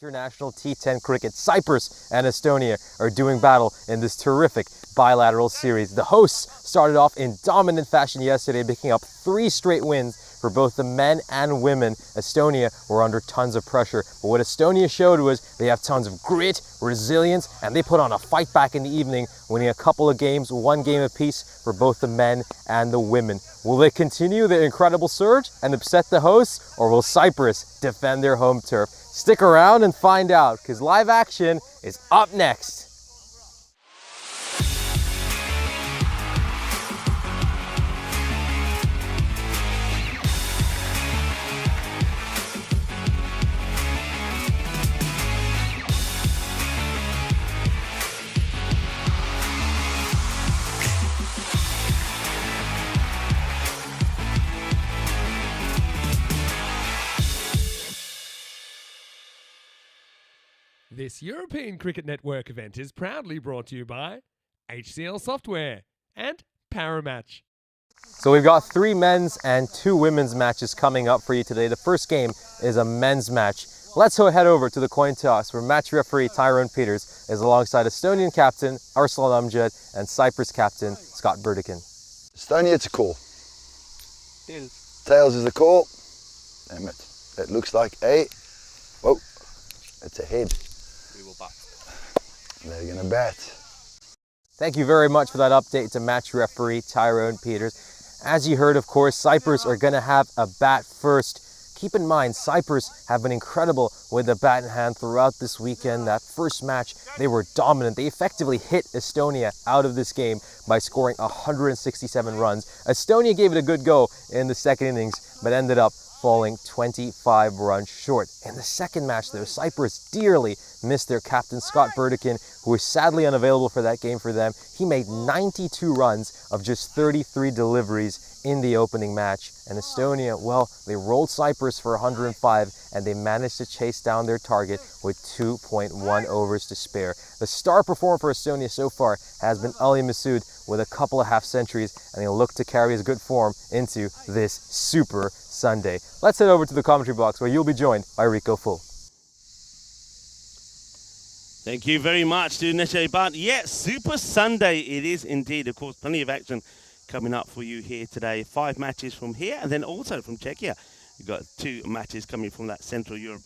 International T10 cricket, Cyprus and Estonia are doing battle in this terrific bilateral series. The hosts started off in dominant fashion yesterday, picking up 3 straight wins for both the men and women. Estonia were under tons of pressure, but what Estonia showed was they have tons of grit, resilience, and they put on a fight back in the evening, winning a couple of games, 1 game apiece for both the men and the women. Will they continue their incredible surge and upset the hosts, or will Cyprus defend their home turf? Stick around and find out, because live action is up next. This European Cricket Network event is proudly brought to you by HCL Software and Paramatch. So we've got 3 men's and 2 women's matches coming up for you today. The first game is a men's match. Let's head over to the coin toss where match referee Tyrone Peters is alongside Estonian captain Arslan Amjad and Cyprus captain Scott Burdikin. Estonia, it's a call. Tails. Tails is the call. Damn it. It looks like a... Whoa. It's a head. We will bat. They're going to bat. Thank you very much for that update to match referee Tyrone Peters. As you heard, of course, Cyprus are going to have a bat first. Keep in mind, Cyprus have been incredible with the bat in hand throughout this weekend. That first match, they were dominant. They effectively hit Estonia out of this game by scoring 167 runs. Estonia gave it a good go in the second innings, but ended up falling 25 runs short. In the second match though, Cyprus dearly missed their captain Scott Burdikin, who was sadly unavailable for that game for them. He made 92 runs of just 33 deliveries in the opening match. And Estonia, well, they rolled Cyprus for 105 and they managed to chase down their target with 2.1 overs to spare. The star performer for Estonia so far has been Ali Masood with a couple of half centuries, and he'll look to carry his good form into this Super Sunday. Let's head over to the commentary box where you'll be joined by Rico Full. Thank you very much to Neshe. But yes, Super Sunday it is indeed. Of course, plenty of action coming up for you here today. 5 matches from here and then also from Czechia. You've got 2 matches coming from that Central Europe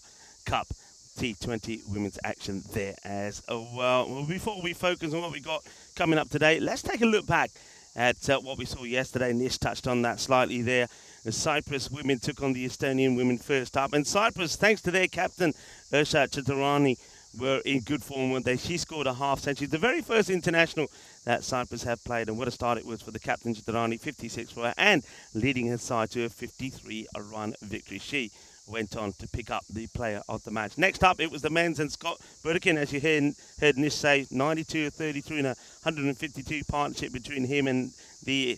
Cup T20 women's action there as well. Well, before we focus on what we got coming up today, let's take a look back at what we saw yesterday. Nish touched on that slightly there. The Cyprus women took on the Estonian women first up. And Cyprus, thanks to their captain, Urshat Chaturani, were in good form, weren't they? She scored a half century. The very first international that Cyprus have played, and what a start it was for the captain Chaturani, 56 for her, and leading her side to a 53-run victory. She went on to pick up the player of the match. Next up, it was the men's, and Scott Burdikin, as you heard Nish say, 92-33 in a 152 partnership between him and the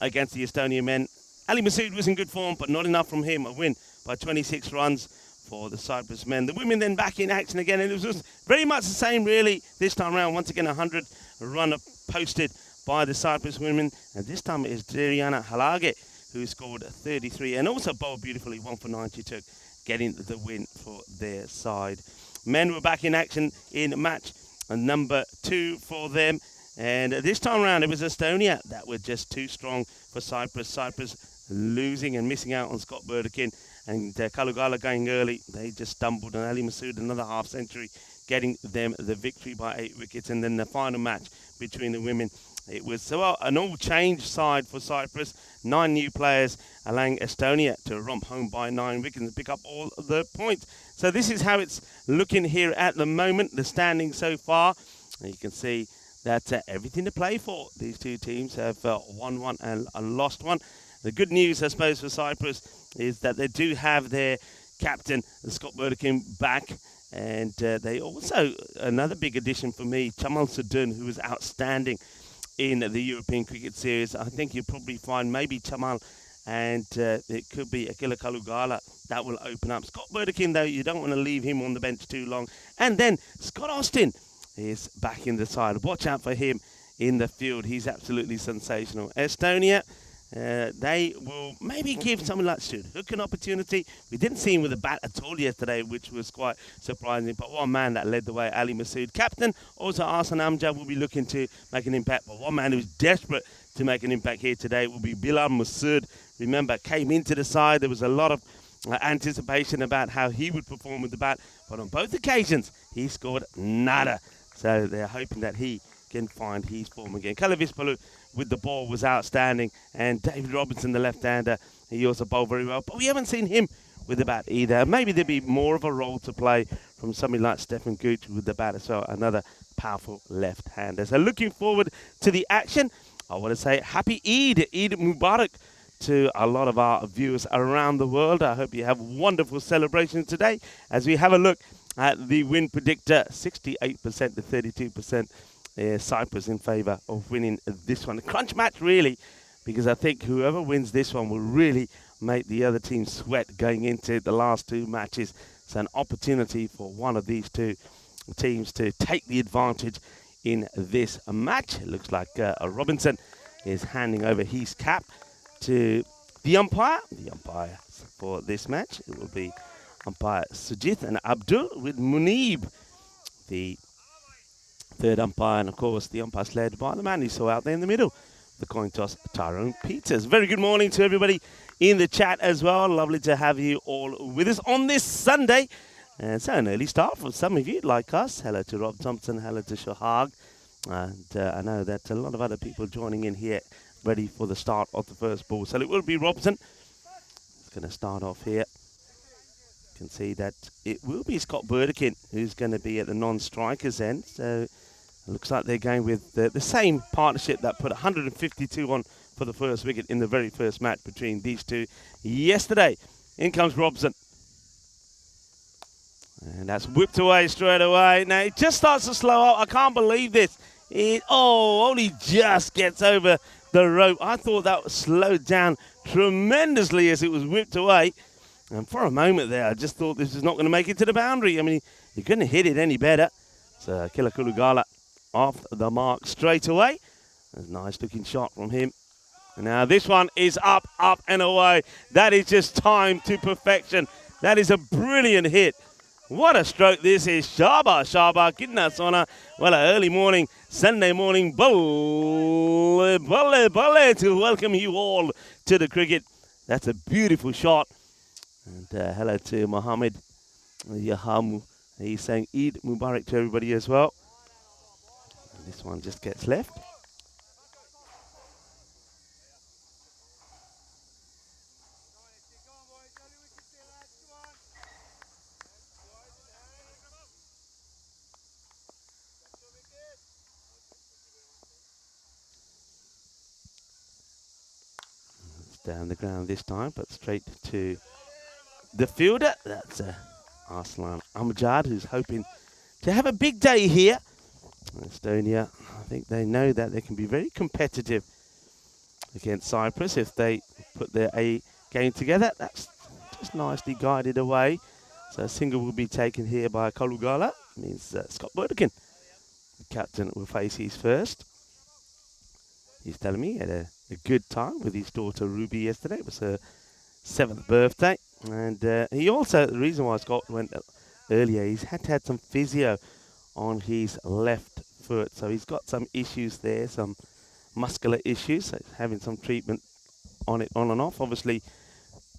against the Estonian men. Ali Masood was in good form, but not enough from him. A win by 26 runs for the Cyprus men. The women then back in action again, and it was just very much the same really this time around. Once again, 100-run posted by the Cyprus women, and this time it is Dariana Halage who scored 33, and also bowled beautifully, 1 for 9 she took, getting the win for their side. Men were back in action in match number 2 for them, and this time around it was Estonia that were just too strong for Cyprus. Cyprus losing and missing out on Scott Burdikin, and Kalugala going early. They just stumbled, and Ali Masood another half century, getting them the victory by 8 wickets. And then the final match between the women, it was an all-change side for Cyprus. 9 new players, allowing Estonia to romp home by 9 wickets and pick up all the points. So this is how it's looking here at the moment, the standing so far. And you can see that everything to play for. These 2 teams have won 1 and lost 1. The good news, I suppose, for Cyprus is that they do have their captain, Scott Burdikin, back. And they also, another big addition for me, Chamal Sudun, who was outstanding in the European Cricket Series. I think you'll probably find maybe Chamal and it could be Akila Kalugala that will open up. Scott Burdikin, though, you don't want to leave him on the bench too long. And then Scott Austin is back in the side. Watch out for him in the field. He's absolutely sensational. Estonia, they will maybe give someone like Stuart Hook an opportunity. We didn't see him with a bat at all yesterday, which was quite surprising. But one man that led the way, Ali Masood. Captain, also Arsan Amjad, will be looking to make an impact. But one man who's desperate to make an impact here today will be Bilal Masood. Remember, came into the side. There was a lot of anticipation about how he would perform with the bat. But on both occasions, he scored nada. So they're hoping that he can find his form again. Kalavispalu with the ball was outstanding, and David Robinson, the left-hander, he also bowled very well, but we haven't seen him with the bat either. Maybe there'd be more of a role to play from somebody like Stefan Gooch with the bat as well, another powerful left-hander. So looking forward to the action. I want to say happy Eid Mubarak to a lot of our viewers around the world. I hope you have wonderful celebrations today as we have a look at the win predictor, 68% to 32%. Cyprus in favour of winning this one. A crunch match, really, because I think whoever wins this one will really make the other team sweat going into the last two matches. It's an opportunity for one of these two teams to take the advantage in this match. It looks like Robinson is handing over his cap to the umpire. The umpire for this match, it will be umpire Sujit and Abdul with Munib, the third umpire, and of course the umpire's led by the man you saw out there in the middle, the coin toss, Tyrone Peters. Very good morning to everybody in the chat as well. Lovely to have you all with us on this Sunday. And so an early start for some of you like us. Hello to Rob Thompson, hello to Shahag. And I know that a lot of other people joining in here ready for the start of the first ball. So it will be Robson. It's going to start off here. You can see that it will be Scott Burdekin who's going to be at the non-strikers end. So it looks like they're going with the same partnership that put 152 on for the first wicket in the very first match between these two yesterday. In comes Robson. And that's whipped away straight away. Now it just starts to slow up. I can't believe this. It only just gets over the rope. I thought that was slowed down tremendously as it was whipped away. And for a moment there, I just thought this was not going to make it to the boundary. I mean, you couldn't hit it any better. So Kilakulugala off the mark straight away. That's a nice looking shot from him. And now this one is up and away. That is just timed to perfection. That is a brilliant hit. What a stroke this is. Shaba, Kidna Sona. Well, an early morning, Sunday morning, balle to welcome you all to the cricket. That's a beautiful shot. And hello to Mohammed Yahamu. He's saying Eid Mubarak to everybody as well. And this one just gets left. Down the ground this time, but straight to the fielder. That's Arslan Amjad, who's hoping to have a big day here. Estonia, I think they know that they can be very competitive against Cyprus if they put their A game together. That's just nicely guided away. So a single will be taken here by Kalugala. Means Scott Burdekin, the captain, will face his first. He's telling me he had a good time with his daughter Ruby yesterday. It was her 7th birthday. And he also, the reason why Scott went earlier, he's had some physio on his left foot. So he's got some issues there, some muscular issues. So he's having some treatment on it, on and off. Obviously,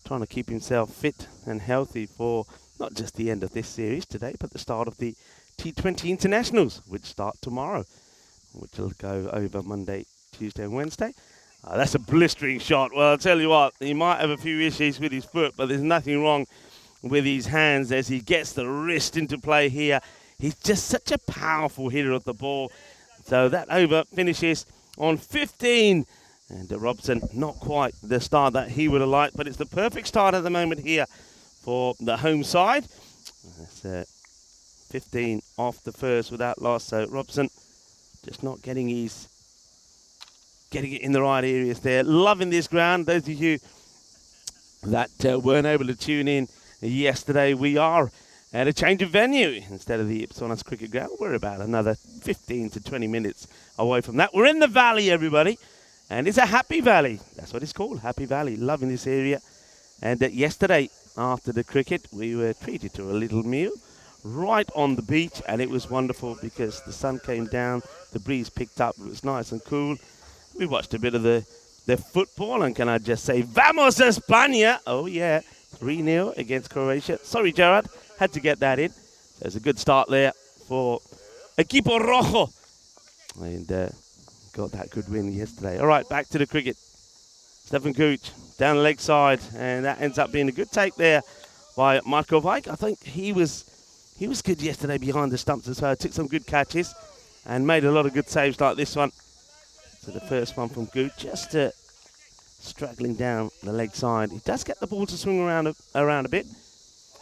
trying to keep himself fit and healthy for not just the end of this series today, but the start of the T20 internationals, which start tomorrow, which will go over Monday, Tuesday and Wednesday. That's a blistering shot. Well, I'll tell you what, he might have a few issues with his foot, but there's nothing wrong with his hands as he gets the wrist into play here. He's just such a powerful hitter of the ball. So that over finishes on 15. And Robson, not quite the start that he would have liked, but it's the perfect start at the moment here for the home side. That's 15 off the first without loss. So Robson just not getting it in the right areas there. Loving this ground. Those of you that weren't able to tune in yesterday, we are at a change of venue. Instead of the Ipsonas cricket ground, we're about another 15 to 20 minutes away from that. We're in the valley, everybody. And it's a happy valley. That's what it's called, Happy Valley. Loving this area. And yesterday, after the cricket, we were treated to a little meal right on the beach, and it was wonderful because the sun came down, the breeze picked up, it was nice and cool. We watched a bit of the football, and can I just say, Vamos España! Oh yeah, 3-0 against Croatia. Sorry, Gerard, had to get that in. So it's a good start there for Equipo Rojo. And got that good win yesterday. All right, back to the cricket. Stefan Cooch down the leg side, and that ends up being a good take there by Marko Vajk. I think he was good yesterday behind the stumps as well. Took some good catches and made a lot of good saves like this one. So the first one from Cooch, just straggling down the leg side. He does get the ball to swing around a bit,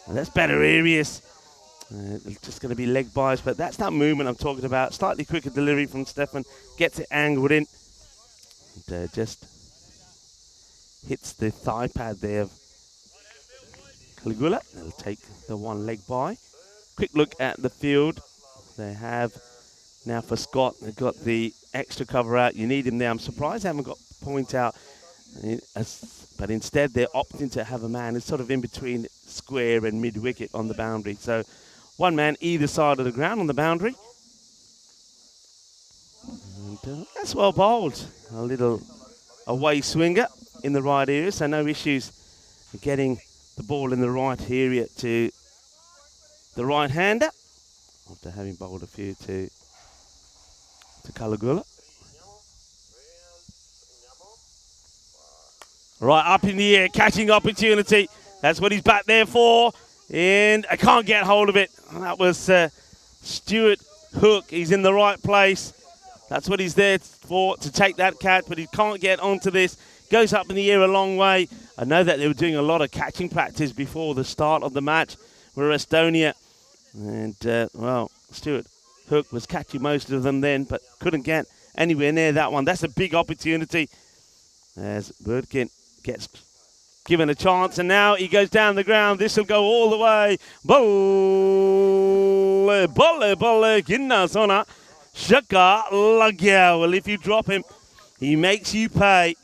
and that's better areas. It's just going to be leg buys, but that's that movement I'm talking about. Slightly quicker delivery from Stefan, gets it angled in, and just hits the thigh pad there of Caligula. They'll take the one leg by. Quick look at the field. They have now for Scott, they've got the extra cover out. You need him there. I'm surprised they haven't got point out, but instead they're opting to have a man who's sort of in between square and mid wicket on the boundary. So one man either side of the ground on the boundary. And that's well bowled. A little away swinger in the right area, so no issues getting the ball in the right area to the right-hander after having bowled a few to Caligula. Right, up in the air, catching opportunity. That's what he's back there for. And I can't get hold of it. That was Stuart Hook. He's in the right place. That's what he's there for, to take that catch, but he can't get onto this. Goes up in the air a long way. I know that they were doing a lot of catching practice before the start of the match for Estonia. And, well, Stuart Hook was catching most of them then, but couldn't get anywhere near that one. That's a big opportunity as Birdkin gets given a chance, and now he goes down the ground. This will go all the way. Bolle, ginna sona. Shaka lagya. Well, if you drop him, he makes you pay.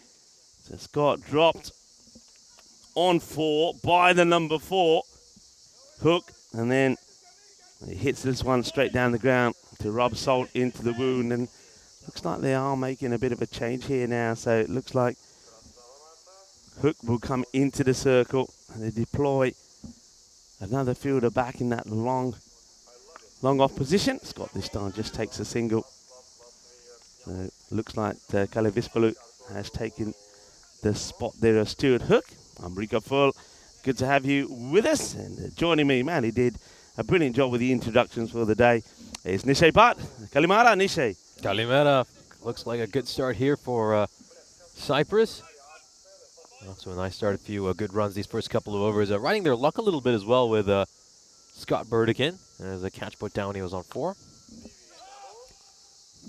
So Scott dropped on 4 by the number 4 Hook, and then he hits this one straight down the ground to rub salt into the wound, and looks like they are making a bit of a change here now. So it looks like Hook will come into the circle, and they deploy another fielder back in that long off position. Scott this time just takes a single. So looks like Kalevispalu has taken the spot there of Stuart Hook. I'm Rico Full. Good to have you with us, and joining me, man, he did a brilliant job with the introductions for the day, is Nishay Bhatt. Kalimara, Nishay. Kalimera. Looks like a good start here for Cyprus. So a nice start, a few good runs these first couple of overs. Riding their luck a little bit as well with Scott Burdikin. There's a catch put down, he was on 4.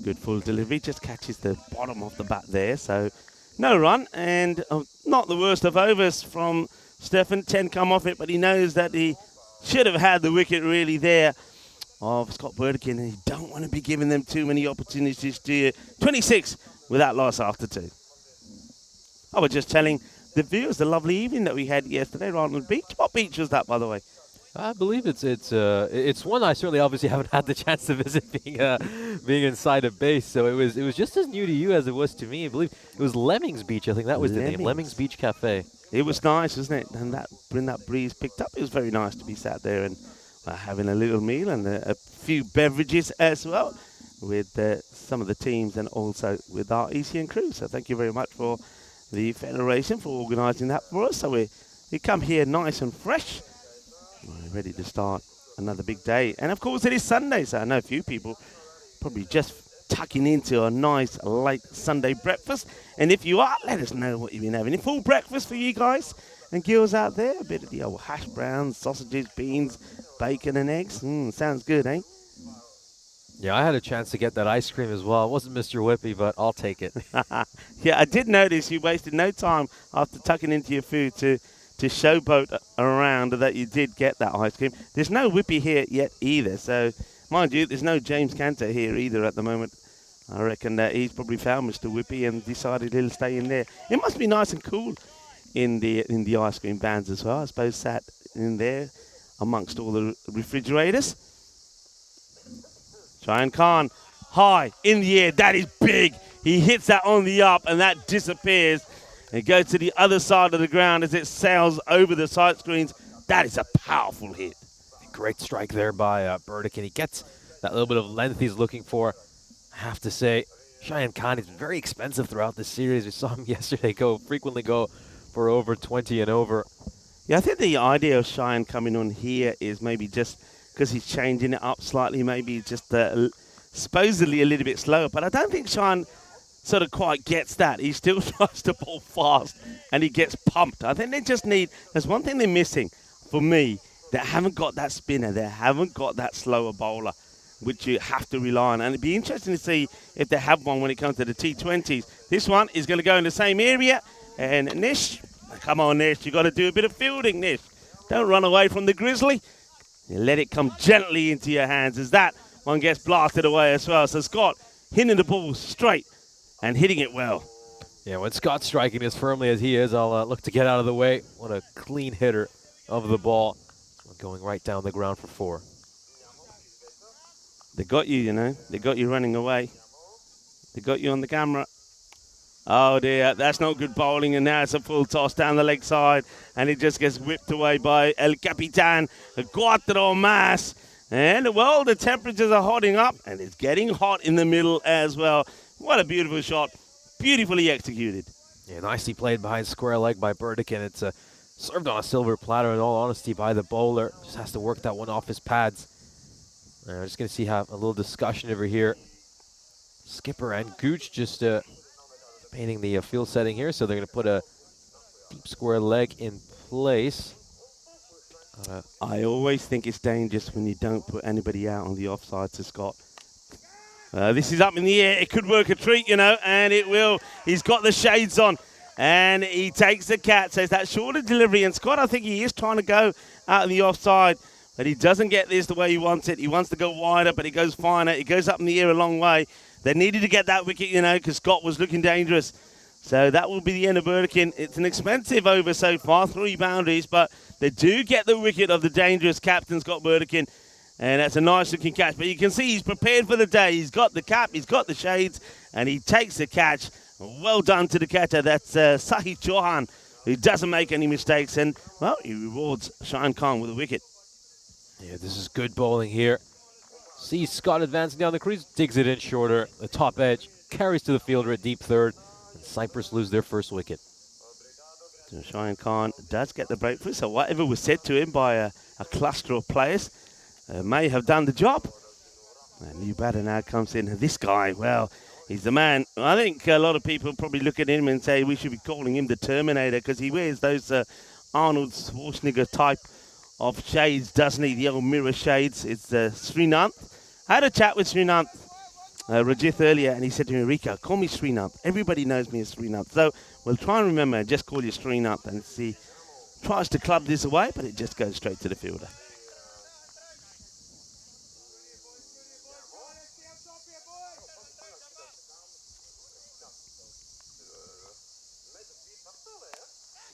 Good full delivery, just catches the bottom of the bat there, so no run, and not the worst of overs from Stefan. 10 come off it, but he knows that he should have had the wicket really there of Scott Burdikin, and you don't want to be giving them too many opportunities, do you? 26 with that loss after 2. I was just telling the viewers the lovely evening that we had yesterday right on the beach. What beach was that, by the way? I believe it's one I certainly obviously haven't had the chance to visit, being inside a base. So it was just as new to you as it was to me. I believe it was Lemmings Beach. I think that was the name, Lemmings Beach Cafe. It was nice, wasn't it? And when that breeze picked up, it was very nice to be sat there and having a little meal and a few beverages as well with some of the teams and also with our ECN crew. So thank you very much for the Federation for organising that for us. So we come here nice and fresh. We're ready to start another big day. And of course it is Sunday, so I know a few people probably just tucking into a nice late Sunday breakfast. And if you are, let us know what you've been having. A full breakfast for you guys and girls out there. A bit of the old hash browns, sausages, beans, bacon and eggs. Sounds good, eh? Yeah, I had a chance to get that ice cream as well. It wasn't Mr. Whippy, but I'll take it. Yeah, I did notice you wasted no time after tucking into your food to showboat around that you did get that ice cream. There's no Whippy here yet either, so mind you, there's no James Cantor here either at the moment. I reckon that he's probably found Mr. Whippy and decided he'll stay in there. It must be nice and cool in the ice cream vans as well. I suppose sat in there amongst all the refrigerators. Cheyenne Khan, high in the air. That is big. He hits that on the up and that disappears. And goes to the other side of the ground as it sails over the sight screens. That is a powerful hit. Great strike there by Burdick, and he gets that little bit of length he's looking for. I have to say, Cheyenne Khan has been very expensive throughout the series. We saw him yesterday frequently go for over 20 and over. Yeah, I think the idea of Cheyenne coming on here is maybe just because he's changing it up slightly, maybe just supposedly a little bit slower. But I don't think Cheyenne sort of quite gets that. He still tries to ball fast and he gets pumped. I think they just need, there's one thing they're missing for me. They haven't got that spinner. They haven't got that slower bowler, which you have to rely on. And it'd be interesting to see if they have one when it comes to the T20s. This one is going to go in the same area. And Nish, come on, Nish. You've got to do a bit of fielding, Nish. Don't run away from the Grizzly. You let it come gently into your hands as that one gets blasted away as well. So Scott hitting the ball straight and hitting it well. Yeah, when Scott's striking as firmly as he is, I'll look to get out of the way. What a clean hitter of the ball. Going right down the ground for 4. They got you, you know. They got you running away. They got you on the camera. Oh, dear. That's not good bowling. And now it's a full toss down the leg side. And it just gets whipped away by El Capitan. Cuatro más. And, well, the temperatures are hotting up. And it's getting hot in the middle as well. What a beautiful shot. Beautifully executed. Yeah, nicely played behind square leg by Burdick. And it's served on a silver platter, in all honesty, by the bowler. Just has to work that one off his pads. We're just going to have a little discussion over here. Skipper and Gooch just painting the field setting here. So they're going to put a deep square leg in place. I always think it's dangerous when you don't put anybody out on the offside to Scott. This is up in the air. It could work a treat, you know, and it will. He's got the shades on. And he takes the catch. So it's that shorter delivery. And Scott, I think he is trying to go out of the offside. But he doesn't get this the way he wants it. He wants to go wider, but he goes finer. He goes up in the air a long way. They needed to get that wicket, you know, because Scott was looking dangerous. So that will be the end of Burdick. It's an expensive over so far, 3 boundaries. But they do get the wicket of the dangerous captain, Scott Burdick. And that's a nice-looking catch. But you can see he's prepared for the day. He's got the cap. He's got the shades. And he takes the catch. Well done to the catcher. That's Sahith Chauhan, who doesn't make any mistakes. And, well, he rewards Cheyenne Khan with a wicket. Yeah, this is good bowling here. Sees Scott advancing down the crease, digs it in shorter. The top edge carries to the fielder at deep third. And Cyprus lose their first wicket. So Cheyenne Khan does get the breakthrough. So whatever was said to him by a cluster of players may have done the job. A new batter now comes in. And this guy, well, he's the man. I think a lot of people probably look at him and say we should be calling him the Terminator because he wears those Arnold Schwarzenegger type of shades, doesn't he? The old mirror shades. It's Srinath. I had a chat with Srinath Rajith earlier, and he said to me, Rico, call me Srinath. Everybody knows me as Srinath. So we'll try and remember and just call you Srinath. And see, tries to club this away, but it just goes straight to the fielder.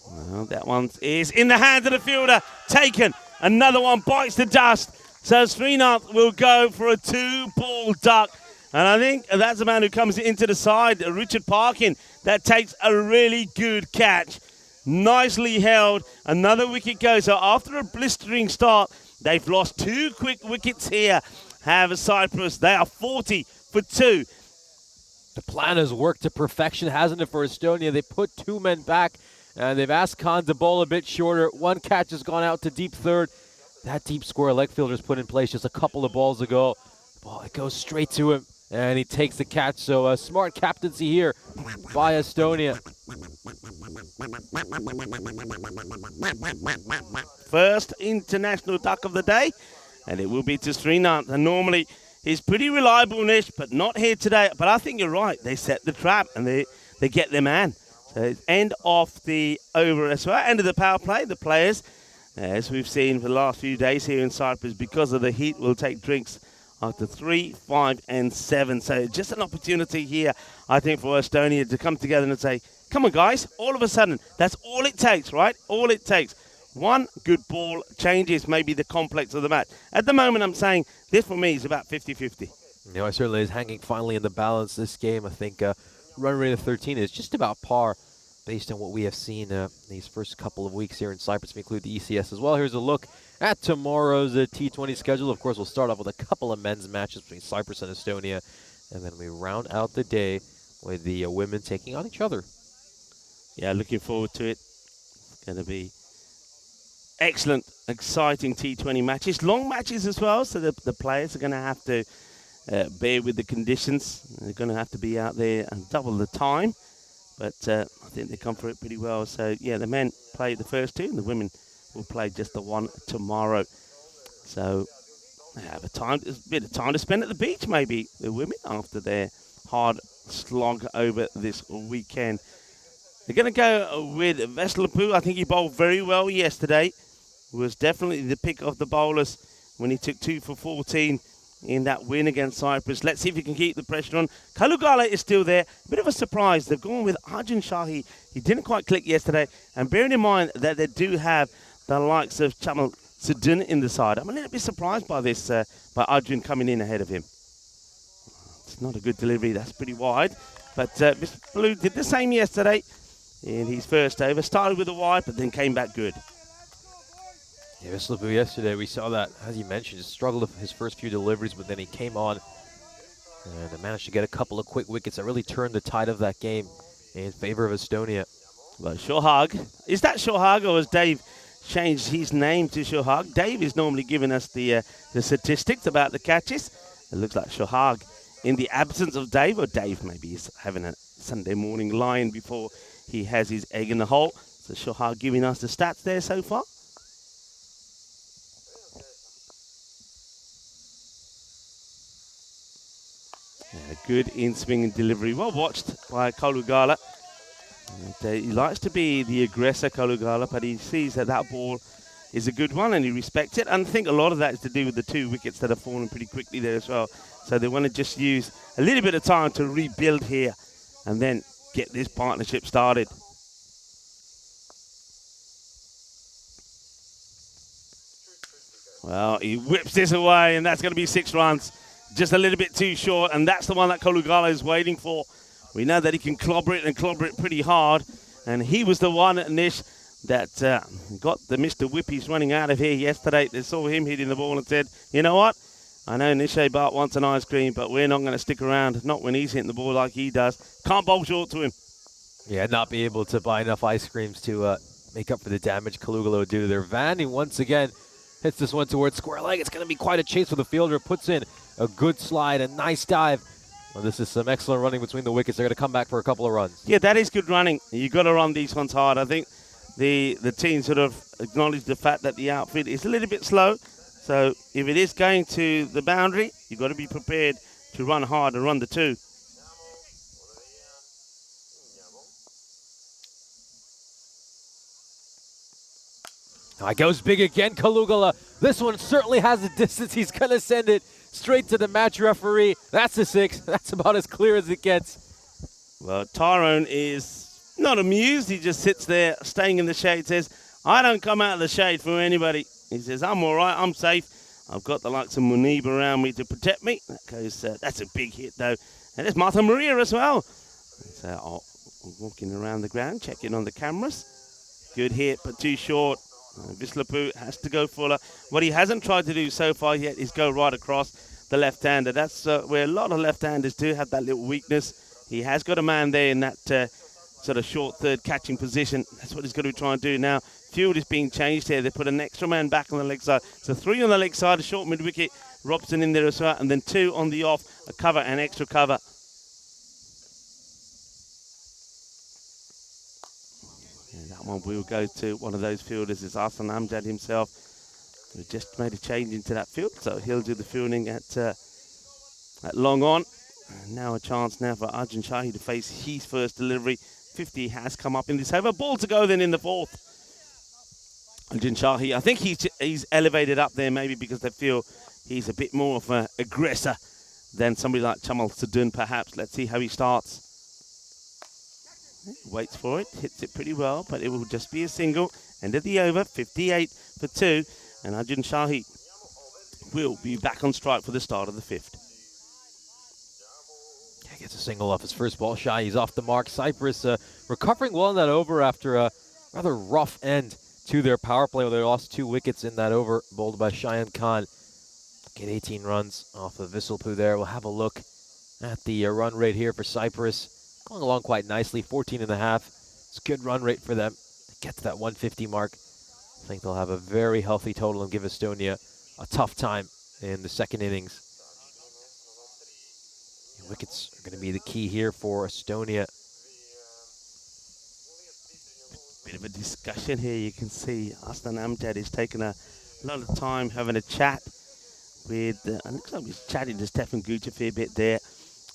Well, that one is in the hands of the fielder. Taken. Another one bites the dust. So Srinath will go for a 2-ball duck. And I think that's the man who comes into the side, Richard Parkin, that takes a really good catch. Nicely held. Another wicket goes. So after a blistering start, they've lost 2 quick wickets here. Have Cyprus. They are 40 for 2. The plan has worked to perfection, hasn't it, for Estonia? They put 2 men back. And they've asked Khan to bowl a bit shorter. 1 catch has gone out to deep third. That deep square leg fielder's put in place just a couple of balls ago. The ball, it goes straight to him, and he takes the catch. So a smart captaincy here by Estonia. First international duck of the day, and it will be to Srinath. And normally he's pretty reliable, Nish, but not here today. But I think you're right. They set the trap, and they get their man. So end of the over as well, end of the power play. The players, as we've seen for the last few days here in Cyprus, because of the heat, will take drinks after 3, 5, and 7. So just an opportunity here, I think, for Estonia to come together and say, come on, guys, all of a sudden, that's all it takes, right? All it takes. One good ball changes maybe the complex of the match. At the moment, I'm saying this for me is about 50-50. You know, it certainly is hanging finally in the balance this game. I think run rate of 13 is just about par based on what we have seen these first couple of weeks here in Cyprus. If we include the ECS as well. Here's a look at tomorrow's T20 schedule. Of course, we'll start off with a couple of men's matches between Cyprus and Estonia, and then we round out the day with the women taking on each other. Yeah, looking forward to it. It's going to be excellent, exciting T20 matches. Long matches as well, so the players are going to have to bear with the conditions. They're going to have to be out there and double the time. But I think they come for it pretty well. So, yeah, the men play the first 2, and the women will play just the one tomorrow. So they have a bit of time to spend at the beach, maybe, the women, after their hard slog over this weekend. They're going to go with Veselapu. I think he bowled very well yesterday. Was definitely the pick of the bowlers when he took 2 for 14 in that win against Cyprus. Let's see if he can keep the pressure on. Kalugala is still there. A bit of a surprise. They've gone with Arjun Shahi. He didn't quite click yesterday. And bearing in mind that they do have the likes of Chamal Sudun in the side, I'm a little bit surprised by this, by Arjun coming in ahead of him. It's not a good delivery. That's pretty wide. But Mr. Blue did the same yesterday in his first over. Started with a wide, but then came back good. Yeah, Veselapu yesterday, we saw that, as you mentioned, just struggled with his first few deliveries, but then he came on and managed to get a couple of quick wickets that really turned the tide of that game in favor of Estonia. Well, Shohag. Is that Shohag, or has Dave changed his name to Shohag? Dave is normally giving us the statistics about the catches. It looks like Shohag in the absence of Dave, or Dave maybe is having a Sunday morning line before he has his egg in the hole. So Shohag giving us the stats there so far. Yeah, good in-swing and delivery. Well watched by Kalugala. And, he likes to be the aggressor, Kalugala, but he sees that that ball is a good one and he respects it. And I think a lot of that is to do with the 2 wickets that have fallen pretty quickly there as well. So they want to just use a little bit of time to rebuild here and then get this partnership started. Well, he whips this away, and that's going to be 6 runs. Just a little bit too short, and that's the one that Kalugala is waiting for. We know that he can clobber it and clobber it pretty hard, and he was the one, Nish, that got the Mr. Whippies running out of here yesterday. They saw him hitting the ball and said, you know what? I know Nishay Bart wants an ice cream, but we're not going to stick around, not when he's hitting the ball like he does. Can't bowl short to him. Yeah, not be able to buy enough ice creams to make up for the damage Kalugala would do to their van. He once again hits this one towards square leg. It's going to be quite a chase for the fielder. Puts in a good slide, a nice dive. Well, this is some excellent running between the wickets. They're going to come back for a couple of runs. Yeah, that is good running. You've got to run these ones hard. I think the team sort of acknowledged the fact that the outfit is a little bit slow. So if it is going to the boundary, you've got to be prepared to run hard and run the 2. Now it goes big again, Kalugala. This one certainly has the distance. He's going to send it straight to the match referee. That's a 6. That's about as clear as it gets. Well, Tyrone is not amused. He just sits there staying in the shade, says, I don't come out of the shade for anybody. He says, I'm all right, I'm safe. I've got the likes of Munib around me to protect me. That goes, that's a big hit, though. And there's Martha Maria as well. So walking around the ground, checking on the cameras. Good hit, but too short. Veselapu has to go fuller. What he hasn't tried to do so far yet is go right across the left-hander. That's where a lot of left-handers do have that little weakness. He has got a man there in that sort of short third catching position. That's what he's got to try and do now. Field is being changed here. They put an extra man back on the leg side. So 3 on the leg side, a short mid-wicket. Robson in there as well. And then 2 on the off, a cover and extra cover. And that one will go to one of those fielders. It's Asan Amjad himself, who just made a change into that field. So he'll do the fielding at long on. And now a chance now for Arjun Shahi to face his first delivery. 50 has come up in this over. Ball to go then in the 4th. Arjun Shahi, I think he's elevated up there maybe because they feel he's a bit more of an aggressor than somebody like Chamal Sadun, perhaps. Let's see how he starts. Waits for it, hits it pretty well, but it will just be a single. End of the over, 58 for 2, and Arjun Shahi will be back on strike for the start of the 5th. Yeah, gets a single off his first ball shot. He's off the mark. Cyprus recovering well in that over after a rather rough end to their power play, where they lost 2 wickets in that over, bowled by Cheyenne Khan. Get 18 runs off of Visselpoo there. We'll have a look at the run rate here for Cyprus. Going along quite nicely, 14.5. It's a good run rate for them. Get to that 150 mark. I think they'll have a very healthy total and give Estonia a tough time in the second innings. The wickets are going to be the key here for Estonia. Bit of a discussion here. You can see Aslan Amjad is taking a lot of time having a chat with, looks like he's chatting to Stefan Gooch a fair bit there.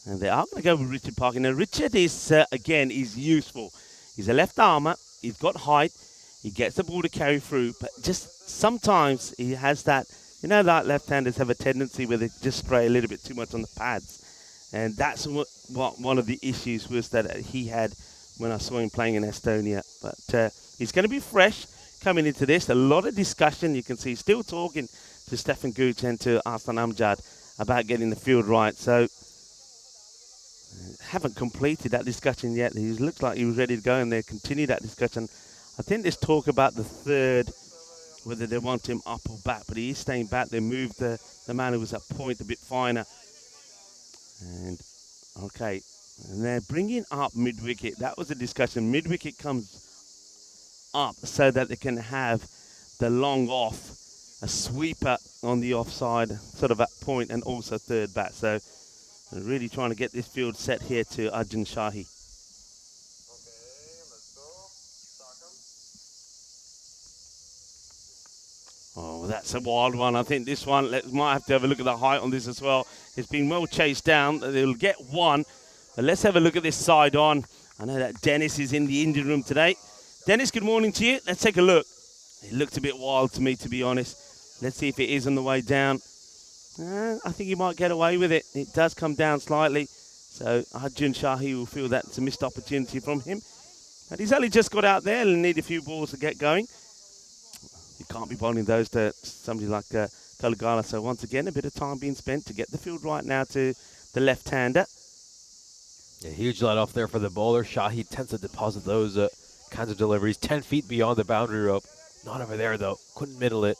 And they are going to go with Richard Parkin. Now, Richard is, again, is useful. He's a left armour. He's got height. He gets the ball to carry through. But just sometimes he has that, you know, like left-handers have a tendency where they just spray a little bit too much on the pads. And that's what one of the issues was that he had when I saw him playing in Estonia. But he's going to be fresh coming into this. A lot of discussion. You can see he's still talking to Stefan Gooch and to Aslan Amjad about getting the field right. So haven't completed that discussion yet. He looks like he was ready to go, and they continue that discussion. I think there's talk about the 3rd, whether they want him up or back, but he is staying back. They moved the man who was at point a bit finer. And, okay, and they're bringing up mid-wicket. That was the discussion. Mid-wicket comes up so that they can have the long off, a sweeper on the offside, sort of at point, and also 3rd bat. So they're really trying to get this field set here to Arjun Shahi. Oh, that's a wild one. I think this one, might have to have a look at the height on this as well. It's been well chased down. They'll get one. But let's have a look at this side on. I know that Dennis is in the Indian room today. Dennis, good morning to you. Let's take a look. It looked a bit wild to me, to be honest. Let's see if it is on the way down. I think he might get away with it. It does come down slightly. So Arjun Shahi will feel that's a missed opportunity from him. But he's only just got out there and need a few balls to get going. You can't be bowling those to somebody like Kalugala. So once again, a bit of time being spent to get the field right now to the left-hander. Yeah, huge let off there for the bowler. Shahi tends to deposit those kinds of deliveries 10 feet beyond the boundary rope. Not over there, though. Couldn't middle it.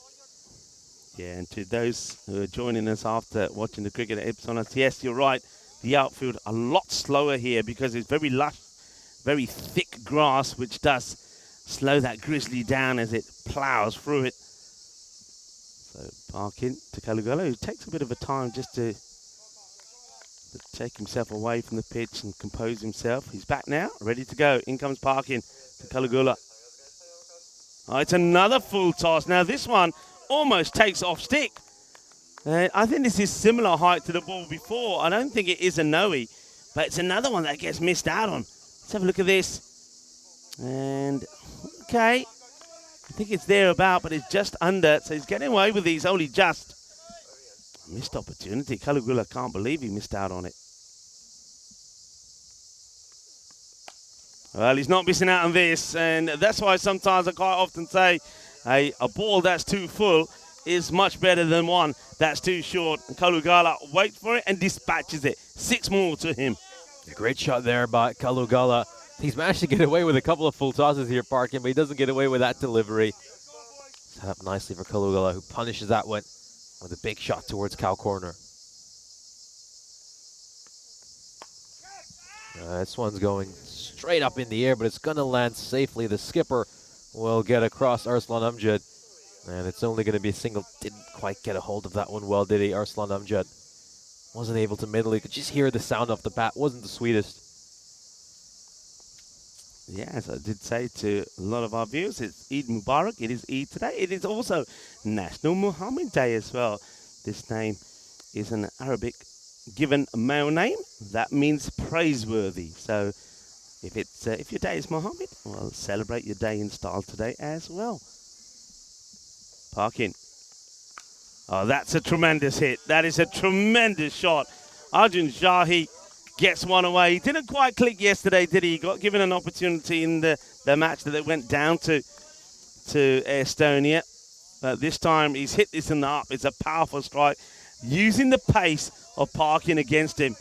Yeah, and to those who are joining us after watching the cricket at Ipsonas, yes, you're right. The outfield a lot slower here because it's very lush, very thick grass, which does slow that grizzly down as it ploughs through it. So Parkin to Kalugala, who takes a bit of a time just to take himself away from the pitch and compose himself. He's back now, ready to go. In comes Parkin to Kalugala. Oh, it's another full toss. Now this one almost takes off stick. I think this is similar height to the ball before. I don't think it is a no-y, but it's another one that gets missed out on. Let's have a look at this. And, okay, I think it's there about, but it's just under. So he's getting away with these only just. Missed opportunity. Kalugula can't believe he missed out on it. Well, he's not missing out on this, and that's why sometimes I quite often say a ball that's too full is much better than one that's too short. And Kalugala waits for it and dispatches it. 6 more to him. A great shot there by Kalugala. He's managed to get away with a couple of full tosses here, Parkin, but he doesn't get away with that delivery. Set up nicely for Kalugala, who punishes that one with a big shot towards cow corner. This one's going straight up in the air, but it's going to land safely. The skipper will get across Arslan Amjad, and it's only going to be a single. Didn't quite get a hold of that one well, did he? Arslan Amjad wasn't able to middle. You could just hear the sound off the bat. Wasn't the sweetest. Yeah, as I did say to a lot of our viewers, it's Eid Mubarak. It is Eid today. It is also National Muhammad Day as well. This name is an Arabic given male name. That means praiseworthy. So if your day is Muhammad, well, celebrate your day in style today as well. Parkin. Oh, that's a tremendous hit. That is a tremendous shot. Arjun Shahi gets one away. He didn't quite click yesterday, did he? He got given an opportunity in the match that they went down to Estonia. But this time he's hit this in the up. It's a powerful strike. Using the pace of Parkin against him.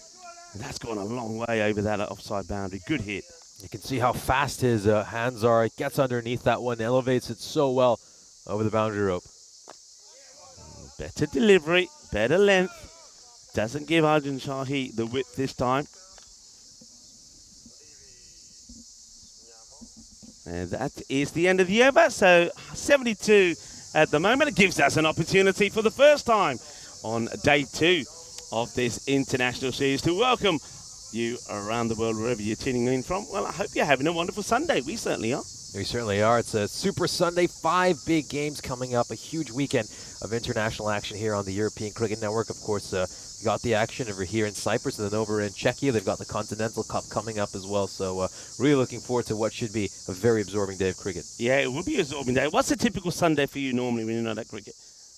And that's gone a long way over that offside boundary. Good hit. You can see how fast his hands are. He gets underneath that one, elevates it so well over the boundary rope. Better delivery, better length. Doesn't give Arjun Shahi the width this time. And that is the end of the over. So 72 at the moment. It gives us an opportunity for the first time on day 2 of this international series to welcome you around the world, wherever you're tuning in from. Well, I hope you're having a wonderful Sunday. We certainly are. We certainly are. It's a Super Sunday, 5 big games coming up, a huge weekend of international action here on the European Cricket Network. Of course, we got the action over here in Cyprus and then over in Czechia. They've got the Continental Cup coming up as well. So really looking forward to what should be a very absorbing day of cricket. Yeah, it will be an absorbing day. What's a typical Sunday for you normally when you're not at cricket?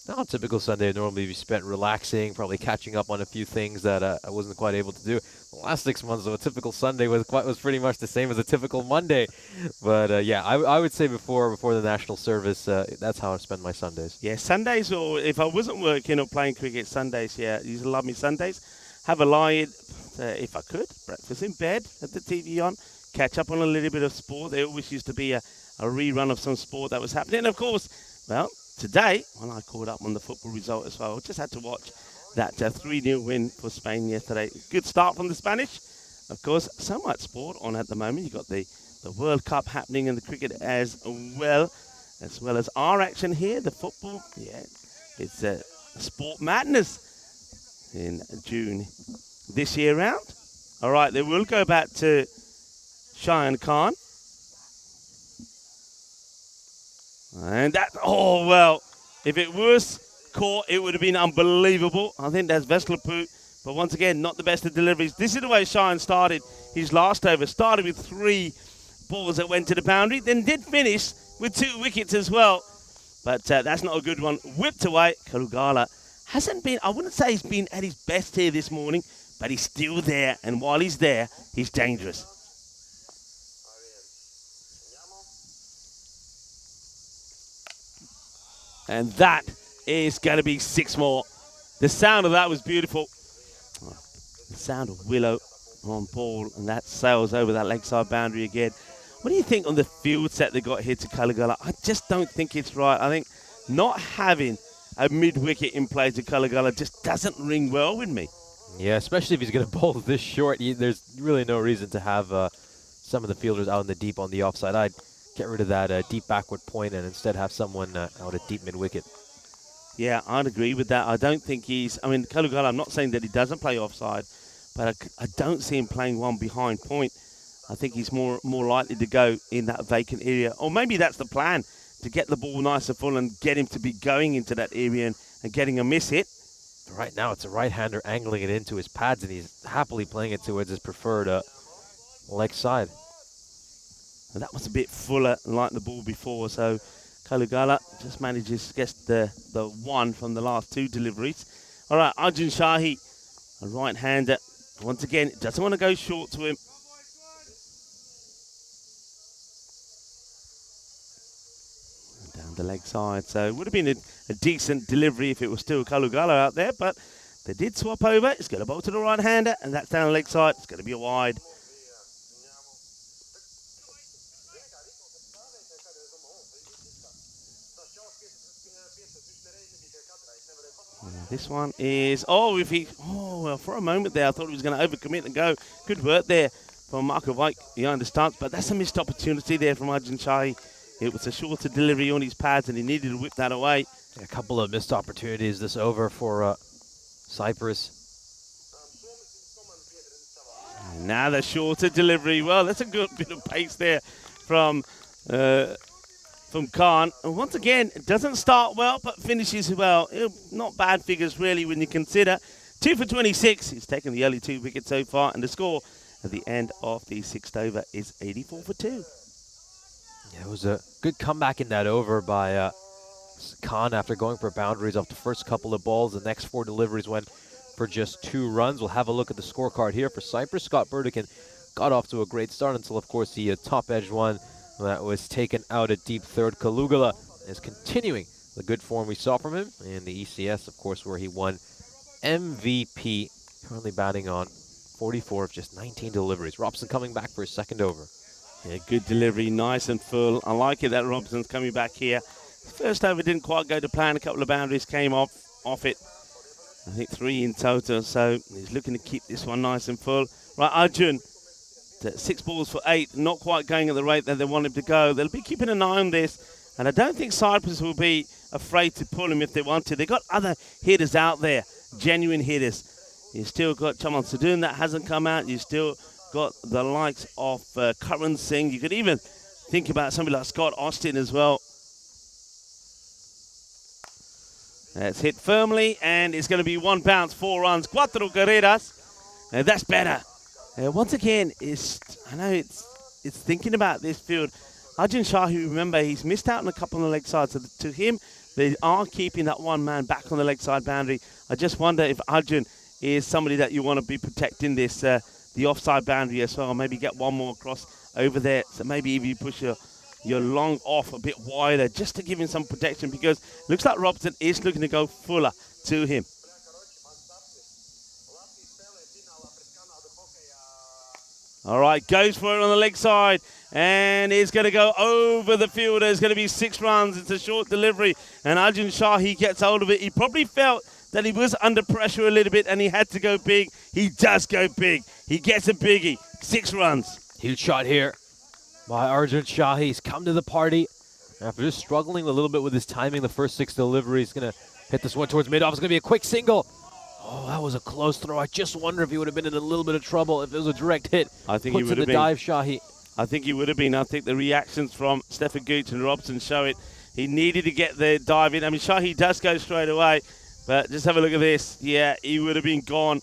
Now, a typical Sunday would normally be spent relaxing, probably catching up on a few things that I wasn't quite able to do. The last 6 months of a typical Sunday was pretty much the same as a typical Monday. But yeah, I would say before the national service, that's how I spend my Sundays. Yeah, Sundays, or if I wasn't working or playing cricket, Sundays, yeah, I used to love me Sundays. Have a lie, if I could, breakfast in bed, have the TV on, catch up on a little bit of sport. There always used to be a rerun of some sport that was happening. And of course, well, today, when I caught up on the football result as well, just had to watch that 3-0 win for Spain yesterday. Good start from the Spanish. Of course, so much sport on at the moment. You've got the World Cup happening in the cricket as well as our action here, the football. Yeah, it's Sport Madness in June this year round. All right, then we'll go back to Cheyenne Khan. And that, oh, well, if it was caught, it would have been unbelievable. I think that's Veslupu, but once again, not the best of deliveries. This is the way Cheyenne started his last over. Started with 3 balls that went to the boundary, then did finish with 2 wickets as well. But that's not a good one. Whipped away. Karugala hasn't been, I wouldn't say he's been at his best here this morning, but he's still there. And while he's there, he's dangerous. And that is going to be 6 more. The sound of that was beautiful. The sound of Willow on ball, and that sails over that leg side boundary again. What do you think on the field set they got here to Kalagala? I just don't think it's right. I think not having a mid-wicket in play to Kalagala just doesn't ring well with me. Yeah, especially if he's going to bowl this short. There's really no reason to have some of the fielders out in the deep on the offside. I'd get rid of that deep backward point and instead have someone out at deep mid-wicket. Yeah, I'd agree with that. I don't think he's... I mean, Kalugala, I'm not saying that he doesn't play offside, but I don't see him playing one behind point. I think he's more likely to go in that vacant area. Or maybe that's the plan, to get the ball nice and full and get him to be going into that area and getting a miss hit. Right now, it's a right-hander angling it into his pads, and he's happily playing it towards his preferred leg side. And that was a bit fuller like the ball before, so Kalugala just manages to get the 1 from the last 2 deliveries. All right, Arjun Shahi, a right-hander. Once again, doesn't want to go short to him. Down the leg side, so it would have been a decent delivery if it was still Kalugala out there, but they did swap over. It's going to bowl to the right-hander, and that's down the leg side. It's going to be a wide. This one is, well, for a moment there, I thought he was going to overcommit and go. Good work there from Marco Vike behind the stance, but that's a missed opportunity there from Arjun Shahi. It was a shorter delivery on his pads, and he needed to whip that away. A couple of missed opportunities this over for Cyprus. Now the shorter delivery. Well, that's a good bit of pace there from Khan. And once again, it doesn't start well, but finishes well. Not bad figures, really, when you consider. 2 for 26. He's taken the early 2 wickets so far, and the score at the end of the 6th over is 84 for 2. Yeah, it was a good comeback in that over by Khan, after going for boundaries off the first couple of balls, the next 4 deliveries went for just 2 runs. We'll have a look at the scorecard here for Cyprus. Scott Burdikin got off to a great start until, of course, the top-edge one that was taken out at deep third. Kalugala is continuing the good form we saw from him in the ECS, of course, where he won MVP, currently batting on 44 of just 19 deliveries. Robson coming back for his second over. Yeah, good delivery, nice and full. I like it that Robson's coming back here. First over didn't quite go to plan. A couple of boundaries came off it. I think 3 in total, so he's looking to keep this one nice and full. Right, Arjun, 6 balls for 8, not quite going at the rate that they want him to go. They'll be keeping an eye on this, and I don't think Cyprus will be afraid to pull him if they want to. They've got other hitters out there, genuine hitters. You've still got Chamal Sadun that hasn't come out. You've still got the likes of Karan Singh. You could even think about somebody like Scott Austin as well. It's hit firmly, and it's going to be 1 bounce, 4 runs, 4 carreras. That's better. Once again, I know it's thinking about this field. Arjun Shahi, remember, he's missed out on a couple on the leg side. So to him, they are keeping that one man back on the leg side boundary. I just wonder if Arjun is somebody that you want to be protecting this, the offside boundary as well. Maybe get one more across over there. So maybe if you push your long off a bit wider just to give him some protection, because it looks like Robson is looking to go fuller to him. All right, goes for it on the leg side, and it's going to go over the fielder. It's going to be 6 runs. It's a short delivery, and Arjun Shahi gets hold of it. He probably felt that he was under pressure a little bit, and he had to go big. He does go big. He gets a biggie. 6 runs. Huge shot here by Arjun Shahi. He's come to the party after just struggling a little bit with his timing. The first 6 deliveries. Going to hit this one towards mid-off. It's going to be a quick single. Oh, that was a close throw. I just wonder if he would have been in a little bit of trouble if it was a direct hit. I think he would have been. Dive, Shahi. I think he would have been. I think the reactions from Stefan Gooch and Robson show it. He needed to get the dive in. I mean, Shahi does go straight away, but just have a look at this. Yeah, he would have been gone.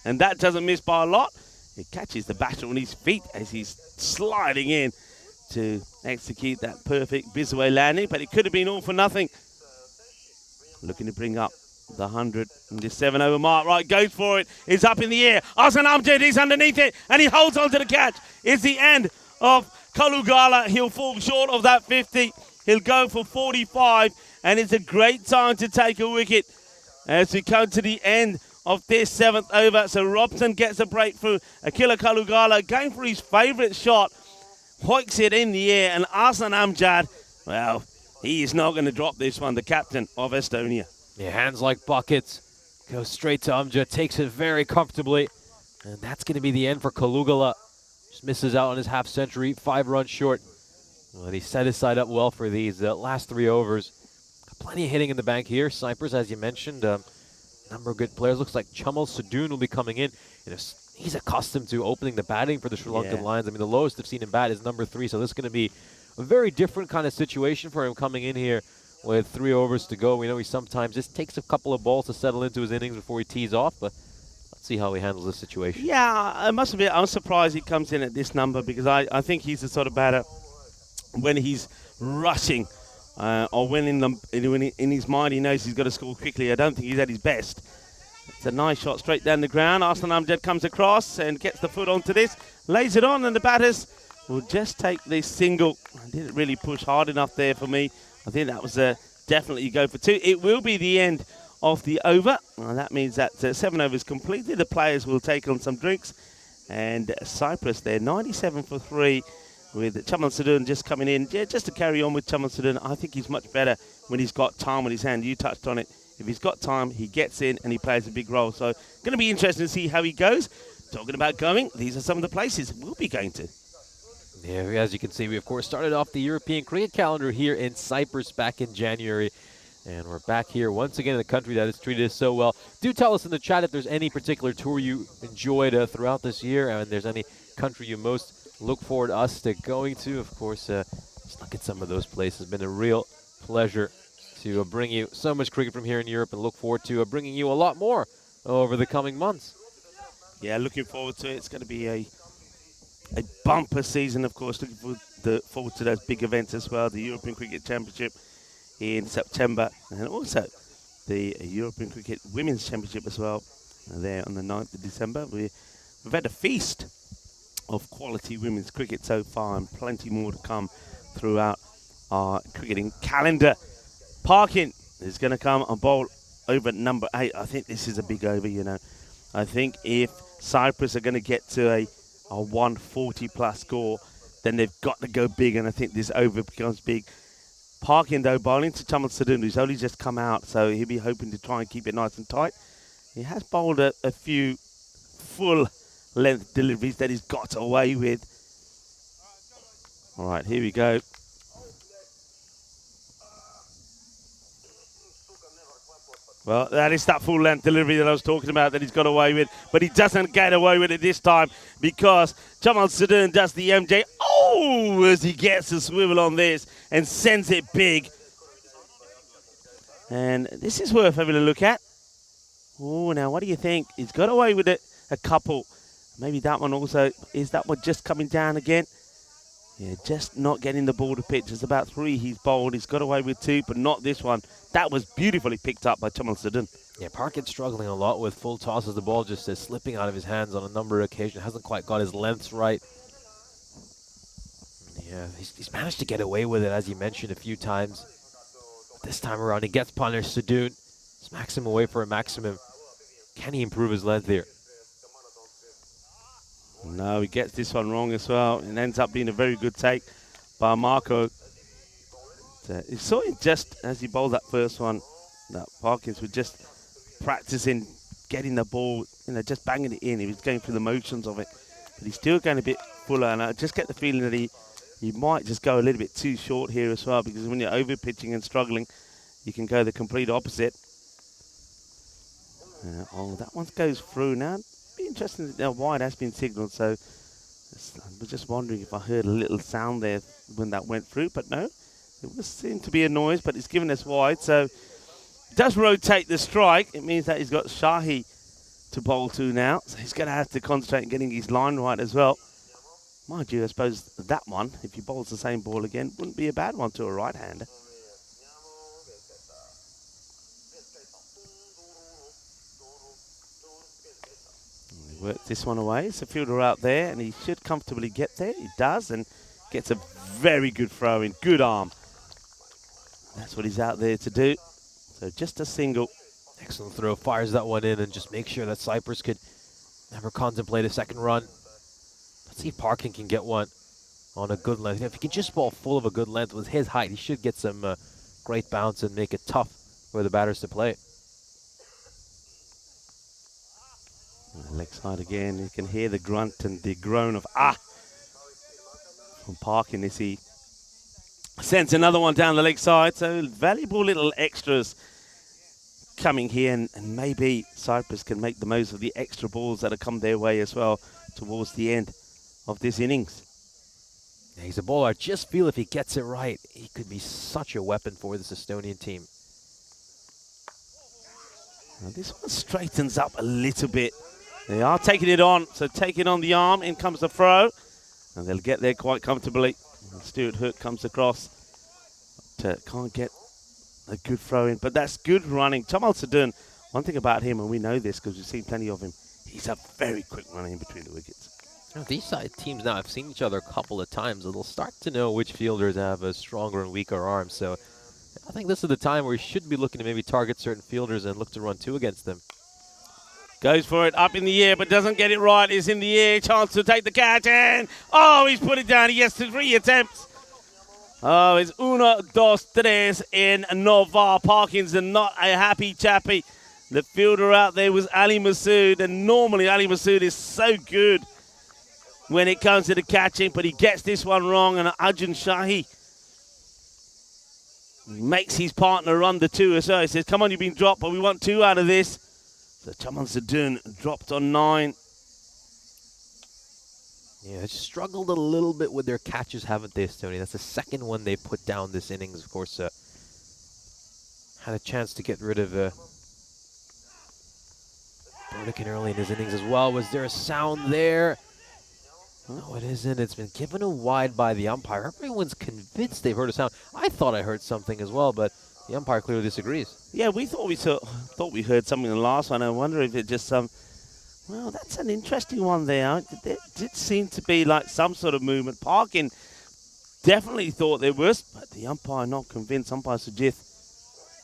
And that doesn't miss by a lot. It catches the batter on his feet as he's sliding in to execute that perfect Bizaway landing, but it could have been all for nothing. Looking to bring up the 100 and the 7 over mark. Right, goes for it. It's up in the air. Ahsan Amjad is underneath it, and he holds on to the catch. It's the end of Kalugala. He'll fall short of that 50. He'll go for 45, and it's a great time to take a wicket as we come to the end of this 7th over. So Robson gets a breakthrough. Akila Kalugala going for his favourite shot, hoiks it in the air, and Ahsan Amjad, well, he is not going to drop this one, the captain of Estonia. Yeah, hands like buckets. Goes straight to Amjad, takes it very comfortably. And that's going to be the end for Kalugala. Just misses out on his half century, 5 runs short. Well, he set his side up well for these last 3 overs. Got plenty of hitting in the bank here. Cyprus, as you mentioned, number of good players. Looks like Chamal Sadun will be coming in. He's accustomed to opening the batting for the Sri Lankan Lions. I mean, the lowest I've seen him bat is number 3, so this is going to be a very different kind of situation for him coming in here with 3 overs to go. We know he sometimes just takes a couple of balls to settle into his innings before he tees off, but let's see how he handles this situation. Yeah, I must admit, I'm surprised he comes in at this number, because I think he's the sort of batter when he's rushing or when in his mind he knows he's got to score quickly. I don't think he's at his best. It's a nice shot straight down the ground. Ahsan Amjad comes across and gets the foot onto this, lays it on, and the batters will just take this single. Didn't really push hard enough there for me. I think that was definitely go for 2. It will be the end of the over. Well, that means that 7 overs completed. The players will take on some drinks. And Cyprus there, 97 for 3, with Chamal Sadun just coming in. Yeah, just to carry on with Chamal Sadun, I think he's much better when he's got time on his hand. You touched on it. If he's got time, he gets in and he plays a big role. So going to be interesting to see how he goes. Talking about going, these are some of the places we'll be going to. Yeah, as you can see, we, of course, started off the European cricket calendar here in Cyprus back in January. And we're back here once again in the country that has treated us so well. Do tell us in the chat if there's any particular tour you enjoyed throughout this year, and if there's any country you most look forward us to going to. Of course, just look at some of those places. It's been a real pleasure to bring you so much cricket from here in Europe, and look forward to bringing you a lot more over the coming months. Yeah, looking forward to it. It's going to be a bumper season, of course. Looking forward to those big events as well. The European Cricket Championship in September, and also the European Cricket Women's Championship as well, there on the 9th of December. We've had a feast of quality women's cricket so far, and plenty more to come throughout our cricketing calendar. Parkin is going to come and bowl over number 8. I think this is a big over, you know. I think if Cyprus are going to get to a 140 plus score, then they've got to go big, and I think this over becomes big. Parkin, though, bowling to Chamal Sadun, who's only just come out, so he'll be hoping to try and keep it nice and tight. He has bowled a few full-length deliveries that he's got away with. All right, here we go. Well, that is that full-length delivery that I was talking about that he's got away with, but he doesn't get away with it this time because Jamal Sadun does the MJ. Oh, as he gets a swivel on this and sends it big. And this is worth having a look at. Oh, now what do you think? He's got away with it a couple. Maybe that one also. Is that one just coming down again? Yeah, just not getting the ball to pitch. There's about 3 he's bowled. He's got away with 2, but not this one. That was beautifully picked up by Chamal Sadun. Yeah, Parkin's struggling a lot with full tosses. The ball just is slipping out of his hands on a number of occasions. Hasn't quite got his lengths right. Yeah, he's managed to get away with it, as you mentioned, a few times. But this time around, he gets punished. Sadun smacks him away for a maximum. Can he improve his length here? No, he gets this one wrong as well. It ends up being a very good take by Marco. You saw it just as he bowled that first one, that Parkins was just practicing getting the ball, you know, just banging it in. He was going through the motions of it. But he's still going a bit fuller, and I just get the feeling that he might just go a little bit too short here as well, because when you're over pitching and struggling, you can go the complete opposite. Oh, that one goes through now. Be interesting that wide has been signalled, so I was just wondering if I heard a little sound there when that went through, but no, it seemed to be a noise, but it's given us wide, so it does rotate the strike. It means that he's got Shahi to bowl to now, so he's going to have to concentrate on getting his line right as well. Mind you, I suppose that one, if he bowls the same ball again, wouldn't be a bad one to a right-hander. Works this one away. It's a fielder out there, and he should comfortably get there. He does, and gets a very good throw in. Good arm. That's what he's out there to do. So just a single. Excellent throw. Fires that one in and just make sure that Cyprus could never contemplate a second run. Let's see if Parkin can get one on a good length. If he can just bowl full of a good length with his height, he should get some great bounce and make it tough for the batters to play. Leg side again. You can hear the grunt and the groan of from Parkin as he sends another one down the leg side. So valuable little extras coming here, and maybe Cyprus can make the most of the extra balls that have come their way as well towards the end of this innings. Yeah, he's a bowler. I just feel if he gets it right, he could be such a weapon for this Estonian team. Now this one straightens up a little bit. They are taking it on, so taking on the arm, in comes the throw, and they'll get there quite comfortably. And Stuart Hook comes across, but can't get a good throw in, but that's good running. Chamal Sadun, one thing about him, and we know this because we've seen plenty of him, he's a very quick runner in between the wickets. Now, these side teams now have seen each other a couple of times, so they'll start to know which fielders have a stronger and weaker arm. So I think this is the time where we should be looking to maybe target certain fielders and look to run 2 against them. Goes for it, up in the air, but doesn't get it right. It's in the air, chance to take the catch, and he's put it down. He has 3 attempts. Oh, it's 1, 2, 3 in Nova. Parkinson, not a happy chappy. The fielder out there was Ali Masood, and normally Ali Masood is so good when it comes to the catching, but he gets this one wrong, and Arjun Shahi makes his partner run the 2 as well. He says, come on, you've been dropped, but we want 2 out of this. So Chaman Sadun dropped on 9. Yeah, they struggled a little bit with their catches, haven't they, Estonia? That's the second one they put down this innings. Of course, had a chance to get rid of Burdikin early in his innings as well. Was there a sound there? No, it isn't. It's been given a wide by the umpire. Everyone's convinced they've heard a sound. I thought I heard something as well, but the umpire clearly disagrees. Yeah, we thought we heard something in the last one. I wonder if it just some. Well, that's an interesting one there. There did seem to be like some sort of movement. Parkin definitely thought there was, but the umpire not convinced. Umpire Sujith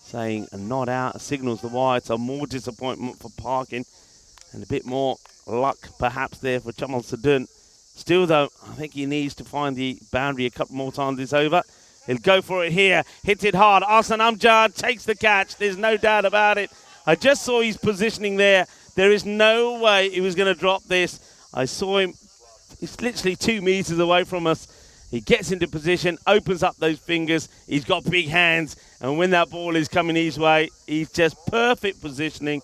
saying a not out signals the wide, so more disappointment for Parkin and a bit more luck perhaps there for Chamal Sadun. Still though, I think he needs to find the boundary a couple more times this over. He'll go for it here, hits it hard. Arsan Amjad takes the catch, there's no doubt about it. I just saw his positioning there. There is no way he was going to drop this. I saw him, he's literally 2 meters away from us. He gets into position, opens up those fingers. He's got big hands, and when that ball is coming his way, he's just perfect positioning.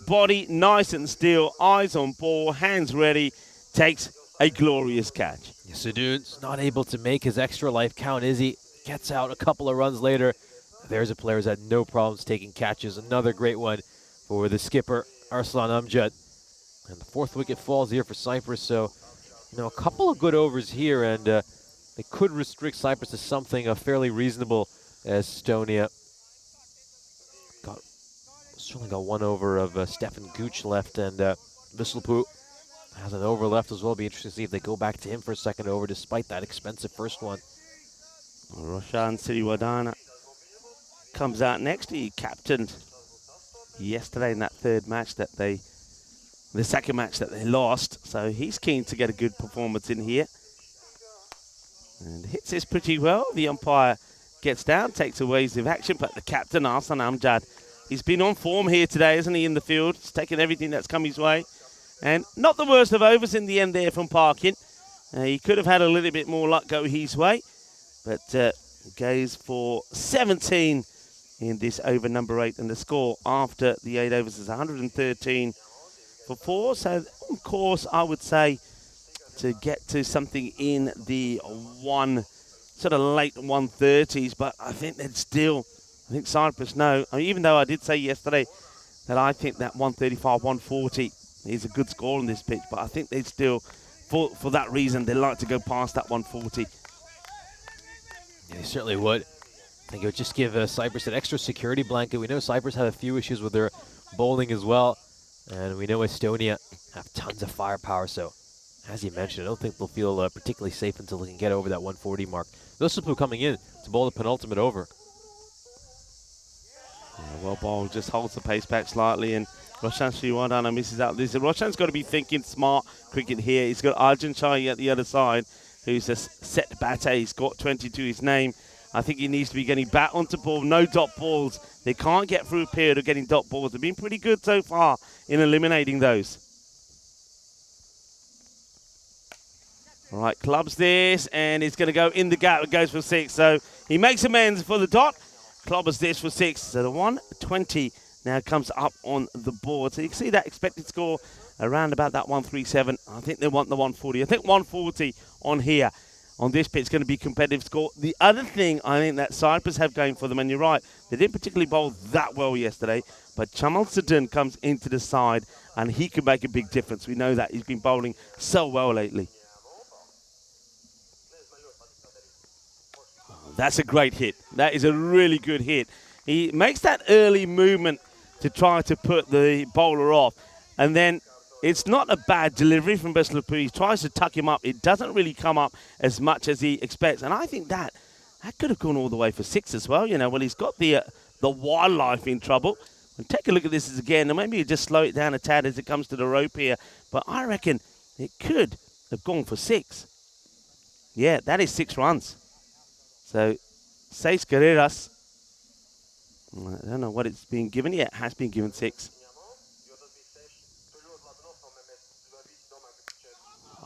Body nice and still, eyes on ball, hands ready, takes a glorious catch. Sadun's not able to make his extra life count, is he? Gets out a couple of runs later. There's a player who's had no problems taking catches. Another great one for the skipper, Arslan Amjad. And the 4th wicket falls here for Cyprus, so a couple of good overs here, and they could restrict Cyprus to something fairly reasonable as Estonia certainly got 1 over of Stefan Gooch left, and Visselpu has an over left as well. Be interesting to see if they go back to him for a second over despite that expensive first one. Roshan Siriwadana comes out next. He captained yesterday in that third match that the second match that they lost. So he's keen to get a good performance in here. And hits this pretty well. The umpire gets down, takes away his action, but the captain, Arsan Amjad, he's been on form here today, isn't he, in the field? He's taken everything that's come his way. And not the worst of overs in the end there from Parkin. He could have had a little bit more luck go his way, but goes for 17 in this over number 8. And the score after the 8 overs is 113 for 4. So, of course, I would say to get to something in the sort of late 130s, but I think I think Cyprus know. I mean, even though I did say yesterday that I think that 135, 140 is a good score on this pitch, but I think they still, for that reason, they like to go past that 140. Yeah, they certainly would. I think it would just give Cyprus an extra security blanket. We know Cyprus have a few issues with their bowling as well, and we know Estonia have tons of firepower, so as you mentioned, I don't think they'll feel particularly safe until they can get over that 140 mark. Visselpu coming in to bowl the penultimate over. Well, ball just holds the pace back slightly, and Roshan Sriwadana misses out. Roshan's got to be thinking smart cricket here. He's got Arjun Chai at the other side, who's a set batter. He's got 20 to his name. I think he needs to be getting bat onto ball, no dot balls. They can't get through a period of getting dot balls. They've been pretty good so far in eliminating those. All right, clubs this, and he's going to go in the gap. It goes for 6. So he makes amends for the dot. Clobbers this for 6. So the 120 now comes up on the board. So you can see that expected score around about that 137. I think they want the 140. I think 140 on here, on this pitch, is going to be competitive score. The other thing I think that Cyprus have going for them, and you're right, they didn't particularly bowl that well yesterday, but Chamal Sadun comes into the side, and he can make a big difference. We know that. He's been bowling so well lately. That's a great hit. That is a really good hit. He makes that early movement to try to put the bowler off. And then it's not a bad delivery from Veslupu. He tries to tuck him up. It doesn't really come up as much as he expects. And I think that could have gone all the way for 6 as well. Well, he's got the wildlife in trouble. And take a look at this again. And maybe you just slow it down a tad as it comes to the rope here. But I reckon it could have gone for 6. Yeah, that is 6 runs. So, 6 carreras. I don't know what it's been given yet. It has been given 6.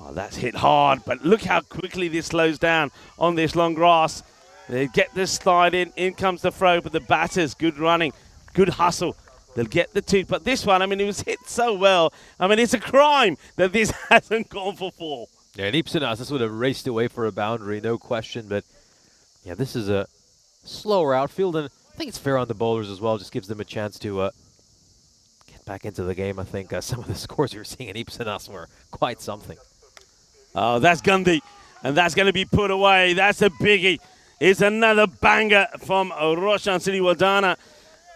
Oh, that's hit hard, but look how quickly this slows down on this long grass. They get this slide in comes the throw, but the batters, good running, good hustle. They'll get the 2, but this one, I mean, it was hit so well. I mean, it's a crime that this hasn't gone for 4. Yeah, and Ipsenas, this would have raced away for a boundary, no question, but yeah, this is a slower outfield, and I think it's fair on the bowlers as well. Just gives them a chance to get back into the game. I think some of the scores we were seeing in Ipsenas were quite something. Oh, that's Gundy. And that's going to be put away. That's a biggie. It's another banger from Roshan Siriwardana.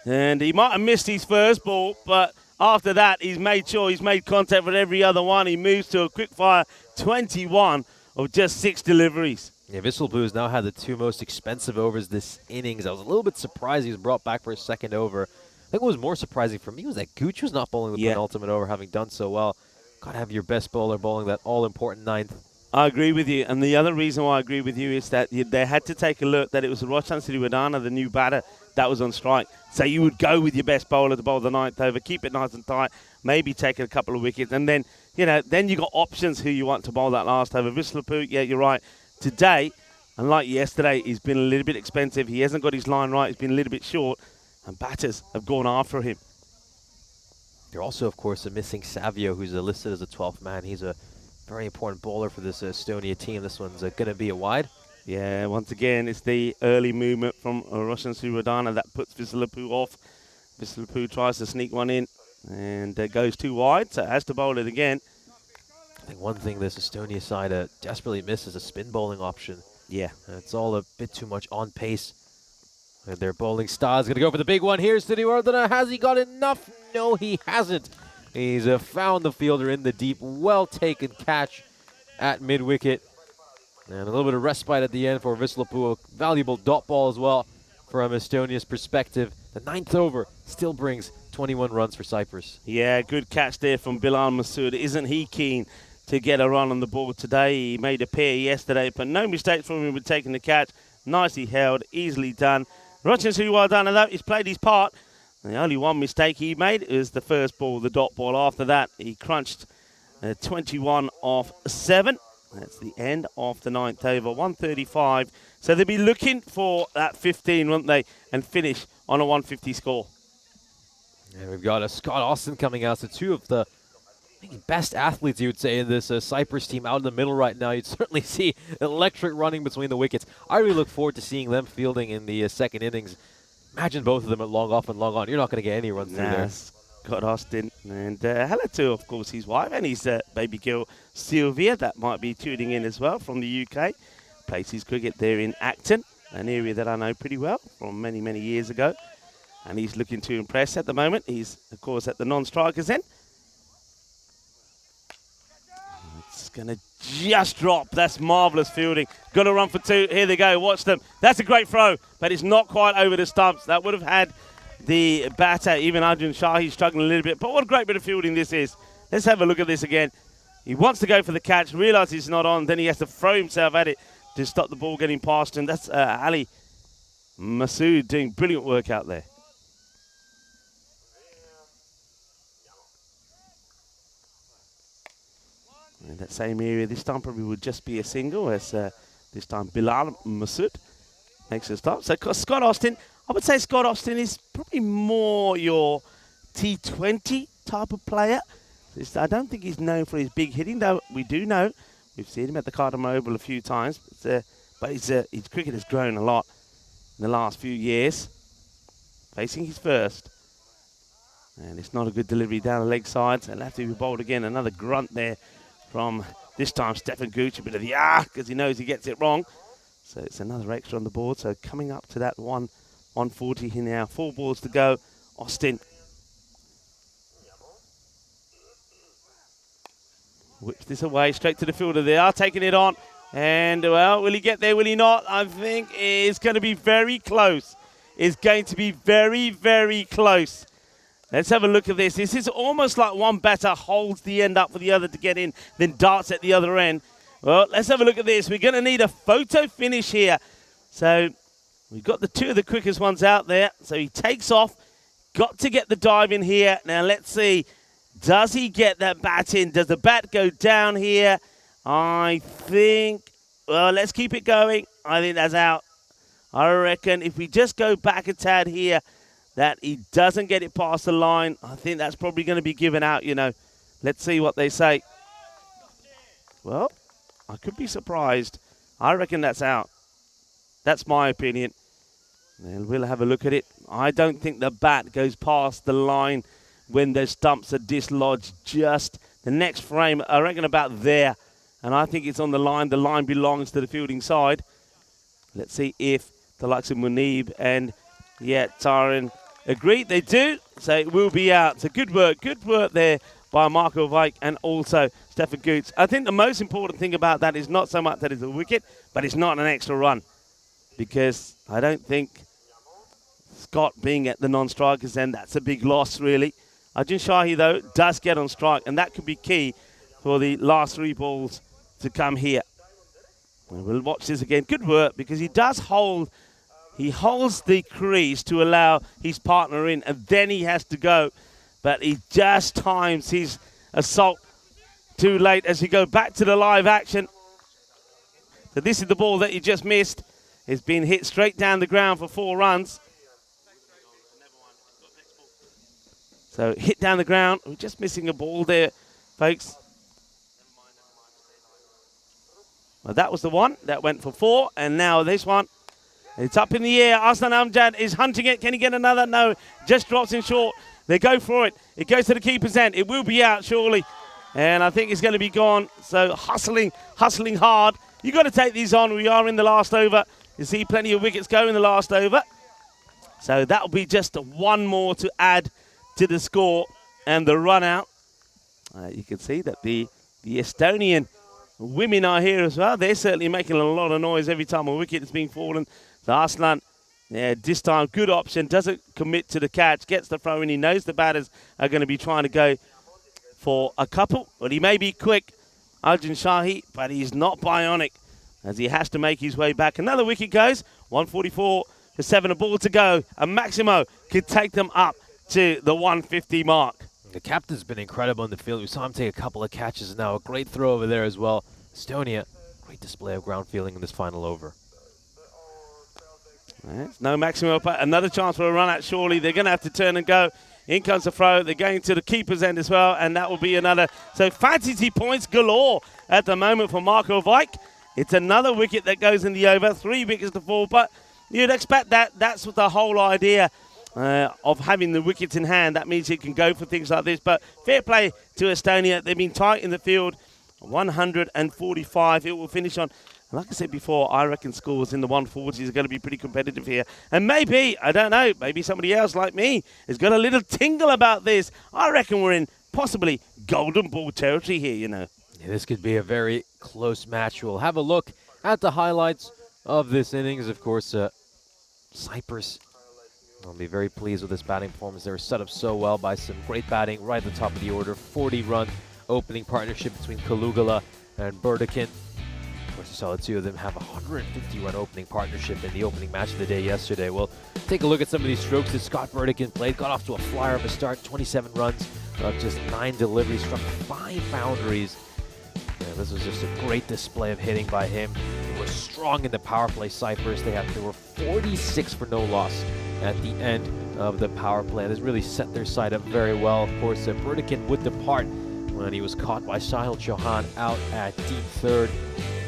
And he might have missed his first ball, but after that, he's made sure he's made contact with every other one. He moves to a quick fire 21 of just 6 deliveries. Yeah, Visselbu has now had the 2 most expensive overs this innings. I was a little bit surprised he was brought back for a second over. I think what was more surprising for me was that Gooch was not bowling the penultimate over, having done so well. Got to have your best bowler bowling that all-important 9th. I agree with you, and the other reason why I agree with you is that they had to take a look that it was Roshan Siriwardana, the new batter, that was on strike. So you would go with your best bowler to bowl the 9th over, keep it nice and tight, maybe take a couple of wickets, and then, then you got options who you want to bowl that last over. Visselbu, yeah, you're right. Today, unlike yesterday, he's been a little bit expensive. He hasn't got his line right. He's been a little bit short, and batters have gone after him. They're also, of course, missing Savio, who's listed as a 12th man. He's a very important bowler for this Estonia team. This one's going to be a wide. Yeah, once again, it's the early movement from Roshan Siriwardana that puts Visselbu off. Visselbu tries to sneak one in and goes too wide, so has to bowl it again. I think one thing this Estonia side desperately misses is a spin bowling option. Yeah. It's all a bit too much on pace. And their bowling style is going to go for the big one here. Siriwardana, has he got enough? No, he hasn't. He's found the fielder in the deep. Well taken catch at mid-wicket. And a little bit of respite at the end for Visselbu. A valuable dot ball as well from Estonia's perspective. The 9th over still brings 21 runs for Cyprus. Yeah, good catch there from Bilal Masood. Isn't he keen to get a run on the board today? He made a pair yesterday, but no mistakes from him with taking the catch. Nicely held, easily done. Roshan Siriwardana, though, he's played his part. The only one mistake he made is the first ball, the dot ball. After that, he crunched 21 off 7. That's the end of the 9th over, 135. So they'll be looking for that 15, won't they, and finish on a 150 score. And we've got Scott Austin coming out. So 2 of the best athletes, you would say, in this Cyprus team out in the middle right now. You'd certainly see electric running between the wickets. I really look forward to seeing them fielding in the second innings. Imagine both of them at long off and long on. You're not going to get any runs through there. Scott Austin. And hello to, of course, his wife and his baby girl, Sylvia, that might be tuning in as well from the UK. Plays his cricket there in Acton, an area that I know pretty well from many, many years ago. And he's looking to impress at the moment. He's, of course, at the non-strikers end. It's going to just drop. That's marvellous fielding. Got to run for 2. Here they go. Watch them. That's a great throw, but it's not quite over the stumps. That would have had the batter, even Arjun Shahi, struggling a little bit. But what a great bit of fielding this is. Let's have a look at this again. He wants to go for the catch, realises it's not on, then he has to throw himself at it to stop the ball getting past him. That's Ali Masood doing brilliant work out there. In that same area, this time probably would just be a single, as this time Bilal Masood makes a stop. So Scott Austin, I would say Scott Austin is probably more your T20 type of player. I don't think he's known for his big hitting, though we do know. We've seen him at the Cardamom Oval a few times. But his cricket has grown a lot in the last few years. Facing his first. And it's not a good delivery down the leg side, so it'll have to be bowled again. Another grunt there from, this time, Stefan Gooch. A bit of the because he knows he gets it wrong. So it's another extra on the board. So coming up to that 140 here now. 4 balls to go. Austin whips this away, straight to the fielder. They are taking it on. And, well, will he get there? Will he not? I think it's going to be very close. It's going to be very, very close. Let's have a look at this. This is almost like one batter holds the end up for the other to get in, then darts at the other end. Well, let's have a look at this. We're going to need a photo finish here. So we've got the 2 of the quickest ones out there. So he takes off. Got to get the dive in here. Now, let's see. Does he get that bat in? Does the bat go down here? I think, well, let's keep it going. I think that's out. I reckon if we just go back a tad here, that he doesn't get it past the line, I think that's probably going to be given out, you know. Let's see what they say. Well, I could be surprised. I reckon that's out. That's my opinion. And we'll have a look at it. I don't think the bat goes past the line when the stumps are dislodged. Just the next frame, I reckon about there. and I think it's on the line. The line belongs to the fielding side. Let's see if the likes of Munib and Tyron agree. They do, so it will be out. So good work there by Marco Vike and also Stefan Goots. I think the most important thing about that is not so much that it's a wicket, but it's not an extra run, because I don't think Scott being at the non-strikers end, that's a big loss, really. Arjun Shahi, though, does get on strike, and that could be key for the last 3 balls to come here. And we'll watch this again. Good work, because he does hold, he holds the crease to allow his partner in, and then he has to go. But he just times his assault too late as he go back to the live action. So this is the ball that he just missed. It's been hit straight down the ground for 4 runs. So hit down the ground. We're just missing a ball there, folks. Well, that was the one that went for 4, and now this one. It's up in the air. Aslan Amjad is hunting it. Can he get another? No, just drops in short. They go for it. It goes to the keeper's end. It will be out, surely. And I think it's going to be gone. So hustling hard. You've got to take these on. We are in the last over. You see plenty of wickets go in the last over. So that will be just 1 more to add to the score and the run out. You can see that the Estonian women are here as well. They're certainly making a lot of noise every time a wicket is being fallen. So Arslan, this time, good option, doesn't commit to the catch, gets the throw in. He knows the batters are going to be trying to go for a couple, but he may be quick, Arjun Shahi, but he's not bionic as he has to make his way back. Another wicket goes, 144 for 7, a ball to go, and Maximo could take them up to the 150 mark. The captain's been incredible in the field. We saw him take a couple of catches now. A great throw over there as well. Estonia, great display of ground fielding in this final over. No Maximo, another chance for a run out, surely. They're going to have to turn and go. In comes the throw. They're going to the keeper's end as well, and that will be another. So fantasy points galore at the moment for Marco Vike. It's another wicket that goes in the over. 3 wickets to fall, but you'd expect that. That's the whole idea of having the wickets in hand. That means he can go for things like this. But fair play to Estonia. They've been tight in the field. 145 it will finish on. Like I said before, I reckon scores in the 140s are going to be pretty competitive here. And maybe, I don't know, maybe somebody else like me has got a little tingle about this. I reckon we're in possibly golden ball territory here, you know. Yeah, this could be a very close match. We'll have a look at the highlights of this innings. Of course, Cyprus, I'll be very pleased with this batting performance. They were set up so well by some great batting right at the top of the order. 40-run opening partnership between Kalugala and Burdikin. Of course, you saw the two of them have a 150-run opening partnership in the opening match of the day yesterday. We'll take a look at some of these strokes that Scott Burdikin played. Got off to a flyer of a start, 27 runs, just 9 deliveries, struck 5 boundaries. Yeah, this was just a great display of hitting by him. He was strong in the power play, Cyprus. They were 46 for no loss at the end of the power play. This really set their side up very well. Of course, Burdikin would depart when he was caught by Sahil Chauhan out at deep third.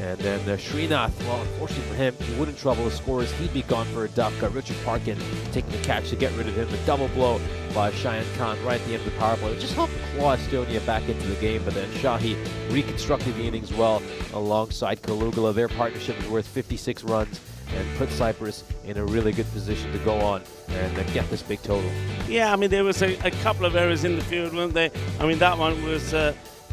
And then Srinath, well, unfortunately for him, he wouldn't trouble the scorers. He'd be gone for a duck. Richard Parkin taking the catch to get rid of him. The double blow by Shayan Khan right at the end of the power play. It just helped claw Estonia back into the game, but then Shahi reconstructed the innings well alongside Kalugala. Their partnership is worth 56 runs and put Cyprus in a really good position to go on and get this big total. Yeah, I mean, there was a couple of errors in the field, weren't there? I mean, that one was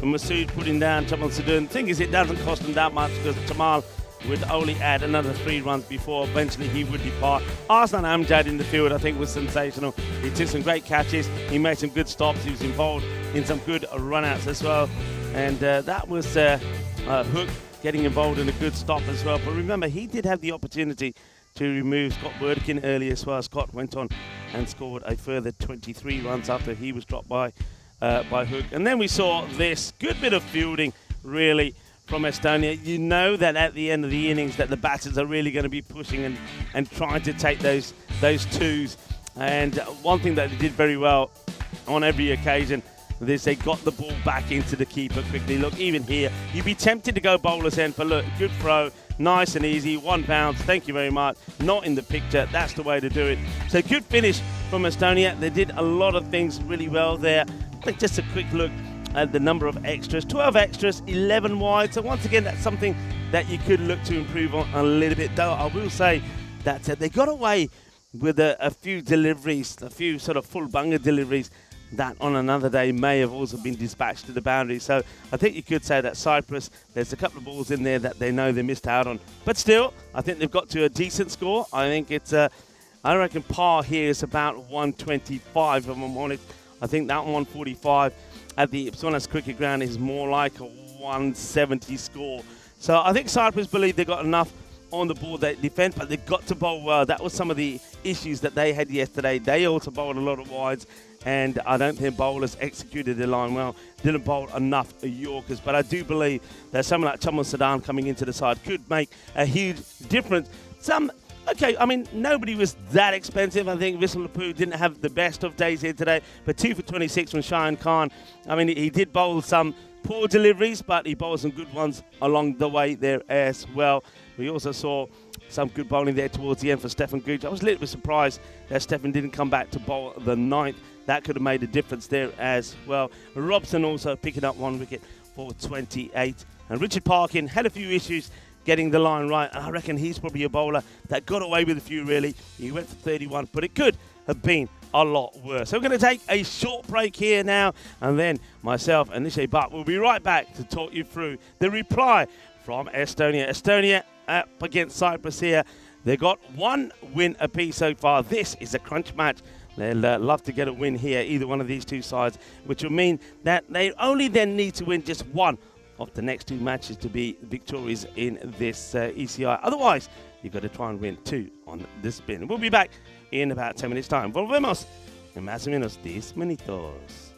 Masood putting down Tamal Sadun. The thing is, it doesn't cost him that much because Tamal would only add another 3 runs before eventually he would depart. Arslan Amjad in the field, I think, was sensational. He took some great catches. He made some good stops. He was involved in some good run-outs as well. And that was Hook getting involved in a good stop as well. But remember, he did have the opportunity to remove Scott Burdikin early as well. Scott went on and scored a further 23 runs after he was dropped by Hook. And then we saw this good bit of fielding, really, from Estonia. You know that at the end of the innings that the batters are really going to be pushing and trying to take those twos. And one thing that they did very well on every occasion is they got the ball back into the keeper quickly. Look, even here, you'd be tempted to go bowler's end, but look, good throw, nice and easy, 1 bounce, thank you very much. Not in the picture, that's the way to do it. So good finish from Estonia. They did a lot of things really well there. Just a quick look at the number of extras. 12 extras, 11 wide. So once again, that's something that you could look to improve on a little bit. Though I will say that they got away with a few deliveries, a few sort of full bunger deliveries that on another day may have also been dispatched to the boundary. So I think you could say that Cyprus, there's a couple of balls in there that they know they missed out on. But still, I think they've got to a decent score. I think it's, I reckon par here is about 125, if I'm honest. I think that 145 at the Ipsonas cricket ground is more like a 170 score. So I think Cyprus believe they've got enough on the board they defend, but they've got to bowl well. That was some of the issues that they had yesterday. They also bowled a lot of wides, and I don't think bowlers executed their line well. Didn't bowl enough Yorkers, but I do believe that someone like Chamal Sadan coming into the side could make a huge difference. Okay, I mean, nobody was that expensive. I think Vissel Lapu didn't have the best of days here today, but 2 for 26 from Shayan Khan. I mean, he did bowl some poor deliveries, but he bowled some good ones along the way there as well. We also saw some good bowling there towards the end for Stefan Gooch. I was a little bit surprised that Stefan didn't come back to bowl the 9th. That could have made a difference there as well. Robson also picking up 1 wicket for 28. And Richard Parkin had a few issues getting the line right. And I reckon he's probably a bowler that got away with a few, really. He went for 31, but it could have been a lot worse. So we're going to take a short break here now, and then myself and Nishay Bhatt will be right back to talk you through the reply from Estonia. Estonia up against Cyprus here. They got 1 win apiece so far. This is a crunch match. They'll love to get a win here, either one of these two sides, which will mean that they only then need to win just 1 of the next 2 matches to be victorious in this ECI. Otherwise, you've got to try and win 2 on the spin. We'll be back in about 10 minutes' time. Volvemos en más o menos 10 minutos.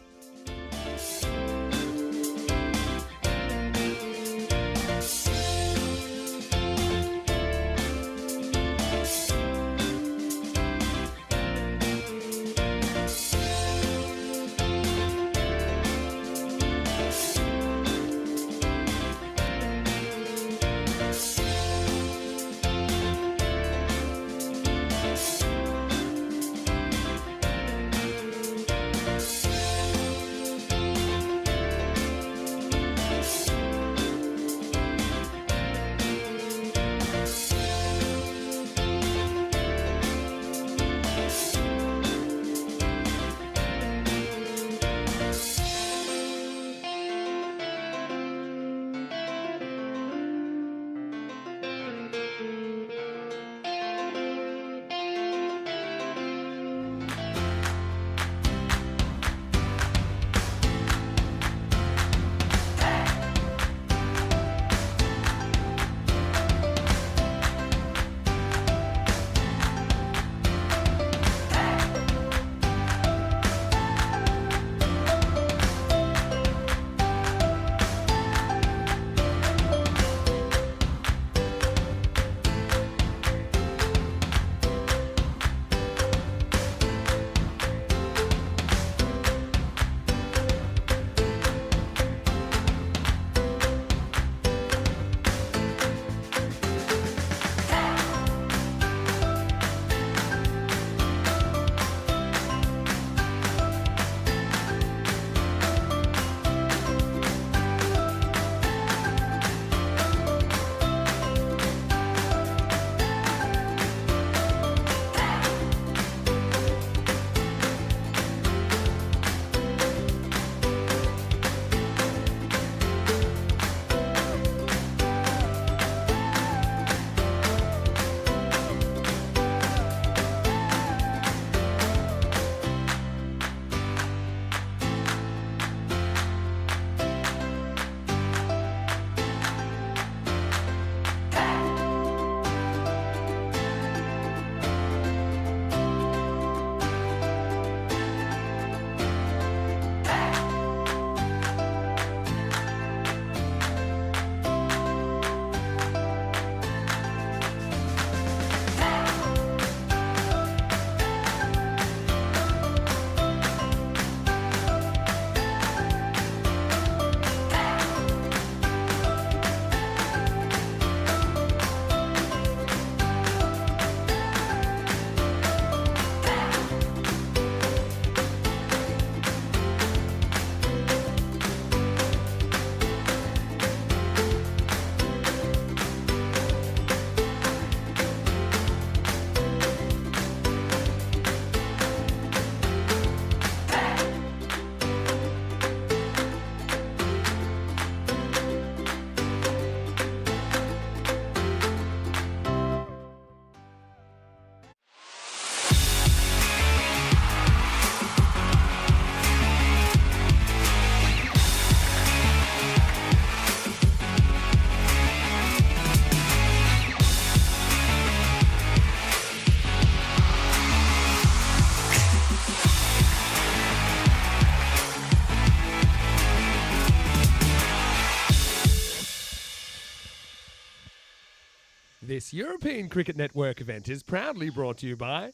This European Cricket Network event is proudly brought to you by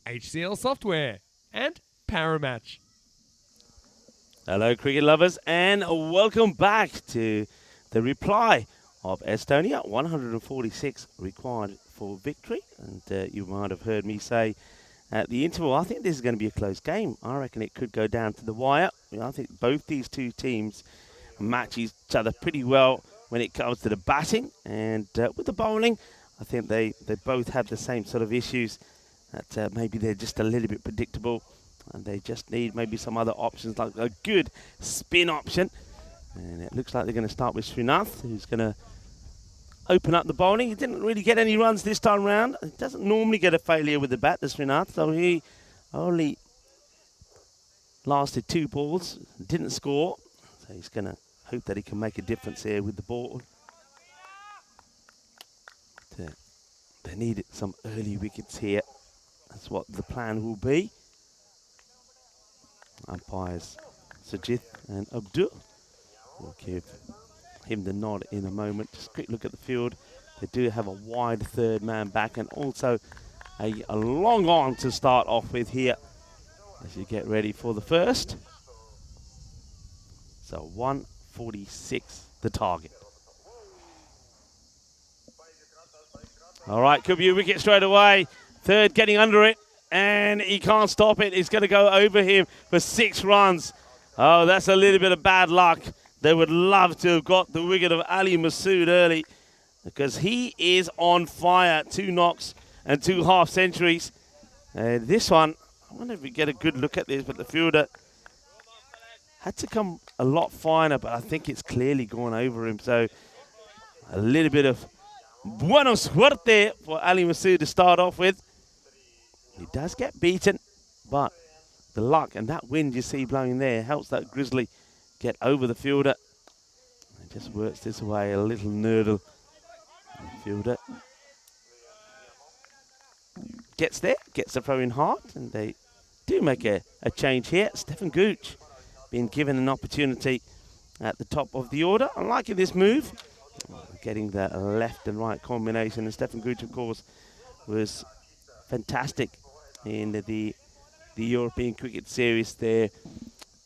HCL Software and Paramatch. Hello, cricket lovers, and welcome back to the reply of Estonia. 146 required for victory. And you might have heard me say at the interval, I think this is going to be a close game. I reckon it could go down to the wire. I think both these two teams match each other pretty well when it comes to the batting. And with the bowling, I think they both have the same sort of issues. That maybe they're just a little bit predictable. And they just need maybe some other options, like a good spin option. And it looks like they're going to start with Srinath, who's going to open up the bowling. He didn't really get any runs this time round. He doesn't normally get a failure with the bat, the Srinath. So he only lasted 2 balls, didn't score. So he's going to hope that he can make a difference here with the ball. They need some early wickets here. That's what the plan will be. Umpires Sajith and Abdul will give him the nod in a moment. Just a quick look at the field. They do have a wide third man back and also a long on to start off with here as you get ready for the first. So 146 the target. All right, could be a wicket straight away. Third getting under it. And he can't stop it. It's going to go over him for 6 runs. Oh, that's a little bit of bad luck. They would love to have got the wicket of Ali Masood early because he is on fire. 2 knocks and 2 half centuries. And this one, I wonder if we get a good look at this, but the fielder had to come a lot finer, but I think it's clearly gone over him. So a little bit of buena suerte for Ali Masood to start off with. He does get beaten, but the luck and that wind you see blowing there helps that Grizzly get over the fielder. It just works this way, a little nurdle. The fielder gets there, gets the throw in hard, and they do make a change here. Stefan Gooch being given an opportunity at the top of the order. I'm liking this move, getting the left and right combination. And Stefan Gooch, of course, was fantastic in the European Cricket Series there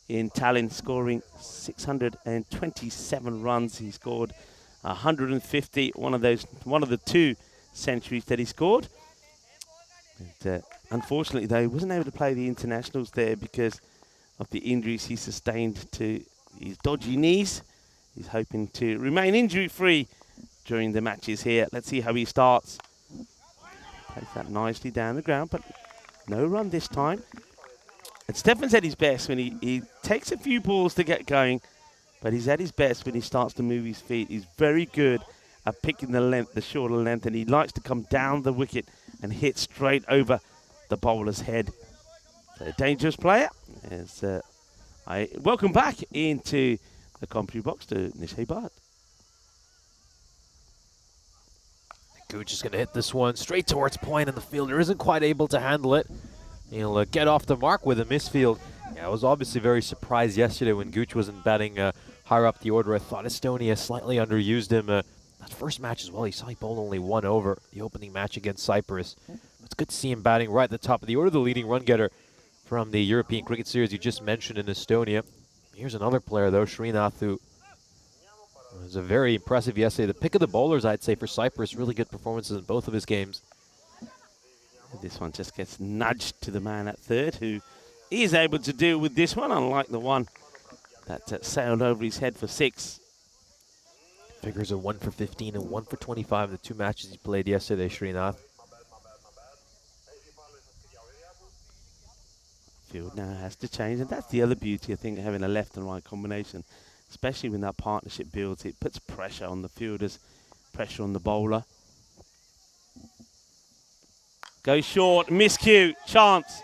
in Tallinn, scoring 627 runs. He scored 150, one of the 2 centuries that he scored. And, unfortunately, though, he wasn't able to play the internationals there because of the injuries he sustained to his dodgy knees. He's hoping to remain injury-free during the matches here. Let's see how he starts. Plays that nicely down the ground, but no run this time. And Stefan's at his best when he takes a few balls to get going, but he's at his best when he starts to move his feet. He's very good at picking the length, the shorter length, and he likes to come down the wicket and hit straight over the bowler's head. So a dangerous player. As I welcome back into the commentary box to Nishay Bhatt. Gooch is going to hit this one straight towards point, and the fielder isn't quite able to handle it. He'll get off the mark with a misfield. Yeah, I was obviously very surprised yesterday when Gooch wasn't batting higher up the order. I thought Estonia slightly underused him. That first match as well, he saw he bowled only 1 over, the opening match against Cyprus. It's good to see him batting right at the top of the order, the leading run getter from the European Cricket Series you just mentioned in Estonia. Here's another player, though, Srinath, who was a very impressive yesterday. The pick of the bowlers, I'd say, for Cyprus. Really good performances in both of his games. This one just gets nudged to the man at third, who is able to deal with this one, unlike the one that sailed over his head for 6. Figures are 1 for 15 and 1 for 25 in the 2 matches he played yesterday, Srinath. Field now has to change, and that's the other beauty, I think, of having a left and right combination, especially when that partnership builds. It puts pressure on the fielders, pressure on the bowler. Go short, miscue, chance.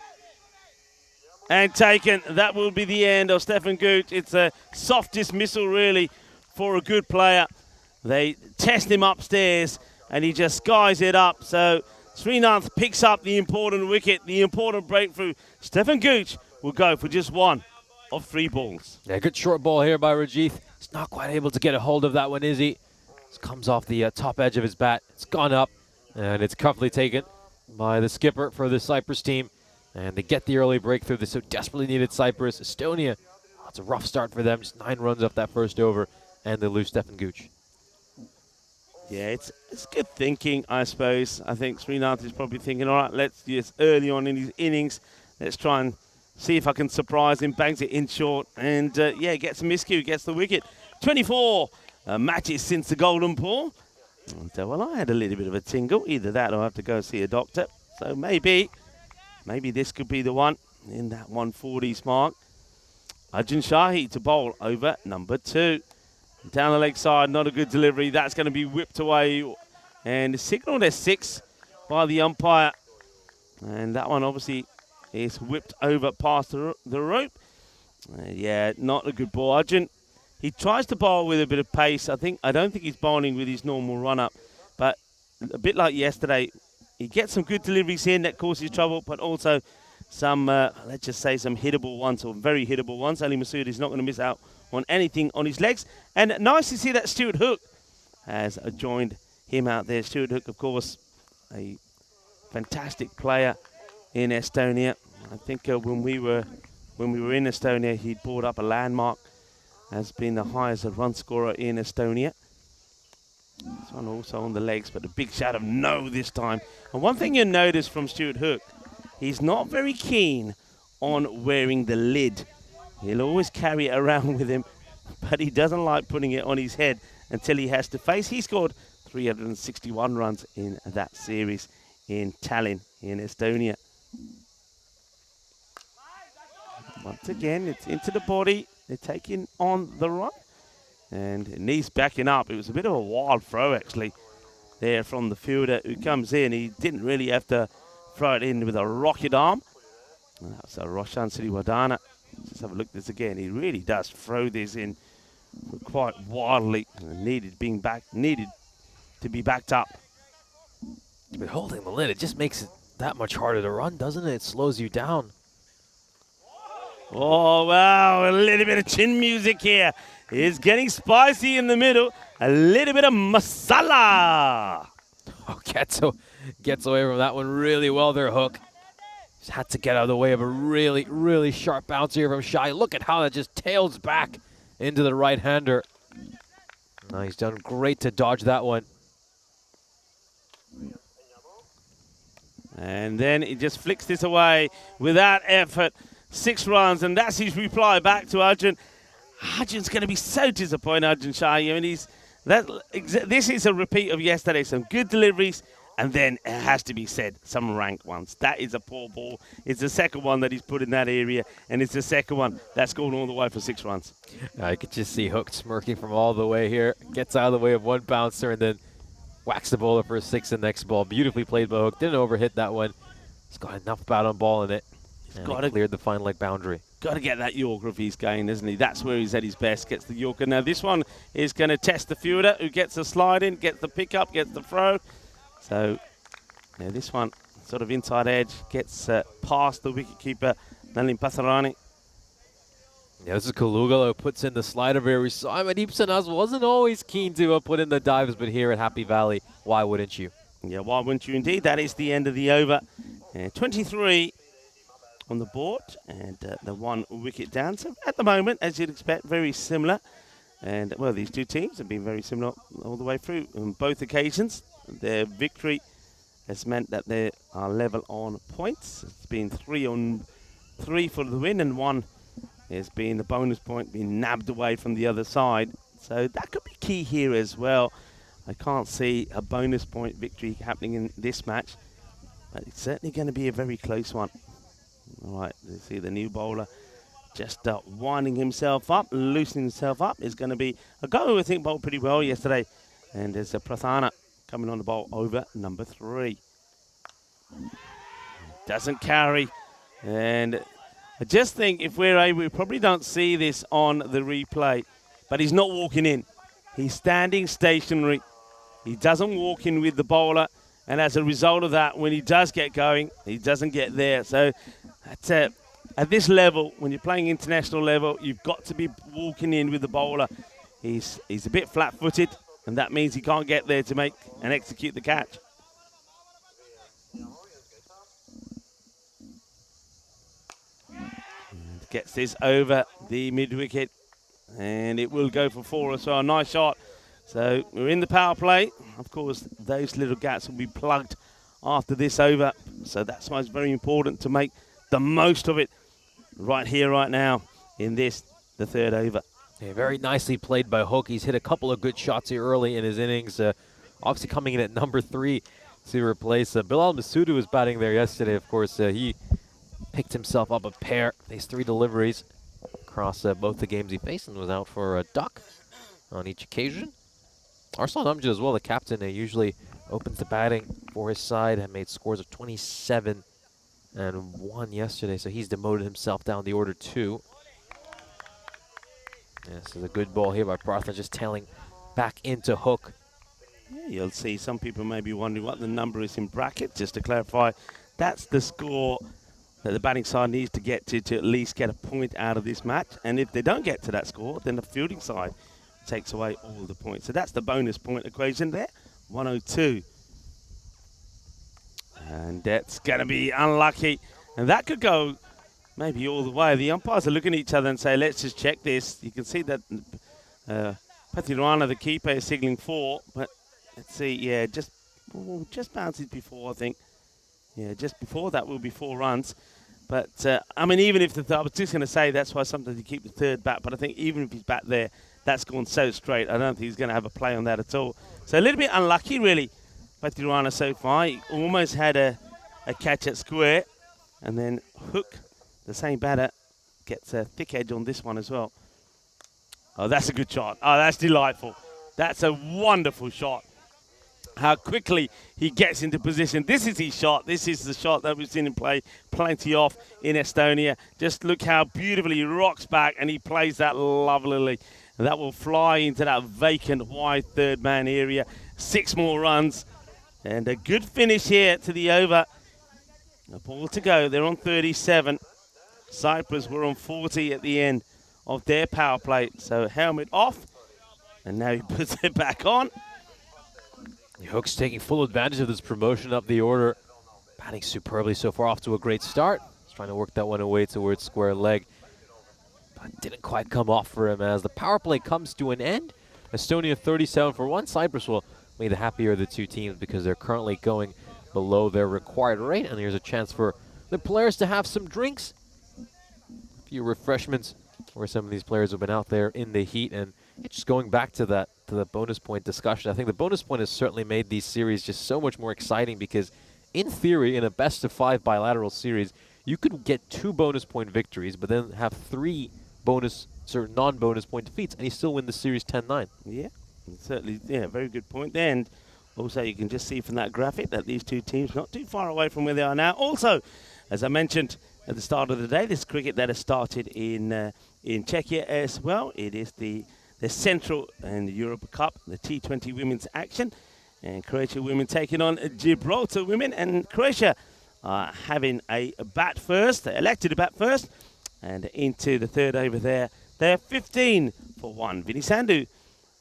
And taken. That will be the end of Stefan Gooch. It's a soft dismissal, really, for a good player. They test him upstairs, and he just skies it up. So Srinath picks up the important wicket, the important breakthrough. Stefan Gooch will go for just 1 of 3 balls. Yeah, good short ball here by Rajith. He's not quite able to get a hold of that one, is he? This comes off the top edge of his bat. It's gone up. And it's comfortably taken by the skipper for the Cyprus team. And they get the early breakthrough. They so desperately needed Cyprus. Estonia, it's a rough start for them. Just 9 runs off that first over. And they lose Stefan Gooch. Yeah, it's good thinking, I suppose. I think Srinath is probably thinking, all right, let's just early on in his innings, let's try and see if I can surprise him. Bangs it in short. And, yeah, gets a miscue, gets the wicket. 24 matches since the Golden Ball. And, well, I had a little bit of a tingle. Either that or I have to go see a doctor. So maybe this could be the one in that 140s mark. Arjun Shahi to bowl over number 2. Down the leg side, not a good delivery. That's going to be whipped away. And signalled as 6 by the umpire. And that one obviously is whipped over past the rope. Yeah, not a good ball. Arjun, he tries to bowl with a bit of pace. I don't think he's bowling with his normal run-up. But a bit like yesterday, he gets some good deliveries in that causes trouble, but also some, let's just say, some hittable ones, or very hittable ones. Ali Masood is not going to miss out on anything on his legs. And nice to see that Stuart Hook has joined him out there. Stuart Hook, of course, a fantastic player in Estonia. I think when we were in Estonia, he brought up a landmark as being the highest run scorer in Estonia. This one also on the legs, but a big shout of no this time. And one thing you'll notice from Stuart Hook, he's not very keen on wearing the lid. He'll always carry it around with him, but he doesn't like putting it on his head until he has to face. He scored 361 runs in that series in Tallinn in Estonia. Once again, it's into the body. They're taking on the run. And knees backing up. It was a bit of a wild throw, actually, there from the fielder who comes in. He didn't really have to throw it in with a rocket arm. And that was Roshan Sriwadana. Let's have a look at this again. He really does throw this in quite wildly. Needed to be backed up. But holding the lid, it just makes it that much harder to run, doesn't it? It slows you down. Oh, wow, a little bit of chin music here. It's getting spicy in the middle. A little bit of masala. Oh, gets away from that one really well there, Hook. Just had to get out of the way of a really, really sharp bounce here from Shai. Look at how that just tails back into the right-hander. No, he's done great to dodge that one. And then he just flicks this away without effort. 6 runs, and that's his reply back to Arjun. Arjun's going to be so disappointed, Arjun Shah. I mean, this is a repeat of yesterday. Some good deliveries, and then it has to be said, some rank ones. That is a poor ball. It's the second one that he's put in that area, and it's the second one that's gone all the way for 6 runs. I could just see Hook smirking from all the way here. Gets out of the way of one bouncer, and then whacks the bowler for a 6 the next ball. Beautifully played by Hook. Didn't overhit that one. He's got enough bat on ball in it. And he cleared the fine leg boundary. Got to get that Yorker if he's going, isn't he? That's where he's at his best, gets the Yorker. Now this one is going to test the fielder, who gets the slide in, gets the pickup, gets the throw. So, yeah, this one, sort of inside edge, gets past the wicketkeeper, Nalin Patharani. Yeah, this is Kaluga who puts in the slider very Mandeep Sanaz wasn't always keen to put in the dives, but here at Happy Valley, why wouldn't you? Yeah, why wouldn't you indeed? That is the end of the over. 23 on the board, and the 1 wicket down. So at the moment, as you'd expect, very similar. And, well, these two teams have been very similar all the way through on both occasions. Their victory has meant that they are level on points. It's been 3 on 3 for the win, and 1 has been the bonus point being nabbed away from the other side. So that could be key here as well. I can't see a bonus point victory happening in this match, but it's certainly going to be a very close one. All right, you see the new bowler just winding himself up, loosening himself up. Is going to be a guy who I think bowled pretty well yesterday. And there's a Prathana coming on the bowl over number 3. Doesn't carry. And I just think if we're able, we probably don't see this on the replay, but he's not walking in. He's standing stationary. He doesn't walk in with the bowler. And as a result of that, when he does get going, he doesn't get there. So that's it. At this level, when you're playing international level, you've got to be walking in with the bowler. He's a bit flat-footed, and that means he can't get there to make and execute the catch. Gets this over the mid-wicket, and it will go for 4 as well. Nice shot. So we're in the power play. Of course, those little gaps will be plugged after this over. So that's why it's very important to make the most of it right here, right now, in this, the third over. Yeah, very nicely played by Hook. He's hit a couple of good shots here early in his innings. Obviously coming in at number 3 to replace Bilal Masudu, who was batting there yesterday. Of course, he picked himself up a pair. Faced 3 deliveries across both the games he faced and was out for a duck on each occasion. Arslan Amjad as well, the captain, usually opens the batting for his side and made scores of 27 and 1 yesterday, so he's demoted himself down the order 2. Yeah, this is a good ball here by Partha, just tailing back into Hook. Yeah, you'll see some people may be wondering what the number is in bracket. Just to clarify, that's the score that the batting side needs to get to at least get a point out of this match. And if they don't get to that score, then the fielding side takes away all the points. So that's the bonus point equation there, 102. And that's going to be unlucky. And that could go maybe all the way. The umpires are looking at each other and say, let's just check this. You can see that Patirana, the keeper, is signaling 4. But let's see, yeah, just bounces before, I think. Yeah, just before that will be 4 runs. But, I mean, even if I was just going to say that's why sometimes you keep the third bat. But I think even if he's back there, that's gone so straight. I don't think he's going to have a play on that at all. So a little bit unlucky, really, Patirana so far. He almost had a catch at square. And then Hook, the same batter, gets a thick edge on this one as well. Oh, that's a good shot. Oh, that's delightful. That's a wonderful shot. How quickly he gets into position. This is his shot. This is the shot that we've seen him play plenty of in Estonia. Just look how beautifully he rocks back and he plays that lovely. And that will fly into that vacant wide third man area. 6 more runs. And a good finish here to the over. A ball to go. They're on 37. Cyprus were on 40 at the end of their power play. So helmet off. And now he puts it back on. Hook's taking full advantage of this promotion up the order. Batting superbly so far, off to a great start. He's trying to work that one away towards square leg. But didn't quite come off for him as the power play comes to an end. Estonia 37 for 1. Cyprus will be the happier of the 2 teams because they're currently going below their required rate. And here's a chance for the players to have some drinks. A few refreshments for some of these players who have been out there in the heat. And just going back to the bonus point discussion, I think the bonus point has certainly made these series just so much more exciting because in theory, in a best-of-5 bilateral series, you could get 2 bonus point victories, but then have 3 non-bonus point defeats, and you still win the series 10-9. Yeah, certainly, yeah, very good point there. And also, you can just see from that graphic that these 2 teams not too far away from where they are now. Also, as I mentioned at the start of the day, this cricket that has started in Czechia as well. It is the Central and Europe Cup, the T20 women's action. And Croatia women taking on Gibraltar women. And Croatia are having a bat first. They elected to bat first. And into the third over there. They're 15 for 1. Vinny Sandu,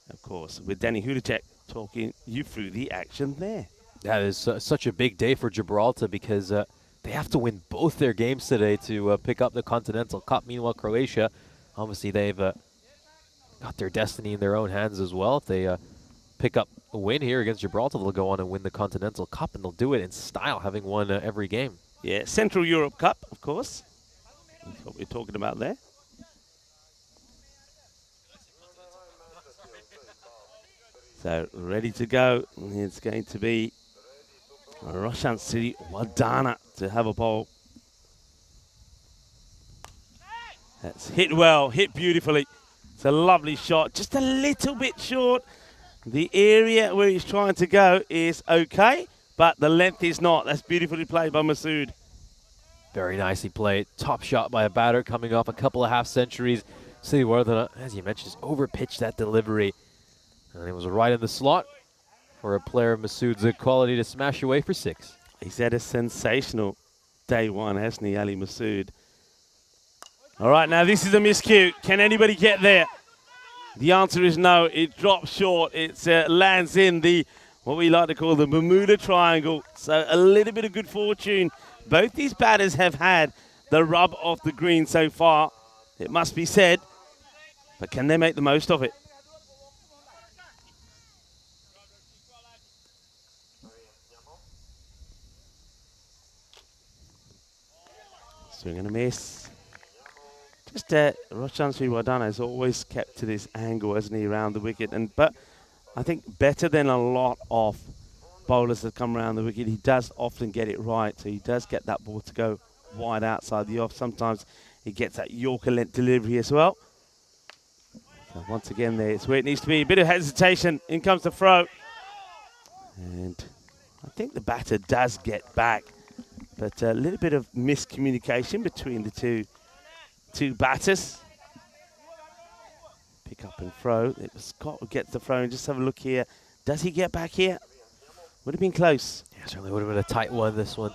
of course, with Danny Hudacek talking you through the action there. That is such a big day for Gibraltar because they have to win both their games today to pick up the Continental Cup. Meanwhile, Croatia, obviously they've got their destiny in their own hands as well. If they pick up a win here against Gibraltar, they'll go on and win the Continental Cup, and they'll do it in style, having won every game. Yeah, Central Europe Cup, of course. That's what we're talking about there. So, ready to go. It's going to be Roshan Siri Wadana to have a ball. That's hit well, hit beautifully. It's a lovely shot, just a little bit short. The area where he's trying to go is okay, but the length is not. That's beautifully played by Masood. Very nicely played. Top shot by a batter coming off a couple of half centuries. Siri Wadana, as you mentioned, just overpitched that delivery. And it was right in the slot for a player of Masood's quality to smash away for 6. He's had a sensational day one, hasn't he, Ali Masood? All right, now this is a miscue. Can anybody get there? The answer is no. It drops short. It lands in the, what we like to call the Bermuda Triangle. So a little bit of good fortune. Both these batters have had the rub of the green so far. it must be said. But can they make the most of it? Swing and a miss. Just Roshan Sriwadana has always kept to this angle, hasn't he, around the wicket. But I think better than a lot of bowlers that come around the wicket, he does often get it right. So he does get that ball to go wide outside the off. Sometimes he gets that Yorker length delivery as well. So once again, there it's where it needs to be. A bit of hesitation. In comes the throw. And I think the batter does get back. But a little bit of miscommunication between the two batters. Pick up and throw. It was Scott who gets the throw. And just have a look here. Does he get back here? Would have been close. Yeah, certainly would have been a tight one, this one.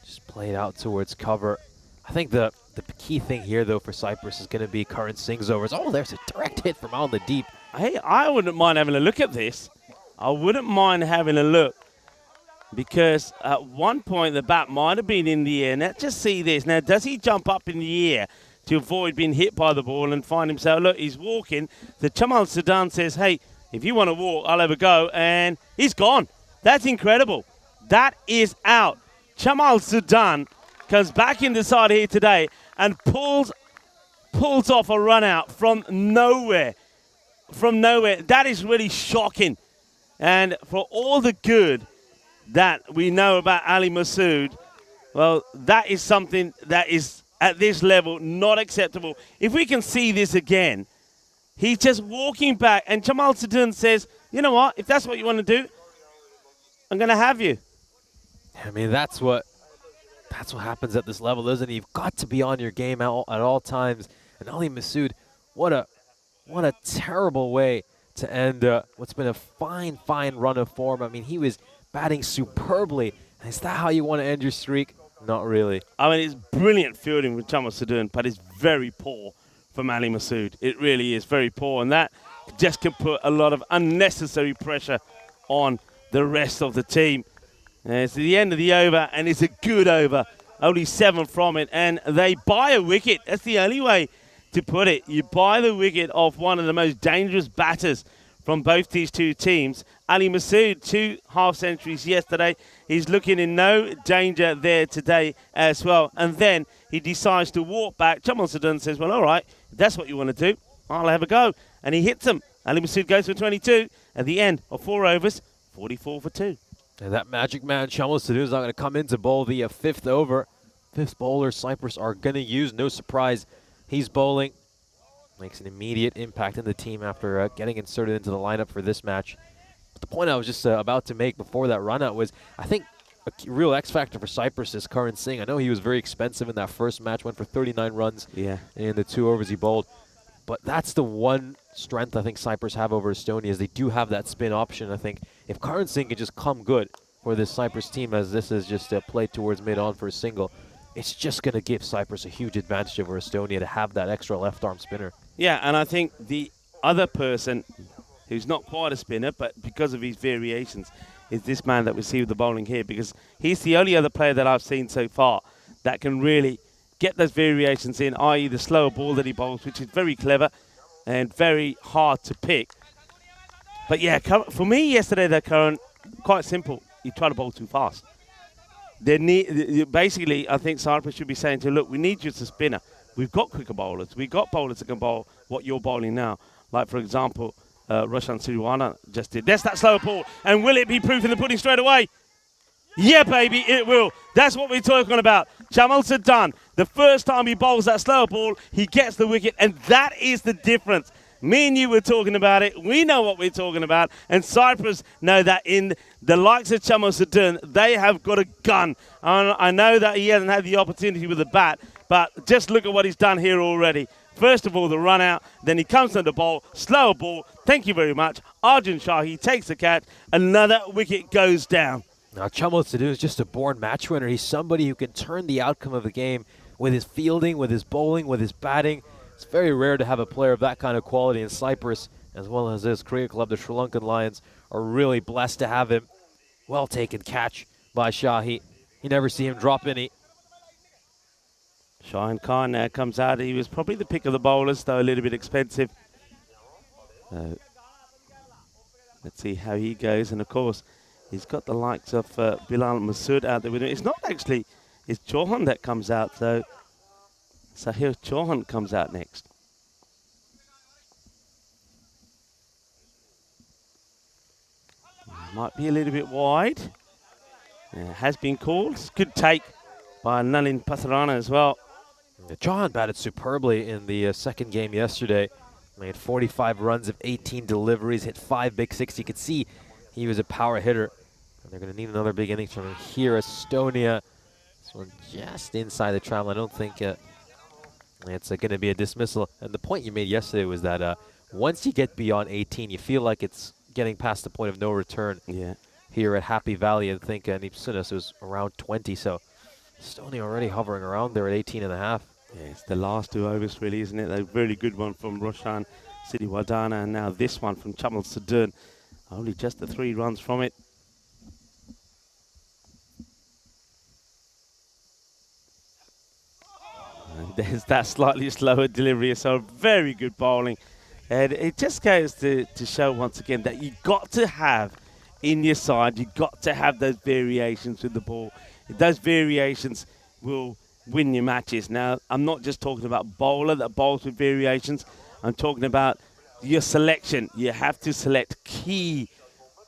Just played out towards cover. I think the key thing here, though, for Cyprus is going to be Karan Singh's overs. Oh, there's a direct hit from out in the deep. Hey, I wouldn't mind having a look at this. I wouldn't mind having a look. Because at one point the bat might have been in the air. Now, just see this. Now, does he jump up in the air to avoid being hit by the ball and find himself? Look, he's walking. The Chamal Sudan says, hey, if you want to walk, I'll have a go. And he's gone. That's incredible. That is out. Chamal Sudan comes back in the side here today and pulls off a run out from nowhere. From nowhere. That is really shocking. And for all the good that we know about Ali Masood, well, that is something that is, at this level, not acceptable. If we can see this again, he's just walking back, and Jamal Sadun says, you know what, if that's what you want to do, I'm going to have you. I mean, that's what happens at this level, isn't it? You've got to be on your game at all times. And Ali Masood, what a terrible way to end what's been a fine run of form. I mean, he was batting superbly. Is that how you want to end your streak? Not really. I mean, it's brilliant fielding with Jamal Sadun, but it's very poor from Ali Masood. It really is very poor, and that just can put a lot of unnecessary pressure on the rest of the team. It's the end of the over, and it's a good over. Only 7 from it, and they buy a wicket. That's the only way to put it. You buy the wicket off one of the most dangerous batters from both these two teams. Ali Masood, 2 half-centuries yesterday. He's looking in no danger there today as well. And then he decides to walk back. Jamal Sadun says, well, all right, if that's what you want to do, I'll have a go. And he hits him. Ali Masood goes for 22 at the end of 4 overs, 44 for 2. And that magic man, Jamal Sadun, is not going to come in to bowl the 5th over. 5th bowler Cyprus are going to use. No surprise. He's bowling. Makes an immediate impact in the team after getting inserted into the lineup for this match. But the point I was just about to make before that run-out was, I think a real X-factor for Cyprus is Karan Singh. I know he was very expensive in that first match, went for 39 runs in the 2 overs he bowled. But that's the one strength I think Cyprus have over Estonia, is they do have that spin option. I think if Karan Singh can just come good for this Cyprus team, as this is just a play towards mid-on for a single, it's just going to give Cyprus a huge advantage over Estonia to have that extra left-arm spinner. Yeah, and I think the other person who's not quite a spinner, but because of his variations, is this man that we see with the bowling here, because he's the only other player that I've seen so far that can really get those variations in, i.e. the slower ball that he bowls, which is very clever and very hard to pick. But yeah, for me yesterday, the current, quite simple, you try to bowl too fast. Basically, I think Cyprus should be saying to him, look, we need you as a spinner. We've got quicker bowlers. We've got bowlers that can bowl what you're bowling now. Like, for example, Roshan Sriwana just did. There's that slower ball. And will it be proof in the pudding straight away? Yeah, baby, it will. That's what we're talking about. Jamal Sadun, the first time he bowls that slower ball, he gets the wicket. And that is the difference. Me and you were talking about it. We know what we're talking about. And Cyprus know that in the likes of Jamal Sadun, they have got a gun. And I know that he hasn't had the opportunity with the bat, but just look at what he's done here already. First of all, the run out. Then he comes on the ball. Slower ball. Thank you very much. Arjun Shahi takes the catch. Another wicket goes down. Now, Chamal Sadhu is just a born match winner. He's somebody who can turn the outcome of the game with his fielding, with his bowling, with his batting. It's very rare to have a player of that kind of quality in Cyprus, as well as his cricket club, the Sri Lankan Lions, are really blessed to have him. Well taken catch by Shahi. You never see him drop any. Shine Khan now comes out. He was probably the pick of the bowlers, though a little bit expensive. Let's see how he goes. And of course, he's got the likes of Bilal Masood out there with him. It's not actually, it's Chauhan that comes out. So Sahil Chauhan comes out next. Might be a little bit wide. Has been called. Good take by Nalin Patharana as well. Chauhan batted superbly in the second game yesterday. Made 45 runs of 18 deliveries, hit 5 big six. You could see he was a power hitter. And they're going to need another big innings from him here. Estonia, this one just inside the travel. I don't think it's going to be a dismissal. And the point you made yesterday was that once you get beyond 18, you feel like it's getting past the point of no return. Yeah. Here at Happy Valley, I think Nipsunas was around 20. So Estonia already hovering around there at 18 and a half. Yeah, it's the last 2 overs, really, isn't it? A really good one from Roshan Sidiwadana, and now this one from Chamal Sadun. Only just the 3 runs from it. And there's that slightly slower delivery, so very good bowling. And it just goes to show once again that you got to have in your side, you got to have those variations with the ball. Those variations will win your matches. Now, I'm not just talking about bowler that bowls with variations. I'm talking about your selection. You have to select key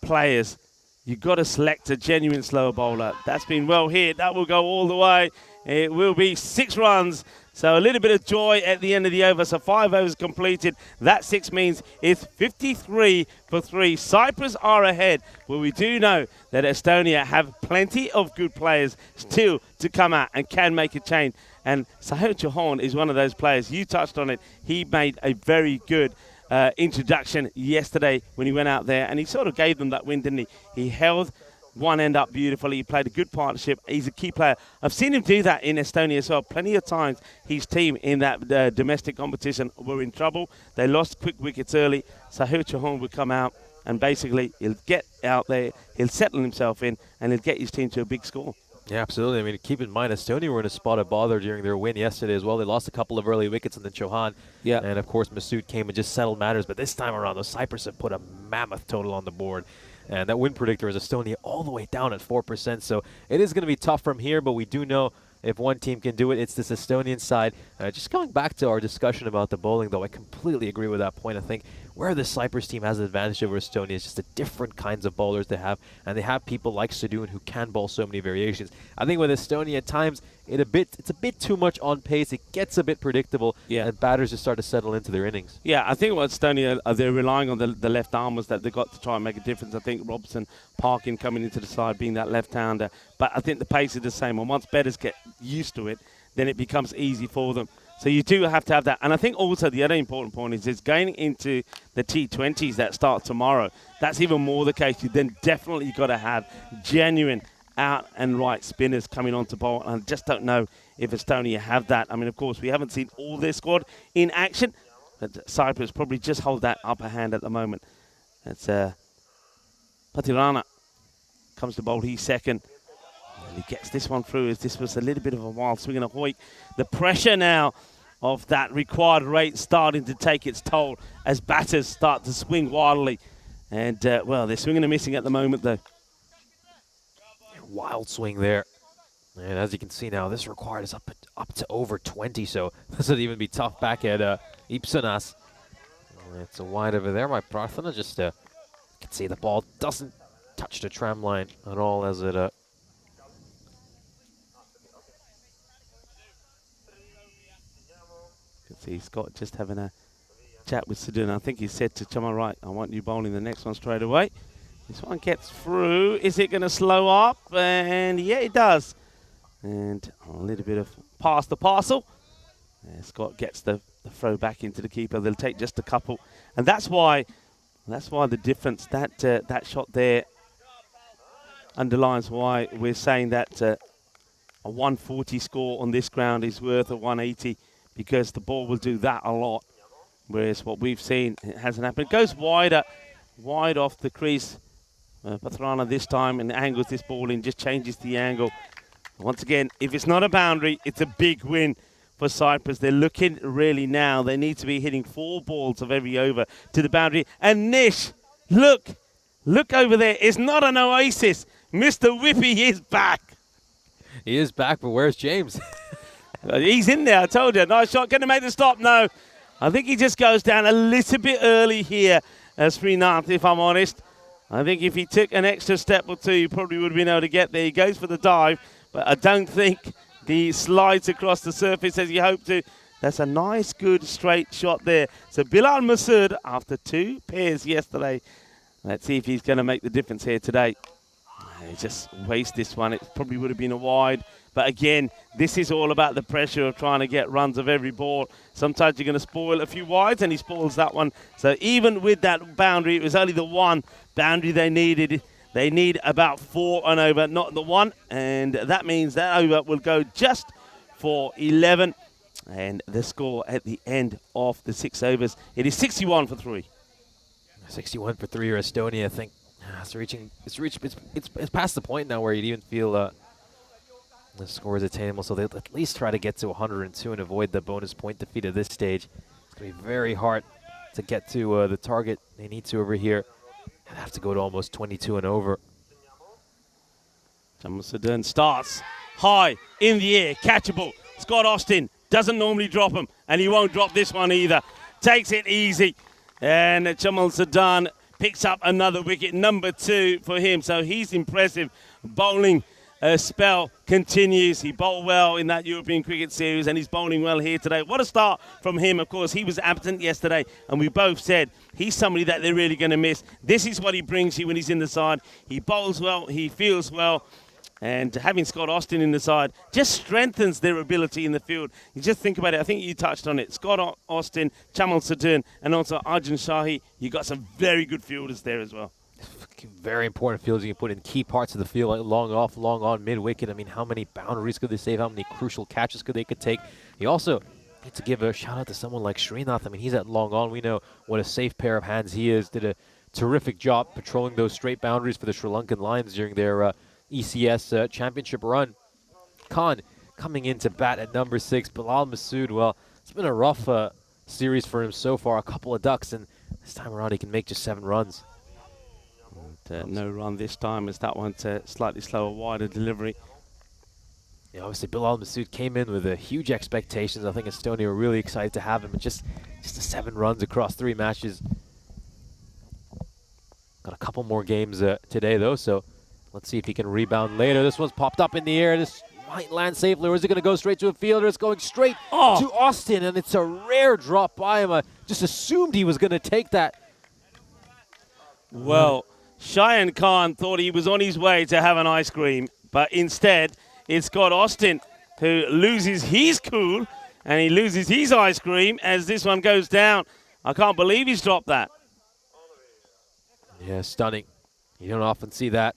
players. You've got to select a genuine slow bowler. That's been well hit. That will go all the way. It will be 6 runs. So a little bit of joy at the end of the over. So 5 overs completed. That 6 means it's 53 for 3. Cyprus are ahead. Well, we do know that Estonia have plenty of good players still to come out and can make a change. And Sahil Chauhan is one of those players. You touched on it. He made a very good introduction yesterday when he went out there. And he sort of gave them that win, didn't he? He held one end up beautifully. He played a good partnership. He's a key player. I've seen him do that in Estonia as well. Plenty of times his team in that domestic competition were in trouble. They lost quick wickets early. Sahil Chauhan would come out and basically he'll get out there, he'll settle himself in, and he'll get his team to a big score. Yeah, absolutely. I mean, keep in mind, Estonia were in a spot of bother during their win yesterday as well. They lost a couple of early wickets, and then Chauhan. Yeah. And, of course, Masood came and just settled matters. But this time around, the Cyprus have put a mammoth total on the board. And that win predictor is Estonia all the way down at 4%. So it is going to be tough from here, but we do know if one team can do it, it's this Estonian side. Just going back to our discussion about the bowling, though, I completely agree with that point. I think where the Cyprus team has an advantage over Estonia is just the different kinds of bowlers they have, and they have people like Sadun who can bowl so many variations. I think with Estonia, at times, it's a bit too much on pace. It gets a bit predictable, and batters just start to settle into their innings. Yeah, I think what Estonia, they're relying on the left armers that they've got to try and make a difference. I think Robson, Parkin coming into the side, being that left-hander. But I think the pace is the same. And once batters get used to it, then it becomes easy for them. So you do have to have that. And I think also the other important point is going into the T20s that start tomorrow. That's even more the case. You then definitely got to have genuine out and right spinners coming on to bowl. And I just don't know if Estonia have that. I mean, of course, we haven't seen all their squad in action, but Cyprus probably just hold that upper hand at the moment. That's Patirana comes to bowl. He's second. And he gets this one through as this was a little bit of a wild swing and a hoik. The pressure now of that required rate starting to take its toll as batters start to swing wildly. And, well, they're swinging and missing at the moment, though. Wild swing there. And as you can see now, this required is up to over 20, so this would even be tough back at Ipsanas. It's a wide over there. My Prarthana just, you can see the ball doesn't touch the tram line at all as it... You can see Scott just having a chat with Sadun. I think he said to Chama, right, I want you bowling the next one straight away. This one gets through. Is it going to slow up? And yeah, it does. And a little bit of pass the parcel. Scott gets the throw back into the keeper. They'll take just a couple. And that's why the difference, that shot there underlines why we're saying that a 140 score on this ground is worth a 180, because the ball will do that a lot. Whereas what we've seen, it hasn't happened. It goes wide off the crease. Pathrana this time and angles this ball in, just changes the angle. Once again, if it's not a boundary, it's a big win for Cyprus. They're looking really now. They need to be hitting 4 balls of every over to the boundary. And Nish, look over there. It's not an oasis. Mr. Whippy is back. He is back, but where's James? He's in there, I told you. Nice shot. Going to make the stop? No. I think he just goes down a little bit early here as Srinath, if I'm honest. I think if he took an extra step or two, he probably would have been able to get there. He goes for the dive, but I don't think he slides across the surface as he hoped to. That's a nice, good, straight shot there. So Bilal Masood, after 2 pairs yesterday, let's see if he's going to make the difference here today. He just wasted this one. It probably would have been a wide. But again, this is all about the pressure of trying to get runs of every ball. Sometimes you're going to spoil a few wides, and he spoils that one. So even with that boundary, it was only the one boundary they needed. They need about 4 and over, not the 1. And that means that over will go just for 11. And the score at the end of the 6 overs, it is 61 for 3. 61 for 3 or Estonia, I think. It's past the point now where you'd even feel the score is attainable, so they'll at least try to get to 102 and avoid the bonus point defeat at this stage. It's going to be very hard to get to the target they need to over here. They'll have to go to almost 22 and over. Jamal starts high in the air, catchable. Scott Austin doesn't normally drop him, and he won't drop this one either. Takes it easy, and Jamal Sudan picks up another wicket, number 2 for him. So he's impressive. Bowling spell continues. He bowled well in that European Cricket Series, and he's bowling well here today. What a start from him. Of course, he was absent yesterday, and we both said he's somebody that they're really going to miss. This is what he brings you when he's in the side. He bowls well, he feels well, and having Scott Austin in the side just strengthens their ability in the field. You just think about it. I think you touched on it. Scott Austin, Chamal Sadun, and also Arjun Shahi. You got some very good fielders there as well. Very important fields you can put in key parts of the field, like long off, long on, mid-wicket. I mean, how many boundaries could they save? How many crucial catches could they take? You also need to give a shout-out to someone like Srinath. I mean, he's at long on. We know what a safe pair of hands he is. Did a terrific job patrolling those straight boundaries for the Sri Lankan Lions during their ECS championship run. Khan coming in to bat at number 6. Bilal Masood, well, it's been a rough series for him so far. A couple of ducks, and this time around he can make just 7 runs. No run this time, as that one's a slightly slower, wider delivery. Yeah, obviously Bilal Masood came in with huge expectations. I think Estonia were really excited to have him, and just the 7 runs across 3 matches. Got a couple more games today though, so let's see if he can rebound later. This one's popped up in the air. This might land safely, or is it going to go straight to a fielder? It's going straight to Austin, and it's a rare drop by him. I just assumed he was going to take that. Well, Cheyenne Khan thought he was on his way to have an ice cream, but instead it's Scott Austin who loses his cool and he loses his ice cream as this one goes down. I can't believe he's dropped that. Yeah, stunning. You don't often see that.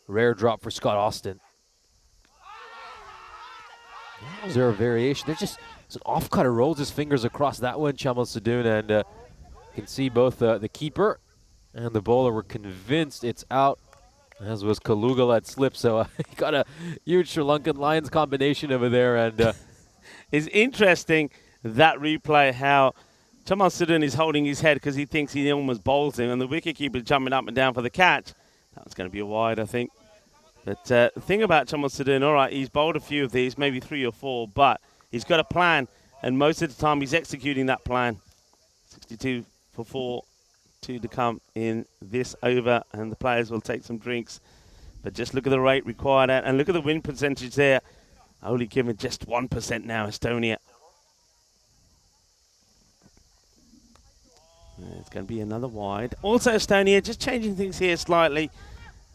Rare drop for Scott Austin. Is there a variation? There's just it's an off-cutter, rolls his fingers across that one, Chamal Sadoun, and you can see both the keeper and the bowler were convinced it's out, as was Kaluga let slip. So he got a huge Sri Lankan Lions combination over there. And it's interesting, that replay, how Chamal Sadoun is holding his head because he thinks he almost bowls him, and the wicketkeeper jumping up and down for the catch. That was going to be a wide, I think. But the thing about Chamal Sadoun, all right, he's bowled a few of these, maybe 3 or 4, but he's got a plan, and most of the time he's executing that plan. 62 for 4. 2 to come in this over, and the players will take some drinks. But just look at the rate required, and look at the win percentage there. Only given just 1% now, Estonia. It's going to be another wide. Also, Estonia just changing things here slightly.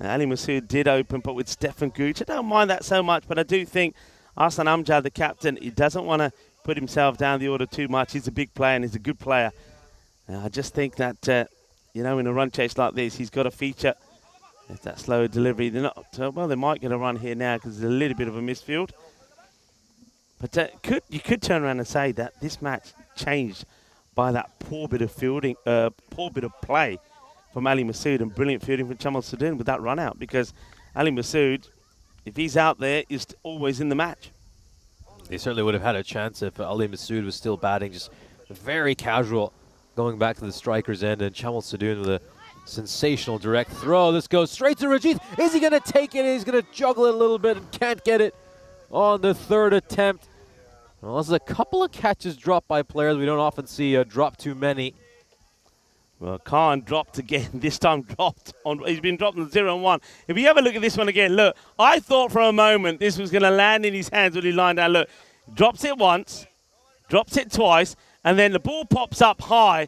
Ali Masood did open, but with Stefan Gooch. I don't mind that so much, but I do think Arslan Amjad, the captain, he doesn't want to put himself down the order too much. He's a big player, and he's a good player. I just think that, you know, in a run chase like this, he's got to feature. It's that slower delivery. They're not, well, they might get a run here now because there's a little bit of a misfield. But you could turn around and say that this match changed by that poor bit of fielding, poor bit of play from Ali Masood and brilliant fielding from Chamal Sadoun with that run out. Because Ali Masood, if he's out there, is always in the match. They certainly would have had a chance if Ali Masood was still batting, just very casual, going back to the striker's end, and Chamal Sadoun with a sensational direct throw. This goes straight to Rajith. Is he going to take it? He's going to juggle it a little bit and can't get it on the third attempt. Well, there's a couple of catches dropped by players. We don't often see drop too many. Well, Khan dropped again. This time dropped on. He's been dropped on 0-1. If you have a look at this one again, look, I thought for a moment this was going to land in his hands when he lined down. Look, drops it once, drops it twice, and then the ball pops up high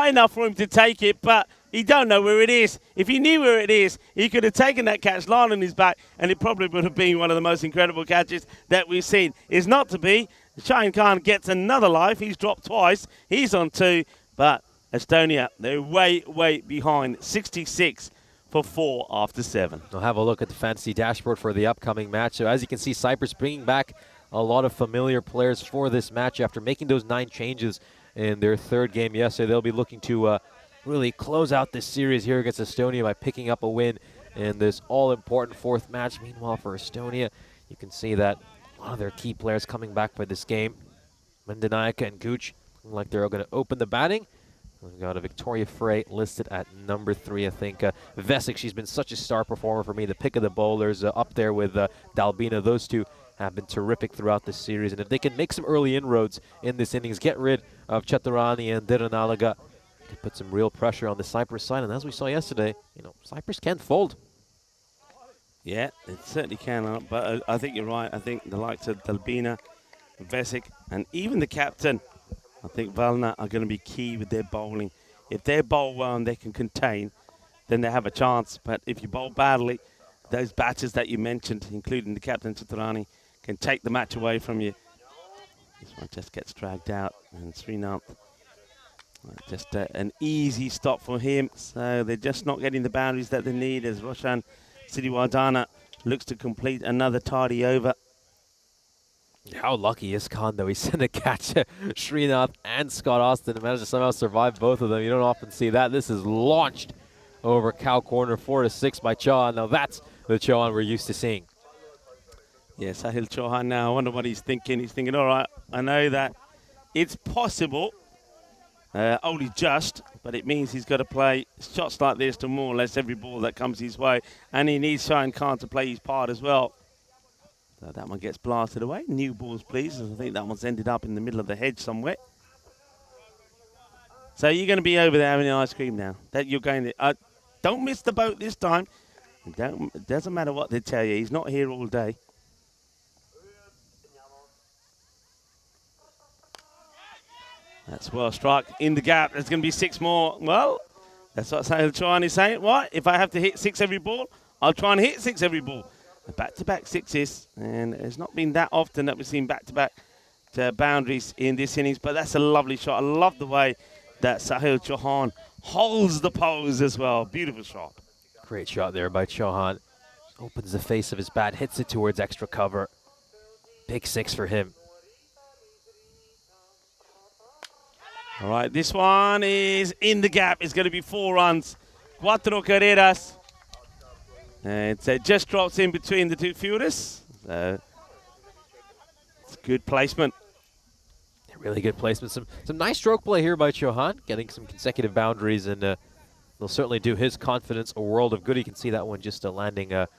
enough for him to take it, but he don't know where it is. If he knew where it is, he could have taken that catch, lying on his back, and it probably would have been one of the most incredible catches that we've seen. It's not to be. Shaheen Khan gets another life. He's dropped twice. He's on 2, but Estonia, they're way behind. 66 for 4 after 7. We'll have a look at the fantasy dashboard for the upcoming match. So as you can see, Cyprus bringing back a lot of familiar players for this match after making those 9 changes in their third game yesterday. They'll be looking to really close out this series here against Estonia by picking up a win in this all-important 4th match. Meanwhile, for Estonia, you can see that a lot of their key players coming back for this game. Mendenayaka and Gooch look like they're going to open the batting. We've got a Victoria Frey listed at number 3, I think. Vesic, she's been such a star performer for me. The pick of the bowlers up there with Dalbina. Those two have been terrific throughout this series. And if they can make some early inroads in this innings, get rid of Chaturani and Dhiranalaga, they put some real pressure on the Cyprus side. And as we saw yesterday, you know, Cyprus can fold. Yeah, it certainly can. But I think you're right. I think the likes of Dalbina, Vesic, and even the captain, I think Valna, are going to be key with their bowling. If they bowl well and they can contain, then they have a chance. But if you bowl badly, those batters that you mentioned, including the captain Chitrani, can take the match away from you. This one just gets dragged out, and Srinath, just an easy stop for him. So they're just not getting the boundaries that they need as Roshan Sidiwardana looks to complete another tidy over. How lucky is Khan, though? He sent a catch at Srinath and Scott Austin and managed to somehow survive both of them. You don't often see that. This is launched over cow corner, 4-6 by Chauhan. Now that's the Chauhan we're used to seeing. Yeah, Sahil Chauhan now, I wonder what he's thinking. He's thinking, all right, I know that it's possible, only just, but it means he's got to play shots like this to more or less every ball that comes his way. And he needs Shaheen Khan to play his part as well. So that one gets blasted away. New balls, please. I think that one's ended up in the middle of the hedge somewhere. So you're going to be over there having ice cream now. That you're going to. Don't miss the boat this time. It doesn't matter what they tell you. He's not here all day. That's well struck in the gap. There's going to be 6 more. Well, that's what Sahil Chauhan is saying. What? If I have to hit 6 every ball, I'll try and hit 6 every ball. Back-to-back 6s, and it's not been that often that we've seen back-to-back boundaries in this innings, but that's a lovely shot. I love the way that Sahil Chauhan holds the pose as well. Beautiful shot. Great shot there by Chauhan. Opens the face of his bat, hits it towards extra cover. Big 6 for him. All right, this one is in the gap. It's going to be 4 runs. 4 carreras. And it just drops in between the 2 fielders. It's good placement. Really good placement. Some nice stroke play here by Chauhan, getting some consecutive boundaries, and they'll certainly do his confidence a world of good. You can see that one just landing a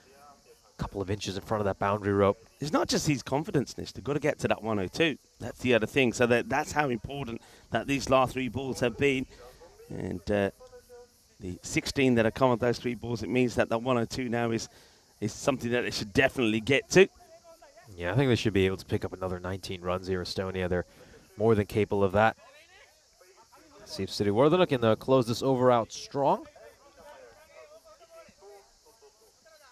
couple of inches in front of that boundary rope. It's not just his confidence, Nish. They've got to get to that 102. That's the other thing. So that's how important that these last 3 balls have been. And the 16 that have come with those 3 balls, it means that the 102 now is something that they should definitely get to. Yeah, I think they should be able to pick up another 19 runs here, Estonia. They're more than capable of that. Let's see if Sidiwardana can close this over out strong.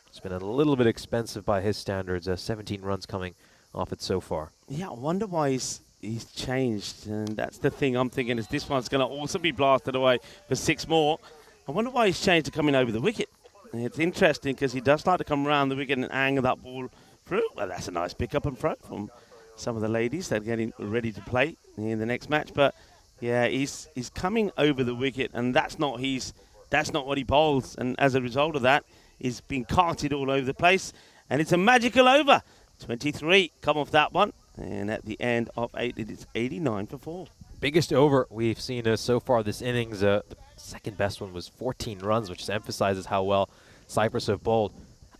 It's been a little bit expensive by his standards. 17 runs coming off it so far. Yeah, I wonder why he's changed. And that's the thing I'm thinking, is this one's going to also be blasted away for 6 more. I wonder why he's changed to coming over the wicket. And it's interesting because he does like to come around the wicket and angle that ball through. Well, that's a nice pick up in front from some of the ladies that are getting ready to play in the next match. But yeah, he's coming over the wicket, and that's not what he bowls. And as a result of that, he's been carted all over the place. And it's a magical over. 23 come off that one. And at the end of 8, it is 89 for 4. Biggest over we've seen so far this innings. The second best one was 14 runs, which just emphasizes how well Cyprus have bowled.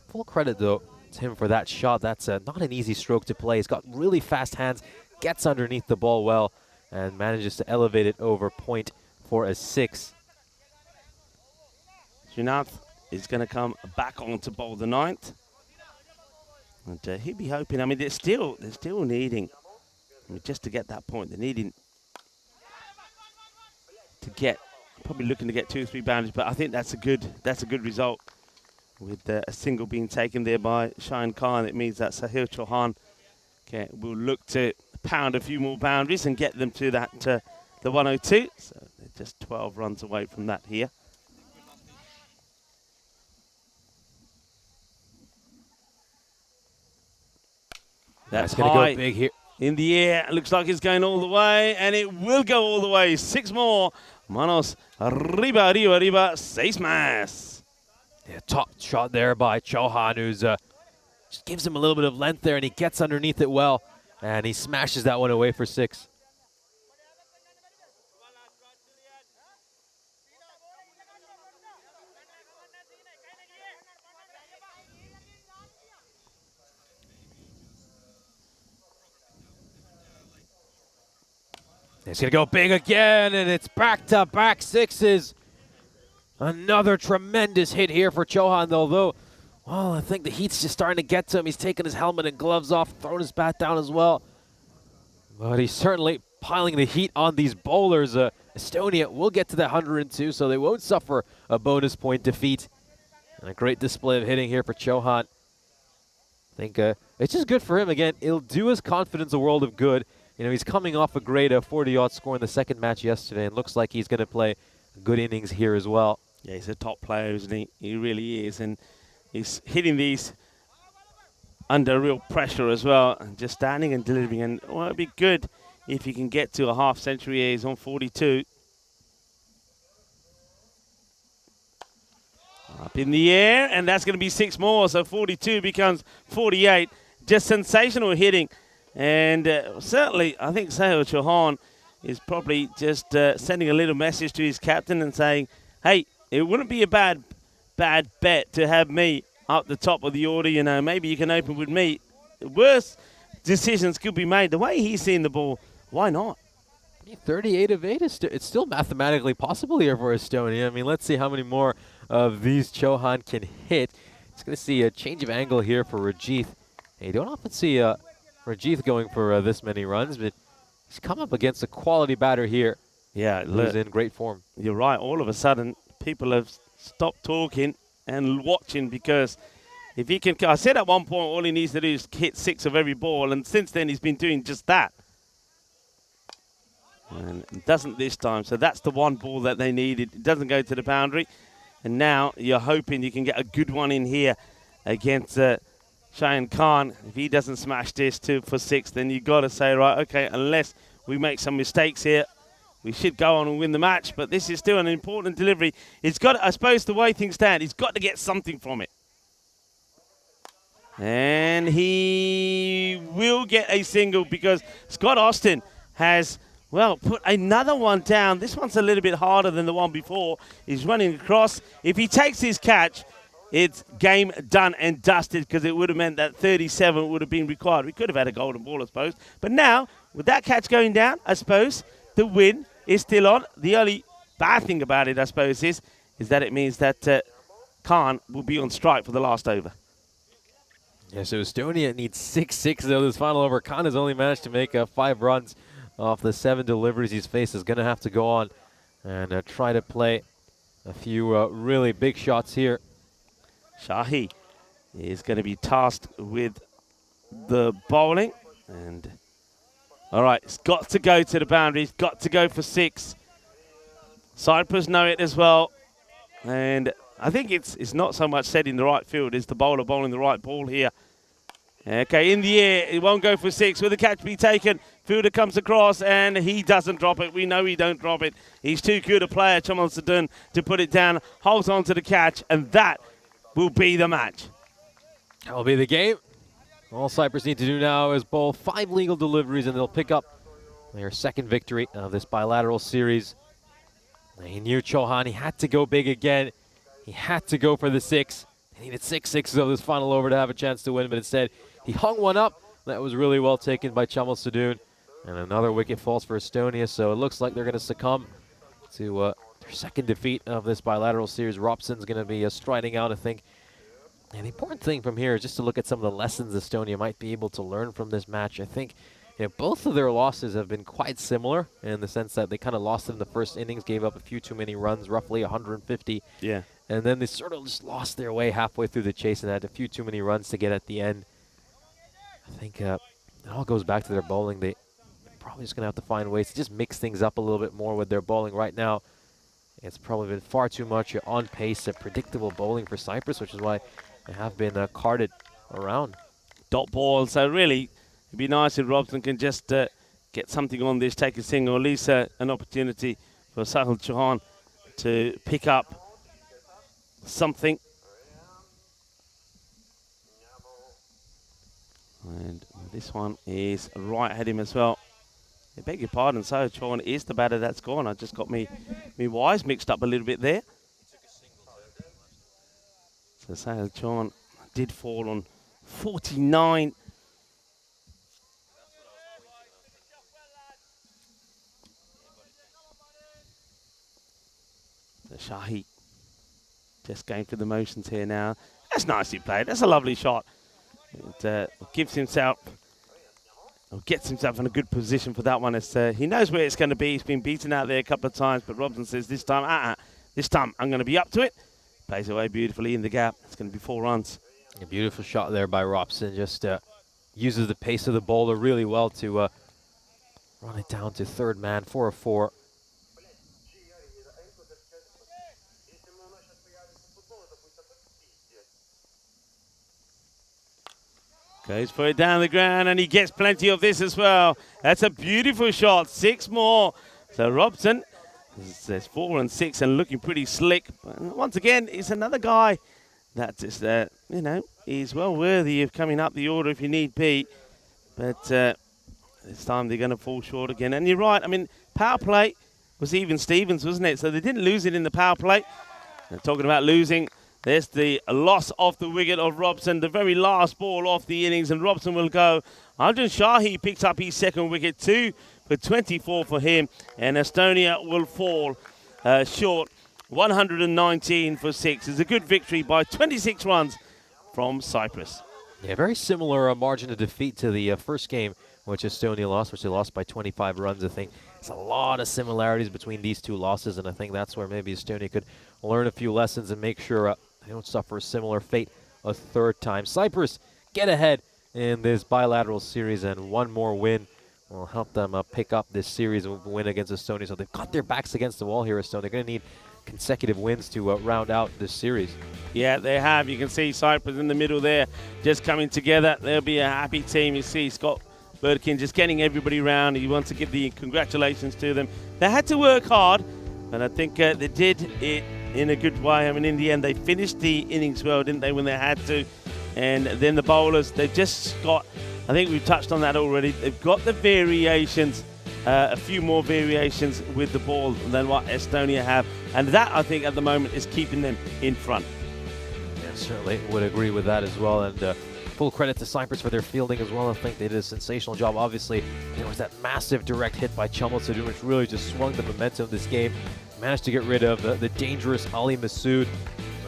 Full credit, though, to him for that shot. That's not an easy stroke to play. He's got really fast hands, gets underneath the ball well, and manages to elevate it over point for a 6. Srinath is going to come back on to bowl the 9th. And he'd be hoping, I mean, they're still needing, I mean, just to get that point, they're needing to get, probably looking to get 2 or 3 boundaries, but I think that's a good result. With a single being taken there by Shayan Khan, it means that Sahil Chauhan will look to pound a few more boundaries and get them to that the 102. So they're just 12 runs away from that here. That's going to go big here. In the air, it looks like it's going all the way, and it will go all the way. 6 more. Manos, arriba, arriba, arriba, 6 más. Yeah, top shot there by Chauhan, who's just gives him a little bit of length there, and he gets underneath it well, and he smashes that one away for 6. It's going to go big again, and it's back-to-back 6s. Another tremendous hit here for Chauhan, although, well, I think the heat's just starting to get to him. He's taking his helmet and gloves off, throwing his bat down as well. But he's certainly piling the heat on these bowlers. Estonia will get to that 102, so they won't suffer a bonus point defeat. And a great display of hitting here for Chauhan. I think it's just good for him. Again, it'll do his confidence a world of good. You know, he's coming off a great 40-odd score in the second match yesterday, and looks like he's going to play good innings here as well. Yeah, he's a top player, isn't he? He really is, and he's hitting these under real pressure as well, and just standing and delivering. And well, it'd be good if he can get to a half century here. He's on 42. Up in the air, and that's going to be 6 more, so 42 becomes 48. Just sensational hitting. And certainly, I think Sahil Chauhan is probably just sending a little message to his captain and saying, hey, it wouldn't be a bad bet to have me up the top of the order. You know, maybe you can open with me. Worse decisions could be made. The way he's seeing the ball, why not? 38 of 8, it's still mathematically possible here for Estonia. I mean, let's see how many more of these Chauhan can hit. It's going to see a change of angle here for Rajith. And you don't often see Rajith going for this many runs, but he's come up against a quality batter here. Yeah, who's in great form. You're right. All of a sudden, people have stopped talking and watching, because if he can, I said at one point, all he needs to do is hit 6 of every ball, and since then he's been doing just that. And it doesn't this time, so that's the one ball that they needed. It doesn't go to the boundary, and now you're hoping you can get a good one in here against Shayan Khan. If he doesn't smash this 2 for 6, then you've got to say, right, okay, unless we make some mistakes here, we should go on and win the match. But this is still an important delivery. It's got, I suppose, the way things stand, he's got to get something from it. And he will get a single, because Scott Austin has, well, put another one down. This one's a little bit harder than the one before. He's running across. If he takes his catch, it's game done and dusted, because it would have meant that 37 would have been required. We could have had a golden ball, I suppose. But now, with that catch going down, I suppose the win is still on. The only bad thing about it, I suppose, is that it means that Khan will be on strike for the last over. Yeah, so Estonia needs 6-6 though this final over. Khan has only managed to make 5 runs off the 7 deliveries he's faced. Is going to have to go on and try to play a few really big shots here. Shahi is going to be tasked with the bowling. And all right, it's got to go to the boundary. It's got to go for 6. Cyprus know it as well. And I think it's not so much set in the right field. It's the bowler bowling the right ball here. Okay, in the air. It won't go for 6. Will the catch be taken? Fielder comes across, and he doesn't drop it. We know he don't drop it. He's too good a player, Chamal Sadun, to put it down. Holds on to the catch, and that will be the match. That will be the game. All Cyprus need to do now is bowl 5 legal deliveries, and they'll pick up their second victory of this bilateral series. He knew Chauhan, he had to go big again. He had to go for the 6. He needed 6 sixes of this final over to have a chance to win, but instead he hung one up. That was really well taken by Cyprus-Estonia. And another wicket falls for Estonia, so it looks like they're going to succumb to their second defeat of this bilateral series. Robson's going to be striding out, I think. And the important thing from here is just to look at some of the lessons Estonia might be able to learn from this match. I think both of their losses have been quite similar in the sense that they kind of lost in the first innings, gave up a few too many runs, roughly 150. Yeah. And then they sort of just lost their way halfway through the chase and had a few too many runs to get at the end. I think it all goes back to their bowling. They're probably just going to have to find ways to just mix things up a little bit more with their bowling right now. It's probably been far too much on pace and predictable bowling for Cyprus, which is why they have been carted around. Dot ball, so really it'd be nice if Robson can just get something on this, take a single, at least an opportunity for Sahil Chauhan to pick up something. And this one is right at him as well. I beg your pardon, Sahil Chauhan is the batter that's gone. I just got me wires mixed up a little bit there. So Sahil Chauhan did fall on 49. So Shahi just going through the motions here now. That's nicely played. That's a lovely shot. It gives himself, or gets himself in a good position for that one. As he knows where it's going to be. He's been beaten out there a couple of times, but Robson says this time I'm going to be up to it. Plays away beautifully in the gap. It's going to be 4 runs. A beautiful shot there by Robson. Just uses the pace of the bowler really well to run it down to third man for a 4. Goes for it down the ground, and he gets plenty of this as well. That's a beautiful shot. 6 more. So Robson, there's 4 and 6 and looking pretty slick. But once again, it's another guy that is, is well worthy of coming up the order if you need be. But this time they're going to fall short again. And you're right. I mean, power play was even Stevens, wasn't it? So they didn't lose it in the power play. And talking about losing, there's the loss off the wicket of Robson, the very last ball off the innings, and Robson will go. Arjun Shahi picks up his second wicket, 2 for 24 for him, and Estonia will fall short, 119 for 6. It's a good victory by 26 runs from Cyprus. Yeah, very similar margin of defeat to the first game, which Estonia lost, which they lost by 25 runs, I think. There's a lot of similarities between these two losses, and I think that's where maybe Estonia could learn a few lessons and make sure they don't suffer a similar fate a third time. Cyprus get ahead in this bilateral series, and one more win will help them pick up this series and win against Estonia. So they've got their backs against the wall here, Estonia. They're going to need consecutive wins to round out this series. Yeah, they have. You can see Cyprus in the middle there just coming together. They'll be a happy team. You see Scott Birdkin just getting everybody around. He wants to give the congratulations to them. They had to work hard, and I think they did it in a good way. I mean, in the end, they finished the innings well, didn't they, when they had to? And then the bowlers, they just got, I think we've touched on that already, they've got the variations, a few more variations with the ball than what Estonia have. And that, I think, at the moment is keeping them in front. Yeah, certainly would agree with that as well. And full credit to Cyprus for their fielding as well. I think they did a sensational job. Obviously, there was that massive direct hit by Cyprus-Estonia, which really just swung the momentum of this game. Managed to get rid of the dangerous Ali Masood,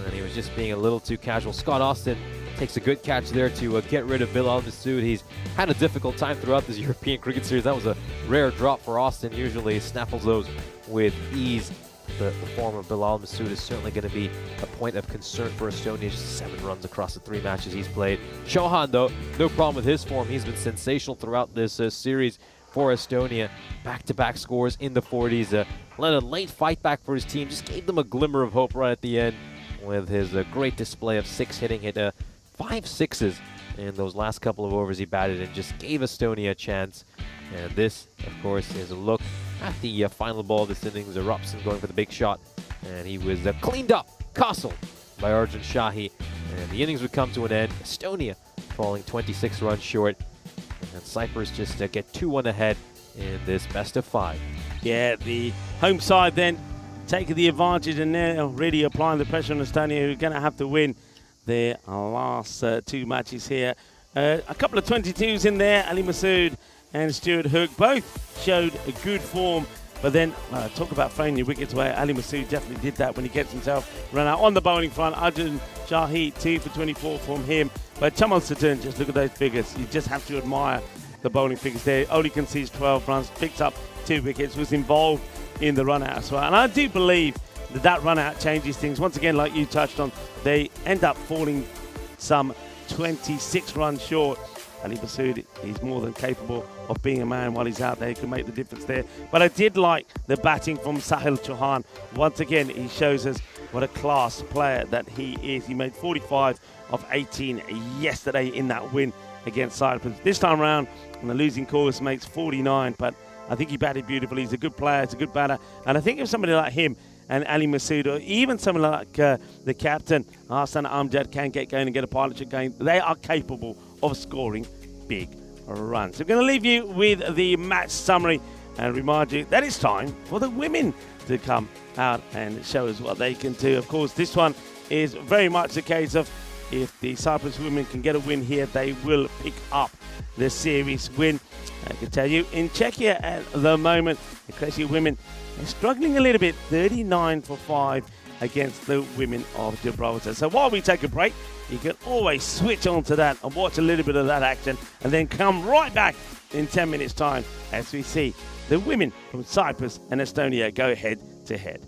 and he was just being a little too casual. Scott Austin takes a good catch there to get rid of Bilal Masood. He's had a difficult time throughout this European cricket series. That was a rare drop for Austin. Usually snaffles those with ease. The form of Bilal Masood is certainly going to be a point of concern for Estonia. Just 7 runs across the 3 matches he's played. Chauhan, though, no problem with his form. He's been sensational throughout this series for Estonia. Back-to-back scores in the 40s. Led a late fight back for his team. Just gave them a glimmer of hope right at the end with his great display of 6 hitting. Hit 5 sixes in those last couple of overs he batted and just gave Estonia a chance. And this, of course, is a look at the final ball of this innings. Robson going for the big shot. And he was cleaned up, castled by Arjun Shahi. And the innings would come to an end. Estonia falling 26 runs short. And Cyprus just get 2-1 ahead in this best of 5. Yeah, the home side then taking the advantage and now really applying the pressure on Estonia, who are going to have to win their last 2 matches here. A couple of 22s in there, Ali Masood and Stuart Hook both showed a good form. But then, talk about throwing your wickets away. Ali Masood definitely did that when he gets himself run out on the bowling front. Arjun Shahid, 2 for 24 from him. But Chamal Sutton, just look at those figures. You just have to admire the bowling figures there. Only concedes 12 runs, picks up 2 wickets, was involved in the run out as well. And I do believe that run out changes things. Once again, like you touched on, they end up falling some 26 runs short. Ali Masood is more than capable of being a man while he's out there. He can make the difference there. But I did like the batting from Sahil Chauhan. Once again, he shows us what a class player that he is. He made 45 of 18 yesterday in that win against Cyprus. This time around, on the losing course, makes 49. But I think he batted beautifully. He's a good player. He's a good batter. And I think if somebody like him and Ali Masood, or even someone like the captain, Hassan Amjad, can get going and get a partnership going, they are capable of scoring big runs. So I'm going to leave you with the match summary and remind you that it's time for the women to come out and show us what they can do. Of course, this one is very much a case of if the Cyprus women can get a win here, they will pick up the series win. I can tell you, in Czechia at the moment, the Croatia women are struggling a little bit, 39 for 5 against the women of Gibraltar. So while we take a break, you can always switch on to that and watch a little bit of that action and then come right back in 10 minutes time as we see the women from Cyprus and Estonia go head to head.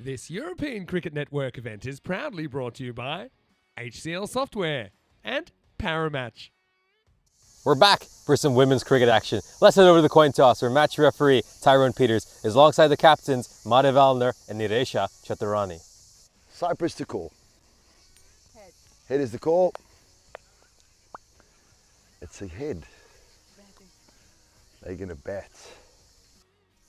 This European Cricket Network event is proudly brought to you by HCL Software and Paramatch. We're back for some women's cricket action. Let's head over to the coin toss where match referee Tyrone Peters is alongside the captains Mare Valner and Niresha Chaturani. Cyprus to call. Head. Head is the call. It's a head. Batting. They're going to bat.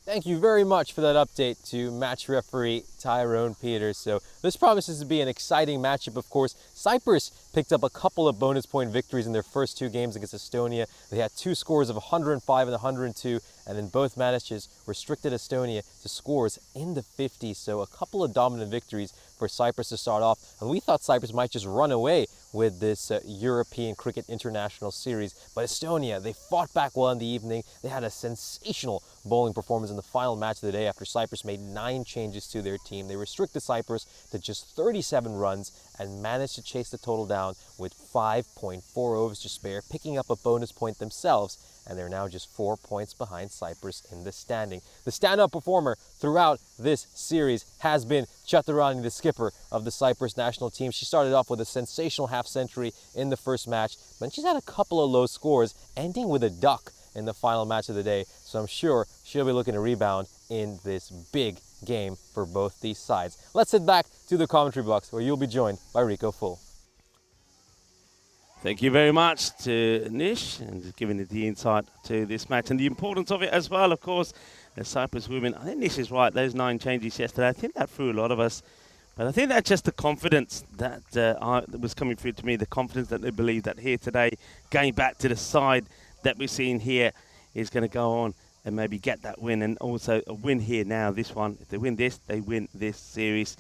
Thank you very much for that update to match referee Tyrone Peters. So this promises to be an exciting matchup, of course. Cyprus picked up a couple of bonus point victories in their first two games against Estonia. They had two scores of 105 and 102, and in both matches restricted Estonia to scores in the 50s. So a couple of dominant victories for Cyprus to start off. And we thought Cyprus might just run away with this European Cricket International Series. But Estonia, they fought back well in the evening. They had a sensational bowling performance in the final match of the day after Cyprus made 9 changes to their team. They restricted Cyprus to just 37 runs and managed to chase the total down with 5.4 overs to spare, picking up a bonus point themselves, and they're now just 4 points behind Cyprus in the standing. The standout performer throughout this series has been Chaturani, the skipper of the Cyprus national team. She started off with a sensational half-century in the first match, but she's had a couple of low scores, ending with a duck in the final match of the day. So I'm sure she'll be looking to rebound in this big game for both these sides. Let's head back to the commentary box where you'll be joined by Rico Full. Thank you very much to Nish and just giving it the insight to this match and the importance of it as well, of course. The Cyprus women, I think Nish is right, those 9 changes yesterday, I think that threw a lot of us. But I think that's just the confidence that was coming through to me, the confidence that they believe that here today, going back to the side that we're seeing here, is going to go on and maybe get that win, and also a win here now, this one. If they win this, they win this series.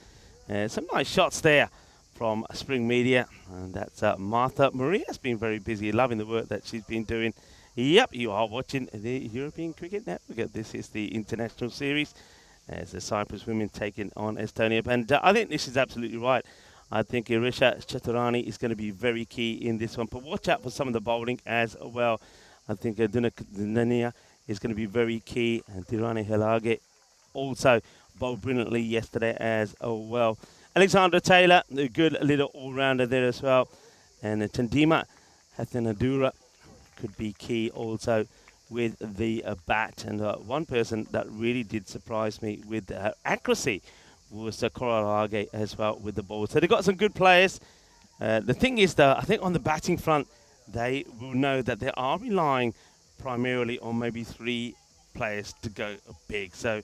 Some nice shots there from Spring Media, and that's Martha. Maria's been very busy, loving the work that she's been doing. Yep, you are watching the European Cricket Network. This is the international series as the Cyprus women taking on Estonia. And I think this is absolutely right. I think Niresha Chaturani is going to be very key in this one. But watch out for some of the bowling as well. I think Dunania is going to be very key. And Tirani Helage also bowled brilliantly yesterday as well. Alexandra Taylor, a good little all-rounder there as well. And Tandima Hathanadura could be key also with the bat. And one person that really did surprise me with her accuracy was Koralage as well with the ball. So they've got some good players. The thing is, though, I think on the batting front, they will know that they are relying primarily on maybe 3 players to go big. So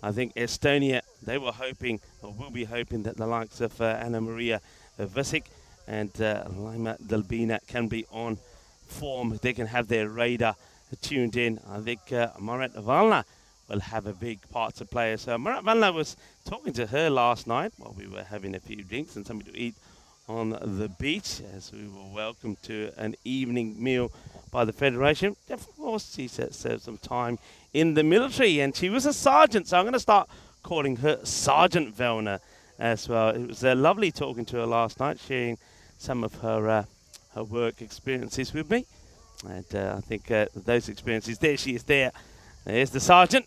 I think Estonia, they were hoping, or will be hoping, that the likes of Anna Maria Visic and Lima Delbina can be on form. They can have their radar tuned in. I think Marat Valna will have a big part to play. So Marat Valna was talking to her last night while we were having a few drinks and something to eat on the beach, as we were welcomed to an evening meal by the Federation. Of course, she served some time in the military, and she was a sergeant, so I'm going to start calling her Sergeant Velner as well. It was lovely talking to her last night, sharing some of her work experiences with me. And I think those experiences, there she is there. There's the sergeant,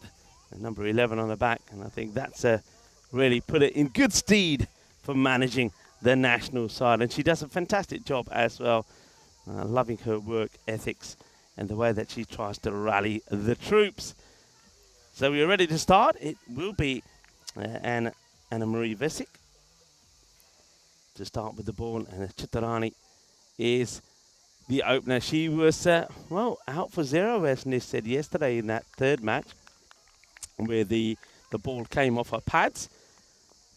number 11 on the back, and I think that's really put it in good stead for managing the national side. And she does a fantastic job as well, loving her work ethics and the way that she tries to rally the troops. So we are ready to start. It will be Anna Marie Visic to start with the ball, and Chaturani is the opener. She was, out for 0, as Nis said yesterday in that third match, where the ball came off her pads.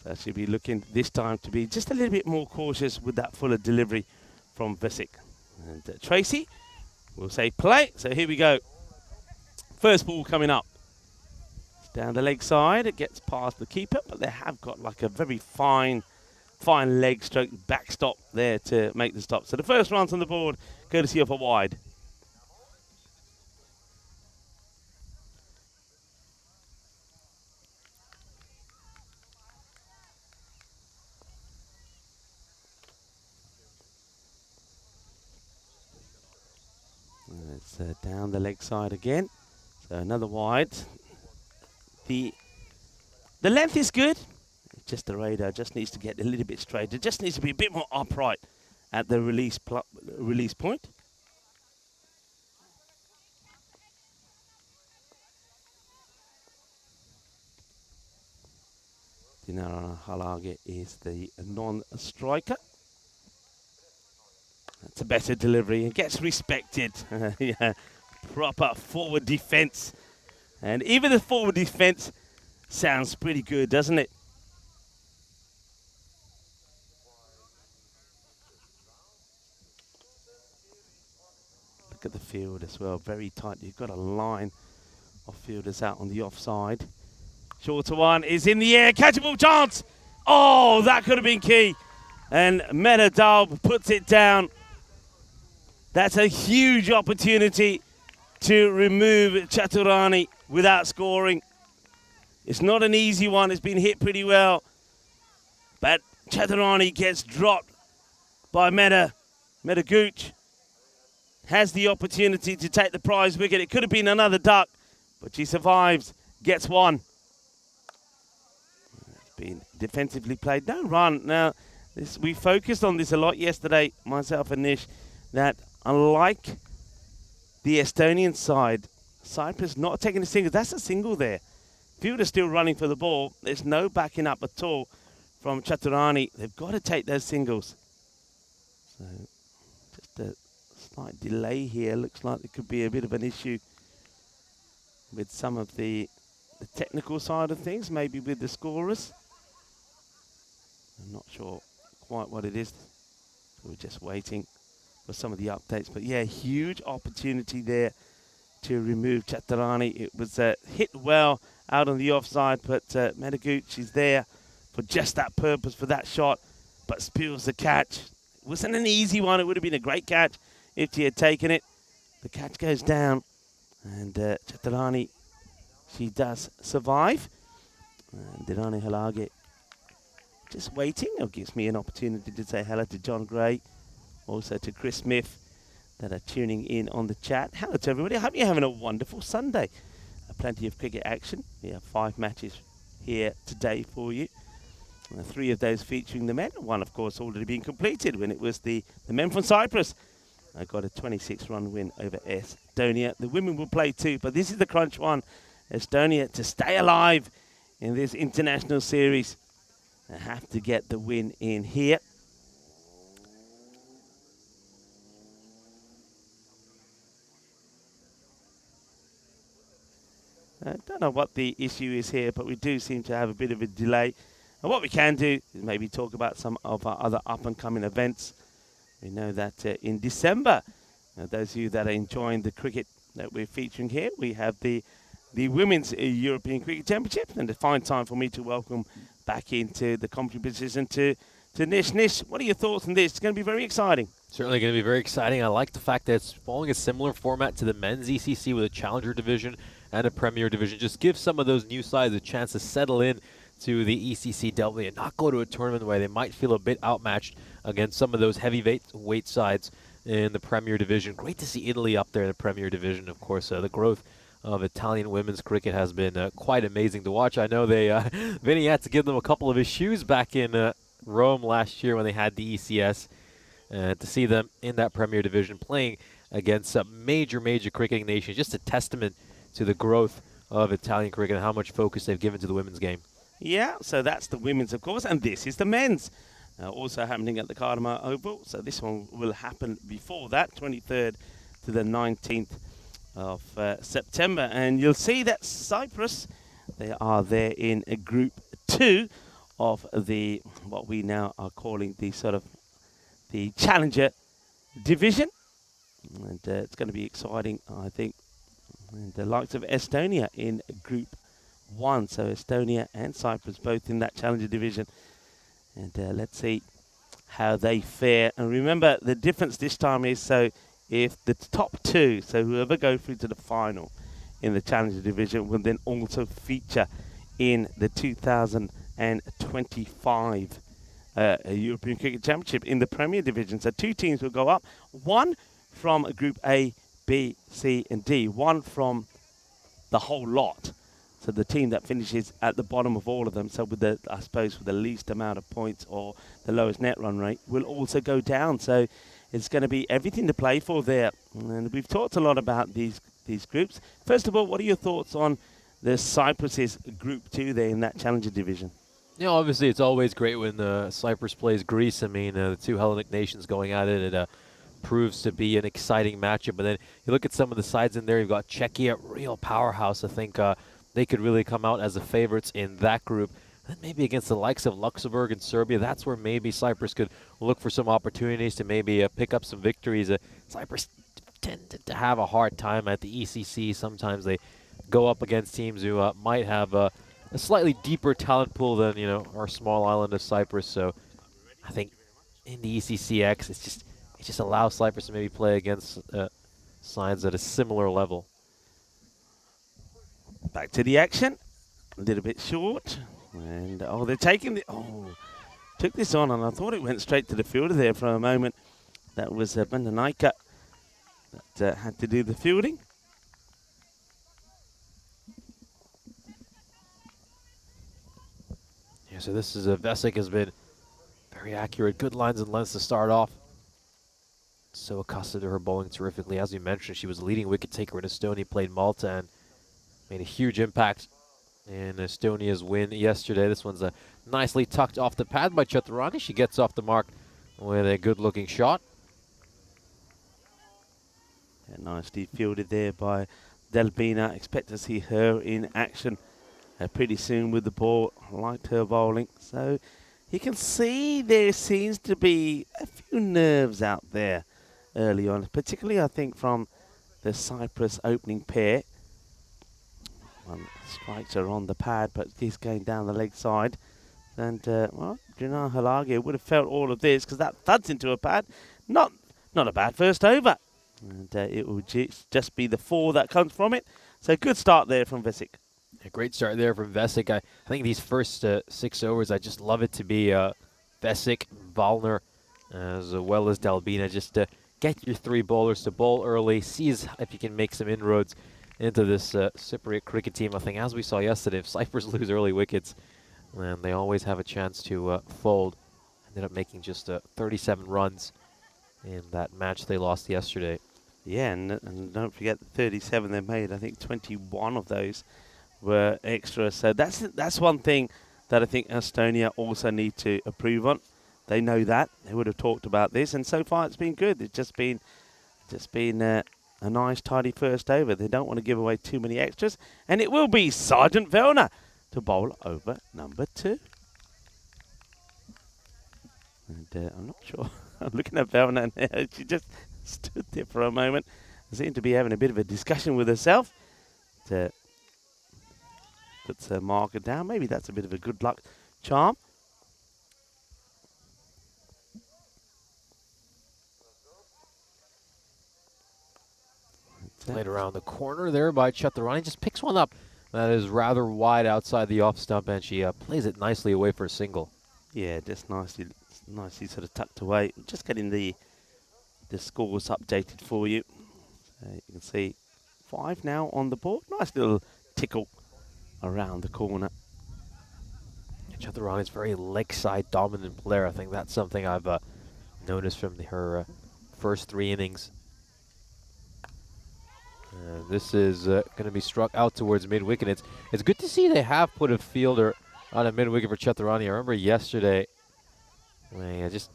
So she'll be looking this time to be just a little bit more cautious with that fuller delivery from Visic. And Tracy will say play. So here we go. First ball coming up. It's down the leg side. It gets past the keeper, but they have got like a very fine leg stroke backstop there to make the stop. So the first runs on the board, courtesy of a wide. It's down the leg side again. So another wide. The length is good. just the radar just needs to get a little bit straighter. Just needs to be a bit more upright at the release point. Dinara Halage is the non-striker. That's a better delivery and gets respected. Yeah, proper forward defense. And even the forward defense sounds pretty good, doesn't it? Look at the field as well, very tight. You've got a line of fielders out on the offside. Shorter one is in the air, catchable chance. Oh, that could have been key. And Medadal puts it down. That's a huge opportunity to remove Chaturani without scoring. It's not an easy one. It's been hit pretty well. But Chaturani gets dropped by Medagooch. Has the opportunity to take the prize wicket. It could have been another duck, but she survives, gets one. It's been defensively played. No run. Now, we focused on this a lot yesterday, myself and Nish, that unlike the Estonian side, Cyprus not taking a single. That's a single there. Fielder still running for the ball. There's no backing up at all from Chaturani. They've got to take those singles. So just a slight delay here. Looks like there could be a bit of an issue with some of the technical side of things, maybe with the scorers. I'm not sure quite what it is. So we're just waiting for some of the updates. But yeah, huge opportunity there to remove Chaturani. It was hit well out on the offside, but Medagooch is there for just that purpose, for that shot, but spills the catch. It wasn't an easy one. It would have been a great catch if she had taken it. The catch goes down, and Chaturani, she does survive. And Dirani Halage just waiting. It gives me an opportunity to say hello to John Gray, also to Chris Smith, that are tuning in on the chat. Hello to everybody. I hope you're having a wonderful Sunday. Plenty of cricket action. We have 5 matches here today for you. 3 of those featuring the men. One, of course, already being completed when it was the men from Cyprus. I got a 26-run win over Estonia. The women will play too, but this is the crunch one. Estonia, to stay alive in this international series, they have to get the win in here. I don't know what the issue is here, but we do seem to have a bit of a delay. And what we can do is maybe talk about some of our other up-and-coming events. We know that in December, those of you that are enjoying the cricket that we're featuring here, we have the Women's European Cricket Championship, and a fine time for me to welcome back into the commentary position to Nish. Nish, what are your thoughts on this? It's going to be very exciting. Certainly going to be very exciting. I like the fact that it's following a similar format to the men's ECC with a challenger division and a premier division. Just give some of those new sides a chance to settle in to the ECI-W and not go to a tournament where they might feel a bit outmatched against some of those heavyweight sides in the premier division. Great to see Italy up there in the premier division. Of course, the growth of Italian women's cricket has been quite amazing to watch. I know they Vinny had to give them a couple of his shoes back in Rome last year when they had the ECS. To see them in that premier division playing against some major cricketing nations, just a testament to the growth of Italian cricket and how much focus they've given to the women's game. Yeah, so that's the women's, of course, and this is the men's. Also happening at the Cardamom Oval, so this one will happen before that, 23rd to the 19th of September. And you'll see that Cyprus, they are there in Group 2 of the, what we now are calling the sort of the Challenger Division. And it's going to be exciting, I think. And the likes of Estonia in Group 1. So Estonia and Cyprus both in that Challenger Division. And let's see how they fare. And remember, the difference this time is, so if the top 2, so whoever go through to the final in the Challenger Division, will then also feature in the 2025 European Cricket Championship in the Premier Division. So 2 teams will go up. 1 from Group A, B, C, and D. 1 from the whole lot. So the team that finishes at the bottom of all of them, so with the, I suppose, with the least amount of points or the lowest net run rate, will also go down. So it's going to be everything to play for there. And we've talked a lot about these groups. First of all, what are your thoughts on the Cyprus's Group 2 there in that Challenger division? You know, obviously it's always great when Cyprus plays Greece. I mean, the two Hellenic nations going at it. It proves to be an exciting matchup. But then you look at some of the sides in there. You've got Czechia, real powerhouse. I think they could really come out as the favorites in that group. And maybe against the likes of Luxembourg and Serbia, that's where maybe Cyprus could look for some opportunities to maybe pick up some victories. Cyprus tended to have a hard time at the ECC. Sometimes they go up against teams who might have a slightly deeper talent pool than, you know, our small island of Cyprus. So I think in the ECCX, it just allows Cyprus to maybe play against sides at a similar level. Back to the action. A little bit short. And, they're taking the... took this on, and I thought it went straight to the fielder there for a moment. That was Bandanika that had to do the fielding. Yeah, so this is Vesic has been very accurate. Good lines and lengths to start off. So accustomed to her bowling terrifically. As you mentioned, she was the leading wicket taker in Estonia, played Malta, and made a huge impact in Estonia's win yesterday. This one's nicely tucked off the pad by Chaturani. She gets off the mark with a good-looking shot. Yeah, nicely fielded there by Delbina. Expect to see her in action pretty soon with the ball. Liked her bowling. So you can see there seems to be a few nerves out there early on, particularly I think from the Cyprus opening pair. Strikes are on the pad, but he's going down the leg side. And, well, Dinar Halagi would have felt all of this because that thuds into a pad. Not a bad first over. And it will just be the 4 that comes from it. So good start there from Vesic. A great start there from Vesic. I think these first 6 overs, I just love it to be Vesic, Valner, as well as Dalbina. Just get your 3 bowlers to bowl early, see if you can make some inroads into this Cypriot cricket team. I think, as we saw yesterday, if Cyprus lose early wickets, then they always have a chance to fold. Ended up making just 37 runs in that match they lost yesterday. Yeah, and don't forget the 37 they made. I think 21 of those were extra. So that's one thing that I think Estonia also need to improve on. They know that. They would have talked about this, and so far it's been good. It's just been a nice, tidy first over. They don't want to give away too many extras. And it will be Sergeant Velner to bowl over number 2. And I'm not sure. I'm looking at Velner now. She just stood there for a moment. Seemed to be having a bit of a discussion with herself. Puts her marker down. Maybe that's a bit of a good luck charm. Played around the corner there by Chaturani. Just picks one up that is rather wide outside the off stump, and she plays it nicely away for a single. Yeah, just nicely sort of tucked away. Just getting the scores updated for you. So you can see 5 now on the board. Nice little tickle around the corner. Chaturani is very leg side dominant player. I think that's something I've noticed from her first 3 innings. This is going to be struck out towards mid-wicket. It's good to see they have put a fielder on a mid-wicket for Chaturani. I remember yesterday, I just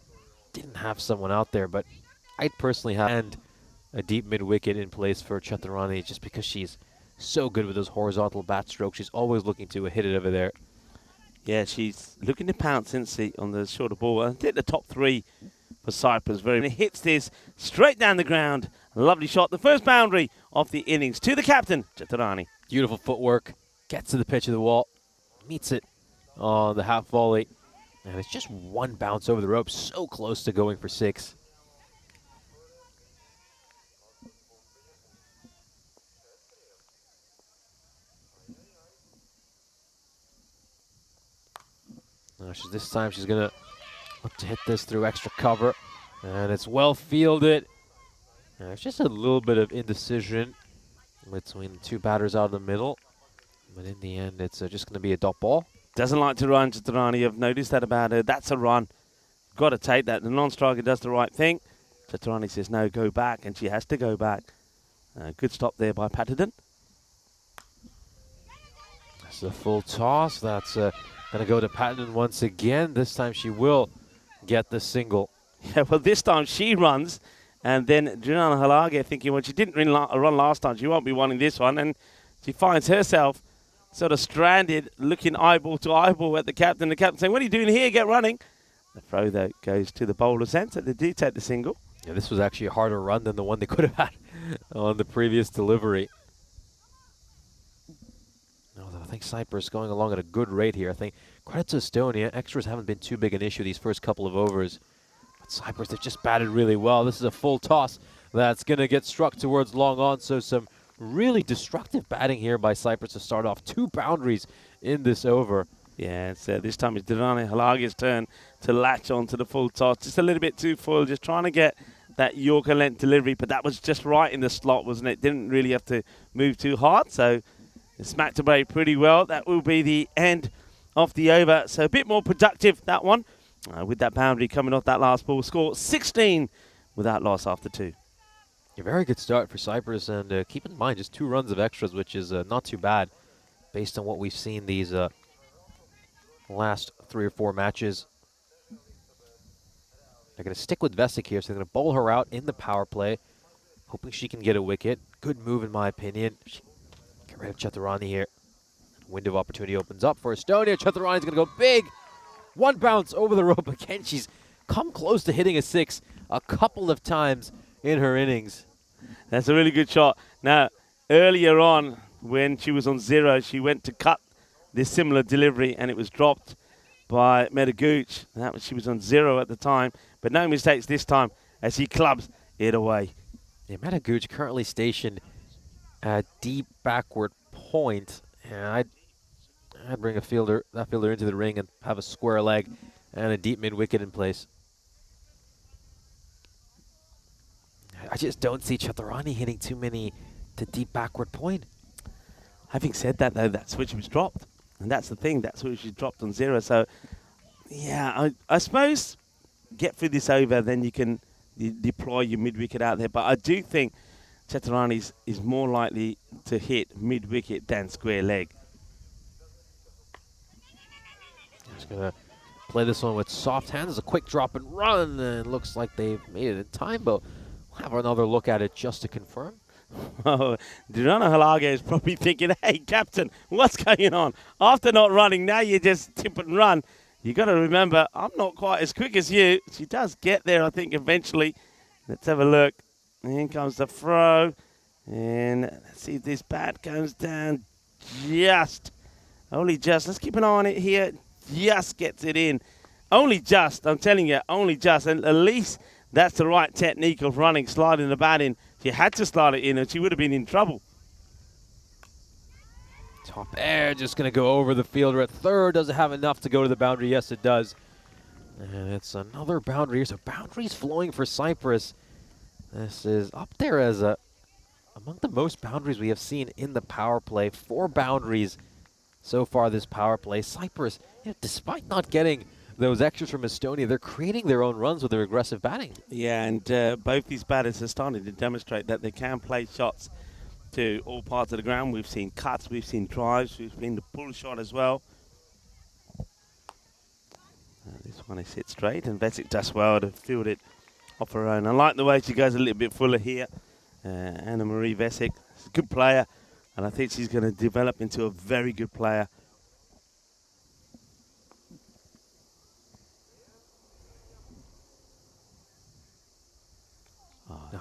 didn't have someone out there, but I'd personally have a deep mid-wicket in place for Chaturani just because she's so good with those horizontal bat strokes. She's always looking to hit it over there. Yeah, she's looking to pounce, isn't she, on the shorter ball. I think the top 3 for Cyprus. And it hits this straight down the ground. A lovely shot. The first boundary of the innings to the captain, Chaturani. Beautiful footwork. Gets to the pitch of the wall. Meets it on the half volley. And it's just one bounce over the rope. So close to going for 6. This time she's going to look to hit this through extra cover. And it's well fielded. And it's just a little bit of indecision between the 2 batters out of the middle. But in the end, it's just going to be a dot ball. Doesn't like to run, Chaturani. I've noticed that about her. That's a run. Got to take that. The non-striker does the right thing. Chaturani says, no, go back, and she has to go back. Good stop there by Patterson. That's a full toss. That's going to go to Patton once again. This time she will get the single. Yeah, well, this time she runs, and then Juliana Halage thinking, well, she didn't run last time. She won't be wanting this one, and she finds herself sort of stranded, looking eyeball to eyeball at the captain. The captain saying, what are you doing here? Get running. The throw, though, goes to the bowler's end, so they do take the single. Yeah, this was actually a harder run than the one they could have had on the previous delivery. Although I think Cyprus going along at a good rate here. I think credit to Estonia. Extras haven't been too big an issue these first couple of overs. But Cyprus, they've just batted really well. This is a full toss that's going to get struck towards long on. So some really destructive batting here by Cyprus to start off. 2 boundaries in this over. Yeah, it's, this time it's Durrani Halage's turn to latch on to the full toss. Just a little bit too full, just trying to get that Yorker length delivery, but that was just right in the slot, wasn't it? Didn't really have to move too hard, so it smacked away pretty well. That will be the end of the over. So a bit more productive, that one, with that boundary coming off that last ball. Score 16 without loss after 2. A very good start for Cyprus, and keep in mind just 2 runs of extras, which is not too bad based on what we've seen these last 3 or 4 matches. They're going to stick with Vesic here, so they're going to bowl her out in the power play, hoping she can get a wicket. Good move, in my opinion. Get rid of Chaturani here. Window of opportunity opens up for Estonia. Chaturani's going to go big. 1 bounce over the rope again. She's come close to hitting a 6 a couple of times in her innings. That's a really good shot. Now, earlier on, when she was on 0, she went to cut this similar delivery, and it was dropped by Medagooch. She was on 0 at the time, but no mistakes this time as he clubs it away. Yeah, Medagooch currently stationed at deep backward point, and I'd bring that fielder into the ring and have a square leg and a deep mid wicket in place. I just don't see Chaturani hitting too many to deep backward point. Having said that, though, that's where she was dropped. And that's the thing, that's where she dropped on 0. So, yeah, I suppose get through this over, then you can deploy your mid-wicket out there. But I do think Chaturani is more likely to hit mid-wicket than square leg. Just going to play this one with soft hands. A quick drop and run, and it looks like they've made it in time, but we'll have another look at it just to confirm. Oh, Durrani Halage is probably thinking, hey, Captain, what's going on? After not running, now you just tip and run. You got to remember, I'm not quite as quick as you. She does get there, I think, eventually. Let's have a look. In comes the throw. And let's see if this bat comes down just. Only just. Let's keep an eye on it here. Just gets it in. Only just. I'm telling you, only just. And at least that's the right technique of running, sliding the bat in. She had to slide it in, and she would have been in trouble. Top air, just going to go over the fielder at third. Does it have enough to go to the boundary? Yes, it does. And it's another boundary here. So boundaries flowing for Cyprus. This is up there as among the most boundaries we have seen in the power play. 4 boundaries so far this power play. Cyprus, despite not getting those extras from Estonia, they're creating their own runs with their aggressive batting. Yeah, and both these batters are starting to demonstrate that they can play shots to all parts of the ground. We've seen cuts, we've seen drives, we've seen the pull shot as well. This one is hit straight, and Vesic does well to field it off her own. I like the way she goes a little bit fuller here. Anna Marie Vesic, she's a good player, and I think she's going to develop into a very good player.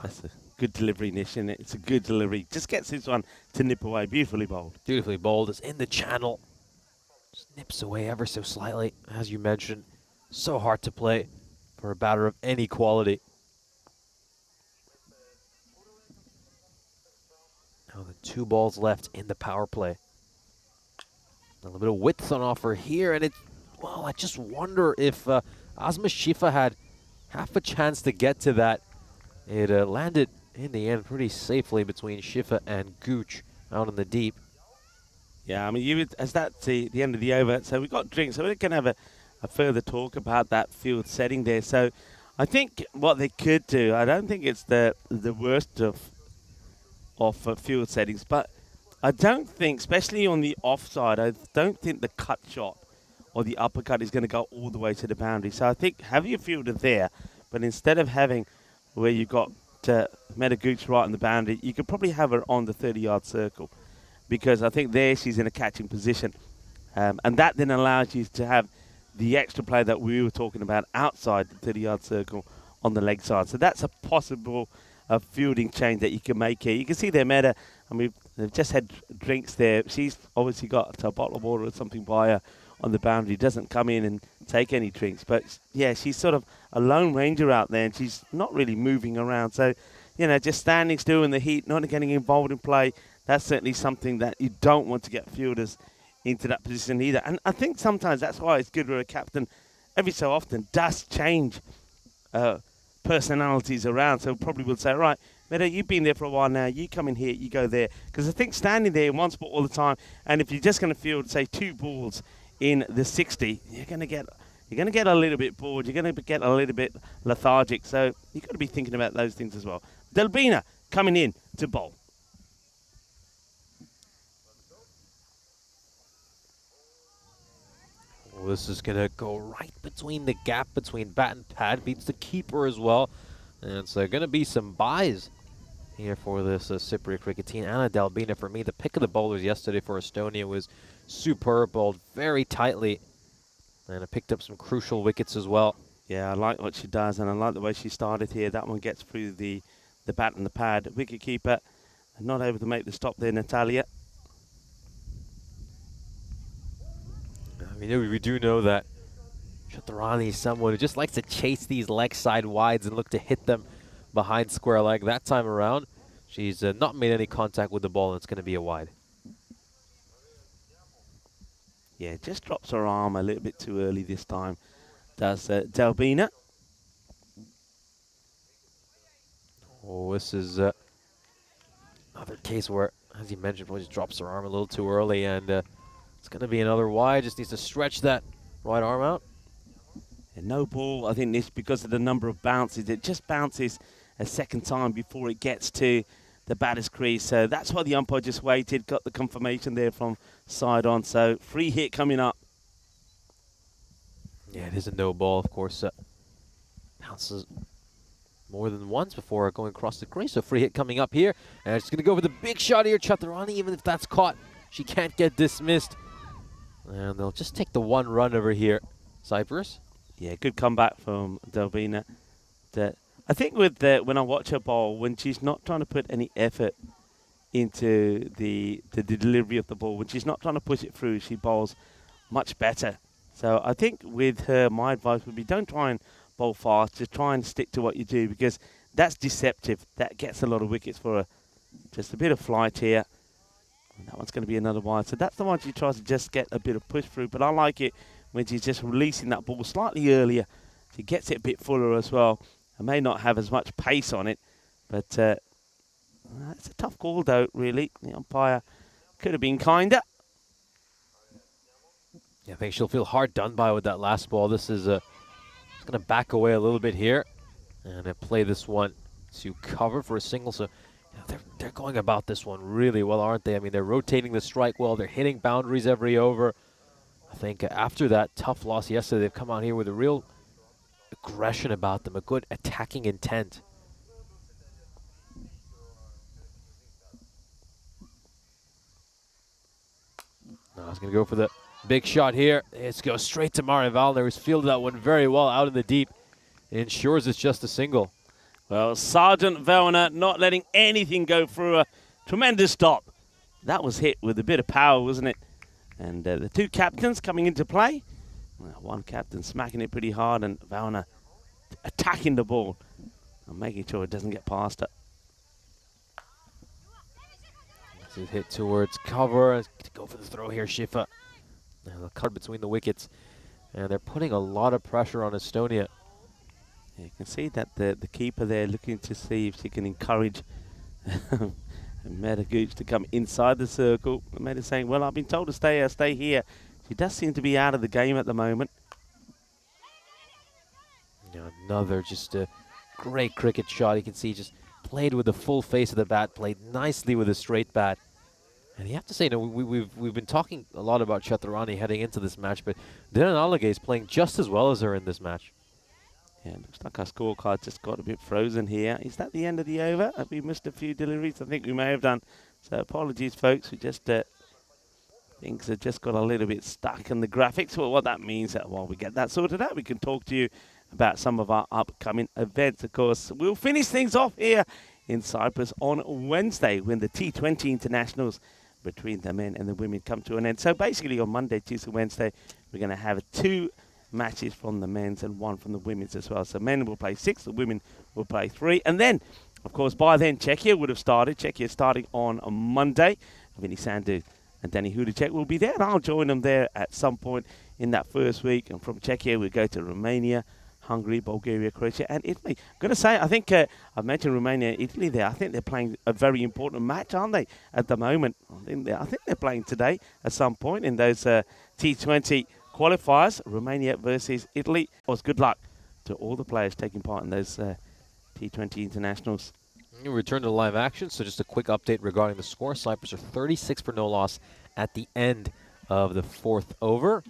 That's a good delivery, Nish, isn't it? It's a good delivery. Just gets this one to nip away. Beautifully bowled. Beautifully bowled. It's in the channel. Just nips away ever so slightly. As you mentioned, so hard to play for a batter of any quality. Now the 2 balls left in the power play. A little bit of width on offer here, and well, I just wonder if Asma Shifa had half a chance to get to that. It landed in the end pretty safely between Shifa and Gooch out in the deep. Yeah, I mean, as that's the end of the over, so we've got drinks, so we're going to have a further talk about that field setting there. So I think what they could do, I don't think it's the worst of field settings, but I don't think, especially on the offside, I don't think the cut shot or the uppercut is going to go all the way to the boundary. So I think have your fielder there, but instead of having where you've got Metagooch right on the boundary, you could probably have her on the 30-yard circle, because I think there she's in a catching position. And that then allows you to have the extra play that we were talking about outside the 30-yard circle on the leg side. So that's a possible fielding change that you can make here. You can see their Meta, I mean, they've just had drinks there. She's obviously got a bottle of water or something by her on the boundary, doesn't come in and take any drinks. But, yeah, she's sort of a lone ranger out there, and she's not really moving around. So, you know, just standing still in the heat, not getting involved in play, that's certainly something that you don't want to get fielders into that position either. And I think sometimes that's why it's good where a captain every so often does change personalities around. So probably would say, right, Meta, you've been there for a while now, you come in here, you go there. Because I think standing there in one spot all the time, and if you're just going to field, say, 2 balls in the 60, you're going to get a little bit bored, you're going to get a little bit lethargic. So you've got to be thinking about those things as well. Delbina coming in to bowl. Well, this is going to go right between the gap between bat and pad. Beats the keeper as well. And it's going to be some buys here for this Cypriot cricket team. Anna Delbina, for me, the pick of the bowlers yesterday for Estonia, was superb. Bowled very tightly. And it picked up some crucial wickets as well. Yeah, I like what she does, and I like the way she started here. That one gets through the bat and the pad. Wicket keeper not able to make the stop there, Natalia. I mean, we do know that Chaturani is someone who just likes to chase these leg side wides and look to hit them behind square leg. That time around, she's not made any contact with the ball, and it's going to be a wide. Yeah, just drops her arm a little bit too early this time, does Delbina. Oh, this is another case where, as you mentioned, probably just drops her arm a little too early, and it's going to be another wide. Just needs to stretch that right arm out. And no ball, I think this, because of the number of bounces, it just bounces a second time before it gets to the batter's crease. So that's why the umpire just waited, got the confirmation there from side on. So free hit coming up. Yeah, it is a no ball, of course. Bounces more than once before going across the crease. So free hit coming up here. And it's going to go for the big shot here. Chaturani, even if that's caught, she can't get dismissed. And they'll just take the 1 run over here. Cyprus. Yeah, good comeback from Delbina. I think with when I watch her bowl, when she's not trying to put any effort into the delivery of the ball, when she's not trying to push it through, she bowls much better. So I think with her, my advice would be don't try and bowl fast. Just try and stick to what you do, because that's deceptive. That gets a lot of wickets for her. Just a bit of flight here. And that one's going to be another wide. So that's the one she tries to just get a bit of push through. But I like it when she's just releasing that ball slightly earlier. She gets it a bit fuller as well. I may not have as much pace on it, but it's a tough call, though, really. The umpire could have been kinder. Yeah, I think she'll feel hard done by with that last ball. This is going to back away a little bit here and play this one to cover for a single. So they're going about this one really well, aren't they? I mean, they're rotating the strike well. They're hitting boundaries every over. I think after that tough loss yesterday, they've come out here with a real aggression about them, a good attacking intent. Now he's going to go for the big shot here. It's go straight to Mari Valner, who's fielded that one very well out in the deep. It ensures it's just a single. Well, Sergeant Velner not letting anything go through a tremendous stop. That was hit with a bit of power, wasn't it? And the 2 captains coming into play. Well, one captain smacking it pretty hard, and Velner attacking the ball and making sure it doesn't get past her. This is hit towards cover. Go for the throw here, Shifa. And the cut between the wickets. And they're putting a lot of pressure on Estonia. You can see that the keeper there looking to see if she can encourage And Meta Gooch to come inside the circle. Meta saying, well, I've been told to stay here. She does seem to be out of the game at the moment. Another just a great cricket shot. You can see just played with the full face of the bat, played nicely with a straight bat. And you have to say, we've been talking a lot about Chaturani heading into this match, but Dylan Alage is playing just as well as her in this match. Yeah, looks like our scorecard just got a bit frozen here. Is that the end of the over? Have we missed a few deliveries? I think we may have done. So apologies, folks. We just things have just got a little bit stuck in the graphics. Well, what that means, while we get that sorted out, we can talk to you about some of our upcoming events. Of course, we'll finish things off here in Cyprus on Wednesday when the T20 internationals between the men and the women come to an end. So basically on Monday, Tuesday, Wednesday, we're going to have 2 matches from the men's and 1 from the women's as well. So men will play 6, the women will play 3. And then, of course, by then, Czechia would have started. Czechia starting on a Monday. Vinny Sandu and Danny Hudacek will be there, and I'll join them there at some point in that first week. And from Czechia, we go to Romania, Hungary, Bulgaria, Croatia, and Italy. I'm going to say, I think I've mentioned Romania and Italy there. I think they're playing a very important match, aren't they, at the moment? I think they're playing today at some point in those T20 qualifiers. Romania versus Italy. Of course, good luck to all the players taking part in those T20 internationals. We return to live action, so just a quick update regarding the score. Cyprus are 36 for no loss at the end of the 4th over.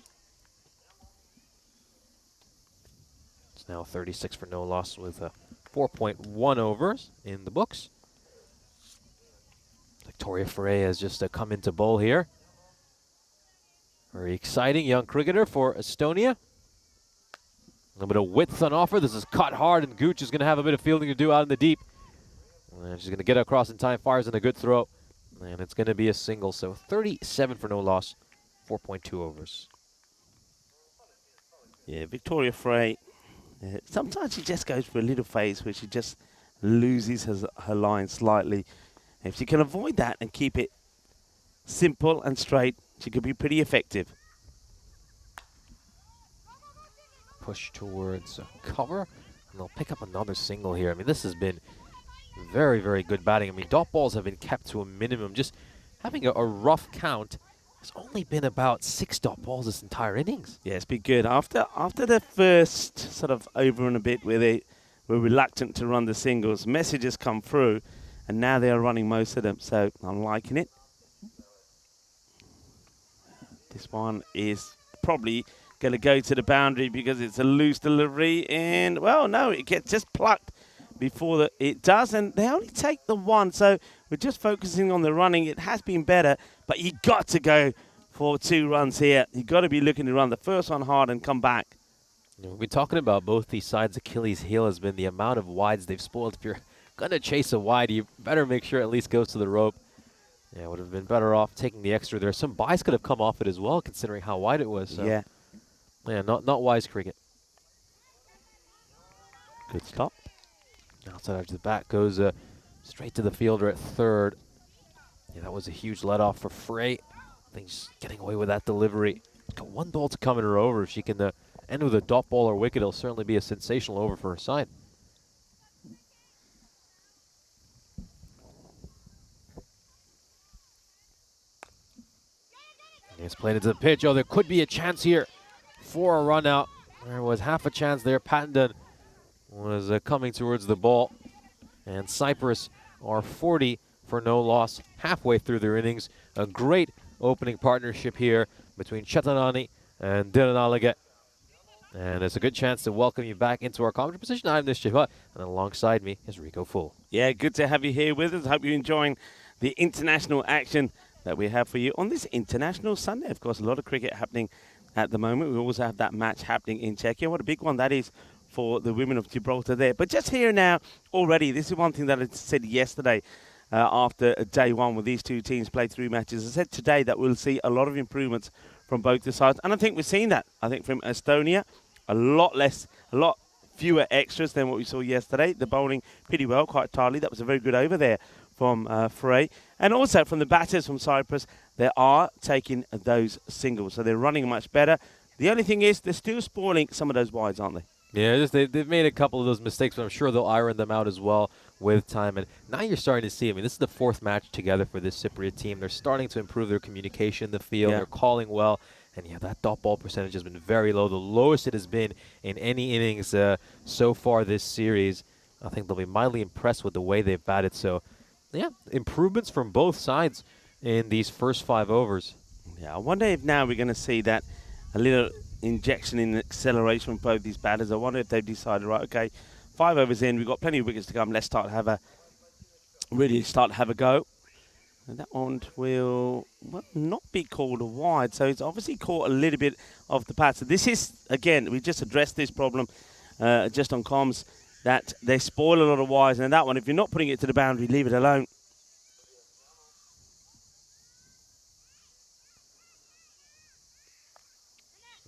It's now 36 for no loss with 4.1 overs in the books. Victoria Ferreira has just come into bowl here. Very exciting young cricketer for Estonia. A little bit of width on offer. This is cut hard, and Gooch is going to have a bit of fielding to do out in the deep. And she's going to get across in time, fires in a good throw. And it's going to be a single. So 37 for no loss, 4.2 overs. Yeah, Victoria Frey. Sometimes she just goes for a little phase where she just loses her line slightly. If she can avoid that and keep it simple and straight, she could be pretty effective. Push towards cover, and they'll pick up another single here. I mean, this has been very, very good batting. I mean, dot balls have been kept to a minimum. Just having a rough count, there's only been about 6 dot balls this entire innings. Yeah, it's been good. After the first sort of over and a bit where they were reluctant to run the singles, messages come through, and now they are running most of them. So I'm liking it. This one is probably going to go to the boundary because it's a loose delivery. And, well, no, it gets just plucked before it does. And they only take the 1. So we're just focusing on the running. It has been better, but you got to go for 2 runs here. You got to be looking to run the first one hard and come back. We're talking about both these sides. Achilles' heel has been the amount of wides they've spoiled. If you're going to chase a wide, you better make sure it at least goes to the rope. Yeah, would have been better off taking the extra there. Some buys could have come off it as well, considering how wide it was. So. Yeah. Yeah, not wise cricket. Good stop. Outside edge of the bat goes straight to the fielder at 3rd. Yeah, that was a huge let-off for Frey. I think she's getting away with that delivery. Got 1 ball to come in her over. If she can end with a dot ball or wicket, it'll certainly be a sensational over for her side. It's played into the pitch. Oh, there could be a chance here for a run out. There was half a chance there. Pattendon was coming towards the ball. And Cyprus are 40 for no loss halfway through their innings. A great opening partnership here between Chaturani and Dylan Alage. And it's a good chance to welcome you back into our commentary position. I'm Nish Chivat, and alongside me is Rico Full. Yeah, good to have you here with us. Hope you're enjoying the international action that we have for you on this International Sunday. Of course, a lot of cricket happening at the moment. We also have that match happening in Czechia. What a big one that is for the women of Gibraltar there. But just here now, already, this is one thing that I said yesterday after day 1 when these 2 teams played 3 matches. I said today that we'll see a lot of improvements from both the sides. And I think we've seen that. I think from Estonia, a lot fewer extras than what we saw yesterday. The bowling pretty well, quite tightly. That was a very good over there from Frey. And also from the batters from Cyprus, they are taking those singles. So they're running much better. The only thing is they're still spoiling some of those wides, aren't they? Yeah, they've made a couple of those mistakes, but I'm sure they'll iron them out as well with time. And now you're starting to see, I mean, this is the 4th match together for this Cypriot team. They're starting to improve their communication in the field. Yeah. They're calling well. And yeah, that dot ball percentage has been very low, the lowest it has been in any innings so far this series. I think they'll be mildly impressed with the way they've batted. So, yeah, improvements from both sides in these first 5 overs. Yeah, I wonder if now we're going to see that a little injection in acceleration from both these batters. I wonder if they've decided, right, okay, 5 overs in, we've got plenty of wickets to come. Let's start to have a go. And that one will not be called a wide, so it's obviously caught a little bit of the path. So this is, again, we just addressed this problem just on comms, that they spoil a lot of wides. And that one, if you're not putting it to the boundary, leave it alone.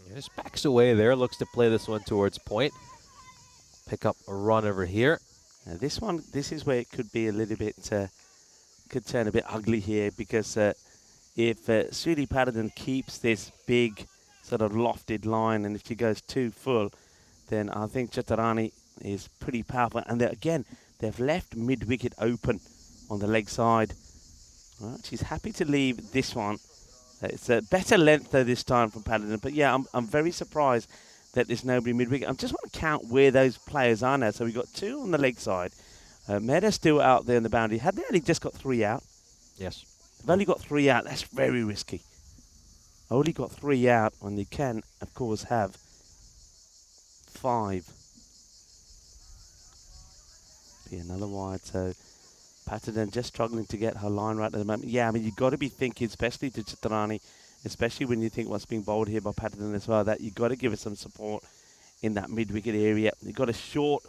Yeah, just backs away there, looks to play this one towards point. Pick up a run over here. Now this is where it could be a little bit, could turn a bit ugly here, because if Sudi Patterdon keeps this big sort of lofted line, and if she goes too full, then I think Chaturani is pretty powerful. And again, they've left mid-wicket open on the leg side. Well, she's happy to leave this one. It's a better length though this time from Patterdon. But yeah, I'm very surprised that there's nobody mid-wicket. I just want to count where those players are now. So we've got 2 on the leg side. Mehta's still out there in the boundary. Had they only just got 3 out? Yes. They've only got 3 out. That's very risky. Only got 3 out when you can, of course, have 5. Be another wide. So Patterdon just struggling to get her line right at the moment. Yeah, I mean, you've got to be thinking, especially to Chitarani, especially when you think what's being bowled here by Patterdon as well, that you've got to give her some support in that mid-wicket area. You've got a short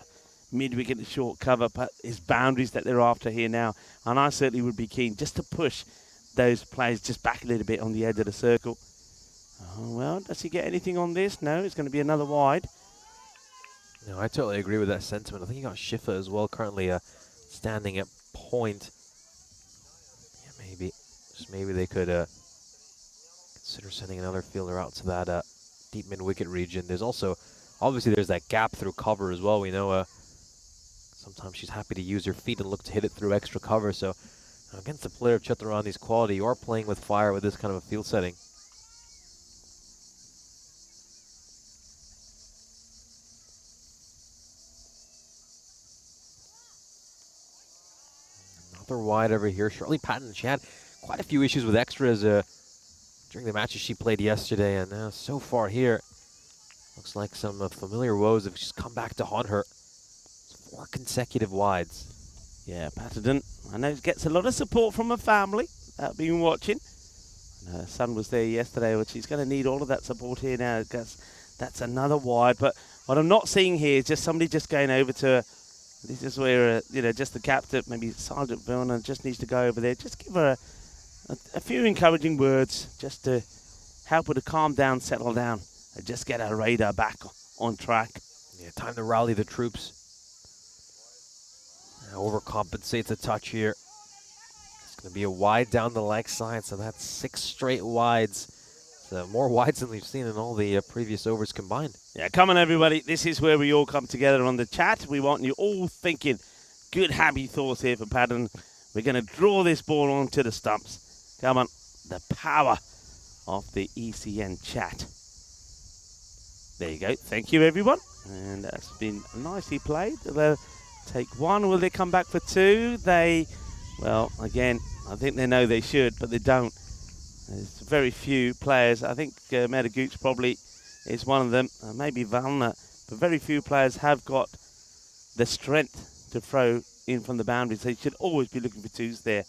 mid-wicket, short cover, but it's boundaries that they're after here now. And I certainly would be keen just to push those players just back a little bit on the edge of the circle. Oh, well, does he get anything on this? No, it's going to be another wide. No, I totally agree with that sentiment. I think you got Shifa as well, currently standing at point. Yeah, maybe they could consider sending another fielder out to that deep mid-wicket region. There's also, obviously, there's that gap through cover as well. We know sometimes she's happy to use her feet and look to hit it through extra cover. So against a player of Chaturani's quality, you are playing with fire with this kind of a field setting. Another wide over here. Shirley Patton, she had quite a few issues with extras during the matches she played yesterday, and so far here, looks like some familiar woes have just come back to haunt her. 4 consecutive wides. Yeah, Patterdon, I know he gets a lot of support from her family that have been watching. And her son was there yesterday, but she's going to need all of that support here now, because that's another wide. But what I'm not seeing here is just somebody just going over to her. This is where, just the captain, maybe Sergeant Vilna, just needs to go over there. Just give her a few encouraging words just to help her to calm down, settle down, and just get her radar back on track. Yeah, time to rally the troops. Overcompensates a touch here. It's going to be a wide down the leg side, so that's 6 straight wides. So more wides than we've seen in all the previous overs combined. Yeah, come on, everybody. This is where we all come together on the chat. We want you all thinking good, happy thoughts here for Pattern. We're going to draw this ball onto the stumps. Come on. The power of the ECN chat. There you go. Thank you, everyone. And that's been nicely played. They'll take 1. Will they come back for 2? Well, again, I think they know they should, but they don't. There's very few players. I think Mehta Gooch probably is one of them. Maybe Valna. But very few players have got the strength to throw in from the boundary. So you should always be looking for 2s there.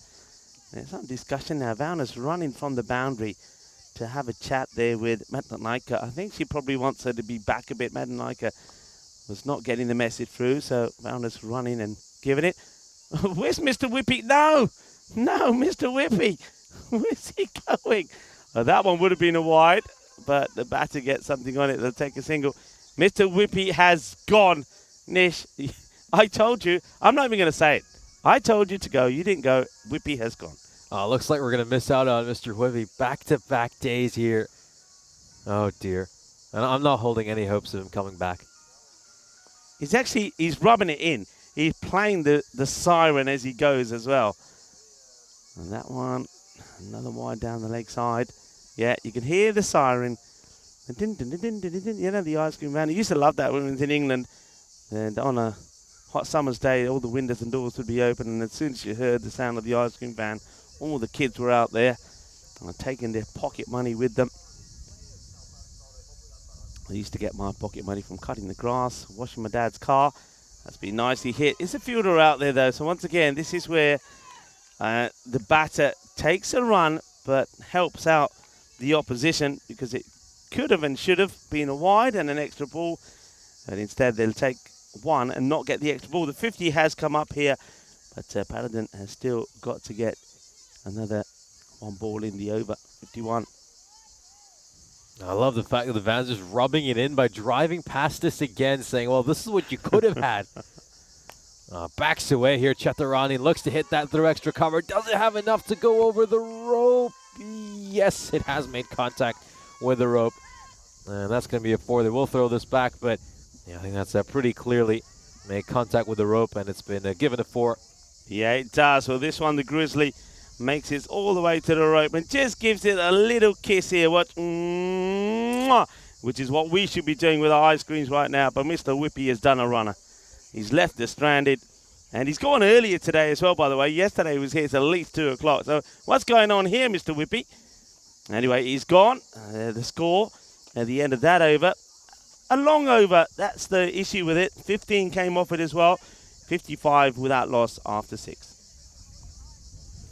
There's some discussion now. Valna's running from the boundary to have a chat there with Matanaika. I think she probably wants her to be back a bit. Matanaika was not getting the message through, so Valna's running and giving it. Where's Mr. Whippy? No, Mr. Whippy. Where's he going? That one would have been a wide, but the batter gets something on it. They'll take a single. Mr. Whippy has gone. Nish, I told you. I'm not even going to say it. I told you to go. You didn't go. Whippy has gone. Looks like we're going to miss out on Mr. Whippy. Back-to-back days here. Oh, dear. And I'm not holding any hopes of him coming back. He's rubbing it in. He's playing the siren as he goes as well. And that one, another wide down the leg side. Yeah, you can hear the siren. You know, the ice cream van. I used to love that when we was in England. And on a hot summer's day, all the windows and doors would be open. And as soon as you heard the sound of the ice cream van, all the kids were out there taking their pocket money with them. I used to get my pocket money from cutting the grass, washing my dad's car. That's been nicely hit. It's a fielder out there, though. So once again, this is where the batter takes a run, but helps out the opposition because it could have and should have been a wide and an extra ball. But instead, they'll take one and not get the extra ball. The 50 has come up here, but Paladin has still got to get another one ball in the over, 51. I love the fact that the van's just rubbing it in by driving past this again, saying, well, this is what you could have had. Backs away here. Chaturani looks to hit that through extra cover. Does it have enough to go over the rope? Yes, it has made contact with the rope. And that's going to be a 4. They will throw this back, but yeah, I think that's pretty clearly made contact with the rope, and it's been given a 4. Yeah, it does. Well, this one, the Grizzly, makes it all the way to the rope and just gives it a little kiss here. What? Mwah, which is what we should be doing with our ice creams right now. But Mr. Whippy has done a runner. He's left us stranded. And he's gone earlier today as well, by the way. Yesterday he was here till at least 2 o'clock. So what's going on here, Mr. Whippy? Anyway, he's gone. The score at the end of that over. A long over. That's the issue with it. 15 came off it as well. 55 without loss after 6.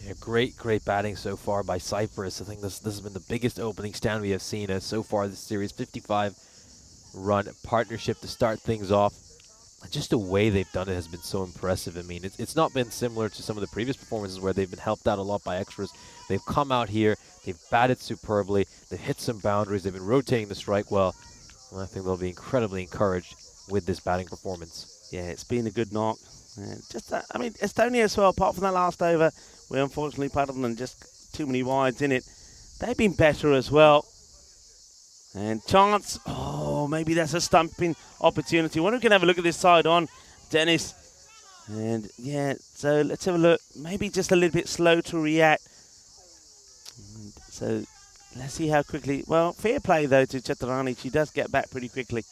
Yeah, great batting so far by Cyprus. I think this has been the biggest opening stand we have seen so far this series. 55-run partnership to start things off. Just the way they've done it has been so impressive. I mean, it's not been similar to some of the previous performances where they've been helped out a lot by extras. They've come out here, they've batted superbly, they've hit some boundaries, they've been rotating the strike well. I think they'll be incredibly encouraged with this batting performance. Yeah, it's been a good knock. I mean, Estonia as well, apart from that last over, where unfortunately Paddleton and just too many wides in it, they've been better as well. And chance, maybe that's a stumping opportunity. I wonder if we can have a look at this side on, Dennis. And yeah, so let's have a look. Maybe just a little bit slow to react. And so let's see how quickly. Well, fair play though to Chaturani. She does get back pretty quickly.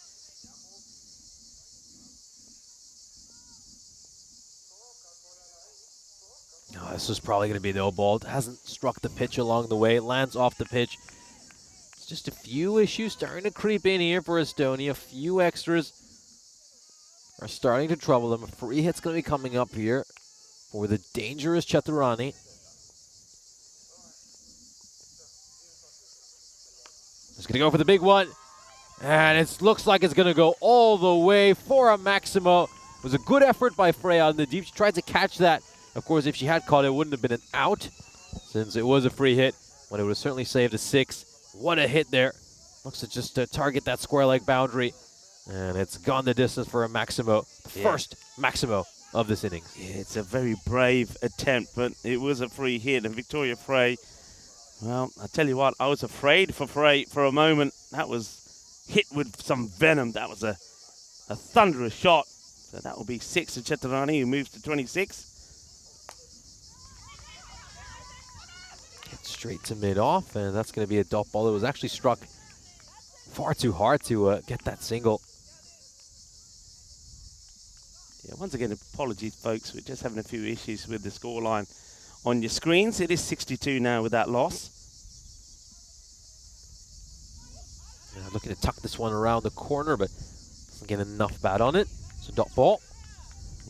Oh, this was probably going to be no ball. It hasn't struck the pitch along the way. It lands off the pitch. Just a few issues starting to creep in here for Estonia. A few extras are starting to trouble them. A free hit's going to be coming up here for the dangerous Chaturani. It's going to go for the big one. And it looks like it's going to go all the way for a Maximo. It was a good effort by Freya on the deep. She tried to catch that. Of course, if she had caught it, it wouldn't have been an out since it was a free hit, but it would have certainly saved a 6. What a hit there. Looks to just target that square leg boundary. And it's gone the distance for a Maximo. The first Maximo of this innings. Yeah, it's a very brave attempt, but it was a free hit. And Victoria Frey, well, I tell you what, I was afraid for Frey for a moment. That was hit with some venom. That was a thunderous shot. So that will be 6 to Chaturani, who moves to 26. Straight to mid-off, and that's going to be a dot ball. It was actually struck far too hard to get that single. Yeah, once again, apologies, folks. We're just having a few issues with the scoreline on your screens. It is 62 now with that loss. Yeah, looking to tuck this one around the corner, but doesn't get enough bat on it. So dot ball.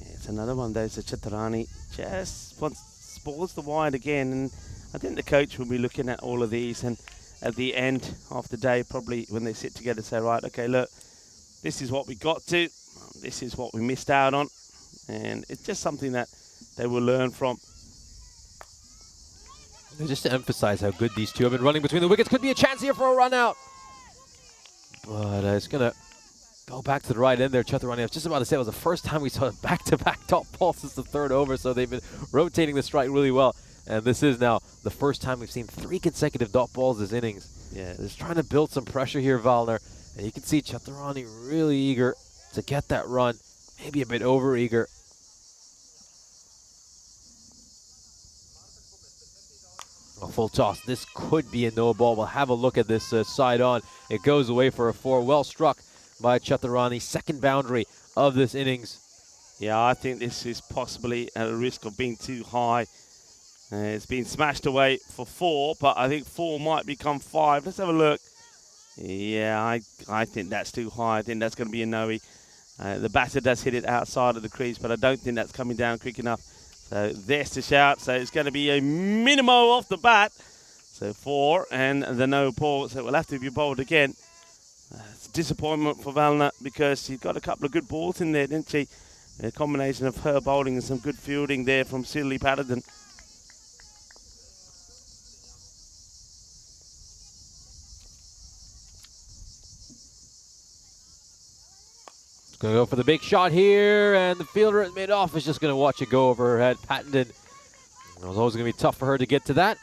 Yeah, it's another one of those. Chaturani just spoils the wide again, and I think the coach will be looking at all of these, and at the end of the day, probably when they sit together, say, right, okay, look, this is what we got to, this is what we missed out on, and it's just something that they will learn from. Just to emphasize how good these two have been running between the wickets, could be a chance here for a run out. But it's going to go back to the right end there. Chaturani, I was just about to say, it was the first time we saw a back-to-back top ball since the 3rd over, so they've been rotating the strike really well. And this is now the first time we've seen 3 consecutive dot balls this innings. Yeah, just trying to build some pressure here, Valner. And you can see Chaturani really eager to get that run. Maybe a bit over eager. full toss. This could be a no ball. We'll have a look at this side on. It goes away for a 4. Well struck by Chaturani. Second boundary of this innings. Yeah, I think this is possibly at a risk of being too high. It's been smashed away for 4, but I think 4 might become 5. Let's have a look. Yeah, I think that's too high. I think that's going to be a no-y. The batter does hit it outside of the crease, but I don't think that's coming down quick enough. So there's the shout. So it's going to be a minimo off the bat. So 4 and the no ball. So it will have to be bowled again. It's a disappointment for Valna because she got a couple of good balls in there, didn't she? A combination of her bowling and some good fielding there from Sidley Patterson. Going to go for the big shot here, and the fielder at mid-off is just going to watch it go over her head. Pattendon. It was always going to be tough for her to get to that.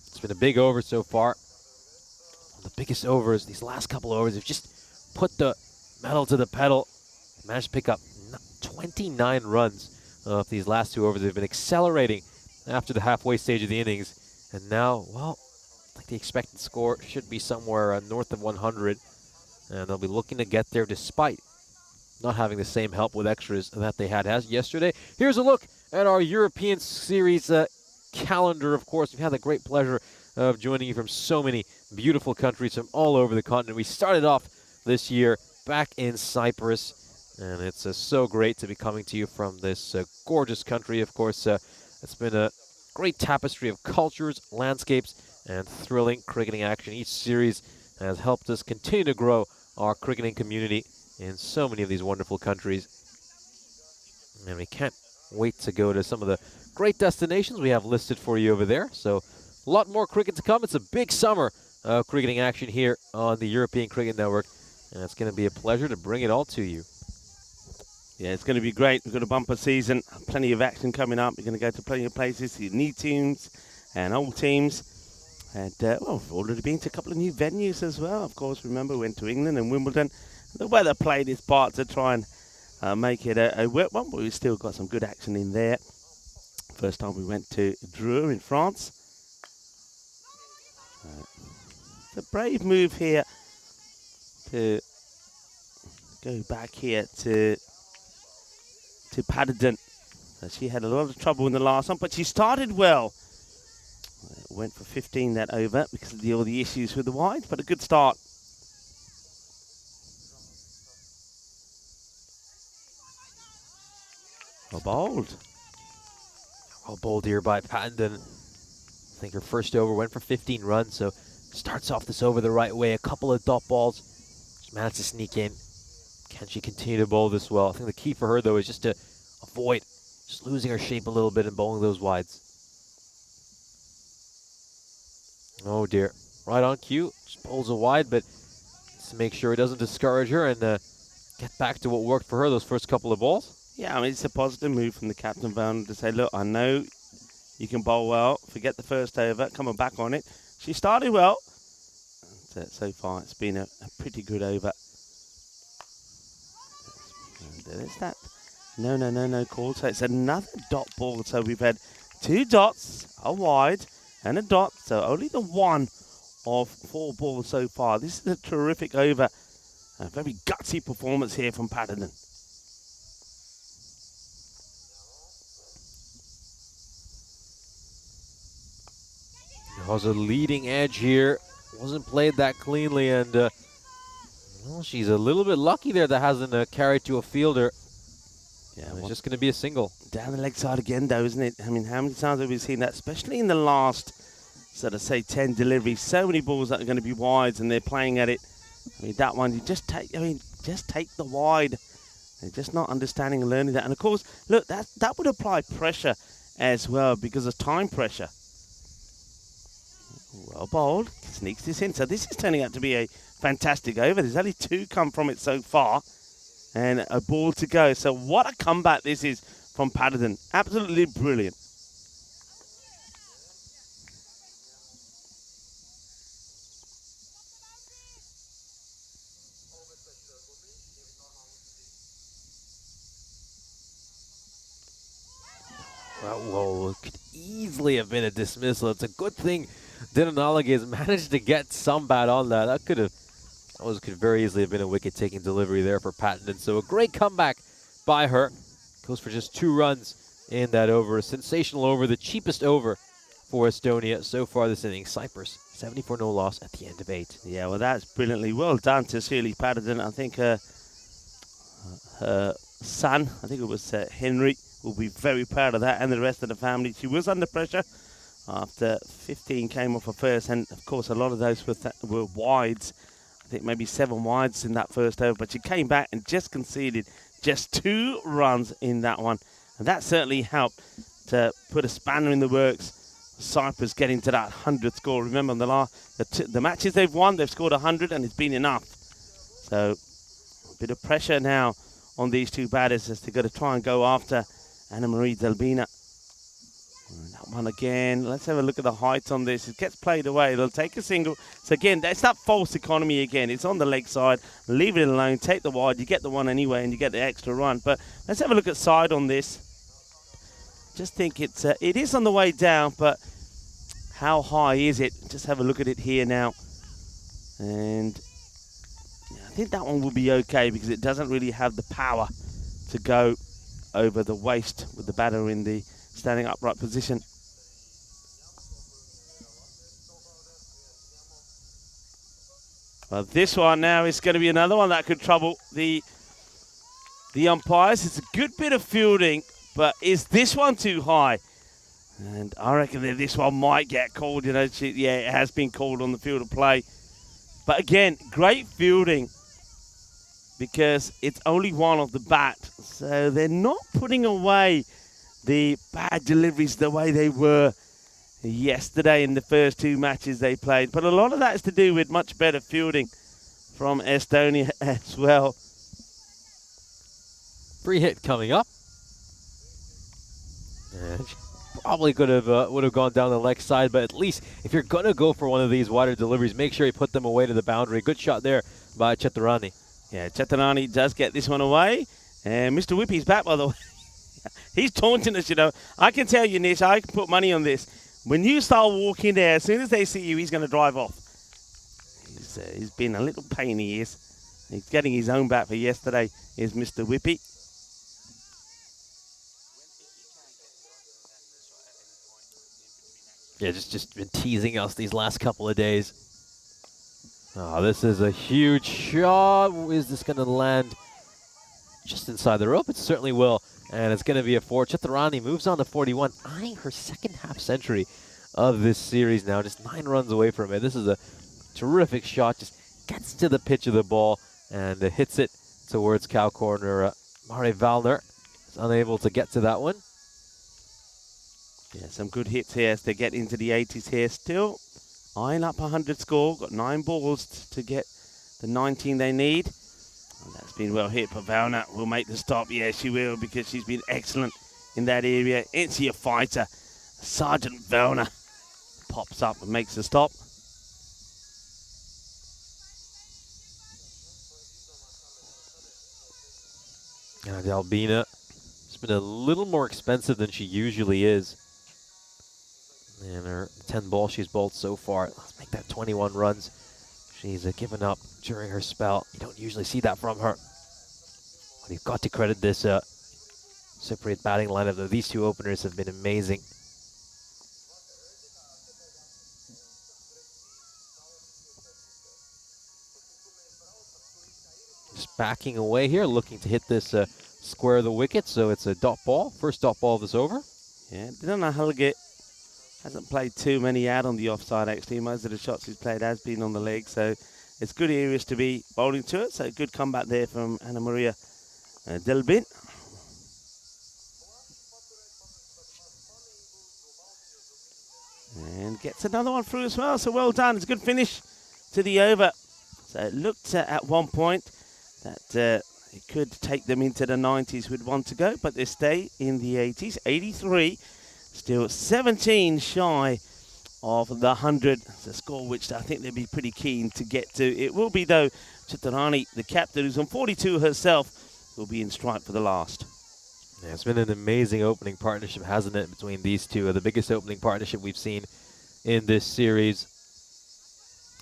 It's been a big over so far. The biggest overs, these last couple overs, have just put the metal to the pedal. Managed to pick up 29 runs of these last 2 overs. They've been accelerating after the halfway stage of the innings. And now, well, I think the expected score should be somewhere north of 100. And they'll be looking to get there despite not having the same help with extras that they had yesterday. Here's a look at our European Series calendar. Of course, we've had the great pleasure of joining you from so many beautiful countries from all over the continent. We started off this year back in Cyprus, and it's so great to be coming to you from this gorgeous country. Of course, it's been a great tapestry of cultures, landscapes, and thrilling cricketing action. Each series has helped us continue to grow our cricketing community in so many of these wonderful countries. And we can't wait to go to some of the great destinations we have listed for you over there. So a lot more cricket to come. It's a big summer of cricketing action here on the European Cricket Network, and it's going to be a pleasure to bring it all to you. Yeah, it's going to be great. We've got a bumper season, plenty of action coming up. We're going to go to plenty of places, see new teams and old teams. And, well, we've already been to a couple of new venues as well. Of course, remember, we went to England and Wimbledon. The weather played its part to try and make it a wet one, but we've still got some good action in there. First time we went to Dreux in France. It's a brave move here to go back here to Paddington. She had a lot of trouble in the last one, but she started well. Went for 15 that over because of all the issues with the wide, but a good start. Well bowled. Well bowled here by Pattendon. I think her first over went for 15 runs, so starts off this over the right way. A couple of dot balls. She managed to sneak in. Can she continue to bowl this well? I think the key for her, though, is just to avoid just losing her shape a little bit and bowling those wides. Oh dear. Right on cue. Just bowls a wide, but just to make sure it doesn't discourage her and get back to what worked for her those first couple of balls. Yeah, I mean, it's a positive move from the captain Van to say, look, I know you can bowl well. Forget the first over. Coming back on it. She started well. So far, it's been a pretty good over. And there's that. No call. So it's another dot ball. So we've had 2 dots, a wide, and a dot. So only the one of 4 balls so far. This is a terrific over. A very gutsy performance here from Patterdon. There was a leading edge here. Wasn't played that cleanly, and well, she's a little bit lucky there that hasn't carried to a fielder. Yeah, it's just going to be a single. Down the leg side again, though, isn't it? I mean, how many times have we seen that? Especially in the last, sort of, say, 10 deliveries. So many balls that are going to be wides, and they're playing at it. I mean, that one, you just take. I mean, just take the wide. They're just not understanding and learning that. And of course, look, that would apply pressure as well because of time pressure. Well bowled, sneaks this in. So this is turning out to be a fantastic over. There's only 2 come from it so far. And a ball to go. So what a comeback this is from Patterdon. Absolutely brilliant. Well, whoa, it could easily have been a dismissal. It's a good thing Dinanalagi has managed to get some bat on that. That could very easily have been a wicket-taking delivery there for Pattenden. So a great comeback by her. Goes for just 2 runs in that over. A sensational over, the cheapest over for Estonia so far this inning. Cyprus, 74 no loss at the end of 8. Yeah, well, that's brilliantly well done to Shirley Pattenden. I think her son, I think it was Henry, will be very proud of that, and the rest of the family. She was under pressure after 15 came off her first, and of course a lot of those were wides. I think maybe 7 wides in that first over, but she came back and just conceded just 2 runs in that one, and that certainly helped to put a spanner in the works. Cyprus getting to that 100th score. Remember, the matches they've won, they've scored 100, and it's been enough. So a bit of pressure now on these 2 batters as they've got to try and go after Anna Marie Delbina. And that one again. Let's have a look at the height on this. It gets played away. They'll take a single. So again, that's that false economy again. It's on the leg side. Leave it alone. Take the wide. You get the one anyway, and you get the extra run. But let's have a look at side on this. Just think it is on the way down, but how high is it? Just have a look at it here now. And I think that one will be okay because it doesn't really have the power to go over the waist with the batter in the standing upright position. Well, this one now is going to be another one that could trouble the umpires. It's a good bit of fielding, but is this one too high? And I reckon that this one might get called. You know, yeah, it has been called on the field of play. But again, great fielding because it's only one of the bat. So they're not putting away the bad deliveries the way they were yesterday in the first 2 matches they played. But a lot of that is to do with much better fielding from Estonia as well. Free hit coming up. And probably could have would have gone down the leg side, but at least if you're going to go for one of these wider deliveries, make sure you put them away to the boundary. Good shot there by Chetarani. Yeah, Chetarani does get this one away. And Mr. Whippy's back, by the way. He's taunting us, you know. I can tell you, Nish, I can put money on this. When you start walking there, as soon as they see you, he's going to drive off. He's been a little pain, he is. He's getting his own bat for yesterday, is Mr. Whippy. Yeah, just been teasing us these last couple of days. Oh, this is a huge shot. Is this going to land just inside the rope? It certainly will. And it's going to be a 4. Chetarani moves on to 41, eyeing her second half century of this series now. Just 9 runs away from it. This is a terrific shot. Just gets to the pitch of the ball and hits it towards cow corner. Mare Valner is unable to get to that one. Yeah, some good hits here as they get into the 80s here. Still eyeing up 100 score. Got 9 balls to get the 19 they need. And that's been well hit, but Valna will make the stop. Yeah, she will, because she's been excellent in that area. Ain't she a fighter? Sergeant Valna pops up and makes the stop. And Albina has been a little more expensive than she usually is. And her 10 balls she's bowled so far. Let's make that 21 runs. She's given up during her spell. You don't usually see that from her. But you've got to credit this Cypriot batting lineup, though. These 2 openers have been amazing. Just backing away here, looking to hit this square of the wicket. So it's a dot ball. First dot ball of this over. Yeah, Dinana Halgate hasn't played too many out on the offside, actually. Most of the shots he's played has been on the leg, so it's good areas to be bowling to it. So good comeback there from Anna Maria Delbin. And gets another one through as well, so well done. It's a good finish to the over. So it looked at one point that it could take them into the 90s with 1 to go, but they stay in the 80s. 83. Still 17 shy of the 100. It's a score which I think they'll be pretty keen to get to. It will be, though, Chetarani, the captain, who's on 42 herself, will be in strike for the last. Yeah, it's been an amazing opening partnership, hasn't it, between these two? The biggest opening partnership we've seen in this series.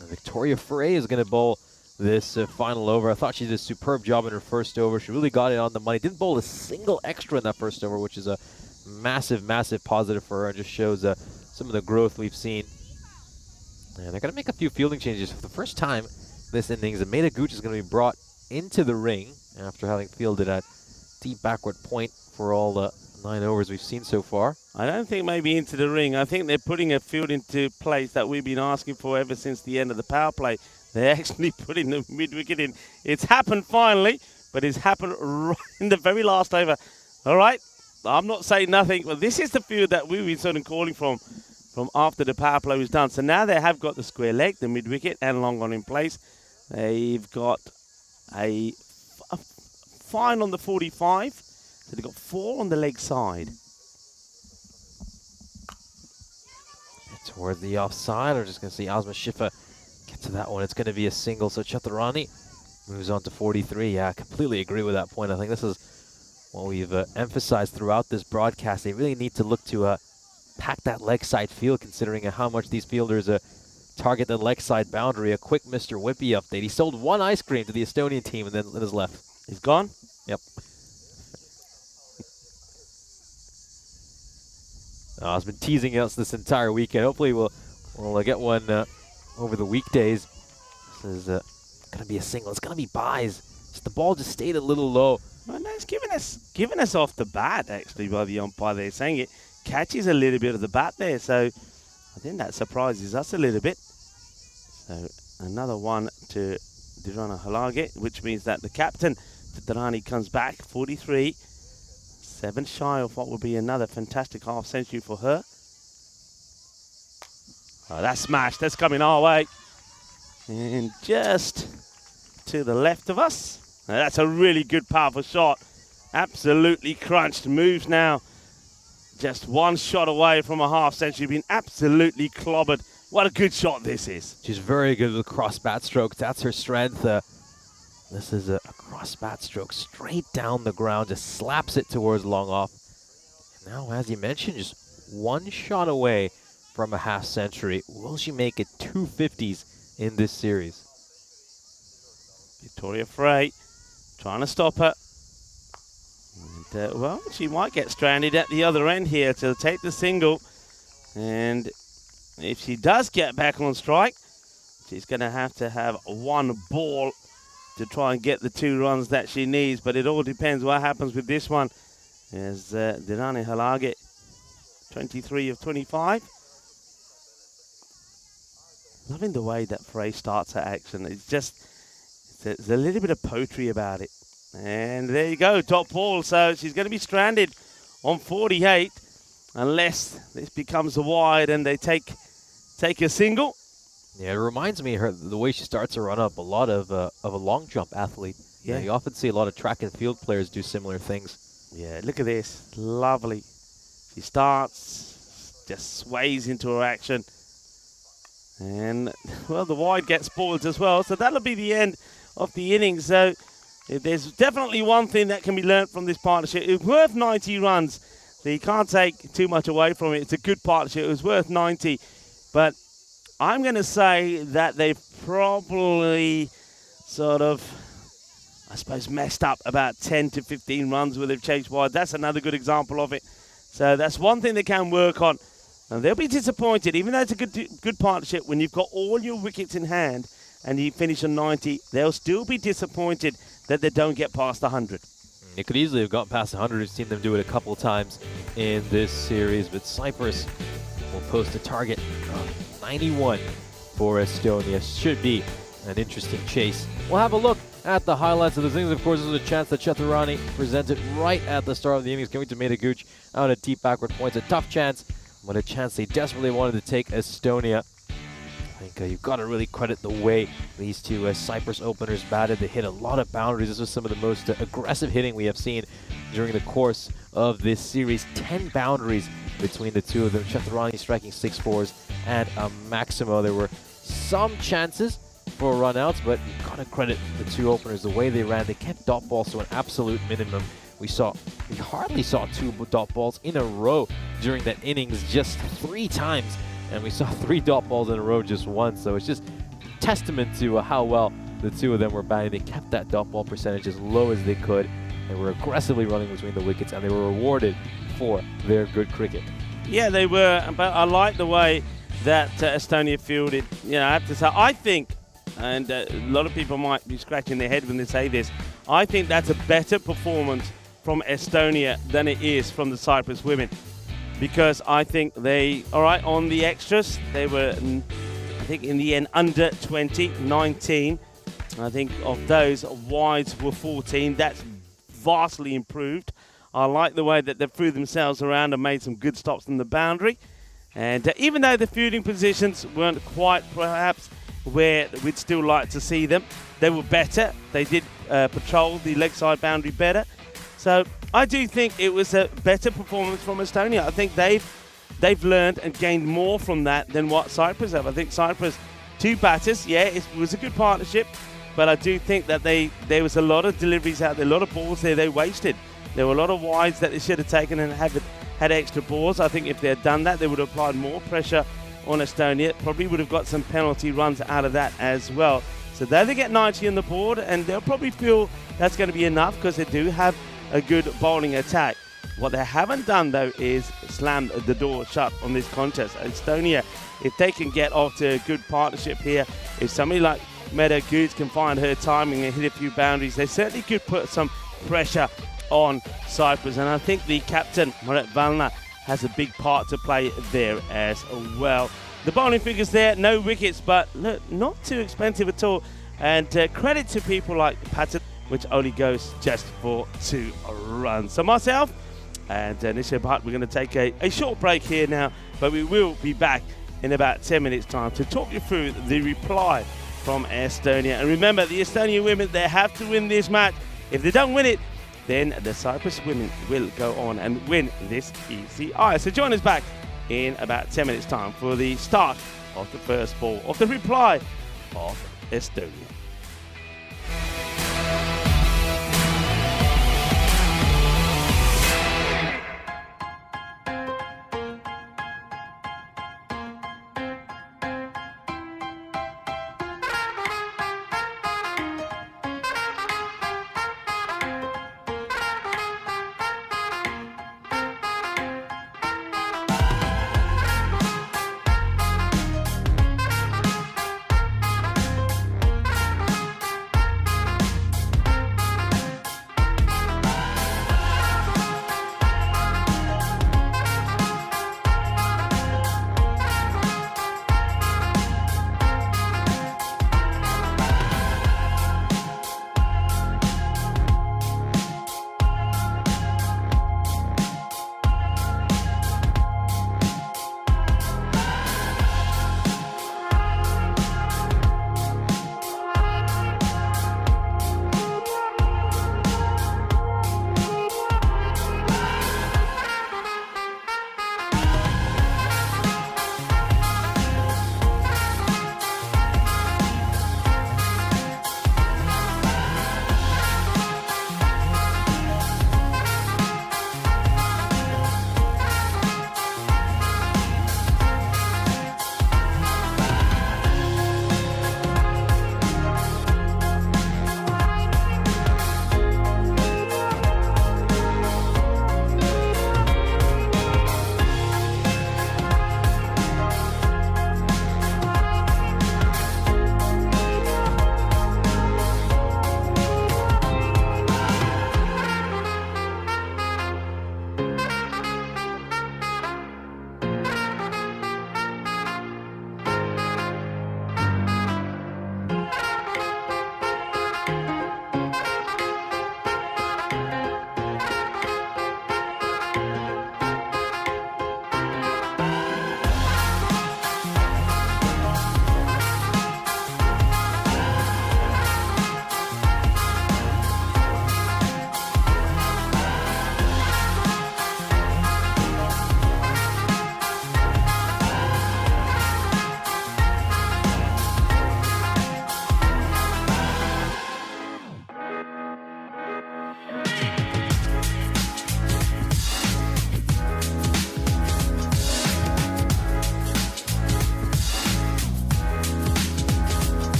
And Victoria Frey is going to bowl this final over. I thought she did a superb job in her first over. She really got it on the money. Didn't bowl a single extra in that first over, which is a massive, massive positive for her, and just shows some of the growth we've seen. And they're going to make a few fielding changes for the first time this innings. Ameda Gooch is going to be brought into the ring after having fielded at deep backward point for all the 9 overs we've seen so far. I don't think maybe into the ring. I think they're putting a field into place that we've been asking for ever since the end of the power play. They're actually putting the mid-wicket in. It's happened finally, but it's happened right in the very last over. All right, I'm not saying nothing, but this is the field that we've been sort of calling from after the power play was done. So now they have got the square leg, the mid-wicket, and long on in place. They've got a fine on the 45. So they've got 4 on the leg side. Towards the offside, we're just going to see Asma Shifa get to that one. It's going to be a single, so Chaturani moves on to 43. Yeah, I completely agree with that point. I think this is what we've emphasized throughout this broadcast. They really need to look to pack that leg side field, considering how much these fielders target the leg side boundary. A quick Mr. Whippy update. He sold 1 ice cream to the Estonian team and then has left. He's gone? Yep. It's been teasing us this entire weekend. Hopefully we'll get one over the weekdays. This is going to be a single. It's going to be buys. The ball just stayed a little low. Well, no, it's given us off the bat, actually, by the umpire there, saying it catches a little bit of the bat there. So I think that surprises us a little bit. So another one to Dirana Halage, which means that the captain, Tatarani, comes back, 43. 7 shy of what would be another fantastic half century for her. Oh, that's smashed. That's coming our way. And just to the left of us. Now, that's a really good, powerful shot. Absolutely crunched. Moves now just 1 shot away from a half century. Been absolutely clobbered. What a good shot this is. She's very good with cross bat strokes. That's her strength. This is a cross bat stroke straight down the ground, just slaps it towards long off. And now, as you mentioned, just 1 shot away from a half century. Will she make it 2 50s in this series? Victoria Frey trying to stop her. And, well, she might get stranded at the other end here to take the single. And if she does get back on strike, she's going to have 1 ball to try and get the 2 runs that she needs, but it all depends what happens with this one. As Dirani Halage, 23 of 25. Loving the way that Frey starts her action. It's just, there's a little bit of poetry about it. And there you go, top ball. So she's going to be stranded on 48 unless this becomes a wide and they take a single. Yeah, it reminds me of the way she starts her run up, a lot of a long jump athlete. Yeah, you often see a lot of track and field players do similar things. Yeah, look at this, lovely. She starts, just sways into her action. And, well, the wide gets spoiled as well. So that'll be the end of the innings. So there's definitely one thing that can be learnt from this partnership. It's worth 90 runs. So you can't take too much away from it. It's a good partnership. It was worth 90. But I'm going to say that they've probably sort of, I suppose, messed up about 10 to 15 runs where they've chased wide. That's another good example of it. So that's one thing they can work on. And they'll be disappointed, even though it's a good partnership, when you've got all your wickets in hand and you finish on 90, they'll still be disappointed that they don't get past 100. It could easily have gotten past 100. We've seen them do it a couple times in this series, but Cyprus will post a target of 91 for Estonia. Should be an interesting chase. We'll have a look at the highlights of the innings. Of course, this was a chance that Chaturani presented right at the start of the innings, going to Meda Gooch out at deep backward points. A tough chance, but a chance they desperately wanted to take Estonia. I think you've got to really credit the way these two Cyprus openers batted. They hit a lot of boundaries. This was some of the most aggressive hitting we have seen during the course of this series. 10 boundaries between the two of them. Chaturani striking 6 fours and a Maximo. There were some chances for runouts, but you've got to credit the two openers. The way they ran, they kept dot balls to an absolute minimum. We hardly saw 2 dot balls in a row during that innings, just 3 times, and we saw 3 dot balls in a row just once. So it's just testament to how well the two of them were batting. They kept that dot ball percentage as low as they could. They were aggressively running between the wickets, and they were rewarded for their good cricket. Yeah, they were, but I like the way that Estonia fielded. You know, I have to say, I think, and a lot of people might be scratching their head when they say this, I think that's a better performance from Estonia than it is from the Cyprus women. Because I think they, all right, on the extras, they were, I think in the end, under 20, 19. I think of those, wides were 14. That's vastly improved. I like the way that they threw themselves around and made some good stops on the boundary. And even though the fielding positions weren't quite perhaps where we'd still like to see them, they were better. They did patrol the leg side boundary better. So I do think it was a better performance from Estonia. I think they've learned and gained more from that than what Cyprus have. I think Cyprus, 2 batters, yeah, it was a good partnership, but I do think that there was a lot of deliveries out there, a lot of balls there they wasted. There were a lot of wides that they should have taken and had extra balls. I think if they had done that, they would have applied more pressure on Estonia. Probably would have got some penalty runs out of that as well. So there they get 90 on the board, and they'll probably feel that's going to be enough because they do have a good bowling attack. What they haven't done, though, is slam the door shut on this contest. Estonia, if they can get off to a good partnership here, if somebody like Meda Goods can find her timing and hit a few boundaries, they certainly could put some pressure on Cyprus. And I think the captain, Maret Valna, has a big part to play there as well. The bowling figures there, no wickets, but look, not too expensive at all. And credit to people like Patton, which only goes just for 2 runs. So myself and Nisha Bhatt, we're going to take a short break here now, but we will be back in about 10 minutes time to talk you through the reply from Estonia. And remember, the Estonia women, they have to win this match. If they don't win it, then the Cyprus women will go on and win this ECI. So join us back in about 10 minutes time for the start of the first ball of the reply of Estonia.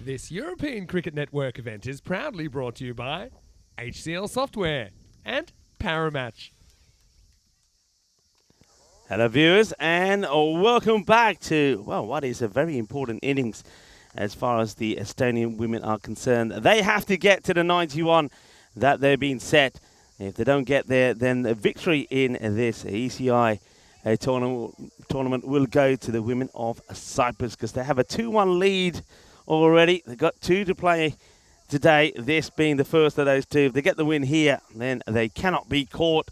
This European Cricket Network event is proudly brought to you by HCL Software and Paramatch. Hello viewers, and welcome back to, well, what is a very important innings as far as the Estonian women are concerned. They have to get to the 91 that they're being set. If they don't get there, then the victory in this ECI tournament will go to the women of Cyprus, because they have a 2-1 lead already. They've got 2 to play today, this being the first of those 2. If they get the win here, then they cannot be caught,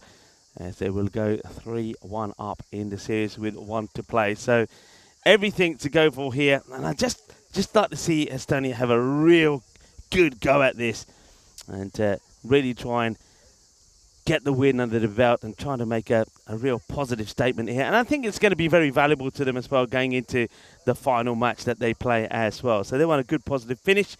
as they will go 3-1 up in the series with 1 to play. So everything to go for here, and I just like to see Estonia have a real good go at this and really try and get the win under the belt and trying to make a real positive statement here. And I think it's going to be very valuable to them as well going into the final match that they play as well. So they want a good positive finish.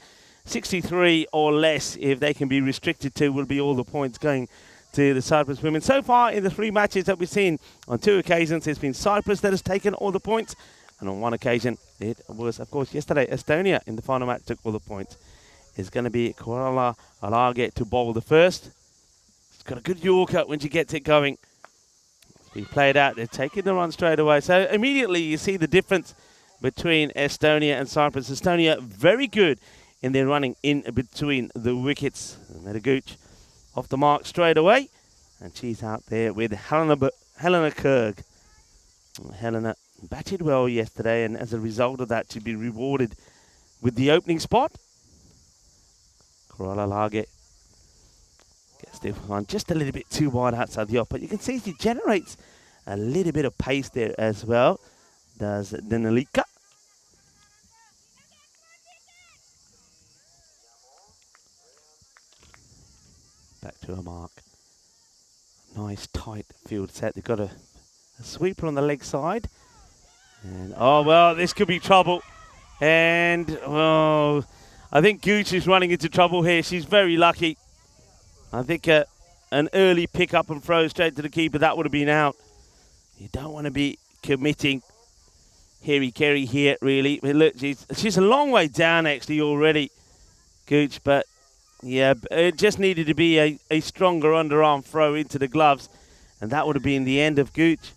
63 or less, if they can be restricted to, will be all the points going to the Cyprus women. So far in the 3 matches that we've seen, on 2 occasions it's been Cyprus that has taken all the points, and on 1 occasion it was, of course, yesterday Estonia in the final match took all the points. It's going to be Kuala Alage to bowl the first. It's got a good Yorker when she gets it going. It's been played out, they're taking the run straight away. So immediately you see the difference between Estonia and Cyprus. Estonia very good in their running in between the wickets. Medagooch off the mark straight away, and she's out there with Helena Kerg. Helena batted well yesterday, and as a result of that, she'll be rewarded with the opening spot. Kuala Lage gets this one just a little bit too wide outside the off, but you can see she generates a little bit of pace there as well. Does Denalika. Back to her mark. Nice tight field set. They've got a sweeper on the leg side. And oh well, this could be trouble. And oh, I think Gooch is running into trouble here. She's very lucky. I think an early pick up and throw straight to the keeper, that would have been out. You don't want to be committing hairy-kerry here, really. But look, she's a long way down actually already, Gooch, but yeah, it just needed to be a stronger underarm throw into the gloves, and that would have been the end of Gooch.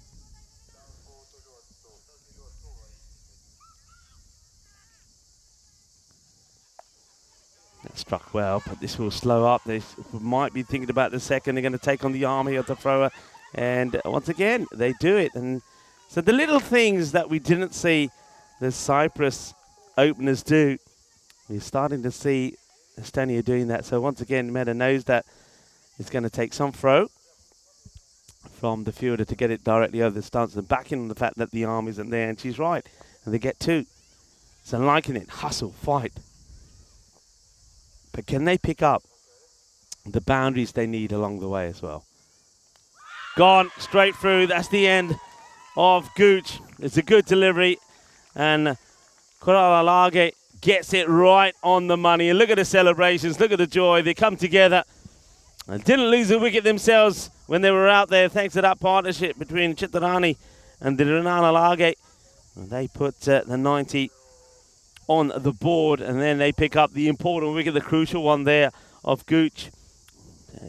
That struck well, but this will slow up. They might be thinking about the second. They're going to take on the arm here of the thrower, and once again, they do it. And so the little things that we didn't see the Cyprus openers do, we're starting to see Estonia doing that. So once again, Meta knows that it's going to take some throw from the fielder to get it directly over the stance, and backing on the fact that the arm isn't there, and she's right. And they get 2. So liking it, hustle, fight. But can they pick up the boundaries they need along the way as well? Gone, straight through. That's the end of Gooch. It's a good delivery. And Kuala Lage gets it right on the money. And look at the celebrations. Look at the joy. They come together. And didn't lose a wicket themselves when they were out there, thanks to that partnership between Chitarani and the Renana Lage. And they put the 90 on the board, and then they pick up the important wicket, the crucial one there of Gooch.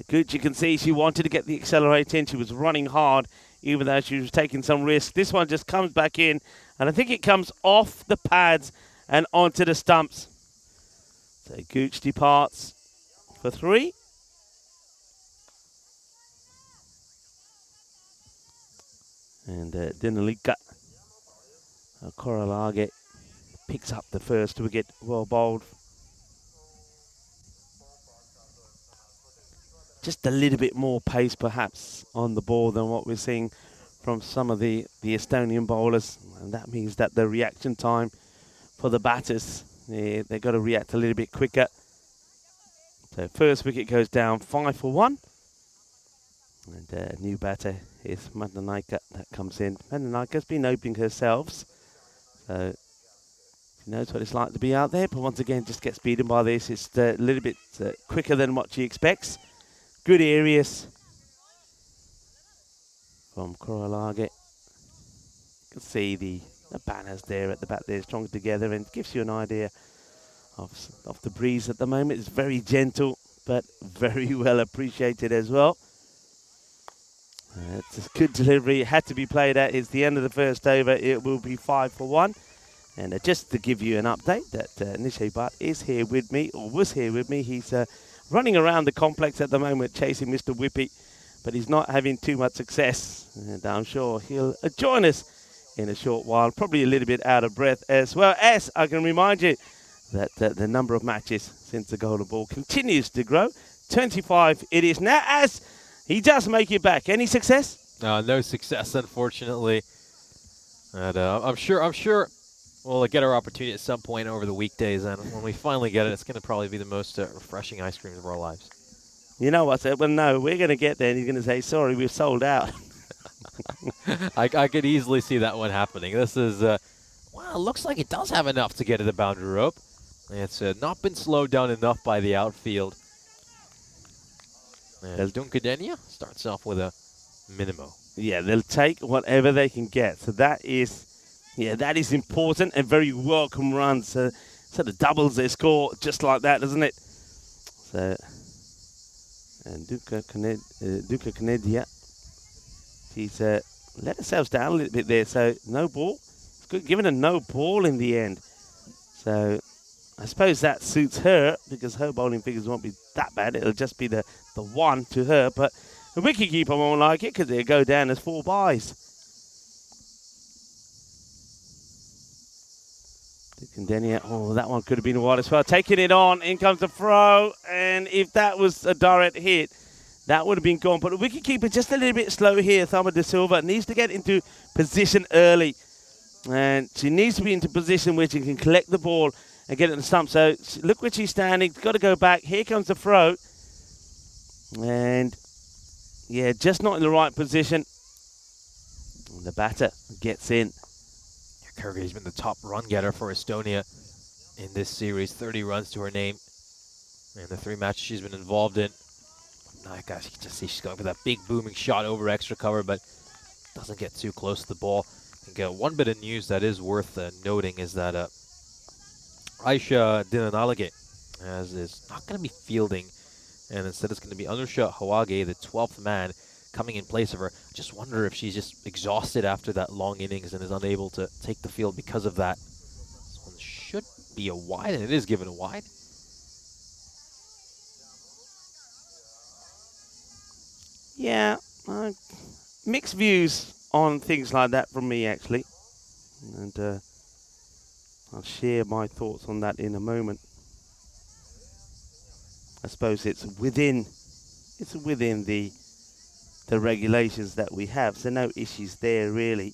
Gooch, you can see she wanted to get the accelerator in. She was running hard, even though she was taking some risk. This one just comes back in, and I think it comes off the pads and onto the stumps. So Gooch departs for 3. And Dinalika Koralage picks up the first wicket, well bowled. Just a little bit more pace perhaps on the ball than what we're seeing from some of the Estonian bowlers. And that means that the reaction time for the batters, they've got to react a little bit quicker. So first wicket goes down, 5 for 1. And new batter is Madanaika that comes in. Madanaika's been opening herself, so she knows what it's like to be out there, but once again just gets beaten by this. It's a little bit quicker than what she expects. Good areas from Koralage. You can see the banners there at the back there strung together, and gives you an idea of the breeze at the moment. It's very gentle, but very well appreciated as well. It's a good delivery. It had to be played at. It's the end of the first over. It will be 5-1. And just to give you an update that Nishay Bhatt is here with me, or was here with me. He's running around the complex at the moment chasing Mr. Whippy, but he's not having too much success. And I'm sure he'll join us in a short while, probably a little bit out of breath as well. As I can remind you that the number of matches since the Golden Ball continues to grow. 25 it is now, as he does make it back. Any success? No success, unfortunately. And I'm sure we'll get our opportunity at some point over the weekdays, and when we finally get it, it's going to probably be the most refreshing ice cream of our lives. You know what? Well, no, we're going to get there, and he's going to say, sorry, we've sold out. I could easily see that one happening. This is, wow, looks like it does have enough to get to the boundary rope. It's not been slowed down enough by the outfield. And Dunkadenia starts off with a minimo. Yeah, they'll take whatever they can get. So that is important and very welcome runs. So the doubles their score just like that, doesn't it? So, and Duka Kanedia, she's let herself down a little bit there. So no ball. It's good, given a no ball in the end. So I suppose that suits her because her bowling figures won't be that bad. It'll just be the one to her. But the wicketkeeper won't like it because it'll go down as 4 byes. Denia, oh, that one could have been wide as well. Taking it on, in comes the throw, and if that was a direct hit, that would have been gone. But the wicketkeeper just a little bit slow here. Thama de Silva needs to get into position early, and she needs to be into position where she can collect the ball and get it in the stump. So look where she's standing. Got to go back. Here comes the throw, and yeah, just not in the right position. And the batter gets in. Kyrgyz has been the top run getter for Estonia in this series, 30 runs to her name. And the 3 matches she's been involved in. Now, guys, you can just see she's going for that big booming shot over extra cover, but doesn't get too close to the ball. I think one bit of news that is worth noting is that Aisha Dinanalage is not going to be fielding, and instead it's going to be Anusha Hawage, the 12th man, coming in place of her. Just wonder if she's just exhausted after that long innings and is unable to take the field because of that. This one should be a wide, and it is given a wide. Yeah, mixed views on things like that from me, actually. And I'll share my thoughts on that in a moment. I suppose it's within the regulations that we have, so no issues there really.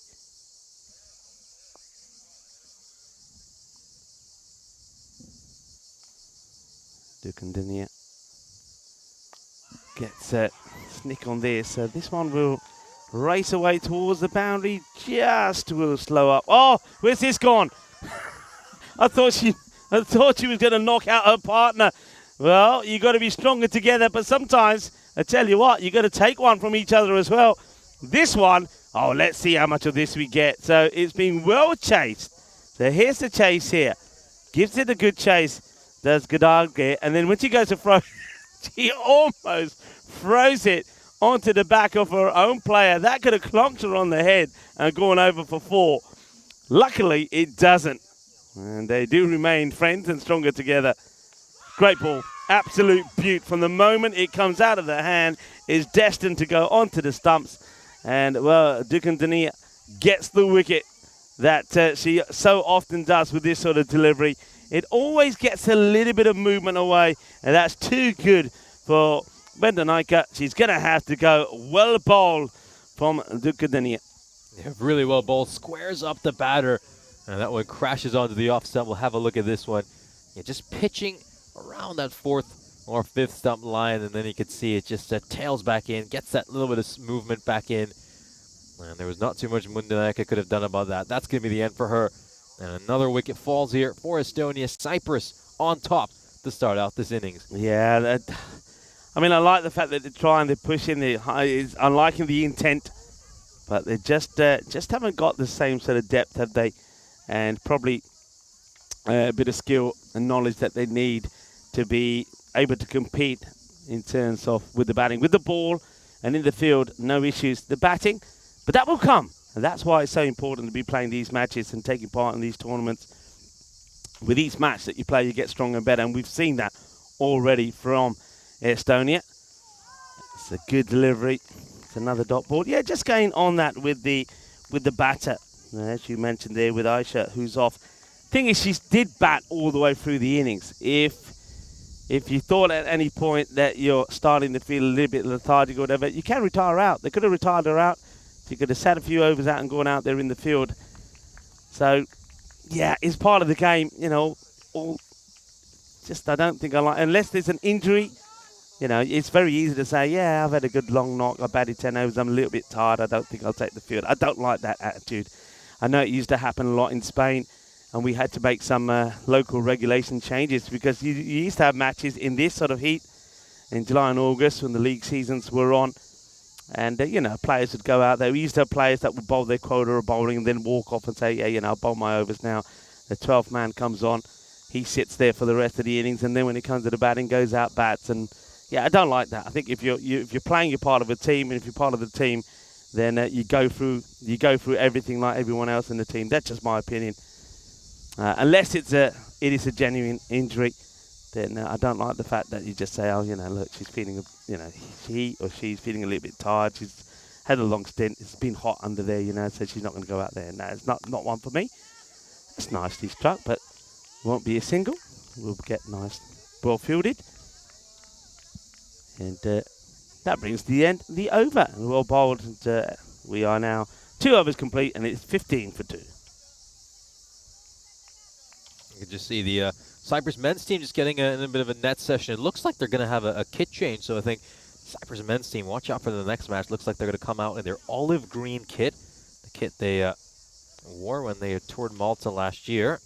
Dukandinia gets a snick on this, so this one will race away towards the boundary, just will slow up. Oh, where's this gone? I thought she was going to knock out her partner. Well, you got to be stronger together, but sometimes I tell you what, you got to take one from each other as well. This one, oh, let's see how much of this we get. So it's been well chased. So here's the chase here. Gives it a good chase, does Gadage. And then when she goes to throw, she almost throws it onto the back of her own player. That could have clonked her on the head and gone over for 4. Luckily, it doesn't. And they do remain friends and stronger together. Great ball. Absolute beaut. From the moment it comes out of the hand, is destined to go onto the stumps. And, well, Dukandania gets the wicket that she so often does with this sort of delivery. It always gets a little bit of movement away, and that's too good for Bendonaika. She's going to have to go well bowled from Dukandania. Yeah, really well bowled. Squares up the batter, and that one crashes onto the off stump. We'll have a look at this one. Yeah, just pitching around that 4th or 5th stump line, and then you can see it just tails back in, gets that little bit of movement back in. And there was not too much Mundanaka could have done about that. That's going to be the end for her. And another wicket falls here for Estonia. Cyprus on top to start out this innings. Yeah, I mean, I like the fact that they're trying to push in the high. I'm liking the intent, but they just haven't got the same sort of depth, have they? And probably a bit of skill and knowledge that they need to be able to compete in terms of with the batting, with the ball, and in the field, no issues. The batting, but that will come, and that's why it's so important to be playing these matches and taking part in these tournaments. With each match that you play, you get stronger and better, and we've seen that already from Estonia. It's a good delivery. It's another dot ball. Yeah, just going on that with the batter, as you mentioned there with Aisha, who's off. Thing is, she did bat all the way through the innings. If you thought at any point that you're starting to feel a little bit lethargic or whatever, you can retire her out. They could have retired her out. She could have sat a few overs out and gone out there in the field. So, yeah, it's part of the game, you know. I don't think I like, unless there's an injury, you know, it's very easy to say, yeah, I've had a good long knock, I batted 10 overs, I'm a little bit tired, I don't think I'll take the field. I don't like that attitude. I know it used to happen a lot in Spain, and we had to make some local regulation changes because you used to have matches in this sort of heat in July and August when the league seasons were on. And, you know, players would go out there. We used to have players that would bowl their quota of bowling and then walk off and say, yeah, you know, I'll bowl my overs now. The 12th man comes on. He sits there for the rest of the innings, and then when it comes to the batting, goes out, bats. And, yeah, I don't like that. I think if you're playing, you're part of a team, and if you're part of the team, then you go through everything like everyone else in the team. That's just my opinion. Unless it is a genuine injury, then I don't like the fact that you just say, oh, you know, look, she's feeling, you know, she's feeling a little bit tired. She's had a long stint. It's been hot under there, you know, so she's not going to go out there. No, it's not one for me. It's nicely struck, but it won't be a single. We'll get nice, well fielded. And that brings the end, the over. And well bowled. And, we are now 2 overs complete, and it's 15 for 2. You can just see the Cyprus men's team just getting in a bit of a net session. It looks like they're going to have a kit change, so I think Cyprus men's team, watch out for the next match. Looks like they're going to come out in their olive green kit, the kit they wore when they toured Malta last year.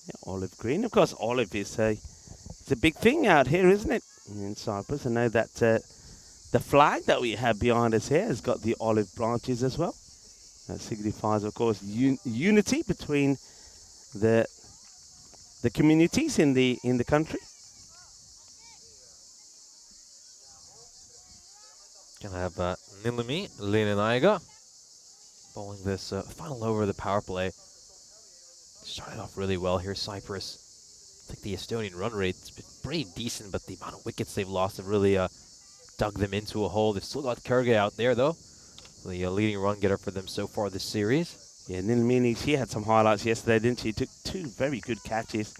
Yeah, olive green. Of course, olive is it's a big thing out here, isn't it, in Cyprus? I know that the flag that we have behind us here has got the olive branches as well. That signifies, of course, unity between the communities in the country. Gonna have Nilimi Linenaiga bowling this final over of the power play. Started off really well here, Cyprus. I think the Estonian run rate's been pretty decent, but the amount of wickets they've lost have really dug them into a hole. They've still got Kerge out there, though. The leading run getter for them so far this series. Yeah, Nilmini, she had some highlights yesterday, didn't she? Took 2 very good catches.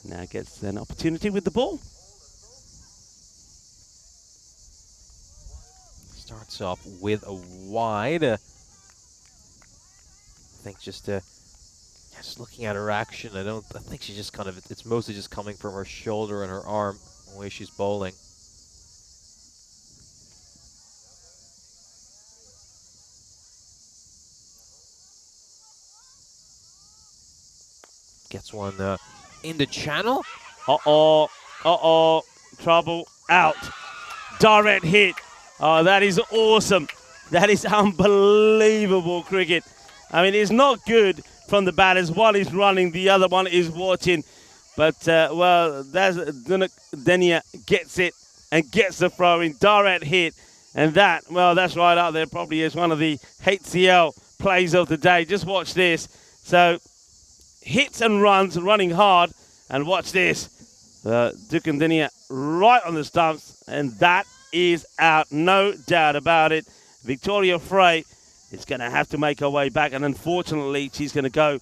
Now gets an opportunity with the ball. Starts off with a wide. I think just looking at her action, I think she's just it's mostly just coming from her shoulder and her arm, the way she's bowling. Gets one in the channel. Trouble out. Direct hit. Oh, that is awesome. That is unbelievable cricket. I mean, it's not good from the batters. One is running, the other one is watching. But, well, Denia gets it and gets the throw in. Direct hit. And that's right out there. Probably is one of the HCL plays of the day. Just watch this. So, hits and runs, running hard, and watch this. Dukandenia right on the stumps, and that is out, no doubt about it. Victoria Frey is going to have to make her way back, and unfortunately, she's going to go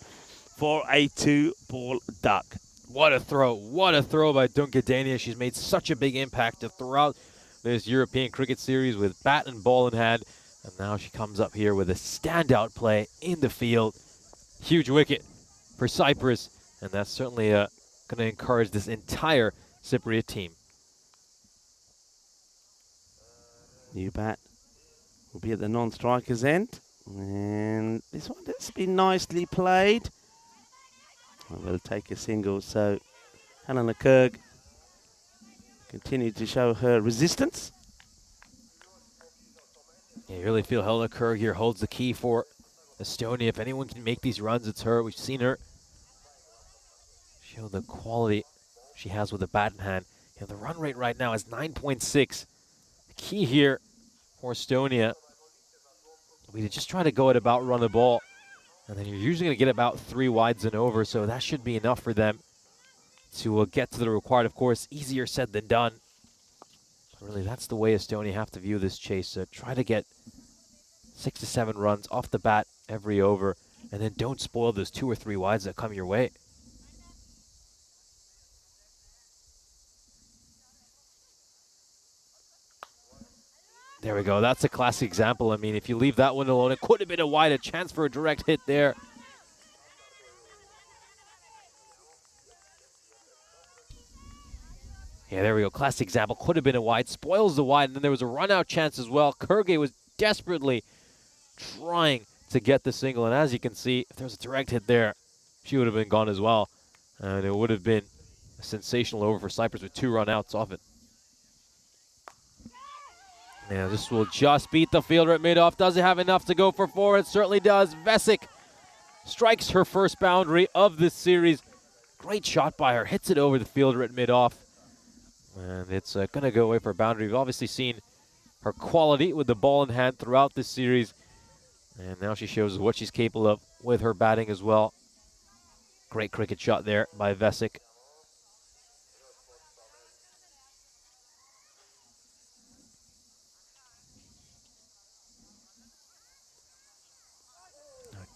for a 2-ball duck. What a throw by Dukandenia. She's made such a big impact throughout this European cricket series with bat and ball in hand, and now she comes up here with a standout play in the field. Huge wicket for Cyprus, and that's certainly going to encourage this entire Cypriot team. New bat will be at the non-striker's end, and this one has been nicely played. We'll take a single, so Helena Kerg continued to show her resistance. Yeah, you really feel Helena Kerg here holds the key for Estonia. If anyone can make these runs, it's her. We've seen her show the quality she has with a bat in hand. You know, the run rate right now is 9.6. The key here for Estonia, we just try to go at about run the ball, and then you're usually going to get about 3 wides and over, so that should be enough for them to get to the required. Of course, easier said than done. But really, that's the way Estonia have to view this chase. So try to get 6 to 7 runs off the bat every over, and then don't spoil those 2 or 3 wides that come your way. There we go. That's a classic example. I mean, if you leave that one alone, it could have been a wide, a chance for a direct hit there. Yeah, there we go. Classic example. Could have been a wide. Spoils the wide, and then there was a run-out chance as well. Kurge was desperately trying to get the single, and as you can see, if there was a direct hit there, she would have been gone as well. And it would have been a sensational over for Cyprus with 2 run-outs off it. Yeah, this will just beat the fielder at mid-off. Does it have enough to go for 4? It certainly does. Vesic strikes her first boundary of this series. Great shot by her. Hits it over the fielder at mid-off. And it's going to go away for a boundary. We've obviously seen her quality with the ball in hand throughout this series. And now she shows what she's capable of with her batting as well. Great cricket shot there by Vesic.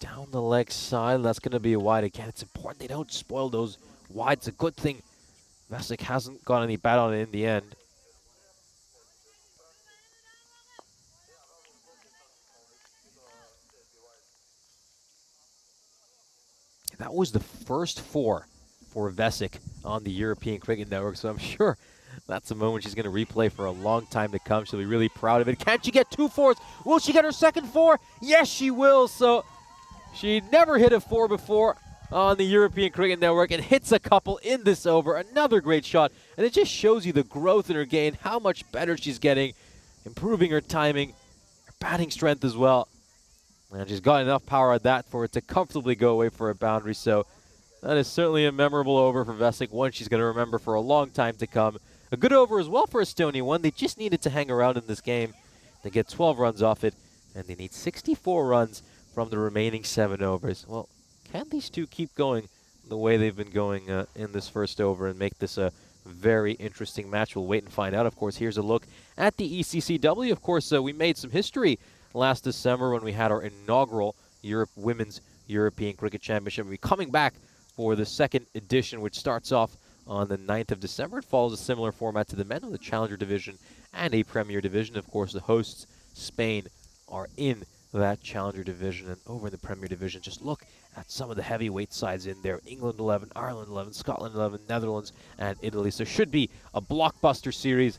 Down the leg side, that's going to be a wide again. It's important they don't spoil those wides. It's a good thing Vesic hasn't got any bat on it in the end. That was the first 4 for Vesic on the European Cricket Network, so I'm sure that's a moment she's going to replay for a long time to come. She'll be really proud of it. Can she get 2 4s? Will she get her second 4? Yes, she will. So she never hit a 4 before on the European Cricket Network and hits a couple in this over. Another great shot. And it just shows you the growth in her game, how much better she's getting, improving her timing, her batting strength as well. And she's got enough power at that for it to comfortably go away for a boundary. So that is certainly a memorable over for Vesic, one she's going to remember for a long time to come. A good over as well for Estonia, one they just needed to hang around in this game. They get 12 runs off it, and they need 64 runs from the remaining 7 overs. Well, can these two keep going the way they've been going in this first over and make this a very interesting match? We'll wait and find out. Of course, here's a look at the ECI-W. Of course, we made some history last December when we had our inaugural Women's European Cricket Championship. We'll be coming back for the second edition, which starts off on the 9th of December. It follows a similar format to the men with a Challenger Division and a Premier Division. Of course, the hosts, Spain, are in that Challenger Division, and over in the Premier Division, just look at some of the heavyweight sides in there. England 11, Ireland 11, Scotland 11, Netherlands, and Italy. So it should be a blockbuster series,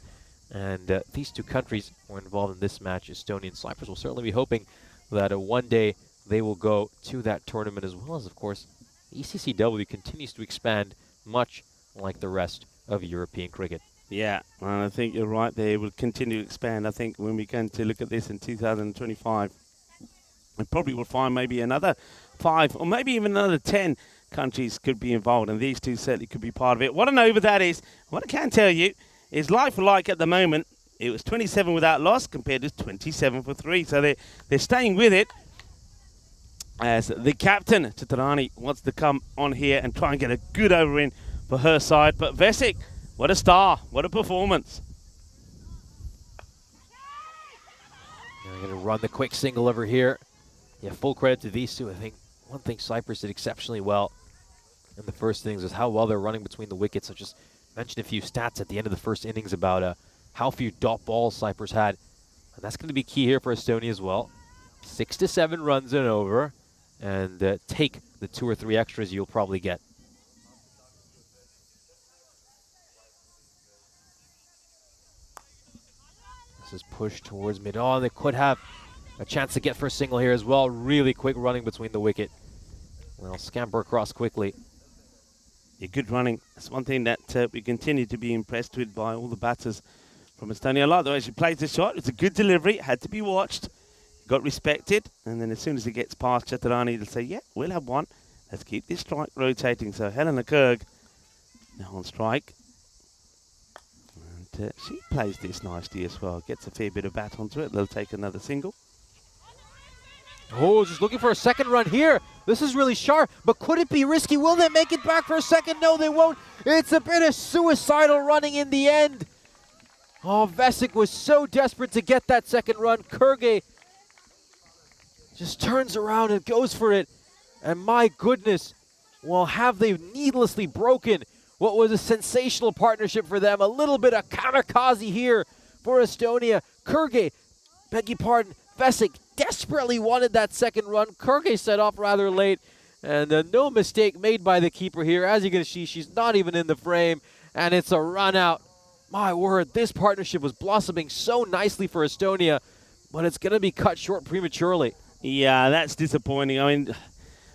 and these two countries were involved in this match. Estonia and Cyprus will certainly be hoping that one day they will go to that tournament, as well as, of course, ECI-W continues to expand much like the rest of European cricket. Yeah, and I think you're right. They will continue to expand. I think when we come to look at this in 2025, we probably will find maybe another 5 or maybe even another 10 countries could be involved, and these two certainly could be part of it. What an over that is. What I can tell you is like for like at the moment, it was 27 without loss compared to 27 for 3. So they're staying with it, as the captain, Chitarani, wants to come on here and try and get a good over in for her side. But Vesic, what a star. What a performance. They're going to run the quick single over here. Yeah, full credit to these two. I think one thing Cyprus did exceptionally well in the first innings was how well they're running between the wickets. I just mentioned a few stats at the end of the first innings about how few dot balls Cyprus had. And that's going to be key here for Estonia as well. 6 to 7 runs and over. And take the 2 or 3 extras you'll probably get. This is pushed towards mid. Oh, they could have a chance to get for a single here as well. Really quick running between the wicket. Well, scamper across quickly. Yeah, good running. That's one thing that we continue to be impressed with by all the batters from Estonia. I like the way she plays the shot. It's a good delivery. Had to be watched. got respected, and then as soon as it gets past Chaturani, they'll say, yeah, we'll have one. Let's keep this strike rotating. So Helena Kurg now on strike. And she plays this nicely as well. Gets a fair bit of bat onto it. They'll take another single. Oh, just looking for a second run here. This is really sharp, but could it be risky? Will they make it back for a second? No, they won't. It's a bit of suicidal running in the end. Oh, Vesic was so desperate to get that second run. Kurge just turns around and goes for it. And my goodness, well, have they needlessly broken what was a sensational partnership for them? A little bit of kamikaze here for Estonia. Kurge, beg your pardon, Vesic desperately wanted that second run. Kurge set off rather late, and no mistake made by the keeper here. As you can see, she's not even in the frame, and it's a run out. My word, this partnership was blossoming so nicely for Estonia, but it's going to be cut short prematurely. Yeah, that's disappointing. I mean,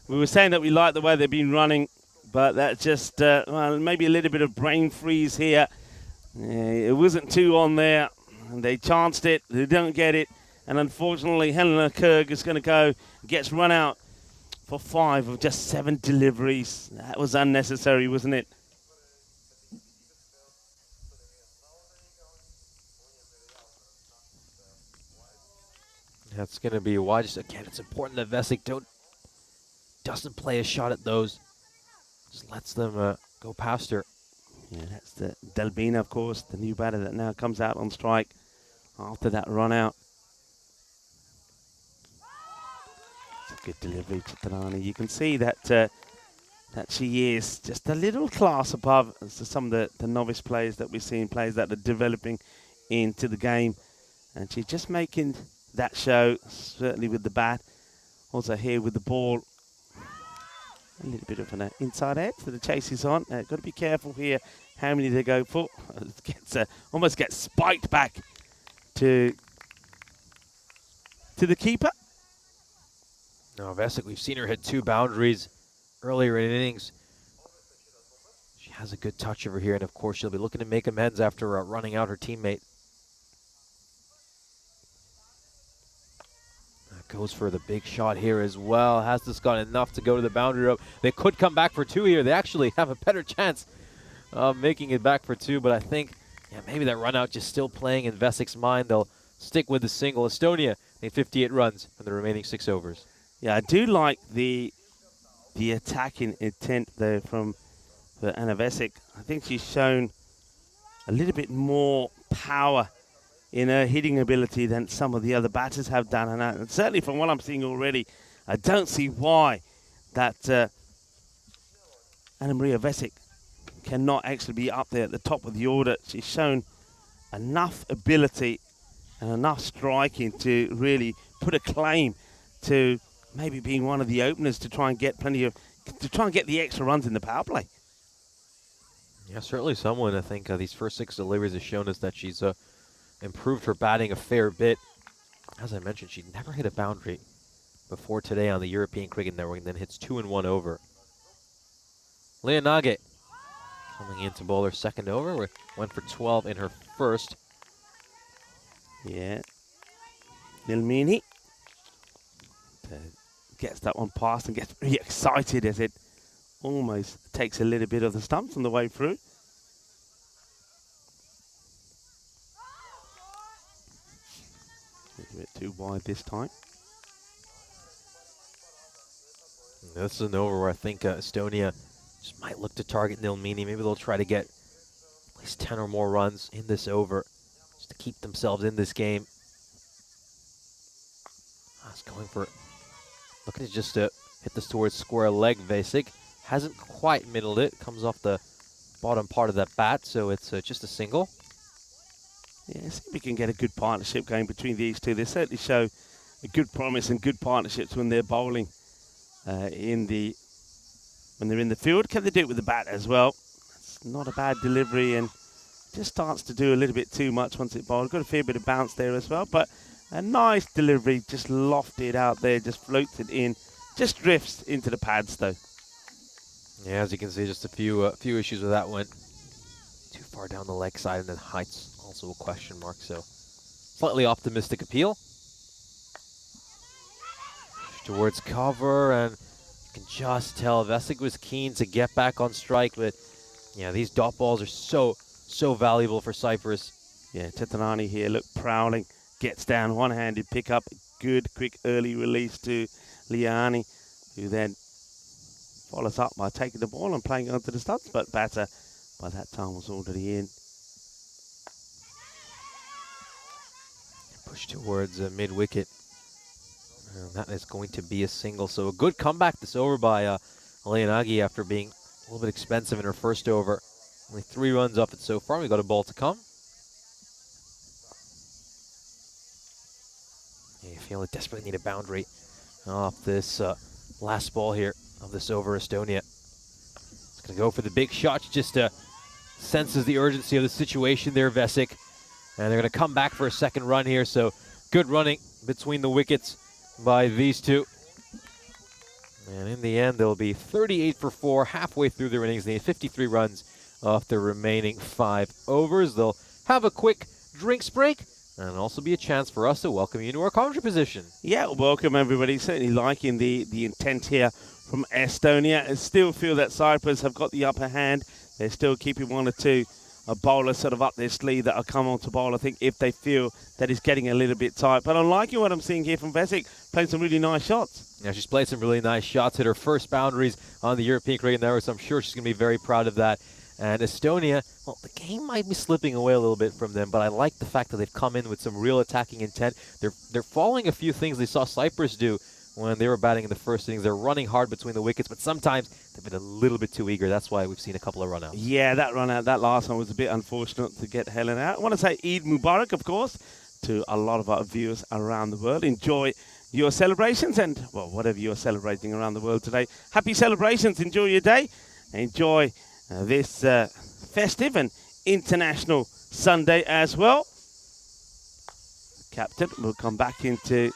we were saying that we like the way they've been running, but that's just well, maybe a little bit of brain freeze here. It wasn't two on there, and they chanced it. They don't get it. And unfortunately, Helena Kurg is going to go, gets run out for 5 of just 7 deliveries. That was unnecessary, wasn't it? That's going to be why. Just again, it's important that Vesic doesn't play a shot at those. Just lets them go past her. Yeah, that's the Delbina, of course, the new batter that now comes out on strike after that run out. It's a good delivery to Tarani. You can see that that she is just a little class above some of the novice players that we're seeing, players that are developing into the game. And she's just making that show, certainly with the bat. Also here with the ball. A little bit of an inside edge that the chase is on. Got to be careful here how many they go for. It gets, almost gets spiked back to the keeper. Now Vesic, we've seen her hit 2 boundaries earlier in innings. She has a good touch over here, and of course she'll be looking to make amends after running out her teammate. Goes for the big shot here as well. Has this got enough to go to the boundary rope? They could come back for 2 here. They actually have a better chance of making it back for 2, but I think maybe that run out just still playing in Vesic's mind. They'll stick with the single. Estonia made 58 runs in the remaining 6 overs. Yeah, I do like the attacking intent there from Anna Vesic. I think she's shown a little bit more power in her hitting ability than some of the other batters have done. And certainly from what I'm seeing already, I don't see why that Anna Maria Vesic cannot actually be up there at the top of the order. She's shown enough ability and enough striking to really put a claim to maybe being one of the openers to try and get the extra runs in the power play. Yeah, certainly someone. I think these first 6 deliveries have shown us that she's improved her batting a fair bit. As I mentioned, she never hit a boundary before today on the European Cricket Network, and then hits 2 in 1 over. Leonage coming in to bowl her second over. Went for 12 in her first. Yeah. Nilmini gets that one past and gets very excited as it almost takes a little bit of the stumps on the way through. A bit too wide this time. This is an over where I think Estonia just might look to target Nilmini. Maybe they'll try to get at least 10 or more runs in this over just to keep themselves in this game. It's going for it. Looking to just hit this towards square leg. Vesic hasn't quite middled it. Comes off the bottom part of that bat, so it's just a single. Yeah, see if we can get a good partnership going between these two. They certainly show a good promise and good partnerships when they're bowling when they're in the field. Can they do it with the bat as well? It's not a bad delivery and just starts to do a little bit too much once it bowled. Got a fair bit of bounce there as well, but a nice delivery, just lofted out there, just floats it in, just drifts into the pads though. Yeah, as you can see, just a few issues with that one. Too far down the leg side, and then height's also a question mark, so slightly optimistic appeal. towards cover, and you can just tell Vesic was keen to get back on strike, but yeah, these dot balls are so valuable for Cyprus. Yeah, Tetanani here, look, prowling, gets down, one-handed pickup, good, quick early release to Liani, who then follows up by taking the ball and playing it onto the studs, but batter by that time was already in. Push towards mid-wicket. And that is going to be a single. So a good comeback this over by Leonagi after being a little bit expensive in her first over. Only 3 runs off it so far. We got a ball to come. Yeah, you feel it desperately need a boundary off this last ball here of this over. Estonia. It's going to go for the big shot. She just senses the urgency of the situation there, Vesic. And they're going to come back for a second run here. So good running between the wickets by these two. And in the end, they'll be 38 for 4 halfway through their innings. They need 53 runs off their remaining 5 overs. They'll have a quick drinks break and also be a chance for us to welcome you to our commentary position. Yeah, welcome everybody. Certainly liking the intent here from Estonia. I still feel that Cyprus have got the upper hand. They're still keeping 1 or 2 bowlers sort of up their sleeve that will come on to bowl, I think, if they feel that it's getting a little bit tight. But I'm liking what I'm seeing here from Vesic, playing some really nice shots. Yeah, she's played some really nice shots, hit her first boundaries on the European Cricket Network, so I'm sure she's going to be very proud of that. And Estonia, well, the game might be slipping away a little bit from them, but I like the fact that they've come in with some real attacking intent. They're following a few things they saw Cyprus do when they were batting in the first innings. They're running hard between the wickets, but sometimes they've been a little bit too eager. That's why we've seen a couple of run-outs. Yeah, that run-out, that last one was a bit unfortunate to get Helen out. I want to say Eid Mubarak, of course, to a lot of our viewers around the world. Enjoy your celebrations and, well, whatever you're celebrating around the world today. Happy celebrations. Enjoy your day. Enjoy this festive and international Sunday as well. Captain will come back into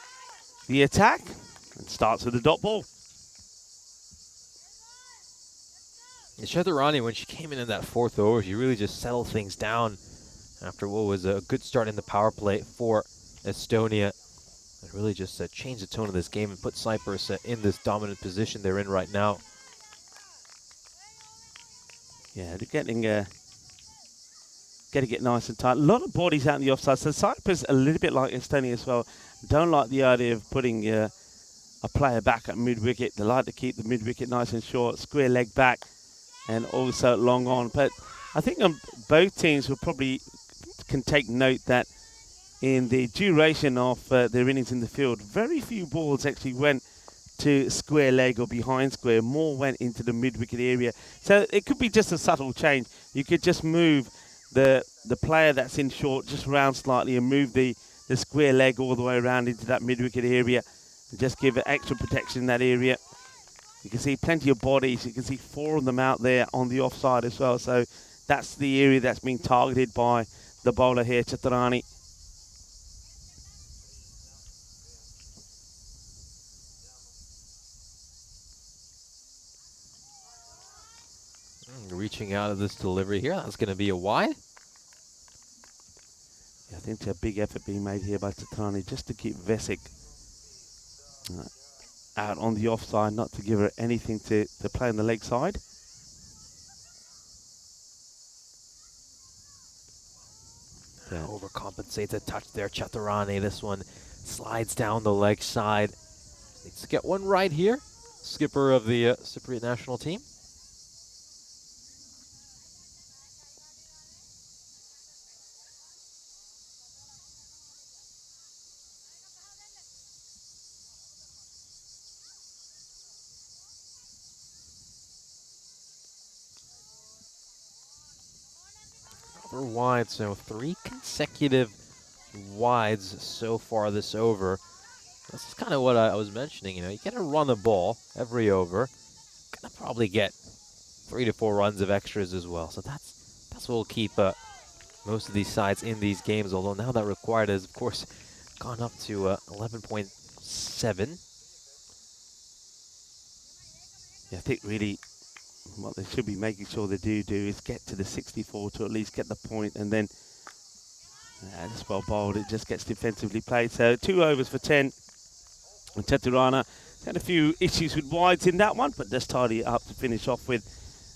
the attack and starts with the dot ball. Chaturani, when she came in that 4th over, she really just settled things down after what was a good start in the power play for Estonia. It really just changed the tone of this game and put Cyprus in this dominant position they're in right now. Yeah, they're getting get nice and tight. A lot of bodies out in the offside. So Cyprus, a little bit like Estonia as well, don't like the idea of putting a player back at mid-wicket. They like to keep the mid-wicket nice and short, square leg back, and also long on. But I think both teams will probably can take note that in the duration of their innings in the field, very few balls actually went to square leg or behind square. More went into the mid-wicket area. So it could be just a subtle change. You could just move the player that's in short just round slightly and move the square leg all the way around into that mid-wicket area and just give it extra protection in that area. You can see plenty of bodies. You can see 4 of them out there on the offside as well. So that's the area that's being targeted by the bowler here, Chaturani. Reaching out of this delivery here, that's going to be a wide. Yeah, I think there's a big effort being made here by Chaturani just to keep Vesic out on the offside, not to give her anything to play on the leg side. Overcompensates a touch there, Chaturani. This one slides down the leg side. Needs to get one right here. Skipper of the Cypriot national team. Wide, so 3 consecutive wides so far this over. This is kind of what I was mentioning. You know, you got to run the ball every over. Gonna probably get 3 to 4 runs of extras as well. So that's what will keep most of these sides in these games. Although now that required has, of course, gone up to 11.7. Yeah, I think really what they should be making sure they do is get to the 64 to at least get the point, and then it's well bowled. It just gets defensively played. So 2 overs for 10. And Chaturana Had a few issues with wides in that one, but just tidy it up to finish off with.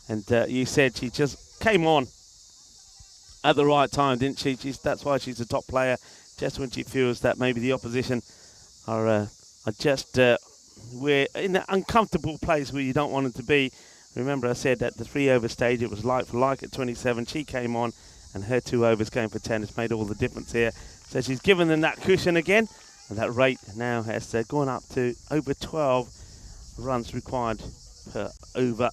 And you said she just came on at the right time, didn't she? That's why she's a top player, just when she feels that maybe the opposition are just we're in an uncomfortable place where you don't want them to be. Remember, I said at the 3 over stage it was like for like at 27. She came on, and her 2 overs going for 10 has made all the difference here. So she's given them that cushion again, and that rate now has gone up to over 12 runs required per over.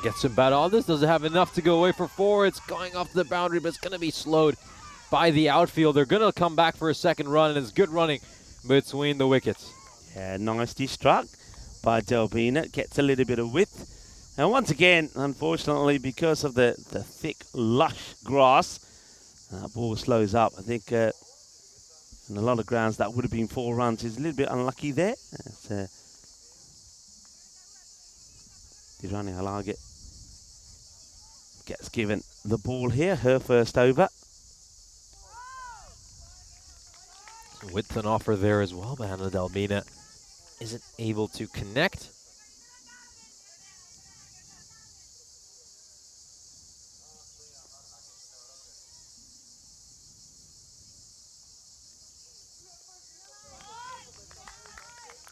Gets some bat on this, doesn't have enough to go away for 4. It's going off the boundary, but it's going to be slowed by the outfield. They're going to come back for a second run, and it's good running between the wickets. Yeah, nicely struck by Delbina. Gets a little bit of width. And once again, unfortunately, because of the thick, lush grass, that ball slows up. I think in a lot of grounds that would have been 4 runs. He's a little bit unlucky there. Dirani Halage gets given the ball here, her first over. Width an offer there as well, but Hannah Delbina isn't able to connect.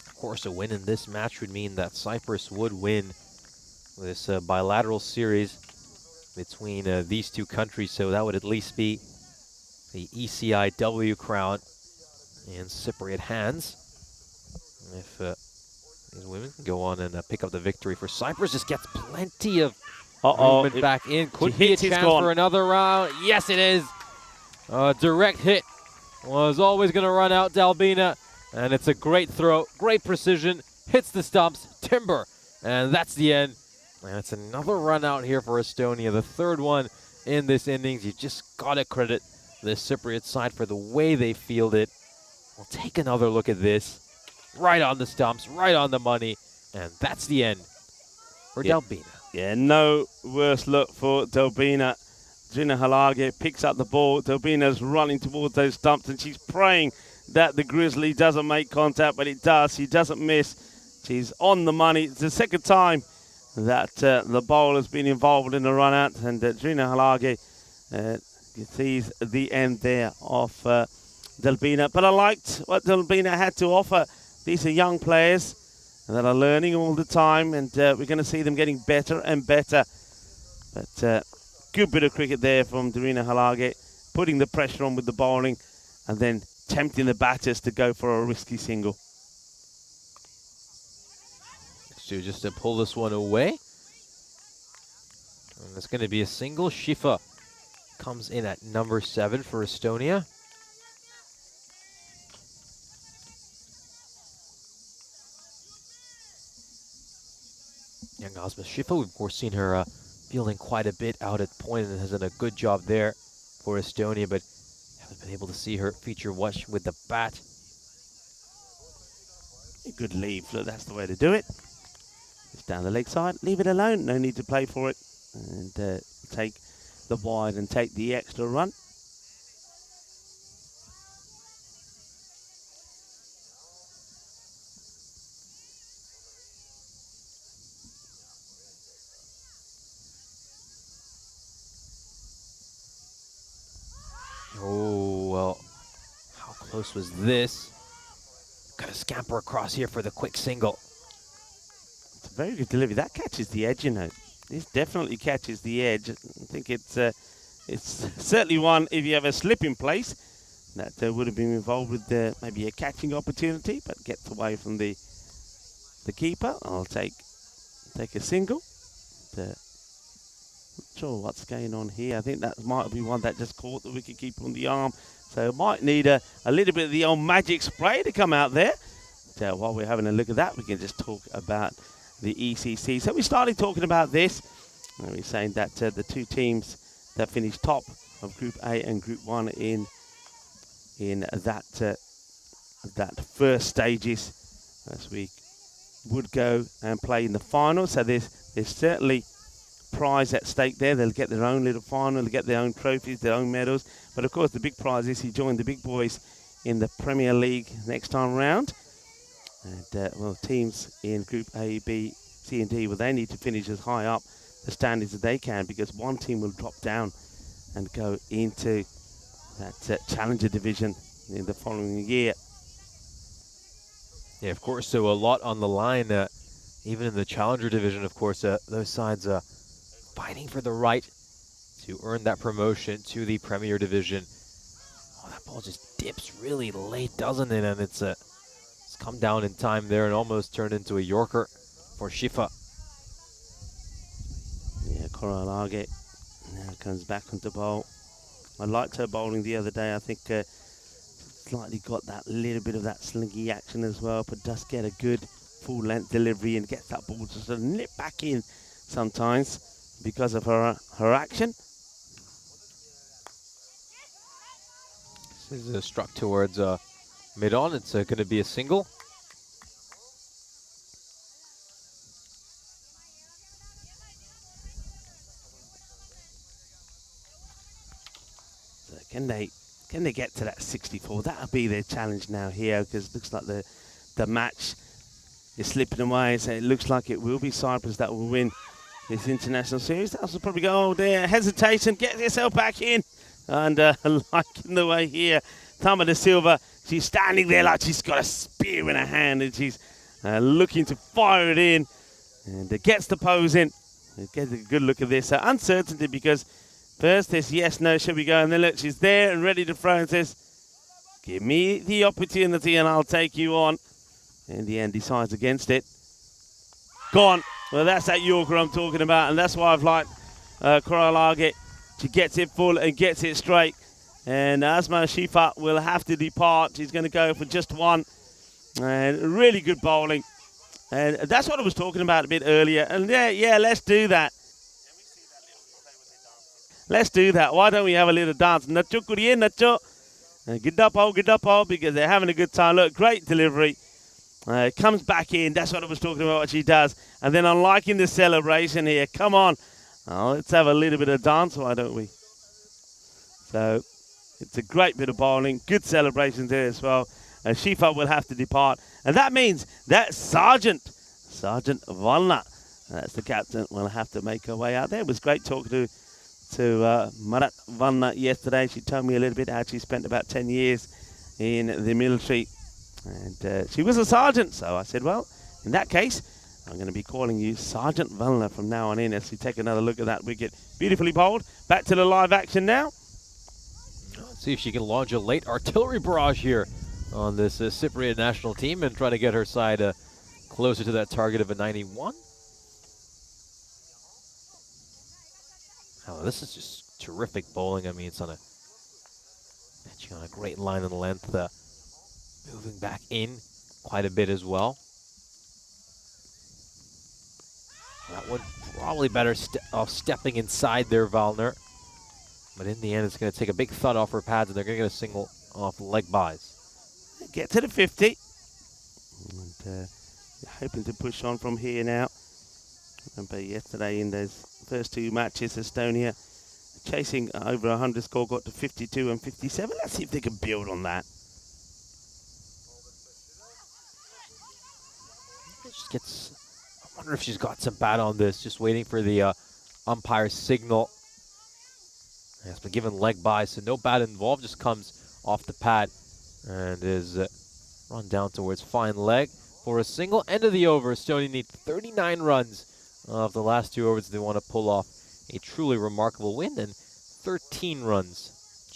Of course, a win in this match would mean that Cyprus would win this bilateral series between these two countries, so that would at least be the ECI-W crown in Cypriot hands. If these women can go on and pick up the victory for Cyprus, just gets plenty of movement back in. Could be a chance for another round. Yes, it is. Direct hit was always going to run out Delbina, and it's a great throw, great precision, hits the stumps, timber, and that's the end. And it's another run out here for Estonia, the 3rd one in this innings. You just got to credit the Cypriot side for the way they fielded. We'll take another look at this. Right on the stumps, right on the money, and that's the end for Delbina. Yeah, no worse look for Delbina. Gina Halage picks up the ball. Delbina's running towards those stumps, and she's praying that the Grizzly doesn't make contact, but it does. She doesn't miss. She's on the money. It's the 2nd time that the bowl has been involved in the run out, and Gina Halage sees the end there of Delbina. But I liked what Delbina had to offer. These are young players that are learning all the time, and we're going to see them getting better and better. But good bit of cricket there from Darina Halage, putting the pressure on with the bowling and then tempting the batters to go for a risky single. So just to pull this one away. And it's going to be a single. Shifa comes in at number 7 for Estonia. Young Osma Shifa, we've of course seen her fielding quite a bit out at point and has done a good job there for Estonia, but haven't been able to see her feature much with the bat. A good leave, look, that's the way to do it. Just down the leg side, leave it alone, no need to play for it, and take the wide and take the extra run. Oh, well, how close was this? Gotta scamper across here for the quick single. It's a very good delivery. That catches the edge, you know. This definitely catches the edge. I think it's certainly one, if you have a slip in place, that would have been involved with maybe a catching opportunity, but gets away from the keeper. I'll take a single. Not sure what's going on here. I think that might be one that just caught the wicketkeeper on the arm. So it might need a little bit of the old magic spray to come out there. So while we're having a look at that, we can just talk about the ECC. So we started talking about this. And we're saying that the 2 teams that finished top of Group A and Group 1 in that first stages, as we would go and play in the final. So there's certainly prize at stake there. They'll get their own little final, they'll get their own trophies, their own medals. But of course, the big prize is he joined the big boys in the Premier League next time round. And well, teams in Group A, B, C and D, well, they need to finish as high up the standings as they can, because one team will drop down and go into that Challenger division in the following year. Yeah, of course, so a lot on the line, even in the Challenger division, of course, those sides fighting for the right to earn that promotion to the Premier Division. Oh, that ball just dips really late, doesn't it? And it's come down in time there and almost turned into a Yorker for Shifa. Yeah, Koralage now comes back onto bowl. I liked her bowling the other day. I think slightly got that little bit of that slinky action as well, but does get a good full length delivery and gets that ball just to nip back in sometimes because of her action. This is struck towards mid-on. It's going to be a single. So can they get to that 64? That'll be their challenge now here, because it looks like the match is slipping away. So it looks like it will be Cyprus that will win this international series. That'll probably go, oh dear, hesitation, get yourself back in. And liking the way here, Tama da Silva, she's standing there like she's got a spear in her hand, and she's looking to fire it in, and it gets the pose in. It gets a good look at this. Uncertainty, because first this yes, no, should we go? And then look, she's there and ready to throw and says, give me the opportunity and I'll take you on. In the end, decides against it. Gone. Well, that's that Yorker I'm talking about, and that's why I've liked Koralage. She gets it full and gets it straight. And Asma Shifa will have to depart. She's going to go for just one. And really good bowling. And that's what I was talking about a bit earlier. And yeah, let's do that. Let's do that. Why don't we have a little dance? Nacho kuriye, nacho. Gidapao, because they're having a good time. Look, great delivery. Comes back in. That's what I was talking about, what she does. And then I'm liking the celebration here. Come on. Oh, let's have a little bit of dance, why don't we? So it's a great bit of bowling. Good celebrations there as well. And Shifa will have to depart. And that means that Sergeant Valna, that's the captain, will have to make her way out there. It was great talking to Marat Valna yesterday. She told me a little bit how she spent about 10 years in the military. And she was a sergeant. So I said, well, in that case, I'm going to be calling you Sergeant Valna from now on in, as we take another look at that wicket. Beautifully bowled. Back to the live action now. Let's see if she can launch a late artillery barrage here on this Cypriot national team and try to get her side closer to that target of a 91. Oh, this is just terrific bowling. I mean, it's pitching on a great line and length, moving back in quite a bit as well. That one probably better off stepping inside there, Valner. But in the end, it's going to take a big thud off her pads, and they're going to get a single off leg buys. Get to the 50. And hoping to push on from here now. Remember yesterday in those first two matches, Estonia chasing over 100 score, got to 52 and 57. Let's see if they can build on that. Just gets... I wonder if she's got some bat on this, just waiting for the umpire's signal. Has been given leg by, so no bat involved, just comes off the pad and is run down towards fine leg for a single. End of the over. Estonia need 39 runs of the last 2 overs. They want to pull off a truly remarkable win, and 13 runs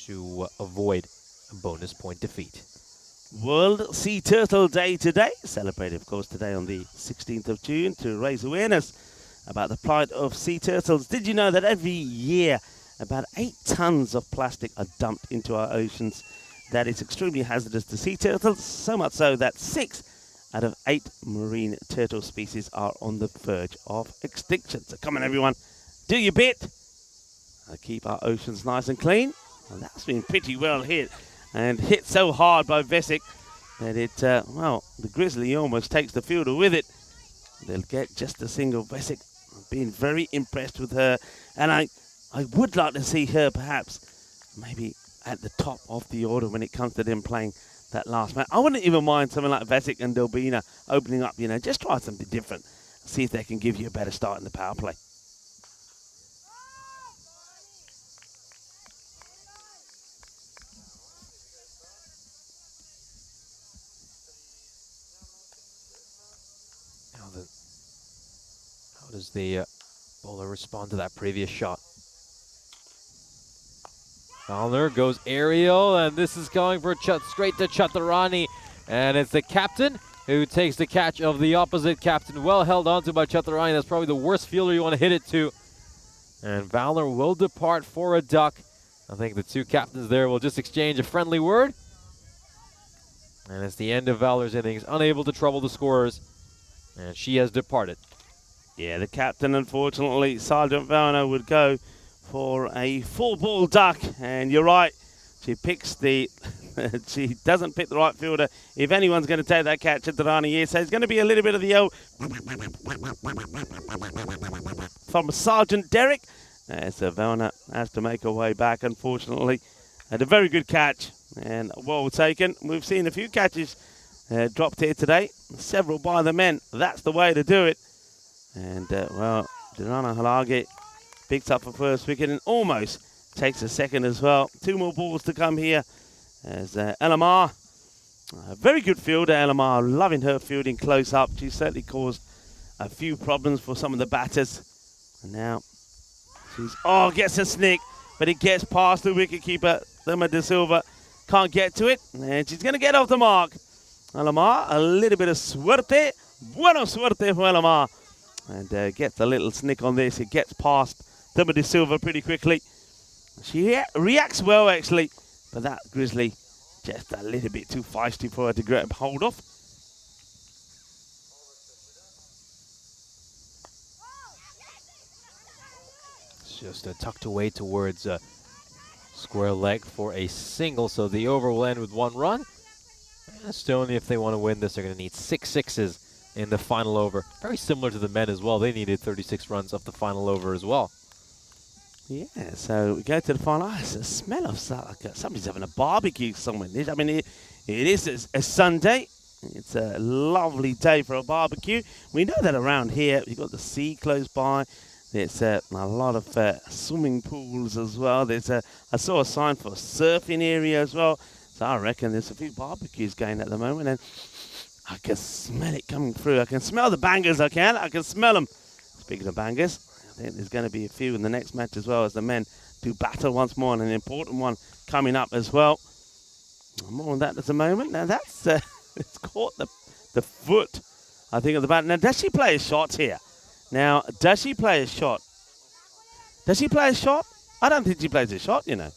to avoid a bonus point defeat. World Sea Turtle Day today, celebrated of course today on the 16th of June to raise awareness about the plight of sea turtles. Did you know that every year about 8 tons of plastic are dumped into our oceans? That is extremely hazardous to sea turtles, so much so that 6 out of 8 marine turtle species are on the verge of extinction. So come on everyone, do your bit. Keep our oceans nice and clean. And that's been pretty well hit. And hit so hard by Vesic that it, well, the Grizzly almost takes the fielder with it. They'll get just a single. Vesic Been very impressed with her, and I would like to see her perhaps maybe at the top of the order when it comes to them playing that last match. I wouldn't even mind something like Vesic and Delbina opening up, you know, just try something different. See if they can give you a better start in the power play. How does the bowler respond to that previous shot? Fowler goes aerial, and this is going for straight to Chaturani, and it's the captain who takes the catch of the opposite captain. Well held onto by Chaturani. That's probably the worst fielder you want to hit it to. And Fowler will depart for a duck. I think the two captains there will just exchange a friendly word. And it's the end of Fowler's innings, unable to trouble the scorers, and she has departed. Yeah, the captain, unfortunately, Sergeant Valno, would go for a full ball duck. And you're right, she picks the... she doesn't pick the right fielder. If anyone's going to take that catch at Durrani here, so it's going to be a little bit of the old... from Sergeant Derek. So Valno has to make her way back, unfortunately. Had a very good catch and well taken. We've seen a few catches dropped here today, several by the men. That's the way to do it. And, well, Durrani Halagi picks up a first wicket and almost takes a second as well. Two more balls to come here as Elamar, a very good fielder, Elamar, loving her fielding close up. She certainly caused a few problems for some of the batters. And now she's, gets a snick, but it gets past the wicketkeeper, Thelma De Silva. Can't get to it, and she's going to get off the mark. Elamar, a little bit of suerte. Buena suerte for Elamar. And gets a little snick on this. It gets past Thelma De Silva pretty quickly. She reacts well, actually. But that Grizzly, just a little bit too feisty for her to grab hold of. It's just tucked away towards square leg for a single. So the over will end with 1 run. And Estonia, if they want to win this, they're going to need 6 sixes in the final over. Very similar to the men as well. They needed 36 runs off the final over as well. Yeah, so we go to the final. It's a smell of somebody's having a barbecue somewhere. I mean, it is a Sunday. It's a lovely day for a barbecue. We know that around here, you've got the sea close by. There's a lot of swimming pools as well. I saw a sign for a surfing area as well. So I reckon there's a few barbecues going at the moment. And I can smell it coming through. I can smell the bangers, I can smell them. Speaking of bangers, I think there's going to be a few in the next match as well as the men do battle once more, and an important one coming up as well. More on that at the moment. Now that's, it's caught the foot, I think, of the bat. Now, does she play a shot here? Now, does she play a shot? Does she play a shot? I don't think she plays a shot, you know.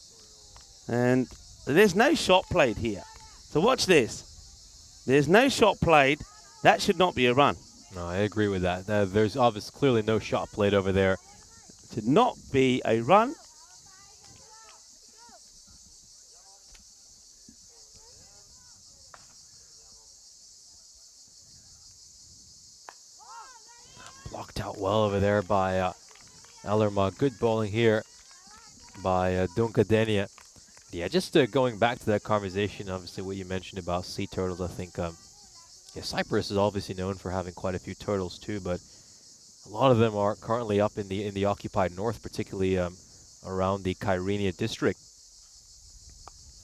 And there's no shot played here. So watch this. There's no shot played. That should not be a run. No, I agree with that. There's obviously clearly no shot played over there. Should not be a run. Blocked out well over there by Ellerma. Good bowling here by Dunkadenia. Yeah, just going back to that conversation, obviously what you mentioned about sea turtles, I think Cyprus is obviously known for having quite a few turtles too, but a lot of them are currently up in the occupied north, particularly around the Kyrenia district.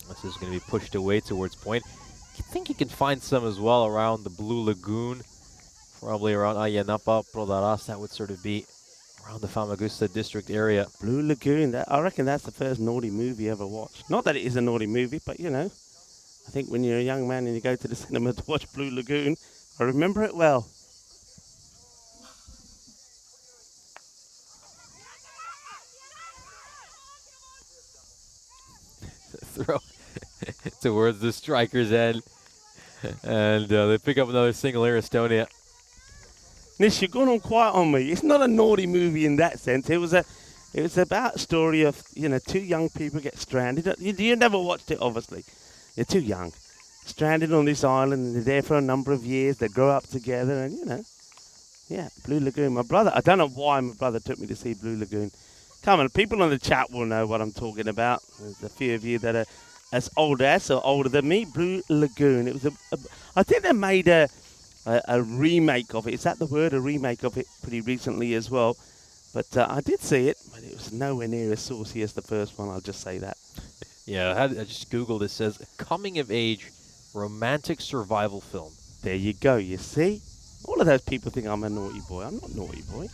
This is going to be pushed away towards point. I think you can find some as well around the Blue Lagoon, probably around Ayanapa, Prodaras. That would sort of be around the Famagusta district area. Blue Lagoon, I reckon that's the first naughty movie ever watched. Not that it is a naughty movie, but you know, I think when you're a young man and you go to the cinema to watch Blue Lagoon, I remember it well. Throw towards the striker's end, and they pick up another single here, Estonia. Nish, you're going on quiet on me. It's not a naughty movie in that sense. It was about a story of, you know, 2 young people get stranded. You never watched it, obviously. They're too young. Stranded on this island, and they're there for a number of years. They grow up together, and, you know, Yeah, Blue Lagoon. My brother, I don't know why my brother took me to see Blue Lagoon. Come on, people on the chat will know what I'm talking about. There's a few of you that are as old as or older than me. Blue Lagoon. It was I think they made a remake of it. Is that the word? A remake of it pretty recently as well. But I did see it, but it was nowhere near as saucy as the first one. I'll just say that. Yeah, I just Googled it. It says coming-of-age romantic survival film. There you go. You see? All of those people think I'm a naughty boy. I'm not a naughty boy.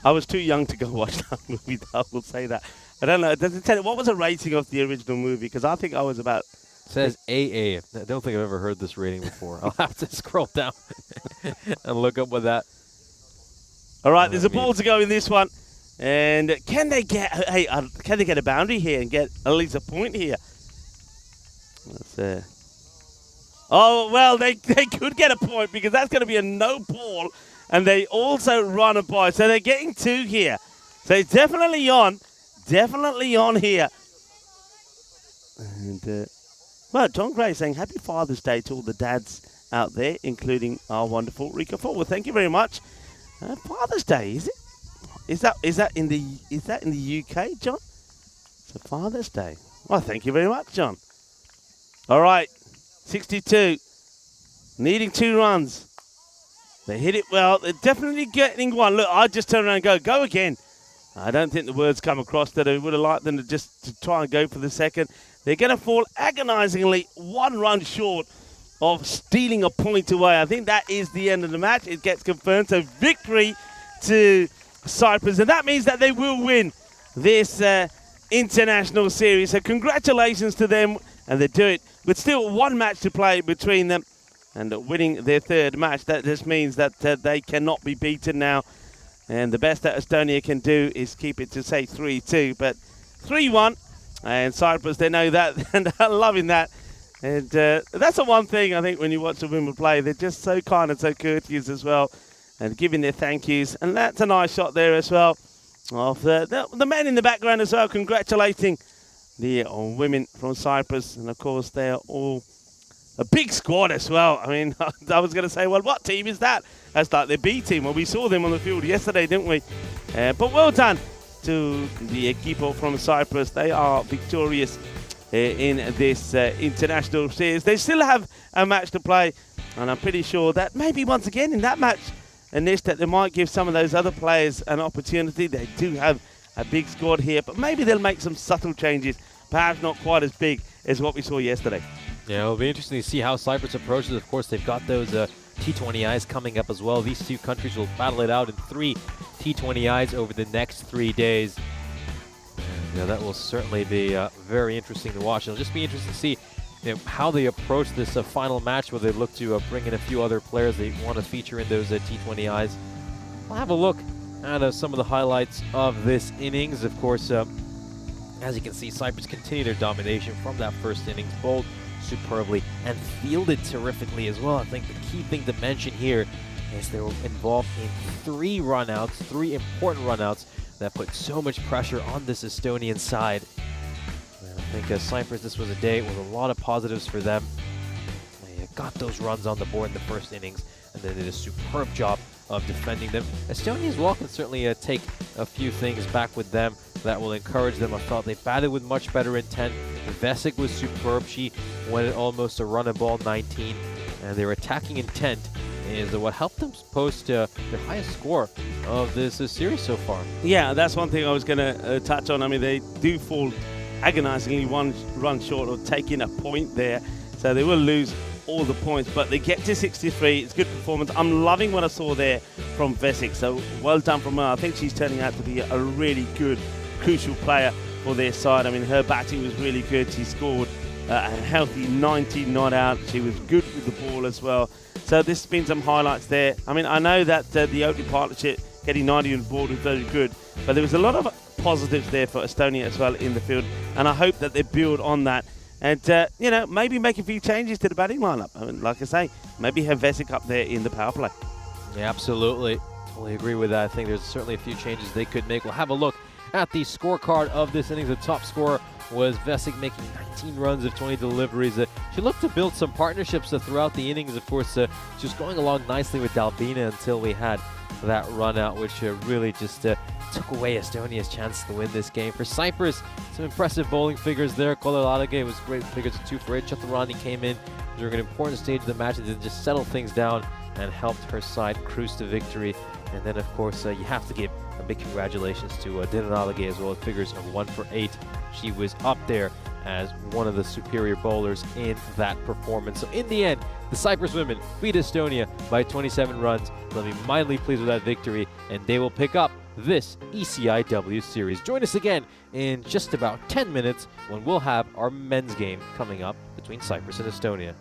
I was too young to go watch that movie, I will say that. I don't know. Does it tell you, what was the rating of the original movie? Because I think I was about... It says AA. I don't think I've ever heard this rating before. I'll have to scroll down and look up what that... All right, there's a ball to go in this one. And can they get a boundary here and get at least a point here? Let's, oh, well, they could get a point because that's going to be a no ball. And they also run a by. So they're getting 2 here. So it's definitely on. Definitely on here. And, well, John Gray saying Happy Father's Day to all the dads out there, including our wonderful Rika Ford. Well, thank you very much. Father's Day, is it? Is that in the UK, John? It's a Father's Day. Well, thank you very much, John. All right, 62. Needing 2 runs. They hit it well. They're definitely getting one. Look, I just turn around and go again. I don't think the words come across that I would have liked them to try and go for the second. They're going to fall agonizingly 1 run short of stealing a point away. I think that is the end of the match. It gets confirmed. So victory to Cyprus. And that means that they will win this international series. So congratulations to them. And they do it with still 1 match to play between them. And winning their 3rd match, that just means that they cannot be beaten now. And the best that Estonia can do is keep it to, say, 3-2. But 3-1. And Cyprus, they know that. And they're loving that. And that's the one thing, I think, when you watch the women play. They're just so kind and so courteous as well. And giving their thank yous. And that's a nice shot there as well. Of the men in the background as well, congratulating the women from Cyprus. And, of course, they are all a big squad as well. I mean, I was going to say, well, what team is that? That's like their B team. Well, we saw them on the field yesterday, didn't we? But well done to the equipo from Cyprus. They are victorious in this international series. They still have a match to play. And I'm pretty sure that maybe once again in that match, Anish, that they might give some of those other players an opportunity. They do have a big squad here, but maybe they'll make some subtle changes, perhaps not quite as big as what we saw yesterday. Yeah, it'll be interesting to see how Cyprus approaches. Of course, they've got those T20Is coming up as well. These 2 countries will battle it out in 3 T20Is over the next 3 days. And that will certainly be very interesting to watch. It'll just be interesting to see how they approach this final match, where they look to bring in a few other players they want to feature in those T20Is. We'll have a look at some of the highlights of this innings. Of course, as you can see, Cyprus continue their domination from that first innings, bowled superbly and fielded terrifically as well. I think the key thing to mention here is they were involved in 3 runouts, 3 important runouts that put so much pressure on this Estonian side. And I think Cyprus, this was a day with a lot of positives for them. They got those runs on the board in the first innings and then did a superb job of defending them. Estonia as well can certainly take a few things back with them that will encourage them. I felt they batted with much better intent. Vesic was superb. She went almost a run and ball 19, and their attacking intent is what helped them post their highest score of this series so far. Yeah, that's one thing I was going to touch on. I mean, they do fall agonizingly 1 run short of taking a point there, so they will lose all the points, but they get to 63. It's good performance. I'm loving what I saw there from Vesic, so well done from her. I think she's turning out to be a really good, crucial player for their side. I mean, her batting was really good. She scored a healthy 90 not out. She was good with the ball as well. So there's been some highlights there. I mean, I know that the opening partnership getting 90 on the board was very good, but there was a lot of positives there for Estonia as well in the field, and I hope that they build on that. And, maybe make a few changes to the batting lineup. I mean, like I say, maybe have Vesic up there in the power play. Yeah, absolutely. Totally agree with that. I think there's certainly a few changes they could make. We'll have a look at the scorecard of this innings. The top scorer was Vesic, making 19 runs of 20 deliveries. She looked to build some partnerships throughout the innings. Of course, she was going along nicely with Dalbina until we had that run out, which really just took away Estonia's chance to win this game. For Cyprus, some impressive bowling figures there. Kolalage was great figures of 2 for 8. Chaturani came in during an important stage of the match and then just settled things down and helped her side cruise to victory. And then, of course, you have to give a big congratulations to Dinanalage as well, with figures of 1 for 8. She was up there as one of the superior bowlers in that performance. So in the end, the Cyprus women beat Estonia by 27 runs. They'll be mildly pleased with that victory, and they will pick up this ECI-W series. Join us again in just about 10 minutes when we'll have our men's game coming up between Cyprus and Estonia.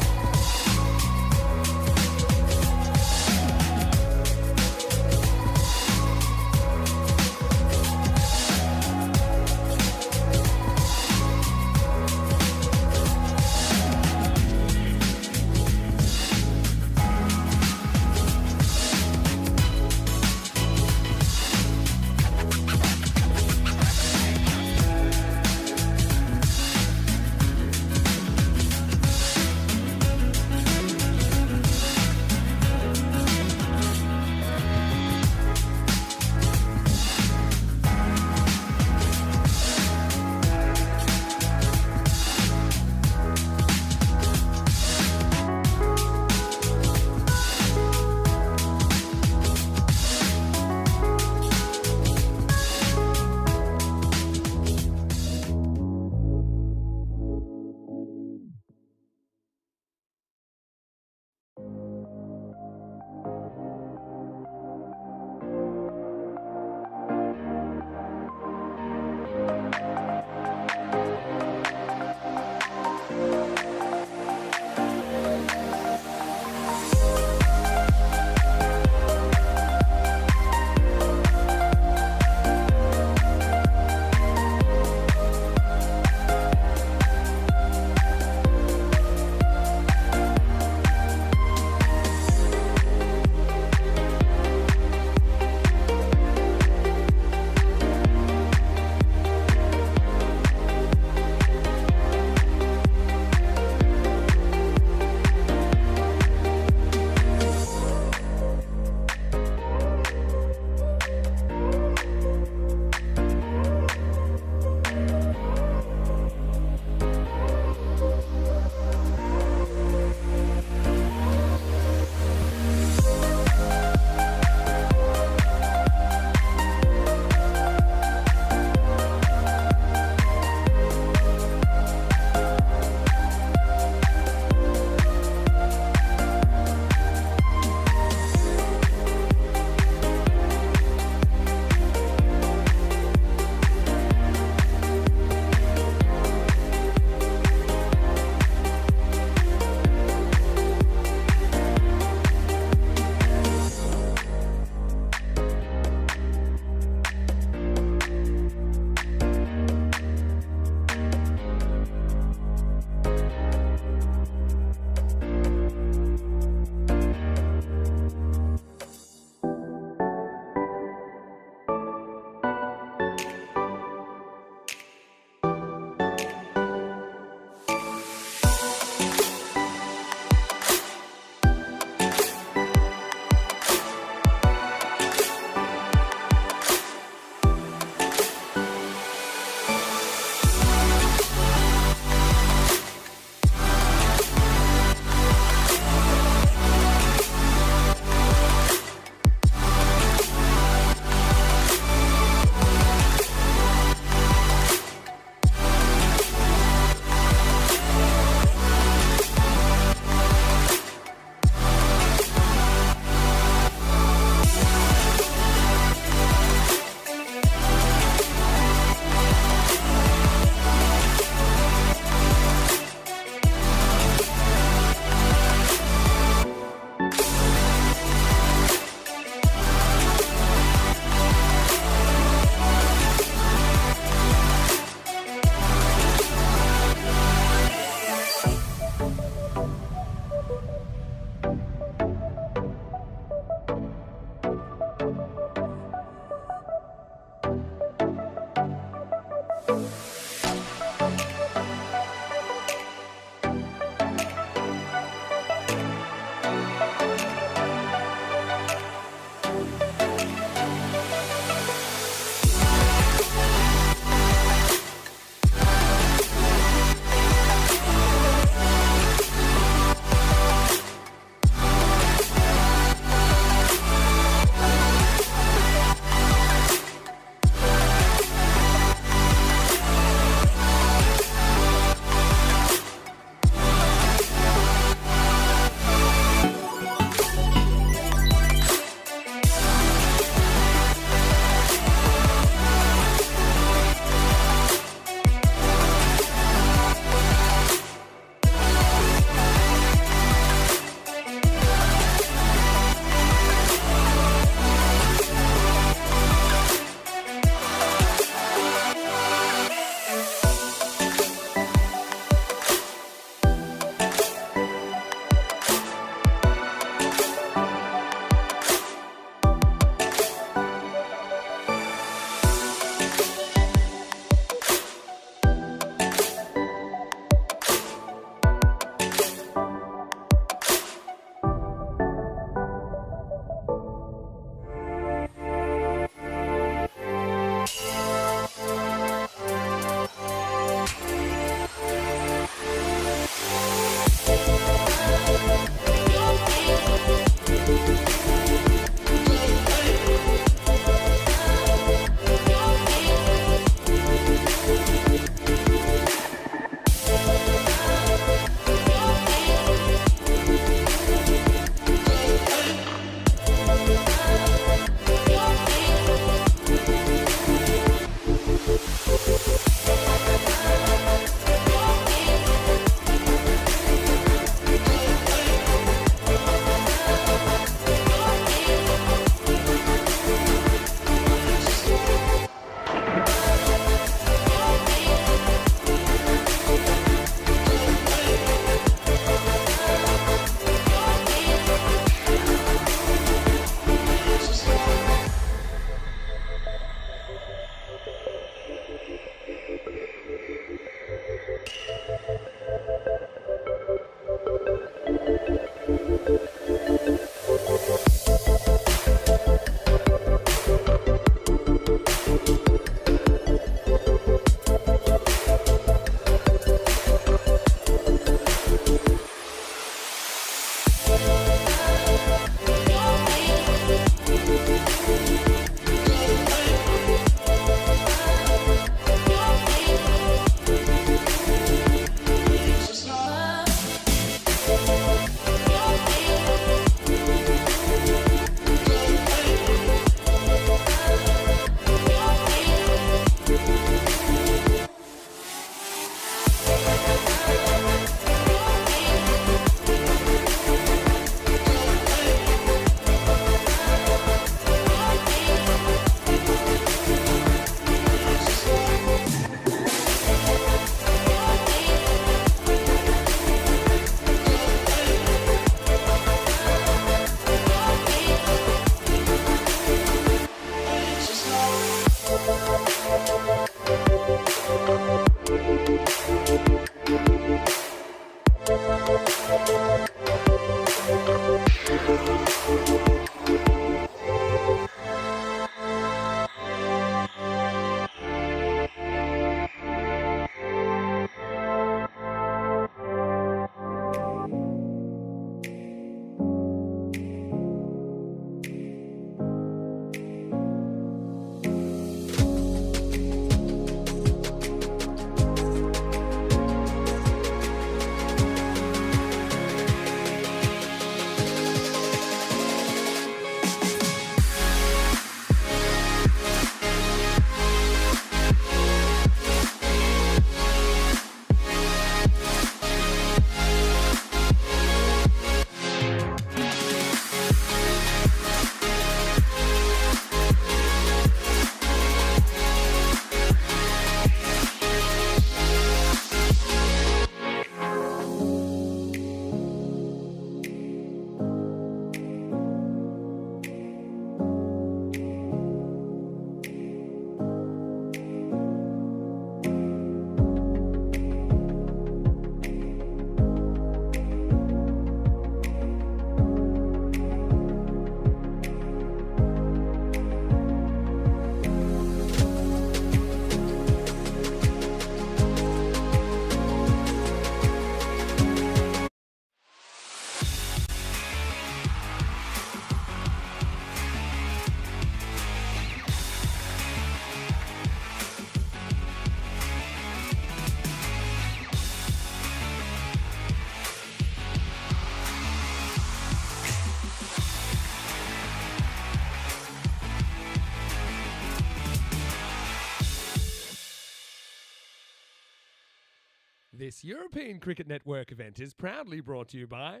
This European Cricket Network event is proudly brought to you by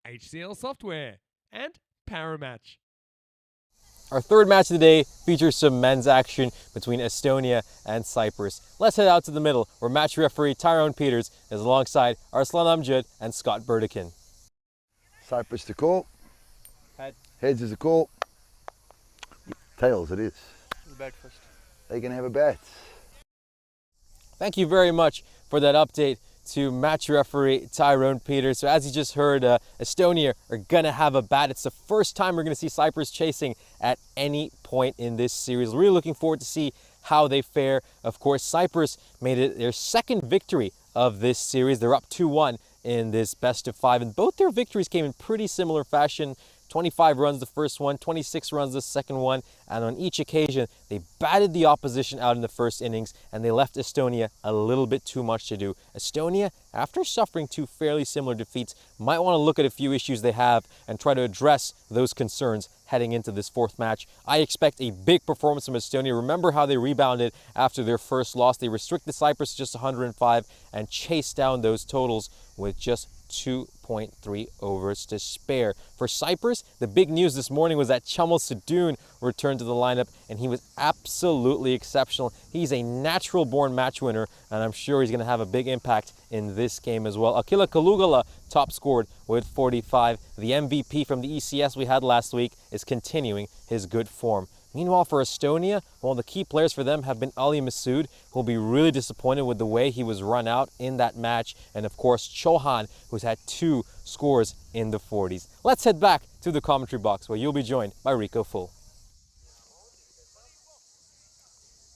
HCL Software and Paramatch. Our third match of the day features some men's action between Estonia and Cyprus. Let's head out to the middle, where match referee Tyrone Peters is alongside Arslan Amjad and Scott Burdekin. Cyprus to call. Head. Heads is a call. Tails it is. The bat first. They can have a bat. Thank you very much for that update to match referee Tyrone Peters. So as you just heard, Estonia are gonna have a bat. It's the first time we're gonna see Cyprus chasing at any point in this series. Really looking forward to see how they fare. Of course, Cyprus made it their second victory of this series. They're up 2-1 in this best of 5, and both their victories came in pretty similar fashion. 25 runs the first one, 26 runs the second one, and on each occasion they batted the opposition out in the first innings and they left Estonia a little bit too much to do. Estonia, after suffering two fairly similar defeats, might want to look at a few issues they have and try to address those concerns heading into this fourth match. I expect a big performance from Estonia. Remember how they rebounded after their first loss. They restricted Cyprus to just 105 and chased down those totals with just 2.3 overs to spare. For Cyprus, the big news this morning was that Chamal Sadoun returned to the lineup, and he was absolutely exceptional. He's a natural-born match winner, and I'm sure he's going to have a big impact in this game as well. Akila Kalugala top scored with 45. The MVP from the ECS we had last week is continuing his good form. Meanwhile, for Estonia, well, the key players for them have been Ali Masood, who will be really disappointed with the way he was run out in that match, and of course Chauhan, who's had 2 scores in the 40s. Let's head back to the commentary box, where you'll be joined by Rico Full.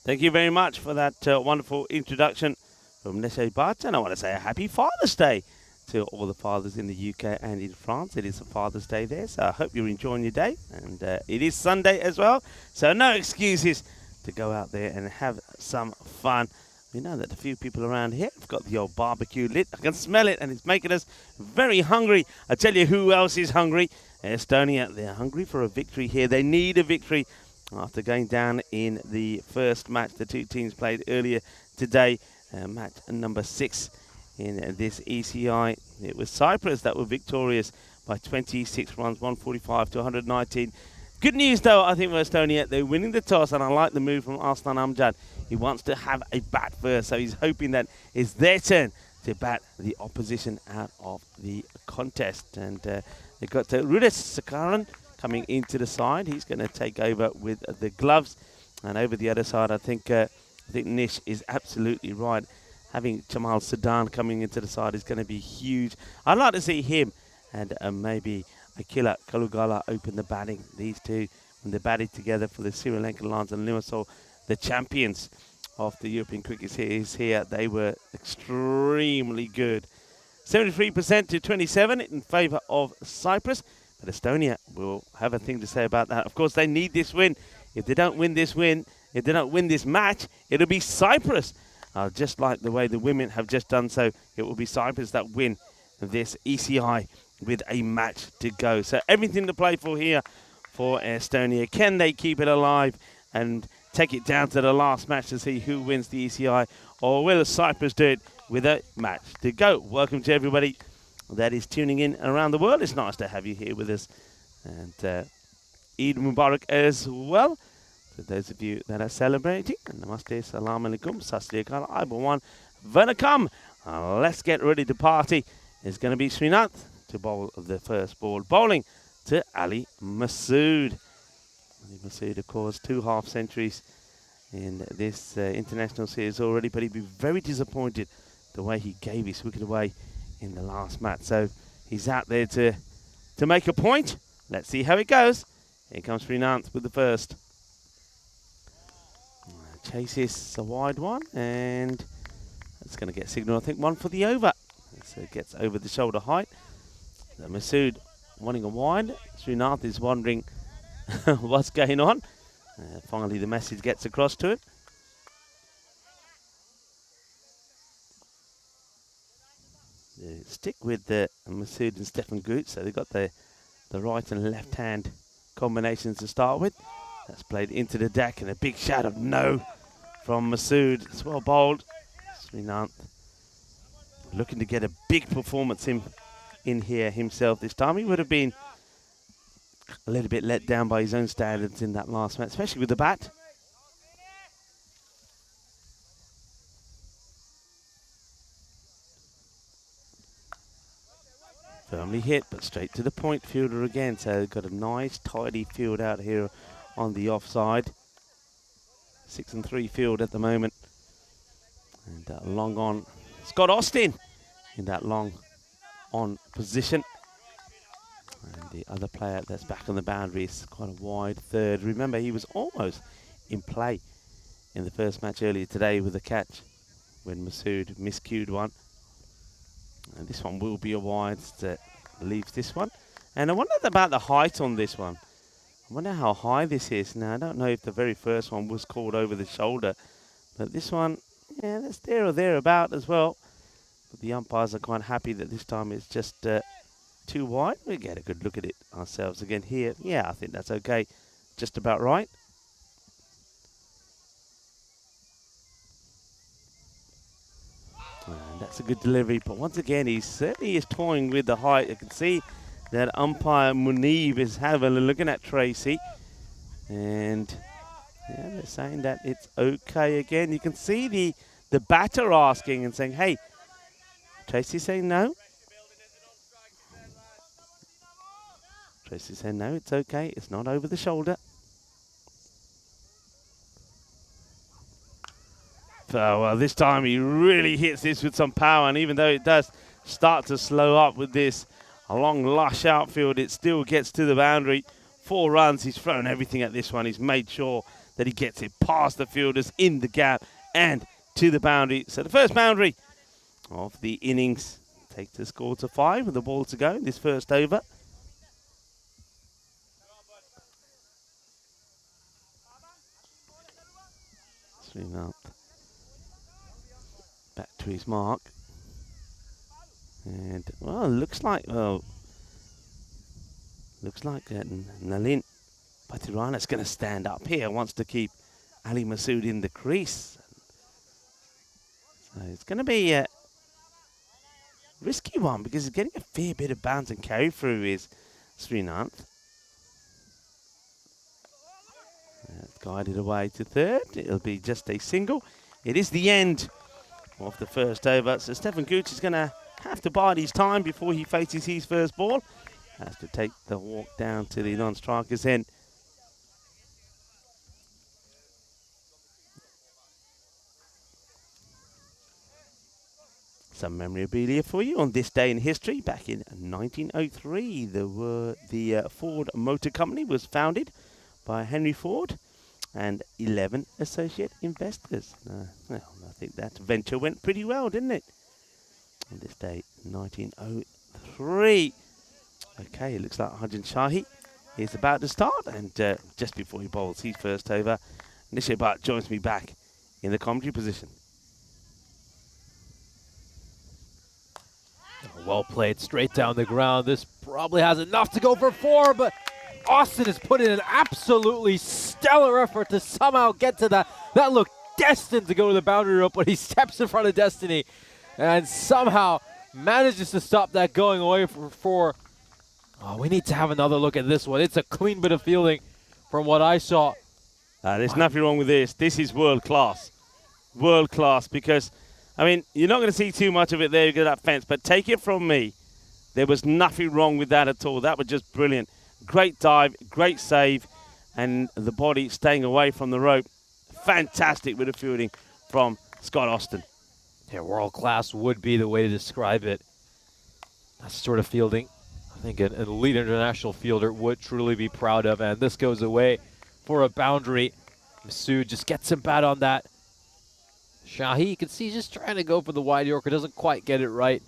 Thank you very much for that wonderful introduction from Neshe Bart, and I want to say a happy Father's Day to all the fathers in the UK and in France. It is a Father's Day there, so I hope you're enjoying your day. And it is Sunday as well, so no excuses to go out there and have some fun. We know that a few people around here have got the old barbecue lit. I can smell it, and it's making us very hungry. I tell you who else is hungry. Estonia, they're hungry for a victory here. They need a victory after going down in the first match the two teams played earlier today, match number 6. In this ECI, it was Cyprus that were victorious by 26 runs, 145 to 119. Good news, though, I think, for Estonia. They're winning the toss, and I like the move from Arslan Amjad. He wants to have a bat first, so he's hoping that it's their turn to bat the opposition out of the contest. And they've got Rudes Sakaran coming into the side. He's going to take over with the gloves. And over the other side, I think Nish is absolutely right. Having Chamal Sadoun coming into the side is going to be huge. I'd like to see him and maybe Akila Kalugala open the batting. These two, when they batted together for the Sri Lankan Lions and Limassol, the champions of the European Cricket Series here, they were extremely good. 73% to 27 in favour of Cyprus. But Estonia will have a thing to say about that. Of course, they need this win. If they don't win this match, it'll be Cyprus. Just like the way the women have just done so, it will be Cyprus that win this ECI with a match to go. So everything to play for here for Estonia. Can they keep it alive and take it down to the last match to see who wins the ECI? Or will Cyprus do it with a match to go? Welcome to everybody that is tuning in around the world. It's nice to have you here with us. And Eid Mubarak as well. For those of you that are celebrating, Namaste, Salam Alaikum, Sasriyakal, Aibawan, Vanakam. Let's get ready to party. It's going to be Srinath to bowl the first ball. Bowling to Ali Masood. Ali Masood, of course, 2 half centuries in this international series already, but he'd be very disappointed the way he gave his wicket away in the last match. So he's out there to make a point. Let's see how it goes. Here comes Srinath with the first. Chases a wide one, and it's going to get signal, I think, 1 for the over. So it gets over the shoulder height. So Masood wanting a wide. Srinath is wondering what's going on. Finally, the message gets across to it. They stick with Masood and Stefan Gooch, so they've got the right and left hand combinations to start with. That's played into the deck, and a big shout of no from Masood. It's well bowled. Srinath looking to get a big performance in here himself this time. He would have been a little bit let down by his own standards in that last match, especially with the bat. Firmly hit, but straight to the point fielder again. So got a nice, tidy field out here on the offside. 6-3 field at the moment. And long on. Scott Austin in that long on position. And the other player that's back on the boundary is quite a wide third. Remember, he was almost in play in the first match earlier today with a catch when Masood miscued one. And this one will be a wide that leaves this one. And I wonder about the height on this one. I wonder how high this is. Now, I don't know if the very first one was called over the shoulder. But this one, yeah, that's there or thereabout as well. But the umpires are quite happy that this time it's just too wide. We'll get a good look at it ourselves again here. Yeah, I think that's okay. Just about right. And that's a good delivery, but once again, he certainly is toying with the height. You can see that umpire Munib is having a looking at Tracy. And yeah, they're saying that it's okay again. You can see the batter asking and saying, hey, Tracy's saying no. Tracy's saying no, it's okay. It's not over the shoulder. So, well, this time he really hits this with some power, and even though it does start to slow up with this a long, lush outfield, it still gets to the boundary. 4 runs, he's thrown everything at this one. He's made sure that he gets it past the fielders, in the gap, and to the boundary. So the first boundary of the innings takes the score to 5 with the ball to go in this first over. Srinath back to his mark, and well, looks like Nalin Patirana's going to stand up here. Wants to keep Ali Masood in the crease, so it's going to be a risky one because he's getting a fair bit of bounce and carry through his Srinath. It's guided away to third. It'll be just a single. It is the end of the first over. So Stefan Gooch is going to have to bide his time before he faces his first ball. Has to take the walk down to the non-striker's end. Some memorabilia for you on this day in history. Back in 1903, the Ford Motor Company was founded by Henry Ford and 11 associate investors. Well, I think that venture went pretty well, didn't it? On this day, 1903. Okay, it looks like Hajin Shahi is about to start, and just before he bowls his first over, Nishay Bhatt joins me back in the commentary position. Well played, straight down the ground. This probably has enough to go for 4, but Austin has put in an absolutely stellar effort to somehow get to that. That looked destined to go to the boundary rope, but he steps in front of destiny and somehow manages to stop that going away for 4. Oh, we need to have another look at this one. It's a clean bit of fielding from what I saw. There's nothing wrong with this. This is world class. World class, because, I mean, you're not going to see too much of it there. You get that fence, but take it from me, there was nothing wrong with that at all. That was just brilliant. Great dive, great save, and the body staying away from the rope. Fantastic bit of fielding from Scott Austin. Yeah, world class would be the way to describe it. That sort of fielding, I think an elite international fielder would truly be proud of, and this goes away for a boundary. Masood just gets him bat on that. Shahi, you can see, just trying to go for the wide Yorker, doesn't quite get it right.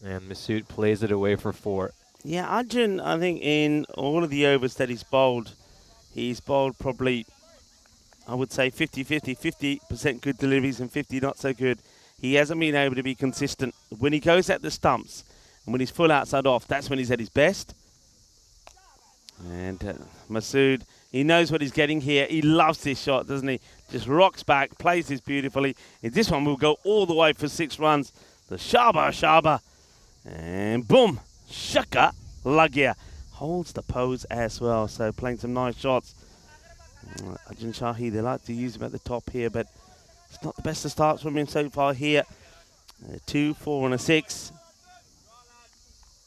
And Masood plays it away for 4. Yeah, Arjun, I think in all of the overs that he's bowled probably, I would say 50-50, 50% good deliveries and 50 not so good. He hasn't been able to be consistent. When he goes at the stumps and when he's full outside off, that's when he's at his best. And Masood, he knows what he's getting here. He loves this shot, doesn't he? Just rocks back, plays this beautifully. And this one will go all the way for 6 runs. The Shaba. And boom. Shaka Lagia. Holds the pose as well. So playing some nice shots. Ajin Shahi, they like to use him at the top here, but it's not the best of starts from him so far here. 2, 4 and a 6.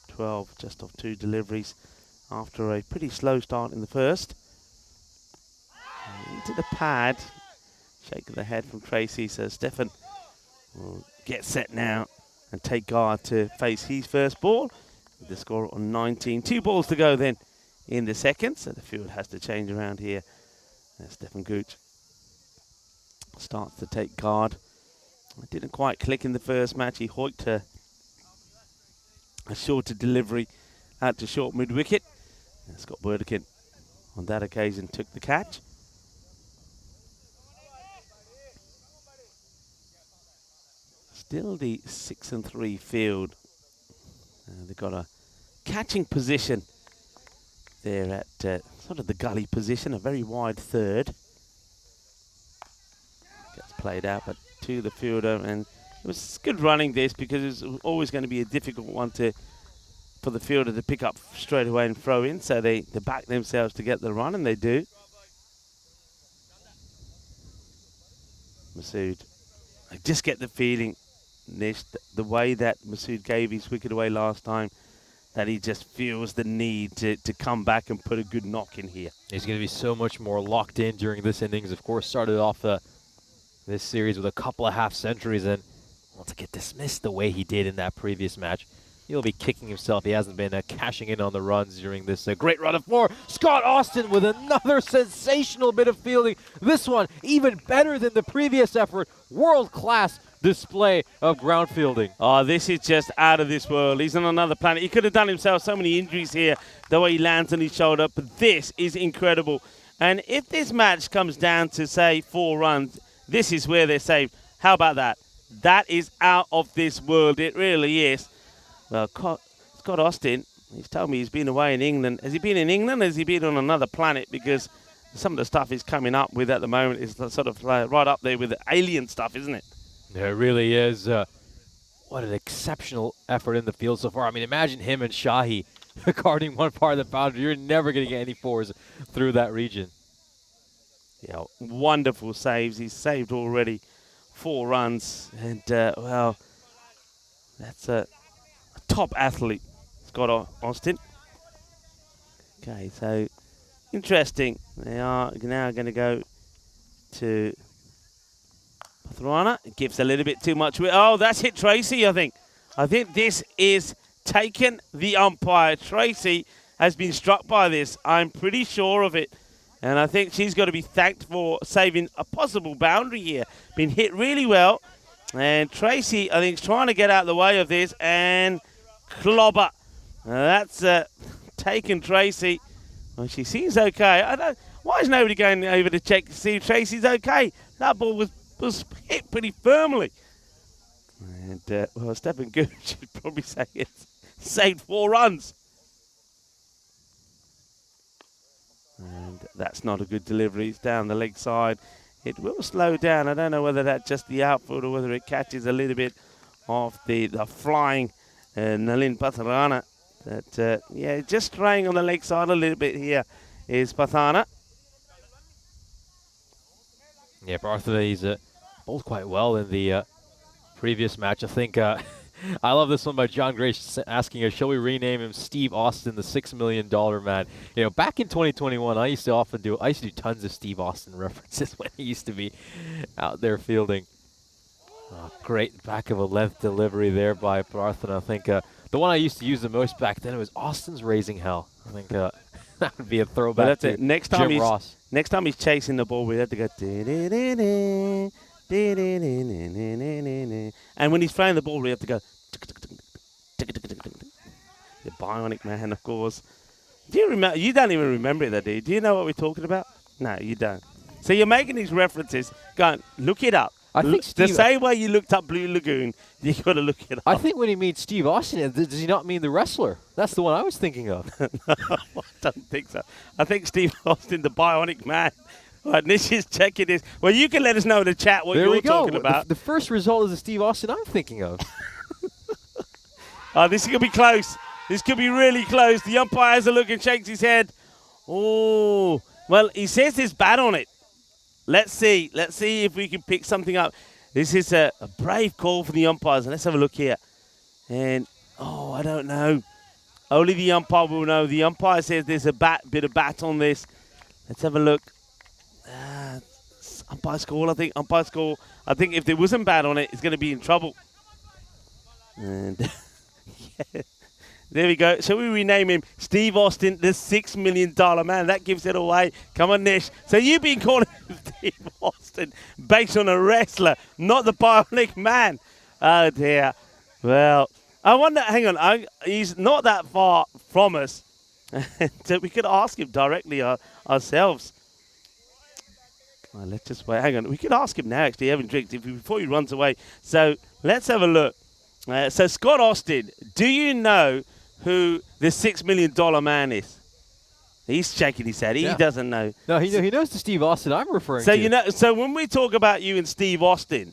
12 just off 2 deliveries after a pretty slow start in the first. Into the pad. Shake of the head from Tracy. So Stefan will get set now and take guard to face his first ball. The score on 19. 2 balls to go then in the second. So the field has to change around here. Stefan Gooch starts to take guard. It didn't quite click in the first match. He hoiked a shorter delivery out to short mid-wicket. Scott Burdekin on that occasion took the catch. Still the 6 and 3 field. They've got a catching position there at sort of the gully position, a very wide third. Gets played out, but to the fielder, and it was good running this because it was always going to be a difficult one for the fielder to pick up straight away and throw in. So they back themselves to get the run, and they do. Masood, I just get the feeling, Nish, the way that Masood gave his wicket away last time, that he just feels the need to come back and put a good knock in here. He's going to be so much more locked in during this innings. Of course, started off this series with a couple of half centuries, and to get dismissed the way he did in that previous match, he'll be kicking himself. He hasn't been cashing in on the runs during this great run of 4. Scott Austin with another sensational bit of fielding. This one even better than the previous effort. World-class display of ground fielding. Oh, this is just out of this world. He's on another planet. He could have done himself so many injuries here, the way he lands on his shoulder, but this is incredible. And if this match comes down to, say, 4 runs, this is where they're saved. How about that? That is out of this world. It really is. Well, Scott Austin, he's told me he's been away in England. Has he been in England or has he been on another planet? Because some of the stuff he's coming up with at the moment is sort of right up there with the alien stuff, isn't it? Yeah, it really is. What an exceptional effort in the field so far. I mean, imagine him and Shahi guarding one part of the boundary. You're never going to get any 4s through that region. Yeah, wonderful saves. He's saved already 4 runs. And, well, that's a top athlete, Scott Austin. Okay, so interesting. They are now going to go to Pathrana. It gives a little bit too much. Oh, that's hit Tracy, I think. I think this is taken the umpire. Tracy has been struck by this. I'm pretty sure of it. And I think she's got to be thanked for saving a possible boundary here. Been hit really well. And Tracy, I think, is trying to get out of the way of this. And clobber. That's taken Tracy. Well, she seems okay. Why is nobody going over to check to see if Tracy's okay? That ball was hit pretty firmly. And, well, Stephen Gooch should probably say it's saved 4 runs. And that's not a good delivery. It's down the leg side. It will slow down. I don't know whether that's just the outfield or whether it catches a little bit of the flying Nalin Patharana. But, yeah, just straying on the leg side a little bit here is Pathana. Yeah, Partha, he's bowled quite well in the previous match. I think I love this one by John Grace asking us, shall we rename him Steve Austin, the $6 million man? You know, back in 2021, I used to do tons of Steve Austin references when he used to be out there fielding. Oh, great back of a length delivery there by Partha. I think the one I used to use the most back then was Austin's Raising Hell. I think that would be a throwback to next time Jim Ross. Next time he's chasing the ball, we have to go. And when he's throwing the ball, we have to go. The Bionic Man, of course. Do you remember? You don't even remember that, do you? Do you know what we're talking about? No, you don't. So you're making these references. Go on, look it up. I think the same way you looked up Blue Lagoon, you got to look it up. I think when he means Steve Austin, does he not mean the wrestler? That's the one I was thinking of. No, I don't think so. I think Steve Austin, the Bionic Man. All right, Nish is checking this. Well, you can let us know in the chat what you're talking about. The first result is the Steve Austin I'm thinking of. Oh, this could be close. This could be really close. The umpire has a look and shakes his head. Oh, well, he says there's bat on it. Let's see. Let's see if we can pick something up. This is a brave call for the umpires. Let's have a look here. And, oh, I don't know. Only the umpire will know. The umpire says there's a bit of bat on this. Let's have a look. Umpire's call, I think. Umpire's call. I think if there wasn't bat on it, it's going to be in trouble. And yeah. There we go. Shall we rename him Steve Austin, the $6 million man? That gives it away. Come on, Nish. So you've been calling him Steve Austin based on a wrestler, not the Bionic Man. Oh, dear. Well, I wonder, hang on, he's not that far from us. So we could ask him directly ourselves. Well, let's just wait. Hang on. We could ask him now, actually, having drinks before he runs away. So let's have a look. So Scott Austin, do you know who the $6 million man is? He's shaking his head. He doesn't know. No, he knows the Steve Austin I'm referring so to. You know, so when we talk about you and Steve Austin,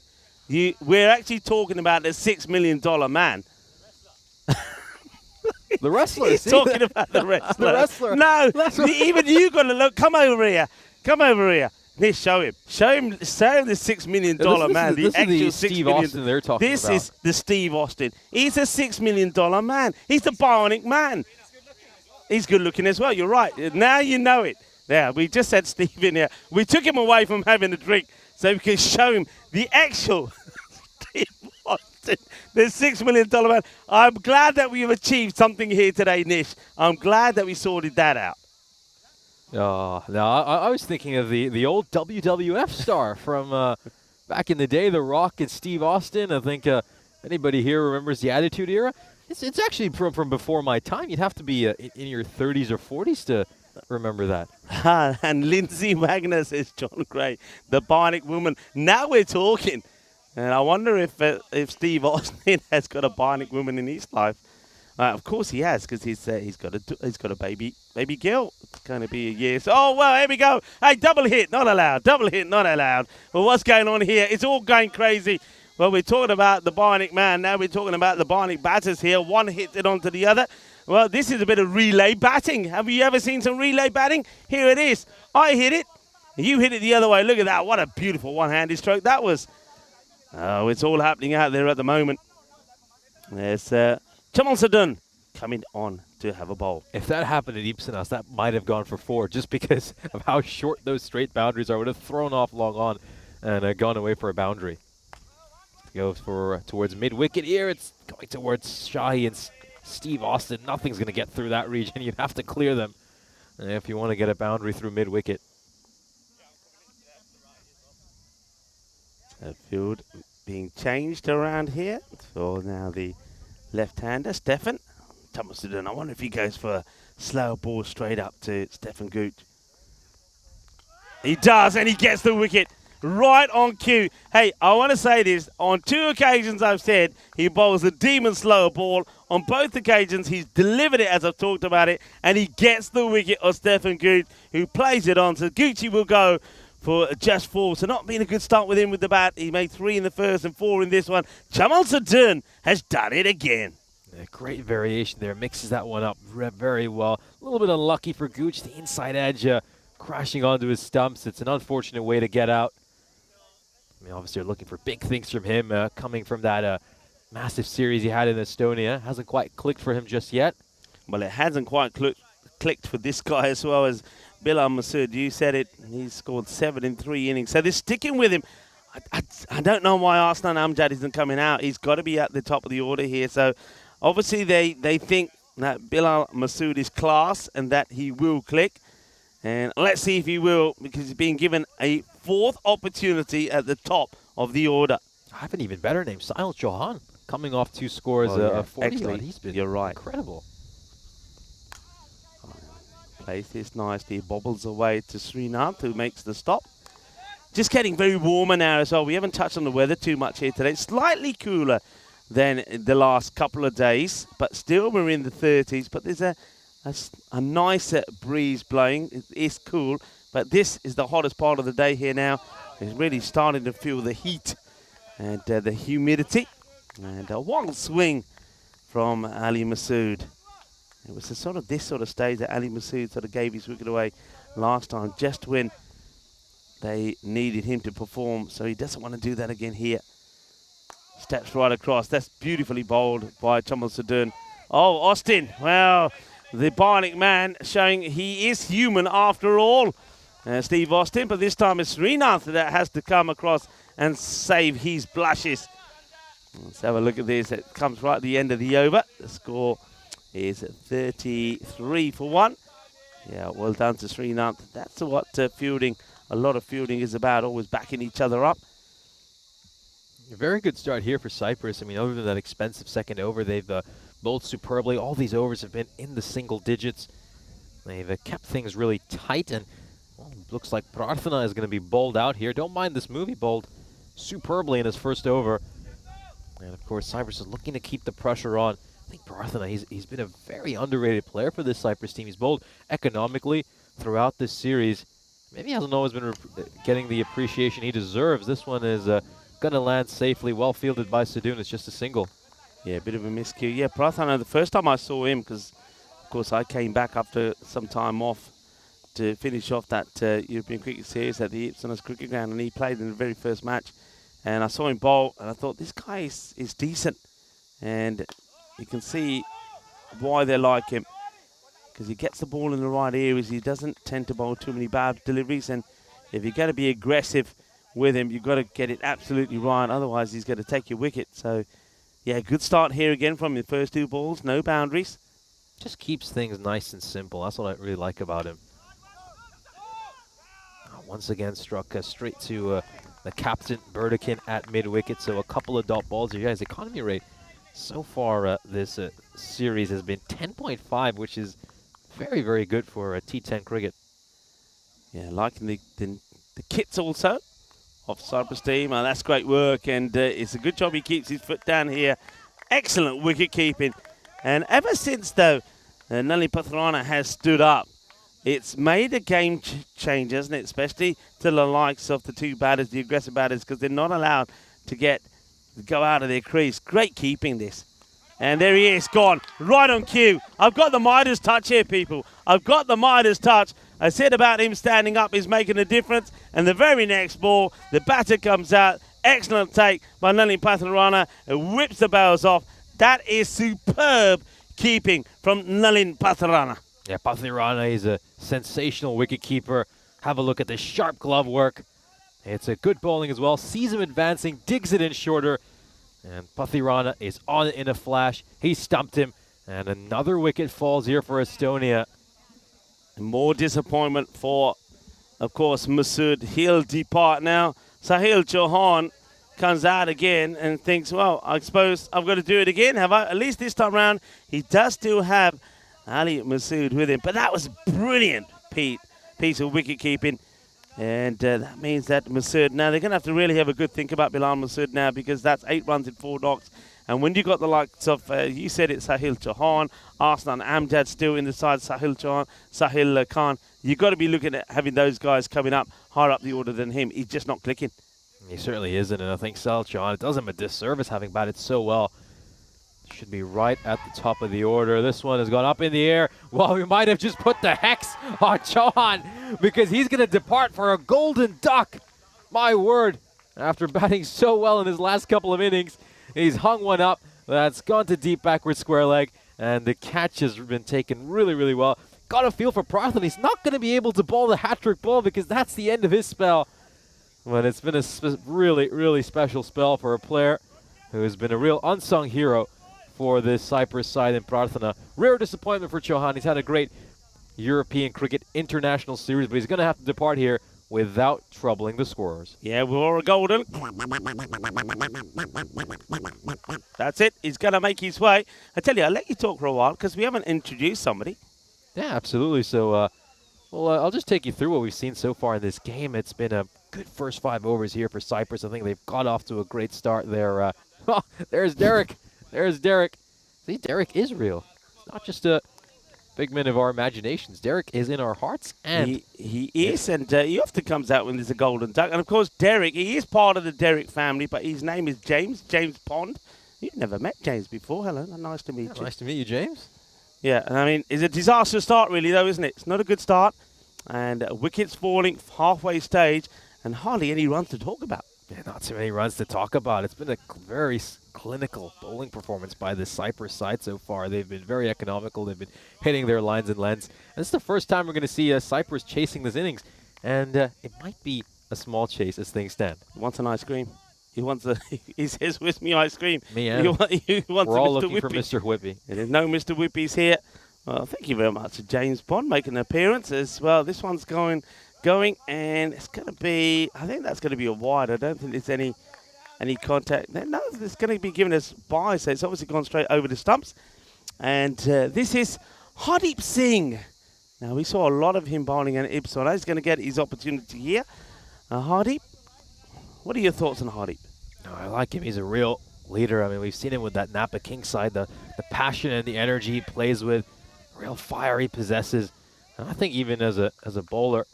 we're actually talking about the $6 million man. The wrestler. He's talking about the wrestler. The wrestler. No, even you got to look. Come over here. Come over here. Nish, show him. Show him the $6 million man. This The actual is the $6 Steve million. Austin they're talking This about. is the Steve Austin. He's a $6 million man. He's the Bionic Man. He's good looking as well. You're right. Now you know it. There, we just had Steve in here. We took him away from having a drink so we can show him the actual Steve Austin, the $6 million man. I'm glad that we've achieved something here today, Nish. I'm glad that we sorted that out. Oh, no, I was thinking of the old WWF star from back in the day, The Rock and Steve Austin. I think anybody here remembers the Attitude Era. It's actually from before my time. You'd have to be in your 30s or 40s to remember that. And Lindsay Wagner says, John Gray, the Bionic Woman. Now we're talking. And I wonder if Steve Austin has got a Bionic Woman in his life. Of course he has, because he's got a baby girl. It's going to be a year. So, oh, well, here we go. Hey, double hit, not allowed. Double hit, not allowed. Well, what's going on here? It's all going crazy. Well, we're talking about the Bionic Man. Now we're talking about the Bionic batters here. One hits it onto the other. Well, this is a bit of relay batting. Have you ever seen some relay batting? Here it is. I hit it. You hit it the other way. Look at that. What a beautiful one-handed stroke that was. Oh, it's all happening out there at the moment. There's Chamonsadun coming on to have a bowl. If that happened at Ipsenas, that might have gone for 4 just because of how short those straight boundaries are. Would have thrown off long on and gone away for a boundary. Goes for towards mid-wicket here. It's going towards Shahi and Steve Austin. Nothing's going to get through that region. You'd have to clear them if you want to get a boundary through mid-wicket. The field being changed around here. So now the left-hander, Stefan. Thomason, I wonder if he goes for a slow ball straight up to Stefan Gooch. He does, and he gets the wicket right on cue. Hey, I want to say this. On 2 occasions I've said he bowls a demon slower ball. On both occasions he's delivered it as I've talked about it, and he gets the wicket of Stefan Gooch, who plays it on. So Gucci will go for just 4. So not being a good start with him with the bat. He made 3 in the first and 4 in this one. Jamal Sadun has done it again. A great variation there. Mixes that one up very well. A little bit unlucky for Gooch. The inside edge crashing onto his stumps. It's an unfortunate way to get out. I mean, obviously, they're looking for big things from him coming from that massive series he had in Estonia. Hasn't quite clicked for him just yet. Well, it hasn't quite clicked for this guy as well as Bilal Masood. You said it. He's scored 7 in 3 innings. So they're sticking with him. I don't know why Arslan Amjad isn't coming out. He's got to be at the top of the order here. So obviously they think that Bilal Masood is class and that he will click. And let's see if he will, because he's being given a 4th opportunity at the top of the order. I have an even better name, Sahil Chauhan, coming off 2 scores of 40. Excellent. He's been You're right. Incredible. Plays this nicely, bobbles away to Srinath, who makes the stop. Just getting very warmer now as well. We haven't touched on the weather too much here today. Slightly cooler than the last couple of days, but still we're in the 30s. But there's a nice breeze blowing. It is cool, but this is the hottest part of the day here now. It's really starting to feel the heat and the humidity. And a wild swing from Ali Masood. It was this sort of stage that Ali Masood sort of gave his wicket away last time, just when they needed him to perform. So he doesn't want to do that again here. Steps right across. That's beautifully bowled by Chamal Sudun. Oh, Austin. Well, the bionic man showing he is human after all. Steve Austin, but this time it's Srinath that has to come across and save his blushes. Let's have a look at this. It comes right at the end of the over. The score is 33 for 1. Yeah, well done to Srinath. That's what fielding, a lot of fielding is about, always backing each other up. A very good start here for Cyprus. I mean, other than that expensive second over, they've bowled superbly. All these overs have been in the single digits. They've kept things really tight, and well, looks like Prarthana is going to be bowled out here. Don't mind this move. He bowled superbly in his first over. And, of course, Cyprus is looking to keep the pressure on. I think Prarthana, he's been a very underrated player for this Cyprus team. He's bowled economically throughout this series. Maybe he hasn't always been getting the appreciation he deserves. This one is going to land safely, well fielded by Sudun. It's just a single. Yeah, a bit of a miscue. Yeah, Prarthana, the first time I saw him, because, of course, I came back after some time off to finish off that European Cricket Series at the Ipswich Cricket Ground, and he played in the very first match. And I saw him bowl, and I thought, this guy is decent. And you can see why they like him, because he gets the ball in the right areas. He doesn't tend to bowl too many bad deliveries, and if you're going to be aggressive with him, you've got to get it absolutely right, otherwise he's going to take your wicket. So, yeah, good start here again from the first two balls, no boundaries. Just keeps things nice and simple. That's what I really like about him. Once again, struck straight to the captain, Burdekin, at mid-wicket. So a couple of dot balls here. His economy rate so far this series has been 10.5, which is very, very good for T10 cricket. Yeah, liking the kits also of Cyprus team. That's great work, and it's a good job he keeps his foot down here. Excellent wicket keeping. And ever since, though, Nalin Patharana has stood up, it's made a game change, hasn't it? Especially to the likes of the two batters, the aggressive batters, because they're not allowed to go out of their crease. Great keeping this. And there he is, gone, right on cue. I've got the Midas touch here, people. I've got the Midas touch. I said about him standing up is making a difference. And the very next ball, the batter comes out. Excellent take by Nalin Patharana. It whips the bails off. That is superb keeping from Nalin Patharana. Yeah, Patharana is a sensational wicketkeeper. Have a look at the sharp glove work. It's a good bowling as well. Sees him advancing, digs it in shorter. And Patharana is on it in a flash. He stumped him. And another wicket falls here for Estonia. And more disappointment for, of course, Masood. He'll depart now. Sahil Chauhan comes out again and thinks, well, I suppose I've got to do it again, have I? At least this time round, he does still have Ali Masood with him. But that was brilliant, piece of wicket keeping. And that means that Masood, now they're going to have to really have a good think about Bilal Masood now, because that's 8 runs in 4 knocks. And when you got the likes of, you said it, Sahil Chauhan, Arslan Amjad still in the side, Sahil Chauhan, Sahil Khan, you've got to be looking at having those guys coming up higher up the order than him. He's just not clicking. He certainly isn't, and I think Sahil Chauhan, it does him a disservice having batted so well. Should be right at the top of the order. This one has gone up in the air. Well, we might have just put the hex on Chauhan, because he's going to depart for a golden duck. My word. After batting so well in his last couple of innings, he's hung one up. That's gone to deep backward square leg, and the catch has been taken really, really well. Got a feel for Prarthana. He's not going to be able to bowl the hat-trick ball, because that's the end of his spell. But it's been a really, really special spell for a player who has been a real unsung hero for this Cyprus side in Prarthana. Rare disappointment for Chauhan. He's had a great European Cricket International Series, but he's going to have to depart here without troubling the scorers. Yeah, we're a golden. That's it. He's going to make his way. I tell you, I'll let you talk for a while, because we haven't introduced somebody. Yeah, absolutely. So, I'll just take you through what we've seen so far in this game. It's been a good first 5 overs here for Cyprus. I think they've got off to a great start there. There's Derek. There's Derek. See, Derek is real. It's not just a figment of our imaginations. Derek is in our hearts. And he is, and he often comes out when there's a golden duck. And, of course, Derek, he is part of the Derek family, but his name is James Pond. You've never met James before. Hello, nice to meet you. Nice to meet you, James. Yeah, and I mean, it's a disastrous start really though, isn't it? It's not a good start. And wickets falling halfway stage and hardly any runs to talk about. Yeah, not too many runs to talk about. It's been a very clinical bowling performance by the Cyprus side so far. They've been very economical. They've been hitting their lines and lengths. And it's the first time we're going to see Cyprus chasing this innings. And it might be a small chase as things stand. He wants an ice cream. He wants a. He says, "Where's me ice cream?" Me He wants We're all Mr. looking Whippy. for Mr. Whippy. There's no Mr. Whippy's here. Well, thank you very much, James Bond, making an appearance as well. This one's going, and it's going to be. I think that's going to be a wide. I don't think there's any contact. No, it's going to be given us by. So it's obviously gone straight over the stumps. And this is Hardeep Singh. Now we saw a lot of him bowling at Ipswich. He's going to get his opportunity here. Hardeep, what are your thoughts on Hardeep? No, I like him. He's a real leader. I mean, we've seen him with that Napa King side, the passion and the energy he plays with, real fire he possesses. And I think even as a bowler,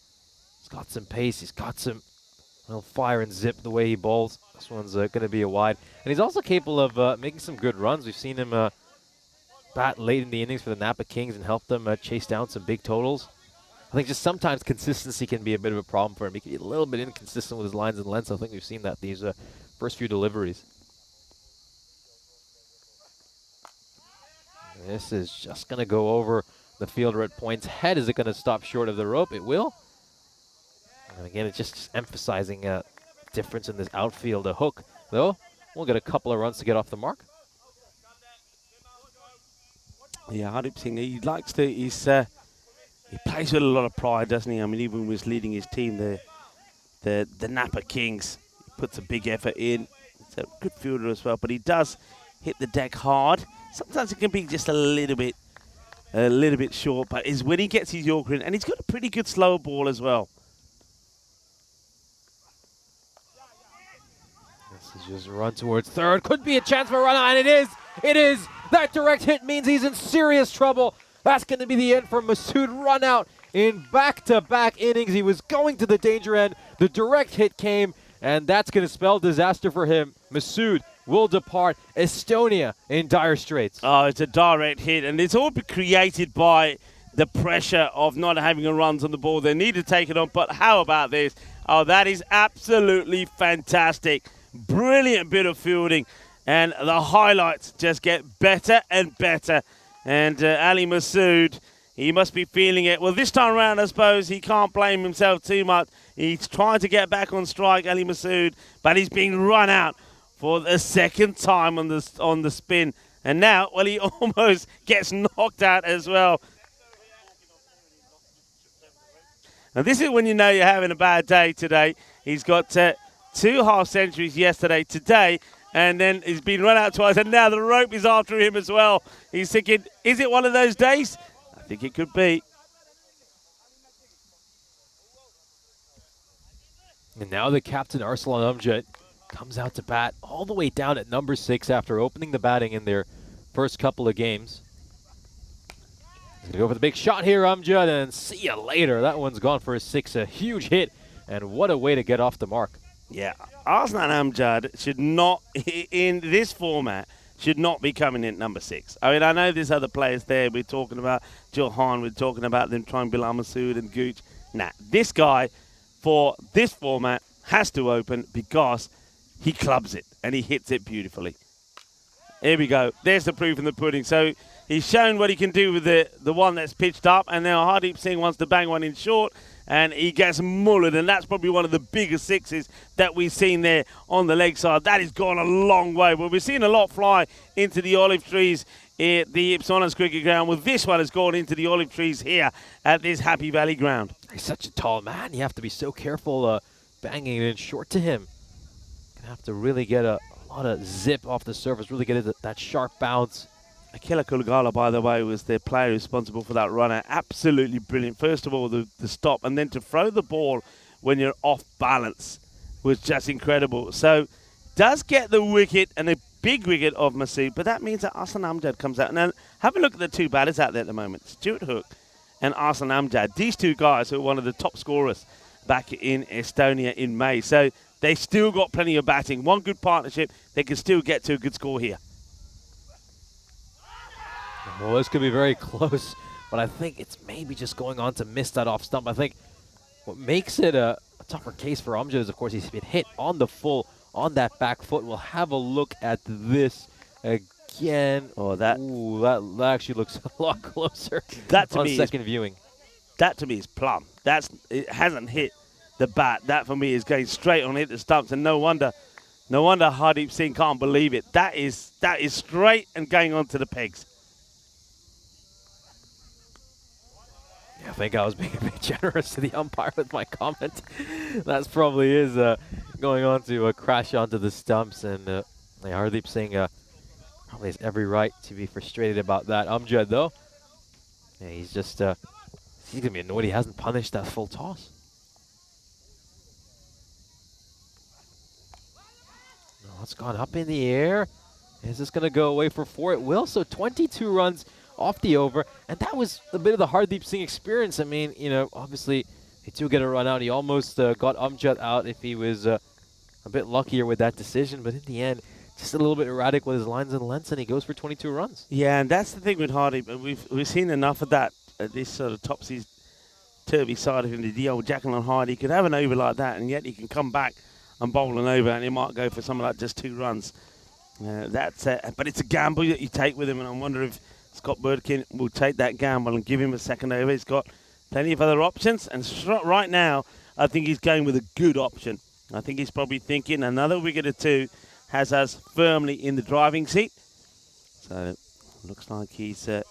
he's got some pace. He's got some real fire and zip the way he bowls. This one's going to be a wide. And he's also capable of making some good runs. We've seen him bat late in the innings for the Napa Kings and help them chase down some big totals. I think just sometimes consistency can be a bit of a problem for him. He can be a little bit inconsistent with his lines and lengths. I think we've seen that these first few deliveries. This is just going to go over the fielder at point's head. Is it going to stop short of the rope? It will. And again, it's just emphasizing a difference in this outfield. A hook, though, we'll get a couple of runs to get off the mark. Yeah, Hardeep Singh, he likes to. He plays with a lot of pride, doesn't he? I mean, even when he was leading his team, the Napa Kings, he puts a big effort in. He's a good fielder as well, but he does hit the deck hard. Sometimes it can be just a little bit short, but is when he gets his Yorker in, and he's got a pretty good slow ball as well. This is just a run towards third. Could be a chance for a run, and it is. It is. That direct hit means he's in serious trouble. That's going to be the end for Masood. Run out in back-to-back innings. He was going to the danger end. The direct hit came, and that's going to spell disaster for him. Masood will depart. Estonia in dire straits. Oh, it's a direct hit, and it's all been created by the pressure of not having a runs on the ball. They need to take it on, but how about this? Oh, that is absolutely fantastic. Brilliant bit of fielding, and the highlights just get better and better. And Ali Masood, he must be feeling it. Well, this time around, I suppose, he can't blame himself too much. He's trying to get back on strike, Ali Masood, but he's being run out for the second time on the spin. And now, well, he almost gets knocked out as well. And this is when you know you're having a bad day today. He's got 2 half centuries yesterday, today, and then he's been run out twice, and now the rope is after him as well. He's thinking, is it one of those days? I think it could be. And now the captain, Arslan Amjad, comes out to bat all the way down at number 6 after opening the batting in their first couple of games. He's going to go for the big shot here, Amjad, and see you later. That one's gone for a 6, a huge hit, and what a way to get off the mark. Yeah, Arslan Amjad should not, in this format, should not be coming in at number 6. I mean, I know there's other players there. We're talking about Johan. We're talking about them trying Bilal Masood and Gooch. Nah, this guy, for this format, has to open because he clubs it and he hits it beautifully. Here we go. There's the proof in the pudding. So he's shown what he can do with the one that's pitched up, and now Hardeep Singh wants to bang one in short, and he gets mullered, and that's probably one of the biggest 6s that we've seen there on the leg side. That has gone a long way. Well, we've seen a lot fly into the olive trees at the Ipswich cricket ground. Well, this one has gone into the olive trees here at this Happy Valley ground. He's such a tall man. You have to be so careful banging it in short to him. Gonna have to really get a lot of zip off the surface, really get that sharp bounce. Akila Kulgala, by the way, was the player responsible for that runner. Absolutely brilliant. First of all, the stop, and then to throw the ball when you're off balance was just incredible. So, does get the wicket, and a big wicket of Masood, but that means that Arslan Amjad comes out. Now, have a look at the 2 batters out there at the moment. Stuart Hook and Arslan Amjad. These 2 guys are one of the top scorers back in Estonia in May. So, they still got plenty of batting. One good partnership, they can still get to a good score here. Well, this could be very close, but I think it's maybe just going on to miss that off stump. I think what makes it a tougher case for Amjad is, of course, he's been hit on the full on that back foot. We'll have a look at this again. Oh, that actually looks a lot closer that to on me second viewing. That to me is plumb. It hasn't hit the bat. That for me is going straight on, hit the stumps, and no wonder Hardeep Singh can't believe it. That is straight and going onto the pegs. Yeah, I think I was being a bit generous to the umpire with my comment. That's probably is going on to crash onto the stumps, and Hardeep Singh probably has every right to be frustrated about that. Amjad, though, yeah, he's just he's gonna be annoyed he hasn't punished that full toss. Oh, it's gone up in the air. Is this gonna go away for 4? It will. So 22 runs off the over, and that was a bit of the Hardeep Singh experience. I mean, you know, obviously they do get a run out. He almost got Amjad out if he was a bit luckier with that decision, but in the end, just a little bit erratic with his lines and lengths, and he goes for 22 runs. Yeah, and that's the thing with Hardeep. We've seen enough of that at this sort of topsy-turvy side of him. The old Jekyll and Hyde, he could have an over like that, and yet he can come back and bowl an over, and he might go for something like just 2 runs. But it's a gamble that you take with him, and I wonder if Scott Birdkin will take that gamble and give him a second over. He's got plenty of other options, and right now, I think he's going with a good option. I think he's probably thinking another wicket or 2 has us firmly in the driving seat. So, looks like he's going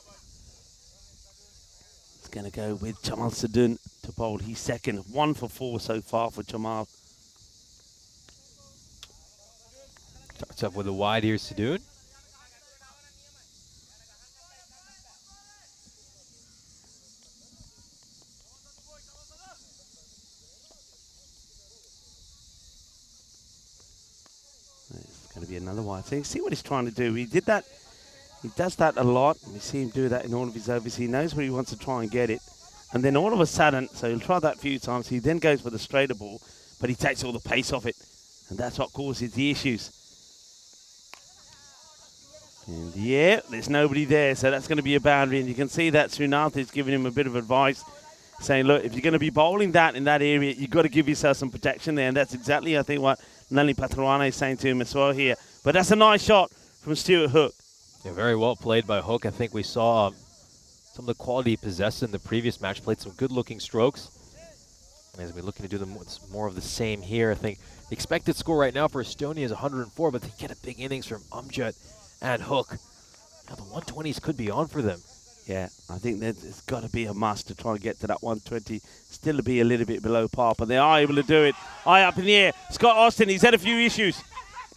to go with Jamal Sadun to bowl. He's second, 1 for 4 so far for Jamal. Starts up with a wide here, Sadun. Going to be another wide. So you see what he's trying to do. He does that a lot. We see him do that in all of his overs. He knows where he wants to try and get it. And then all of a sudden, so he'll try that a few times. He then goes for the straighter ball, but he takes all the pace off it. And that's what causes the issues. And yeah, there's nobody there, so that's going to be a boundary. And you can see that Srinath is giving him a bit of advice, saying, look, if you're going to be bowling that in that area, you've got to give yourself some protection there. And that's exactly, I think, what Nalini Patharana is saying to him as well here. But that's a nice shot from Stuart Hook. Yeah, very well played by Hook. I think we saw some of the quality he possessed in the previous match. Played some good-looking strokes. As we're looking to do more of the same here, I think the expected score right now for Estonia is 104, but they get a big innings from Amjad and Hook. Now the 120s could be on for them. Yeah, I think that it's got to be a must to try and get to that 120. Still to be a little bit below par, but they are able to do it. High up in the air. Scott Austin, he's had a few issues.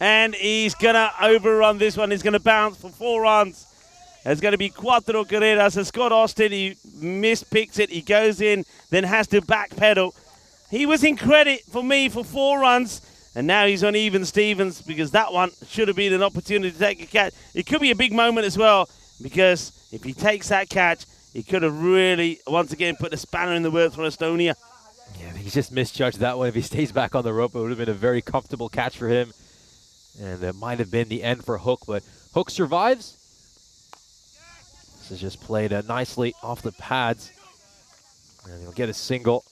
And he's going to overrun this one. He's going to bounce for 4 runs. There's going to be cuatro carreras. So Scott Austin, he mispicks it. He goes in, then has to backpedal. He was in credit for me for 4 runs. And now he's on even Stevens because that one should have been an opportunity to take a catch. It could be a big moment as well because if he takes that catch, he could have really, once again, put a spanner in the works for Estonia. Yeah, he just misjudged that one. If he stays back on the rope, it would have been a very comfortable catch for him. And it might have been the end for Hook, but Hook survives. This is just played nicely off the pads. And he'll get a single.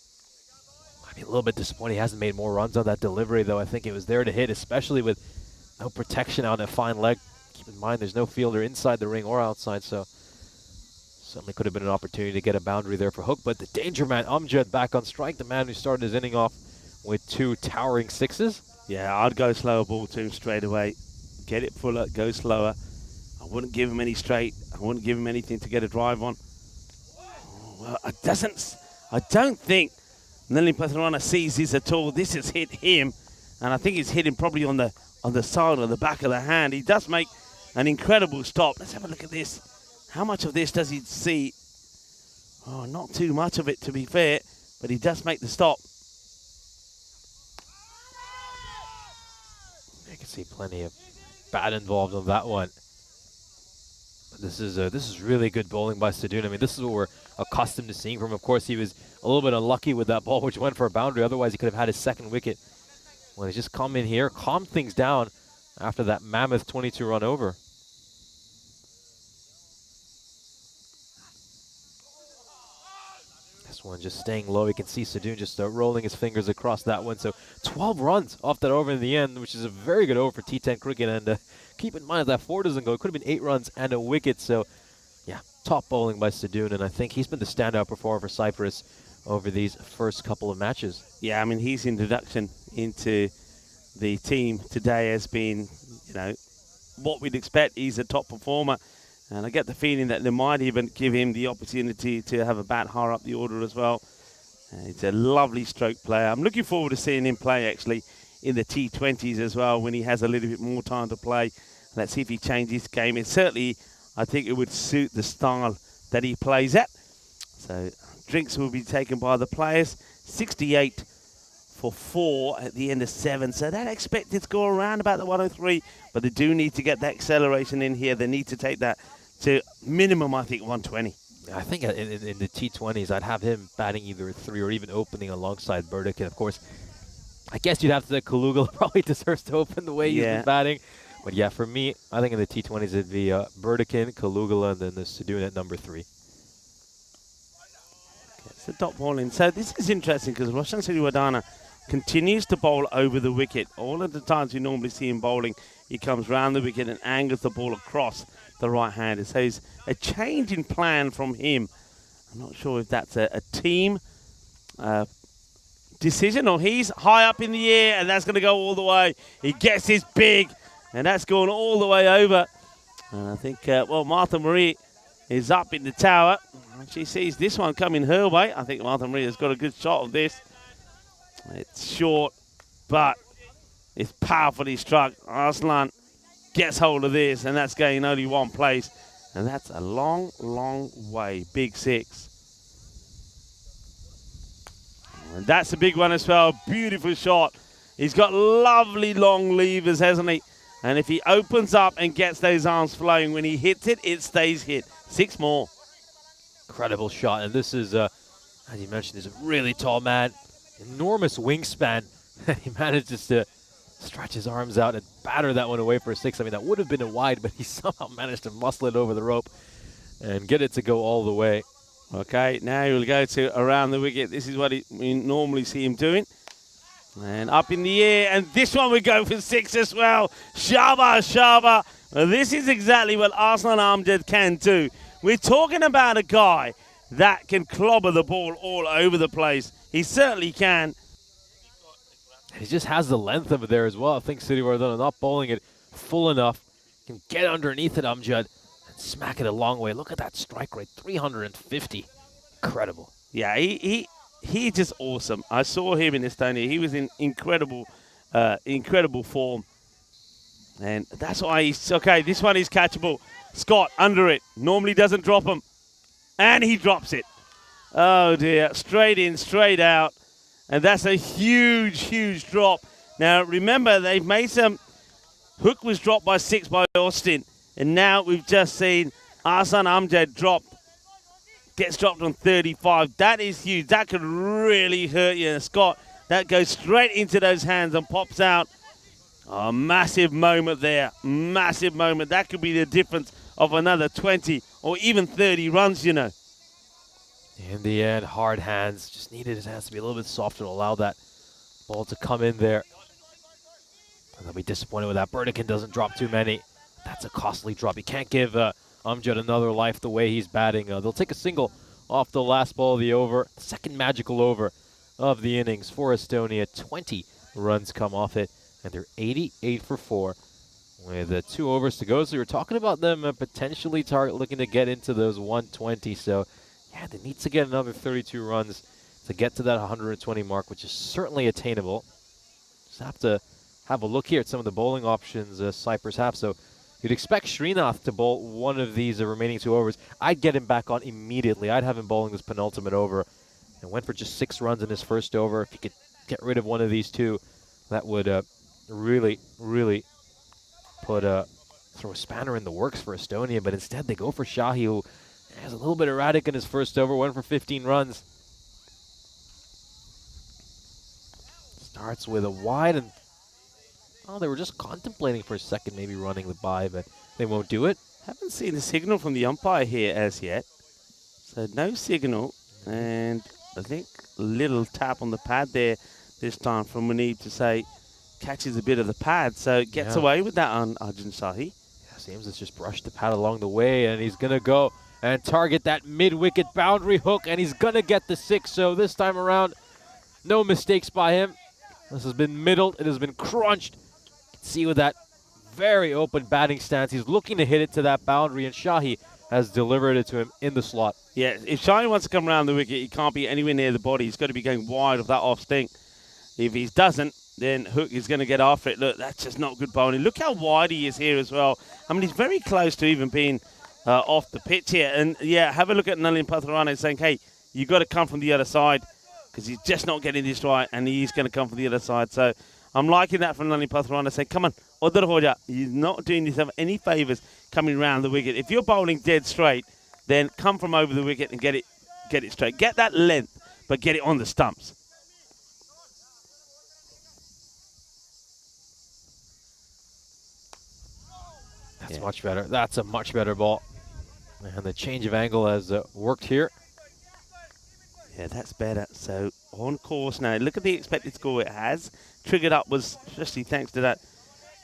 Might be a little bit disappointed he hasn't made more runs on that delivery, though. I think it was there to hit, especially with no protection on a fine leg. Keep in mind, there's no fielder inside the ring or outside, so certainly could have been an opportunity to get a boundary there for Hook. But the danger man, Amjad, back on strike. The man who started his inning off with 2 towering 6s. Yeah, I'd go slower ball to him straight away. Get it fuller, go slower. I wouldn't give him any straight. I wouldn't give him anything to get a drive on. Oh, well, I don't think Nelly Patharana sees this at all. This has hit him, and I think it's hit him probably on the side or the back of the hand. He does make an incredible stop. Let's have a look at this. How much of this does he see? Oh, not too much of it, to be fair, but he does make the stop. You can see plenty of bat involved on that one. But this is really good bowling by Sadun. I mean, this is what we're accustomed to seeing from him. Of course, he was a little bit unlucky with that ball, which went for a boundary. Otherwise, he could have had his 2nd wicket. Well, he's just come in here, calmed things down after that mammoth 22-run over. one just staying low. You can see Sadoun just rolling his fingers across that one. So 12 runs off that over in the end, which is a very good over for T10 cricket. And keep in mind, if that 4 doesn't go, it could have been 8 runs and a wicket. So, yeah, top bowling by Sadoun. And I think he's been the standout performer for Cyprus over these first couple of matches. Yeah, I mean, his introduction into the team today has been, you know, what we'd expect. He's a top performer. And I get the feeling that they might even give him the opportunity to have a bat higher up the order as well. He's a lovely stroke player. I'm looking forward to seeing him play, actually, in the T20s as well, when he has a little bit more time to play. Let's see if he changes his game. And certainly, I think it would suit the style that he plays at. So, drinks will be taken by the players. 68 for 4 at the end of 7. So that expected score around about the 103. But they do need to get that acceleration in here. They need to take that to minimum, I think, 120. I think in the T20s, I'd have him batting either 3 or even opening alongside Burdick. And, of course, I guess you'd have to say Kalugala probably deserves to open the way he's been batting. But, yeah, for me, I think in the T20s, it'd be Burdikin, Kalugala, and then the Sadoun at number 3. It's the dot bowling. So this is interesting because Roshan Siriwadana continues to bowl over the wicket. All of the times you normally see him bowling, he comes round the wicket and angles the ball across the right-hander. So it's a change in plan from him. I'm not sure if that's a team decision or he's high up in the air and that's going to go all the way. He gets his big and that's going all the way over. And I think, Martha Marie is up in the tower. She sees this one coming her way. I think Martha Marie has got a good shot of this. It's short, but it's powerfully struck. Arslan gets hold of this, and that's going only one place. And that's a long, long way. Big 6. And that's a big one as well. Beautiful shot. He's got lovely long levers, hasn't he? And if he opens up and gets those arms flowing, when he hits it, it stays hit. 6 more. Incredible shot. And this is, as you mentioned, is a really tall man. Enormous wingspan. He manages to stretch his arms out and batter that one away for a 6. I mean, that would have been a wide, but he somehow managed to muscle it over the rope and get it to go all the way. Okay, now he'll go to around the wicket. This is what we normally see him doing. And up in the air, and this one we go for 6 as well. Shaba. Well, this is exactly what Arslan Amjad can do. We're talking about a guy that can clobber the ball all over the place. He certainly can. He just has the length of it there as well. I think Siriwardana not bowling it full enough. Can get underneath it, Amjad, and smack it a long way. Look at that strike rate, 350. Incredible. Yeah, he's just awesome. I saw him in Estonia. He was in incredible form. And that's why he's, okay, this one is catchable. Scott, under it. Normally doesn't drop him. And he drops it. Oh, dear. Straight in, straight out. And that's a huge, huge drop. Now, remember, they've made some... Hook was dropped by 6 by Austin. And now we've just seen Arslan Amjad drop. Gets dropped on 35. That is huge. That could really hurt you. And Scott, that goes straight into those hands and pops out. A massive moment there. Massive moment. That could be the difference of another 20 or even 30 runs, you know. In the end, hard hands. Just needed his hands to be a little bit softer to allow that ball to come in there. And they'll be disappointed with that. Burdikin doesn't drop too many. That's a costly drop. You can't give Amjad another life the way he's batting. They'll take a single off the last ball of the over. Second magical over of the innings for Estonia. 20 runs come off it, and they're 88 for 4 with 2 overs to go. So you're talking about them potentially looking to get into those 120. So, yeah, they need to get another 32 runs to get to that 120 mark, which is certainly attainable. Just have to have a look here at some of the bowling options Cyprus have. So you'd expect Srinath to bowl one of these remaining 2 overs. I'd get him back on immediately. I'd have him bowling this penultimate over. And went for just 6 runs in his first over. If you could get rid of one of these 2, that would really, really put throw a spanner in the works for Estonia. But instead they go for Shahi, who is a little bit erratic in his first over. Went for 15 runs. Starts with a wide, and they were just contemplating for a second maybe running the bye, but they won't do it. Haven't seen a signal from the umpire here as yet. So no signal. And I think little tap on the pad there this time from Munib to say catches a bit of the pad, so gets away with that on Arjun Shahi. Yeah, seems it's just brushed the pad along the way, and he's gonna go and target that mid-wicket boundary hook, and he's gonna get the 6. So this time around, no mistakes by him. This has been middled, it has been crunched. You can see with that very open batting stance, he's looking to hit it to that boundary, and Shahi has delivered it to him in the slot. Yeah, if Shahi wants to come around the wicket, he can't be anywhere near the body. He's got to be going wide of that off sting. If he doesn't, then Hook is going to get after it. Look, that's just not good bowling. Look how wide he is here as well. I mean, he's very close to even being off the pitch here. And, yeah, have a look at Nalin Patharane saying, hey, you've got to come from the other side because he's just not getting this right, and he's going to come from the other side. So I'm liking that from Nalin Patharane saying, come on, Udar Hoja. He's not doing yourself any favours coming around the wicket. If you're bowling dead straight, then come from over the wicket and get it straight. Get that length, but get it on the stumps. That's much better. That's a much better ball. And the change of angle has worked here. Yeah, that's better. So on course now. Look at the expected score it has. Triggered up was, especially thanks to that,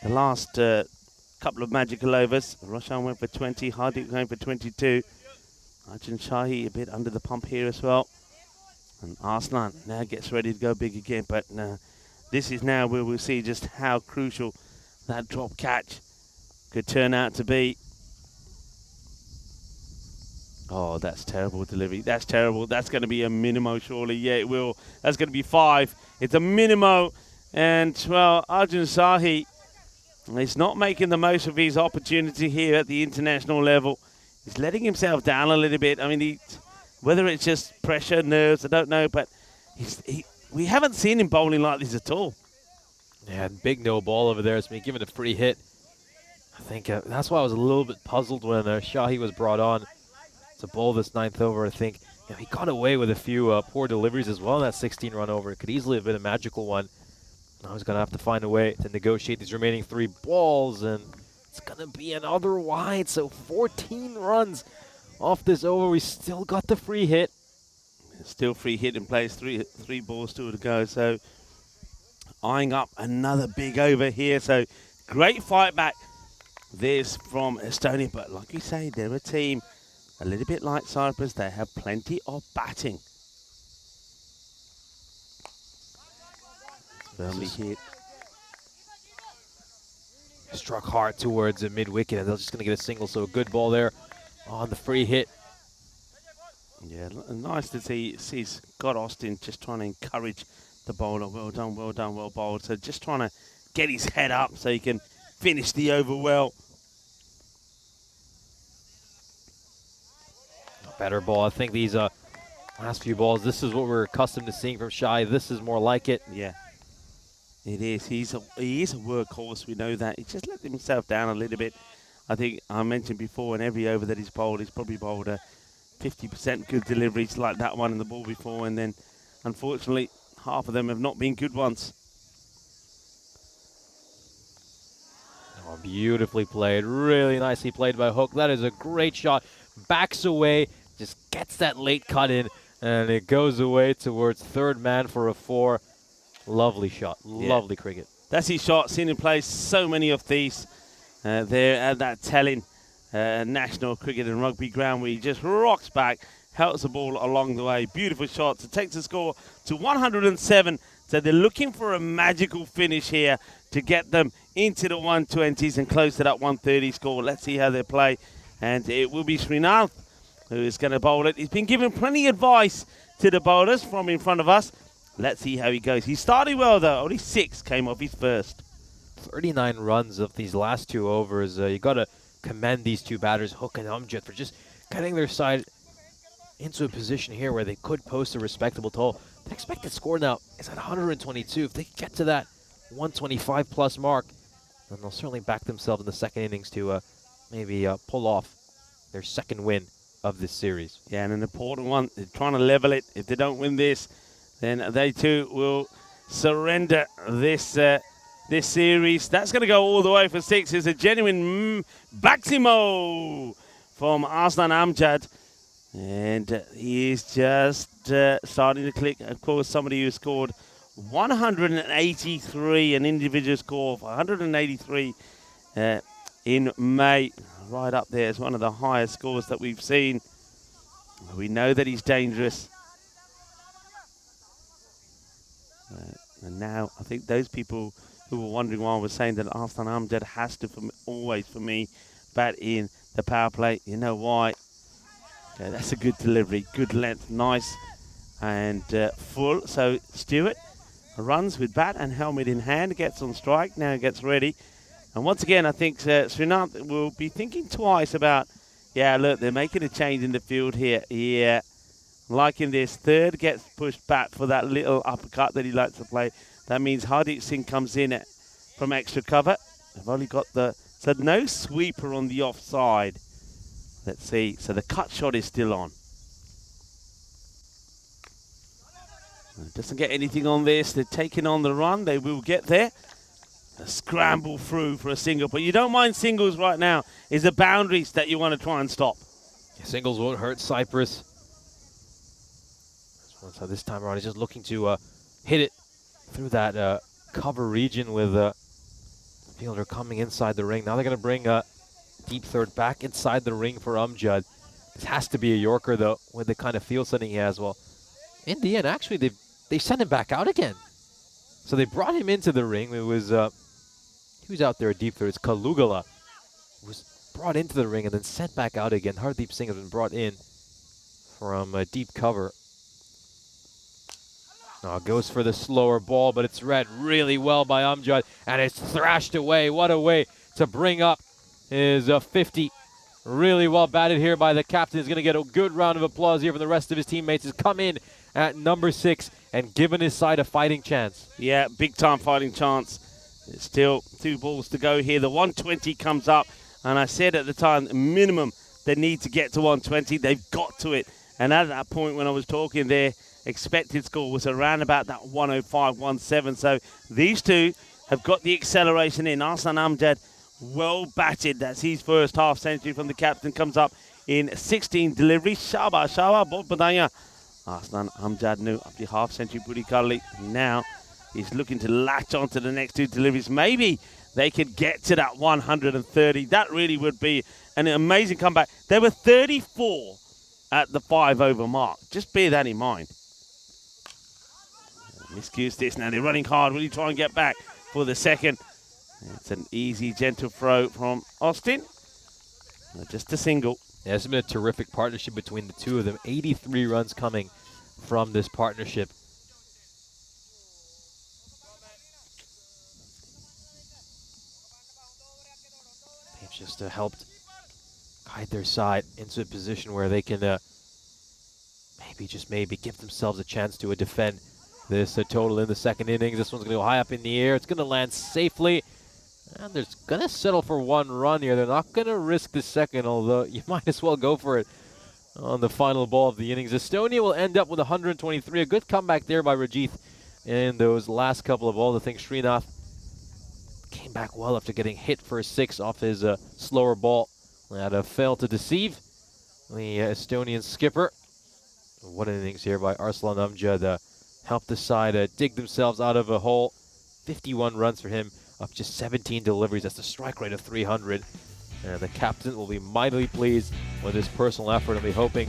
the last couple of magical overs. Roshan went for 20. Hardik going for 22. Arjun Shahi a bit under the pump here as well. And Arslan now gets ready to go big again. But this is now where we'll see just how crucial that drop catch could turn out to be. Oh, that's terrible delivery. That's terrible. That's going to be a minimo, surely. Yeah, it will. That's going to be 5. It's a minimo. And, well, Arjun Shahi is not making the most of his opportunity here at the international level. He's letting himself down a little bit. I mean, whether it's just pressure, nerves, I don't know. But we haven't seen him bowling like this at all. Yeah, big no ball over there. It's been given a free hit. I think that's why I was a little bit puzzled when Shahi was brought on to bowl this 9th over. I think he got away with a few poor deliveries as well in that 16-run over. It could easily have been a magical one. Now he's going to have to find a way to negotiate these remaining 3 balls, and it's going to be another wide. So 14 runs off this over. We still got the free hit. Still free hit in place. Three balls still to go. So eyeing up another big over here. So great fight back. This from Estonia, but like you say, they're a team a little bit like Cyprus. They have plenty of batting. Firmly hit. Struck hard towards the mid-wicket, and they're just going to get a single, so a good ball there on the free hit. Yeah, nice to see Scott Austin just trying to encourage the bowler. Well done, well bowled. So just trying to get his head up so he can finish the over well. Better ball. I think these last few balls, this is what we're accustomed to seeing from Shai. This is more like it. Yeah, it is. He is a workhorse. We know that. He just let himself down a little bit. I think I mentioned before, in every over that he's bowled, he's probably bowled a 50% good deliveries like that one in the ball before, and then unfortunately half of them have not been good ones. Oh, beautifully played. Really nicely played by Hook. That is a great shot. Backs away, just gets that late cut in, and it goes away towards third man for a 4. Lovely shot. Lovely cricket. That's his shot. Seen him play so many of these there at that telling National Cricket and Rugby ground where he just rocks back, helps the ball along the way. Beautiful shot to take the score to 107. So they're looking for a magical finish here to get them into the 120s and close to that 130 score. Let's see how they play. And it will be Srinath who is going to bowl it. He's been given plenty of advice to the bowlers from in front of us. Let's see how he goes. He started well, though. Only 6 came off his first. 39 runs of these last 2 overs. You got to commend these 2 batters, Hook and Amjad, for just getting their side into a position here where they could post a respectable total. The expected score now is at 122. If they can get to that 125-plus mark, then they'll certainly back themselves in the second innings to maybe pull off their second win of this series. Yeah, and an important one. They're trying to level it. If they don't win this, then they too will surrender this this series. That's going to go all the way for 6. It's a genuine Baximo from Arslan Amjad. And he is just starting to click. Of course, somebody who scored 183, an individual score of 183 in May. Right up there. It's one of the highest scores that we've seen. We know that he's dangerous. And now I think those people who were wondering why I was saying that Arslan Amjad has to, always for me, bat in the power play. You know why? Okay, that's a good delivery, good length, nice and full. So Stewart runs with bat and helmet in hand, gets on strike, now gets ready. And once again, I think Srinath will be thinking twice about, yeah, look, they're making a change in the field here. Yeah, liking this. Third gets pushed back for that little uppercut that he likes to play. That means Hardeep Singh comes in from extra cover. They've only got so no sweeper on the offside. Let's see. So the cut shot is still on. Doesn't get anything on this. They're taking on the run. They will get there. A scramble through for a single. But you don't mind singles right now. It's the boundaries that you want to try and stop. Singles won't hurt Cyprus. So this time around, he's just looking to hit it through that cover region with the fielder coming inside the ring. Now they're going to bring deep third back inside the ring for Amjad. This has to be a Yorker, though, with the kind of field setting he has. Well, in the end, actually, they sent him back out again. So they brought him into the ring. It was, he was out there at deep third. It's Kalugala who was brought into the ring and then sent back out again. Hardeep Singh has been brought in from deep cover. Oh, goes for the slower ball, but it's read really well by Amjad, and it's thrashed away. What a way to bring up his 50. Really well batted here by the captain. He's going to get a good round of applause here from the rest of his teammates. He's come in at number 6 and given his side a fighting chance. Yeah, big time fighting chance. There's still 2 balls to go here. The 120 comes up, and I said at the time, minimum, they need to get to 120. They've got to it. And at that point when I was talking there, expected score was around about that 105, 107. So these two have got the acceleration in. Arslan Amjad, well batted. That's his first half century from the captain. Comes up in 16 deliveries. Shaba, बहुत बधाइयां. Arslan Amjad ने अपनी half century पूरी कर ली. Now he's looking to latch on to the next 2 deliveries. Maybe they could get to that 130. That really would be an amazing comeback. They were 34 at the 5-over mark. Just bear that in mind. Miscues this now. They're running hard. Really try and get back for the second. It's an easy, gentle throw from Austin. Just a single. Yeah, this has been a terrific partnership between the two of them. 83 runs coming from this partnership. They've just helped guide their side into a position where they can maybe give themselves a chance to defend this total in the second innings. This one's going to go high up in the air. It's going to land safely. And they're going to settle for 1 run here. They're not going to risk the second, although you might as well go for it on the final ball of the innings. Estonia will end up with 123. A good comeback there by Rajith in those last couple of balls. I think Srinath came back well after getting hit for a 6 off his slower ball. That failed to deceive the Estonian skipper. What an innings here by Arslan Amjad. Helped the side dig themselves out of a hole. 51 runs for him off just 17 deliveries. That's a strike rate of 300. And the captain will be mightily pleased with his personal effort and be hoping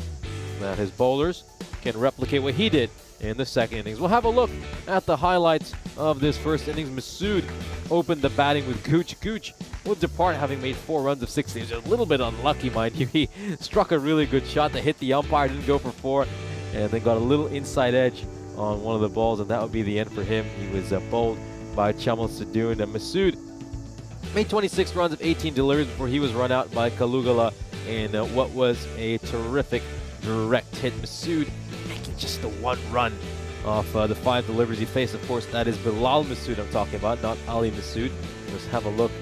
that his bowlers can replicate what he did in the second innings. We'll have a look at the highlights of this first innings. Masood opened the batting with Gooch. Gooch will depart having made 4 runs of 6. He's a little bit unlucky, mind you. He struck a really good shot that hit the umpire, didn't go for 4, and then got a little inside edge on one of the balls, and that would be the end for him. He was bowled by Chamal Sadoun. And Masood made 26 runs of 18 deliveries before he was run out by Kalugala in what was a terrific direct hit. Masood making just the 1 run off the 5 deliveries he faced. Of course, that is Bilal Masood I'm talking about, not Ali Masood. Let's have a look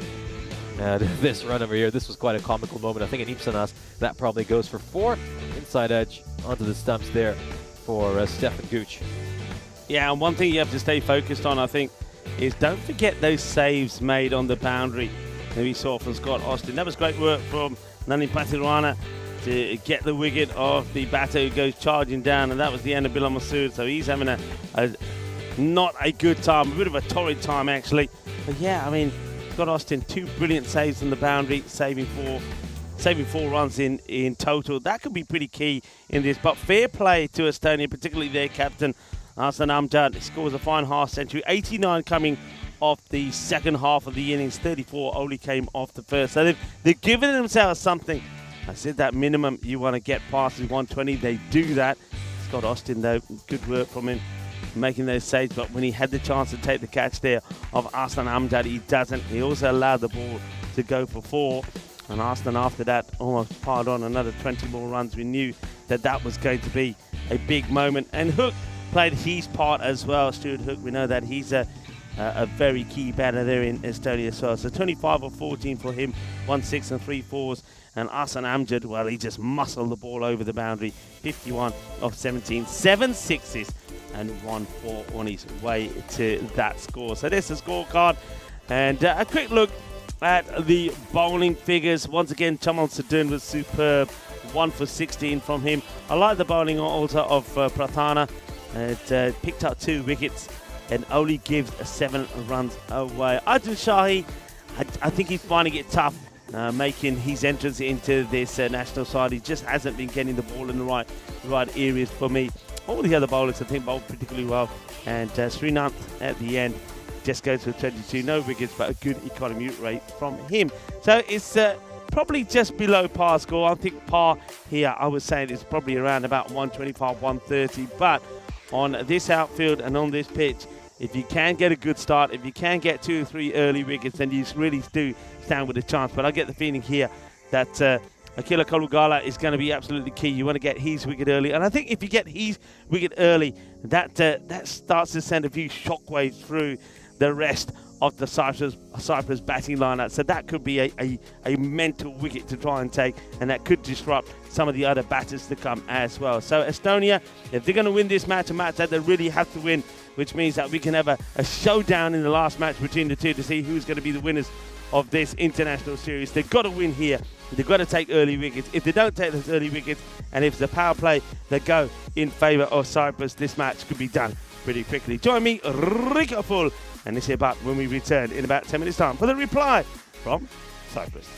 at this run over here. This was quite a comical moment. I think in Ipsanas, that probably goes for 4. Inside edge onto the stumps there for Stefan Gooch. Yeah, and one thing you have to stay focused on, I think, is don't forget those saves made on the boundary that we saw from Scott Austin. That was great work from Nani Patirwana. to get the wicket of the batter who goes charging down, and that was the end of Bilal Masood. So he's having a not a good time, a bit of a torrid time actually. But yeah, I mean, Scott Austin, 2 brilliant saves on the boundary, saving four runs in total. That could be pretty key in this. But fair play to Estonia, particularly their captain, Aslan Amjad. He scores a fine half century, 89 coming off the second half of the innings, 34 only came off the first. So they've given themselves something. I said that minimum you want to get past is 120. They do that. Scott Austin, though, good work from him making those saves. But when he had the chance to take the catch there of Aslan Amjad, he doesn't. He also allowed the ball to go for 4. And Aslan, after that, almost piled on another 20 more runs. We knew that that was going to be a big moment. And Hook played his part as well. Stuart Hook, we know that he's a very key batter there in Estonia as well. So 25 of 14 for him, 1 6 and 3 4s. And Aslan Amjad, well, he just muscled the ball over the boundary, 51 of 17, 7 6s and 1 4 on his way to that score. So there's the scorecard. And a quick look at the bowling figures. Once again, Chamal Sadun was superb, 1 for 16 from him. I like the bowling also of Prathana. It picked up 2 wickets and only gives 7 runs away. Arjun Shahi, I think he's finding it tough making his entrance into this national side. He just hasn't been getting the ball in the right areas for me. All the other bowlers I think bowled particularly well. And Srinath at the end just goes for 22, no wickets, but a good economy rate from him. So it's probably just below par score. I think par here, I was saying, is probably around about 125, 130. But on this outfield and on this pitch, if you can get a good start, if you can get 2 or 3 early wickets, then you really do stand with a chance. But I get the feeling here that Akila Kalugala is going to be absolutely key. You want to get his wicket early. And I think if you get his wicket early, that starts to send a few shockwaves through the rest of the Cyprus batting lineup. So that could be a mental wicket to try and take, and that could disrupt some of the other batters to come as well. So Estonia, if they're going to win this match, a match that they really have to win, which means that we can have a showdown in the last match between the two to see who's going to be the winners of this international series. They've got to win here. They've got to take early wickets. If they don't take those early wickets, and if it's a power play that go in favour of Cyprus, this match could be done pretty quickly. Join me, Rika Full, and this is about when we return in about 10 minutes' time for the reply from Cyprus.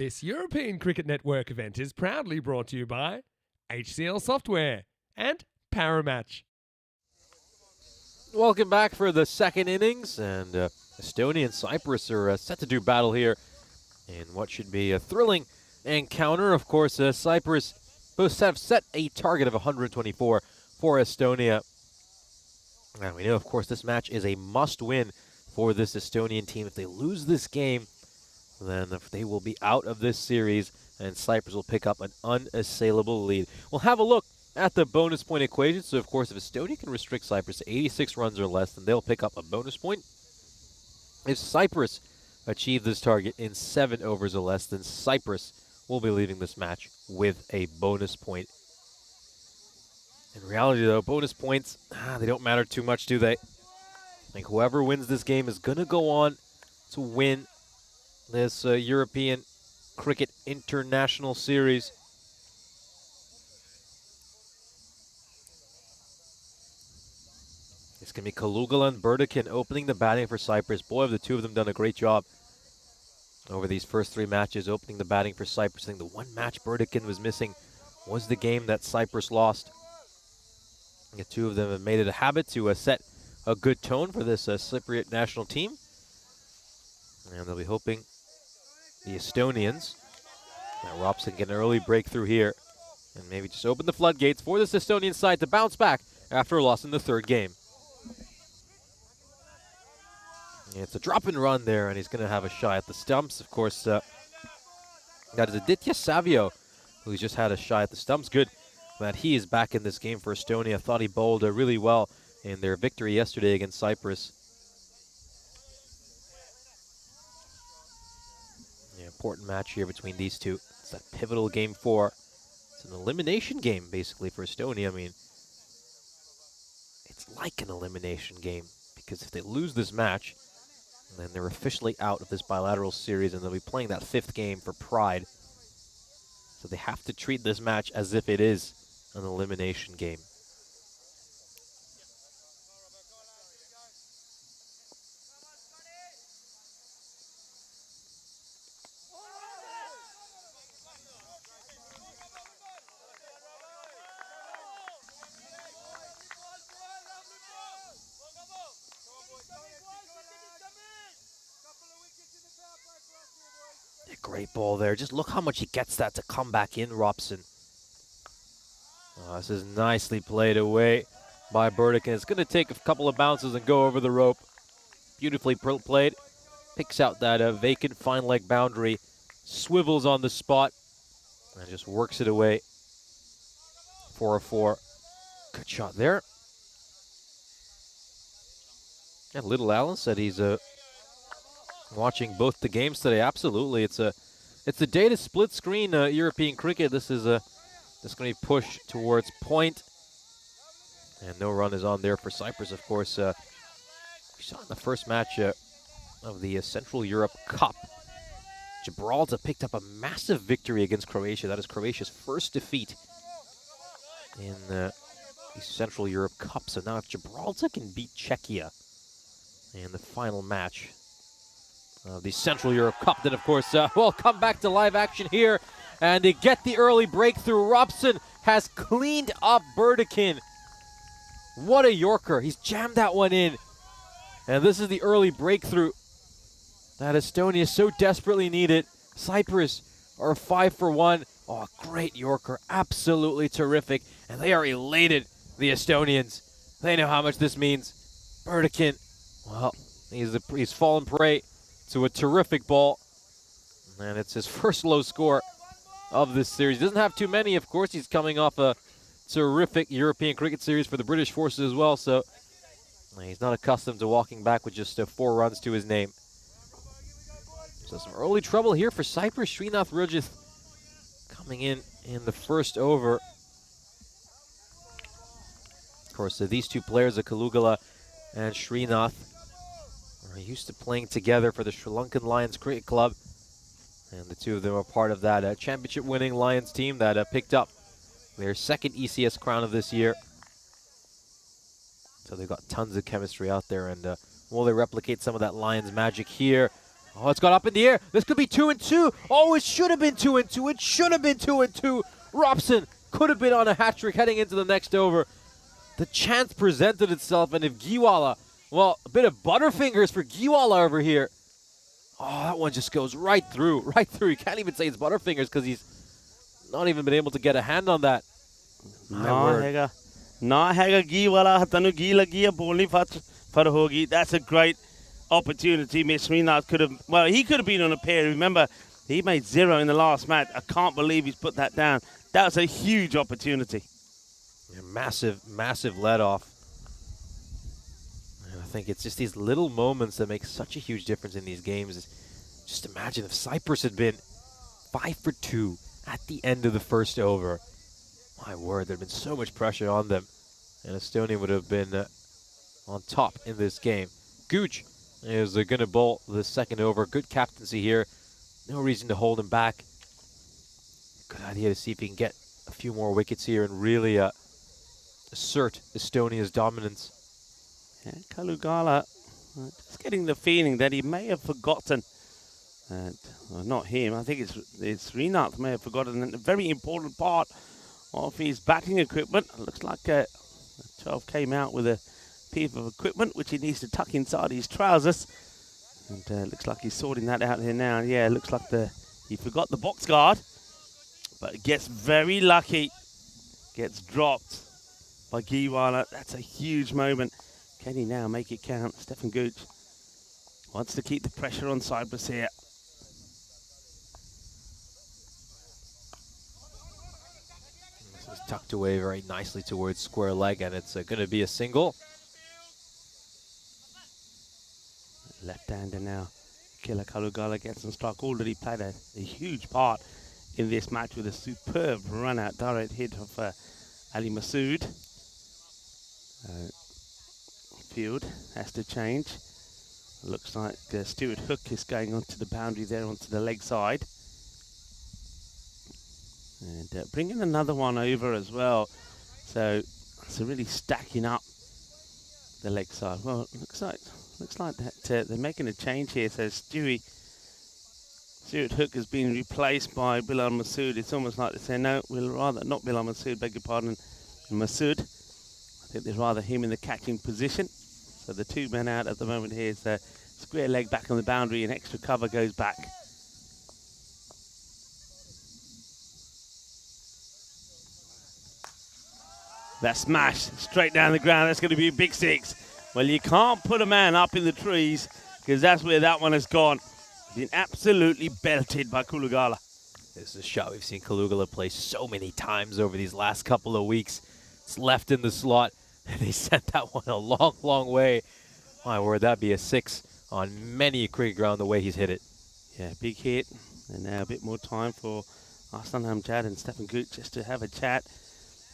This European Cricket Network event is proudly brought to you by HCL Software and Paramatch. Welcome back for the second innings, and Estonia and Cyprus are set to do battle here in what should be a thrilling encounter. Of course, Cyprus both have set a target of 124 for Estonia. And we know, of course, this match is a must-win for this Estonian team. If they lose this game, then they will be out of this series, and Cyprus will pick up an unassailable lead. We'll have a look at the bonus point equation. So, of course, if Estonia can restrict Cyprus to 86 runs or less, then they'll pick up a bonus point. If Cyprus achieve this target in 7 overs or less, then Cyprus will be leaving this match with a bonus point. In reality, though, bonus points, they don't matter too much, do they? I think whoever wins this game is going to go on to win this European Cricket International Series. It's going to be Kalugala and Burdikin opening the batting for Cyprus. Boy, have the two of them done a great job over these first 3 matches, opening the batting for Cyprus. I think the one match Burdikin was missing was the game that Cyprus lost. The two of them have made it a habit to set a good tone for this Cypriot national team. And they'll be hoping the Estonians, that Robson get an early breakthrough here and maybe just open the floodgates for this Estonian side to bounce back after a loss in the 3rd game. Yeah, it's a drop and run there, and he's going to have a shot at the stumps. Of course, that is Aditya Savio, who's just had a shot at the stumps. Good that he is back in this game for Estonia. Thought he bowled really well in their victory yesterday against Cyprus. Yeah, important match here between these two. It's that pivotal game 4. It's an elimination game, basically, for Estonia. I mean, it's like an elimination game, because if they lose this match, then they're officially out of this bilateral series, and they'll be playing that 5th game for pride. So they have to treat this match as if it is an elimination game. Great ball there. Just look how much he gets that to come back in, Robson. Oh, this is nicely played away by Burdikin. It's going to take a couple of bounces and go over the rope. Beautifully played. Picks out that vacant fine leg boundary. Swivels on the spot. And just works it away. 4-4. Good shot there. And Little Allen said he's watching both the games today. Absolutely, it's a day to split screen European cricket. This is going to be pushed towards point, and no run is on there for Cyprus. Of course, we saw in the first match of the Central Europe Cup, Gibraltar picked up a massive victory against Croatia. That is Croatia's first defeat in the Central Europe Cup. So now if Gibraltar can beat Czechia in the final match the Central Europe Cup, then of course we'll come back to live action here, and to get the early breakthrough, Robson has cleaned up Burdikin. What a Yorker. He's jammed that one in, and this is the early breakthrough that Estonia so desperately needed. Cyprus are 5 for 1. Oh, great Yorker, absolutely terrific, and they are elated, the Estonians. They know how much this means. Burdikin, well, he's fallen prey to a terrific ball, and it's his first low score of this series. He doesn't have too many, of course. He's coming off a terrific European cricket series for the British forces as well, so he's not accustomed to walking back with just 4 runs to his name. So some early trouble here for Cyprus. Srinath Rajith coming in the first over. Of course, these two players, Kalugala and Srinath, are used to playing together for the Sri Lankan Lions Cricket Club. And the two of them are part of that championship-winning Lions team that picked up their 2nd ECS crown of this year. So they've got tons of chemistry out there. And will they replicate some of that Lions magic here? Oh, it's got up in the air. This could be 2-2. Oh, it should have been 2-2. It should have been 2-2. Robson could have been on a hat trick heading into the next over. The chance presented itself, and if Giwala, well, a bit of butterfingers for Giwala over here. Oh, that one just goes right through, right through. You can't even say it's butterfingers because he's not even been able to get a hand on that. That's a great opportunity. Miss Srinath could have, well, he could have been on a pair. Remember, he made 0 in the last match. I can't believe he's put that down. That was a huge opportunity. Yeah, massive, massive let off. And I think it's just these little moments that make such a huge difference in these games. Just imagine if Cyprus had been 5 for 2 at the end of the first over. My word, there'd been so much pressure on them, and Estonia would have been on top in this game. Gooch is going to bowl the second over. Good captaincy here. No reason to hold him back. Good idea to see if he can get a few more wickets here and really assert Estonia's dominance. Yeah, Kalugala, just getting the feeling that he may have forgotten. Well, not him. I think it's Srinath may have forgotten a very important part of his batting equipment. It looks like 12 came out with a piece of equipment which he needs to tuck inside his trousers. And looks like he's sorting that out here now. Yeah, it looks like he forgot the box guard. But gets very lucky. Gets dropped by Giwala. That's a huge moment. Can he now make it count? Stefan Gooch wants to keep the pressure on Cyprus here. This is tucked away very nicely towards square leg, and it's going to be a single. Left-hander now. Killer Kalugala gets on strike. Already played a huge part in this match with a superb run-out direct hit of Ali Masood. Field has to change. Looks like Stuart Hook is going onto the boundary there, onto the leg side. And bringing another one over as well. So really stacking up the leg side. Well, it looks like that they're making a change here. So Stuart Hook has been replaced by Bilal Masood. It's almost like they say, no, we'll rather not Bilal Masood, beg your pardon, Masood. I think there's rather him in the catching position. So the 2 men out at the moment here is square leg back on the boundary, and extra cover goes back. That smash straight down the ground. That's going to be a big 6. Well, you can't put a man up in the trees because that's where that one has gone. Been absolutely belted by Kalugala. This is a shot we've seen Kalugala play so many times over these last couple of weeks. It's left in the slot, and they sent that one a long, long way. My word, that'd be a 6 on many a cricket ground the way he's hit it. Yeah, big hit. And now a bit more time for Arslan Amjad and Stefan Gooch just to have a chat.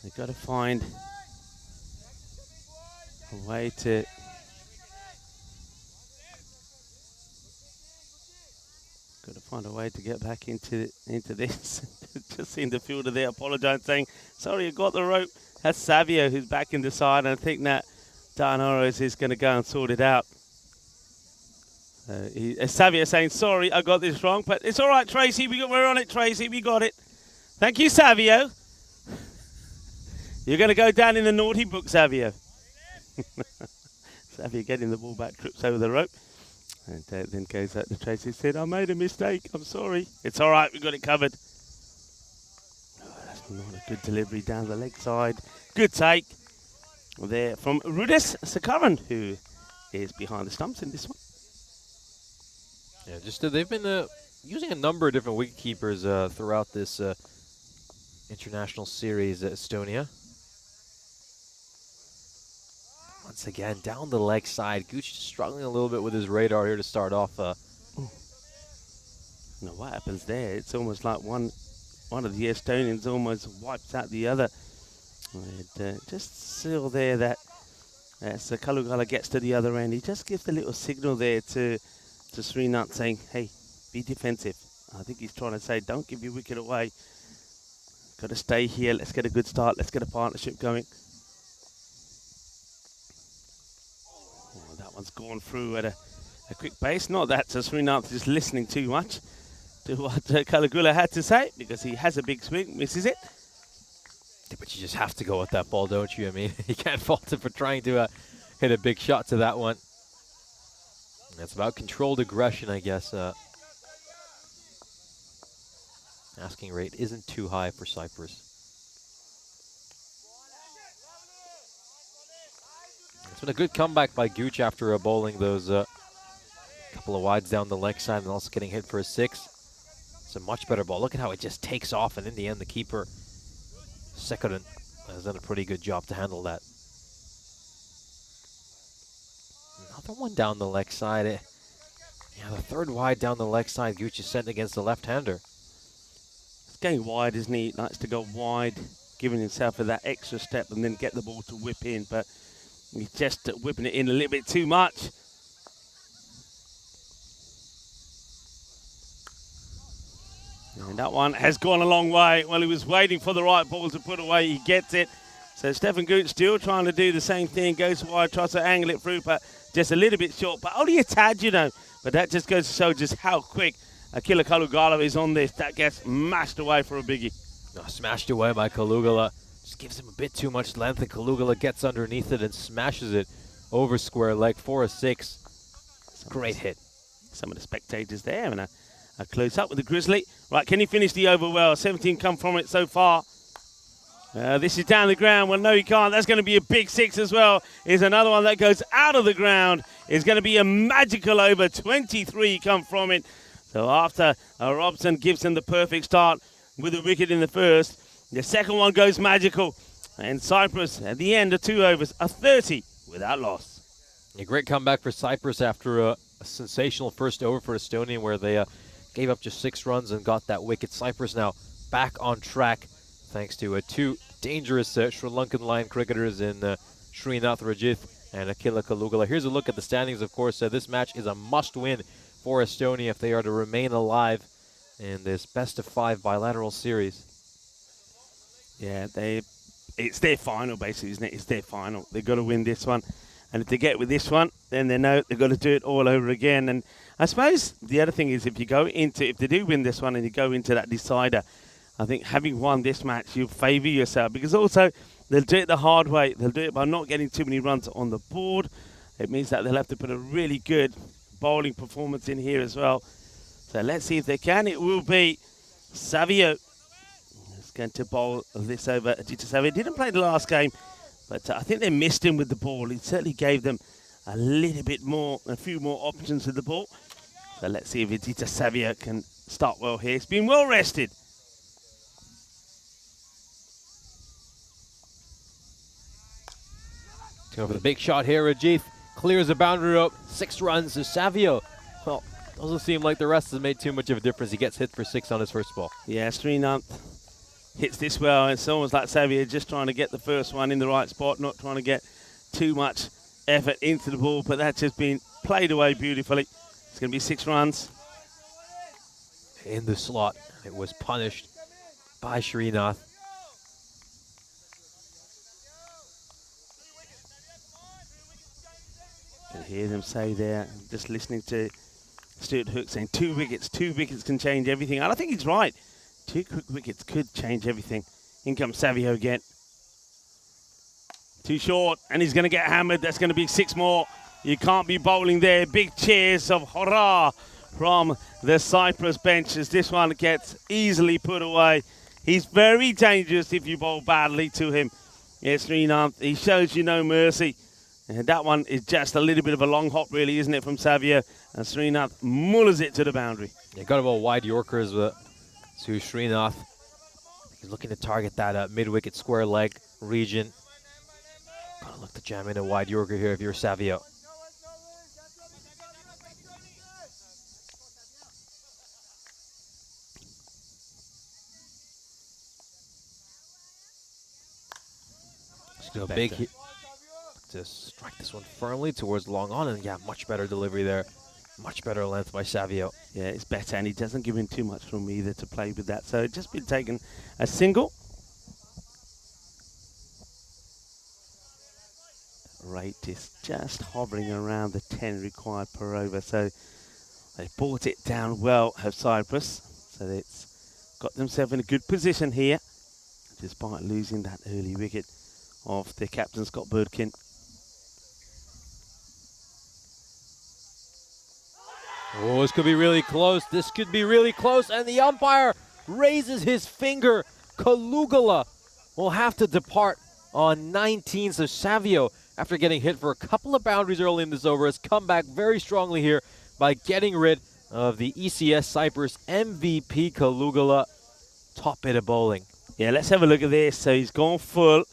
They've got to find a way to get back into this. Just seen the fielder there apologising, saying, sorry, I got the rope. That's Savio who's back in the side, and I think that Dan Oroz is going to go and sort it out. Savio saying, sorry, I got this wrong, but it's all right, Tracy. We're on it, Tracy. We got it. Thank you, Savio. You're going to go down in the naughty book, Savio. Savio getting the ball back, trips over the rope. And then goes out to Tracy and said, I made a mistake. I'm sorry. It's all right. We got it covered. Oh, that's not a good delivery down the leg side. Good take there from Rudis Sakaran, who is behind the stumps in this one. Yeah, just they've been using a number of different wicket keepers throughout this international series at Estonia. Once again, down the leg side. Gooch struggling a little bit with his radar here to start off. Now, what happens there? It's almost like one of the Estonians almost wipes out the other. And, just still there that as Kalugala gets to the other end, he just gives the little signal there to Srinath saying, hey, be defensive. I think he's trying to say, don't give your wicket away. Got to stay here. Let's get a good start. Let's get a partnership going. That one's gone through at a quick base. Not that Srinath is listening too much to what Kalagula had to say, because he has a big swing, misses it. But you just have to go with that ball, don't you? I mean, you can't fault him for trying to hit a big shot to that one. That's about controlled aggression, I guess. Asking rate isn't too high for Cyprus. It's been a good comeback by Gooch after bowling those couple of wides down the leg side and also getting hit for a 6. It's a much better ball. Look at how it just takes off, and in the end, the keeper, Sekurin, has done a pretty good job to handle that. Another one down the leg side. Yeah, the third wide down the leg side. Gooch is sent against the left-hander. It's going wide, isn't he? He likes to go wide, giving himself that extra step and then get the ball to whip in. But he's just whipping it in a little bit too much. And that one has gone a long way. Well, he was waiting for the right ball to put away. He gets it. So Stefan Gooch still trying to do the same thing. Goes wide, tries to angle it through, but just a little bit short. But only a tad, you know. But that just goes to show just how quick Akila Kalugala is on this. That gets mashed away for a biggie. Smashed away by Kalugala. Just gives him a bit too much length, and Kalugala gets underneath it and smashes it over square leg for a 6. Great hit. Some of the spectators there having a close up with the Grizzly. Right, can he finish the over well? 17 come from it so far. This is down the ground. Well, no, he can't. That's going to be a big 6 as well. Here's another one that goes out of the ground. It's going to be a magical over. 23 come from it. So after Robson gives him the perfect start with a wicket in the first, the second one goes magical. And Cyprus, at the end of 2 overs, a 30 without loss. A great comeback for Cyprus after a sensational first over for Estonia, where they gave up just 6 runs and got that wicket. Cyprus now back on track thanks to 2 dangerous Sri Lankan line cricketers in Srinath Rajith and Akila Kalugala. Here's a look at the standings, of course. This match is a must-win for Estonia if they are to remain alive in this best-of-5 bilateral series. Yeah, it's their final, basically, isn't it? It's their final. They've got to win this one. And if they get with this one, then they know they've got to do it all over again. And I suppose the other thing is if they do win this one and you go into that decider, I think having won this match, you'll favour yourself, because also they'll do it the hard way. They'll do it by not getting too many runs on the board. It means that they'll have to put a really good bowling performance in here as well. So let's see if they can. It will be Savio who's going to bowl this over. Aditya Savio didn't play the last game, but I think they missed him with the ball. He certainly gave them a little bit more, a few more options with the ball. So let's see if Aditya Savio can start well here. He's been well rested. Go for the big shot here. Rajith clears the boundary rope. 6 runs to Savio. Well, doesn't seem like the rest has made too much of a difference. He gets hit for 6 on his first ball. Yeah, Srinath hits this well. It's almost like Savio just trying to get the first one in the right spot, not trying to get too much effort into the ball, but that's just been played away beautifully. It's going to be 6 runs. In the slot. It was punished by Srinath. You can hear them say there, just listening to Stuart Hook saying 2 wickets. 2 wickets can change everything. And I think he's right. 2 quick wickets could change everything. In comes Savio again. Too short, and he's going to get hammered. That's going to be 6 more. You can't be bowling there. Big cheers of hurrah from the Cyprus bench as this one gets easily put away. He's very dangerous if you bowl badly to him. Yes, Srinath, he shows you no mercy. And that one is just a little bit of a long hop, really, isn't it, from Savio? And Srinath mullers it to the boundary. Yeah, got about wide Yorkers to Srinath. He's looking to target that mid-wicket square leg region. Gotta look to jam in a wide Yorker here if you're Savio. Just go big here to strike this one firmly towards long on, and yeah, much better delivery there. Much better length by Savio. Yeah, it's better, and he doesn't give him too much room either to play with that. So just been taken a single. rate is just hovering around the 10 required per over. So they brought it down well, have Cyprus. So it's got themselves in a good position here, despite losing that early wicket of their captain, Scott Birdkin. Oh, this could be really close. This could be really close. And the umpire raises his finger. Kalugala will have to depart on 19. So Savio, after getting hit for a couple of boundaries early in this over, has come back very strongly here by getting rid of the ECS Cyprus MVP Kalugala. Top bit of bowling. Yeah, let's have a look at this. So he's gone full.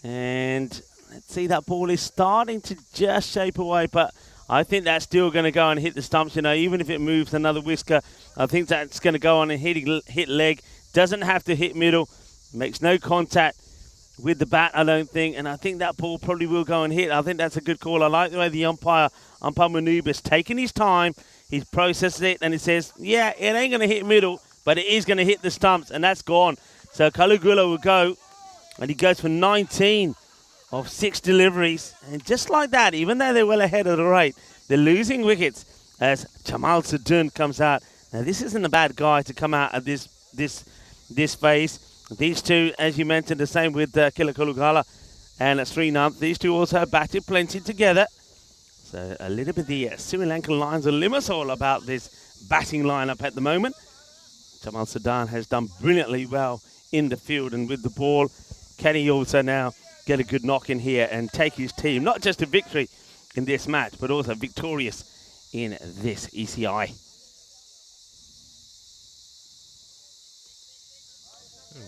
And let's see, that ball is starting to just shape away. But I think that's still going to go and hit the stumps. You know, even if it moves another whisker, I think that's going to go on and hit leg. Doesn't have to hit middle. Makes no contact with the bat, I don't think. And I think that ball probably will go and hit. I think that's a good call. I like the way the umpire Manubis, taking his time. He's processed it and he says, yeah, it ain't going to hit middle, but it is going to hit the stumps. And that's gone. So Kalugula will go. And he goes for 19 of 6 deliveries. And just like that, even though they're well ahead of the rate, they're losing wickets as Jamal Sadun comes out. Now, this isn't a bad guy to come out at this phase. These two, as you mentioned, the same with Kila Kalugala and Srinath. These two also batted plenty together. So a little bit the Sri Lankan Lions of Limassol about this batting lineup at the moment. Jamal Sadun has done brilliantly well in the field and with the ball. Can he also now get a good knock in here and take his team, not just to victory in this match, but also victorious in this ECI?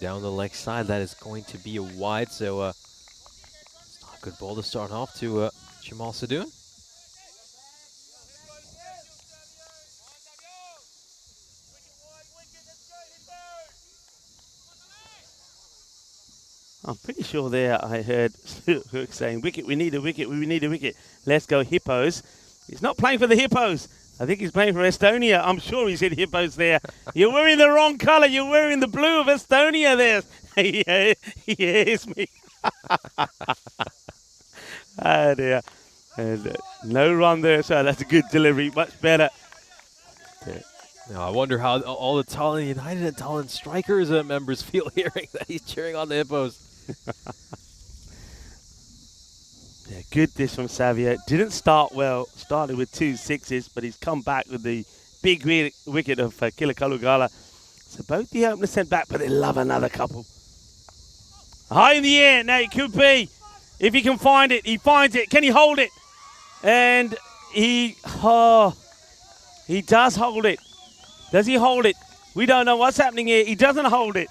Down the leg side, that is going to be a wide, so it's not a good ball to start off to Jamal Sadun. I'm pretty sure there I heard Hook saying, wicket, we need a wicket, we need a wicket. Let's go Hippos. He's not playing for the Hippos. I think he's playing for Estonia. I'm sure he said Hippos there. You're wearing the wrong colour. You're wearing the blue of Estonia there. He hears me. Oh dear. And, no run there, so that's a good delivery. Much better. Now, I wonder how all the Tallinn United and Tallinn Strikers members feel hearing that he's cheering on the Hippos. Yeah, good dish from Savio. Didn't start well. Started with 2 sixes, but he's come back with the big wicket of Kila Kalugala. So both the openers sent back, but they love another couple. High in the air. Now it could be. If he can find it, he finds it. Can he hold it? And he does hold it. Does he hold it? We don't know what's happening here. He doesn't hold it.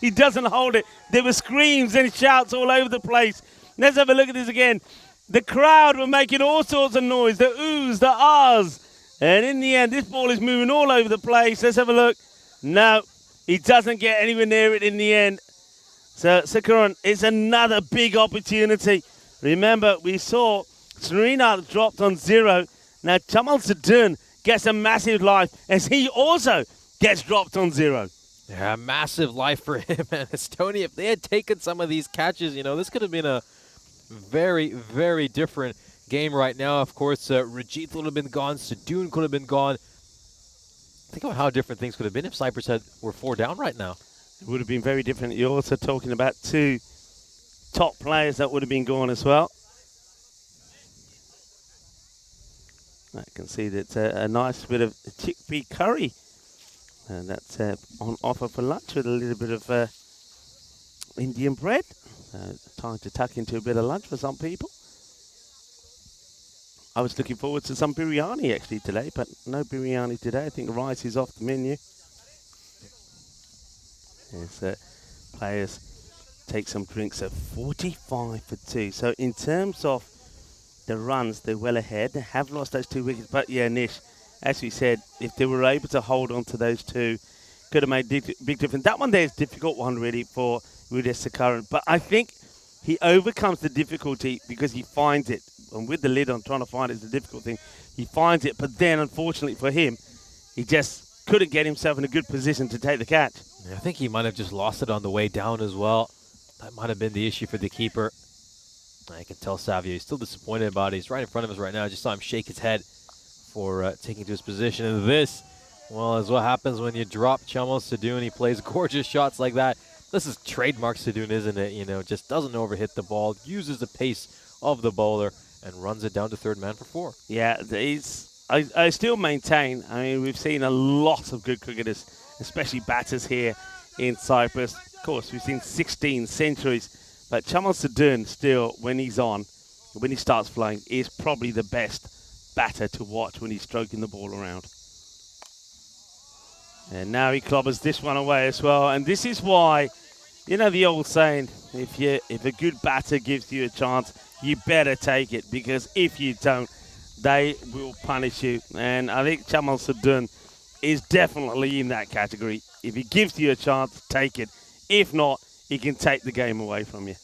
He doesn't hold it. There were screams and shouts all over the place. Let's have a look at this again. The crowd were making all sorts of noise. The oohs, the ahs. And in the end, this ball is moving all over the place. Let's have a look. No, he doesn't get anywhere near it in the end. So, Sakaran, it's another big opportunity. Remember, we saw Srinath dropped on 0. Now, Jamal Sadun gets a massive life as he also gets dropped on 0. Yeah, massive life for him and Estonia. If they had taken some of these catches, you know, this could have been a very, very different game right now. Of course, Rajit would have been gone. Sadun could have been gone. Think about how different things could have been if Cyprus were 4 down right now. It would have been very different. You're also talking about 2 top players that would have been gone as well. I can see that a nice bit of chickpea curry. And that's on offer for lunch with a little bit of Indian bread. Time to tuck into a bit of lunch for some people. I was looking forward to some biryani actually today, but no biryani today. I think rice is off the menu. Yes, players take some drinks at 45 for 2. So in terms of the runs, they're well ahead. They have lost those 2 wickets, but yeah, Nish, as we said, if they were able to hold on to those 2, could have made big difference. That one there is a difficult one really for Uday Sakaran, but I think he overcomes the difficulty because he finds it. And with the lid on, trying to find it is the difficult thing. He finds it, but then unfortunately for him, he just couldn't get himself in a good position to take the catch. I think he might have just lost it on the way down as well. That might have been the issue for the keeper. I can tell Savio he's still disappointed about it. He's right in front of us right now. I just saw him shake his head for taking to his position. And this, well, is what happens when you drop Chamo Sadoun. He plays gorgeous shots like that. This is trademark Sadoun, isn't it? You know, just doesn't overhit the ball, uses the pace of the bowler, and runs it down to third man for 4. Yeah, I still maintain, I mean, we've seen a lot of good cricketers, especially batters here in Cyprus. Of course, we've seen 16 centuries, but Chamo Sadoun still, when he's on, when he starts flying, is probably the best batter to watch when he's stroking the ball around. And now he clobbers this one away as well. And this is why, you know the old saying, if a good batter gives you a chance, you better take it, because if you don't, they will punish you. And I think Chamo Sadoun is definitely in that category. If he gives you a chance, take it. If not, he can take the game away from you.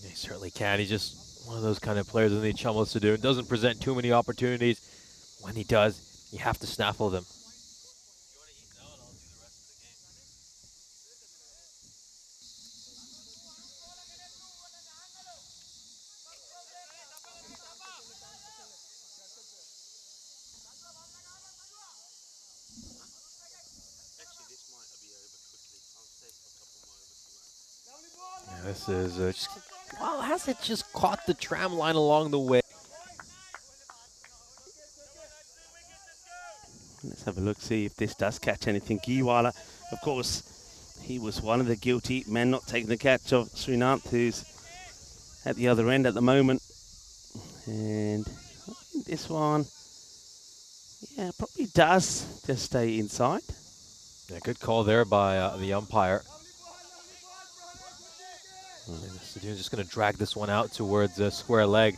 He certainly can. He's just one of those kind of players, isn't he? Chamo Sadoun doesn't present too many opportunities. When he does, you have to snaffle them. This is just, well, has it just caught the tram line along the way? Let's have a look, see if this does catch anything. Giwala, of course, he was one of the guilty men not taking the catch of Srinath, who's at the other end at the moment. And I think this one, yeah, probably does just stay inside. Yeah, good call there by the umpire. Sadoun's just going to drag this one out towards square leg.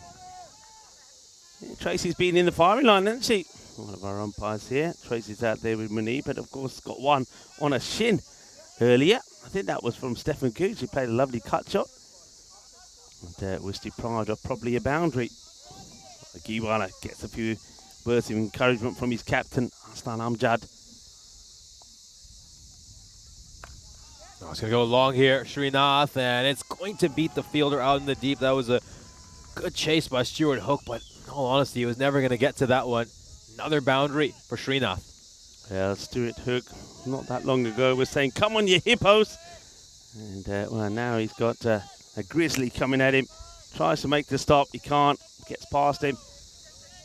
Yeah, Tracy's been in the firing line, hasn't she? One of our umpires here. Tracy's out there with Mani, but of course got one on a shin earlier. I think that was from Stefan Gooch. He played a lovely cut shot and was deprived of probably a boundary. Giwala gets a few words of encouragement from his captain, Aslan Amjad. Oh, it's going to go long here, Srinath, and it's going to beat the fielder out in the deep. That was a good chase by Stuart Hook, but in all honesty, he was never going to get to that one. Another boundary for Srinath. Yeah, Stuart Hook, not that long ago, was saying, come on, you hippos. And well, now he's got a grizzly coming at him. Tries to make the stop. He can't. Gets past him.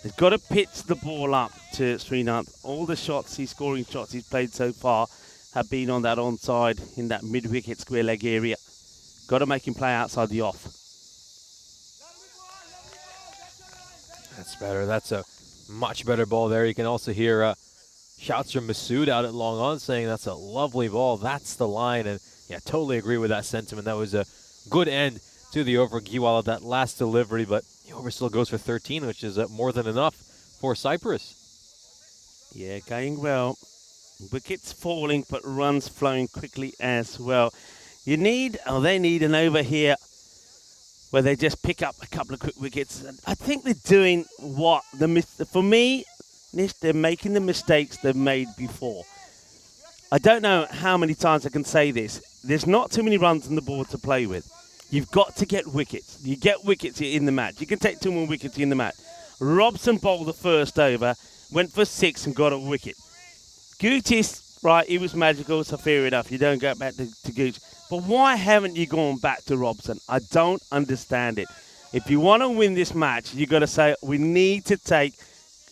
He's got to pitch the ball up to Srinath. All the shots, scoring shots he's played so far, have been on that onside in that mid-wicket square leg area. Got to make him play outside the off. That's better. That's a much better ball there. You can also hear shouts from Masood out at long on saying that's a lovely ball. That's the line. And yeah, totally agree with that sentiment. That was a good end to the over. Giwala, that last delivery, but the over still goes for 13, which is more than enough for Cyprus. Yeah, going well. Wickets falling, but runs flowing quickly as well. They need an over here where they just pick up a couple of quick wickets. And I think they're doing what for me, Nish, they're making the mistakes they've made before. I don't know how many times I can say this. There's not too many runs on the board to play with. You've got to get wickets. You get wickets in the match. You can take 2 more wickets in the match. Robson bowled the first over, went for 6 and got a wicket. Gooch is, right, he was magical, so fair enough. You don't go back to Gooch. But why haven't you gone back to Robson? I don't understand it. If you want to win this match, you've got to say, we need to take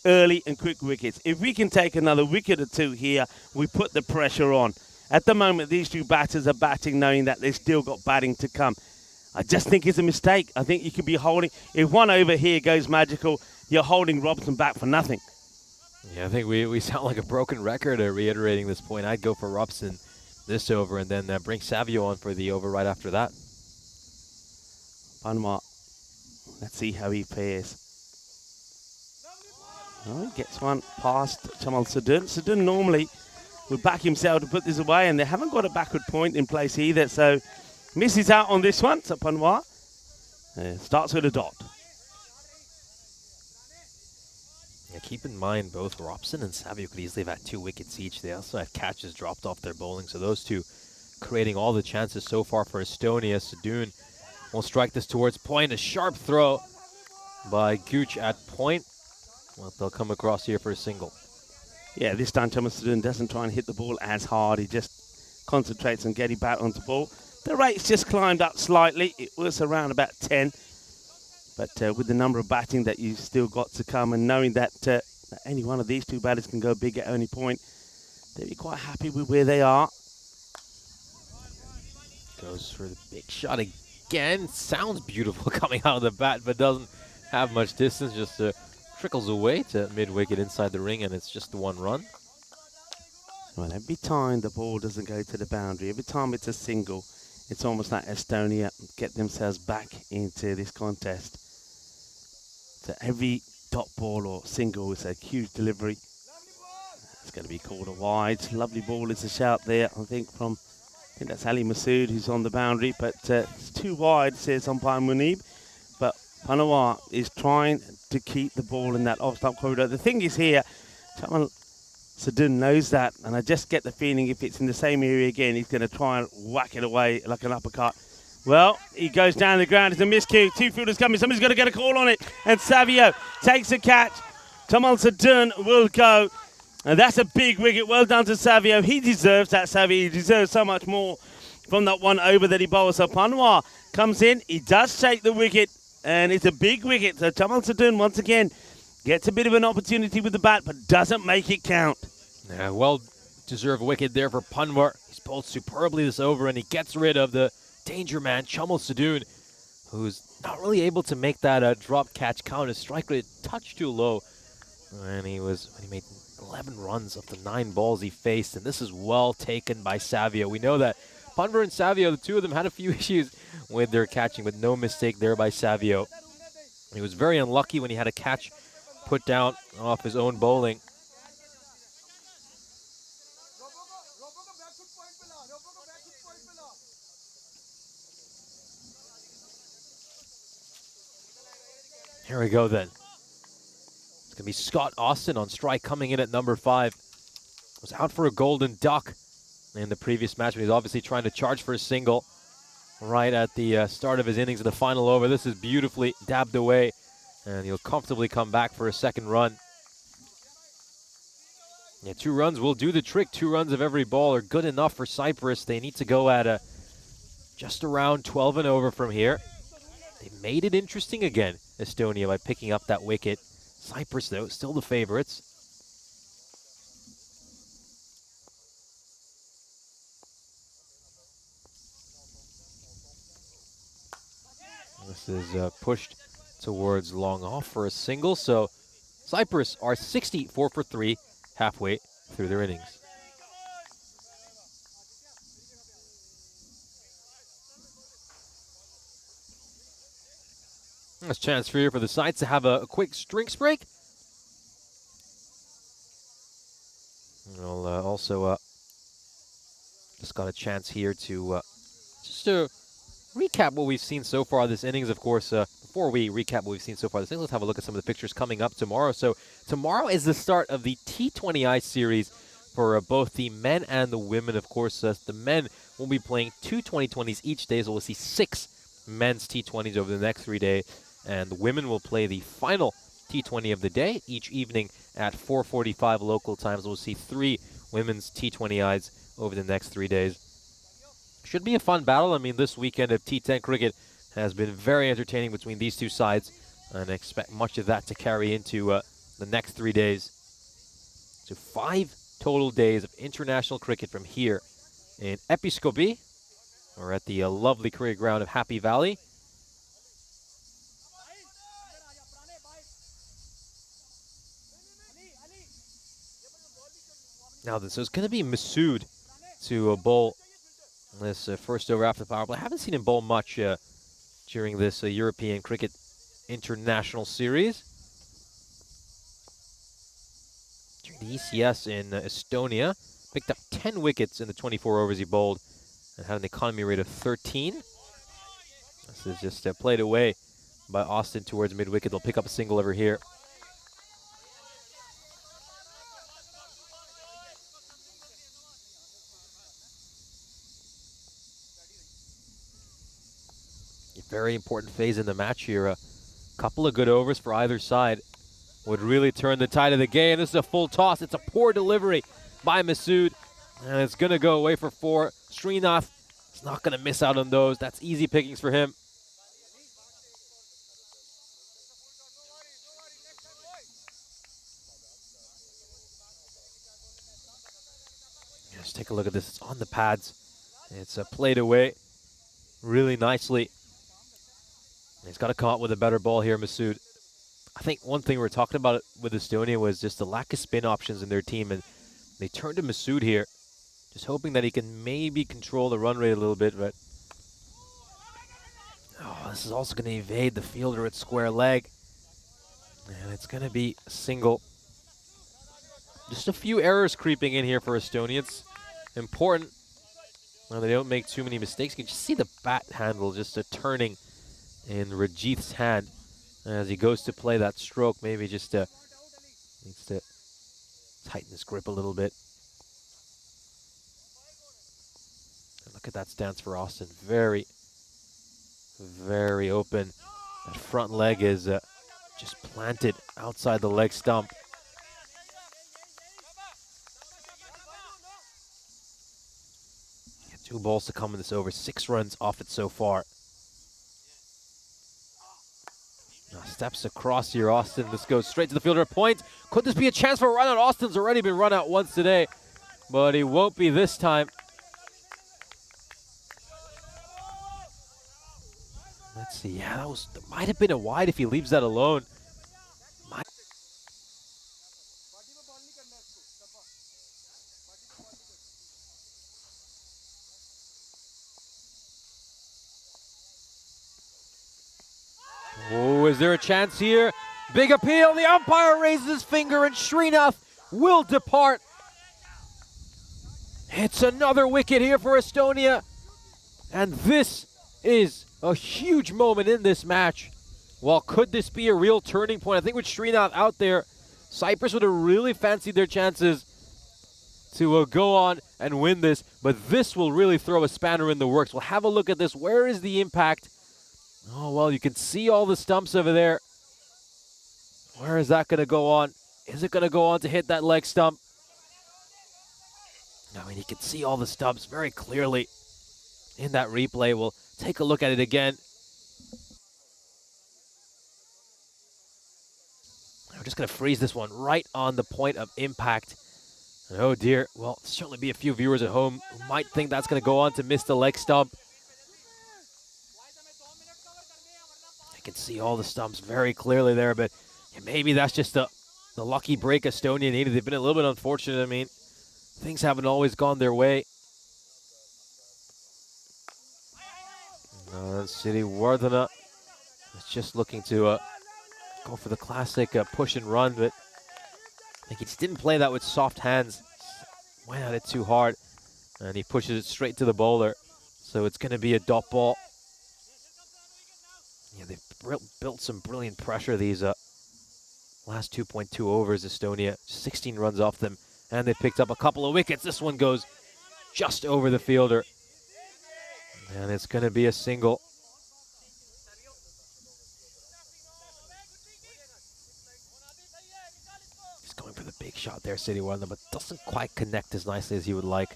early and quick wickets. If we can take another wicket or 2 here, we put the pressure on. At the moment, these 2 batters are batting knowing that they've still got batting to come. I just think it's a mistake. I think you could be holding, if 1 over here goes magical, you're holding Robson back for nothing. Yeah, I think we sound like a broken record reiterating this point. I'd go for Robson this over and then bring Savio on for the over right after that. Panama. Let's see how he fares. Oh, he gets one past Chamo Sadoun. Sadoun normally would back himself to put this away, and they haven't got a backward point in place either, so misses out on this one. So Panama starts with a dot. Yeah, keep in mind both Robson and Savio could easily have had 2 wickets each. They also had catches dropped off their bowling, so those 2 creating all the chances so far for Estonia. Sadoun will strike this towards point. A sharp throw by Gooch at point. Well, they'll come across here for a single. Yeah, this time Thomas Sedun doesn't try and hit the ball as hard. He just concentrates on getting back onto the ball. The rate's just climbed up slightly. It was around about 10. But with the number of batting that you've still got to come, and knowing that any one of these two batters can go big at any point, they'll be quite happy with where they are. Goes for the big shot again. Sounds beautiful coming out of the bat, but doesn't have much distance. Just trickles away to mid-wicket inside the ring, and it's just the 1 run. Well, every time the ball doesn't go to the boundary, every time it's a single, it's almost like Estonia get themselves back into this contest. So every dot ball or single is a huge delivery. It's going to be called a wide. Lovely ball is a shout there, I think that's Ali Masood who's on the boundary, but it's too wide, says umpire Munib. But Panawar is trying to keep the ball in that off-stump corridor. The thing is here, Chamal Sadun knows that, and I just get the feeling if it's in the same area again, he's going to try and whack it away like an uppercut. Well, he goes down the ground. It's a miscue. 2 fielders coming. Somebody's got to get a call on it. And Savio takes a catch. Chamal Sadun will go. And that's a big wicket. Well done to Savio. He deserves that, Savio. He deserves so much more from that one over that he bowls. So Panwar comes in. He does take the wicket. And it's a big wicket. So Chamal Sadun, once again, gets a bit of an opportunity with the bat, but doesn't make it count. Yeah, well-deserved wicket there for Panwar. He's bowled superbly this over, and he gets rid of the danger man, Chamal Sadun, who's not really able to make that drop catch count. His strike rate a touch too low. And he made 11 runs of the 9 balls he faced, and this is well taken by Savio. We know that Panwar and Savio, the two of them, had a few issues with their catching, but no mistake there by Savio. He was very unlucky when he had a catch put down off his own bowling. Here we go then. It's going to be Scott Austin on strike coming in at number 5. Was out for a golden duck in the previous match, but he's obviously trying to charge for a single right at the start of his innings of the final over. This is beautifully dabbed away, and he'll comfortably come back for a second run. Yeah, 2 runs will do the trick. 2 runs of every ball are good enough for Cyprus. They need to go at just around 12 and over from here. They made it interesting again, Estonia, by picking up that wicket. Cyprus, though, still the favorites. This is pushed towards long off for a single. So Cyprus are 64 for 3 halfway through their innings. There's a chance here for the sides to have a quick drinks break. We'll also just got a chance here to just to recap what we've seen so far this innings. Of course, before we recap what we've seen so far this innings, let's have a look at some of the pictures coming up tomorrow. So tomorrow is the start of the T20I series for both the men and the women. Of course, the men will be playing 2 2020s each day, so we'll see 6 men's T20s over the next 3 days. And the women will play the final T20 of the day each evening at 4:45 local times. We'll see 3 women's T20Is over the next 3 days. Should be a fun battle. I mean, this weekend of T10 cricket has been very entertaining between these two sides, and I expect much of that to carry into the next 3 days. So 5 total days of international cricket from here in Episkopi, or at the lovely cricket ground of Happy Valley. Now, this is going to be Masood to bowl this first over after the power play. I haven't seen him bowl much during this European Cricket International Series. During the ECS in Estonia, picked up 10 wickets in the 24 overs he bowled and had an economy rate of 13. This is just played away by Austin towards mid-wicket. They'll pick up a single over here. very important phase in the match here. A couple of good overs for either side would really turn the tide of the game. This is a full toss. It's a poor delivery by Masood, and it's going to go away for 4. Srinath is not going to miss out on those. That's easy pickings for him. Just take a look at this. It's on the pads. It's played away really nicely. He's got to come up with a better ball here, Masood. I think one thing we were talking about with Estonia was just the lack of spin options in their team, and they turned to Masood here, just hoping that he can maybe control the run rate a little bit. But this is also going to evade the fielder at square leg, and it's going to be a single. Just a few errors creeping in here for Estonia. It's important. Well, they don't make too many mistakes. You can just see the bat handle just turning in Rajith's hand as he goes to play that stroke. Maybe just needs to tighten his grip a little bit. And look at that stance for Austin. Very, very open. That front leg is just planted outside the leg stump. Yeah, 2 balls to come in this over. 6 runs off it so far. Now steps across here, Austin. This goes straight to the fielder at point. Could this be a chance for a run out? Austin's already been run out once today, but he won't be this time. Let's see. Yeah, that might have been a wide if he leaves that alone. Oh, is there a chance here? Big appeal. The umpire raises his finger and Srinath will depart. It's another wicket here for Estonia. And this is a huge moment in this match. Well, could this be a real turning point? I think with Srinath out there, Cyprus would have really fancied their chances to go on and win this. But this will really throw a spanner in the works. We'll have a look at this. Where is the impact? Oh, well, you can see all the stumps over there. Where is that going to go on? Is it going to go on to hit that leg stump? I mean, you can see all the stumps very clearly in that replay. We'll take a look at it again. We're just going to freeze this one right on the point of impact. And oh, dear. Well, certainly be a few viewers at home who might think that's going to go on to miss the leg stump. I can see all the stumps very clearly there, but maybe that's just the lucky break Estonia needed. They've been a little bit unfortunate. I mean, things haven't always gone their way. City Wardana is just looking to go for the classic push and run, but I think he just didn't play that with soft hands. Went at it too hard, and he pushes it straight to the bowler. So it's going to be a dot ball. Yeah, they've built some brilliant pressure these last 2.2 overs, Estonia. 16 runs off them, and they've picked up a couple of wickets. This one goes just over the fielder. And it's going to be a single. He's going for the big shot there, City Wonder, but doesn't quite connect as nicely as he would like.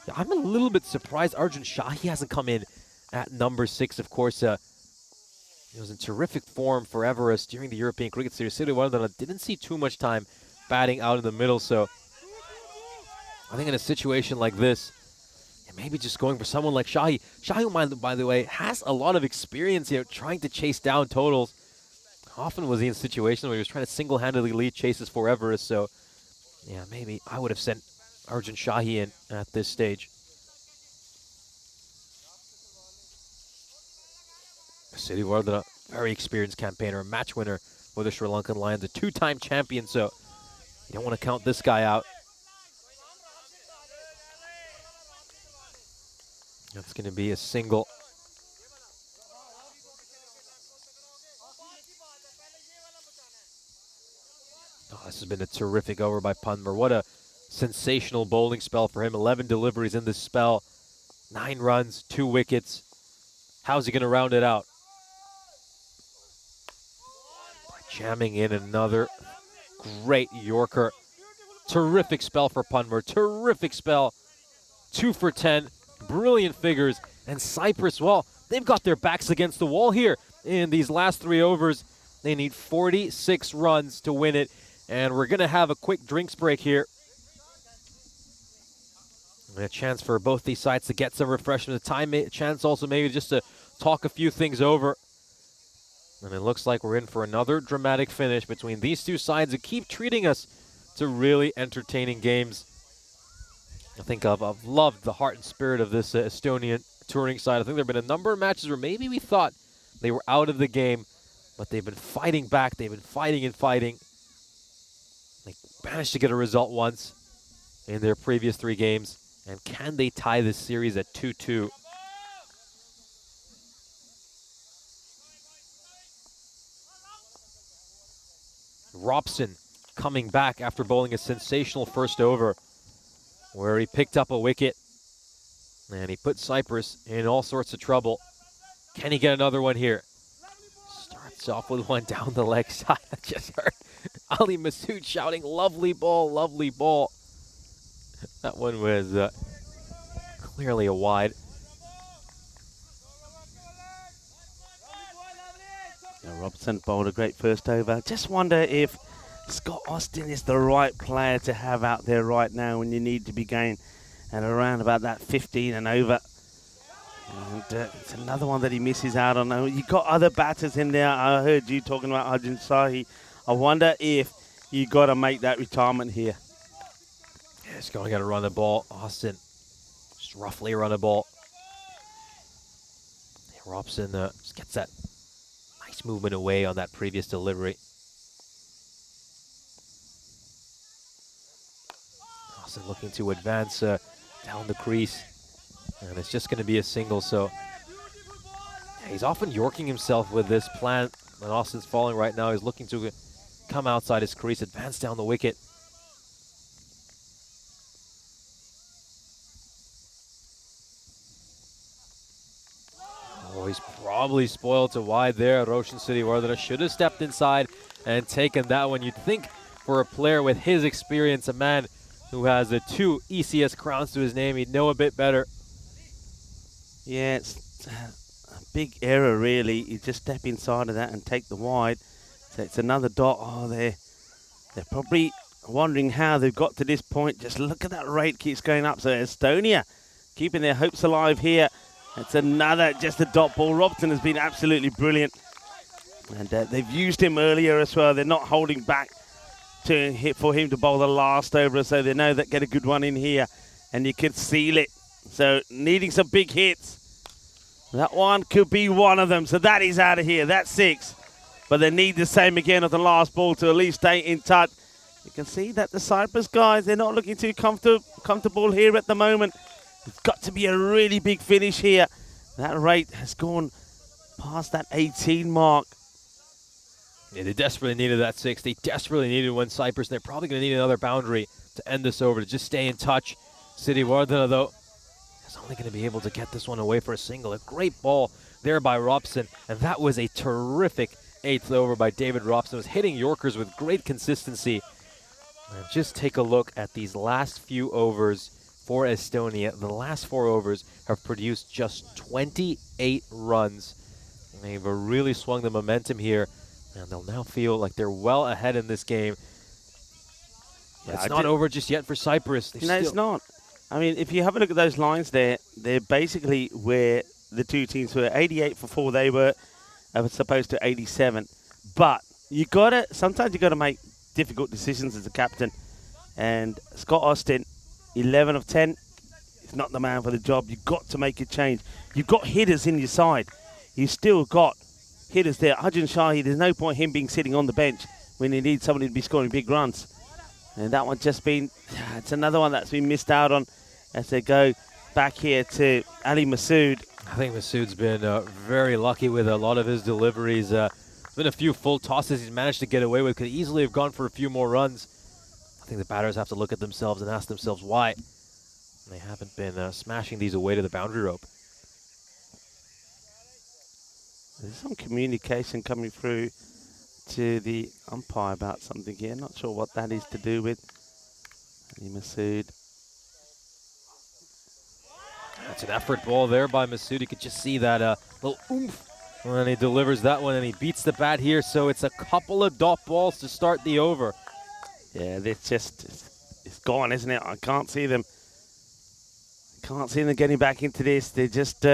Yeah, I'm a little bit surprised Arjun Shahi hasn't come in at number 6. Of course, he was in terrific form for Everest during the European Cricket Series. City Wonder didn't see too much time batting out in the middle, so I think in a situation like this, maybe just going for someone like Shahi. Shahi, by the way, has a lot of experience here trying to chase down totals. Often was he in situations where he was trying to single-handedly lead chases for Everest. So, yeah, maybe I would have sent Arjun Shahi in at this stage. City Wardana, very experienced campaigner, a match winner for the Sri Lankan Lions, a 2-time champion. So, you don't want to count this guy out. That's going to be a single. Oh, this has been a terrific over by Panvar. What a sensational bowling spell for him. 11 deliveries in this spell. 9 runs, 2 wickets. How's he going to round it out? Jamming in another great Yorker. Terrific spell for Punmer. Terrific spell. 2 for 10. Brilliant figures. And Cyprus, well, they've got their backs against the wall here in these last 3 overs. They need 46 runs to win it. And we're going to have a quick drinks break here. And a chance for both these sides to get some refreshment. A chance also maybe just to talk a few things over. And it looks like we're in for another dramatic finish between these two sides that keep treating us to really entertaining games. I think I've loved the heart and spirit of this Estonian touring side. I think there have been a number of matches where maybe we thought they were out of the game, but they've been fighting back. They've been fighting and fighting. They managed to get a result once in their previous 3 games. And can they tie this series at 2-2? Robson coming back after bowling a sensational first over where he picked up a wicket and he put Cyprus in all sorts of trouble. Can he get another one here? Starts off with one down the leg side. I just heard Ali Masood shouting, lovely ball, lovely ball. That one was clearly a wide. Yeah, Robson bowled a great first over. Just wonder if Scott Austin is the right player to have out there right now when you need to be going at around about that 15 and over. And it's another one that he misses out on. You got other batters in there. I heard you talking about Arjun Sahi. I wonder if you got to make that retirement here. Yeah, he's going to run the ball. Austin just roughly run the ball. Yeah, Robson just gets that nice movement away on that previous delivery. Austin looking to advance down the crease. And it's just going to be a single, so yeah, he's often yorking himself with this plan. When Austin's falling right now, he's looking to come outside his crease, advance down the wicket. Oh, he's probably spoiled to wide there. Roshan Siriwardena should have stepped inside and taken that one. You'd think for a player with his experience, a man who has 2 ECS crowns to his name, he'd know a bit better. Yeah, it's a big error, really. You just step inside of that and take the wide. So it's another dot. Oh, they're probably wondering how they've got to this point. Just look at that rate keeps going up. So Estonia keeping their hopes alive here. It's another, just a dot ball. Robson has been absolutely brilliant. And they've used him earlier as well. They're not holding back to hit for him to bowl the last over. So they know that get a good one in here. And you could seal it. So needing some big hits. That one could be one of them. So that is out of here. That's 6. But they need the same again of the last ball to at least stay in touch. You can see that the Cyprus guys, they're not looking too comfortable here at the moment. It's got to be a really big finish here. That rate has gone past that 18 mark. Yeah, they desperately needed that 6. They desperately needed one Cyprus. They're probably going to need another boundary to end this over, to just stay in touch. Siriwardena, though, is only going to be able to get this one away for a single. A great ball there by Robson, and that was a terrific 8th over by David Robson. Was hitting Yorkers with great consistency. And just take a look at these last few overs for Estonia. The last 4 overs have produced just 28 runs. And they've really swung the momentum here, and they'll now feel like they're well ahead in this game. Yeah, it's not over just yet for Cyprus. No, it's not. I mean, if you have a look at those lines there, they're basically where the 2 teams were. 88 for 4 they were, as opposed to 87. But sometimes you gotta make difficult decisions as a captain. And Scott Austin, 11 of 10, is not the man for the job. You've got to make a change. You've got hitters in your side. You've still got hitters there. Arjun Shahi, there's no point him being sitting on the bench when you need somebody to be scoring big runs. And that one's just been, it's another one that's been missed out on as they go back here to Ali Masood. I think Masood's been very lucky with a lot of his deliveries. There's been a few full tosses he's managed to get away with. Could easily have gone for a few more runs. I think the batters have to look at themselves and ask themselves why they haven't been smashing these away to the boundary rope. There's some communication coming through to the umpire about something here. Not sure what that is to do with. Masood. That's an effort ball there by Masood. You could just see that little oomph when he delivers that one, and he beats the bat here. So it's a couple of dot balls to start the over. Yeah, it's gone, isn't it? I can't see them. Can't see them getting back into this. They just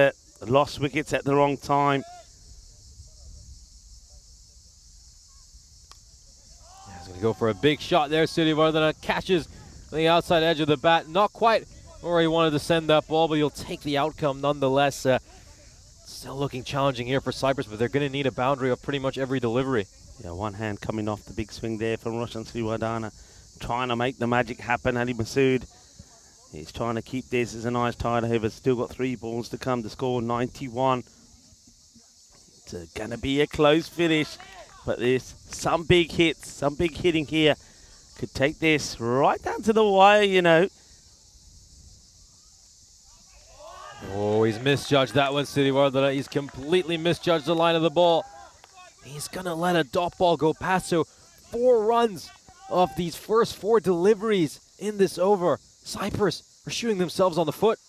lost wickets at the wrong time. He's going to go for a big shot there. Cyprus-Estonia catches the outside edge of the bat. Not quite where he wanted to send that ball, but he'll take the outcome nonetheless. Still looking challenging here for Cyprus, but they're going to need a boundary of pretty much every delivery. Yeah, one hand coming off the big swing there from Roshan Sriwadana, trying to make the magic happen. Ali Masood, he's trying to keep this as a nice tie over. Still got 3 balls to come to score 91. It's going to be a close finish, but there's some big hits, some big hitting here. Could take this right down to the wire, you know. Oh, he's misjudged that one, Cyprus-Estonia. He's completely misjudged the line of the ball. He's going to let a dot ball go past. So 4 runs off these first 4 deliveries in this over. Cyprus are shooting themselves on the foot.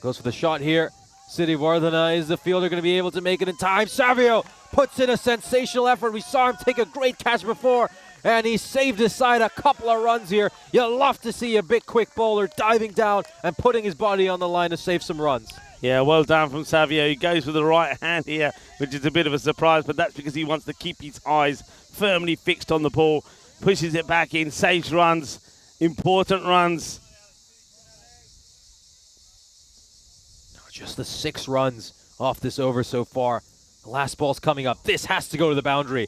Goes for the shot here. Cyprus-Estonia, is the fielder going to be able to make it in time? Savio puts in a sensational effort. We saw him take a great catch before, and he saved his side a couple of runs here. You love to see a big quick bowler diving down and putting his body on the line to save some runs. Yeah, well done from Savio. He goes with the right hand here, which is a bit of a surprise, but that's because he wants to keep his eyes firmly fixed on the ball. Pushes it back in, saves runs, important runs. Just the 6 runs off this over so far. The last ball's coming up. This has to go to the boundary.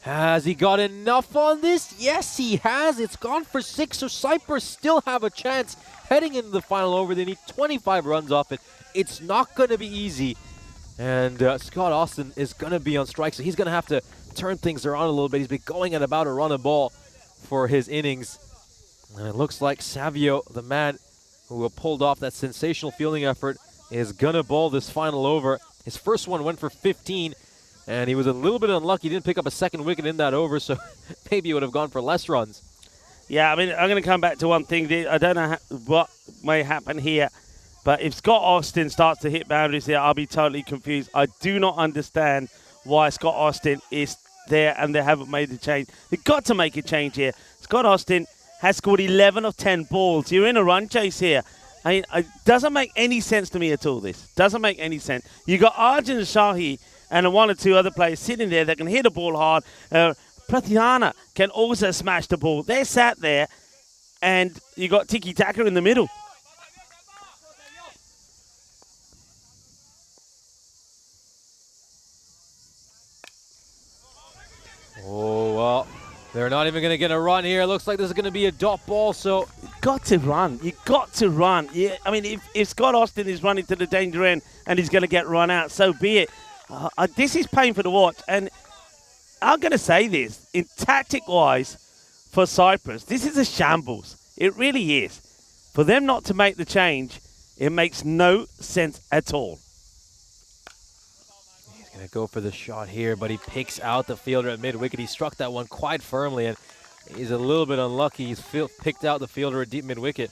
Has he got enough on this? Yes, he has. It's gone for 6, so Cyprus still have a chance heading into the final over. They need 25 runs off it. It's not going to be easy. And Scott Austin is going to be on strike, so he's going to have to turn things around a little bit. He's been going at about a run a ball for his innings. And it looks like Savio, the man who pulled off that sensational fielding effort, is going to bowl this final over. His first one went for 15, and he was a little bit unlucky. He didn't pick up a second wicket in that over, so maybe he would have gone for less runs. Yeah, I mean, I'm going to come back to one thing. I don't know what may happen here, but if Scott Austin starts to hit boundaries here, I'll be totally confused. I do not understand why Scott Austin is there and they haven't made the change. They've got to make a change here. Scott Austin has scored 11 of 10 balls. You're in a run chase here. I mean, it doesn't make any sense to me at all, this. Doesn't make any sense. You got Arjun Shahi and 1 or 2 other players sitting there that can hit a ball hard. Pratyana can also smash the ball. They're sat there, and you got Tiki Taka in the middle. Oh, well, they're not even going to get a run here. It looks like this is going to be a dot ball, so... Got to run. You got to run. Yeah, I mean, if Scott Austin is running to the danger end and he's going to get run out, so be it. This is painful to watch, and I'm going to say this. In tactic-wise, for Cyprus, this is a shambles. It really is. For them not to make the change, it makes no sense at all. He's going to go for the shot here, but he picks out the fielder at mid-wicket. He struck that one quite firmly, and he's a little bit unlucky. He's picked out the fielder at deep mid-wicket.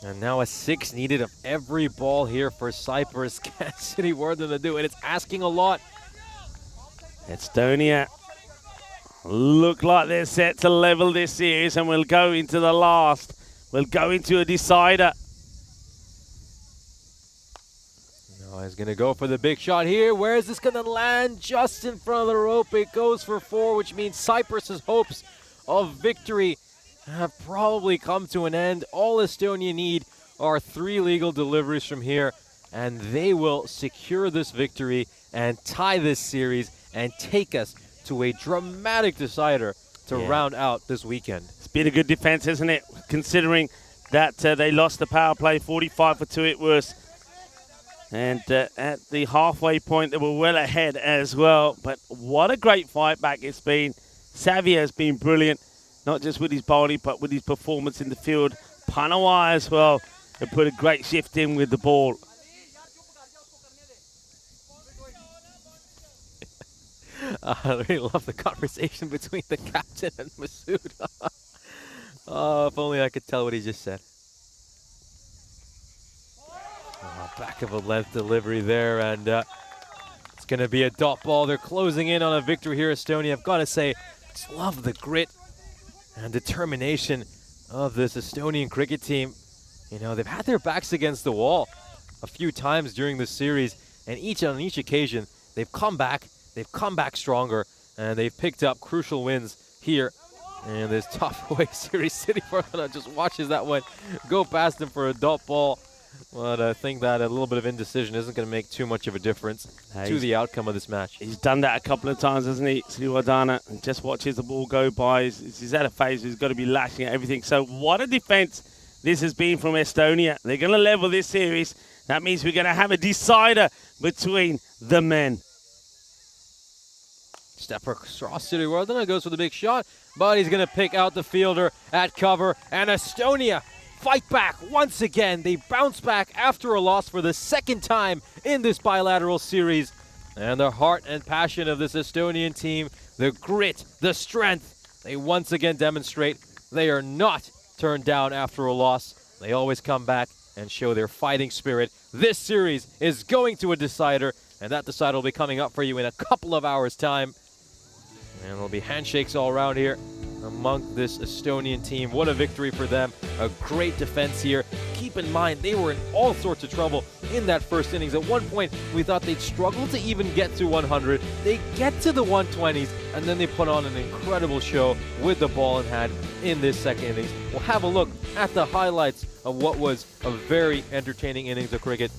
And now a 6 needed of every ball here for Cyprus. Can't City word them to do it. It's asking a lot. Estonia look like they're set to level this series, and we'll go into the last. We'll go into a decider. No, he's going to go for the big shot here. Where is this going to land? Just in front of the rope. It goes for 4, which means Cyprus's hopes of victory have probably come to an end. All Estonia need are 3 legal deliveries from here, and they will secure this victory and tie this series and take us to a dramatic decider to round out this weekend. It's been a good defense, isn't it? Considering that they lost the power play 45 for 2 it was. And at the halfway point, they were well ahead as well. But what a great fight back it's been. Savio has been brilliant, not just with his bowling, but with his performance in the field. Panawai as well, they put a great shift in with the ball. I really love the conversation between the captain and Masood. Oh, if only I could tell what he just said. Oh, back of a length delivery there, and it's going to be a dot ball. They're closing in on a victory here, Estonia. I've got to say, just love the grit and determination of this Estonian cricket team. You know, they've had their backs against the wall a few times during this series, and on each occasion, they've come back stronger, and they've picked up crucial wins here in this top away series. City Fortuna just watches that one go past them for a dot ball. But I think that a little bit of indecision isn't going to make too much of a difference to the outcome of this match. He's done that a couple of times, hasn't he? Sriwadana just watches the ball go by. He's at a phase where he's got to be lashing at everything. So what a defense this has been from Estonia. They're going to level this series. That means we're going to have a decider between the men. Step across City Fortuna goes for the big shot, but he's going to pick out the fielder at cover, and Estonia fight back once again. They bounce back after a loss for the second time in this bilateral series. And the heart and passion of this Estonian team, the grit, the strength, they once again demonstrate they are not turned down after a loss. They always come back and show their fighting spirit. This series is going to a decider, and that decider will be coming up for you in a couple of hours' time. And there'll be handshakes all around here among this Estonian team. What a victory for them. A great defense here. Keep in mind, they were in all sorts of trouble in that first innings. At one point, we thought they'd struggle to even get to 100. They get to the 120s, and then they put on an incredible show with the ball in hand in this second innings. We'll have a look at the highlights of what was a very entertaining innings of cricket.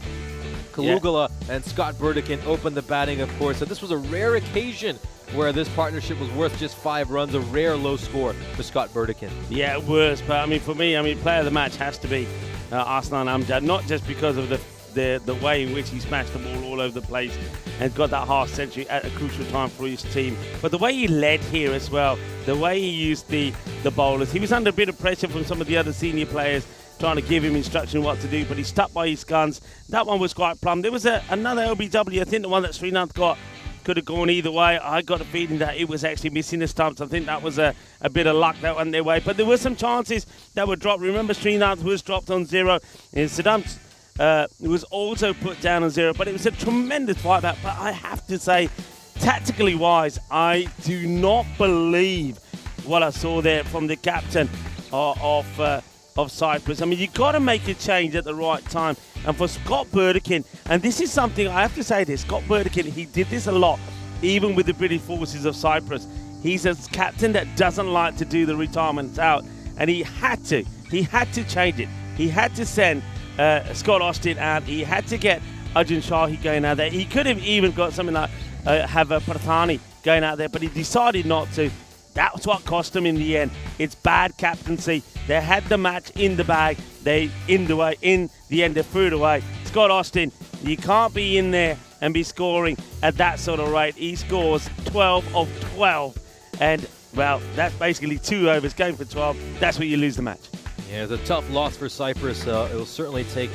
Kalugala and Scott Burdekin opened the batting, of course, and this was a rare occasion where this partnership was worth just 5 runs, a rare low score for Scott Burdekin. Yeah, it was, but I mean, for me, player of the match has to be Aslan Amjad, not just because of the way in which he smashed the ball all over the place and got that half century at a crucial time for his team, but the way he led here as well, the way he used the bowlers. He was under a bit of pressure from some of the other senior players trying to give him instruction what to do, but he stuck by his guns. That one was quite plumb. There was another LBW, I think the one that Srinath got, could have gone either way. I got a feeling that it was actually missing the stumps. I think that was a bit of luck that went their way. But there were some chances that were dropped. Remember, Srinath was dropped on 0. And Saddam was also put down on 0. But it was a tremendous fight back. But I have to say, tactically wise, I do not believe what I saw there from the captain of Cyprus. I mean, you've got to make a change at the right time. And for Scott Burdekin, and this is something I have to say this, Scott Burdekin, he did this a lot, even with the British forces of Cyprus. He's a captain that doesn't like to do the retirements out, and he had to change it. He had to send Scott Austin out. He had to get Arjun Shahi going out there. He could have even got something like have a Prathani going out there, but he decided not to. That's what cost them in the end. It's bad captaincy. They had the match in the bag. In the end, they threw it away. Scott Austin, you can't be in there and be scoring at that sort of rate. He scores 12 of 12. And, well, that's basically 2 overs, going for 12. That's where you lose the match. Yeah, it's a tough loss for Cyprus. It'll certainly take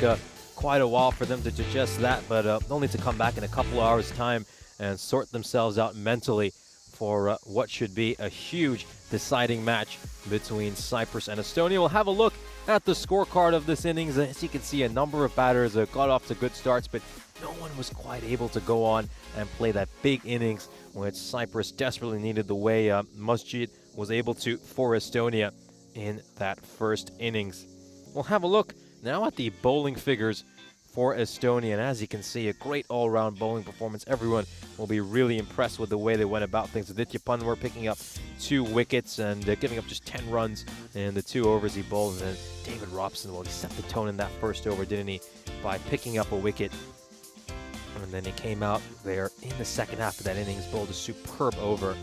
quite a while for them to digest that, but they'll need to come back in a couple of hours' time and sort themselves out mentally for what should be a huge deciding match between Cyprus and Estonia. We'll have a look at the scorecard of this innings. As you can see, a number of batters got off to good starts, but no one was quite able to go on and play that big innings, which Cyprus desperately needed, the way Masjid was able to for Estonia in that first innings. We'll have a look now at the bowling figures for Estonia, and as you can see, a great all-round bowling performance. Everyone will be really impressed with the way they went about things. Aditya Panwar picking up 2 wickets and giving up just 10 runs in the 2 overs he bowled. And then David Robson, well, he set the tone in that first over, didn't he, by picking up a wicket. And then he came out there in the second half of that innings, bowled a superb over.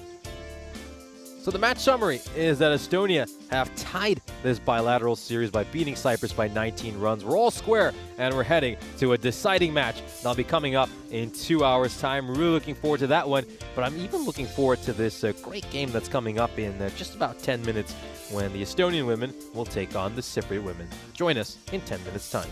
So the match summary is that Estonia have tied this bilateral series by beating Cyprus by 19 runs. We're all square, and we're heading to a deciding match that'll be coming up in 2 hours' time. Really looking forward to that one, but I'm even looking forward to this great game that's coming up in just about 10 minutes when the Estonian women will take on the Cypriot women. Join us in 10 minutes' time.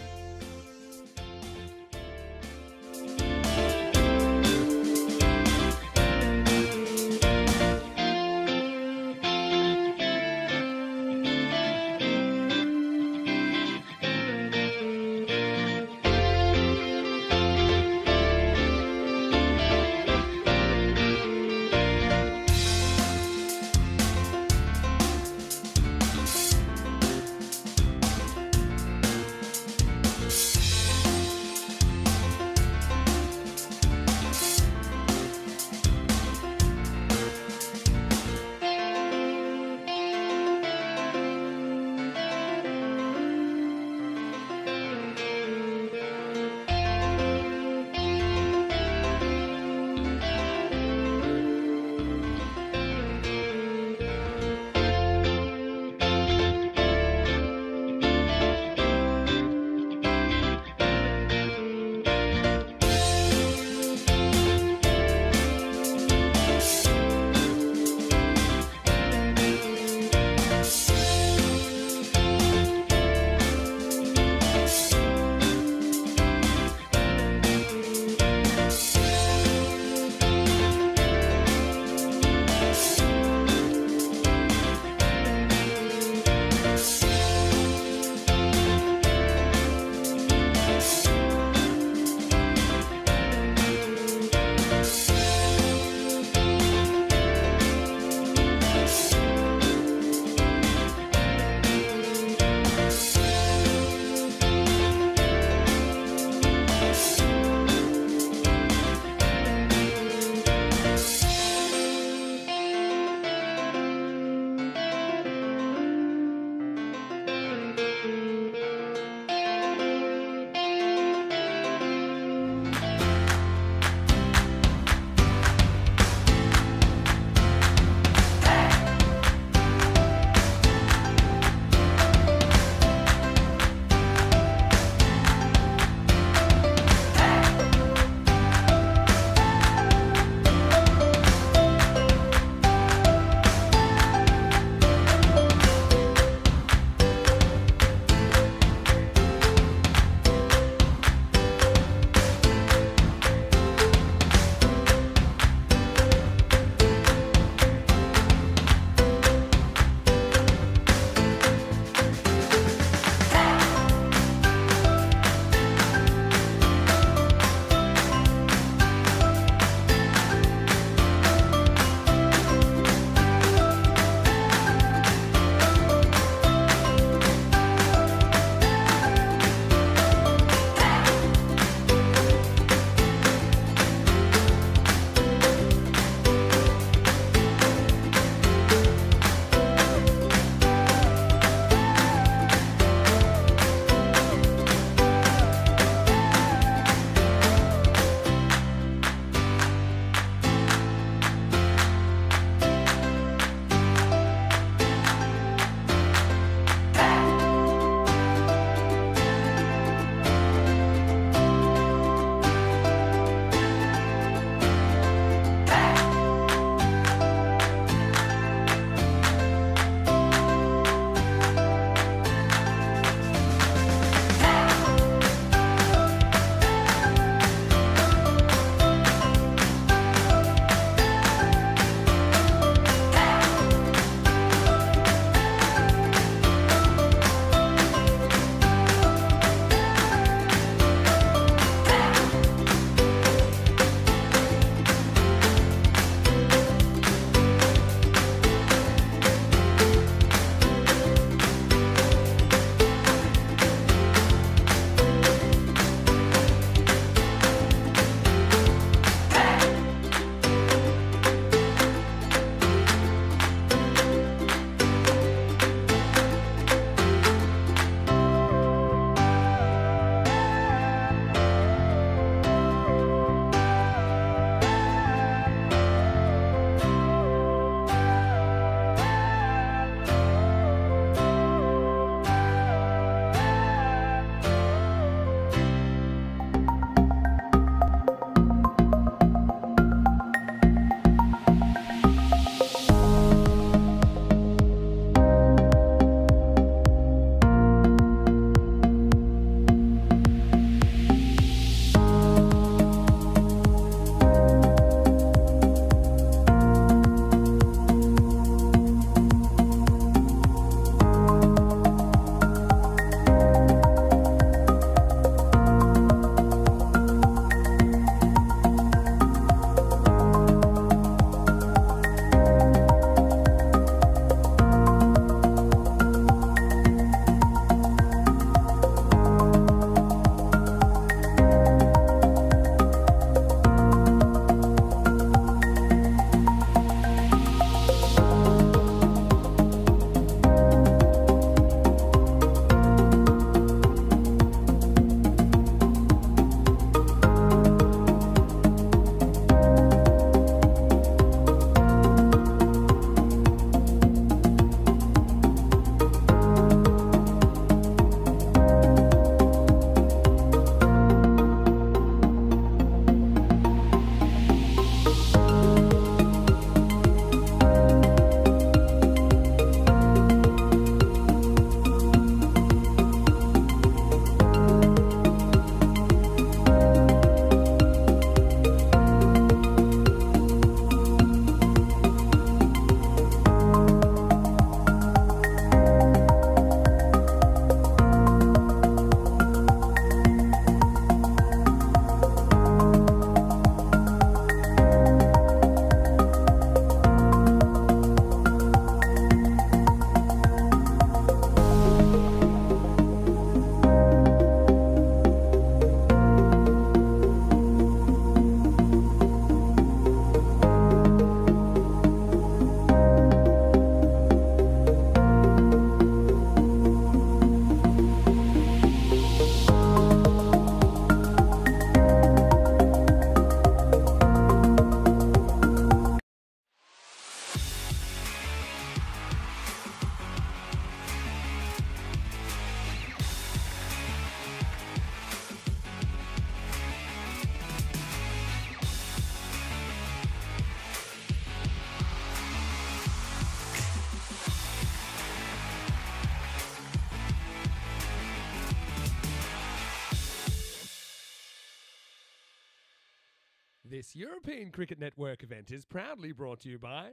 This European Cricket Network event is proudly brought to you by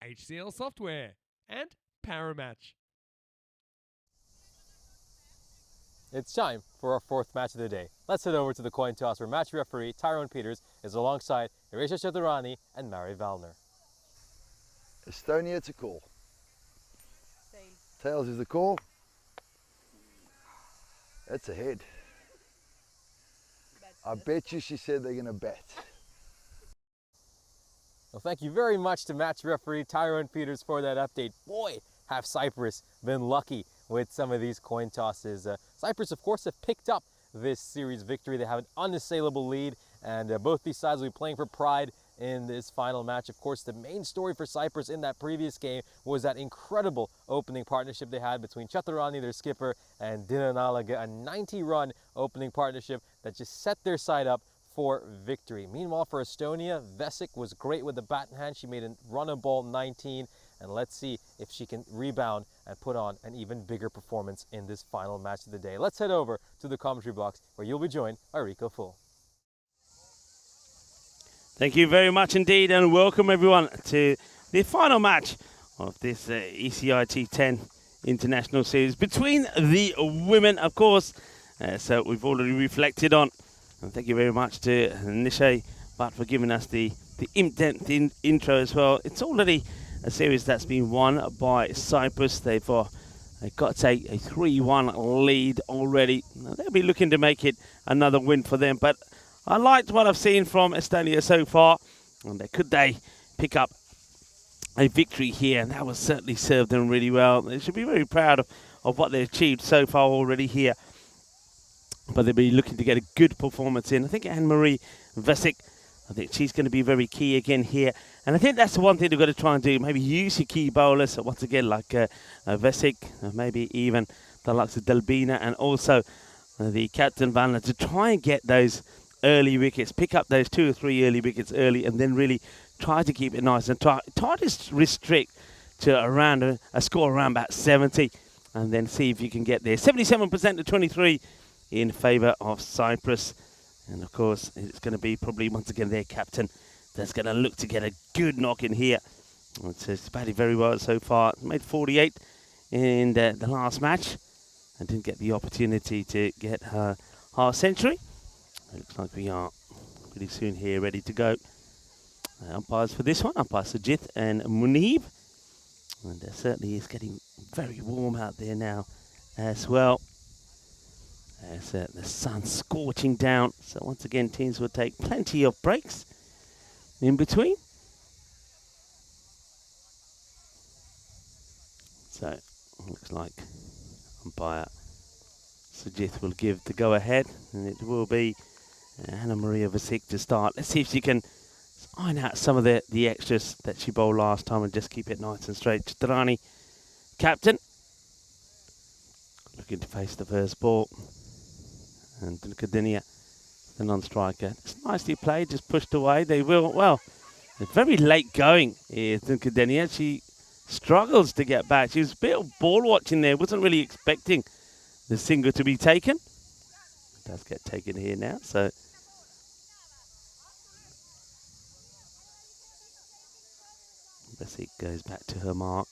HCL Software and Paramatch. It's time for our fourth match of the day. Let's head over to the coin toss where match referee Tyrone Peters is alongside Erisha Chaturani and Mary Valner. Estonia to call. Tail. Tails is the call. That's a head. I bet you she said they're going to bet. Well, thank you very much to match referee Tyrone Peters for that update. Boy, have Cyprus been lucky with some of these coin tosses. Cyprus, of course, have picked up this series victory. They have an unassailable lead, and both these sides will be playing for pride in this final match. Of course, the main story for Cyprus in that previous game was that incredible opening partnership they had between Chaturani, their skipper, and Dinanalaga, a 90-run opening partnership that just set their side up for victory. Meanwhile, for Estonia, Vesic was great with the bat in hand. She made a run of ball 19, and let's see if she can rebound and put on an even bigger performance in this final match of the day. Let's head over to the commentary box where you'll be joined by Rico Full. Thank you very much indeed, and welcome everyone to the final match of this ECI T10 International Series between the women, of course. So we've already reflected on, and thank you very much to Nishay Bhatt for giving us the in-depth intro as well. It's already a series that's been won by Cyprus. They've got a 3-1 lead already. Now, they'll be looking to make it another win for them, but I liked what I've seen from Estonia so far, and could they pick up a victory here? And that will certainly serve them really well. They should be very proud of what they've achieved so far already here. But they'll be looking to get a good performance in. I think Anne-Marie Vesic, I think she's going to be very key again here. And I think that's the one thing they've got to try and do. Maybe use your key bowlers, once again, like Vesic, maybe even the likes of Delbina, and also the captain Valner, to try and get those early wickets, pick up those 2 or 3 early wickets early, and then really try to keep it nice and try to restrict to around a score around about 70, and then see if you can get there. 77% to 23 in favour of Cyprus, and of course it's going to be probably once again their captain that's going to look to get a good knock in here. It's batted very well so far. Made 48 in the last match and didn't get the opportunity to get her half century. It looks like we are pretty soon here, ready to go. Umpires for this one, umpire Sajith and Munib. And certainly it's getting very warm out there now as well. As the sun's scorching down. So once again, teams will take plenty of breaks in between. So looks like umpire Sajith will give the go-ahead, and it will be Anna Maria Vesic to start. Let's see if she can iron out some of the extras that she bowled last time and just keep it nice and straight. Chaturani, captain, looking to face the first ball. And Dunkadinia, the non-striker. It's nicely played, just pushed away. They will, well, it's very late going here, Dunkadinia. She struggles to get back. She was a bit of ball watching there, wasn't really expecting the single to be taken. It does get taken here now, so Vesic goes back to her mark.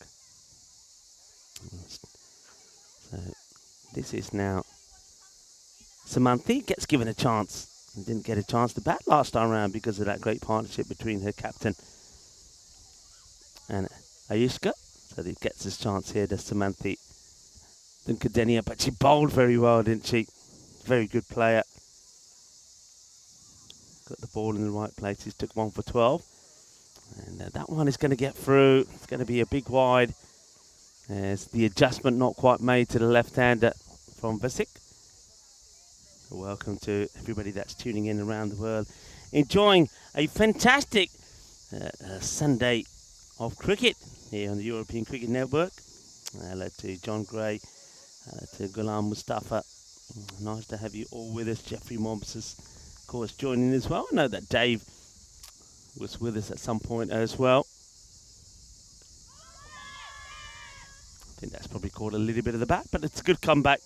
So this is now Samanthi gets given a chance and didn't get a chance to bat last time around because of that great partnership between her captain and Ayushka. So he gets his chance here to Samanthi Dunkadenia, but she bowled very well, didn't she? Very good player. Got the ball in the right places, took 1 for 12. And that one is going to get through. It's going to be a big wide. There's the adjustment not quite made to the left-hander from Vesic. Welcome to everybody that's tuning in around the world, enjoying a fantastic Sunday of cricket here on the European Cricket Network. Hello to John Gray, to Ghulam Mustafa. Nice to have you all with us. Jeffrey Mobbs is, of course, joining as well. I know that Dave was with us at some point as well. I think that's probably caught a little bit of the bat, but it's a good comeback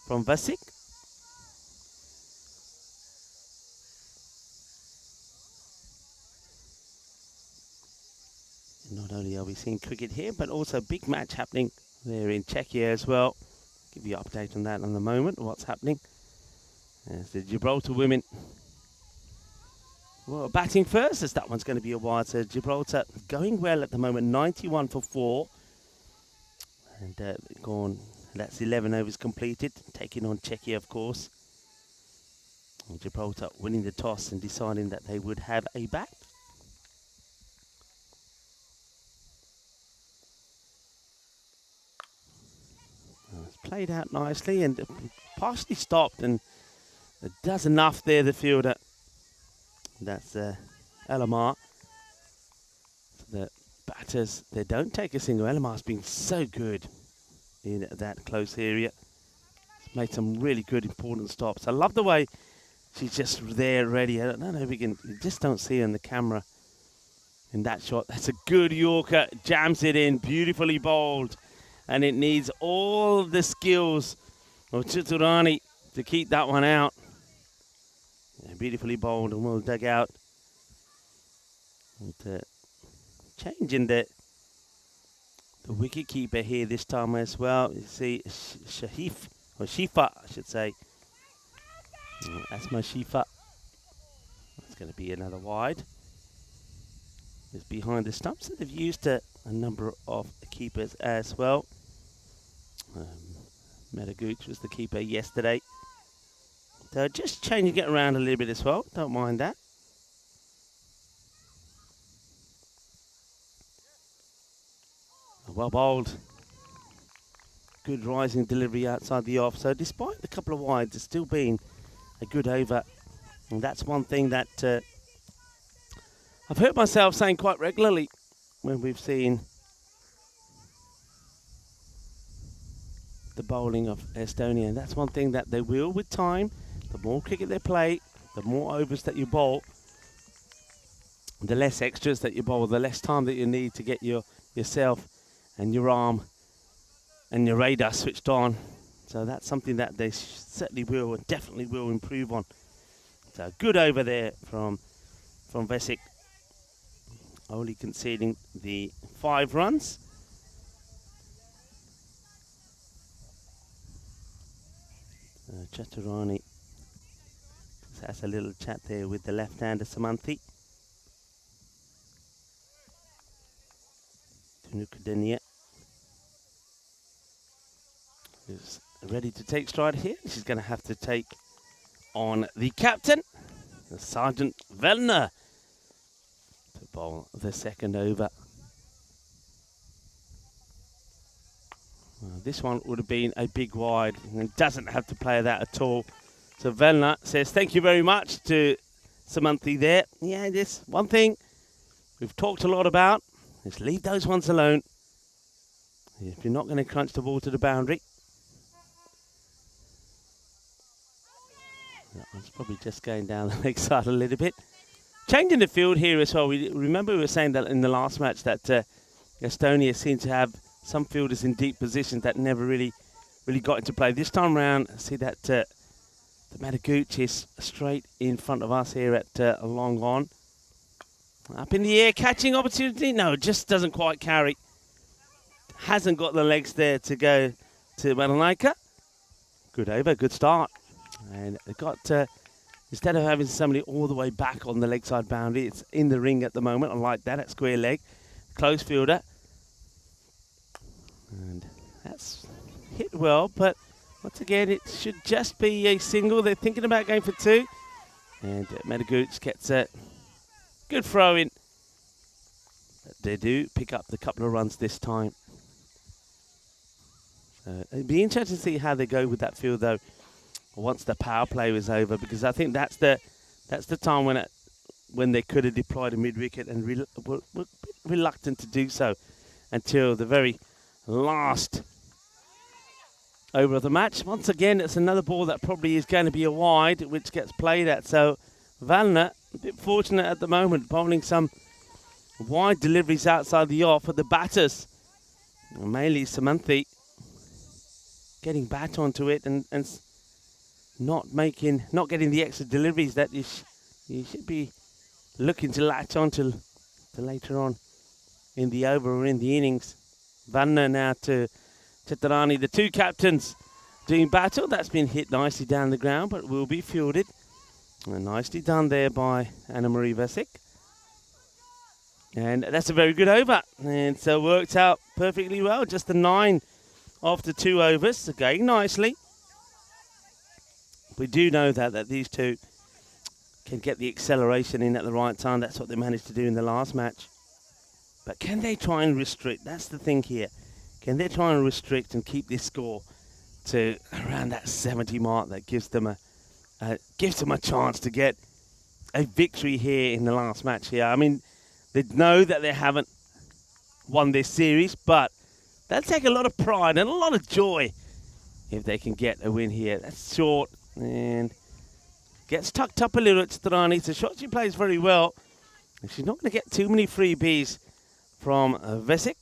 from Vesic. we've seen cricket here, but also a big match happening there in Czechia as well. Give you an update on that in a moment, what's happening. As the Gibraltar women, well, batting first, as that one's going to be a wide. So Gibraltar going well at the moment, 91 for 4. And gone, that's 11 overs completed, taking on Czechia, of course. And Gibraltar winning the toss and deciding that they would have a bat. It's played out nicely and partially stopped, and it does enough there, the fielder. That's Elamar. The batters, they don't take a single. Elamar's been so good in that close area. He's made some really good, important stops. I love the way she's just there, ready. I don't know if we can, you just don't see her in the camera in that shot. That's a good Yorker, jams it in, beautifully bowled. And it needs all the skills of Chiturani to keep that one out. Yeah, beautifully bowled and well dug out. And, changing the wicket keeper here this time as well. You see Shifa, I should say. That's my Shifa. That's going to be another wide. It's behind the stumps. So they've used a number of keepers as well. Medagooch was the keeper yesterday. So just changing it around a little bit as well. Don't mind that. Well bowled. Good rising delivery outside the off. So despite the couple of wides, it's still been a good over. And that's one thing that I've heard myself saying quite regularly when we've seen the bowling of Estonia. And that's one thing that they will with time. The more cricket they play, the more overs that you bowl, the less extras that you bowl, the less time that you need to get yourself and your arm and your radar switched on. So that's something that they certainly will and definitely will improve on. So good over there from Vesic, only conceding the 5 runs. Chaturani has a little chat there with the left-hander Samanthi. Tunukudenia is ready to take stride here. She's going to have to take on the captain, Sergeant Vellner, to bowl the second over. This one would have been a big wide and doesn't have to play that at all. So Vellner says thank you very much to Samanthi there. Yeah, this one thing we've talked a lot about is leave those ones alone. If you're not going to crunch the ball to the boundary. That one's probably just going down the leg side a little bit. Changing the field here as well. We were saying that in the last match that Estonia seemed to have some fielders in deep positions that never really got into play. This time round, see that the Medagooch is straight in front of us here at long on. Up in the air, catching opportunity. No, just doesn't quite carry. Hasn't got the legs there to go to Malanaika. Good over, good start. And it got, instead of having somebody all the way back on the leg side boundary, it's in the ring at the moment. I like that at square leg. Close fielder. And that's hit well, but once again, it should just be a single. They're thinking about going for 2. And Medagooch gets a good throw in. But they do pick up the couple of runs this time. It'd be interesting to see how they go with that field, though, once the power play was over, because I think that's the time when they could have deployed a mid-wicket and were reluctant to do so until the very last over of the match. Once again, it's another ball that probably is going to be a wide, which gets played at. So Vellner, a bit fortunate at the moment, bowling some wide deliveries outside the off for the batters. Mainly Samanthi getting back onto it and not getting the extra deliveries that you should be looking to latch on to later on in the over or in the innings. Vanna now to Chaturani, the two captains doing battle. That's been hit nicely down the ground, but will be fielded. And nicely done there by Anna-Marie Vesic. And that's a very good over. And so worked out perfectly well. Just the 9 after 2 overs. So going nicely. We do know that these two can get the acceleration in at the right time. That's what they managed to do in the last match. But can they try and restrict? That's the thing here. Can they try and restrict and keep this score to around that 70 mark that gives them a chance to get a victory here in the last match here? I mean, they know that they haven't won this series, but they'll take a lot of pride and a lot of joy if they can get a win here. That's short and gets tucked up a little at Strani. It's a shot she plays very well. And she's not going to get too many freebies from Vesic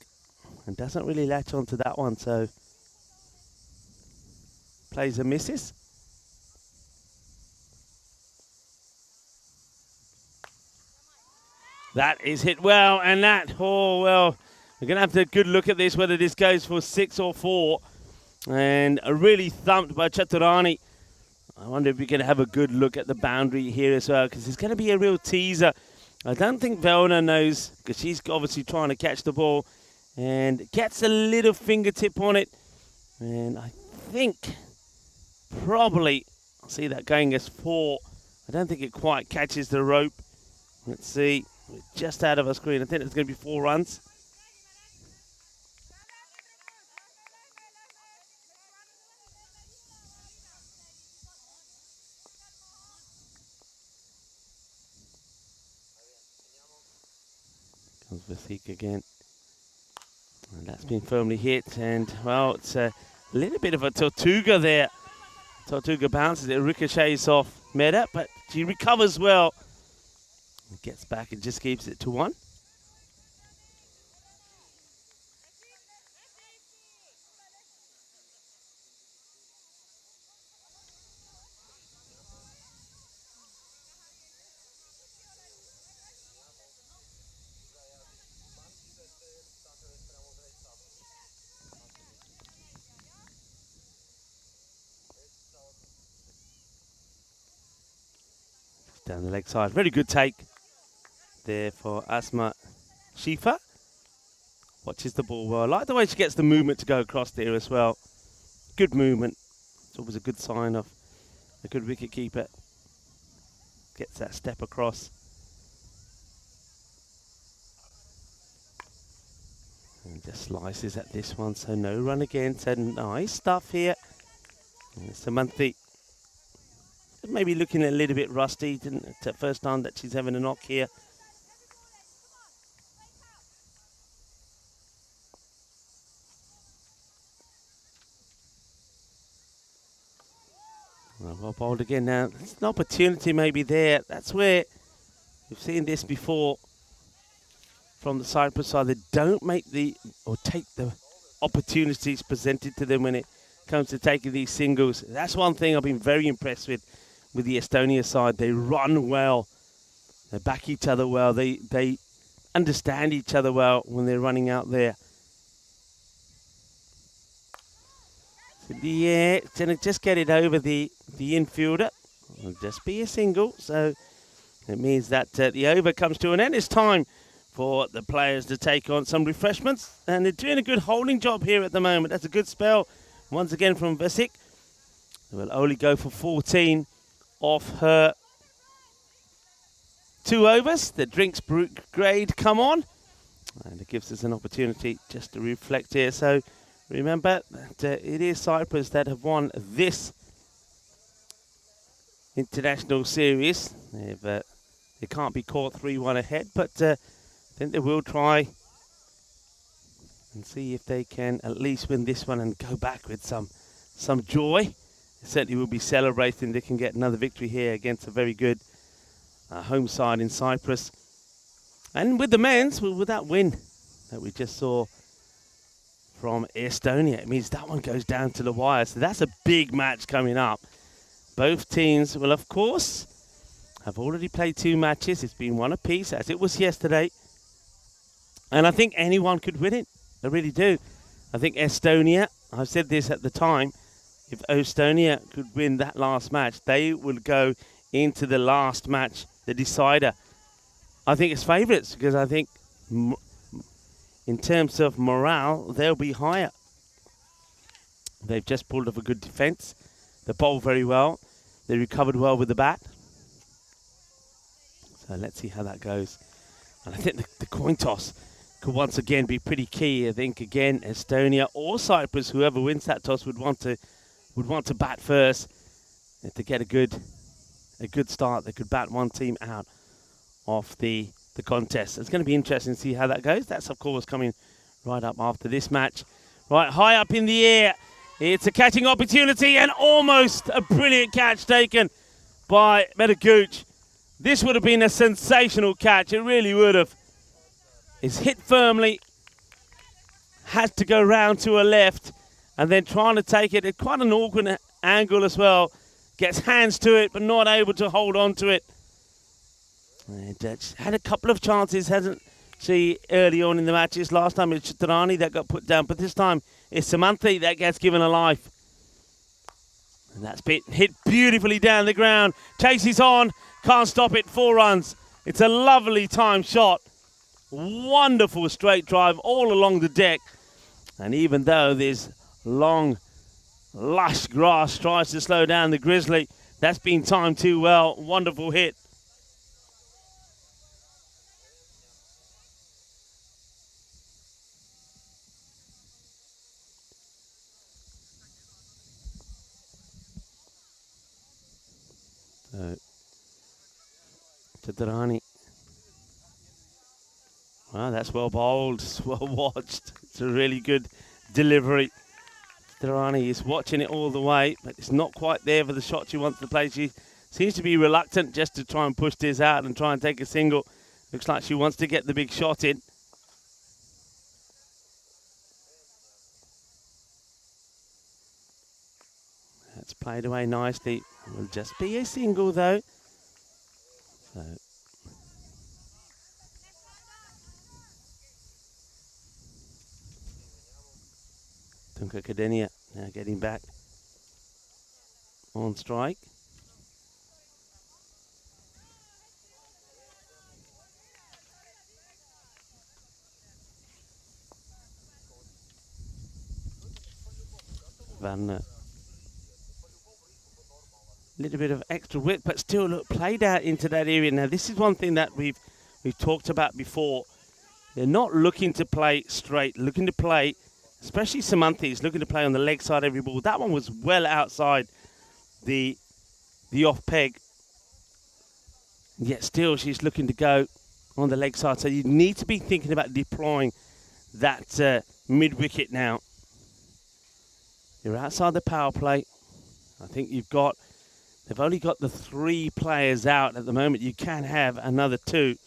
and doesn't really latch onto that one, so plays a misses. That is hit well, and that, oh well, we're going to have to good look at this, whether this goes for 6 or 4. And a really thumped by Chaturani. I wonder if we're going to have a good look at the boundary here as well, because it's going to be a real teaser. I don't think Velna knows, because she's obviously trying to catch the ball and gets a little fingertip on it. And I think probably, I'll see that going as 4. I don't think it quite catches the rope. Let's see, we're just out of our screen. I think it's going to be 4 runs. Comes Vesic again. And that's been firmly hit. And, well, it's a little bit of a Tortuga there. Tortuga bounces it, ricochets off Meta, but she recovers well. Gets back and just keeps it to 1. Down the leg side. Very good take there for Asma Shifa. Watches the ball well. I like the way she gets the movement to go across there as well. Good movement. It's always a good sign of a good wicket keeper. Gets that step across. And just slices at this one. So no run again. So nice stuff here. And Samanthi maybe looking a little bit rusty. Didn't it's the first time that she's having a knock here. Well bowled again now. There's an opportunity maybe there. That's where we've seen this before from the Cyprus side. They don't make take the opportunities presented to them when it comes to taking these singles. That's one thing I've been very impressed with the Estonia side. They run well. They back each other well. They understand each other well when they're running out there. So yeah, gonna just get it over the infielder. It'll just be a single. So it means that the over comes to an end. It's time for the players to take on some refreshments. And they're doing a good holding job here at the moment. That's a good spell. Once again from Vesic. Will only go for 14 off her 2 overs. The drinks grade come on. And it gives us an opportunity just to reflect here. So remember that it is Cyprus that have won this international series. They can't be caught 3-1 ahead, but I think they will try and see if they can at least win this one and go back with some joy. They certainly will be celebrating. They can get another victory here against a very good home side in Cyprus. And with the men's, with that win that we just saw from Estonia, it means that one goes down to the wire. So that's a big match coming up. Both teams will, of course, have already played 2 matches. It's been 1 apiece, as it was yesterday. And I think anyone could win it. I really do. I think Estonia, I said this at the time, if Estonia could win that last match, they would go into the last match, the decider. I think it's favourites because I think in terms of morale, they'll be higher. They've just pulled off a good defence. They bowled very well. They recovered well with the bat. So let's see how that goes. And I think the coin toss could once again be pretty key. I think again Estonia or Cyprus, whoever wins that toss, would want to bat first. And to get a good start, they could bat one team out of the contest. It's going to be interesting to see how that goes. That's of course coming right up after this match. Right, high up in the air. It's a catching opportunity and almost a brilliant catch taken by Metaguch. This would have been a sensational catch. It really would have. It's hit firmly. Has to go round to a left and then trying to take it at quite an awkward angle as well. Gets hands to it but not able to hold on to it. And had a couple of chances, hasn't she, early on in the matches. Last time it was Chitarani that got put down, but this time it's Samanthi that gets given a life. And that's hit beautifully down the ground. Chases on, can't stop it, 4 runs. It's a lovely time shot. Wonderful straight drive all along the deck. And even though there's long, lush grass tries to slow down the Grizzly, that's been timed too well. Wonderful hit. Tatarani. Wow, that's well bowled, well watched. It's a really good delivery. Tatarani is watching it all the way, but it's not quite there for the shot she wants to play. She seems to be reluctant just to try and push this out and try and take a single. Looks like she wants to get the big shot in. That's played away nicely. Will just be a single though. So Tunka Kadenia now getting back on strike. Van little bit of extra width, but still look played out into that area. Now this is one thing that we've talked about before. They're not looking to play straight, looking to play, especially Samanthi is looking to play on the leg side every ball. That one was well outside the off peg. Yet still she's looking to go on the leg side. So you need to be thinking about deploying that mid wicket now. You're outside the power play. I think they've only got the 3 players out at the moment. You can have another 2.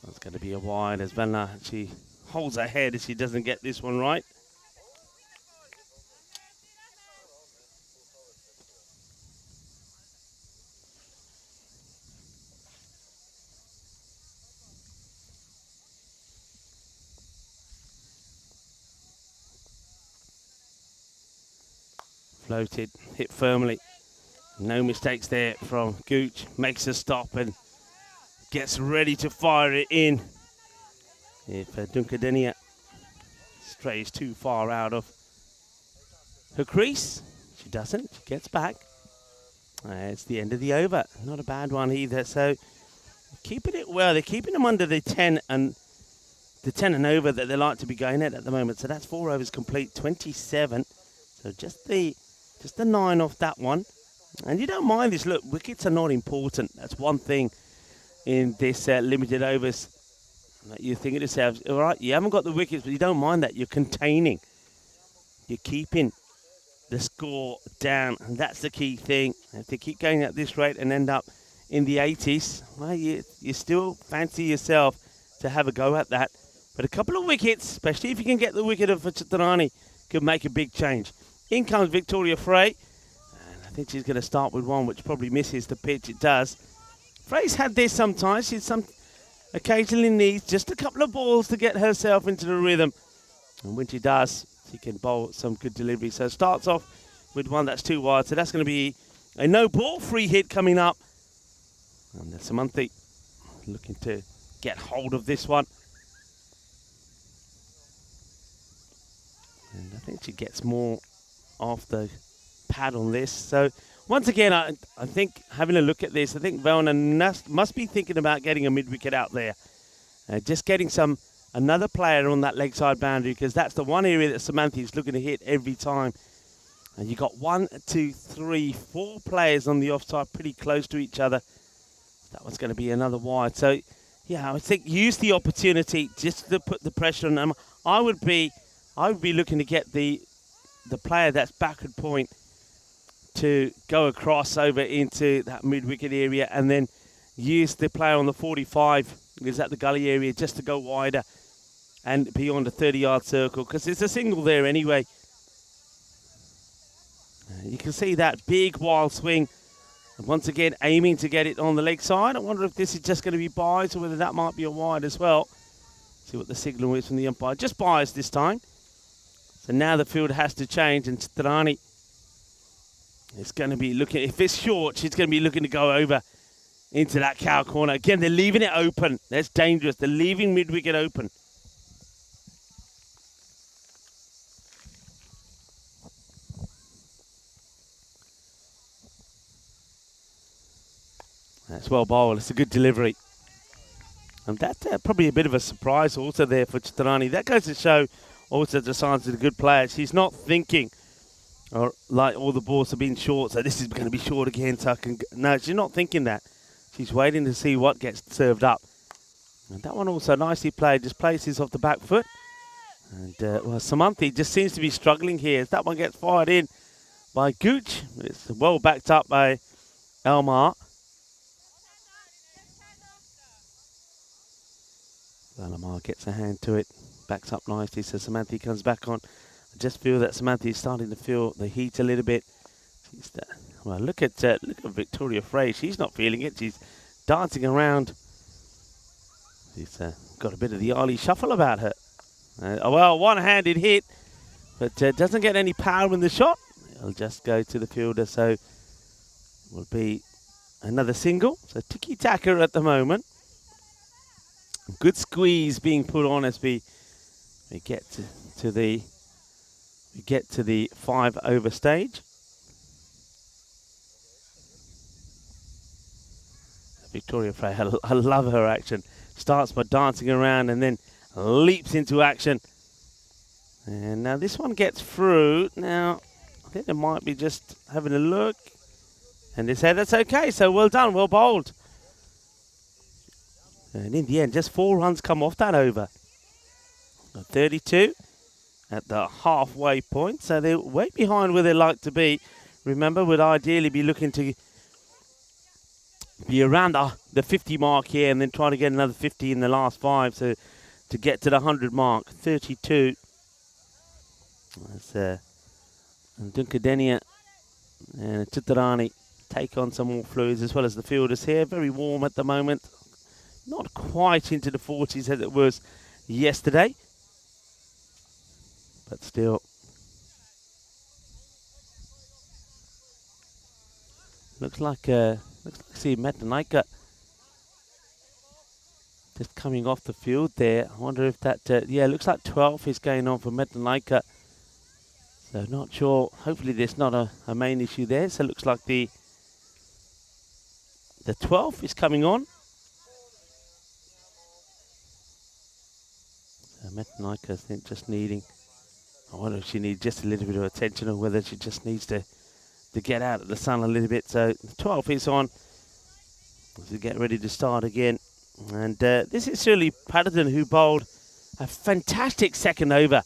It's going to be a wide as Vanna, she holds her head if she doesn't get this one right. Floated, hit firmly. No mistakes there from Gooch. Makes a stop and gets ready to fire it in. If Dunkadenia strays too far out of her crease, she doesn't. She gets back. It's the end of the over. Not a bad one either. So keeping it well. They're keeping them under the 10 and over that they like to be going at the moment. So that's 4 overs complete, 27. So just the 9 off that one. And you don't mind this. Look, wickets are not important. That's one thing in this limited overs. You're thinking to yourself, all right, you haven't got the wickets, but you don't mind that. You're containing. You're keeping the score down, and that's the key thing. If they keep going at this rate and end up in the 80s, well, you still fancy yourself to have a go at that. But a couple of wickets, especially if you can get the wicket of Chitarani, could make a big change. In comes Victoria Frey, and I think she's going to start with one which probably misses the pitch. It does. Frey's had this sometimes. occasionally needs just a couple of balls to get herself into the rhythm. And when she does, she can bowl some good delivery. So it starts off with one that's too wide. So that's going to be a no ball free hit coming up. And Samanthi looking to get hold of this one. And I think she gets more off the pad on this. So once again, I think having a look at this, I think Velna must be thinking about getting a mid-wicket out there. Just getting another player on that leg side boundary, because that's the one area that Samanthi is looking to hit every time. And you got 1, 2, 3, 4 players on the offside pretty close to each other. That one's going to be another wide. So, yeah, I think use the opportunity just to put the pressure on them. I would be looking to get the player that's backward point to go across over into that mid-wicket area, and then use the player on the 45, is at the gully area, just to go wider and beyond the 30-yard circle, because it's a single there anyway. You can see that big wild swing. And once again, aiming to get it on the leg side. I wonder if this is just going to be byes or whether that might be a wide as well. See what the signal is from the umpire. Just byes this time. So now the field has to change, and Chitrani is going to be looking, if it's short, she's going to be looking to go over into that cow corner. Again, they're leaving it open. That's dangerous. They're leaving mid-wicket open. That's well bowled. It's a good delivery. And that's probably a bit of a surprise also there for Chitrani. That goes to show also the signs of a good player. She's not thinking, or like all the balls have been short, so this is going to be short again. So I can. No, she's not thinking that. She's waiting to see what gets served up. And that one also nicely played. Just places off the back foot. And well, Samanthi just seems to be struggling here. As that one gets fired in by Gooch. It's well backed up by Elmar. Elmar gets a hand to it. Backs up nicely, so Samanthi comes back on. I just feel that Samanthi is starting to feel the heat a little bit. Well, look at Victoria Frey. She's not feeling it. She's dancing around. She's got a bit of the Ali shuffle about her. Well, one-handed hit, but doesn't get any power in the shot. It'll just go to the fielder, so will be another single. So tiki-taka at the moment. Good squeeze being put on as we get to the 5 over stage. Victoria Frey, I love her action. Starts by dancing around and then leaps into action. And now this one gets through. Now, I think they might be just having a look. And they say that's okay, so well done, well bowled. And in the end, just 4 runs come off that over. 32 at the halfway point. So they're way behind where they like to be. Remember, would ideally be looking to be around the 50 mark here and then try to get another 50 in the last 5. So to get to the 100 mark. 32. That's and Dunkadenia and Chitrani take on some more fluids as well as the fielders here. Very warm at the moment. Not quite into the 40s as it was yesterday, but still. Looks like see Metanaika just coming off the field there. I wonder if that yeah, looks like 12 is going on for Metanaika. So not sure. Hopefully there's not a main issue there. So it looks like the 12 is coming on. Metanaika, I think, just needing, I wonder if she needs just a little bit of attention or whether she just needs to get out of the sun a little bit. So 12 is on as we get ready to start again. And this is Shirley Patterson, who bowled a fantastic second over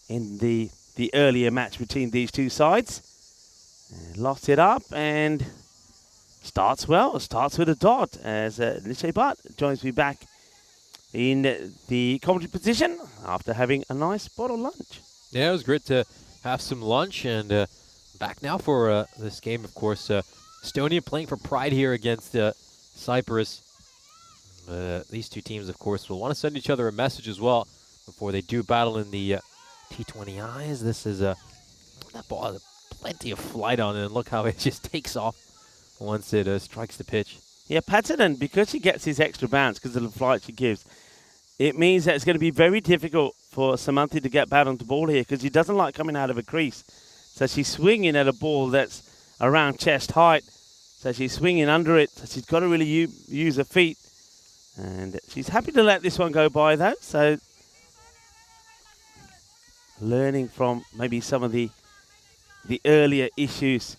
in the earlier match between these two sides. Lost it up and starts well. Starts with a dot as Nishay Bhatt joins me back in the commentary position after having a nice bottle lunch. Yeah, it was great to have some lunch, and back now for this game, of course. Estonia playing for pride here against Cyprus. These two teams, of course, will want to send each other a message as well before they do battle in the T20Is. This is that ball has plenty of flight on it, and look how it just takes off once it strikes the pitch. Yeah, Patterson, because she gets his extra bounce because of the flight she gives, it means that it's going to be very difficult for Samanthi to get back onto ball here because he doesn't like coming out of a crease. So she's swinging at a ball that's around chest height. So she's swinging under it. So she's got to really use her feet. And she's happy to let this one go by, though. So learning from maybe some of the earlier issues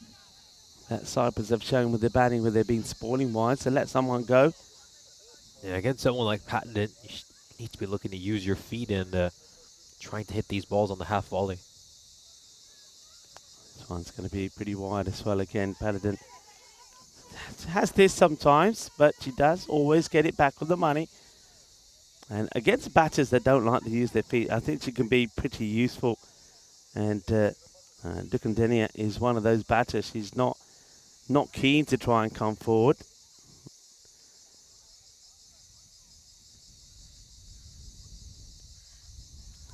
that Cyprus have shown with their batting, where they've been spawning wide. So let someone go. Yeah, against someone like Pattenden, you need to be looking to use your feet and trying to hit these balls on the half volley. This one's going to be pretty wide as well again. Pattenden has this sometimes, but she does always get it back with the money. And against batters that don't like to use their feet, I think she can be pretty useful. And Dukandenia is one of those batters. She's not keen to try and come forward.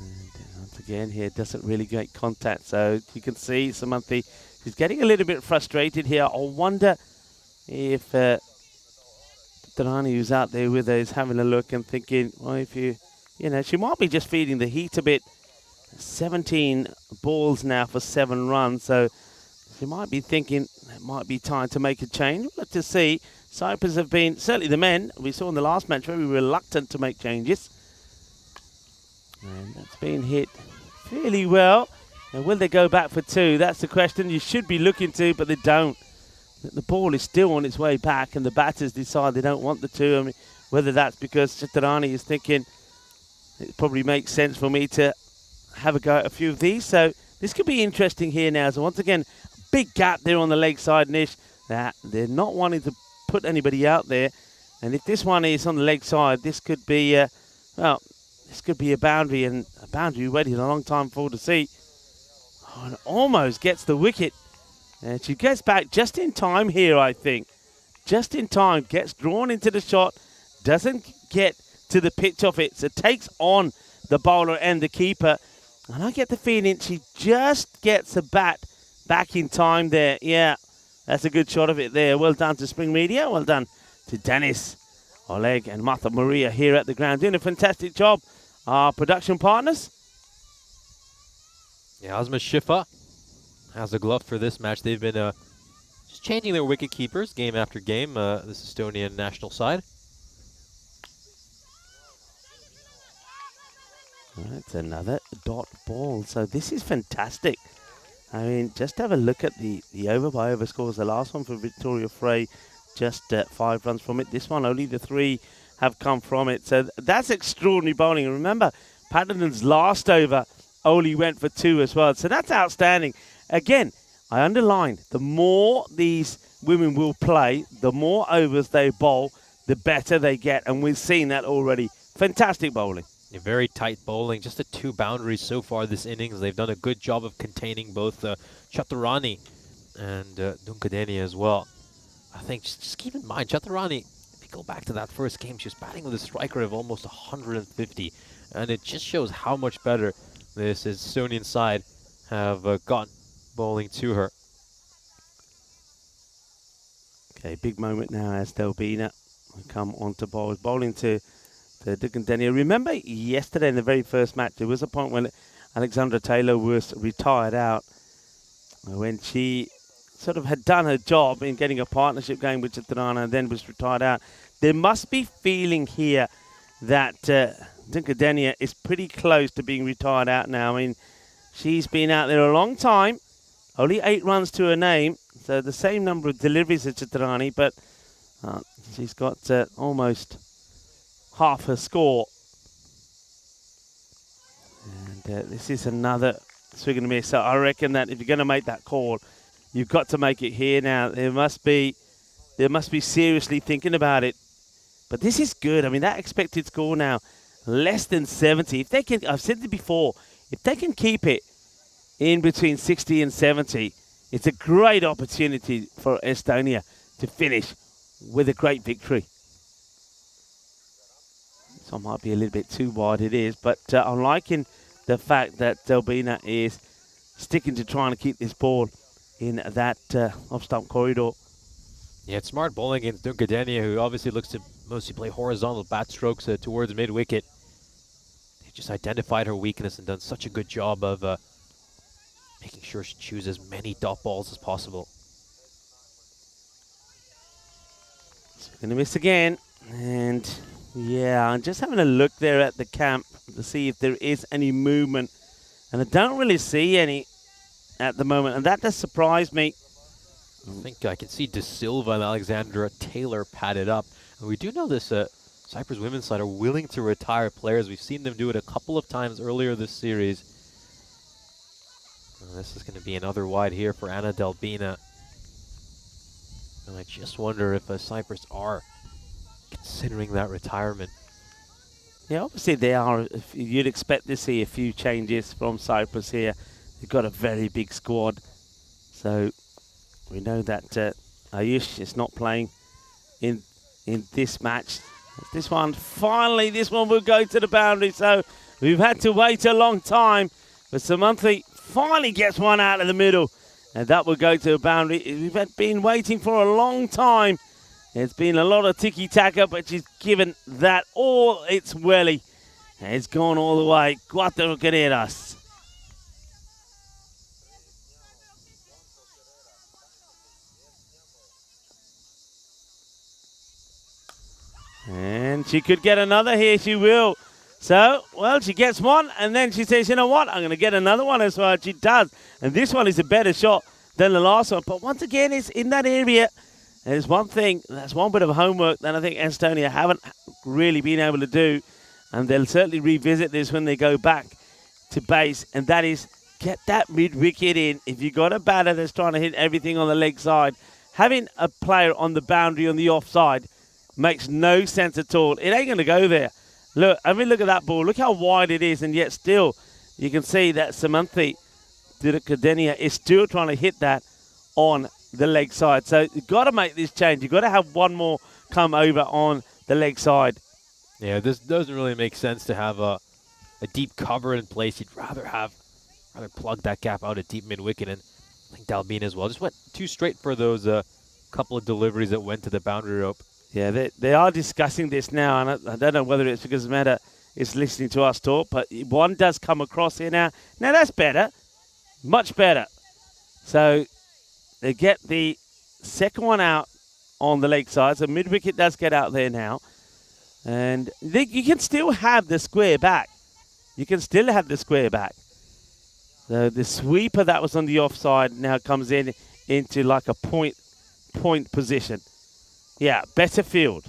And once again here, doesn't really get contact. So you can see Samanthi, she's getting a little bit frustrated here. I wonder if Dharani, who's out there with her, is having a look and thinking, well, if you know, she might be just feeding the heat a bit. 17 balls now for 7 runs, so she might be thinking it might be time to make a change. We'll have to see. Cyprus have been, certainly the men, we saw in the last match, very reluctant to make changes. And that's been hit fairly well. And will they go back for 2? That's the question you should be looking to, but they don't. The ball is still on its way back, and the batters decide they don't want the 2. I mean, whether that's because Chitarani is thinking it probably makes sense for me to have a go at a few of these. So this could be interesting here now. So once again, big gap there on the leg side, Nish. That they're not wanting to put anybody out there. And if this one is on the leg side, this could be, this could be a boundary, and a boundary waiting a long time for to see. Oh, and almost gets the wicket. And she gets back just in time here, I think. Just in time, gets drawn into the shot, doesn't get to the pitch of it, so takes on the bowler and the keeper. And I get the feeling she just gets a bat back in time there. Yeah, that's a good shot of it there. Well done to Spring Media. Well done to Dennis, Oleg and Martha Maria here at the ground. Doing a fantastic job. Our production partners. Yeah, Asma Shifa has a glove for this match. They've been just changing their wicket keepers game after game, this Estonian national side. That's another dot ball. So this is fantastic. I mean, just have a look at the over-by-over scores. The last one for Victoria Frey, just 5 runs from it. This one, only the 3 have come from it. So that's extraordinary bowling. And remember, Patterson's last over only went for 2 as well. So that's outstanding. Again, I underline, the more these women will play, the more overs they bowl, the better they get. And we've seen that already. Fantastic bowling. Yeah, very tight bowling. Just the 2 boundaries so far this innings. They've done a good job of containing both Chaturani and Dunkadeni as well. I think just keep in mind, Chaturani, if you go back to that first game, she was batting with a strike rate of almost 150. And it just shows how much better this Estonian side have gotten bowling to her. Okay, big moment now as Delbina come on to bowl. Bowling to Dukandenia. Remember yesterday in the very first match, there was a point when Alexandra Taylor was retired out, when she sort of had done her job in getting a partnership going with Chitarana and then was retired out. There must be feeling here that Dukandenia is pretty close to being retired out now. I mean, she's been out there a long time, only 8 runs to her name, so the same number of deliveries as Chitarani, but she's got almost half her score. And this is another swing and a miss. So I reckon that if you're going to make that call, you've got to make it here now. They must be seriously thinking about it. But this is good. I mean, that expected score now, less than 70. If they can, I've said it before, if they can keep it in between 60 and 70, it's a great opportunity for Estonia to finish with a great victory. So it might be a little bit too wide it is. But I'm liking the fact that Delbina is sticking to trying to keep this ball in that off-stump corridor. Yeah, it's smart bowling against Dunkadenia, who obviously looks to mostly play horizontal bat strokes towards mid-wicket. They just identified her weakness and done such a good job of making sure she chooses as many dot balls as possible. So we're going to miss again. And yeah, I'm just having a look there at the camp to see if there is any movement. And I don't really see any at the moment. And that does surprise me. I think I can see De Silva and Alexandra Taylor padded up. And we do know this Cyprus women's side are willing to retire players. We've seen them do it a couple of times earlier this series. This is going to be another wide here for Anna Delbina. And I just wonder if Cyprus are considering that retirement. Yeah, obviously they are. You'd expect to see a few changes from Cyprus here. They've got a very big squad. So we know that Ayush is not playing in this match. This one, finally, this one will go to the boundary. So we've had to wait a long time. But Samanthi finally gets one out of the middle. And that will go to the boundary. We've been waiting for a long time. It's been a lot of tiki-taka, but she's given that all its welly. And it's gone all the way. Cuatro carreras. And she could get another here, she will. So, well, she gets one, and then she says, you know what, I'm going to get another one as well. She does. And this one is a better shot than the last one. But once again, it's in that area. There's one thing, that's one bit of homework that I think Estonia haven't really been able to do. And they'll certainly revisit this when they go back to base. And that is, get that mid-wicket in. If you've got a batter that's trying to hit everything on the leg side, having a player on the boundary on the offside makes no sense at all. It ain't going to go there. Look, I mean, look at that ball. Look how wide it is, and yet still you can see that Samanthi Dunkadenia is still trying to hit that on the leg side. So you've got to make this change. You've got to have one more come over on the leg side. Yeah, this doesn't really make sense to have a deep cover in place. You'd rather plug that gap out at deep mid-wicket, and I think Delbina as well just went too straight for those couple of deliveries that went to the boundary rope. Yeah, they are discussing this now, and I don't know whether it's because Meta is listening to us talk, but one does come across here now. Now that's better, much better. So they get the second one out on the leg side, so mid-wicket does get out there now. And you can still have the square back. You can still have the square back. So the sweeper that was on the offside now comes into like a point position. Yeah, better field.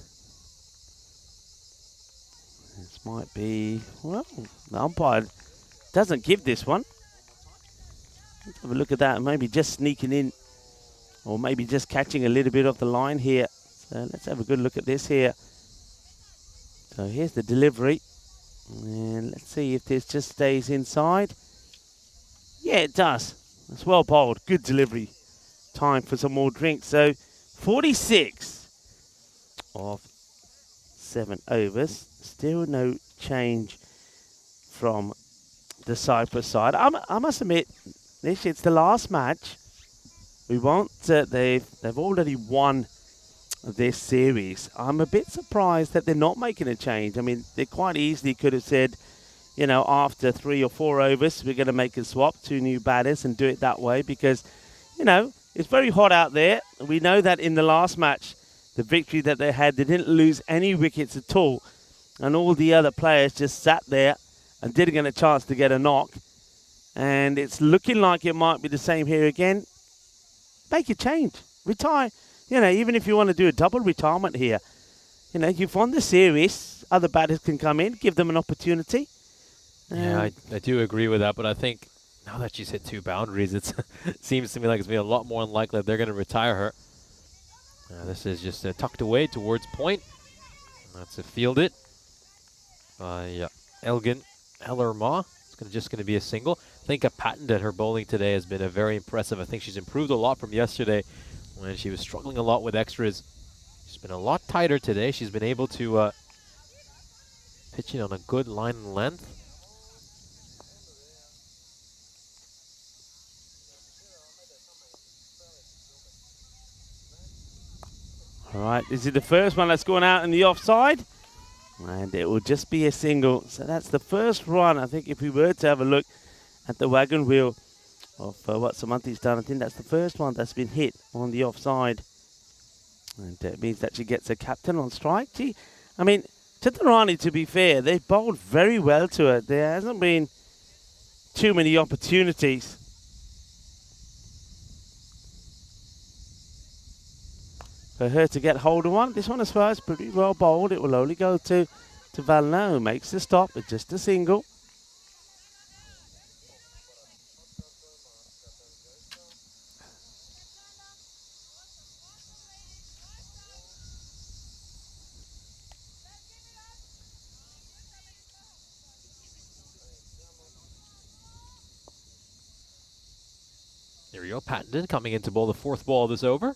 This might be, well, the umpire doesn't give this one. Let's have a look at that. Maybe just sneaking in, or maybe just catching a little bit off the line here. So let's have a good look at this here. So here's the delivery. And let's see if this just stays inside. Yeah, it does. It's well bowled. Good delivery. Time for some more drinks. So 46 of 7 overs. Still no change from the Cyprus side. I must admit, it's the last match. We won't. They've already won this series. I'm a bit surprised that they're not making a change. I mean, they quite easily could have said, you know, after 3 or 4 overs, we're going to make a swap, 2 new batters, and do it that way because, you know, it's very hot out there. We know that in the last match, the victory that they had, they didn't lose any wickets at all. And all the other players just sat there and didn't get a chance to get a knock. And it's looking like it might be the same here again. Make a change. Retire. You know, even if you want to do a double retirement here, you know, you've won the series. Other batters can come in, give them an opportunity. Yeah, I do agree with that, but I think now that she's hit 2 boundaries, it seems to me like it's been a lot more unlikely that they're going to retire her. This is just tucked away towards point. That's a field it by Elgin Ellerma. It's just going to be a single. I think a patent at her bowling today has been very impressive. I think she's improved a lot from yesterday when she was struggling a lot with extras. She's been a lot tighter today. She's been able to pitching on a good line and length. All right, this is the first one that's gone out in the offside. And it will just be a single. So that's the first run. I think if we were to have a look at the wagon wheel of what Samanti's done, I think that's the first one that's been hit on the offside. And it means that she gets a captain on strike. Gee, I mean, Chaturani, to be fair, they bowled very well to her. There hasn't been too many opportunities. For her to get hold of one. This one as well is pretty well bowled. It will only go to Valna, who makes the stop with just a single. There we go, Pattenden coming in to bowl the fourth ball of this over.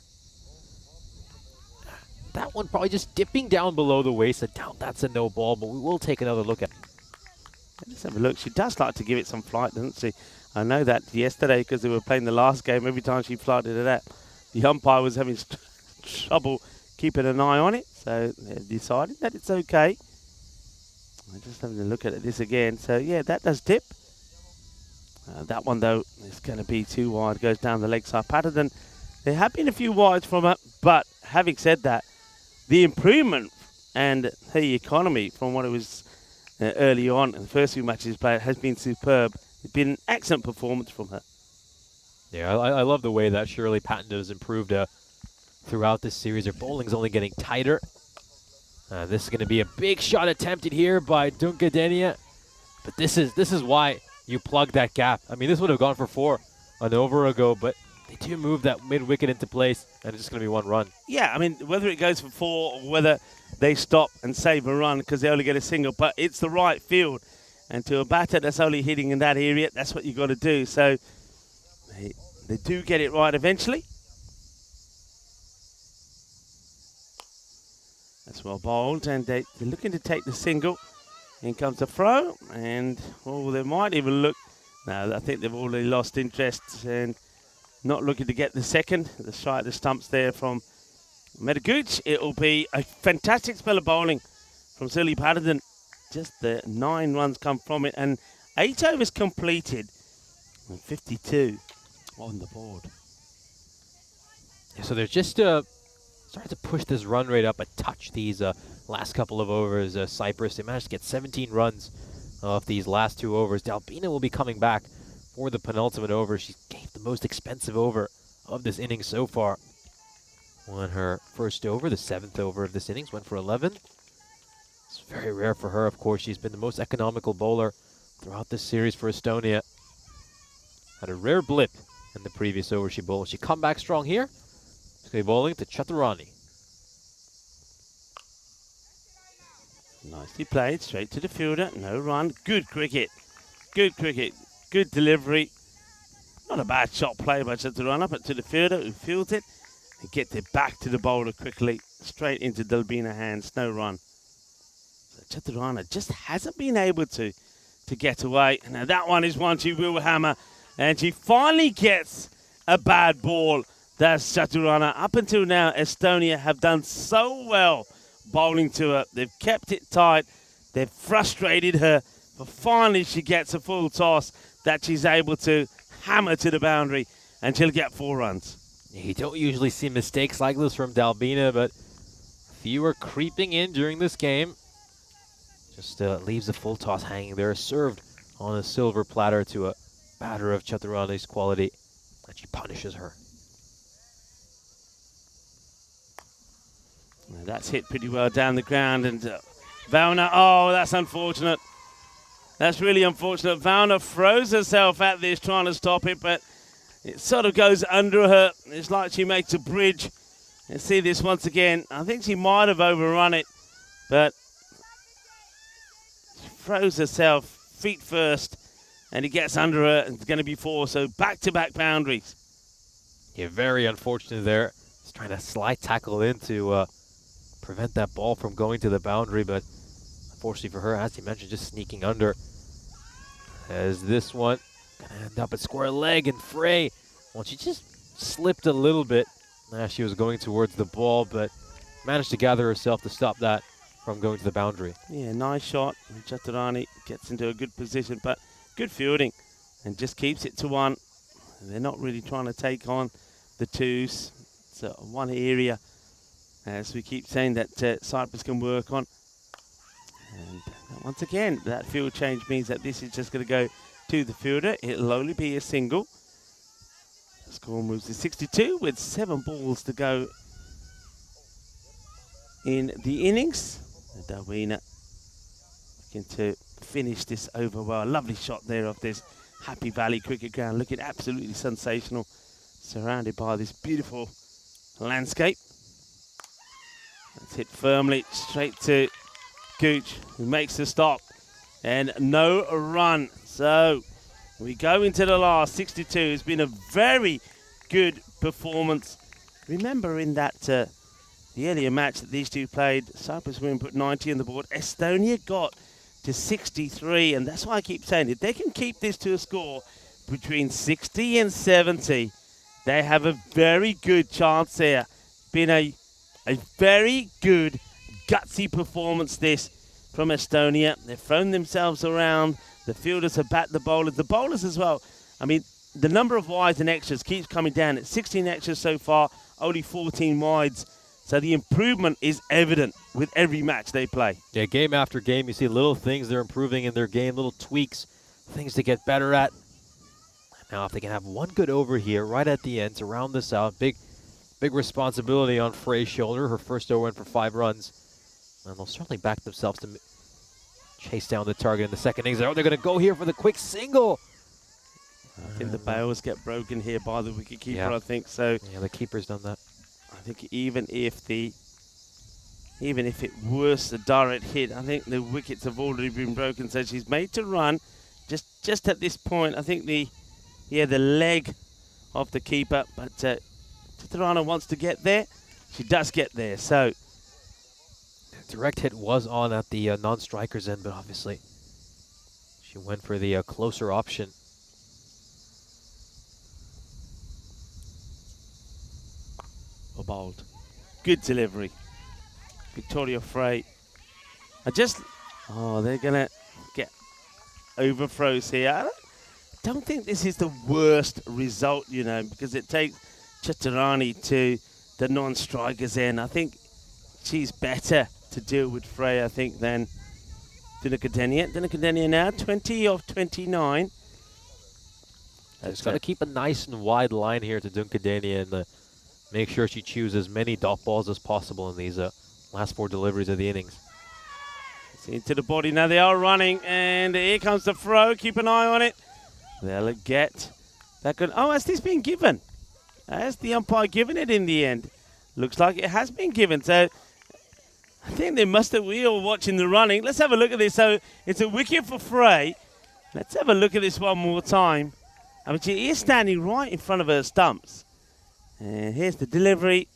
That one probably just dipping down below the waist. I doubt that's a no ball, but we will take another look at it. Let's have a look. She does like to give it some flight, doesn't she? I know that yesterday because they were playing the last game. Every time she flighted it out, the umpire was having trouble keeping an eye on it. So they decided that it's okay. I'm just having a look at this again. So yeah, that does dip. That one though is going to be too wide. Goes down the leg side. Pattenden, there have been a few wides from her, but having said that, the improvement and the economy from what it was early on in the first few matches played has been superb. It's been an excellent performance from her. Yeah, I love the way that Shirley Pattenden has improved throughout this series. Her bowling's only getting tighter. This is going to be a big shot attempted here by Dunkadenia, but this is why you plug that gap. I mean, this would have gone for 4 an over ago, but they do move that mid-wicket into place, and it's just going to be 1 run. Yeah, I mean, whether it goes for 4 or whether they stop and save a run because they only get a single, but it's the right field. And to a batter that's only hitting in that area, that's what you got to do. So they do get it right eventually. That's well bowled, and they're looking to take the single. In comes the throw, and they might even look. No, I think they've already lost interest and not looking to get the second. The shy of the stumps there from Medaguch. It will be a fantastic spell of bowling from Shirley Pattenden. Just the 9 runs come from it, and 8 overs completed, and 52 on the board. Yeah, so they're just starting to push this run rate up a touch these last couple of overs. Cyprus, they managed to get 17 runs off these last 2 overs. Dalbina will be coming back for the penultimate over. She gave the most expensive over of this inning so far. Won her first over, the 7th over of this innings, went for 11. It's very rare for her, of course. She's been the most economical bowler throughout this series for Estonia. Had a rare blip in the previous over she bowled. She come back strong here. She's going to be bowling to Chaturani. Nicely played, straight to the fielder, no run. Good cricket, good cricket, good delivery. Not a bad shot play by Chaturana, but to the fielder who fields it and gets it back to the bowler quickly, straight into Dalbina hands, no run. So Chaturana just hasn't been able to get away. Now that one is one she will hammer, and she finally gets a bad ball. That's Chaturana. Up until now, Estonia have done so well bowling to her. They've kept it tight. They've frustrated her. But finally, she gets a full toss that she's able to hammer to the boundary, and she'll get 4 runs. You don't usually see mistakes like this from Dalbina, but few are creeping in during this game. Just leaves the full toss hanging there, served on a silver platter to a batter of Chaturani's quality, and she punishes her. Now that's hit pretty well down the ground, and Valna, oh, that's unfortunate. That's really unfortunate. Valna throws herself at this, trying to stop it, but it sort of goes under her. It's like she makes a bridge. Let's see this once again. I think she might have overrun it, but she throws herself feet first, and it gets under her, and it's going to be 4, so back-to-back boundaries. Yeah, very unfortunate there. Just trying to slide tackle in to prevent that ball from going to the boundary, but Unfortunately for her, as you mentioned, just sneaking under. As this one gonna end up at square leg, and Frey, well, she just slipped a little bit as she was going towards the ball, but managed to gather herself to stop that from going to the boundary. Yeah, nice shot. Chaturani gets into a good position, but good fielding and just keeps it to one. And they're not really trying to take on the twos. It's one area, as we keep saying, that Cyprus can work on. And once again, that field change means that this is just going to go to the fielder. It'll only be a single. The score moves to 62 with 7 balls to go in the innings. Darwina looking to finish this over well. A lovely shot there of this Happy Valley cricket ground, looking absolutely sensational, surrounded by this beautiful landscape. That's hit firmly straight to Gooch, who makes the stop, and no run. So we go into the last 62. It's been a very good performance. Remember in that the earlier match that these two played, Cyprus women put 90 on the board. Estonia got to 63, and that's why I keep saying, if they can keep this to a score between 60 and 70, they have a very good chance there. Been a very good, gutsy performance this from Estonia. They've thrown themselves around. The fielders have batted the bowlers as well. I mean, the number of wides and extras keeps coming down. It's 16 extras so far, only 14 wides. So the improvement is evident with every match they play. Yeah, game after game, you see little things they're improving in their game, little tweaks, things to get better at. Now, if they can have one good over here right at the end to round this out, big responsibility on Frey's shoulder. Her first over went for 5 runs. And they'll certainly back themselves to chase down the target in the second innings. They're going to go here for the quick single. I think the bails get broken here by the wicketkeeper, yeah. I think. So yeah, the keeper's done that. I think even if it was a direct hit, I think the wickets have already been broken. So she's made to run. Just at this point, I think the leg of the keeper, but Titarana wants to get there. She does get there. So the direct hit was on at the non-striker's end, but obviously she went for the closer option. Bowled. Good delivery. Victoria Frey. They're going to get overthrows here. I don't think this is the worst result, because it takes Chaturani to the non-strikers end. I think she's better to deal with Frey, I think, than Dunakadenia. Dunakadenia now 20 of 29. Just got to keep a nice and wide line here to Dunkadenia and make sure she chews as many dot balls as possible in these last 4 deliveries of the innings. It's into the body now. They are running, and here comes the throw. Keep an eye on it. They'll get that good. Oh, has this been given? Has the umpire given it in the end? Looks like it has been given. So I think we all watching the running. Let's have a look at this. So it's a wicket for Frey. Let's have a look at this one more time. I mean, she is standing right in front of her stumps. And here's the delivery.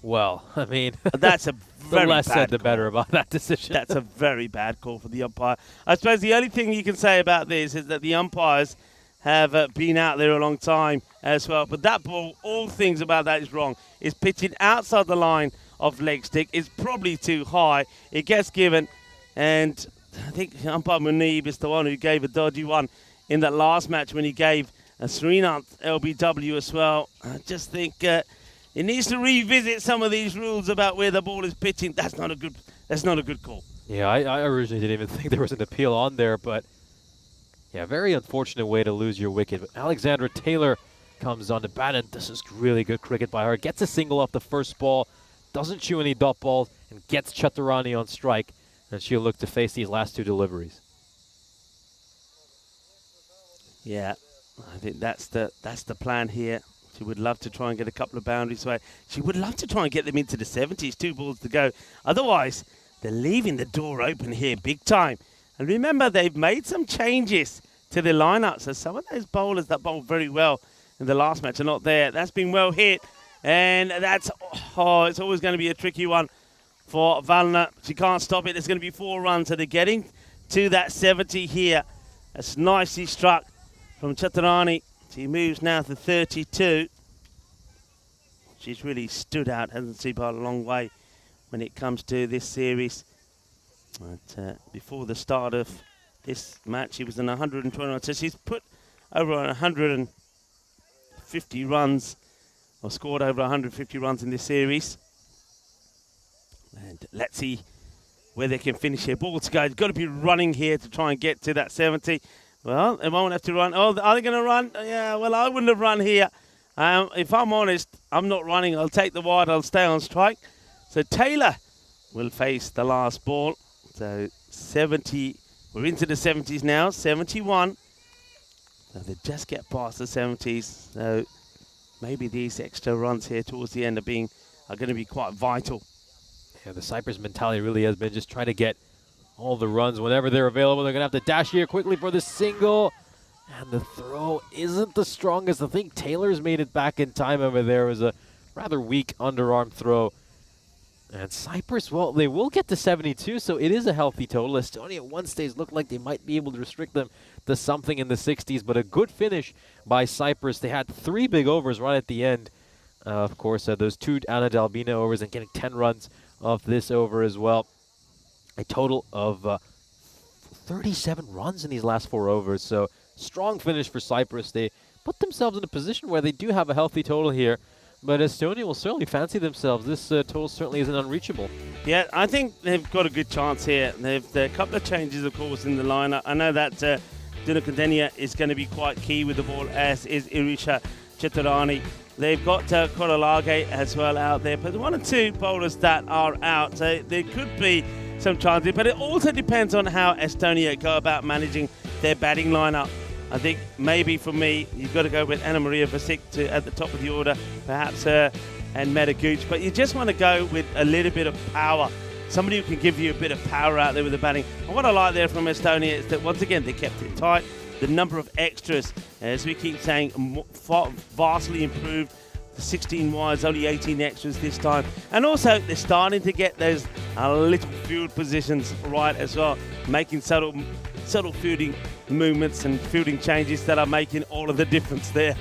Well, I mean, that's a very the less bad said, the call. better about that decision. That's a very bad call for the umpire. I suppose the only thing you can say about this is that the umpires have been out there a long time as well. But that ball, all things about that is wrong. It's pitching outside the line of leg stick. It's probably too high. It gets given. And I think umpire Munib is the one who gave a dodgy one in that last match when he gave Srinath LBW as well. I just think it needs to revisit some of these rules about where the ball is pitching. That's not a good call. Yeah, I originally didn't even think there was an appeal on there, but yeah, very unfortunate way to lose your wicket. But Alexandra Taylor comes on to bat, and this is really good cricket by her. Gets a single off the first ball, doesn't chew any dot balls, and gets Chaturani on strike, and she'll look to face these last 2 deliveries. Yeah. I think that's the plan here. She would love to try and get a couple of boundaries away. She would love to try and get them into the 70s, 2 balls to go. Otherwise, they're leaving the door open here big time. And remember, they've made some changes to the lineup. So some of those bowlers that bowled very well in the last match are not there. That's been well hit. And it's always going to be a tricky one for Valna. She can't stop it. There's going to be 4 runs, so they're getting to that 70 here. That's nicely struck from Chaturani. She moves now to 32. She's really stood out, hasn't she, by a long way when it comes to this series. But before the start of this match, she was in 121. So she's put over 150 runs, or scored over 150 runs in this series. And let's see where they can finish here. Ball to go. They've got to be running here to try and get to that 70. Well, they won't have to run. Oh, are they going to run? Yeah, well, I wouldn't have run here. If I'm honest, I'm not running. I'll take the wide. I'll stay on strike. So Taylor will face the last ball. So 70. We're into the 70s now. 71. So they just get past the 70s. So maybe these extra runs here towards the end are going to be quite vital. Yeah, the Cyprus mentality really has been just try to get all the runs whenever they're available. They're going to have to dash here quickly for the single. And the throw isn't the strongest. I think Taylor's made it back in time over there. It was a rather weak underarm throw. And Cyprus, well, they will get to 72, so it is a healthy total. Estonia at one stage looked like they might be able to restrict them to something in the 60s, but a good finish by Cyprus. They had 3 big overs right at the end. Of course, those 2 Anna Dalbina overs and getting 10 runs off this over as well. A total of 37 runs in these last 4 overs, so strong finish for Cyprus. They put themselves in a position where they do have a healthy total here, but Estonia will certainly fancy themselves. This total certainly isn't unreachable. Yeah, I think they've got a good chance here. There are a couple of changes, of course, in the lineup. I know that Duna Kondenia is going to be quite key with the ball, as is Irisha Chaturani. They've got Korolage as well out there, but 1 or 2 bowlers that are out. So there could be some chances, but it also depends on how Estonia go about managing their batting lineup. I think maybe for me, you've got to go with Anna Maria Vasik at the top of the order, perhaps her and Meta Gooch, but you just want to go with a little bit of power. Somebody who can give you a bit of power out there with the batting. And what I like there from Estonia is that, once again, they kept it tight. The number of extras, as we keep saying, vastly improved. The 16 wides, only 18 extras this time. And also, they're starting to get those little field positions right as well, making subtle fielding movements and fielding changes that are making all of the difference there.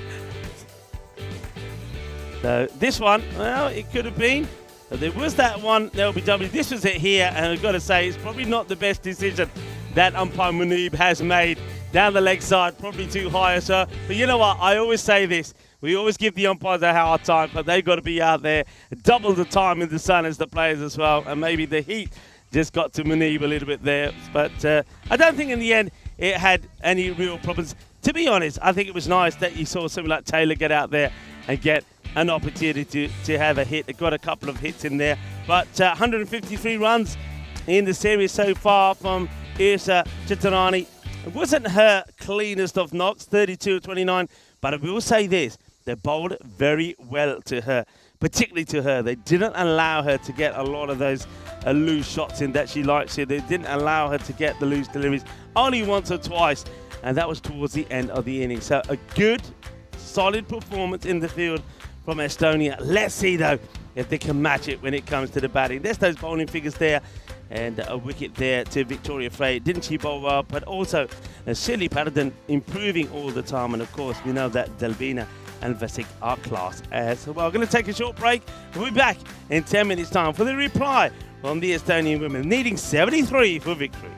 So this one, well, it could have been. But there was that one, LBW. This was it here, and I've got to say, it's probably not the best decision that umpire Munib has made. Down the leg side, probably too high, sir. But you know what? I always say this. We always give the umpires a hard time, but they've got to be out there double the time in the sun as the players as well. And maybe the heat just got to Munib a little bit there. But I don't think in the end it had any real problems. To be honest, I think it was nice that you saw somebody like Taylor get out there and get an opportunity to have a hit. They got a couple of hits in there. But 153 runs in the series so far from Irsa Chitarani. It wasn't her cleanest of knocks, 32-29, but I will say this, they bowled very well to her, particularly to her. They didn't allow her to get a lot of those loose shots in that she likes to. They didn't allow her to get the loose deliveries, only once or twice, and that was towards the end of the innings. So a good, solid performance in the field from Estonia. Let's see, though, if they can match it when it comes to the batting. There's those bowling figures there. And a wicket there to Victoria Frey. Didn't she bowl well? But also Shirley Patterson improving all the time. And of course, we know that Delvina and Vasik are class as well. We're going to take a short break. We'll be back in 10 minutes' time for the reply from the Estonian women, needing 73 for victory.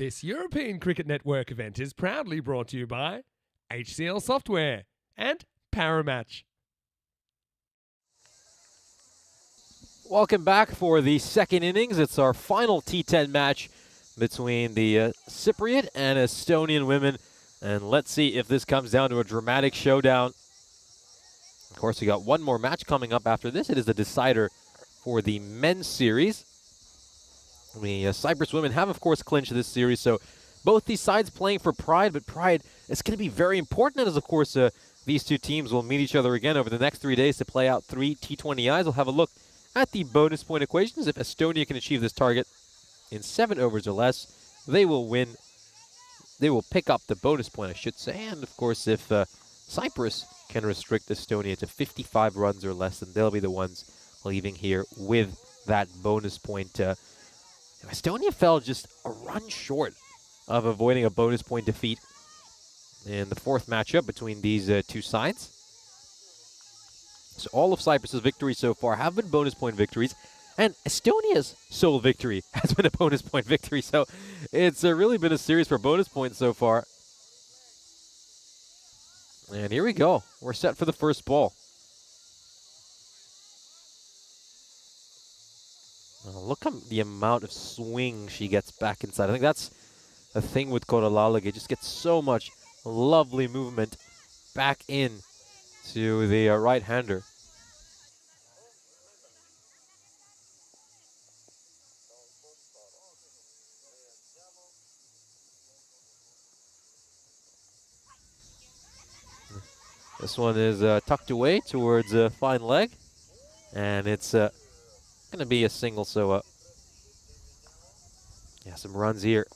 This European Cricket Network event is proudly brought to you by HCL Software and Paramatch. Welcome back for the second innings. It's our final T10 match between the Cypriot and Estonian women. And let's see if this comes down to a dramatic showdown. Of course, we got one more match coming up after this. It is the decider for the men's series. The Cyprus women have, of course, clinched this series. So both these sides playing for pride, but pride is going to be very important as, of course, these two teams will meet each other again over the next 3 days to play out 3 T20Is. We'll have a look at the bonus point equations. If Estonia can achieve this target in 7 overs or less, they will win. They will pick up the bonus point, I should say. And, of course, if Cyprus can restrict Estonia to 55 runs or less, then they'll be the ones leaving here with that bonus point. Estonia fell just a run short of avoiding a bonus point defeat in the fourth matchup between these two sides. So all of Cyprus's victories so far have been bonus point victories, and Estonia's sole victory has been a bonus point victory. So it's really been a series for bonus points so far. And here we go. We're set for the first ball. Look at the amount of swing she gets back inside. I think that's a thing with Koralalig. It just gets so much lovely movement back in to the right-hander. This one is tucked away towards fine leg, and it's going to be a single. So, yeah, some runs here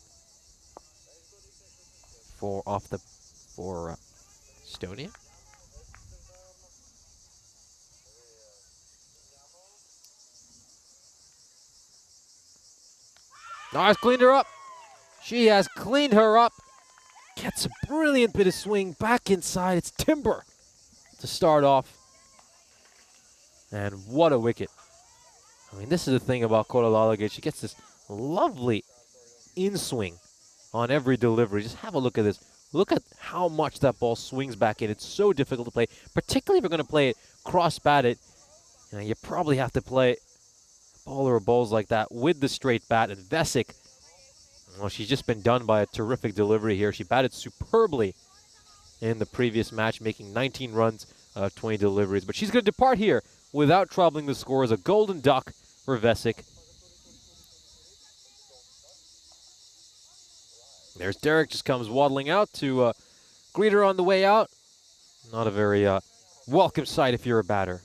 for Estonia. Oh, has cleaned her up. She has cleaned her up. Gets a brilliant bit of swing back inside. It's timber to start off. And what a wicket. I mean, this is the thing about Koralalig. She gets this lovely in-swing on every delivery. Just have a look at this. Look at how much that ball swings back in. It's so difficult to play, particularly if you're going to play it cross-batted. You probably have to play a bowler of balls like that with the straight bat. And Vesic, well, she's just been done by a terrific delivery here. She batted superbly in the previous match, making 19 runs out of 20 deliveries. But she's going to depart here without troubling the score as a golden duck for Vesic. There's Derek, just comes waddling out to greet her on the way out. Not a very welcome sight if you're a batter.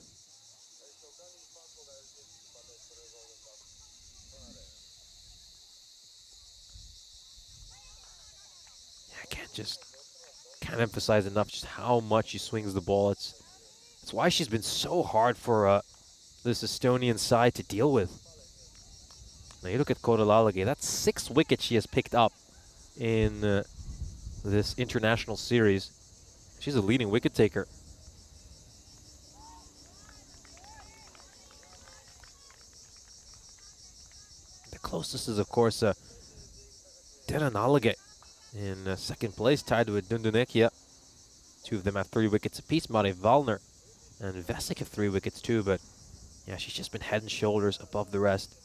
Can't emphasize enough just how much she swings the ball. It's why she's been so hard for this Estonian side to deal with. Now you look at Koralalig. That's 6 wickets she has picked up in this international series. She's a leading wicket taker. The closest is, of course, Deranalaget in second place, tied with Dundunekia. Two of them have 3 wickets apiece. Mare Valner and Vesic have 3 wickets too, but yeah, she's just been head and shoulders above the rest.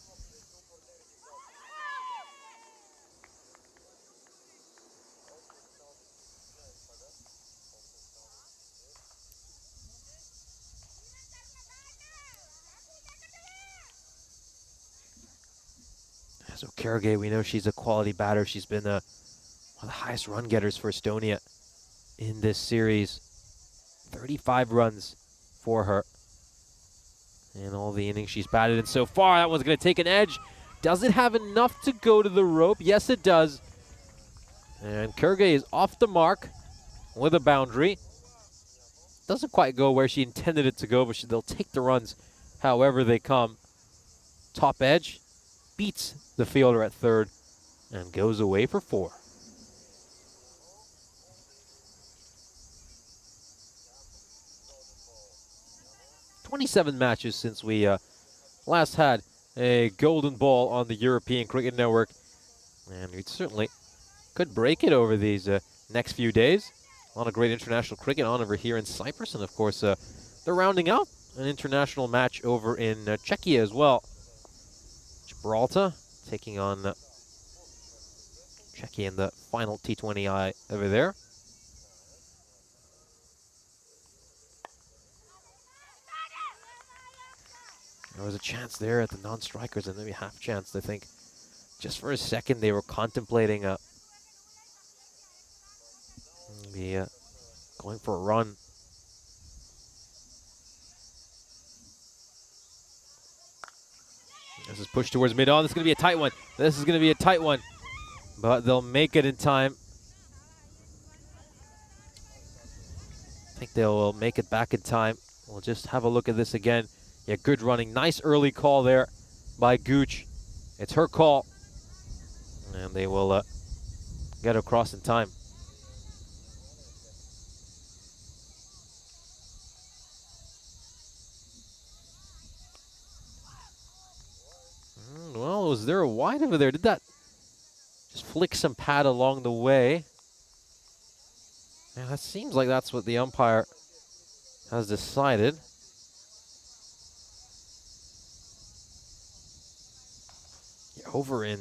So Kergay, we know she's a quality batter. She's been one of the highest run getters for Estonia in this series. 35 runs for her in all the innings she's batted in so far. That one's going to take an edge. Does it have enough to go to the rope? Yes, it does. And Kergay is off the mark with a boundary. Doesn't quite go where she intended it to go, but they'll take the runs however they come. Top edge beats the fielder at third and goes away for 4. "27 matches since we last had a golden ball on the European Cricket Network, and we'd certainly could break it over these next few days. A lot of great international cricket on over here in Cyprus, and of course they're rounding out an international match over in Czechia as well. Gibraltar taking on Czechia in the final T20I over there. There was a chance there at the non-strikers, and maybe half chance. I think just for a second they were contemplating maybe going for a run. This is pushed towards mid-on. This is going to be a tight one. This is going to be a tight one, but they'll make it in time. I think they'll make it back in time. We'll just have a look at this again. Yeah, good running. Nice early call there by Gooch. It's her call. And they will get across in time. Well, was there a wide over there? Did that just flick some pad along the way? Yeah, that seems like that's what the umpire has decided. Over in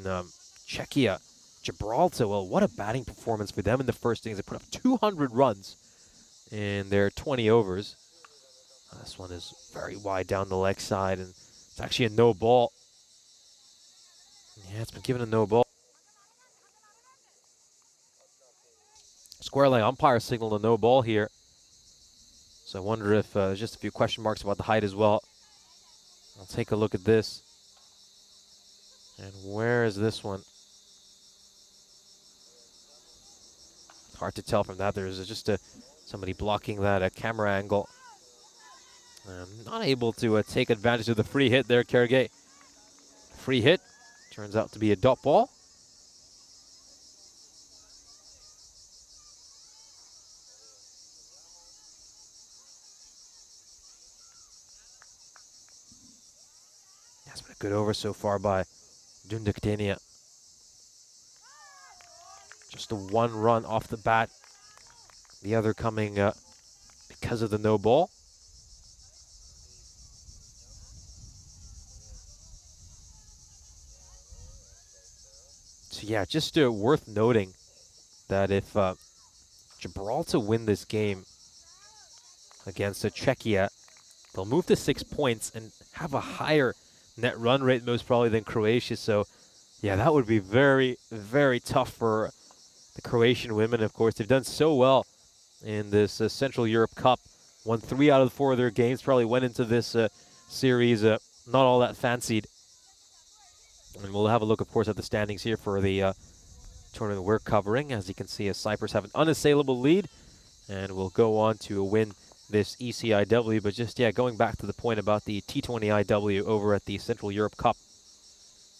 Czechia, Gibraltar, well, what a batting performance for them in the first innings. They put up 200 runs in their 20 overs. This one is very wide down the leg side, and it's actually a no ball. Yeah, it's been given a no ball. Square leg umpire signaled a no ball here. So I wonder if there's just a few question marks about the height as well. I'll take a look at this. And where is this one? It's hard to tell from that. There's just somebody blocking that camera angle. Not able to take advantage of the free hit there, Kergay. Free hit turns out to be a dot ball. That's been a good over so far by Dunduk. Just the one run off the bat. The other coming because of the no ball. So yeah, just worth noting that if Gibraltar win this game against Czechia, they'll move to 6 points and have a higher net run rate most probably than Croatia. So yeah, that would be very, very tough for the Croatian women. Of course, they've done so well in this Central Europe Cup. Won 3 out of 4 of their games. Probably went into this series not all that fancied. And we'll have a look, of course, at the standings here for the tournament we're covering. As you can see, Cyprus have an unassailable lead, and will go on to win this ECI-W. But just, yeah, going back to the point about the T20-IW over at the Central Europe Cup.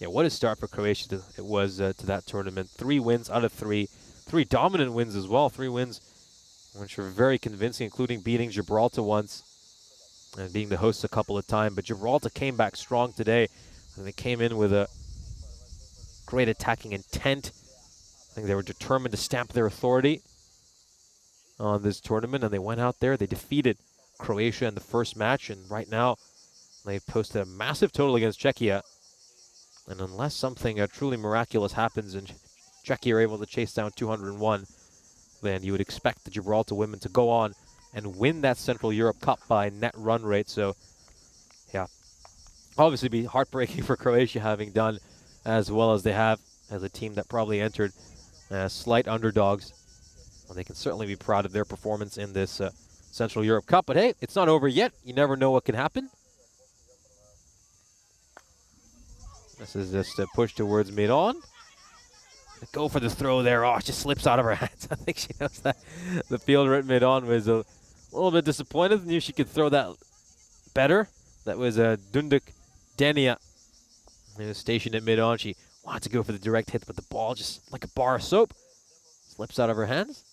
Yeah, what a start for Croatia it was to that tournament. 3 wins out of 3. 3 dominant wins as well. 3 wins which were very convincing, including beating Gibraltar once and being the hosts a couple of times. But Gibraltar came back strong today, and they came in with a great attacking intent. I think they were determined to stamp their authority on this tournament, and they went out there. They defeated Croatia in the first match, and right now they've posted a massive total against Czechia. And unless something truly miraculous happens and Czechia are able to chase down 201, then you would expect the Gibraltar women to go on and win that Central Europe Cup by net run rate. So, yeah, obviously be heartbreaking for Croatia having done as well as they have as a team that probably entered as slight underdogs. Well, they can certainly be proud of their performance in this Central Europe Cup. But hey, it's not over yet. You never know what can happen. This is just a push towards mid-on. Go for the throw there. Oh, it just slips out of her hands. I think she knows that the fielder at mid-on was a little bit disappointed. Knew she could throw that better. That was Dunduk Denia. He was stationed at mid-on. She wanted to go for the direct hit, but the ball, just like a bar of soap, slips out of her hands.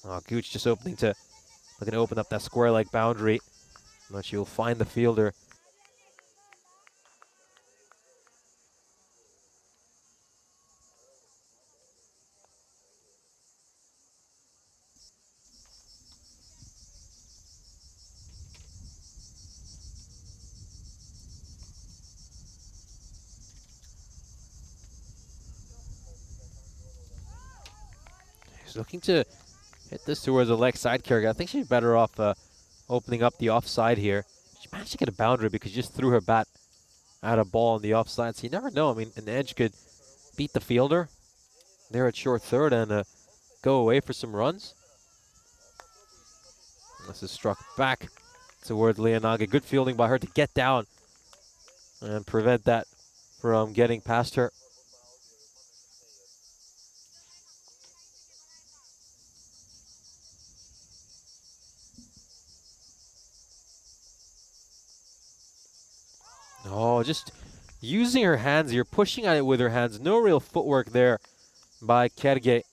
Oh, Gooch just looking to open up that square leg boundary. But she will find the fielder. She's looking to hit this towards the leg side carry. I think she's better off opening up the offside here. She managed to get a boundary because she just threw her bat at a ball on the offside. So you never know. I mean, an edge could beat the fielder there at short third and go away for some runs. This is struck back towards Leonage. Good fielding by her to get down and prevent that from getting past her. Oh, just using her hands here, pushing at it with her hands. No real footwork there by Kerge.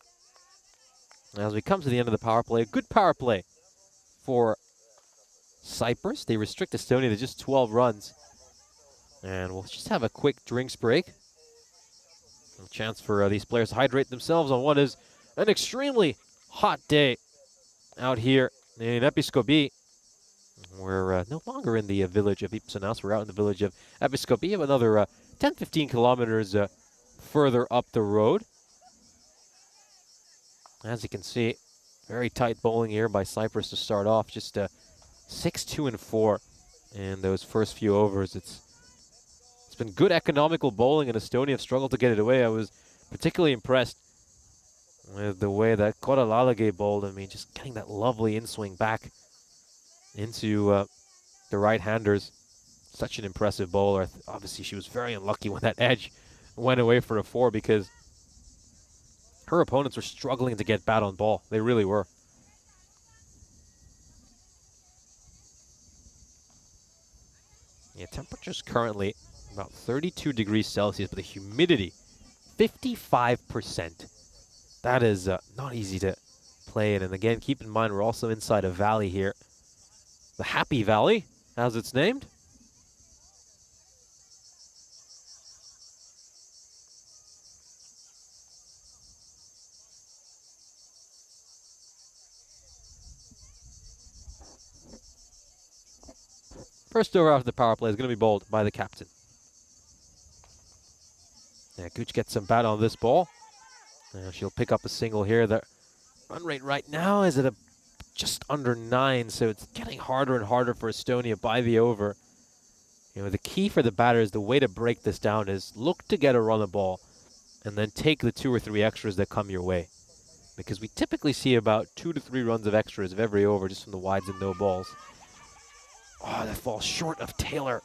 As we come to the end of the power play, a good power play for Cyprus. They restrict Estonia to just 12 runs. And we'll just have a quick drinks break. A chance for these players to hydrate themselves on what is an extremely hot day out here in Episkopi. We're no longer in the village of Ipsanas. We're out in the village of Episkopi, another 10-15 kilometers further up the road. As you can see, very tight bowling here by Cyprus to start off. Just 6-2-4 in those first few overs. It's been good economical bowling, and Estonia have struggled to get it away. I was particularly impressed with the way that Koralalage bowled. I mean, just getting that lovely in-swing back into the right-handers. Such an impressive bowler. Obviously, she was very unlucky when that edge went away for a 4 because her opponents were struggling to get bat on ball. They really were. Yeah, temperatures currently about 32 degrees Celsius, but the humidity, 55%. That is not easy to play in. And again, keep in mind, we're also inside a valley here. The Happy Valley, as it's named. First over after the power play is going to be bowled by the captain. Yeah, Gooch gets some bat on this ball. She'll pick up a single here. The run rate right now is at just under 9, so it's getting harder and harder for Estonia by the over. You know, the key for the batter is the way to break this down is look to get a run of ball and then take the 2 or 3 extras that come your way. Because we typically see about 2 to 3 runs of extras of every over just from the wides and no balls. Oh, that falls short of Taylor.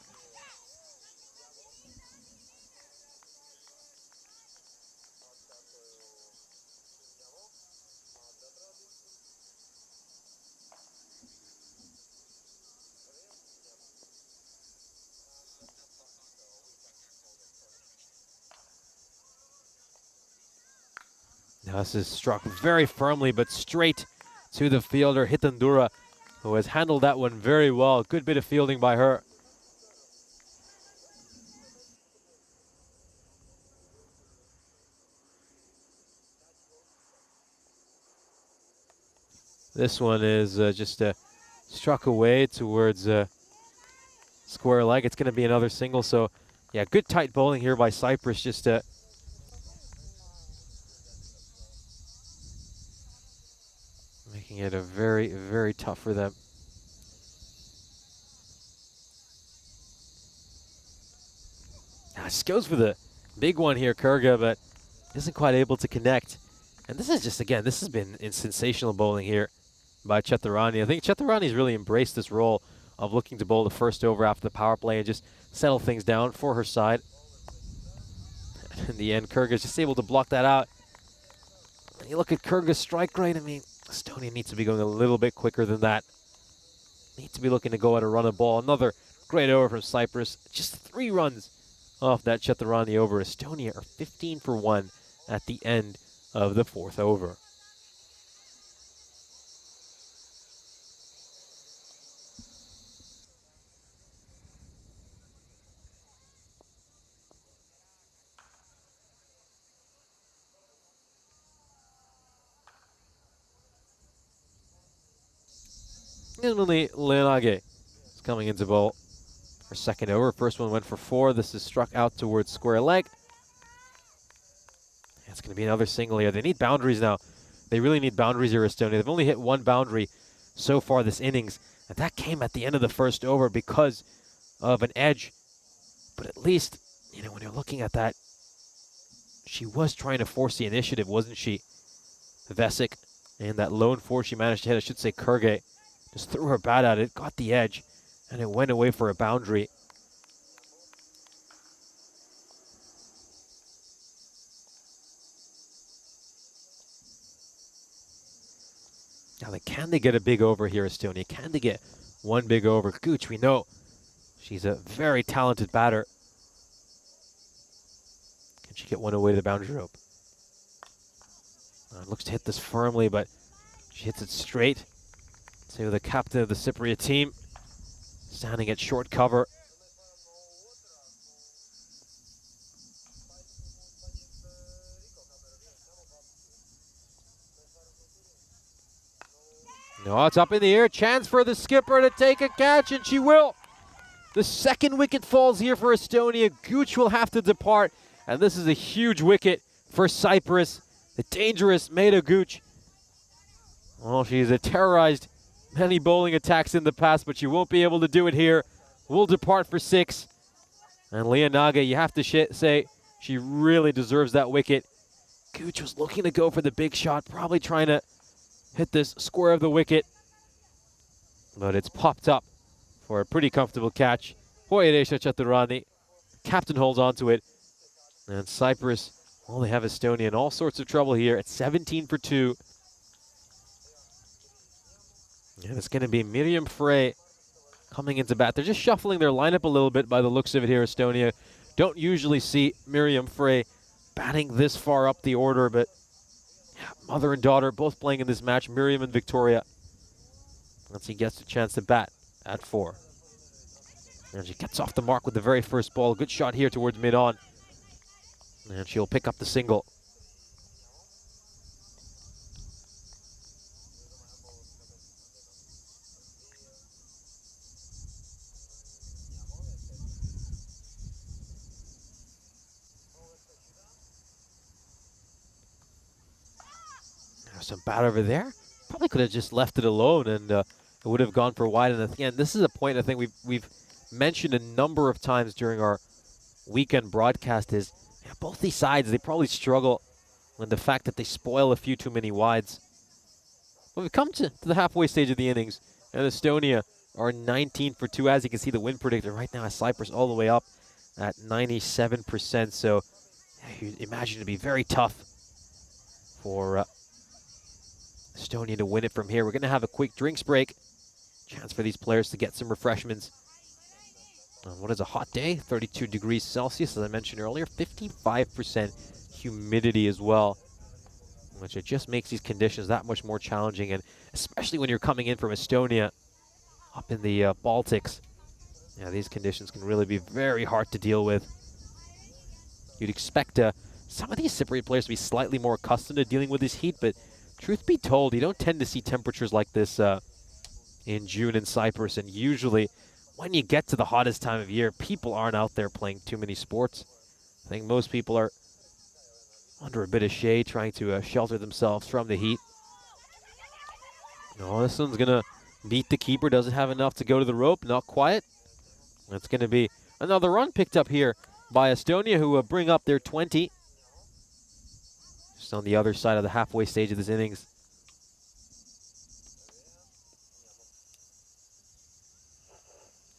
Now this is struck very firmly, but straight to the fielder, Hitandura, who has handled that one very well. Good bit of fielding by her. This one is just struck away towards square leg. It's going to be another single. So, yeah, good tight bowling here by Cyprus. Just making it a very, very tough for them. Just goes for the big one here, Kurga, but isn't quite able to connect. And this is just, again, this has been in sensational bowling here by Chaturani. I think Chaturani's really embraced this role of looking to bowl the first over after the power play and just settle things down for her side. And in the end, Kurga's just able to block that out. And you look at Kurga's strike rate, I mean, Estonia needs to be going a little bit quicker than that. Needs to be looking to go at a run of ball. Another great over from Cyprus. Just 3 runs off that Chaturani over. Estonia are 15 for 1 at the end of the 4th over. Emily Leonage is coming into bowl. Her second over. First one went for 4. This is struck out towards square leg. It's going to be another single here. They need boundaries now They really need boundaries here, Estonia. They've only hit one boundary so far this innings, and that came at the end of the first over because of an edge. But at least, you know, when you're looking at that, she was trying to force the initiative, wasn't she? Vesic, and that lone four she managed to hit, I should say Kurge, just threw her bat at it, got the edge, and it went away for a boundary. Now, can they get a big over here, Estonia? Can they get one big over? Gooch, we know she's a very talented batter. Can she get one away to the boundary rope? Looks to hit this firmly, but she hits it straight to the captain of the Cypriot team, standing at short cover. No, it's up in the air. Chance for the skipper to take a catch, and she will. The second wicket falls here for Estonia. Gooch will have to depart, and this is a huge wicket for Cyprus. The dangerous Maida Gooch. Well, she's terrorized many bowling attacks in the past, but she won't be able to do it here. Will depart for 6. And Leonaga, you have to say, she really deserves that wicket. Gooch was looking to go for the big shot, probably trying to hit this square of the wicket. But it's popped up for a pretty comfortable catch. Hoyadesha Chaturani. Captain holds on to it. And Cyprus, well, they have Estonia in all sorts of trouble here at 17 for 2. And it's going to be Miriam Frey coming into bat. They're just shuffling their lineup a little bit by the looks of it here, Estonia. Don't usually see Miriam Frey batting this far up the order, but yeah, mother and daughter both playing in this match, Miriam and Victoria. Once he gets a chance to bat at 4. And she gets off the mark with the very first ball. Good shot here towards mid-on. And she'll pick up the single. There's some bat over there. Probably could have just left it alone, and it would have gone for wide. And again, this is a point I think we've mentioned a number of times during our weekend broadcast is, yeah, both these sides, they probably struggle with the fact that they spoil a few too many wides. But we've come to the halfway stage of the innings, and Estonia are 19 for 2. As you can see, the win predictor right now has Cyprus all the way up at 97%. So yeah, you imagine it'd be very tough for Estonia to win it from here. We're going to have a quick drinks break. Chance for these players to get some refreshments. What is a hot day? 32 degrees Celsius, as I mentioned earlier. 55% humidity as well, which it just makes these conditions that much more challenging, and especially when you're coming in from Estonia up in the Baltics. Yeah, these conditions can really be very hard to deal with. You'd expect some of these Cypriot players to be slightly more accustomed to dealing with this heat, but truth be told, you don't tend to see temperatures like this in June in Cyprus, and usually when you get to the hottest time of year, people aren't out there playing too many sports. I think most people are under a bit of shade, trying to shelter themselves from the heat. No, this one's going to beat the keeper. Doesn't have enough to go to the rope. Not quite. That's going to be another run picked up here by Estonia, who bring up their 20. Just on the other side of the halfway stage of this innings.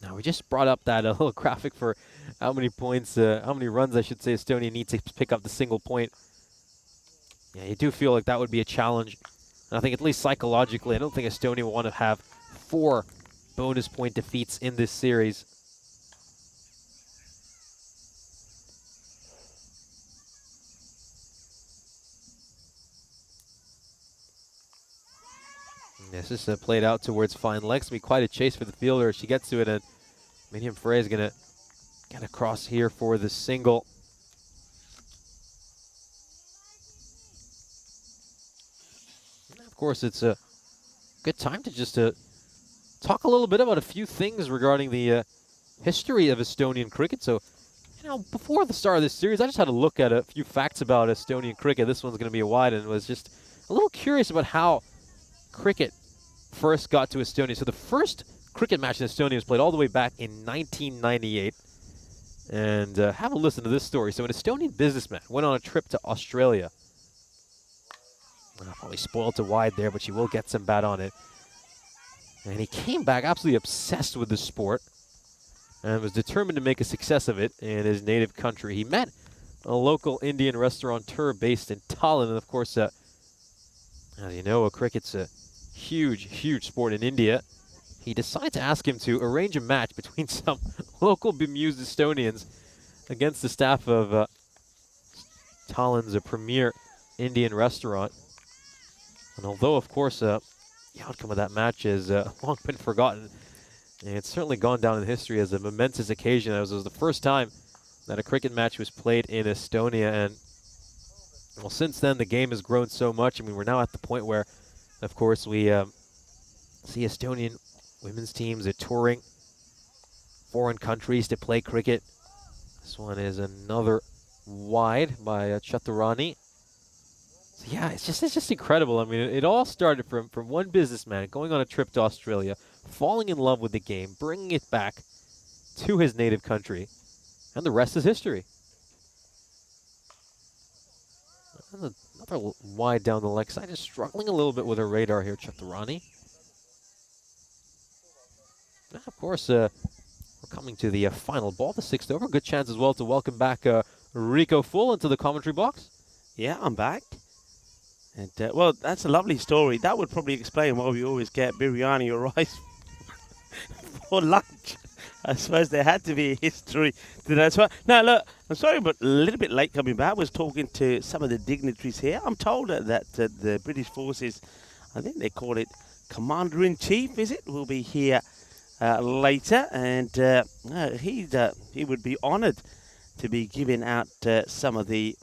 Now, we just brought up that little graphic for how many points, how many runs, I should say, Estonia needs to pick up the single point. Yeah, you do feel like that would be a challenge. And I think at least psychologically, I don't think Estonia will want to have 4 bonus point defeats in this series. And this is played out towards fine legs. It's going to be quite a chase for the fielder. She gets to it, and Miriam Frey is going to get across here for the single. And of course, it's a good time to just talk a little bit about a few things regarding the history of Estonian cricket. So, you know, before the start of this series, I just had a look at a few facts about Estonian cricket. This one's going to be a wide, and was just a little curious about how cricket first got to Estonia. So the first cricket match in Estonia was played all the way back in 1998. And have a listen to this story. So an Estonian businessman went on a trip to Australia. Probably spoiled to wide there, but she will get some bat on it. And he came back absolutely obsessed with the sport and was determined to make a success of it in his native country. He met a local Indian restaurateur based in Tallinn. And of course, as you know, cricket's a huge, huge sport in India. He decided to ask him to arrange a match between some local bemused Estonians against the staff of Tallinn's premier Indian restaurant. And although, of course, the outcome of that match has long been forgotten, and it's certainly gone down in history as a momentous occasion. It was the first time that a cricket match was played in Estonia, and well, since then the game has grown so much. I mean, we're now at the point where, of course, we see Estonian women's teams are touring foreign countries to play cricket. This one is another wide by Chaturani. So yeah, it's just incredible. I mean, it all started from one businessman going on a trip to Australia, falling in love with the game, bringing it back to his native country, and the rest is history. And another wide down the leg side, just struggling a little bit with her radar here, Chaturani. Now, of course, we're coming to the final ball, the sixth over. Good chance as well to welcome back Rico Full into the commentary box. Yeah, I'm back. And, well, that's a lovely story. That would probably explain why we always get biryani or rice for lunch. I suppose there had to be a history to that as well. Now, look, I'm sorry, but a little bit late coming back. I was talking to some of the dignitaries here. I'm told that the British forces, I think they call it Commander-in-Chief, is it? Will be here later. And he would be honoured to be giving out some of the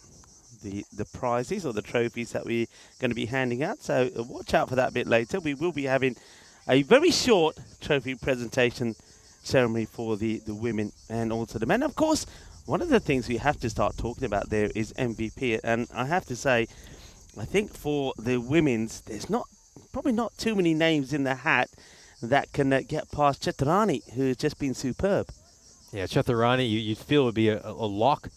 prizes or the trophies that we're going to be handing out. So watch out for that a bit later. We will be having a very short trophy presentation ceremony for the women and also the men. Of course, one of the things we have to start talking about there is MVP. And I have to say, I think for the women's, there's probably not too many names in the hat that can get past Chaturani, who's just been superb. Yeah, Chaturani, you'd feel would be a lock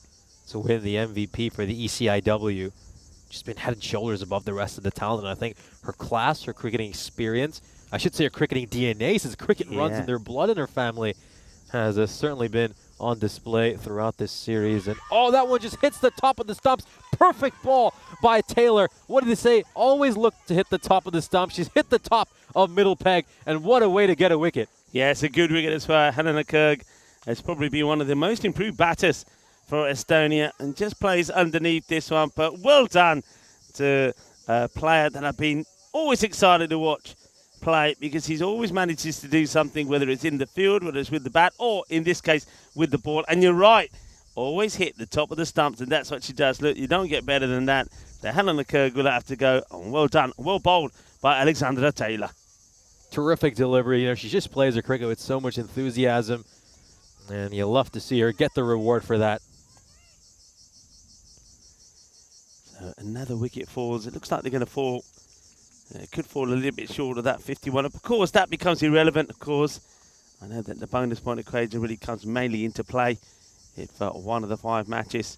to win the MVP for the ECI-W. She's been head and shoulders above the rest of the talent. And I think her class, her cricketing experience, I should say her cricketing DNA, since cricket runs in their blood in her family, has certainly been on display throughout this series. And oh, that one just hits the top of the stumps. Perfect ball by Taylor. What did they say? Always look to hit the top of the stump. She's hit the top of middle peg, and what a way to get a wicket. Yeah, it's a good wicket as well. Helena Kurg has probably been one of the most improved batters for Estonia and just plays underneath this one. But well done to a player that I've been always excited to watch play, because he's always manages to do something, whether it's in the field, whether it's with the bat, or in this case with the ball. And you're right, always hit the top of the stumps, and that's what she does. Look, you don't get better than that. The Helena Kurg will have to go. Oh, well done, well bowled by Alexandra Taylor. Terrific delivery. You know, she just plays her cricket with so much enthusiasm, and you love to see her get the reward for that. So another wicket falls. It looks like they're going to fall. It could fall a little bit short of that 51. Of course, that becomes irrelevant, of course. I know that the bonus point equation really comes mainly into play if one of the 5 matches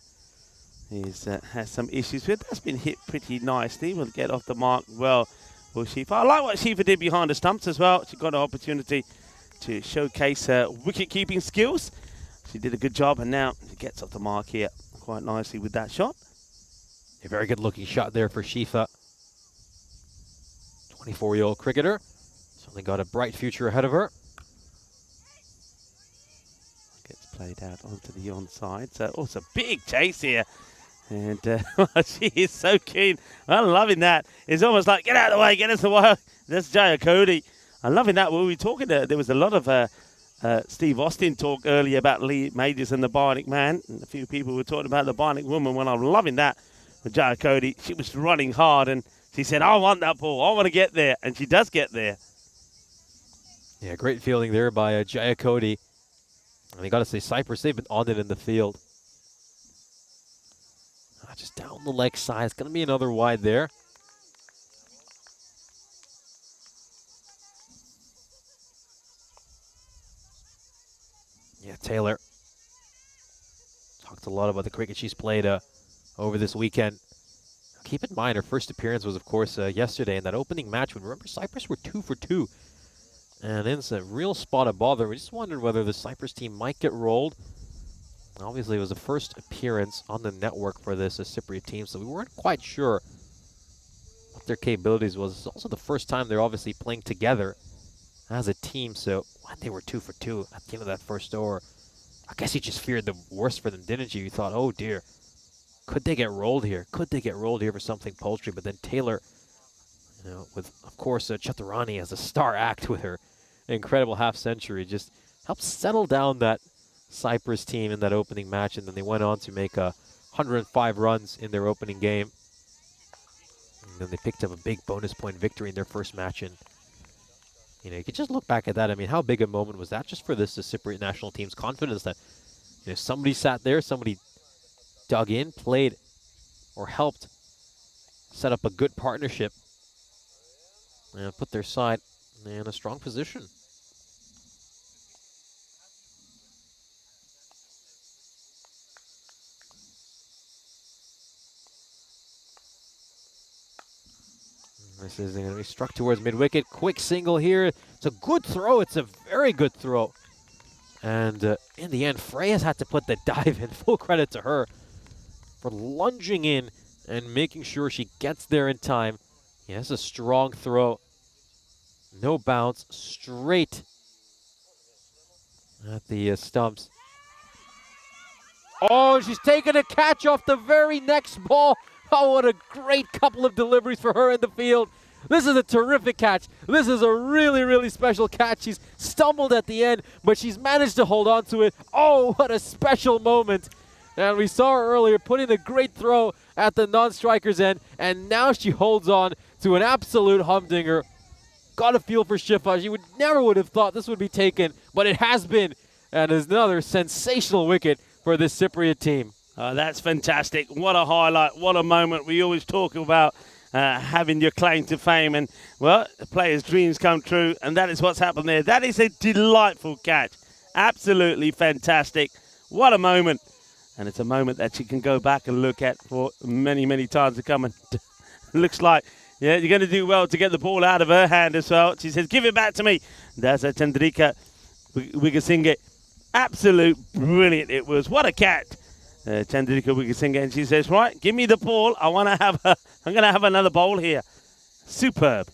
has some issues with. That's been hit pretty nicely. We'll get off the mark well. Well, Shifa. I like what Shifa did behind the stumps as well. She got an opportunity to showcase her wicket-keeping skills. She did a good job, and now she gets off the mark here quite nicely with that shot. A very good-looking shot there for Shifa. 24-year-old cricketer. Certainly got a bright future ahead of her. Gets played out onto the onside. So also big chase here. And she is so keen. I'm loving that. It's almost like, get out of the way, get us away. That's Jaya Cody. I'm loving that. We were talking, there was a lot of Steve Austin talk earlier about Lee Majors and the Bionic Man. And a few people were talking about the Bionic Woman. When I'm loving that with Jaya Cody. She was running hard, and she said, I want that ball. I want to get there. And she does get there. Yeah, great fielding there by Jaya Cody. And you got to say, Cyprus, they've been on it in the field. Just down the leg side. It's going to be another wide there. Yeah, Taylor talked a lot about the cricket she's played over this weekend. Keep in mind, her first appearance was, of course, yesterday in that opening match. Remember, Cyprus were 2 for 2. And it's a real spot of bother. We just wondered whether the Cyprus team might get rolled. Obviously, it was the first appearance on the network for this Cypriot team, so we weren't quite sure what their capabilities was. It's also the first time they're obviously playing together as a team, so when they were 2 for 2 at the end of that first over, I guess you just feared the worst for them, didn't you? You thought, oh dear, could they get rolled here? Could they get rolled here for something paltry? But then Taylor, you know, with, of course, Chaturani as a star act with her incredible half-century, just helped settle down that Cyprus team in that opening match, and then they went on to make 105 runs in their opening game. And then they picked up a big bonus point victory in their first match, and you know, you could just look back at that. I mean, how big a moment was that just for this Cypriot national team's confidence that, you know, somebody sat there, somebody dug in, played, or helped set up a good partnership and put their side in a strong position. This is going to be struck towards mid-wicket. Quick single here. It's a good throw. It's a very good throw. And in the end, Freya's had to put the dive in. Full credit to her for lunging in and making sure she gets there in time. Yeah, it's a strong throw. No bounce. Straight at the stumps. Oh, she's taking a catch off the very next ball. Oh, what a great couple of deliveries for her in the field. This is a terrific catch. This is a really, really special catch. She's stumbled at the end, but she's managed to hold on to it. Oh, what a special moment. And we saw her earlier putting a great throw at the non-striker's end, and now she holds on to an absolute humdinger. Got a feel for Shifa. You never would have thought this would be taken, but it has been. And is another sensational wicket for this Cypriot team. That's fantastic. What a highlight. What a moment. We always talk about having your claim to fame. And, well, the players' dreams come true. And that is what's happened there. That is a delightful catch. Absolutely fantastic. What a moment. And it's a moment that you can go back and look at for many, many times to come. And looks like, yeah, you're going to do well to get the ball out of her hand as well. She says, give it back to me. That's a Chandrika Wigasinghe. Absolute brilliant it was. What a catch. Chandrika Wigasinghe, and she says, right, give me the ball. I'm going to have another bowl here. Superb.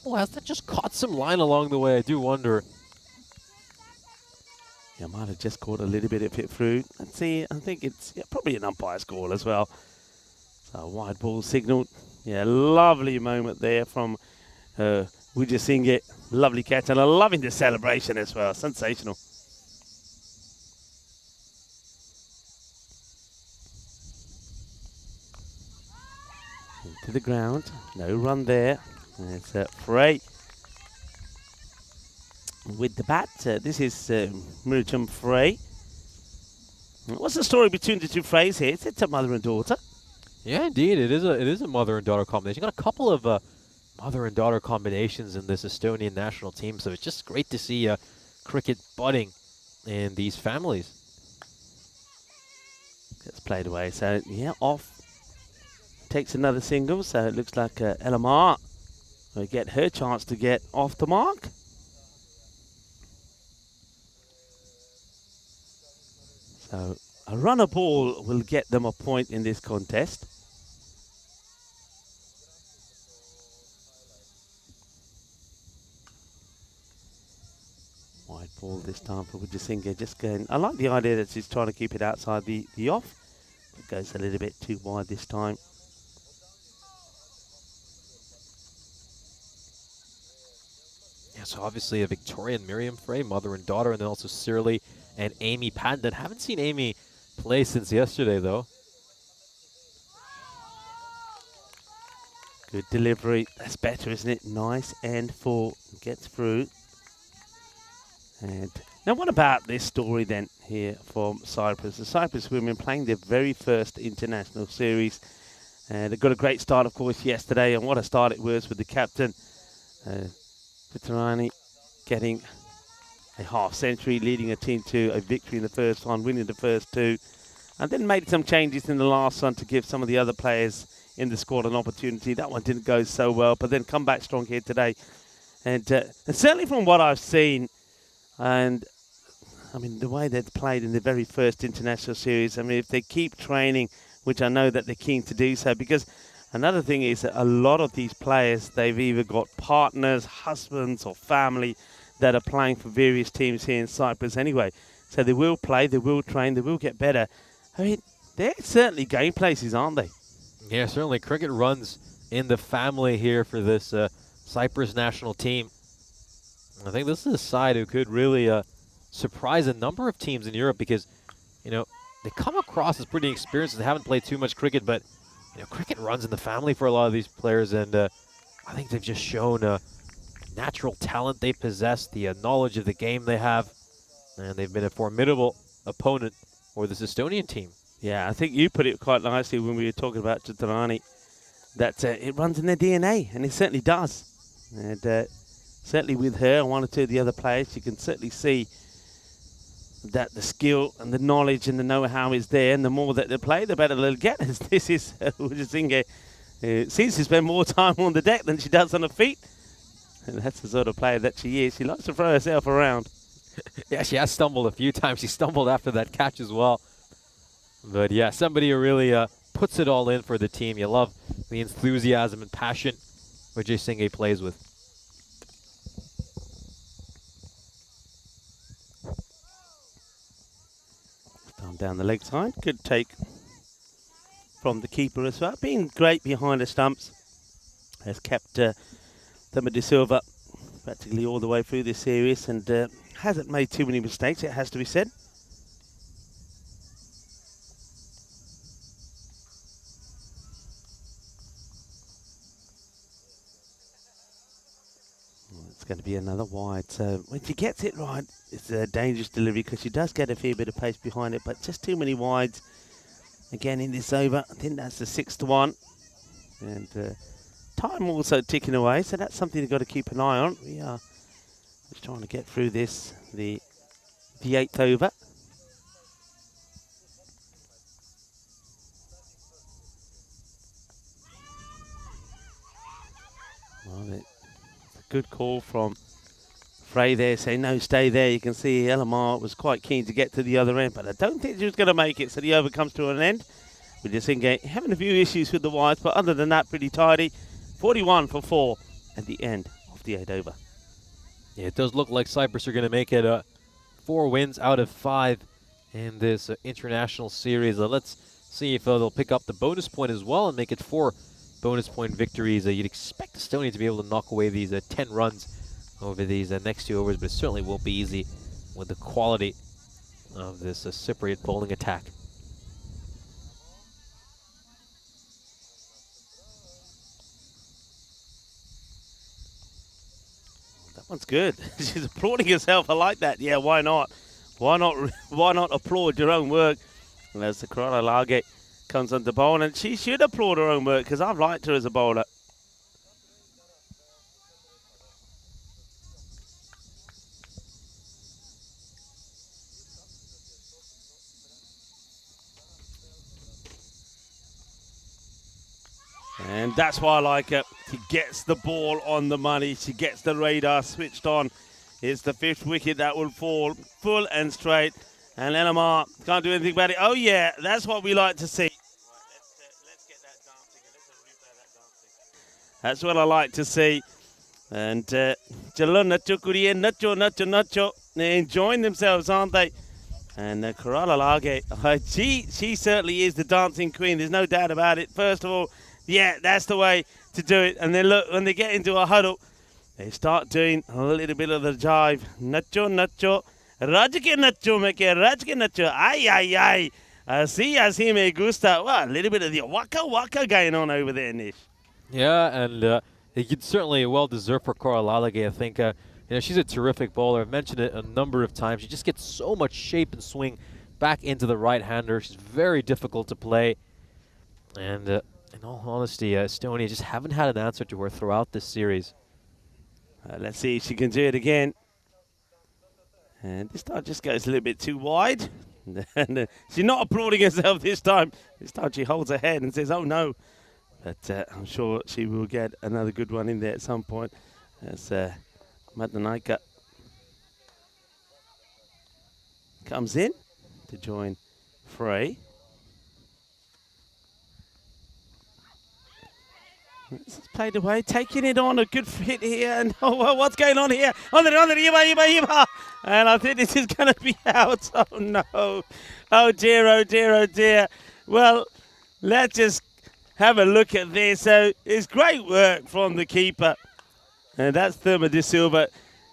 Oh, has that just caught some line along the way? I do wonder. Yeah, might have just caught a little bit of it through. Let's see, I think it's probably an umpire's call as well. So wide ball signal. Yeah, lovely moment there from Wigasinghe. Lovely catch, and I'm loving the celebration as well. Sensational. Into the ground. No run there. It's Frey with the bat. This is Miriam Frey. What's the story between the two Freys here? It's a mother and daughter. Yeah, indeed. It is a mother and daughter combination. Got a couple of mother and daughter combinations in this Estonian national team, so it's just great to see cricket budding in these families. Gets played away, so yeah, off. Takes another single, so it looks like Elamar will get her chance to get off the mark. So a runner ball will get them a point in this contest. Wide ball this time for Wigasinghe. Just going. I like the idea that she's trying to keep it outside the off. It goes a little bit too wide this time. Yeah, so obviously a Victoria and Miriam Frey, mother and daughter, and then also Sirli and Amy Patton. Haven't seen Amy play since yesterday, though. Good delivery. That's better, isn't it? Nice and full. Gets through. And now what about this story then here from Cyprus? The Cyprus women playing their very first international series. And they got a great start, of course, yesterday. And what a start it was with the captain, Veterani getting a half century, leading a team to a victory in the first one, winning the first two, and then made some changes in the last one to give some of the other players in the squad an opportunity. That one didn't go so well, but then come back strong here today. And certainly from what I've seen, and I mean, the way they've played in the very first international series, I mean, if they keep training, which I know that they're keen to do so, because another thing is that a lot of these players, they've either got partners, husbands or family that are playing for various teams here in Cyprus anyway. So they will play, they will train, they will get better. I mean, they're certainly game places, aren't they? Yeah, certainly. Cricket runs in the family here for this Cyprus national team. I think this is a side who could really surprise a number of teams in Europe because, you know, they come across as pretty experienced. They haven't played too much cricket, but, you know, cricket runs in the family for a lot of these players, and I think they've just shown natural talent they possess, the knowledge of the game they have, and they've been a formidable opponent for this Estonian team. Yeah, I think you put it quite nicely when we were talking about Chitarani, that it runs in their DNA, and it certainly does. And certainly with her and one or two of the other players, you can certainly see that the skill and the knowledge and the know-how is there, and the more that they play, the better they'll get. This is Ujasinge seems to spend more time on the deck than she does on her feet. And that's the sort of player that she is. She likes to throw herself around. Yeah, she has stumbled a few times. She stumbled after that catch as well. But yeah, somebody who really puts it all in for the team. You love the enthusiasm and passion Vijay Singh plays with. Down the leg side. Good take from the keeper as well. Being great behind the stumps. Has kept Thema de Silva practically all the way through this series, and hasn't made too many mistakes, it has to be said. It's going to be another wide. So when she gets it right, it's a dangerous delivery because she does get a fair bit of pace behind it, but just too many wides. Again in this over, I think that's the 6th one. And time also ticking away, so that's something you've got to keep an eye on. We are just trying to get through this, the 8th over. Well, good call from Frey there, saying no, stay there. You can see Elamar was quite keen to get to the other end, but I don't think she was going to make it, so the over comes to an end. We're just having a few issues with the wides, but other than that, pretty tidy. 41 for 4 at the end of the 8 over. Yeah, it does look like Cyprus are going to make it 4 wins out of 5 in this international series. Let's see if they'll pick up the bonus point as well and make it 4 bonus point victories. You'd expect Estonia to be able to knock away these 10 runs over these next 2 overs, but it certainly won't be easy with the quality of this Cypriot bowling attack. That one's good. She's applauding herself. I like that. Yeah, why not? Why not applaud your own work? And as the Corona Lage comes under bowl, and she should applaud her own work because I've liked her as a bowler. And that's why I like her. She gets the ball on the money. She gets the radar switched on. It's the 5th wicket that will fall full and straight. And Elamar can't do anything about it. Oh, yeah, that's what we like to see. Right, let's get that dancing. Let's replay that dancing. That's what I like to see. And Nacho, they're enjoying themselves, aren't they? And Kerala Lage, she certainly is the dancing queen. There's no doubt about it. First of all, yeah, that's the way to do it. And then look, when they get into a huddle, they start doing a little bit of the jive. Nacho. Rajke Nacho, Rajke Nacho. Ay. Así me gusta. Well, a little bit of the waka going on over there, Nish. Yeah, and it's certainly well deserved for Cora Lalage. I think she's a terrific bowler. I've mentioned it a number of times. She just gets so much shape and swing back into the right-hander. She's very difficult to play. And in all honesty, Estonia just haven't had an answer to her throughout this series. Let's see if she can do it again. And this time just goes a little bit too wide. And she's not applauding herself this time. This time she holds her head and says, oh no. But I'm sure she will get another good one in there at some point. As Madanaika comes in to join Frey. This is played away, taking it on, a good hit here, and oh, what's going on here? On the Yiba. And I think this is going to be out. Oh no. Oh dear, oh dear, oh dear. Well, let's just have a look at this. So it's great work from the keeper. And that's Therma de Silva.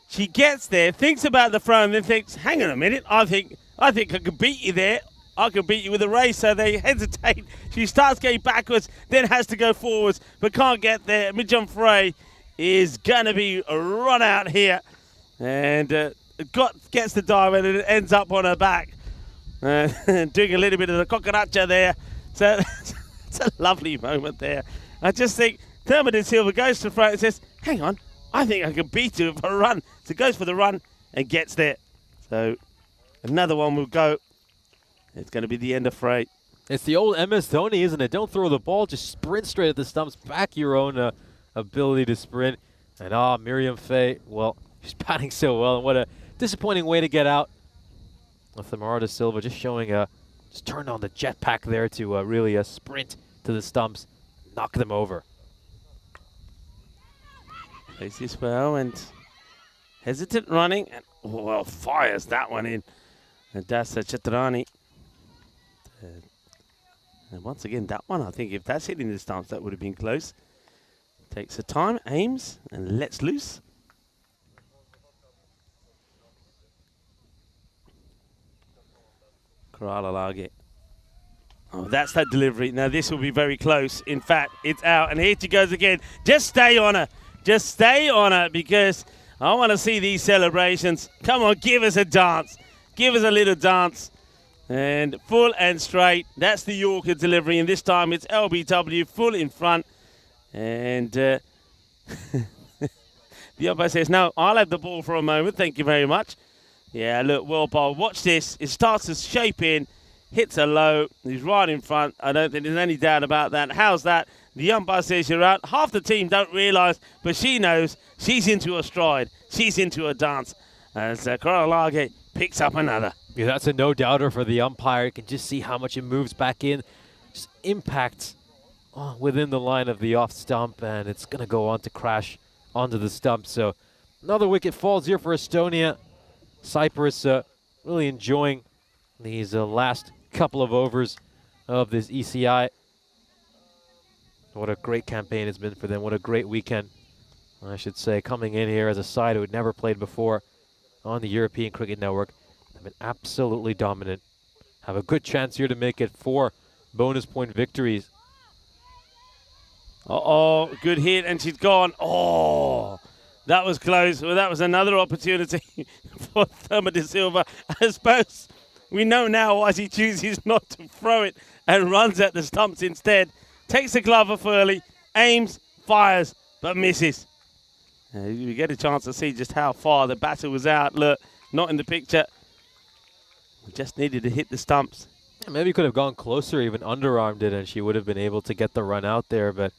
She gets there, thinks about the throw, and then thinks, hang on a minute, I think I can beat you there. I can beat you with a race. So they hesitate. She starts going backwards, then has to go forwards, but can't get there. Midjump Frey is going to be run out here. And gets the dive, and it ends up on her back. Doing a little bit of the cucaracha there. So it's a lovely moment there. I just think Therma de Silva goes to the front and says, hang on, I think I can beat you for a run. So goes for the run and gets there. So another one will go. It's going to be the end of Frey. It's the old MS Dhoni, isn't it? Don't throw the ball, just sprint straight at the stumps, back your own ability to sprint. And Miriam Faye, well, she's batting so well, and what a disappointing way to get out. With Thamara de Silva just showing just turned on the jetpack there to really sprint to the stumps, knock them over. Plays this well and hesitant running, and well, fires that one in. And that's Chatrani. And once again, that one, I think if that's hitting the stumps, that would have been close. Takes her time, aims, and lets loose. Karalalage. Oh, that's that delivery. Now, this will be very close. In fact, it's out, and here she goes again. Just stay on her. Just stay on her, because I want to see these celebrations. Come on, give us a dance. Give us a little dance. And full and straight. That's the Yorker delivery, and this time it's LBW full in front. And the umpire says, no, I'll have the ball for a moment. Thank you very much. Yeah, look, well bowled. Watch this. It starts to shape in, hits a low. He's right in front. I don't think there's any doubt about that. How's that? The umpire says you're out. Half the team don't realise, but she knows she's into a stride. She's into a dance. As Korolage picks up another. Yeah, that's a no-doubter for the umpire. You can just see how much it moves back in. Just impacts within the line of the off stump, and it's going to go on to crash onto the stump. So another wicket falls here for Estonia. Cyprus really enjoying these last couple of overs of this ECI. What a great campaign it's been for them. What a great weekend, I should say. Coming in here as a side who had never played before on the European Cricket Network. They've been absolutely dominant. Have a good chance here to make it 4 bonus point victories. Uh-oh, good hit, and she's gone. Oh, that was close. Well, that was another opportunity for Therma de Silva. I suppose we know now why she chooses not to throw it and runs at the stumps instead. Takes the glove off early, aims, fires, but misses. We get a chance to see just how far the batter was out. Look, not in the picture. We just needed to hit the stumps. Yeah, maybe could have gone closer, even underarmed it, and she would have been able to get the run out there. But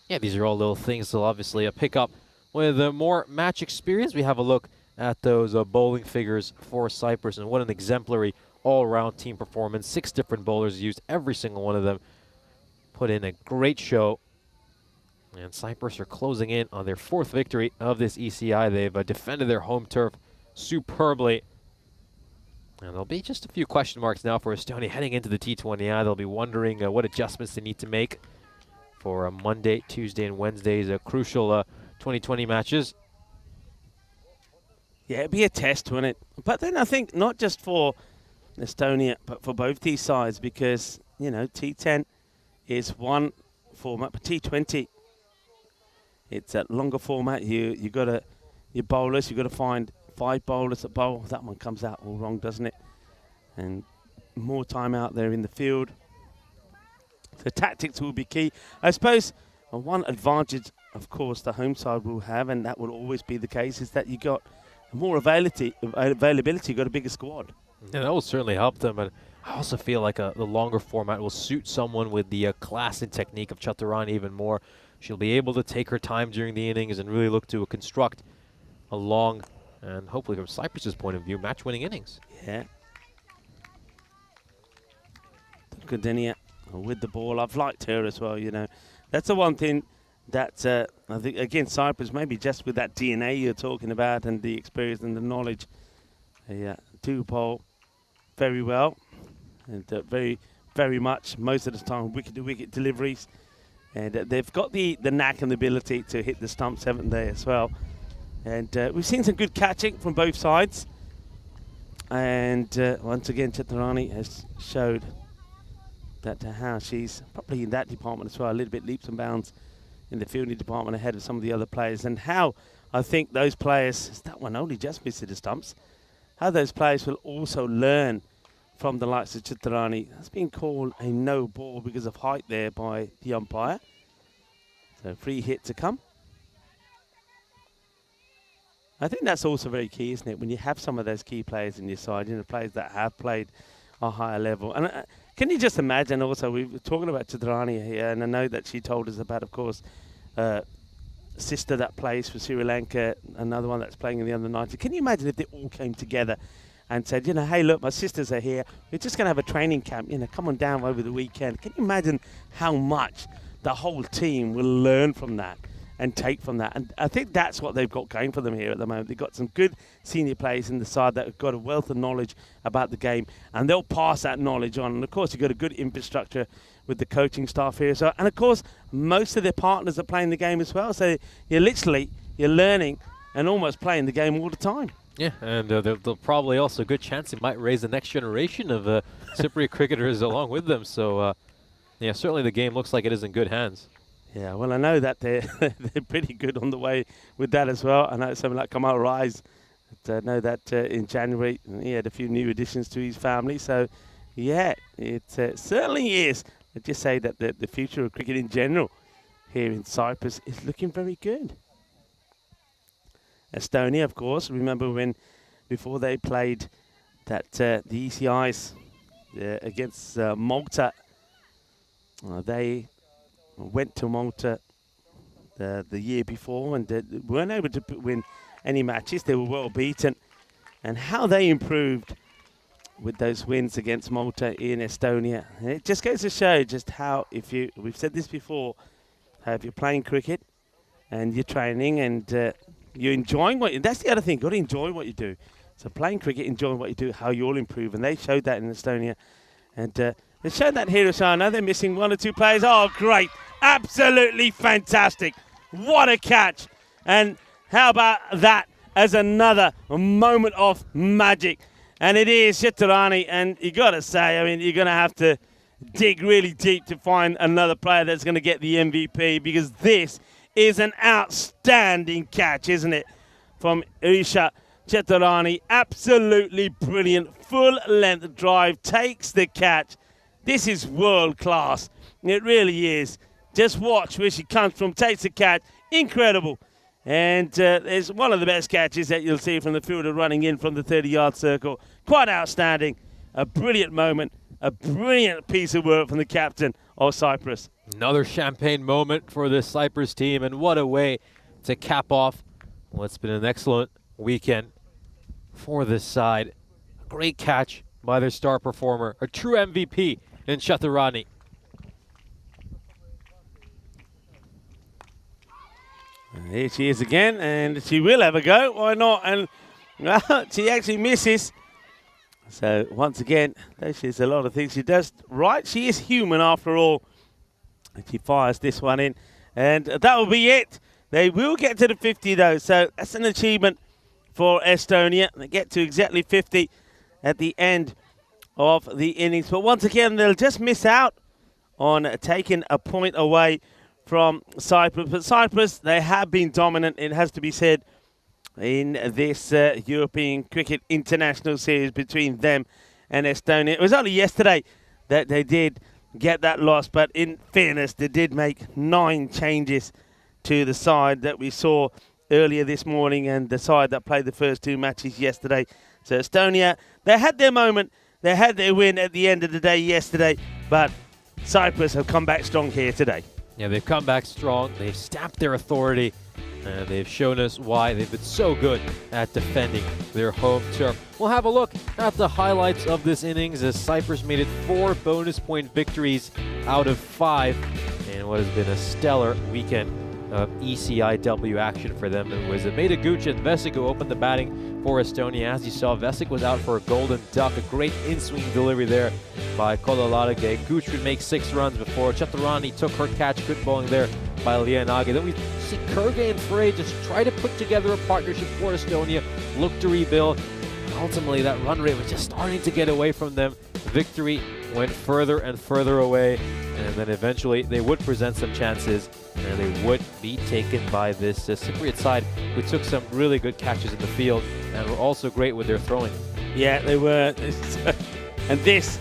yeah, these are all little things they'll obviously pick up. With more match experience, we have a look at those bowling figures for Cyprus, and what an exemplary all-around team performance. 6 different bowlers used, every single one of them put in a great show. And Cyprus are closing in on their 4th victory of this ECI. They've defended their home turf superbly. And there'll be just a few question marks now for Estonia heading into the T20I. They'll be wondering what adjustments they need to make for Monday, Tuesday, and Wednesday's crucial 2020 matches. Yeah, it'd be a test, wouldn't it? But then I think not just for Estonia, but for both these sides, because, you know, T10 is one format, but T20, it's a longer format. Your bowlers, you got to find 5 bowlers that bowl. That one comes out all wrong, doesn't it? And more time out there in the field. So tactics will be key. I suppose one advantage of course, the home side will have, and that will always be the case, is that you got more availability, you got a bigger squad. Yeah, that will certainly help them, but I also feel like the longer format will suit someone with the class and technique of Chaturani even more. She'll be able to take her time during the innings and really look to construct a long, and hopefully from Cyprus's point of view, match-winning innings. Yeah. Gardenia with the ball. I've liked her as well, you know. That's the one thing that I think, again, Cyprus, maybe just with that DNA you're talking about and the experience and the knowledge, they do bowl very well. And very, very much, most of the time, wicket-to-wicket deliveries. And they've got the knack and the ability to hit the stumps, haven't they, as well. And we've seen some good catching from both sides. And once again, Chaturani has showed that how she's probably in that department as well, a little bit leaps and bounds in the fielding department ahead of some of the other players. And how I think those players, that one only just missed the stumps, how those players will also learn from the likes of Chaturani. That's been called a no ball because of height there by the umpire. So free hit to come. I think that's also very key, isn't it? When you have some of those key players in your side, you know, players that have played a higher level. And can you just imagine also, we were talking about Chaturani here, and I know that she told us about, of course, sister that plays for Sri Lanka, another one that's playing in the under-90. Can you imagine if they all came together and said, you know, hey, look, my sisters are here. We're just going to have a training camp. You know, come on down over the weekend. Can you imagine how much the whole team will learn from that and take from that? And I think that's what they've got going for them here at the moment. They've got some good senior players in the side that have got a wealth of knowledge about the game, and they'll pass that knowledge on. And, of course, you've got a good infrastructure with the coaching staff here. So, and, of course, most of their partners are playing the game as well. So you're learning and almost playing the game all the time. Yeah, and they'll probably also a good chance it might raise the next generation of Cypriot cricketers along with them. So, yeah, certainly the game looks like it is in good hands. Yeah, well, I know that they're pretty good on the way with that as well. I know something like Kamal Rise. I know that in January he had a few new additions to his family. So, yeah, it certainly is. I just say that the future of cricket in general here in Cyprus is looking very good. Estonia, of course, remember when before they played that the ECIs against Malta, they went to Malta the year before and weren't able to win any matches. They were well beaten. And how they improved with those wins against Malta in Estonia. And it just goes to show just how, we've said this before, how if you're playing cricket and you're training and you're enjoying that's the other thing, got to enjoy what you do. So playing cricket, enjoying what you do, how you'll improve. And they showed that in Estonia. And they showed that here as well. I know they're missing one or two players. Oh, great. Absolutely fantastic. What a catch. And how about that as another moment of magic? And it is Chaturani. And you got to say, I mean, you're going to have to dig really deep to find another player that's going to get the MVP, because this is an outstanding catch, isn't it? From Isha Chaturani. Absolutely brilliant. Full length drive. Takes the catch. This is world class. It really is. Just watch where she comes from. Takes the catch. Incredible. And it's one of the best catches that you'll see from the fielder running in from the 30-yard circle. Quite outstanding. A brilliant moment. A brilliant piece of work from the captain of Cyprus. Another champagne moment for this Cyprus team, and what a way to cap off what's been an excellent weekend for this side. A great catch by their star performer, a true MVP in Chaturani. Here she is again, and she will have a go. Why not? And she actually misses. So once again, there's a lot of things she does right. She is human after all. And she fires this one in. And that will be it. They will get to the 50 though. So that's an achievement for Estonia. They get to exactly 50 at the end of the innings. But once again, they'll just miss out on taking a point away from Cyprus. But Cyprus, they have been dominant, it has to be said, in this European Cricket International Series between them and Estonia. It was only yesterday that they did get that loss, but in fairness, they did make 9 changes to the side that we saw earlier this morning and the side that played the first 2 matches yesterday. So Estonia, they had their moment. They had their win at the end of the day yesterday, but Cyprus have come back strong here today. Yeah, they've come back strong. They've stamped their authority, and they've shown us why they've been so good at defending their home turf. We'll have a look at the highlights of this innings as Cyprus made it 4 bonus point victories out of 5 in what has been a stellar weekend of ECI-W action for them. It was Meda Guc and Vesic who opened the batting for Estonia. As you saw, Vesic was out for a golden duck, a great in-swing delivery there by Kololalage. Guc would make 6 runs before Chaturani took her catch, good bowling there by Lianage. Then we see Kurge and Frey just try to put together a partnership for Estonia, look to rebuild. And ultimately, that run rate was just starting to get away from them. Victory went further and further away, and then eventually they would present some chances, and they would be taken by this Cypriot side, who took some really good catches in the field and were also great with their throwing. Yeah, they were. And this,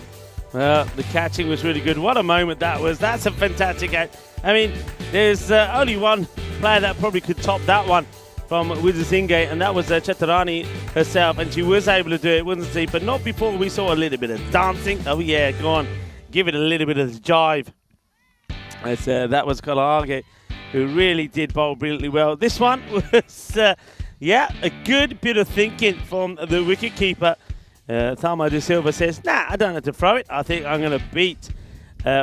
the catching was really good. What a moment that was. That's a fantastic catch. I mean, there's only one player that probably could top that one from Wizasinge, and that was Chaturani herself, and she was able to do it, wasn't she? But not before we saw a little bit of dancing. Oh yeah, go on, give it a little bit of the jive. As, that was Kalage, who really did bowl brilliantly well. This one was, a good bit of thinking from the wicketkeeper. Thelma de Silva says, nah, I don't have to throw it. I think I'm going to beat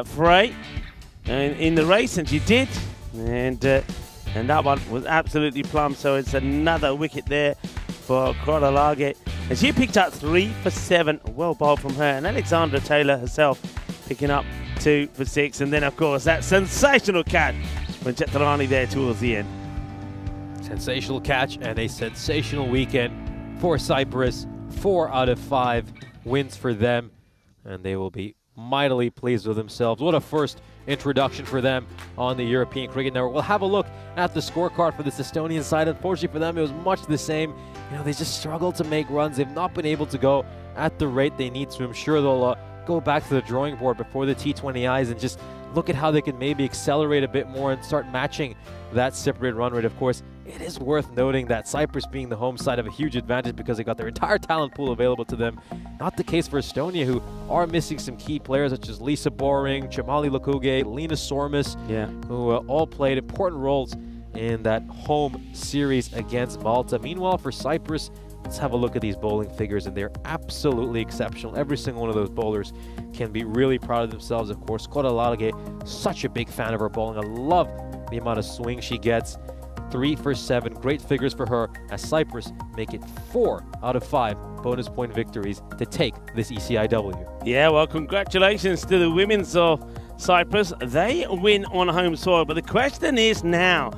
Frey in the race, and she did. And that one was absolutely plumb, so it's another wicket there for Krodalage. And she picked up 3 for 7, well bowled from her. And Alexandra Taylor herself picking up 2 for 6. And then, of course, that sensational catch from Chaturani there towards the end. Sensational catch and a sensational weekend for Cyprus. 4 out of 5 wins for them, and they will be mightily pleased with themselves. What a first introduction for them on the European Cricket Network. We'll have a look at the scorecard for this Estonian side. Unfortunately for them, it was much the same. You know, they just struggled to make runs. They've not been able to go at the rate they need to. I'm sure they'll go back to the drawing board before the T20Is and just look at how they can maybe accelerate a bit more and start matching that Cypriot run rate. Of course, it is worth noting that Cyprus, being the home side, have a huge advantage because they got their entire talent pool available to them. Not the case for Estonia, who are missing some key players such as Lisa Boring, Chamali Lakuge, Lena Sormus, who all played important roles in that home series against Malta. Meanwhile, for Cyprus, let's have a look at these bowling figures, and they're absolutely exceptional. Every single one of those bowlers can be really proud of themselves. Of course, Krodalage, such a big fan of her bowling. I love the amount of swing she gets. 3 for 7, great figures for her, as Cyprus make it 4 out of 5 bonus point victories to take this ECI-W. Yeah, well, congratulations to the women's of Cyprus. They win on home soil, but the question is now,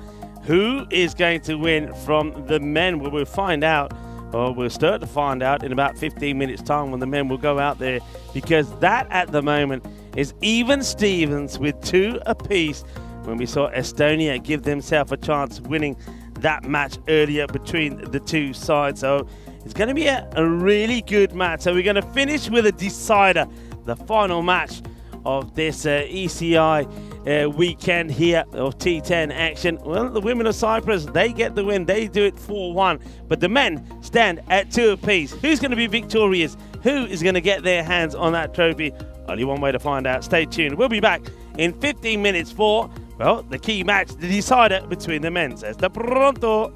who is going to win from the men? Well, we'll find out, or we'll start to find out in about 15 minutes' time when the men will go out there, because that at the moment is even Stevens with 2 apiece, when we saw Estonia give themselves a chance winning that match earlier between the two sides. So it's going to be a really good match. So we're going to finish with a decider, the final match of this ECI weekend here of T10 action. Well, the women of Cyprus, they get the win. They do it 4-1. But the men stand at 2 apiece. Who's going to be victorious? Who is going to get their hands on that trophy? Only one way to find out. Stay tuned. We'll be back in 15 minutes for, well, the key match, the decider between the men. Hasta pronto.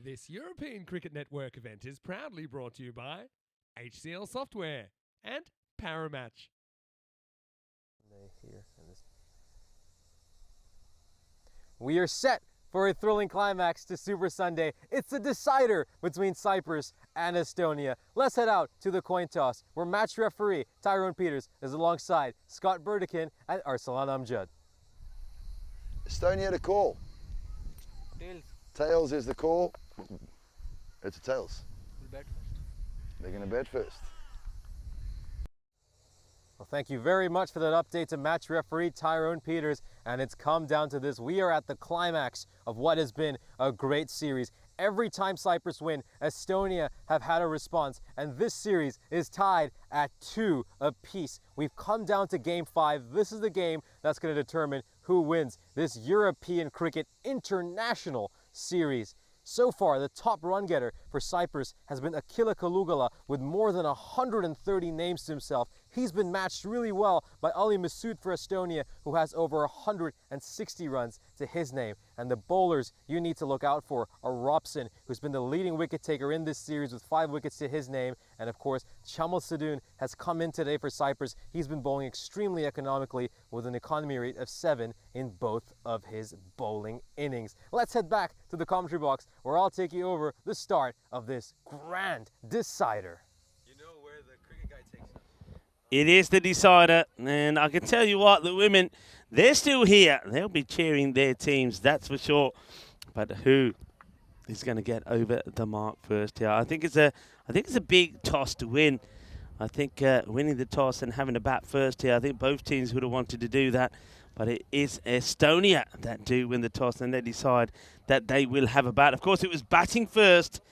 This European Cricket Network event is proudly brought to you by HCL Software and Paramatch. We are set for a thrilling climax to Super Sunday. It's the decider between Cyprus and Estonia. Let's head out to the coin toss, where match referee Tyrone Peters is alongside Scott Burdekin and Arsalan Amjad. Estonia to call. Tails. Tails is the call. It's a tails. We'll bat first. They're going to bat first. Well, thank you very much for that update to match referee Tyrone Peters. And it's come down to this. We are at the climax of what has been a great series. Every time Cyprus win, Estonia have had a response. And this series is tied at 2 apiece. We've come down to game 5. This is the game that's going to determine who wins this European Cricket International Series. So far, the top run getter for Cyprus has been Akila Kalugala with more than 130 names to himself. He's been matched really well by Ali Masood for Estonia, who has over 160 runs to his name. And the bowlers you need to look out for are Robson, who's been the leading wicket taker in this series with 5 wickets to his name. And of course, Chamal Sadoun has come in today for Cyprus. He's been bowling extremely economically with an economy rate of 7 in both of his bowling innings. Let's head back to the commentary box, where I'll take you over the start of this grand decider. You know where the cricket guy takes us. It is the decider, and I can tell you what, the women, they're still here. They'll be cheering their teams, that's for sure. But who is going to get over the mark first here? I think it's a big toss to win. I think winning the toss and having a bat first here, I think both teams would have wanted to do that. But it is Estonia that do win the toss, and they decide that they will have a bat. Of course, it was batting first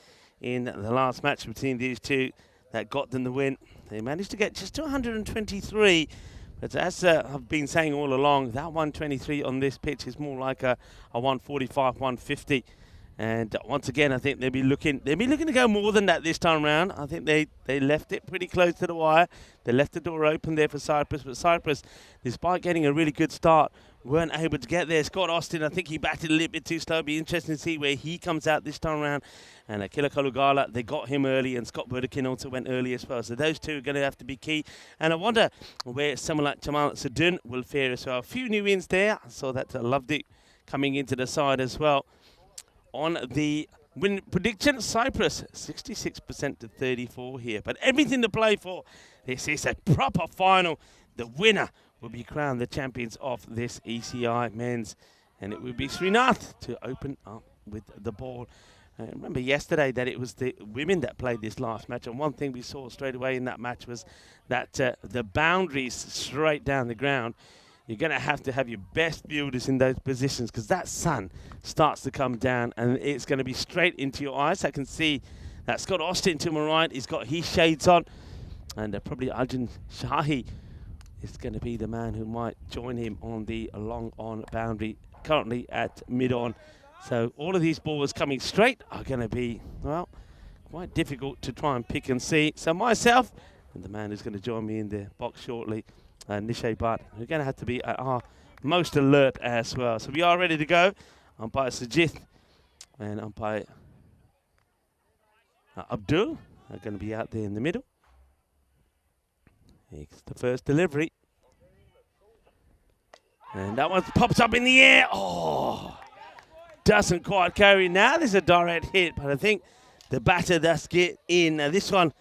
in the last match between these two that got them the win. They managed to get just to 123. But as I've been saying all along, that 123 on this pitch is more like a 145, 150. And once again, I think they'll be looking to go more than that this time round. I think they left it pretty close to the wire. They left the door open there for Cyprus. But Cyprus, despite getting a really good start, weren't able to get there. Scott Austin, I think he batted a little bit too slow. It'll be interesting to see where he comes out this time around. And Akila Kalugala, they got him early, and Scott Burdekin also went early as well. So those two are going to have to be key. And I wonder where someone like Chamal Sadoun will fare as well. A few new wins there. I saw that Lovedip coming into the side as well. On the win prediction, Cyprus 66% to 34 here. But everything to play for. This is a proper final. The winner will be crowned the champions of this ECI men's. And it will be Srinath to open up with the ball. Remember yesterday that it was the women that played this last match. And one thing we saw straight away in that match was that the boundaries straight down the ground, you're going to have your best fielders in those positions, because that sun starts to come down and it's going to be straight into your eyes. I can see that Scott Austin to my right, he's got his shades on, and probably Arjun Shahi is going to be the man who might join him on the long on boundary, currently at mid-on. So all of these balls coming straight are going to be, well, quite difficult to try and pick and see. So myself and the man who's going to join me in the box shortly, Nishay Bhatt, we're going to have to be at our most alert as well. So we are ready to go. Umpire Sajith and umpire Abdul are going to be out there in the middle. It's the first delivery. And that one pops up in the air. Oh, doesn't quite carry. Now there's a direct hit, but I think the batter does get in. Now this one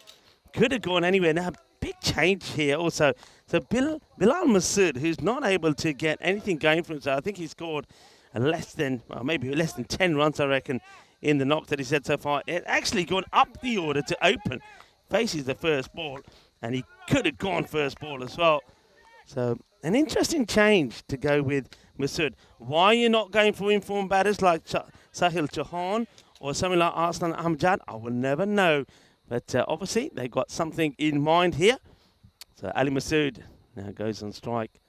could have gone anywhere. Now big change here also. So Bilal Masood, who's not able to get anything going for himself. I think he scored maybe less than 10 runs, I reckon, in the knock that he's had so far. It actually gone up the order to open. Faces the first ball, and he could have gone first ball as well. So an interesting change to go with Masood. Why you're not going for informed batters like Sahil Chauhan or something like Arslan Amjad, I will never know. But obviously they've got something in mind here. So Ali Masood now goes on strike.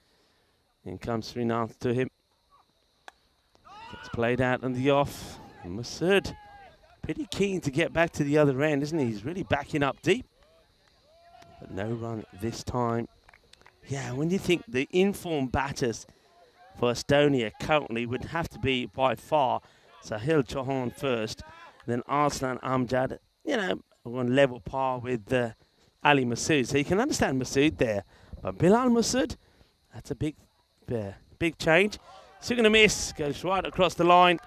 In comes Srinath to him. Gets played out on the off. And Masood pretty keen to get back to the other end, isn't he? He's really backing up deep. But no run this time. Yeah, when you think the informed batters for Estonia currently would have to be by far Sahil Chauhan first, Then Arslan Amjad, you know, on level par with Ali Masood. So you can understand Masood there. But Bilal Masood, that's a big change. Still going to miss, goes right across the line.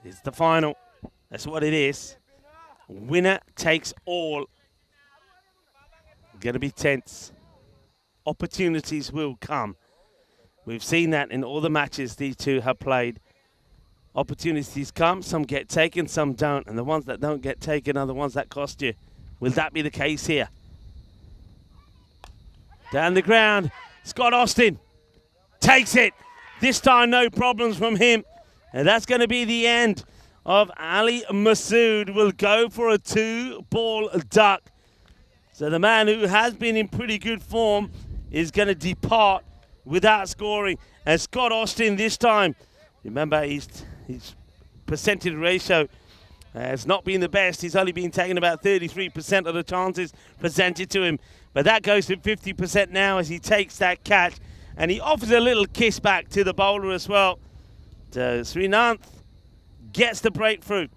It's the final. That's what it is. Winner takes all. Going to be tense. Opportunities will come. We've seen that in all the matches these two have played. Opportunities come, some get taken, some don't. And the ones that don't get taken are the ones that cost you. Will that be the case here? Down the ground, Scott Austin takes it. This time no problems from him. And that's going to be the end of Ali Masood. Will go for a 2-ball duck. So the man who has been in pretty good form is going to depart without scoring. And Scott Austin this time, remember his percentage ratio has not been the best. He's only been taking about 33% of the chances presented to him. But that goes to 50% now as he takes that catch. And he offers a little kiss back to the bowler as well. So Srinath gets the breakthrough.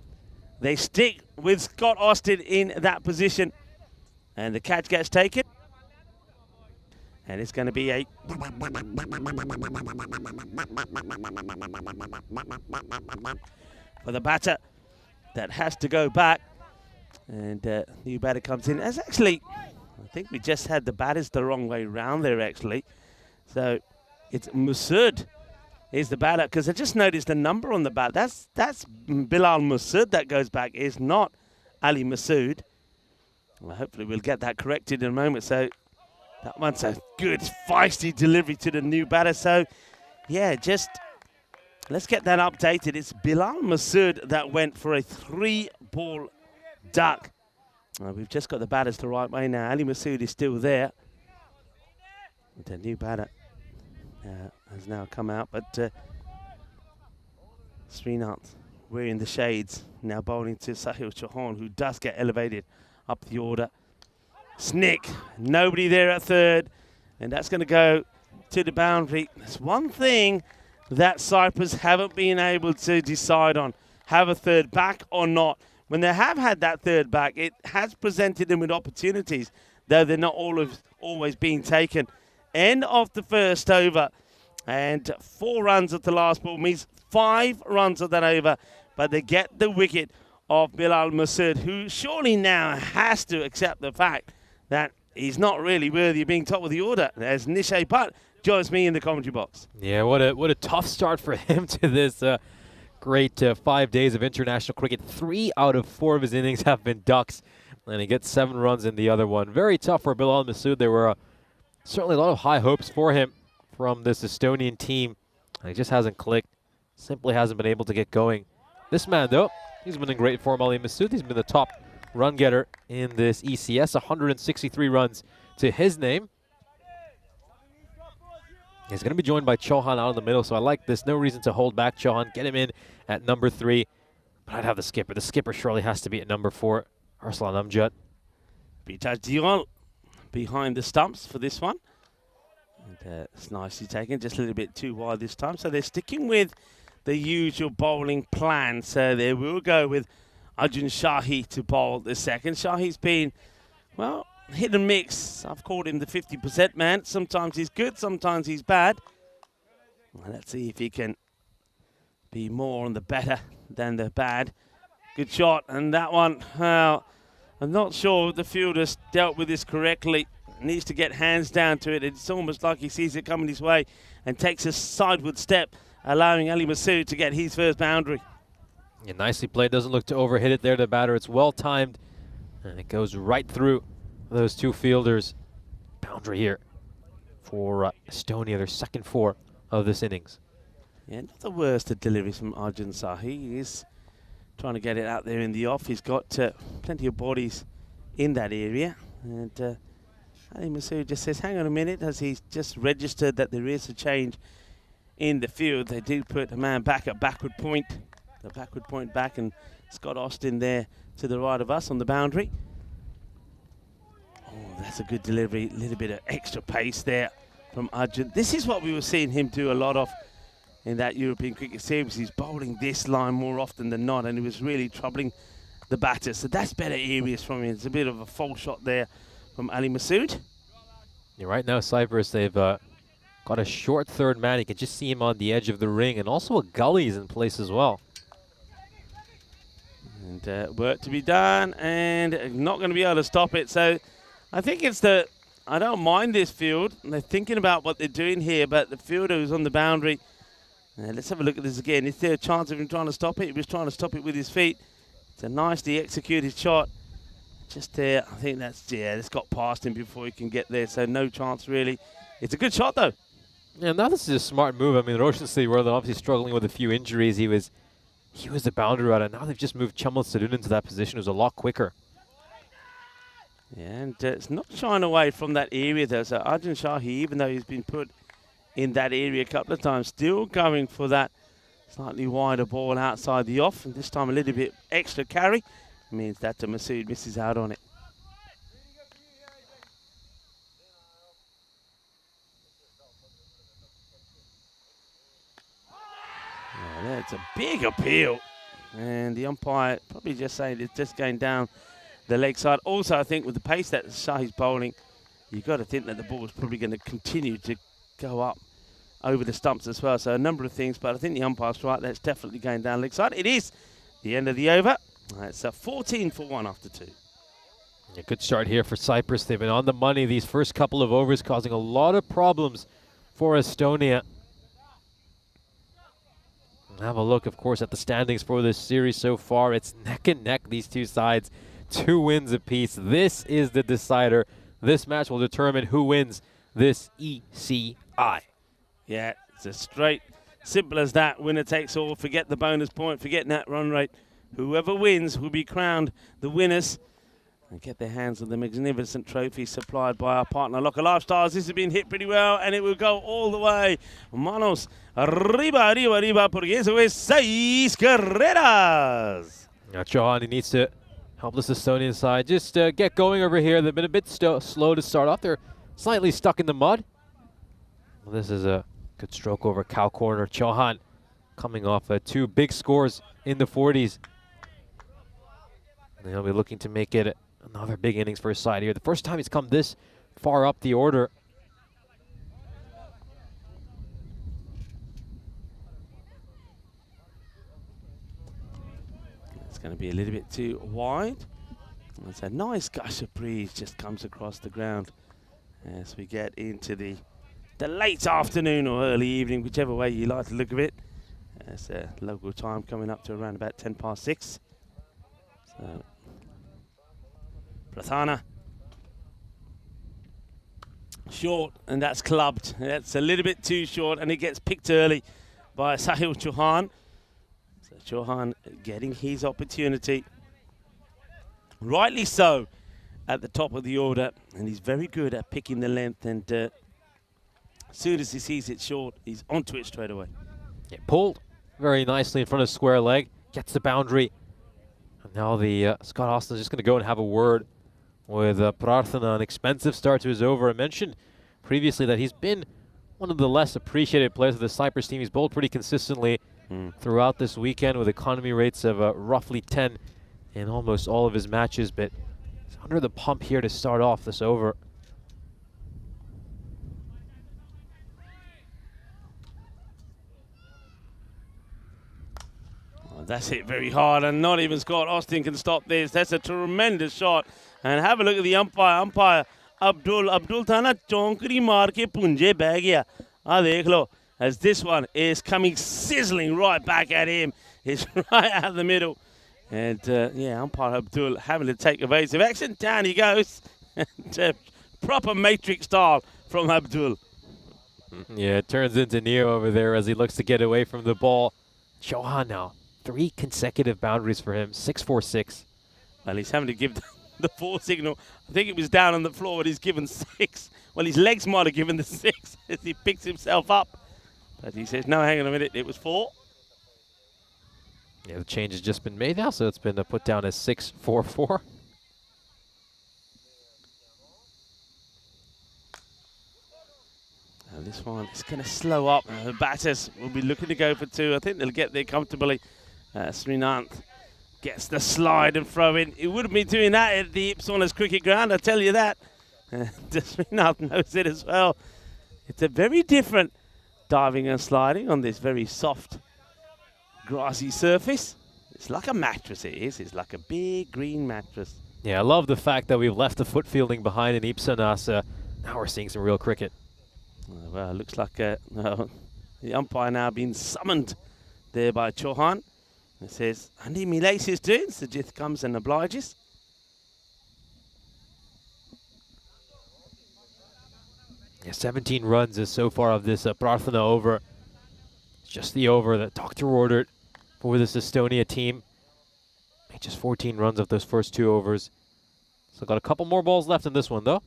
They stick with Scott Austin in that position. And the catch gets taken. And it's going to be a... for the batter that has to go back. And new batter comes in. As actually, I think we just had the batters the wrong way round there, actually. So it's Masood is the batter, because I just noticed the number on the bat. That's Bilal Masood that goes back. It's not Ali Masood. Well, hopefully we'll get that corrected in a moment. So that one's a good, feisty delivery to the new batter. So, yeah, just let's get that updated. It's Bilal Masood that went for a 3-ball duck. We've just got the batters the right way now. Ali Masood is still there. The new batter has now come out, but Srinath wearing the shades, now bowling to Sahil Chauhan, who does get elevated up the order. Snick, nobody there at third, and that's going to go to the boundary. There's one thing that Cyprus haven't been able to decide on, have a third back or not. When they have had that third back, it has presented them with opportunities, though they're not always being taken. End of the first over, and 4 runs at the last ball means 5 runs at that over, but they get the wicket of Bilal Masood, who surely now has to accept the fact that he's not really worthy of being top of the order, as Nishay Bhatt joins me in the commentary box. Yeah, what a tough start for him to this great 5 days of international cricket. 3 out of 4 of his innings have been ducks, and he gets 7 runs in the other one. Very tough for Bilal Masood. There were certainly a lot of high hopes for him from this Estonian team. And he just hasn't clicked, simply hasn't been able to get going. This man, though, he's been in great form, Ali Masood. He's been the top run getter in this ECS, 163 runs to his name. He's going to be joined by Chauhan out in the middle, so I like this. No reason to hold back Chauhan. Get him in at number 3. But I'd have the skipper. The skipper surely has to be at number 4, Arslan Amjad. Bitaj Dion behind the stumps for this one. And, it's nicely taken, just a little bit too wide this time. So they're sticking with the usual bowling plan. So they will go with Arjun Shahi to bowl the second. Shahi's been, well, hit and mix. I've called him the 50% man. Sometimes he's good, sometimes he's bad. Well, let's see if he can be more on the better than the bad. Good shot, and that one, well, I'm not sure the fielder's dealt with this correctly. Needs to get hands down to it. It's almost like he sees it coming his way and takes a sideward step, allowing Ali Masood to get his first boundary. Yeah, nicely played. Doesn't look to overhit it there, the batter. It's well timed, and it goes right through those 2 fielders. Boundary here for Estonia, their second 4 of this innings. Yeah, not the worst of deliveries from Arjun Shahi. He is trying to get it out there in the off. He's got plenty of bodies in that area. And Ali Masood just says, hang on a minute, as he's just registered that there is a change in the field. They do put a man back at backward point. The backward point back, and Scott Austin there to the right of us on the boundary. Oh, that's a good delivery. A little bit of extra pace there from Arjun. This is what we were seeing him do a lot of in that European Cricket Series. He's bowling this line more often than not, and he was really troubling the batters. So that's better areas from him. It's a bit of a false shot there from Ali Masood. Yeah, right now, Cyprus, they've got a short third man. You can just see him on the edge of the ring, and also a gully's in place as well. And work to be done, and not going to be able to stop it. So I think it's I don't mind this field. They're thinking about what they're doing here, but the fielder who's on the boundary, let's have a look at this again. Is there a chance of him trying to stop it? He was trying to stop it with his feet. It's a nicely executed shot. Just there, I think it's got past him before he can get there, so no chance really. It's a good shot though. Yeah, now this is a smart move. I mean, Roshan Srivarman obviously struggling with a few injuries. He was the boundary runner. Now they've just moved Chamal Sarun into that position. It was a lot quicker. Yeah, and it's not shying away from that area though. So Arjun Shahi, even though he's been put in that area a couple of times, still going for that slightly wider ball outside the off, and this time a little bit extra carry. Means that Masood misses out on it. Oh, that's a big appeal. And the umpire probably just saying it's just going down the leg side. Also, I think with the pace that Shahi's bowling, you've got to think that the ball is probably going to continue to go up over the stumps as well. So a number of things, but I think the umpire's right. That's definitely going down leg side. It is the end of the over. It's a 14 for 1 after 2. A good start here for Cyprus. They've been on the money these first couple of overs, causing a lot of problems for Estonia. And have a look, of course, at the standings for this series so far. It's neck and neck, these two sides. 2 wins apiece. This is the decider. This match will determine who wins this ECI. Yeah, it's a straight, simple as that. Winner takes all. Forget the bonus point. Forget net run rate. Whoever wins will be crowned the winners and get their hands on the magnificent trophy supplied by our partner Locker Lifestyles. This has been hit pretty well, and it will go all the way. Manos, arriba, arriba, arriba, porque eso es 6 carreras. Now, Chauhan, he needs to help this Estonian side just get going over here. They've been a bit slow to start off. They're slightly stuck in the mud. Well, this is a good stroke over cow corner. Chauhan coming off 2 big scores in the 40s. And he'll be looking to make it another big innings for his side here. The first time he's come this far up the order. It's going to be a little bit too wide. It's a nice gush of breeze just comes across the ground as we get into the late afternoon or early evening, whichever way you like to look of it. It's local time coming up to around about 10 past 6. So, Prathana. Short, and that's clubbed. That's a little bit too short, and it gets picked early by Sahil Chauhan. So Chauhan getting his opportunity. Rightly so at the top of the order, and he's very good at picking the length, and as soon as he sees it short, he's onto it straight away. Yeah, pulled very nicely in front of square leg, gets the boundary. And now the Scott Austin is just going to go and have a word with Prarthana. An expensive start to his over. I mentioned previously that he's been one of the less appreciated players of the Cyprus team. He's bowled pretty consistently throughout this weekend with economy rates of roughly 10 in almost all of his matches, but he's under the pump here to start off this over. That's hit very hard, and not even Scott Austin can stop this. That's a tremendous shot. And have a look at the umpire. Umpire Abdul Thana chonkri maar ke punje beh gaya. Dekh lo, as this one is coming sizzling right back at him. It's right out the middle. And yeah, umpire Abdul having to take evasive action. Down he goes. Proper Matrix style from Abdul. Yeah, it turns into Neo over there as he looks to get away from the ball. Chauhan now. 3 consecutive boundaries for him, 6-4-6. Well, he's having to give the 4 signal. I think it was down on the floor, but he's given 6. Well, his legs might have given the 6 as he picks himself up. But he says, no, hang on a minute, it was 4. Yeah, the change has just been made now, so it's been put down as 6-4-4. This one is going to slow up. The batters will be looking to go for 2. I think they'll get there comfortably. Srinath gets the slide and throw in. He wouldn't be doing that at the Ipswich cricket ground, I tell you that. Srinath knows it as well. It's a very different diving and sliding on this very soft, grassy surface. It's like a mattress, it is. It's like a big green mattress. Yeah, I love the fact that we've left the foot fielding behind in Ipswich. Now we're seeing some real cricket. Well, it looks like the umpire now being summoned there by Chauhan. It says, Andy Milace is doing. Sajith comes and obliges. Yeah, 17 runs is so far of this Prarthana over. It's just the over that Doctor ordered for this Estonia team. Made just 14 runs of those first 2 overs. So got a couple more balls left in this one, though.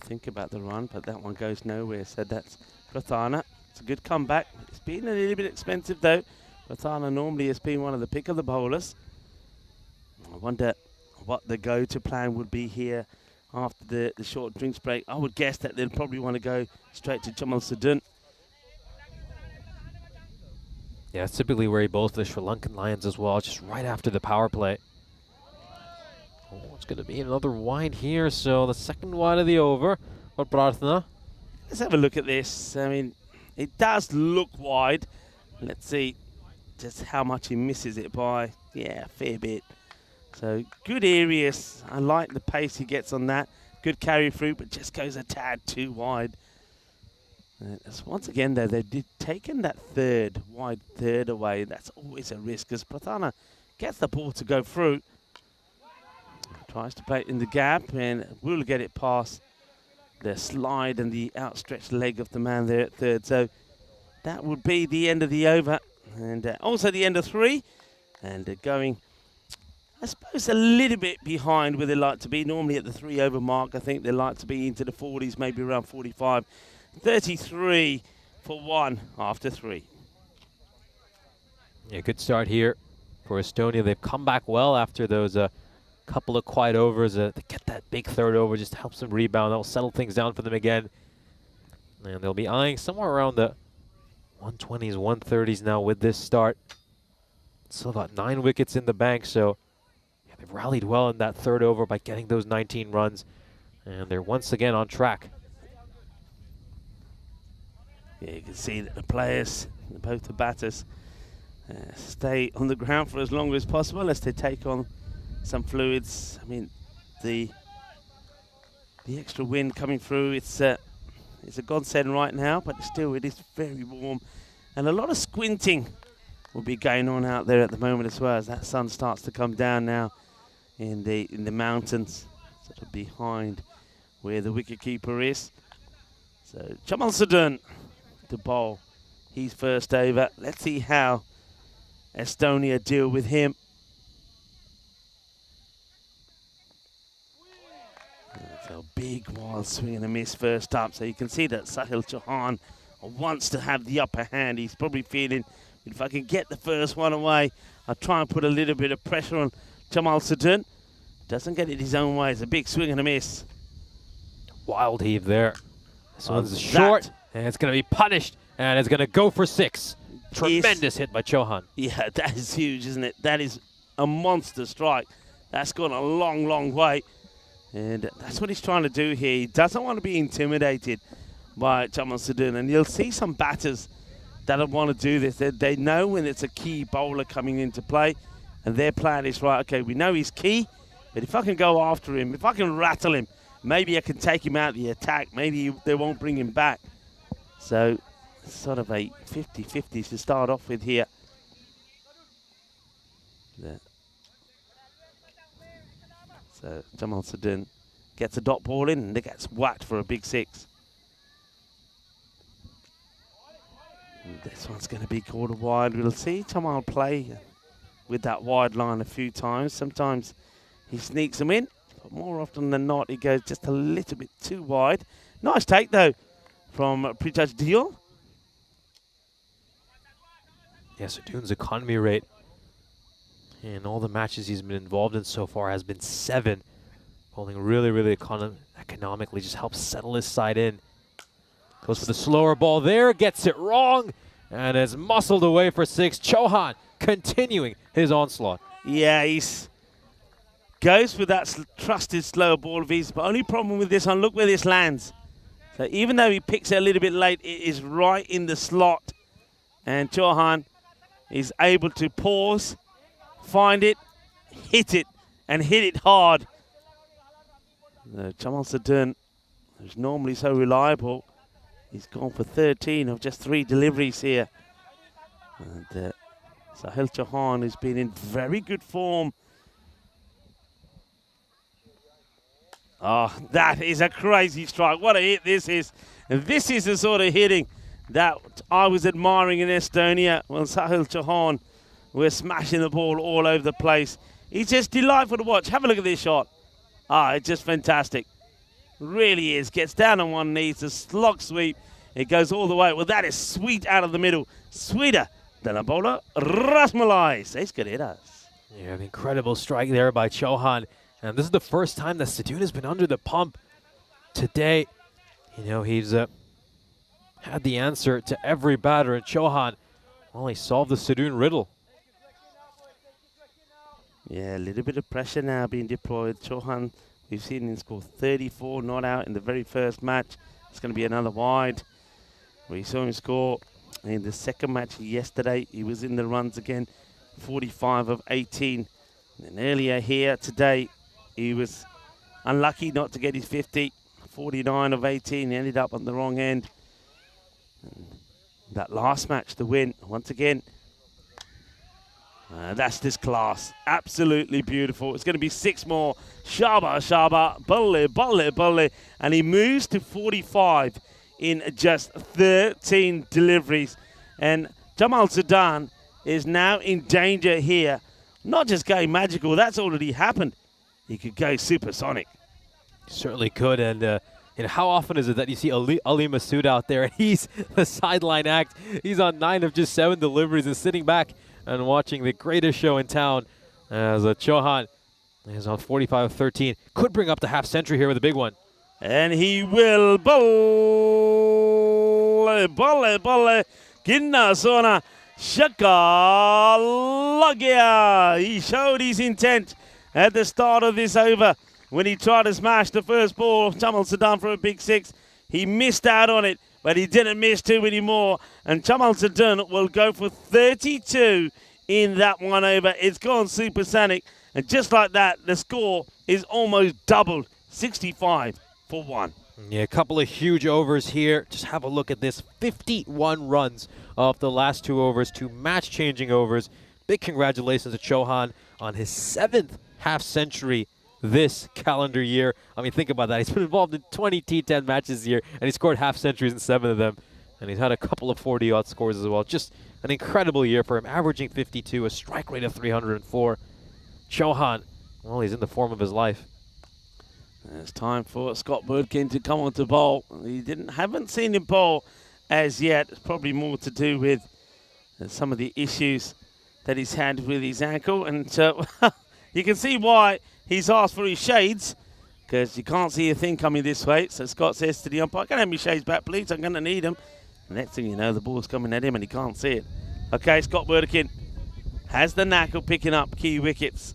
Think about the run, but that one goes nowhere. So that's Prathana. It's a good comeback. It's been a little bit expensive, though. Prathana normally has been one of the pick of the bowlers. I wonder what the go-to plan would be here after the short drinks break. I would guess that they'll probably want to go straight to Chamal Sudun. Yeah, that's typically where he bowls for the Sri Lankan Lions as well, just right after the power play. Oh, it's going to be another wide here, so the second wide of the over for Prarthana. Let's have a look at this. I mean, it does look wide. Let's see just how much he misses it by. Yeah, a fair bit. So good areas. I like the pace he gets on that. Good carry through, but just goes a tad too wide. Once again, though, they've taken that wide third away. That's always a risk, because Prathana gets the ball to go through. Tries to play it in the gap and will get it past the slide and the outstretched leg of the man there at third. So that would be the end of the over, and also the end of 3. And going, I suppose, a little bit behind where they like to be. Normally at the 3 over mark, I think they like to be into the 40s, maybe around 45. 33 for 1 after 3. Yeah, good start here for Estonia. They've come back well after those couple of quiet overs. They get that big third over, just helps them rebound. That'll settle things down for them again. And they'll be eyeing somewhere around the 120s, 130s now with this start. Still got 9 wickets in the bank, so yeah, they've rallied well in that third over by getting those 19 runs. And they're once again on track. Yeah, you can see that the players, both the batters, stay on the ground for as long as possible as they take on some fluids. I mean, the extra wind coming through, it's a godsend right now, but still it is very warm. And a lot of squinting will be going on out there at the moment as well, as that sun starts to come down now in the mountains, sort of behind where the wicketkeeper is. So Chamal Sudun to bowl. He's first over. Let's see how Estonia deal with him. A big wild swing and a miss first up, so you can see that Sahil Chauhan wants to have the upper hand. He's probably feeling, if I can get the first one away, I'll try and put a little bit of pressure on Chamal Sudun. Doesn't get it his own way. It's a big swing and a miss. Wild heave there. This one's short, and it's going to be punished, and it's going to go for 6. Tremendous hit by Chauhan. Yeah, that is huge, isn't it? That is a monster strike. That's gone a long, long way. And that's what he's trying to do here. He doesn't want to be intimidated by Chamal Sudun. And you'll see some batters that want to do this. They know when it's a key bowler coming into play. And their plan is, right, okay, we know he's key. But if I can go after him, if I can rattle him, maybe I can take him out of the attack. Maybe they won't bring him back. So sort of a 50-50 to start off with here. There. So Chamal Sudun gets a dot ball in and it gets whacked for a big 6. And this one's going to be called a wide. We'll see Chamal play with that wide line a few times. Sometimes he sneaks them in, but more often than not he goes just a little bit too wide. Nice take though from Prithaj Deol. Yeah, Sudun's economy rate in all the matches he's been involved in so far has been 7 Bowling really, really economically, just helps settle his side in. Goes for the slower ball there, gets it wrong, and is muscled away for 6. Chauhan continuing his onslaught. Yeah, he's goes for that trusted slower ball of his. But only problem with this one, look where this lands. So even though he picks it a little bit late, it is right in the slot. And Chauhan is able to pause, find it, and hit it hard. Jamal Sadun, who's normally so reliable, he's gone for 13 of just 3 deliveries here. And Sahil Chauhan has been in very good form. Oh, that is a crazy strike. What a hit this is. And this is the sort of hitting that I was admiring in Estonia when Sahil Chauhan were smashing the ball all over the place. He's just delightful to watch. Have a look at this shot. Ah, it's just fantastic. Really is. Gets down on one knee. It's a slog sweep. It goes all the way. Well, that is sweet out of the middle. Sweeter than a bowler. Rasmalai. Seis carreras. Yeah, an incredible strike there by Chauhan. And this is the first time that Sadun has been under the pump today. You know, he's had the answer to every batter, and Chauhan, well, he solved the Sadun riddle. Yeah, a little bit of pressure now being deployed. Chauhan, we've seen him score 34 not out in the very first match. It's going to be another wide. We saw him score in the second match yesterday. He was in the runs again, 45 of 18. And earlier here today, he was unlucky not to get his 50, 49 of 18. He ended up on the wrong end. And that last match, the win, once again, that's this class. Absolutely beautiful. It's going to be 6 more. Shaba, Bulle. And he moves to 45 in just 13 deliveries. And Jamal Sadun is now in danger here. Not just going magical, that's already happened. He could go supersonic. Certainly could. And you know, how often is it that you see Ali Masood out there and he's the sideline act? He's on 9 of just 7 deliveries and sitting back and watching the greatest show in town as Chauhan is on 45 of 13. Could bring up the half century here with a big one. And he will Bulle. Ginna Sona Shakalagia. He showed his intent at the start of this over when he tried to smash the first ball of Jamal Sadun for a big 6. He missed out on it, but he didn't miss too many more. And Jamal Sadun will go for 32 in that one over. It's gone supersonic. And just like that, the score is almost doubled, 65 for 1. Yeah, a couple of huge overs here. Just have a look at this. 51 runs off the last 2 overs, 2 match-changing overs. Big congratulations to Chauhan on his 7th half-century this calendar year. I mean, think about that. He's been involved in 20 T10 matches this year, and he scored half-centuries in 7 of them. And he's had a couple of 40-odd scores as well. Just an incredible year for him, averaging 52, a strike rate of 304. Chauhan, well, he's in the form of his life. It's time for Scott Birdkin to come on to bowl. Haven't seen him bowl as yet. It's probably more to do with some of the issues that he's had with his ankle. And you can see why he's asked for his shades, because you can't see a thing coming this way. So Scott says to the umpire, "Can I have my shades back, please? I'm going to need them." The next thing you know, the ball's coming at him and he can't see it. Okay, Scott Birdkin has the knack of picking up key wickets.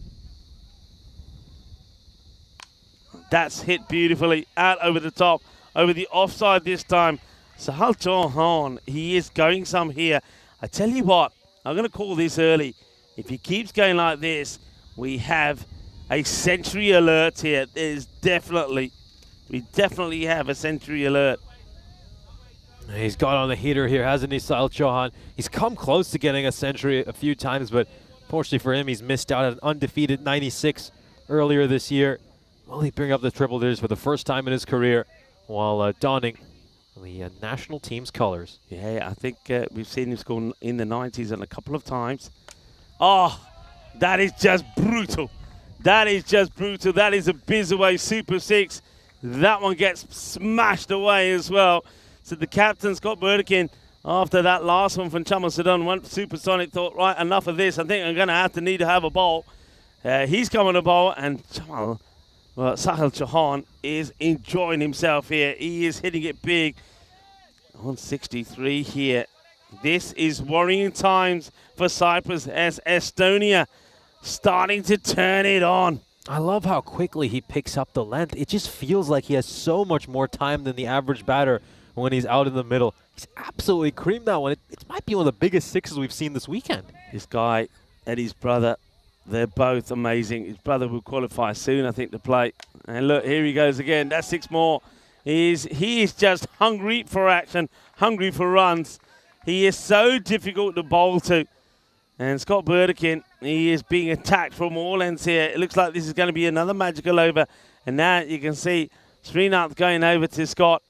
That's hit beautifully out over the top, over the offside this time. Sahil Chauhan, he is going some here. I tell you what, I'm going to call this early. If he keeps going like this, we have a century alert here. We definitely have a century alert. He's got on the heater here, hasn't he, Sahil Chauhan? He's come close to getting a century a few times, but fortunately for him, he's missed out at an undefeated 96 earlier this year. Will he bring up the triple digits for the first time in his career while donning the national team's colors? Yeah, I think we've seen him score in the 90s and a couple of times. Oh, that is just brutal. That is just brutal. That is a Bizaway Super 6. That one gets smashed away as well. So the captain, Scott Birdkin, after that last one from Jamal Sadun, went supersonic, thought, right, enough of this. I think I'm going to have a bowl. He's coming to bowl, and Jamal Well, Sahil Chauhan is enjoying himself here. He is hitting it big on 63 here. This is worrying times for Cyprus as Estonia starting to turn it on. I love how quickly he picks up the length. It just feels like he has so much more time than the average batter when he's out in the middle. He's absolutely creamed that one. It might be one of the biggest sixes we've seen this weekend. This guy and his brother, they're both amazing. His brother will qualify soon, I think, to play. And look, here he goes again. That's 6 more. He is just hungry for action, hungry for runs. He is so difficult to bowl to. And Scott Burdekin, he is being attacked from all ends here. It looks like this is going to be another magical over. And now you can see Srinath going over to Scott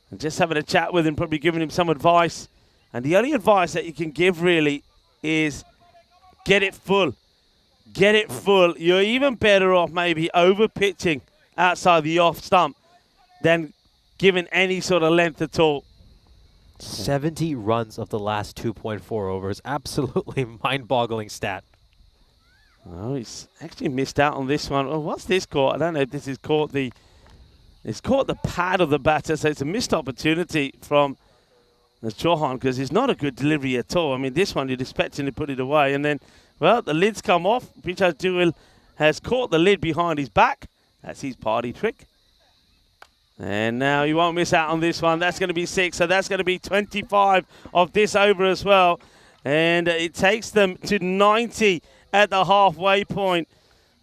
and just having a chat with him, probably giving him some advice. And the only advice that you can give really is get it full. Get it full. You're even better off maybe over pitching outside the off stump than giving any sort of length at all. 70 runs of the last 2.4 overs. Absolutely mind-boggling stat. Oh, he's actually missed out on this one. Oh, what's this caught? I don't know if this is caught the... It's caught the pad of the batter, so it's a missed opportunity from Chauhan because it's not a good delivery at all. I mean, this one you'd expect him to put it away. And then, well, the lid's come off. Bichaj Duil has caught the lid behind his back. That's his party trick. And now you won't miss out on this one. That's going to be 6, so that's going to be 25 of this over as well. And it takes them to 90 at the halfway point.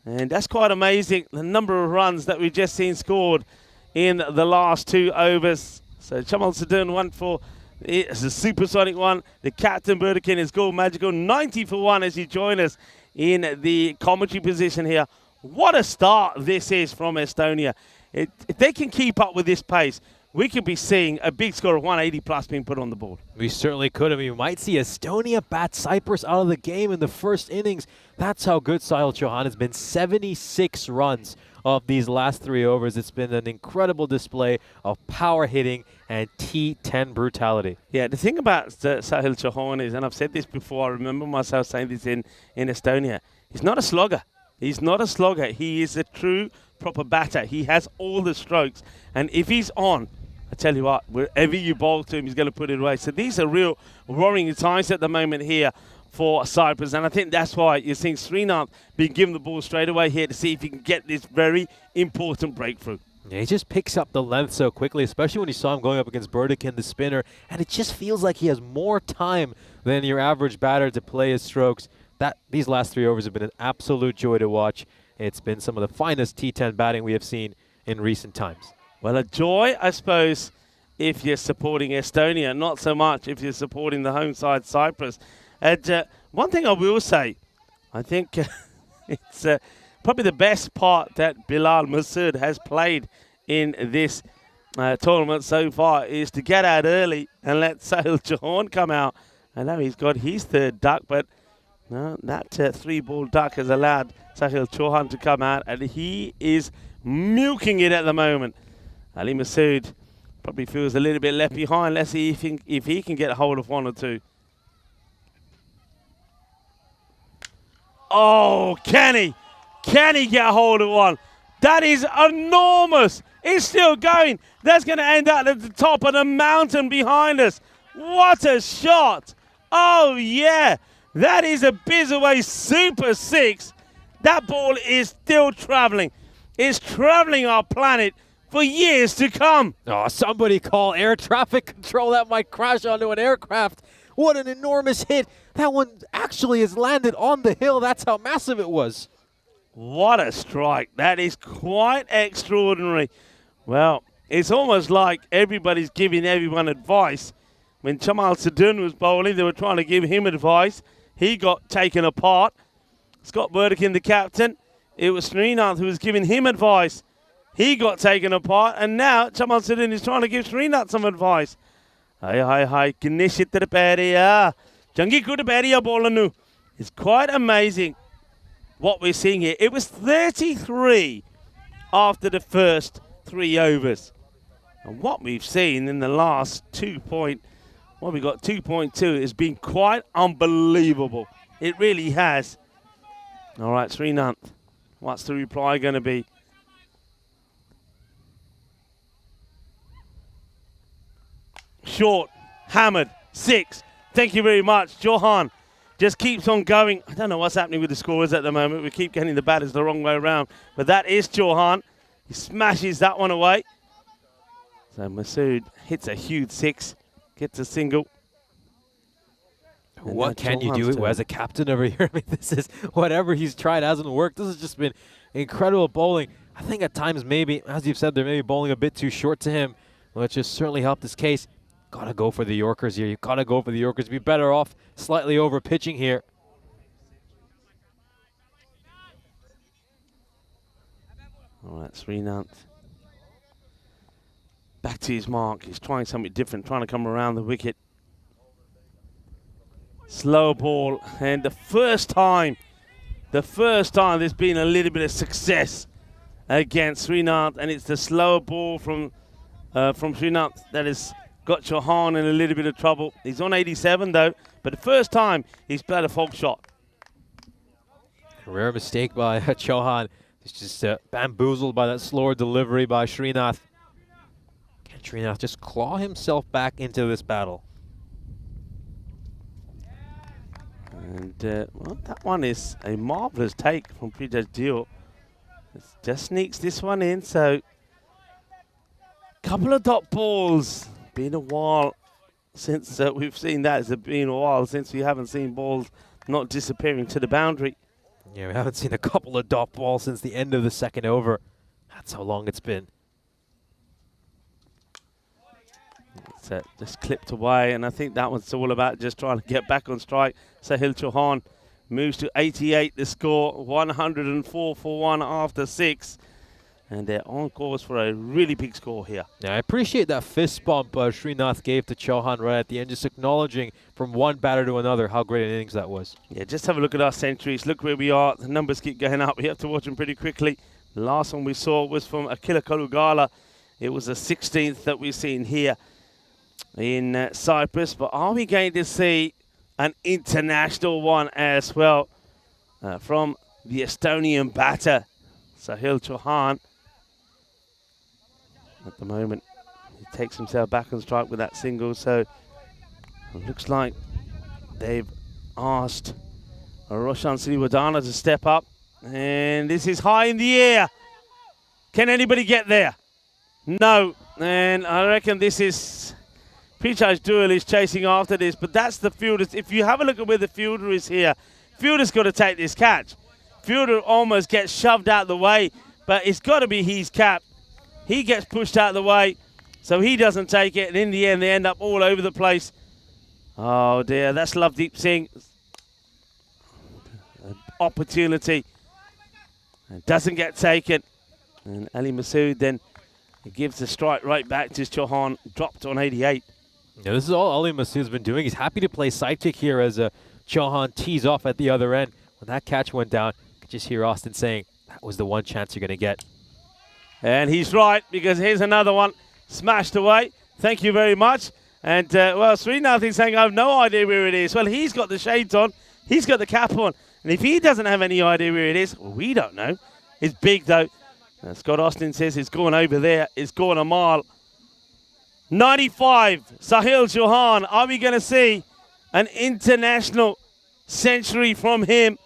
And that's quite amazing, the number of runs that we've just seen scored in the last 2 overs. So Chamal Sadun won for it's a supersonic one. The captain Burdekin is goal magical. 90 for 1 as you join us in the commentary position here. What a start this is from Estonia. If they can keep up with this pace, we could be seeing a big score of 180 plus being put on the board. We certainly could. I mean, we might see Estonia bat Cyprus out of the game in the first innings. That's how good Sahil Chauhan has been. 76 runs of these last 3 overs. It's been an incredible display of power hitting and T10 brutality. Yeah, the thing about Sahil Chauhan is, and I've said this before, I remember myself saying this in Estonia, he's not a slogger. He's not a slogger. He is a true proper batter. He has all the strokes. And if he's on, I tell you what, wherever you bowl to him, he's going to put it away. So these are real worrying times at the moment here for Cyprus. And I think that's why you're seeing Srinath being given the ball straight away here to see if he can get this very important breakthrough. Yeah, he just picks up the length so quickly, especially when you saw him going up against Burdekin, the spinner. And it just feels like he has more time than your average batter to play his strokes. These last 3 overs have been an absolute joy to watch. It's been some of the finest T10 batting we have seen in recent times. Well, a joy, I suppose, if you're supporting Estonia, not so much if you're supporting the home side, Cyprus. And one thing I will say, I think it's probably the best part that Bilal Masood has played in this tournament so far is to get out early and let Sahil Chauhan come out. I know he's got his 3rd duck, but no, that 3-ball duck has allowed Sahil Chauhan to come out, and he is milking it at the moment. Ali Masood probably feels a little bit left behind. Let's see if he can get a hold of 1 or 2. Oh, can he? Can he get a hold of 1? That is enormous. It's still going. That's going to end up at the top of the mountain behind us. What a shot. Oh, yeah. That is a Bizaway Super 6. That ball is still traveling. It's traveling our planet for years to come. Oh, somebody call air traffic control. That might crash onto an aircraft. What an enormous hit. That one actually has landed on the hill. That's how massive it was. What a strike. That is quite extraordinary. Well, it's almost like everybody's giving everyone advice. When Chamal Sadun was bowling, they were trying to give him advice. He got taken apart. Scott Burdekin, the captain, it was Srinath who was giving him advice. He got taken apart, and now Chamal Sadun is trying to give Srinath some advice. Hi, Kinishitra Peria. Jangi Kudaperia Bolanu. It's quite amazing what we're seeing here. It was 33 after the first 3 overs. And what we've seen in the last 2.2 has been quite unbelievable. It really has. All right, Srinath, what's the reply going to be? short, hammered, 6. Thank you very much. Johan just keeps on going. I don't know what's happening with the scorers at the moment. We keep getting the batters the wrong way around. But that is Johan. He smashes that one away. So Masood hits a huge 6, gets a single. And What can you do as a captain over here? I mean, this is whatever he's tried hasn't worked. This has just been incredible bowling. I think at times maybe, as you've said, they're maybe bowling a bit too short to him, which has certainly helped his case. Got to go for the Yorkers here. You've got to go for the Yorkers. Be better off slightly over pitching here. All right, Srinath. Back to his mark. He's trying something different, trying to come around the wicket. Slow ball, and the first time there's been a little bit of success against Srinath, and it's the slower ball from Srinath that has got Chauhan in a little bit of trouble. He's on 87 though, but the first time he's played a false shot. Rare mistake by Chauhan. He's just bamboozled by that slower delivery by Srinath. Can Srinath just claw himself back into this battle? And well, that one is a marvellous take from Pritesh Deol. Just sneaks this one in. So, couple of dot balls. Been a while since we've seen that. It's been a while since we haven't seen balls not disappearing to the boundary. Yeah, we haven't seen a couple of dot balls since the end of the second over. That's how long it's been. So just clipped away, and I think that one's all about just trying to get back on strike. Sahil Chauhan moves to 88, the score, 104 for 1 after 6. And they're on course for a really big score here. Yeah, I appreciate that fist bump Srinath gave to Chauhan right at the end, just acknowledging from one batter to another how great an innings that was. Yeah, just have a look at our centuries. Look where we are. The numbers keep going up. We have to watch them pretty quickly. The last one we saw was from Akila Kalugala. It was the 16th that we've seen here in Cyprus. But are we going to see an international one as well from the Estonian batter, Sahil Chauhan? At the moment, he takes himself back on strike with that single. So it looks like they've asked Roshan Sriwadana to step up. And this is high in the air. Can anybody get there? No. And I reckon this is... Pritesh Deol is chasing after this, but that's the fielder. If you have a look at where the fielder is here, fielder's got to take this catch. Fielder almost gets shoved out the way, but it's got to be his cap. He gets pushed out of the way, so he doesn't take it, and in the end, they end up all over the place. Oh, dear, that's Lovedeep Singh. An opportunity. It doesn't get taken. And Ali Masood then gives the strike right back to Chauhan, dropped on 88. Yeah, this is all Ali Masood's been doing. He's happy to play sidekick here as Chauhan tees off at the other end. When that catch went down, you could just hear Austin saying, that was the one chance you're going to get. And he's right, because here's another one smashed away. Thank you very much. And, well, Srinath is saying, I have no idea where it is. Well, he's got the shades on. He's got the cap on. And if he doesn't have any idea where it is, well, we don't know. It's big, though. Scott Austin says it's gone over there. It's gone a mile. 95, Sahil Chauhan. Are we going to see an international century from him?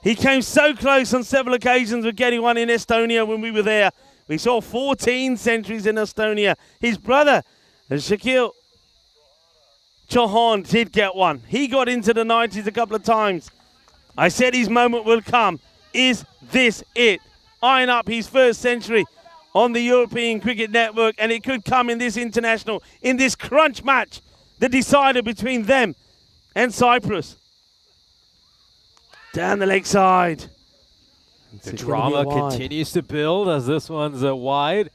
He came so close on several occasions with getting one in Estonia when we were there. We saw 14 centuries in Estonia. His brother, Shakil Chauhan, did get one. He got into the 90s a couple of times. I said his moment will come. Is this it? Eyeing up his first century on the European Cricket Network, and it could come in this international, in this crunch match, the decider between them and Cyprus. Down the leg side. The drama continues to build as this one's wide.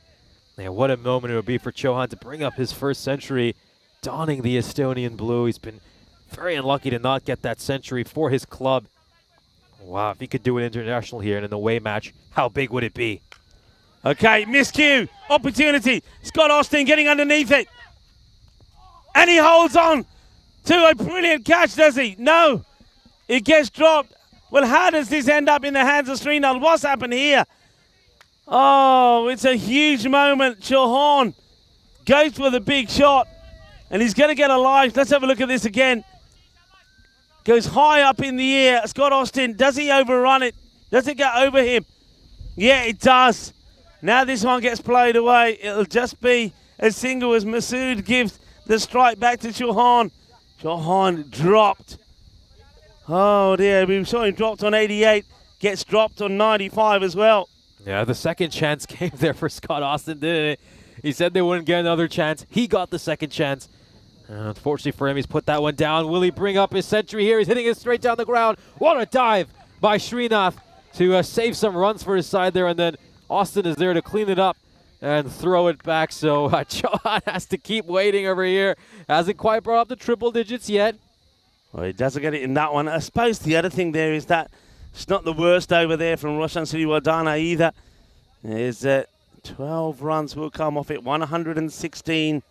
Man, what a moment it would be for Chauhan to bring up his first century, donning the Estonian blue. He's been very unlucky to not get that century for his club. Wow, if he could do an international here in an away match, how big would it be? Okay, miscue, opportunity. Scott Austin getting underneath it. And he holds on to a brilliant catch, does he? No, it gets dropped. Well, how does this end up in the hands of Srinath? What's happened here? Oh, it's a huge moment. Chauhan goes for the big shot. And he's going to get a life. Let's have a look at this again. Goes high up in the air. Scott Austin, does he overrun it? Does it get over him? Yeah, it does. Now this one gets played away. It'll just be a single as Masood gives the strike back to Chauhan. Chauhan dropped. Oh dear, we saw him dropped on 88. Gets dropped on 95 as well. Yeah, the second chance came there for Scott Austin, didn't it? He said they wouldn't get another chance. He got the second chance. Unfortunately for him, he's put that one down. Will he bring up his century here? He's hitting it straight down the ground. What a dive by Srinath to save some runs for his side there. And then Austin is there to clean it up and throw it back. So Chauhan has to keep waiting over here. Hasn't quite brought up the triple digits yet. Well, he doesn't get it in that one. I suppose the other thing there is that it's not the worst over there from Roshan Siriwardana either. Is 12 runs will come off it, 116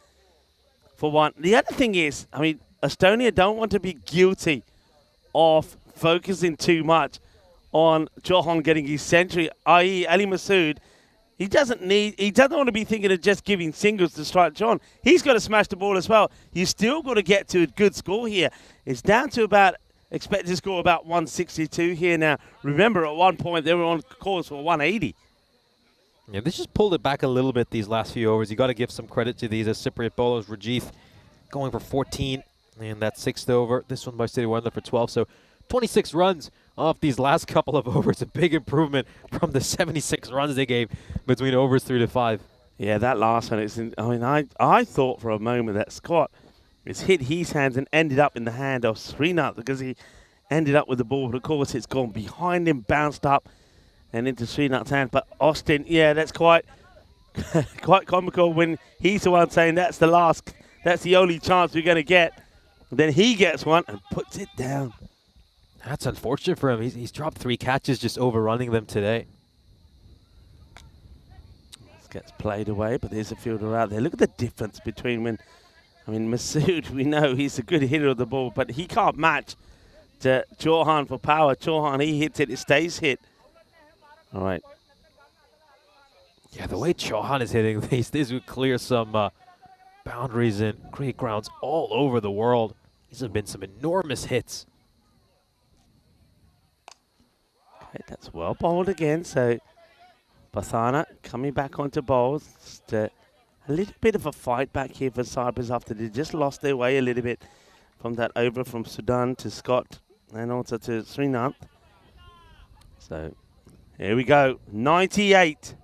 for one. The other thing is, I mean, Estonia don't want to be guilty of focusing too much on Chauhan getting his century, i.e. Ali Masood. He doesn't want to be thinking of just giving singles to strike John. He's got to smash the ball as well. You still got to get to a good score here. It's down to about, expected to score about 162 here now. Remember, at one point, they were on course for 180. Yeah, they just pulled it back a little bit these last few overs. You got to give some credit to these Cypriot bowlers. Rajith going for 14 in that sixth over. This one by City Wonder for 12. So 26 runs off these last couple of overs. A big improvement from the 76 runs they gave between overs 3 to 5. Yeah, that last one. I thought for a moment that Scott has hit his hands and ended up in the hand of Srinath because he ended up with the ball. But of course, it's gone behind him, bounced up and into Srinath's hand. But Austin, yeah, that's quite comical when he's the one saying that's the only chance we're going to get. And then he gets one and puts it down. That's unfortunate for him. He's dropped 3 catches just overrunning them today. This gets played away, but there's a fielder out there. Look at the difference between Masood, we know he's a good hitter of the ball, but he can't match to Chauhan for power. Chauhan, he hits it, it stays hit. All right. Yeah, the way Chauhan is hitting these would clear some boundaries and create grounds all over the world. These have been some enormous hits. Okay, that's well bowled again. So Bathana coming back onto bowls. Just a little bit of a fight back here for Cyprus after they just lost their way a little bit from that over from Sudan to Scott and also to Srinath. So here we go, 98.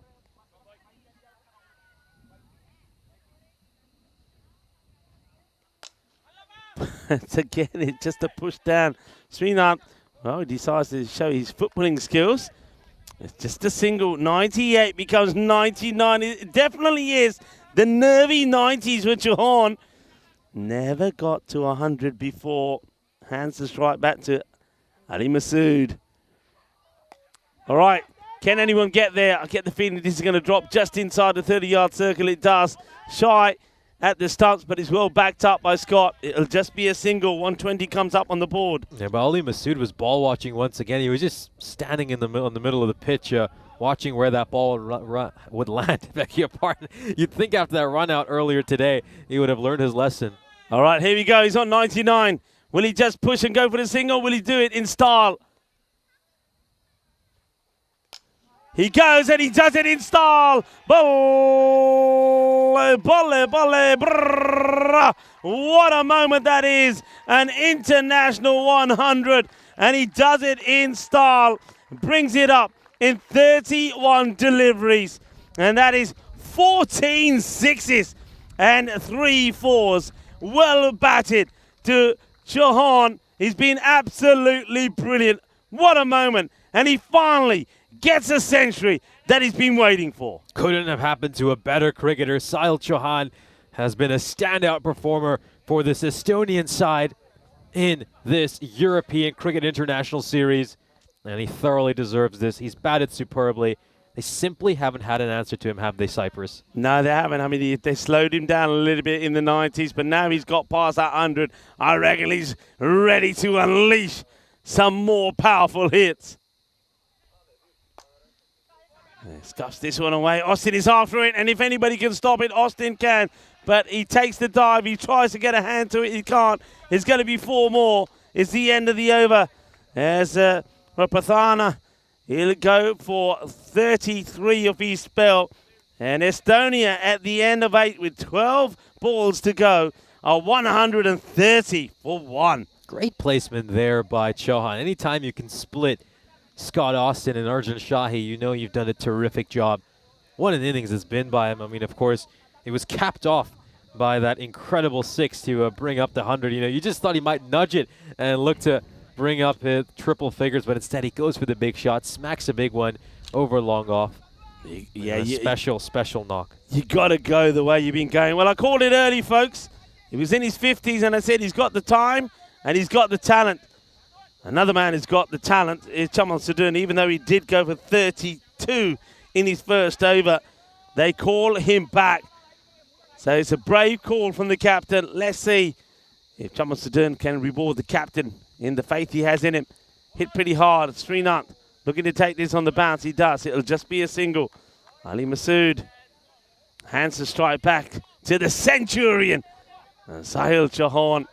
It's again, it's just a push down. Srinath, well, he decides to show his footballing skills. It's just a single. 98 becomes 99. It definitely is the nervy 90s with Chauhan. Never got to 100 before. Hands the strike back to Ali Masood. All right, can anyone get there? I get the feeling this is going to drop just inside the 30-yard circle. It does. Shy at the stumps, but it's well backed up by Scott. It'll just be a single. 120 comes up on the board. Yeah, but Ali Masood was ball watching once again. He was just standing in the middle of the pitch, watching where that ball would land. Beg your pardon. You'd think after that run out earlier today, he would have learned his lesson. All right, here we go. He's on 99. Will he just push and go for the single? Will he do it in style? He goes and he does it in style. Volley, volley, volley, brrr. What a moment that is. An international 100. And he does it in style. Brings it up in 31 deliveries. And that is 14 sixes and 3 fours. Well batted to Chauhan. He's been absolutely brilliant. What a moment. And he finally gets a century that he's been waiting for. Couldn't have happened to a better cricketer. Sahil Chauhan has been a standout performer for this Estonian side in this European Cricket International Series, and he thoroughly deserves this. He's batted superbly. They simply haven't had an answer to him, have they, Cyprus? No, they haven't. I mean, they slowed him down a little bit in the 90s, but now he's got past that 100. I reckon he's ready to unleash some more powerful hits. Scuffs this one away. Austin is after it, and if anybody can stop it, Austin can. but he takes the dive. He tries to get a hand to it. He can't. It's going to be 4 more. It's the end of the over. As Rapathana, he'll go for 33 of his spell. And Estonia at the end of 8 with 12 balls to go are 130 for 1. Great placement there by Chauhan. Anytime you can split Scott Austin and Arjun Shahi, you know you've done a terrific job. What an innings it's been by him. I mean, of course, it was capped off by that incredible 6 to bring up the 100. You know, you just thought he might nudge it and look to bring up his triple figures, but instead he goes for the big shot, smacks a big one over long off. Yeah, special knock. You got to go the way you've been going. Well, I called it early, folks. He was in his 50s, and I said he's got the time and he's got the talent. Another man who's got the talent is Chamal Sadun, even though he did go for 32 in his first over. They call him back. So it's a brave call from the captain. Let's see if Chamal Sadun can reward the captain in the faith he has in him. Hit pretty hard. Srinath looking to take this on the bounce. He does. It'll just be a single. Ali Masood hands the strike back to the Centurion. And Sahil Chauhan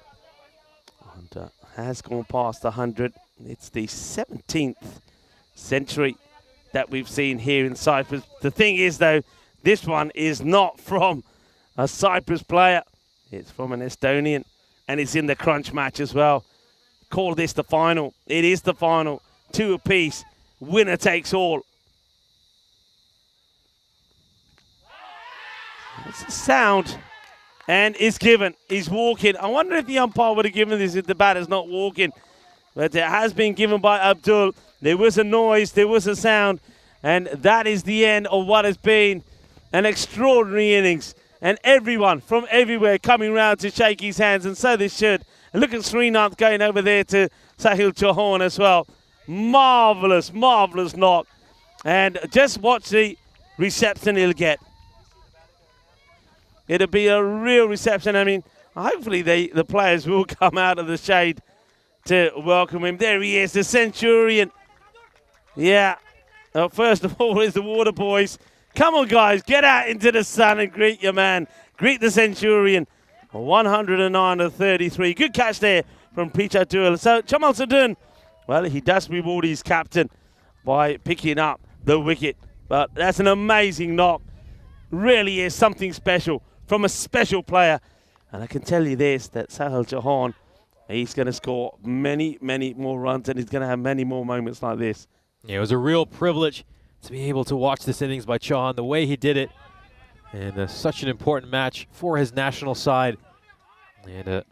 has gone past 100. It's the 17th century that we've seen here in Cyprus. The thing is, though, this one is not from a Cyprus player. It's from an Estonian, and it's in the crunch match as well. Call this the final. It is the final. 2 apiece. Winner takes all. That's the sound. And it's given. He's walking. I wonder if the umpire would have given this if the batter's not walking. But it has been given by Abdul. There was a noise. There was a sound. And that is the end of what has been an extraordinary innings. And everyone from everywhere coming round to shake his hands. And so they should. And look at Srinath going over there to Sahil Chauhan as well. Marvellous, marvellous knock. And just watch the reception he'll get. It'll be a real reception. I mean, hopefully the players will come out of the shade to welcome him. There he is, the Centurion. Yeah. First of all is the Water Boys. Come on, guys. Get out into the sun and greet your man. Greet the Centurion. 109 to 33. Good catch there from Picha Duel. So, Chamal Sadun, well, he does reward his captain by picking up the wicket. But that's an amazing knock. Really is something special from a special player. And I can tell you this, that Sahil Chauhan, he's going to score many, many more runs, and he's going to have many more moments like this. Yeah, it was a real privilege to be able to watch this innings by Chauhan, the way he did it. And such an important match for his national side. And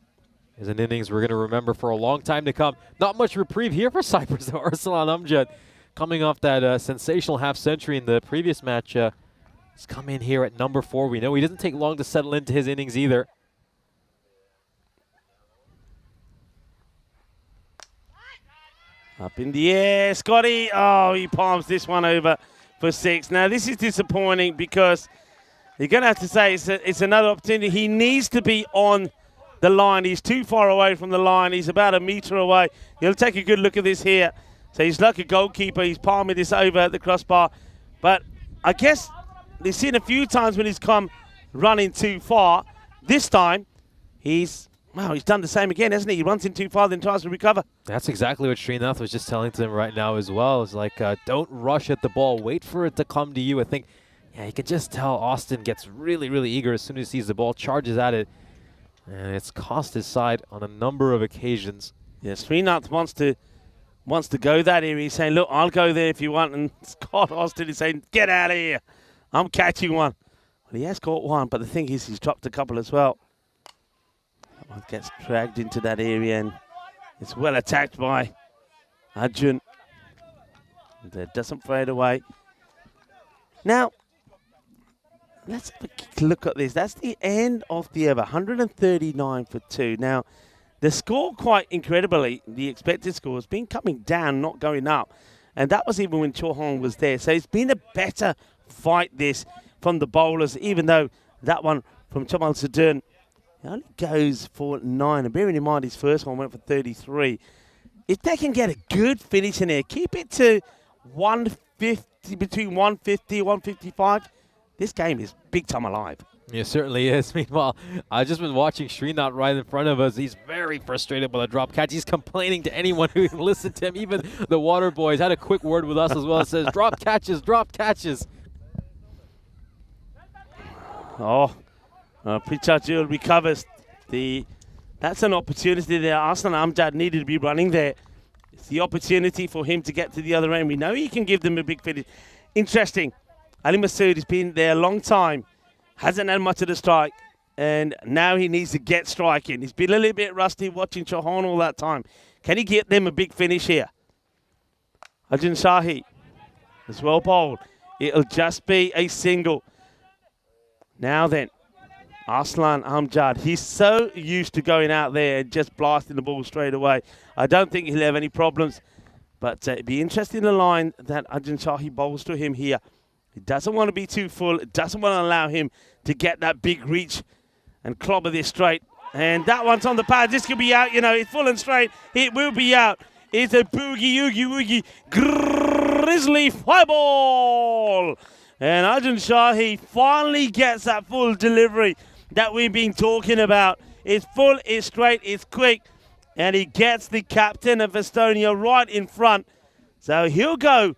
is an innings we're going to remember for a long time to come. Not much reprieve here for Cyprus, though. Arsalan Amjad, coming off that sensational half-century in the previous match, he's come in here at number 4. We know he doesn't take long to settle into his innings either. Up in the air, Scotty. Oh, he palms this one over for 6. Now, this is disappointing because you're going to have to say it's another opportunity. He needs to be on the line. He's too far away from the line. He's about a metre away. You'll take a good look at this here. So he's like a goalkeeper. He's palming this over at the crossbar. But I guess they've seen a few times when he's come running too far. This time, he's done the same again, hasn't he? He runs in too far, then tries to recover. That's exactly what Srinath was just telling to him right now as well. It's like, don't rush at the ball. Wait for it to come to you. I think, yeah, you can just tell Austin gets really, really eager as soon as he sees the ball, charges at it. And it's cost his side on a number of occasions. Yeah, Srinath wants to go that area. He's saying, look, I'll go there if you want. And Scott Austin is saying, get out of here. I'm catching one. Well, he has caught one, but the thing is he's dropped a couple as well. That one gets dragged into that area, and it's well attacked by Arjun. And it doesn't fade away. Now, let's have a quick look at this. That's the end of the over, 139 for 2. Now, the score, quite incredibly, the expected score has been coming down, not going up. And that was even when Chauhan was there. So it's been a better fight, this, from the bowlers, even though that one from Chamal Sadun only goes for 9. And bearing in mind his first one went for 33. If they can get a good finish in there, keep it to 150, between 150 and 155, this game is big time alive. It certainly is. Meanwhile, I've just been watching Srinath right in front of us. He's very frustrated by the drop catch. He's complaining to anyone who listened to him. Even the water boys had a quick word with us as well. It says, drop catches, drop catches. Oh, Prichajul recovers. That's an opportunity there. Arslan Amjad needed to be running there. It's the opportunity for him to get to the other end. We know he can give them a big finish. Interesting. Ali Masood has been there a long time. Hasn't had much of the strike, and now he needs to get striking. He's been a little bit rusty watching Chauhan all that time. Can he get them a big finish here? Arjun Shahi as well bowled. It'll just be a single. Now then, Arslan Amjad, he's so used to going out there and just blasting the ball straight away. I don't think he'll have any problems, but it'd be interesting the line that Arjun Shahi bowls to him here. He doesn't want to be too full. Doesn't want to allow him to get that big reach and clobber this straight. And that one's on the pad. This could be out. You know, it's full and straight. It will be out. It's a boogie, oogie, woogie, grizzly fly ball. And Arjun Shahi finally gets that full delivery that we've been talking about. It's full, it's straight, it's quick. And he gets the captain of Estonia right in front. So he'll go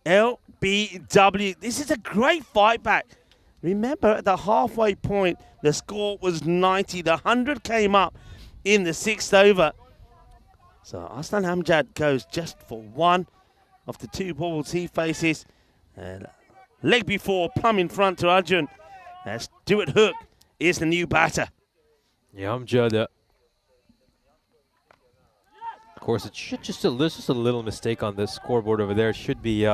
LBW. This is a great fight back. Remember, at the halfway point, the score was 90. The 100 came up in the 6th over. So Arslan Amjad goes just for one of the 2 balls he faces. And leg before, plumb in front to Arjun. Stuart Hook is the new batter. Yeah, Amjad. Of course, it should just a little mistake on the scoreboard over there. It should be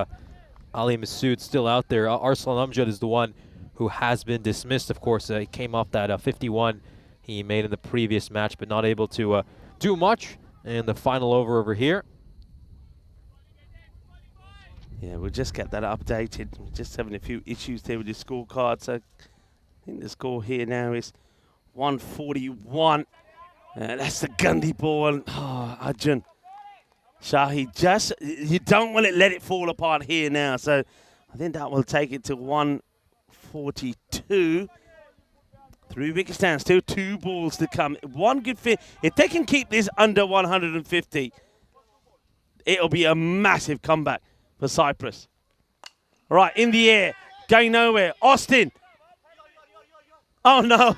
Ali Masood still out there. Arslan Amjad is the one who has been dismissed. Of course, he came off that 51 he made in the previous match, but not able to do much in the final over here. Yeah, we'll just get that updated. We're just having a few issues there with the scorecard. So I think the score here now is 141. That's the Gandhi ball. And, Arjun Shahi, you don't want to let it fall apart here now. So I think that will take it to 142. 3 wicket stands, still 2 balls to come. One good fit. If they can keep this under 150, it'll be a massive comeback for Cyprus. All right, in the air, going nowhere. Austin. Oh, no.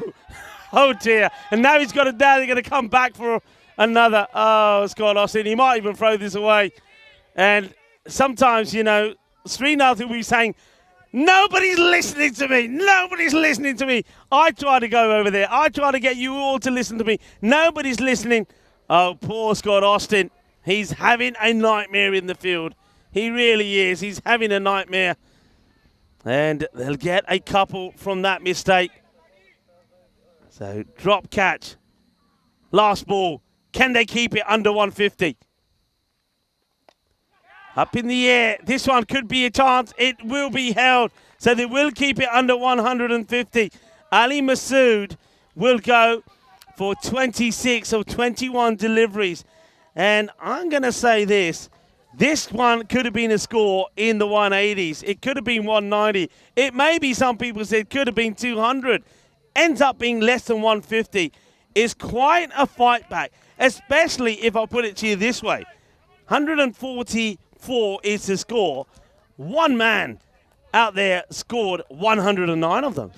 Oh, dear. And now he's got it down. They're going to come back for another. Oh, Scott Austin. He might even throw this away. And sometimes, you know, Srinath will be saying, nobody's listening to me. Nobody's listening to me. I try to go over there. I try to get you all to listen to me. Nobody's listening. Oh, poor Scott Austin. He's having a nightmare in the field. He really is. He's having a nightmare. And they'll get a couple from that mistake. So, drop catch. Last ball. Can they keep it under 150? Up in the air. This one could be a chance. It will be held. So they will keep it under 150. Ali Masood will go for 26 of 21 deliveries. And I'm going to say this. This one could have been a score in the 180s. It could have been 190. It may be, some people said, could have been 200. Ends up being less than 150. It's quite a fight back, especially if I put it to you this way. 144 is the score. One man out there scored 109 of them.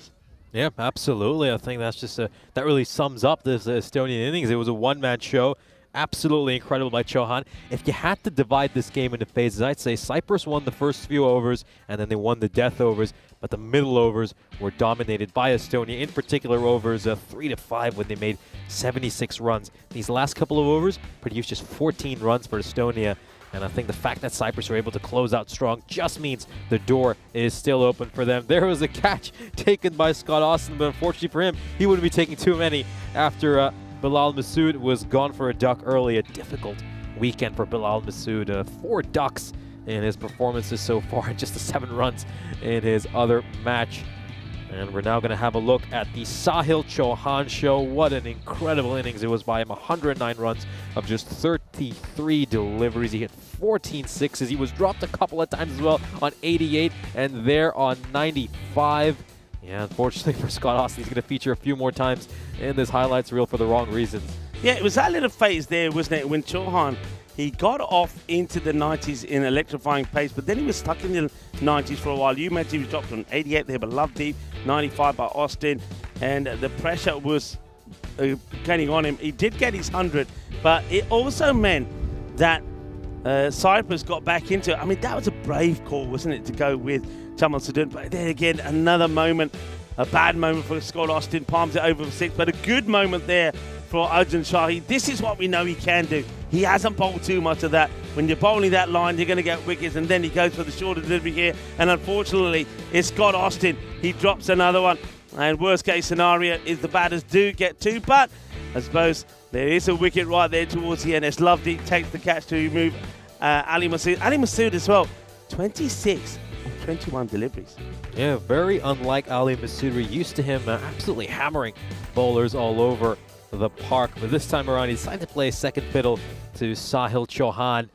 Yeah, absolutely. I think that's just that really sums up this Estonian innings. It was a one-man show. Absolutely incredible by Chauhan. If you had to divide this game into phases, I'd say Cyprus won the first few overs, and then they won the death overs. But the middle overs were dominated by Estonia, in particular overs 3 to 5 when they made 76 runs. These last couple of overs produced just 14 runs for Estonia. And I think the fact that Cyprus were able to close out strong just means the door is still open for them. There was a catch taken by Scott Austin, but unfortunately for him, he wouldn't be taking too many after Bilal Masood was gone for a duck early. A difficult weekend for Bilal Masood. 4 ducks in his performances so far, just the 7 runs in his other match. And we're now going to have a look at the Sahil Chauhan show. What an incredible innings it was by him. 109 runs of just 33 deliveries. He hit 14 sixes. He was dropped a couple of times as well on 88 and there on 95. Yeah, unfortunately for Scott Austin, he's going to feature a few more times in this highlights reel for the wrong reasons. Yeah, it was that little phase there, wasn't it, when Chauhan, he got off into the 90s in electrifying pace, but then he was stuck in the 90s for a while. You mentioned he was dropped on 88 there, but Love Deep, 95 by Austin, and the pressure was getting on him. He did get his 100, but it also meant that Cyprus got back into it. I mean, that was a brave call, wasn't it, to go with Jamal Sudun. But then again, another moment, a bad moment for Scott Austin, palms it over for 6, but a good moment there for Arjun Shahi. This is what we know he can do. He hasn't bowled too much of that. When you're bowling that line, you're going to get wickets, and then he goes for the shorter delivery here. And unfortunately, it's Scott Austin. He drops another one. And worst case scenario is the batters do get 2, but I suppose there is a wicket right there towards the end. It's Lovedeep takes the catch to remove Ali Masood. Ali Masood as well, 26 of 21 deliveries. Yeah, very unlike Ali Masood. We're used to him absolutely hammering bowlers all over the park. But this time around, he decided to play second fiddle to Sahil Chauhan.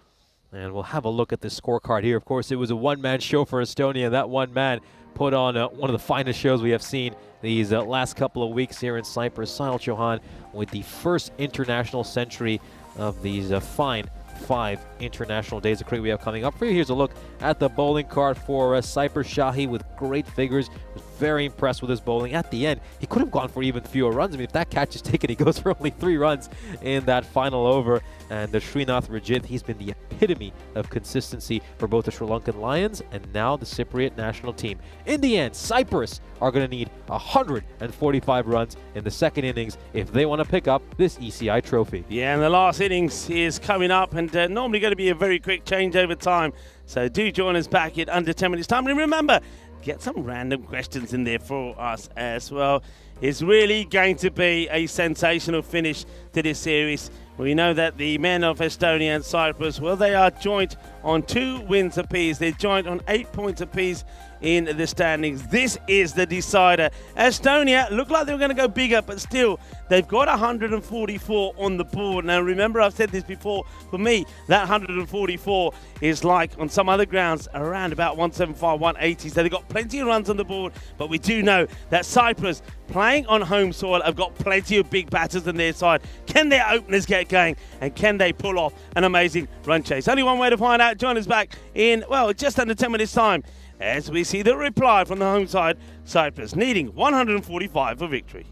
And we'll have a look at the scorecard here. Of course, it was a one-man show for Estonia. That one man put on one of the finest shows we have seen these last couple of weeks here in Cyprus. Sahil Chauhan with the first international century of these fine 5 international days of cricket we have coming up for you. Here's a look at the bowling card for Cyprus. Shahi with great figures. Was very impressed with his bowling. At the end, he could have gone for even fewer runs. I mean, if that catch is taken, he goes for only 3 runs in that final over. And Srinath Rajith, he's been the epitome of consistency for both the Sri Lankan Lions and now the Cypriot national team. In the end, Cyprus are going to need 145 runs in the second innings if they want to pick up this ECI trophy. Yeah, and the last innings is coming up, and normally going to be a very quick changeover time. So do join us back in under 10 minutes time. And remember, get some random questions in there for us as well. It's really going to be a sensational finish to this series. We know that the men of Estonia and Cyprus, well, they are joint on 2 wins apiece. They're joint on 8 points apiece in the standings. This is the decider. Estonia looked like they were going to go bigger, but still, they've got 144 on the board. Now, remember, I've said this before, for me, that 144 is like on some other grounds around about 175, 180. So they've got plenty of runs on the board, but we do know that Cyprus, playing on home soil, have got plenty of big batters on their side. Can their openers get going, and can they pull off an amazing run chase? Only one way to find out. Join us back in, well, just under 10 minutes time as we see the reply from the home side, Cyprus needing 145 for victory.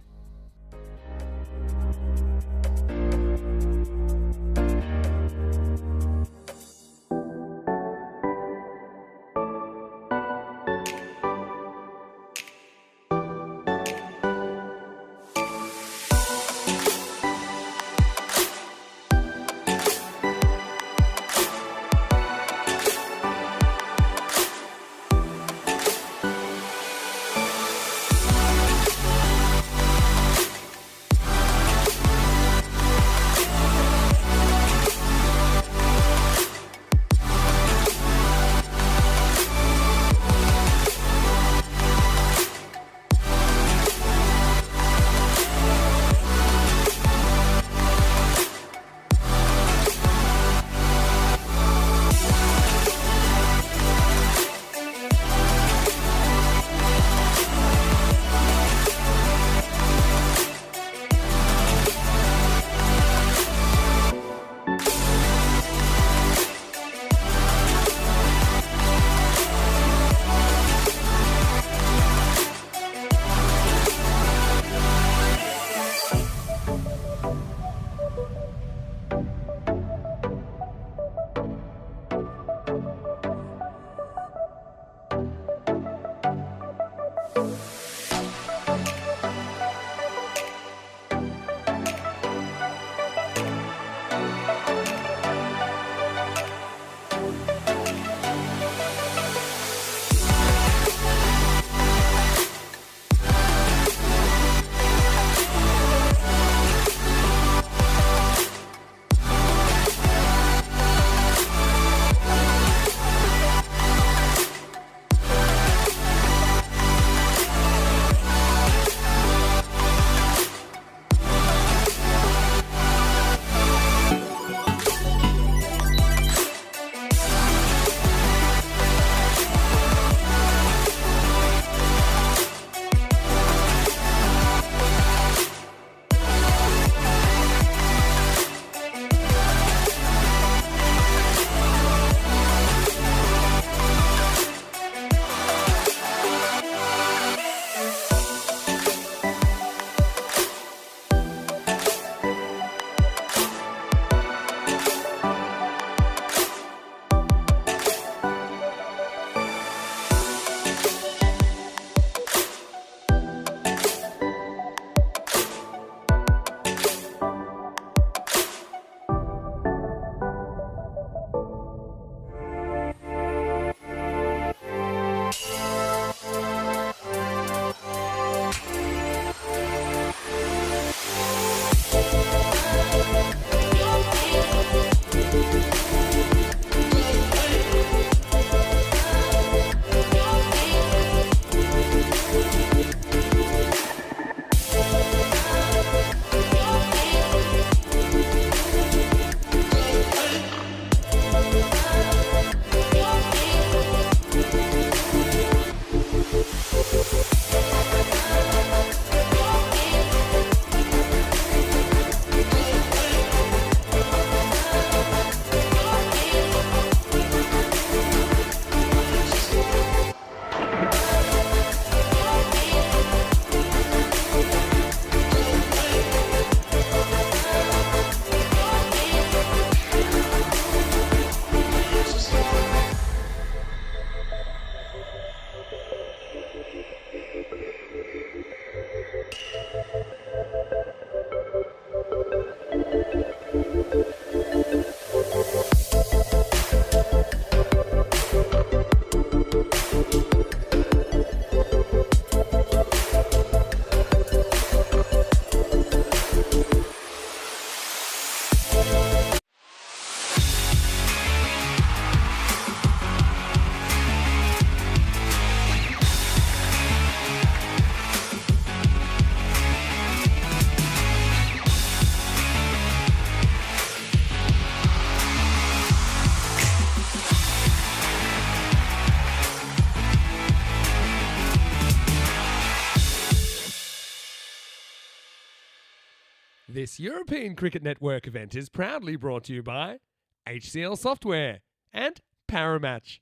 This European Cricket Network event is proudly brought to you by HCL Software and Paramatch.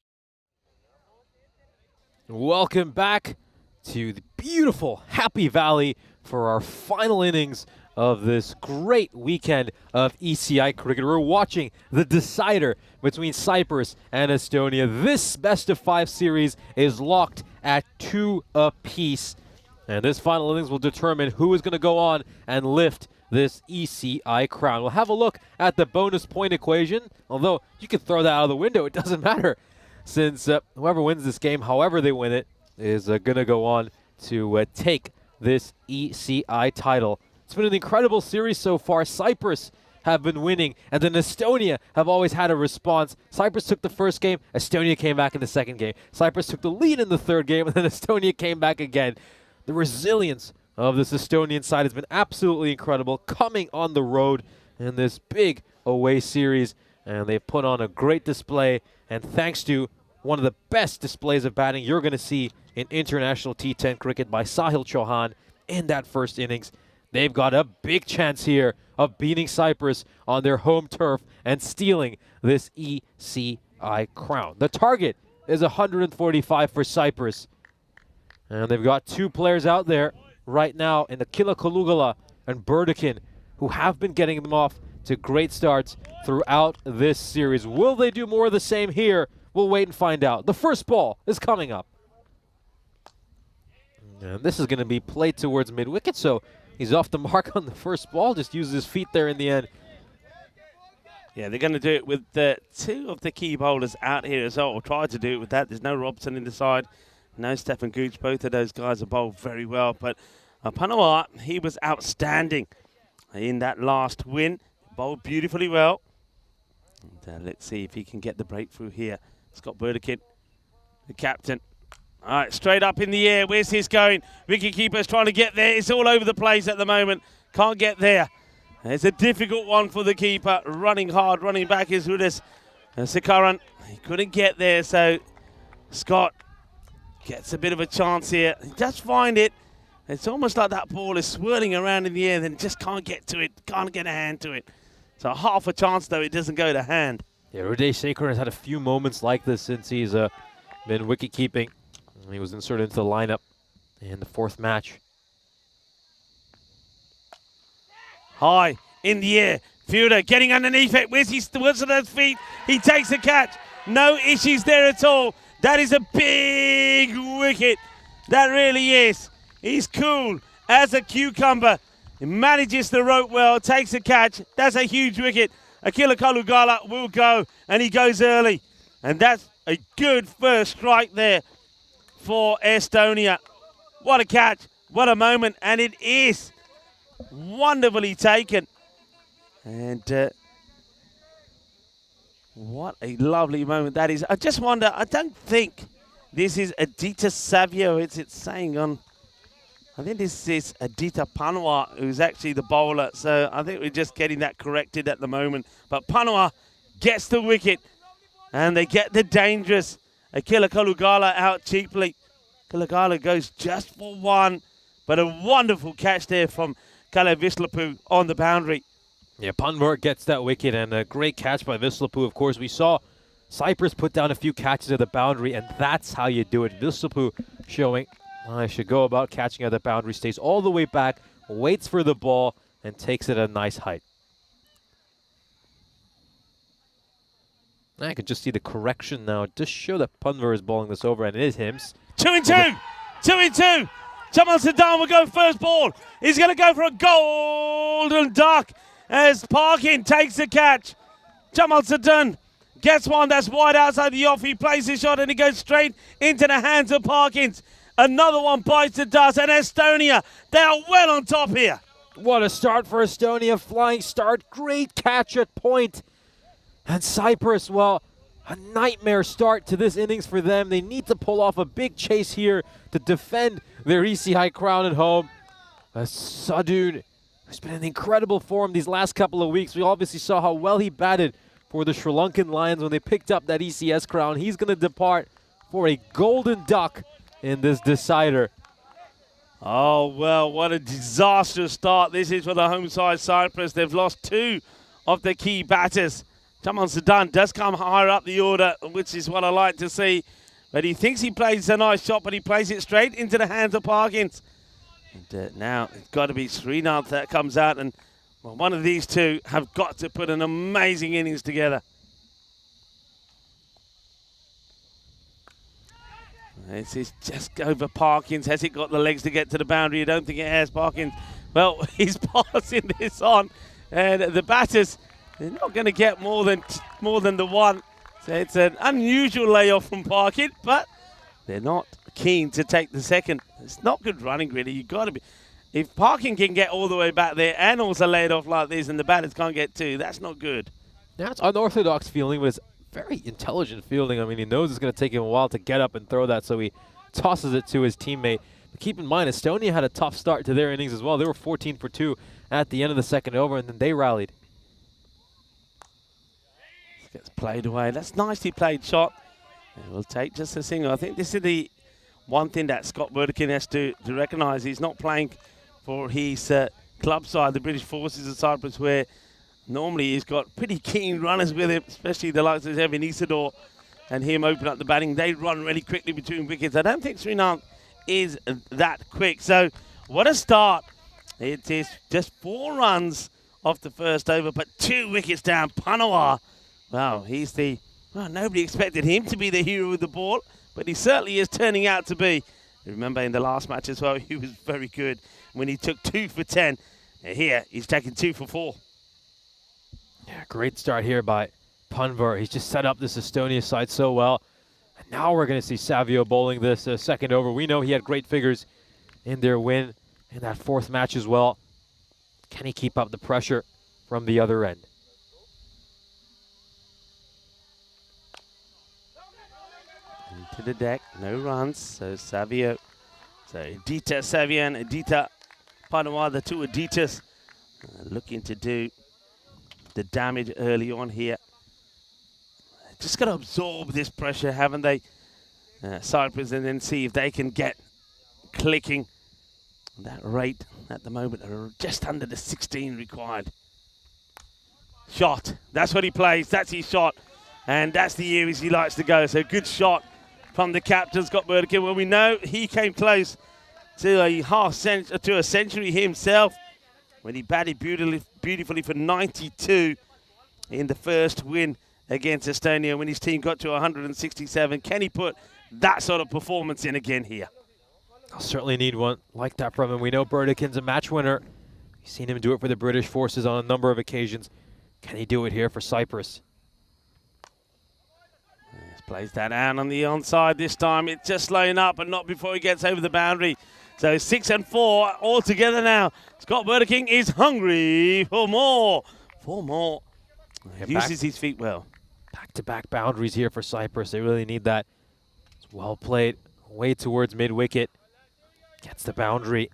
Welcome back to the beautiful Happy Valley for our final innings of this great weekend of ECI cricket. We're watching the decider between Cyprus and Estonia. This best-of-5 series is locked at 2 apiece. And this final innings will determine who is going to go on and lift this ECI crown. We'll have a look at the bonus point equation, although you can throw that out of the window. It doesn't matter, since whoever wins this game, however they win it, is going to go on to take this ECI title. It's been an incredible series so far. Cyprus have been winning, and then Estonia have always had a response. Cyprus took the first game, Estonia came back in the second game. Cyprus took the lead in the third game, and then Estonia came back again. The resilience of this Estonian side has been absolutely incredible, coming on the road in this big away series, and they've put on a great display, and thanks to one of the best displays of batting you're going to see in international T10 cricket by Sahil Chauhan in that first innings. They've got a big chance here of beating Cyprus on their home turf and stealing this ECI crown. The target is 145 for Cyprus. And they've got 2 players out there right now in Akila Kalugala and Burdikin, who have been getting them off to great starts throughout this series. Will they do more of the same here? We'll wait and find out. The first ball is coming up. And this is going to be played towards mid-wicket, so he's off the mark on the first ball. Just uses his feet there in the end. Yeah, they're going to do it with 2 of the key bowlers out here as well, or try to do it with that. There's no Robson in the side. No Stefan Gooch. Both of those guys are bowled very well. But Panawa, he was outstanding in that last win. Bowled beautifully well. And, let's see if he can get the breakthrough here. Scott Burdikin, the captain. All right, straight up in the air. Where's this going? Wicketkeeper's trying to get there. It's all over the place at the moment. Can't get there. It's a difficult one for the keeper. Running hard, running back is Rudis Sikaran. He couldn't get there, so Scott gets a bit of a chance here. He does find it. It's almost like that ball is swirling around in the air, then just can't get to it, can't get a hand to it. So half a chance, though, it doesn't go to hand. Yeah, Rudis Sikaran has had a few moments like this since he's been wicket-keeping. He was inserted into the lineup in the 4th match. High in the air. Fielder getting underneath it. Where's those feet? He takes the catch. No issues there at all. That is a big wicket. That really is. He's cool as a cucumber. He manages the rope well, takes a catch. That's a huge wicket. Akila Kalugala will go, and he goes early. And that's a good first strike there for Estonia. What a catch. What a moment. And it is wonderfully taken. And what a lovely moment that is. I just wonder, I don't think this is Adita Savio, it's saying on, I think this is Adita Panwa, who's actually the bowler. So I think we're just getting that corrected at the moment. But Panwa gets the wicket, and they get the dangerous Akila Kalugala out cheaply. Kalugala goes just for 1, but a wonderful catch there from Kale Vislapu on the boundary. Yeah, Panvar gets that wicket, and a great catch by Vislapu. Of course, we saw Cyprus put down a few catches at the boundary, and that's how you do it. Vislapu showing I should go about catching at the boundary, stays all the way back, waits for the ball, and takes it at a nice height. I could just see the correction now. Just show that Panvar is bowling this over, and it is him. 2 and 2. 2 and 2. Jamal Saddam will go first ball. He's going to go for a golden duck as Parkin takes the catch. Jamal Saddam gets one that's wide outside the off. He plays his shot and he goes straight into the hands of Parkins. Another one bites the dust, and Estonia, they are well on top here. What a start for Estonia. Flying start. Great catch at point. And Cyprus, well, a nightmare start to this innings for them. They need to pull off a big chase here to defend their ECI crown at home. Sadun, who's been in incredible form these last couple of weeks. We obviously saw how well he batted for the Sri Lankan Lions when they picked up that ECS crown. He's going to depart for a golden duck in this decider. Oh, well, what a disastrous start this is for the home side Cyprus. They've lost 2 of the key batters. Taman Sudan does come higher up the order, which is what I like to see. But he thinks he plays a nice shot, but he plays it straight into the hands of Parkins. And now it's got to be Srinath that comes out. And well, one of these two have got to put an amazing innings together. This is just over Parkins. Has it got the legs to get to the boundary? I don't think it has, Parkins. Well, he's passing this on. And the batters, they're not going to get more than the one. So it's an unusual layoff from Parkins, but they're not keen to take the second. It's not good running, really. You've got to be. If Parkins can get all the way back there and also lay it off like this and the batters can't get 2, that's not good. Now it's unorthodox fielding, but it's very intelligent fielding. I mean, he knows it's going to take him a while to get up and throw that, so he tosses it to his teammate. But keep in mind, Estonia had a tough start to their innings as well. They were 14 for 2 at the end of the second over, and then they rallied. This gets played away. That's nicely played shot. And we'll take just a single. I think this is the one thing that Scott Burdekin has to recognise. He's not playing for his club side, the British Forces of Cyprus, where normally he's got pretty keen runners with him, especially the likes of Evan Isidore and him open up the batting. They run really quickly between wickets. I don't think Srinath is that quick. So what a start. It is just 4 runs off the first over, but 2 wickets down. Panawar, wow, he's the... Well, nobody expected him to be the hero of the ball, but he certainly is turning out to be. Remember in the last match as well, he was very good when he took 2 for 10. And here, he's taking 2 for 4. Yeah, great start here by Punvar. He's just set up this Estonia side so well. And now we're going to see Savio bowling this second over. We know he had great figures in their win in that 4th match as well. Can he keep up the pressure from the other end? Into the deck, no runs, so Savio. So Adita Savio and Adita Panawar, the 2 Aditas, looking to do the damage early on here. Just got to absorb this pressure, haven't they, Cyprus, and then see if they can get clicking. That rate at the moment are just under the 16 required. Shot, that's what he plays, that's his shot, and that's the areas he likes to go. So good shot from the captain, Scott Burdekin. Well, we know he came close to a century himself when he batted beautifully for 92 in the first win against Estonia when his team got to 167. Can he put that sort of performance in again here? I'll certainly need one like that from him. We know Burdekin's a match winner. We've seen him do it for the British forces on a number of occasions. Can he do it here for Cyprus? Plays that out on the onside this time. It's just slowing up, but not before he gets over the boundary. So 6 and 4 all together now. Scott Burdekin is hungry for more. For more. Uses his feet well. Back-to-back boundaries here for Cyprus. They really need that. It's well played. Way towards mid-wicket. Gets the boundary.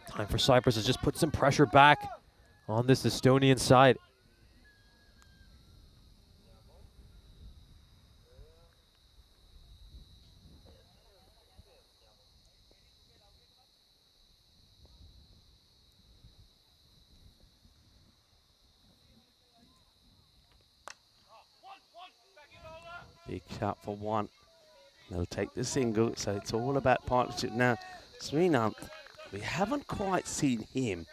Time for Cyprus to just put some pressure back on this Estonian side. Big shot for 1. They'll take the single, so it's all about partnership. Now, Srinath, we haven't quite seen him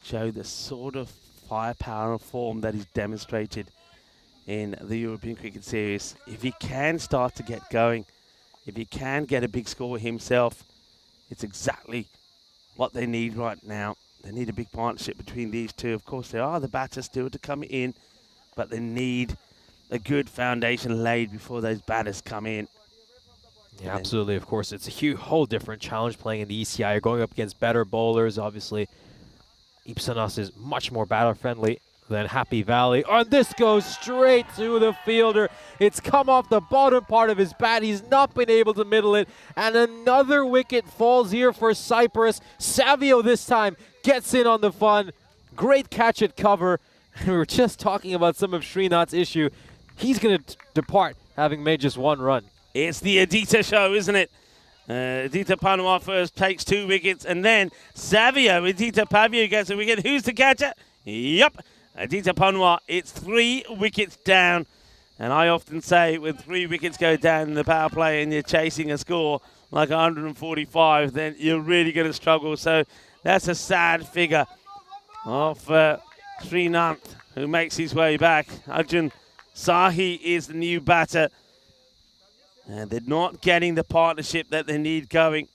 show the sort of firepower and form that he's demonstrated in the European Cricket Series. If he can start to get going, if he can get a big score himself, it's exactly what they need right now. They need a big partnership between these two. Of course, there are the batters still to come in, but they need a good foundation laid before those batters come in. Yeah, absolutely. Of course, it's a whole different challenge playing in the ECI. You're going up against better bowlers. Obviously, Ipsanos is much more batter-friendly than Happy Valley. And this goes straight to the fielder. It's come off the bottom part of his bat. He's not been able to middle it. And another wicket falls here for Cyprus. Savio this time gets in on the fun. Great catch at cover. We were just talking about some of Srinath's issue. He's going to depart having made just 1 run. It's the Adita show, isn't it? Edita Panua first takes 2 wickets, and then Savio, Edita Pavio gets a wicket. Who's the catcher? Yup, Edita Panua. It's 3 wickets down. And I often say when 3 wickets go down in the power play and you're chasing a score like 145, then you're really going to struggle. So that's a sad figure of Srinath, who makes his way back. Arjun Sahi is the new batter. And they're not getting the partnership that they need going.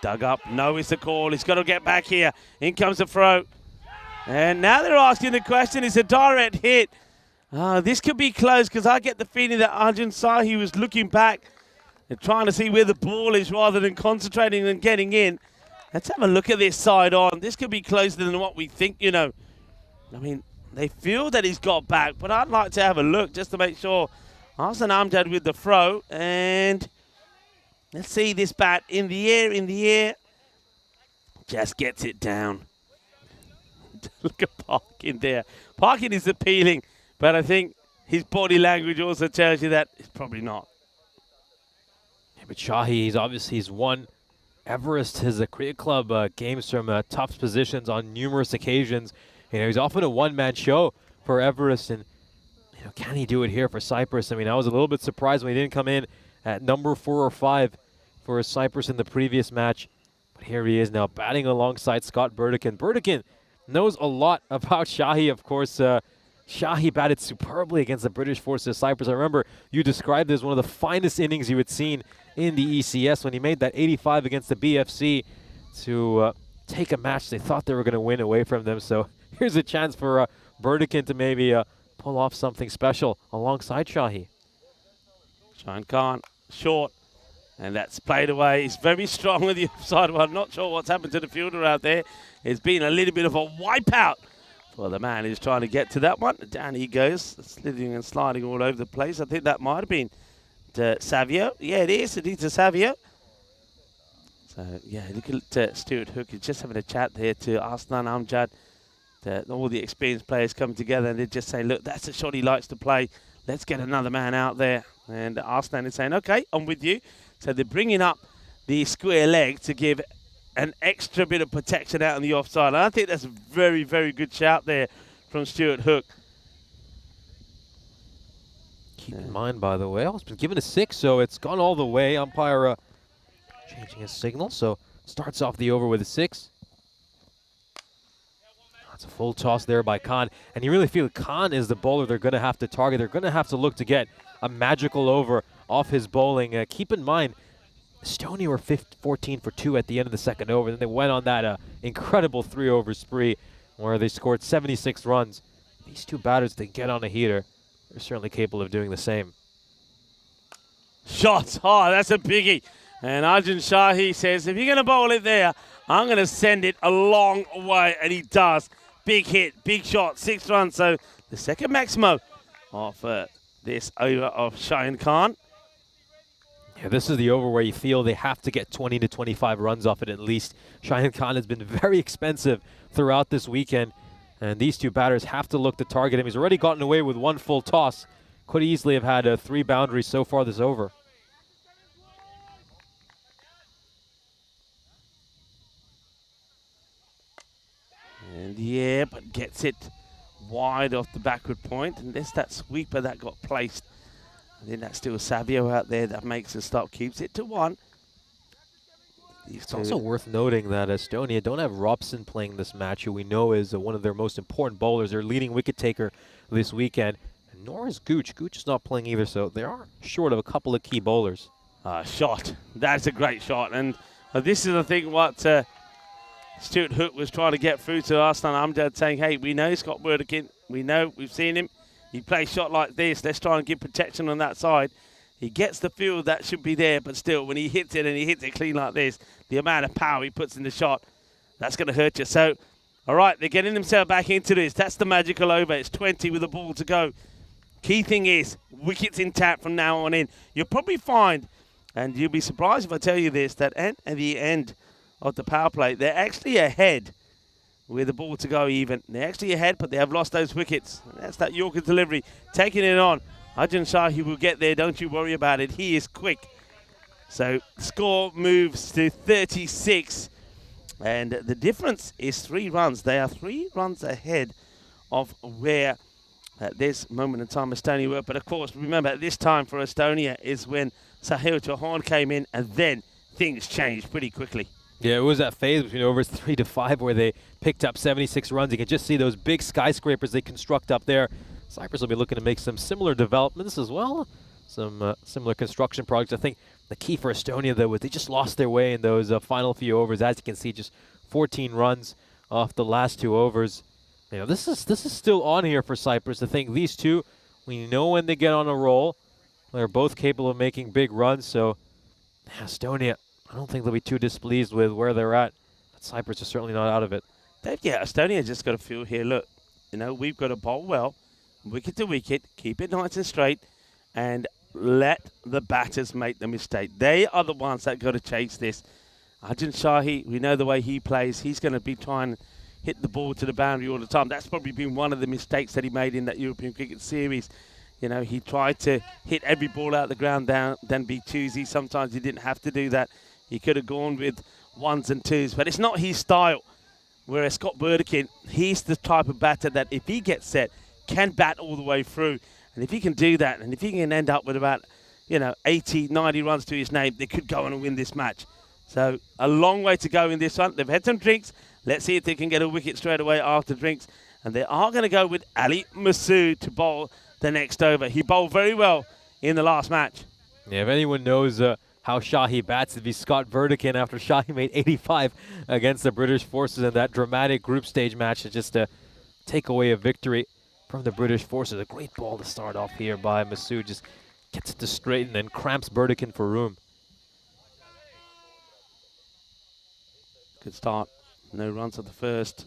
Dug up, no is the call. He's got to get back here. In comes the throw. And now they're asking the question, it's a direct hit. This could be close because I get the feeling that Arjun Sahi was looking back and trying to see where the ball is rather than concentrating and getting in. Let's have a look at this side on. This could be closer than what we think, you know. I mean, they feel that he's got back, but I'd like to have a look just to make sure. Hassan Amjad with the throw, and let's see this bat in the air. Just gets it down. Look at Parkin there. Parkin is appealing, but I think his body language also tells you that it's probably not. Yeah, but Shahi, he's won Everest, his cricket club games from tough positions on numerous occasions. You know, he's often a one-man show for Everest, and you know, can he do it here for Cyprus? I mean, I was a little bit surprised when he didn't come in at number 4 or 5 for Cyprus in the previous match. But here he is now batting alongside Scott Burdekin. Burdekin knows a lot about Shahi, of course. Shahi batted superbly against the British forces Cyprus. I remember you described it as one of the finest innings you had seen in the ECS when he made that 85 against the BFC to take a match they thought they were going to win away from them. So here's a chance for Burdekin to maybe pull off something special alongside Shahi. Shahin Khan, short, and that's played away. He's very strong with the offside one. Not sure what's happened to the fielder out there. It's been a little bit of a wipeout for the man who's trying to get to that one. Down he goes, sliding and sliding all over the place. I think that might have been to Savio. Yeah, it is. It is to Savio. So, yeah, look at Stuart Hook. He's just having a chat there to Aslan Amjad. All the experienced players come together and they're just saying, look, that's a shot he likes to play. Let's get another man out there. And Aslan is saying, okay, I'm with you. So they're bringing up the square leg to give an extra bit of protection out on the offside. And I think that's a very, very good shout there from Stuart Hook. Keep in mind, by the way, it's been given a 6, so it's gone all the way. Umpire changing his signal, so starts off the over with a 6. That's a full toss there by Khan, and you really feel Khan is the bowler they're going to have to target. They're going to have to look to get a magical over off his bowling. Keep in mind, Estonia were 14 for 2 at the end of the second over. Then they went on that incredible 3-over spree where they scored 76 runs. These two batters, they get on a heater. They're certainly capable of doing the same. Shots. Oh, that's a biggie. And Arjun Shahi says, if you're going to bowl it there, I'm going to send it a long way. And he does. Big hit, big shot, 6 runs. So the second maximo of this over of Shahin Khan. Yeah, this is the over where you feel they have to get 20 to 25 runs off it at least. Shahin Khan has been very expensive throughout this weekend, and these two batters have to look to target him. He's already gotten away with 1 full toss. Could easily have had 3 boundaries so far this over. And yeah, but gets it wide off the backward point, and there's that sweeper that got placed. I think that's still Savio out there that makes a stop, keeps it to 1. It's also worth noting that Estonia don't have Robson playing this match, who we know is one of their most important bowlers, their leading wicket taker this weekend. And nor is Gooch. Gooch is not playing either, so they are short of a couple of key bowlers. Shot. That's a great shot. And this is, I think, what Stuart Hook was trying to get through to Aslan Amjad, saying, hey, we know Scott Burdekin. We know, we've seen him. He plays shot like this. Let's try and give protection on that side. He gets the field that should be there, but still, when he hits it and he hits it clean like this, the amount of power he puts in the shot, that's going to hurt you. So, all right, they're getting themselves back into this. That's the magical over. It's 20 with the ball to go. Key thing is, wickets intact from now on in. You'll probably find, and you'll be surprised if I tell you this, that at the end of the power play, they're actually ahead with the ball to go even. They're actually ahead, but they have lost those wickets. That's that Yorker delivery, taking it on. Arjun Shahi will get there, don't you worry about it. He is quick. So score moves to 36, and the difference is 3 runs. They are 3 runs ahead of where at this moment in time Estonia were. But of course, remember, at this time for Estonia is when Sahil Chauhan came in, and then things changed pretty quickly. Yeah, it was that phase between overs 3 to 5 where they picked up 76 runs. You can just see those big skyscrapers they construct up there. Cyprus will be looking to make some similar developments as well, some similar construction projects. I think the key for Estonia, though, was they just lost their way in those final few overs. As you can see, just 14 runs off the last 2 overs. You know, this is still on here for Cyprus. I think these two, we know when they get on a roll, they're both capable of making big runs. So Estonia, I don't think they'll be too displeased with where they're at. But Cyprus is certainly not out of it. Yeah, Estonia just got to feel here, look, you know, we've got to bowl well, wicket to wicket, keep it nice and straight, and let the batters make the mistake. They are the ones that got to chase this. Arjun Shahi, we know the way he plays. He's going to be trying to hit the ball to the boundary all the time. That's probably been one of the mistakes that he made in that European Cricket Series. You know, he tried to hit every ball out the ground down, then be choosy. Sometimes he didn't have to do that. He could have gone with 1s and 2s, but it's not his style. Whereas Scott Burdekin, he's the type of batter that if he gets set, can bat all the way through. And if he can do that, and if he can end up with about, 80, 90 runs to his name, they could go on and win this match. So a long way to go in this one. They've had some drinks. Let's see if they can get a wicket straight away after drinks. And they are going to go with Ali Masood to bowl the next over. He bowled very well in the last match. Yeah, if anyone knows how Shahi bats, it'd be Scott Burdekin after Shahi made 85 against the British forces in that dramatic group stage match to just take away a victory from the British forces. A great ball to start off here by Masood. Just gets it to straighten and cramps Burdekin for room. Good start. No runs at the first.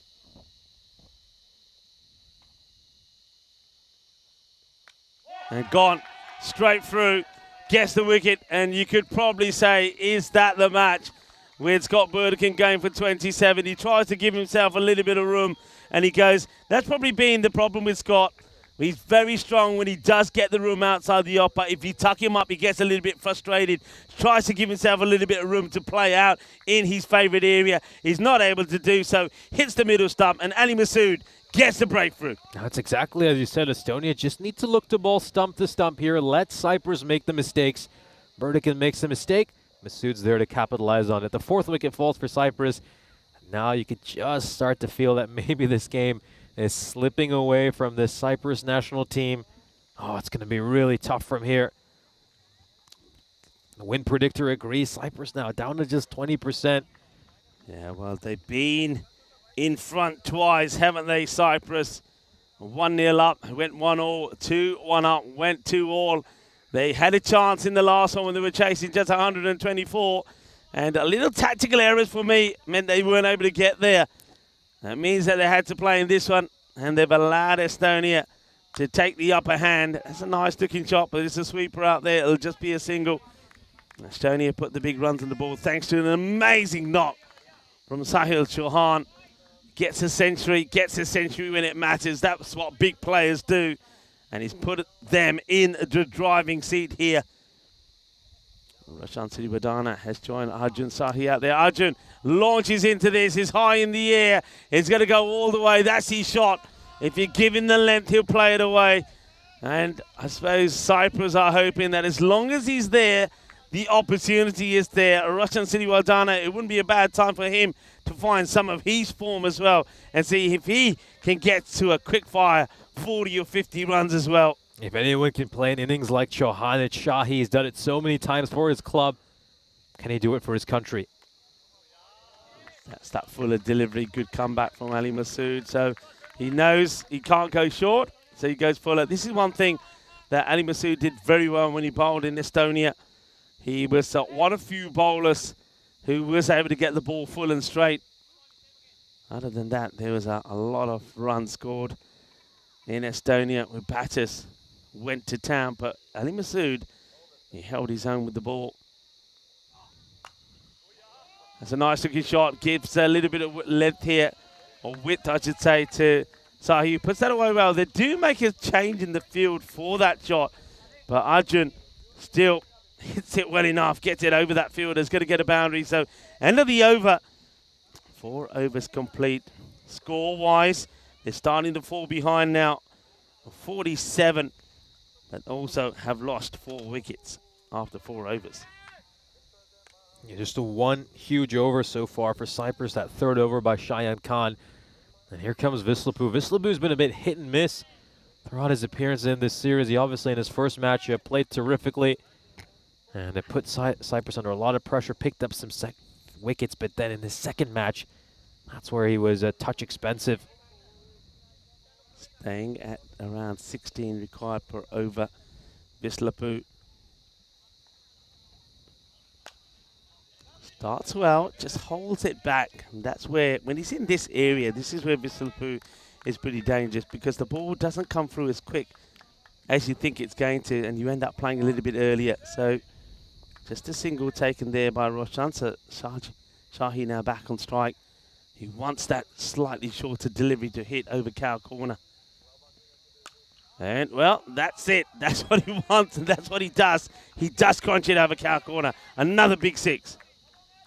And gone straight through. Gets the wicket, and you could probably say, is that the match? With Scott Burdekin going for 27. He tries to give himself a little bit of room, and he goes. That's probably been the problem with Scott. He's very strong when he does get the room outside the upper. If you tuck him up, he gets a little bit frustrated. Tries to give himself a little bit of room to play out in his favourite area. He's not able to do so. Hits the middle stump, and Ali Masood gets the breakthrough. That's exactly as you said. Estonia just need to look to ball stump to stump here. Let Cyprus make the mistakes. Burdekin makes the mistake. Masood's there to capitalize on it. The 4th wicket falls for Cyprus. Now you could just start to feel that maybe this game is slipping away from this Cyprus national team. Oh, it's going to be really tough from here. The win predictor agrees. Cyprus now down to just 20%. Yeah, well, they've been in front twice, haven't they, Cyprus? 1-0 up, went 1-all, 2-1 up, went 2-all. They had a chance in the last one when they were chasing just 124. And a little tactical errors for me meant they weren't able to get there. That means that they had to play in this one, and they've allowed Estonia to take the upper hand. That's a nice looking shot, but it's a sweeper out there. It'll just be a single. Estonia put the big runs on the ball thanks to an amazing knock from Sahil Chauhan. Gets a century when it matters. That's what big players do. And he's put them in the driving seat here. Roshan Sirivadana has joined Arjun Shahi out there. Arjun launches into this. He's high in the air. He's going to go all the way. That's his shot. If you give him the length, he'll play it away. And I suppose Cyprus are hoping that as long as he's there, the opportunity is there. Roshan Sirivadana, it wouldn't be a bad time for him to find some of his form as well and see if he can get to a quick fire 40 or 50 runs as well. If anyone can play an innings like Chauhan, it's Shahi. He's done it so many times for his club. Can he do it for his country? That's that fuller delivery. Good comeback from Ali Masood. So he knows he can't go short, so he goes fuller. This is one thing that Ali Masood did very well when he bowled in Estonia. He was one of few bowlers who was able to get the ball full and straight. Other than that, there was a lot of runs scored in Estonia with batters went to town, but Ali Masood, he held his own with the ball. That's a nice looking shot, gives a little bit of length here or width, I should say, to Sahi. Puts that away well. They do make a change in the field for that shot, but Arjun still hits it well enough, gets it over that field. Is going to get a boundary. So end of the over. 4 overs complete. Score-wise, they're starting to fall behind now. 47, but also have lost 4 wickets after 4 overs. Yeah, just a one huge over so far for Cyprus, that third over by Shayan Khan. And here comes Vislapu. Vislapu's been a bit hit and miss throughout his appearance in this series. He obviously in his first match played terrifically, and it put Cyprus under a lot of pressure, picked up some wickets, but then in his second match, that's where he was a touch expensive. Staying at around 16 required per over. Vislapu starts well, just holds it back. And that's where, when he's in this area, this is where Vislapu is pretty dangerous, because the ball doesn't come through as quick as you think it's going to, and you end up playing a little bit earlier. So just a single taken there by Roshan. So Shahi now back on strike. He wants that slightly shorter delivery to hit over cow corner. And, well, that's it. That's what he wants, and that's what he does. He does crunch it over cow corner. Another big 6.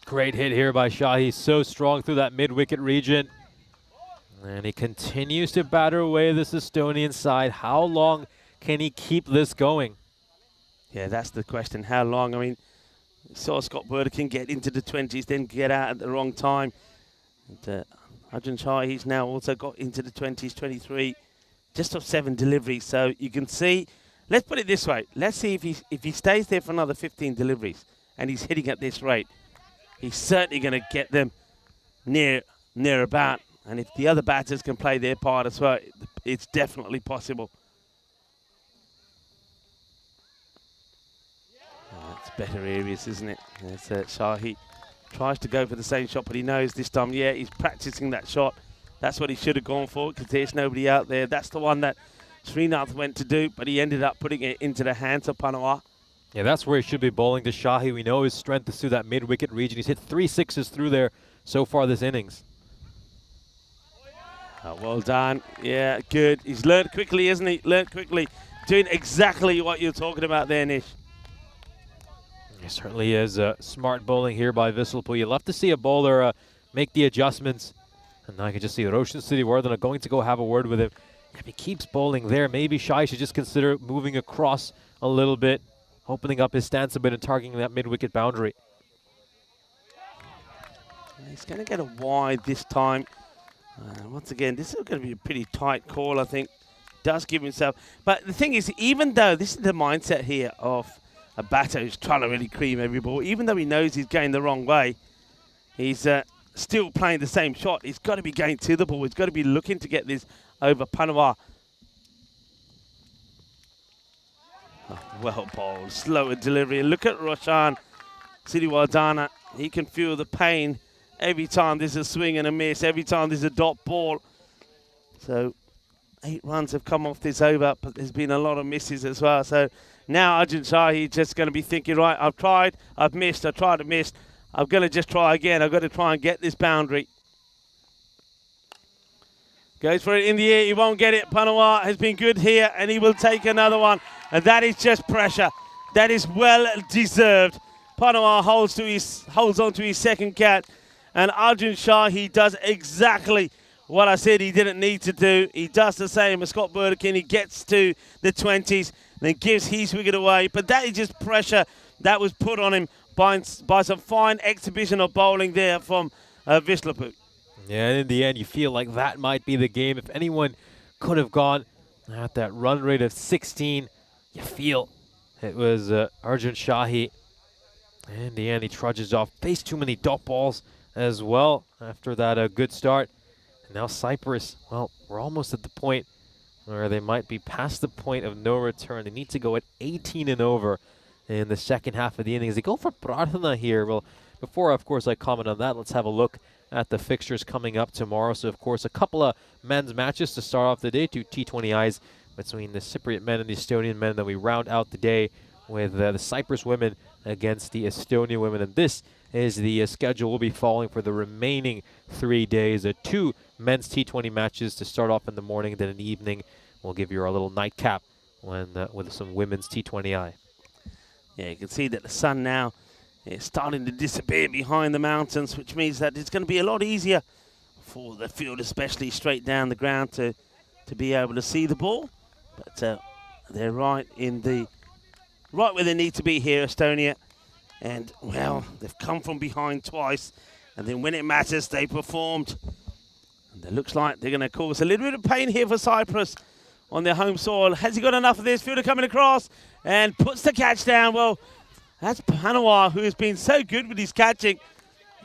Great hit here by Shahi, so strong through that mid-wicket region. And he continues to batter away this Estonian side. How long can he keep this going? Yeah, that's the question. How long? I mean, saw Scott Burdekin get into the 20s, then get out at the wrong time. And Arjun Shahi's now also got into the 20s, 23. Just off 7 deliveries, so you can see. Let's put it this way. Let's see if he stays there for another 15 deliveries and he's hitting at this rate. He's certainly going to get them near about. And if the other batters can play their part as well, it's definitely possible. Oh, it's better areas, isn't it? It's Shahi tries to go for the same shot, but he knows this time, yeah, he's practicing that shot. That's what he should have gone for, because there's nobody out there. That's the one that Srinath went to do, but he ended up putting it into the hands of Panawa. Yeah, that's where he should be bowling to Shahi. We know his strength is through that mid-wicket region. He's hit 3 6s through there so far this innings. Oh, well done. Yeah, good. He's learned quickly, isn't he? Learned quickly. Doing exactly what you're talking about there, Nish. He certainly is. Smart bowling here by Vislapu. You love to see a bowler make the adjustments. And now I can just see Roshan Siddhiwardena going to go have a word with him. If he keeps bowling there, maybe Shai should just consider moving across a little bit, opening up his stance a bit and targeting that mid-wicket boundary. He's going to get a wide this time. Once again, this is going to be a pretty tight call, I think. Does give himself. But the thing is, even though this is the mindset here of a batter who's trying to really cream every ball, even though he knows he's going the wrong way, he's still playing the same shot. He's got to be going to the ball. He's got to be looking to get this over Panawa. Oh, well bowled. Slower delivery. And look at Roshan Siddhiwardena. He can feel the pain every time there's a swing and a miss, every time there's a dot ball. So 8 runs have come off this over, but there's been a lot of misses as well. So now Arjun Shahi just going to be thinking, right, I've tried, I've missed, I tried to miss. I'm going to just try again. I've got to try and get this boundary. Goes for it in the air. He won't get it. Panawa has been good here, and he will take another one. And that is just pressure. That is well deserved. Panawa holds on to his second catch. And Arjun Shahi does exactly what I said he didn't need to do. He does the same as Scott Burdekin. He gets to the 20s, then gives his wicket away. But that is just pressure that was put on him by some fine exhibition of bowling there from Vislapu. Yeah, and in the end, you feel like that might be the game. If anyone could have gone at that run rate of 16, you feel it was Arjun Shahi. In the end, he trudges off. Faced too many dot balls as well after that good start. And now Cyprus, well, we're almost at the point where they might be past the point of no return. They need to go at 18 and over in the second half of the innings. They go for Pradhana here. Well, before, of course, I comment on that, let's have a look at the fixtures coming up tomorrow. So, of course, a couple of men's matches to start off the day. 2 T20Is between the Cypriot men and the Estonian men. Then we round out the day with the Cyprus women against the Estonia women. And this is the schedule will be following for the remaining 3 days. 2 men's T20 matches to start off in the morning, then in the evening we'll give you our little nightcap with some women's T20I. Yeah, you can see that the sun now is starting to disappear behind the mountains, which means that it's going to be a lot easier for the field, especially straight down the ground, to be able to see the ball. But they're right where they need to be here, Estonia. And, well, they've come from behind twice. And then when it matters, they performed. And it looks like they're going to cause a little bit of pain here for Cyprus on their home soil. Has he got enough of this? Fielder coming across and puts the catch down. Well, that's Panawar, who has been so good with his catching.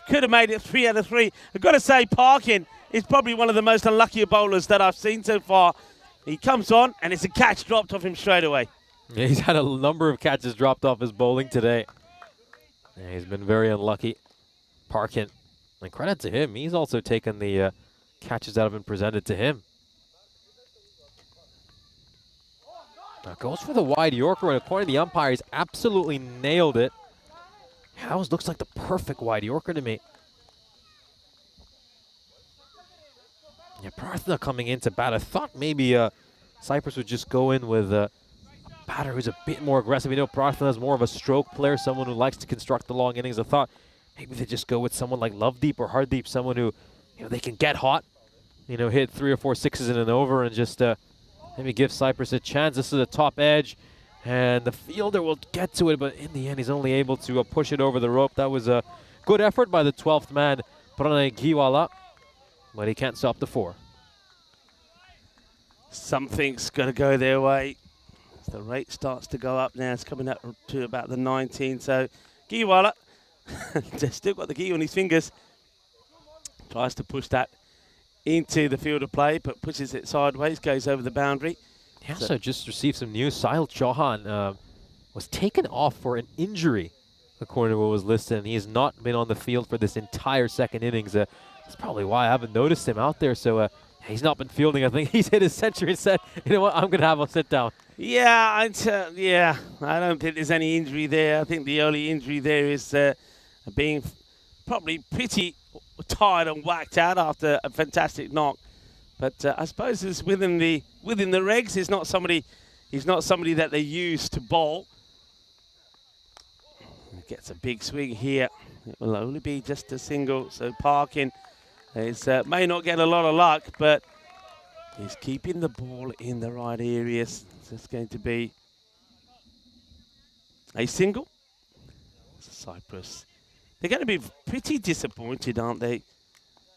Could have made it 3 out of 3. I've got to say, Parkin is probably one of the most unlucky bowlers that I've seen so far. He comes on, and it's a catch dropped off him straight away. Yeah, he's had a number of catches dropped off his bowling today. Yeah, he's been very unlucky. Parkin, and credit to him, he's also taken the catches that have been presented to him. Now goes for the wide Yorker, and according to the umpire, he's absolutely nailed it. Yeah, that looks like the perfect wide Yorker to me. Yeah, Prarthana coming in to bat. I thought maybe Cyprus would just go in with a batter who's a bit more aggressive. You know, Prarthana is more of a stroke player, someone who likes to construct the long innings. I thought maybe they just go with someone like Lovedeep or Harddeep, someone who, you know, they can get hot, you know, hit 3 or 4 sixes in and over, and just maybe give Cyprus a chance. This is a top edge, and the fielder will get to it, but in the end, he's only able to push it over the rope. That was a good effort by the 12th man, Pranay Giwala, but he can't stop the 4. Something's got to go their way. As the rate starts to go up now, it's coming up to about the 19. So Giwala, still got the gi on his fingers, tries to push that into the field of play, but pushes it sideways, goes over the boundary. He also just received some news. Sahil Chauhan was taken off for an injury, according to what was listed, and he has not been on the field for this entire second innings. That's probably why I haven't noticed him out there. So he's not been fielding. I think he's hit his century and said, you know what, I'm going to have a sit down. Yeah, I don't think there's any injury there. I think the only injury there is being probably pretty tired and whacked out after a fantastic knock. But I suppose it's within the regs. He's not somebody that they use to bowl. Gets a big swing here. It will only be just a single. So Parkin may not get a lot of luck, but he's keeping the ball in the right areas. So it's going to be a single. Cyprus. They're going to be pretty disappointed, aren't they,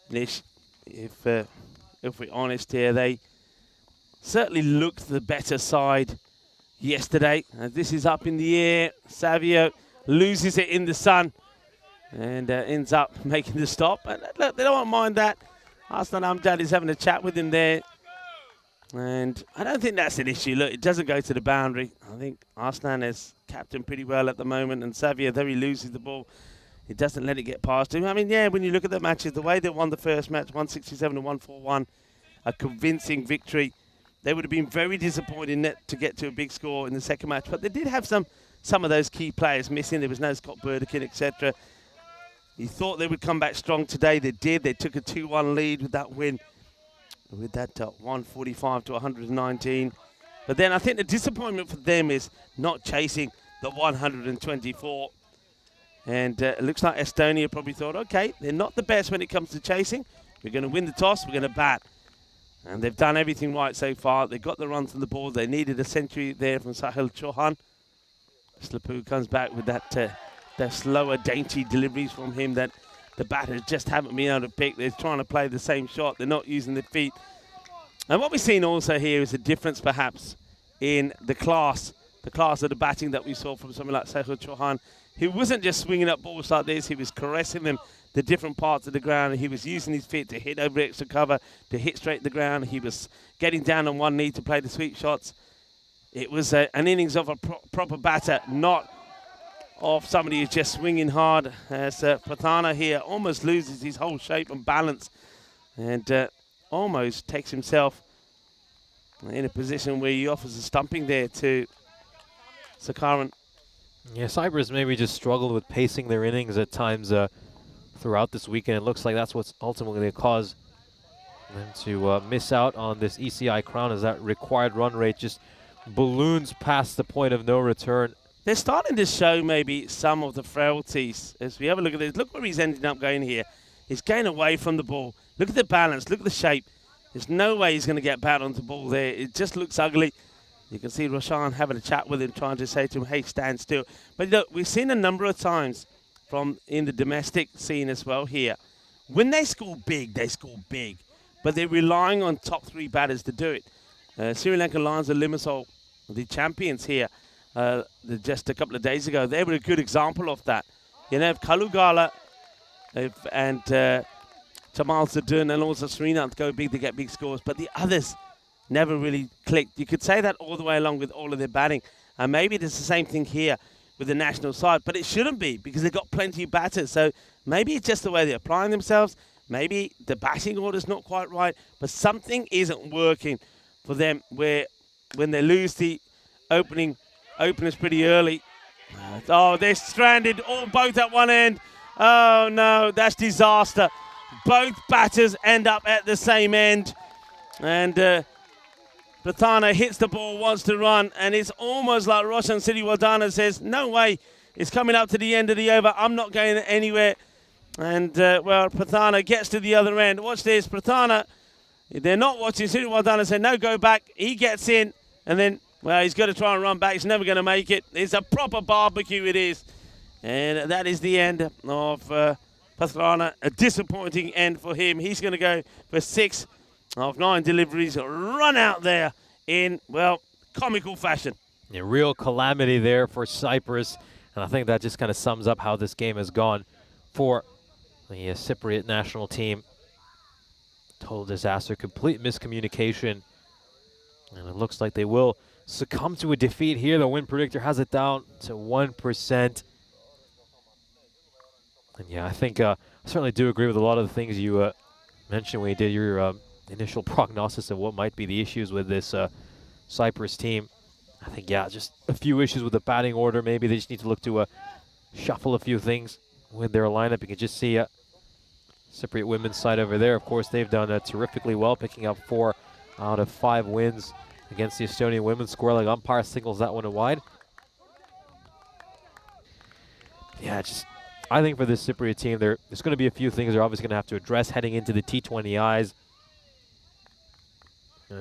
Nish? If we're honest here, they certainly looked the better side yesterday. This is up in the air. Savio loses it in the sun and ends up making the stop. And look, they don't mind that. Arslan Amjad is having a chat with him there. And I don't think that's an issue. Look, it doesn't go to the boundary. I think Arslan is captain pretty well at the moment. And Savio, though he loses the ball, he doesn't let it get past him. I mean, yeah, when you look at the matches, the way they won the first match, 167 to 141, a convincing victory. They would have been very disappointed to get to a big score in the second match. But they did have some of those key players missing. There was no Scott Burdekin, etc. You thought they would come back strong today. They did. They took a 2-1 lead with that win, with that 145 to 119. But then I think the disappointment for them is not chasing the 124. And it looks like Estonia probably thought, okay, they're not the best when it comes to chasing. We're going to win the toss. We're going to bat. And they've done everything right so far. They got the runs on the board. They needed a century there from Sahil Chauhan. Slapu comes back with that slower, dainty deliveries from him that the batters just haven't been able to pick. They're trying to play the same shot. They're not using their feet. And what we've seen also here is a difference perhaps in the class of the batting that we saw from someone like Sahil Chauhan. He wasn't just swinging up balls like this. He was caressing them the different parts of the ground. He was using his feet to hit over extra cover, to hit straight the ground. He was getting down on one knee to play the sweep shots. It was an innings of a proper batter, not of somebody who's just swinging hard. As Prathana here almost loses his whole shape and balance and almost takes himself in a position where he offers a stumping there to Sakaran. Yeah, Cyprus maybe just struggled with pacing their innings at times throughout this weekend. It looks like that's what's ultimately caused them to miss out on this ECI crown, as that required run rate just balloons past the point of no return. They're starting to show maybe some of the frailties as we have a look at this. Look where he's ending up going here. He's going away from the ball. Look at the balance. Look at the shape. There's no way he's going to get bad on the ball there. It just looks ugly. You can see Roshan having a chat with him, trying to say to him, hey, stand still. But look, we've seen a number of times from in the domestic scene as well here. When they score big, they score big. But they're relying on top three batters to do it. Sri Lankan Lions of Limassol, the champions here, just a couple of days ago, they were a good example of that. You know, if Kalugala and Jamal Zadun and also Srinath go big, they get big scores. But the others never really clicked. You could say that all the way along with all of their batting. And maybe it's the same thing here with the national side. But it shouldn't be, because they've got plenty of batters. So maybe it's just the way they're applying themselves. Maybe the batting order's not quite right. But something isn't working for them where when they lose the openers pretty early. Oh, they're stranded both at one end. Oh, no, that's disaster. Both batters end up at the same end. And Prathana hits the ball, wants to run, and it's almost like Roshan Siriwardana says, no way, it's coming up to the end of the over. I'm not going anywhere. And, well, Prathana gets to the other end. Watch this, Prathana, they're not watching. Siriwardana said, no, go back. He gets in, and then, well, he's got to try and run back. He's never going to make it. It's a proper barbecue, it is. And that is the end of Prathana. A disappointing end for him. He's going to go for 6 of 9 deliveries, run out there in, well, comical fashion. Yeah, real calamity there for Cyprus. And I think that just kind of sums up how this game has gone for the Cypriot national team. Total disaster, complete miscommunication. And it looks like they will succumb to a defeat here. The win predictor has it down to 1%. And yeah, I think I certainly do agree with a lot of the things you mentioned when you did your initial prognosis of what might be the issues with this Cyprus team. I think, yeah, just a few issues with the batting order. Maybe they just need to look to shuffle a few things with their lineup. You can just see Cypriot women's side over there. Of course, they've done terrifically well, picking up 4 out of 5 wins against the Estonian women's square leg. Umpire signals that one wide. Yeah, just I think for this Cypriot team, there's going to be a few things they're obviously going to have to address heading into the T20Is.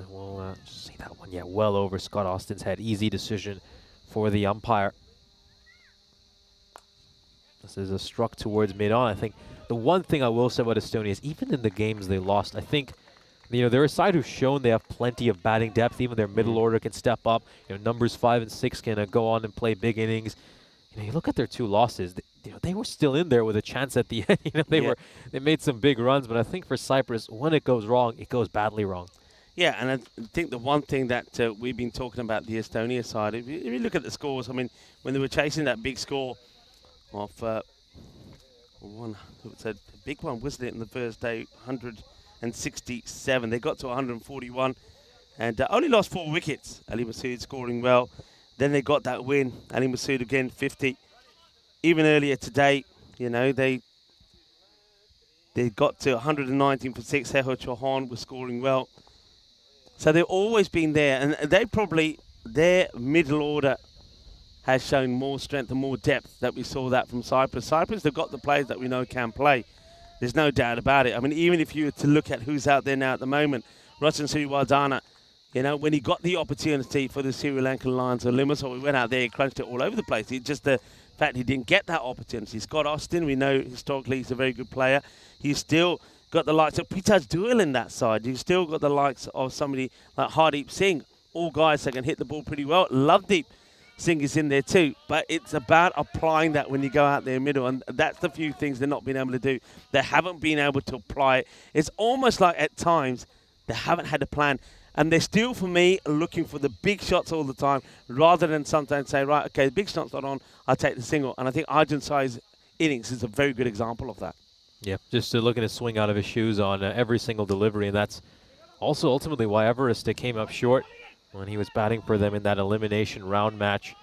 We'll just see that one, yeah, well over Scott Austin's head. Easy decision for the umpire. This is a struck towards mid-on. I think the one thing I will say about Estonia is even in the games they lost, I think, you know, they're a side who's shown they have plenty of batting depth. Even their middle order can step up. You know, numbers 5 and 6 can go on and play big innings. You know, you look at their 2 losses. They were still in there with a chance at the end. You know, they made some big runs, but I think for Cyprus, when it goes wrong, it goes badly wrong. Yeah, and I think the one thing that we've been talking about the Estonia side, if you look at the scores, I mean, when they were chasing that big score of one, it was a big one, wasn't it, in the first day, 167. They got to 141 and only lost 4 wickets. Ali Masood scoring well. Then they got that win. Ali Masood again, 50. Even earlier today, you know, they got to 119 for 6. Seho Chauhan was scoring well. So they've always been there, and their middle order has shown more strength and more depth that we saw that from Cyprus. Cyprus, they've got the players that we know can play. There's no doubt about it. I mean, even if you were to look at who's out there now at the moment, Roshan Siriwardana, you know, when he got the opportunity for the Sri Lankan Lions of Limassol, he went out there, he crunched it all over the place. It's just the fact he didn't get that opportunity. Scott Austin, we know historically he's a very good player. He's still got the likes of Pitaj Duel in that side. You've still got the likes of somebody like Hardeep Singh, all guys that can hit the ball pretty well. Lovedeep Singh is in there too, but it's about applying that when you go out there in the middle, and that's the few things they're not being able to do. They haven't been able to apply it. It's almost like at times they haven't had a plan, and they're still, for me, looking for the big shots all the time, rather than sometimes say, right, okay, the big shot's not on, I'll take the single. And I think Arjun Sai's innings is a very good example of that. Yeah, just looking to swing out of his shoes on every single delivery, and that's also ultimately why Everest came up short when he was batting for them in that elimination round match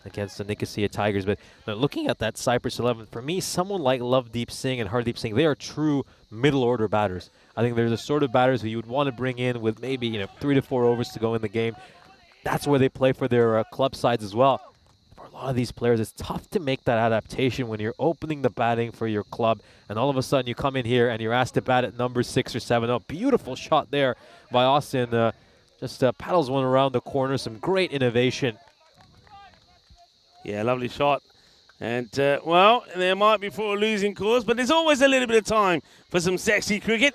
against the Nicosia Tigers. But looking at that Cyprus 11, for me, someone like Lovedeep Singh and Hardeep Singh, they are true middle-order batters. I think they're the sort of batters who you would want to bring in with maybe 3 to 4 overs to go in the game. That's where they play for their club sides as well. For a lot of these players, it's tough to make that adaptation when you're opening the batting for your club, and all of a sudden you come in here and you're asked to bat at number 6 or 7. Oh, beautiful shot there by Austin. Just paddles one around the corner. Some great innovation. Yeah, lovely shot. And, well, there might be 4 losing cause, but there's always a little bit of time for some sexy cricket.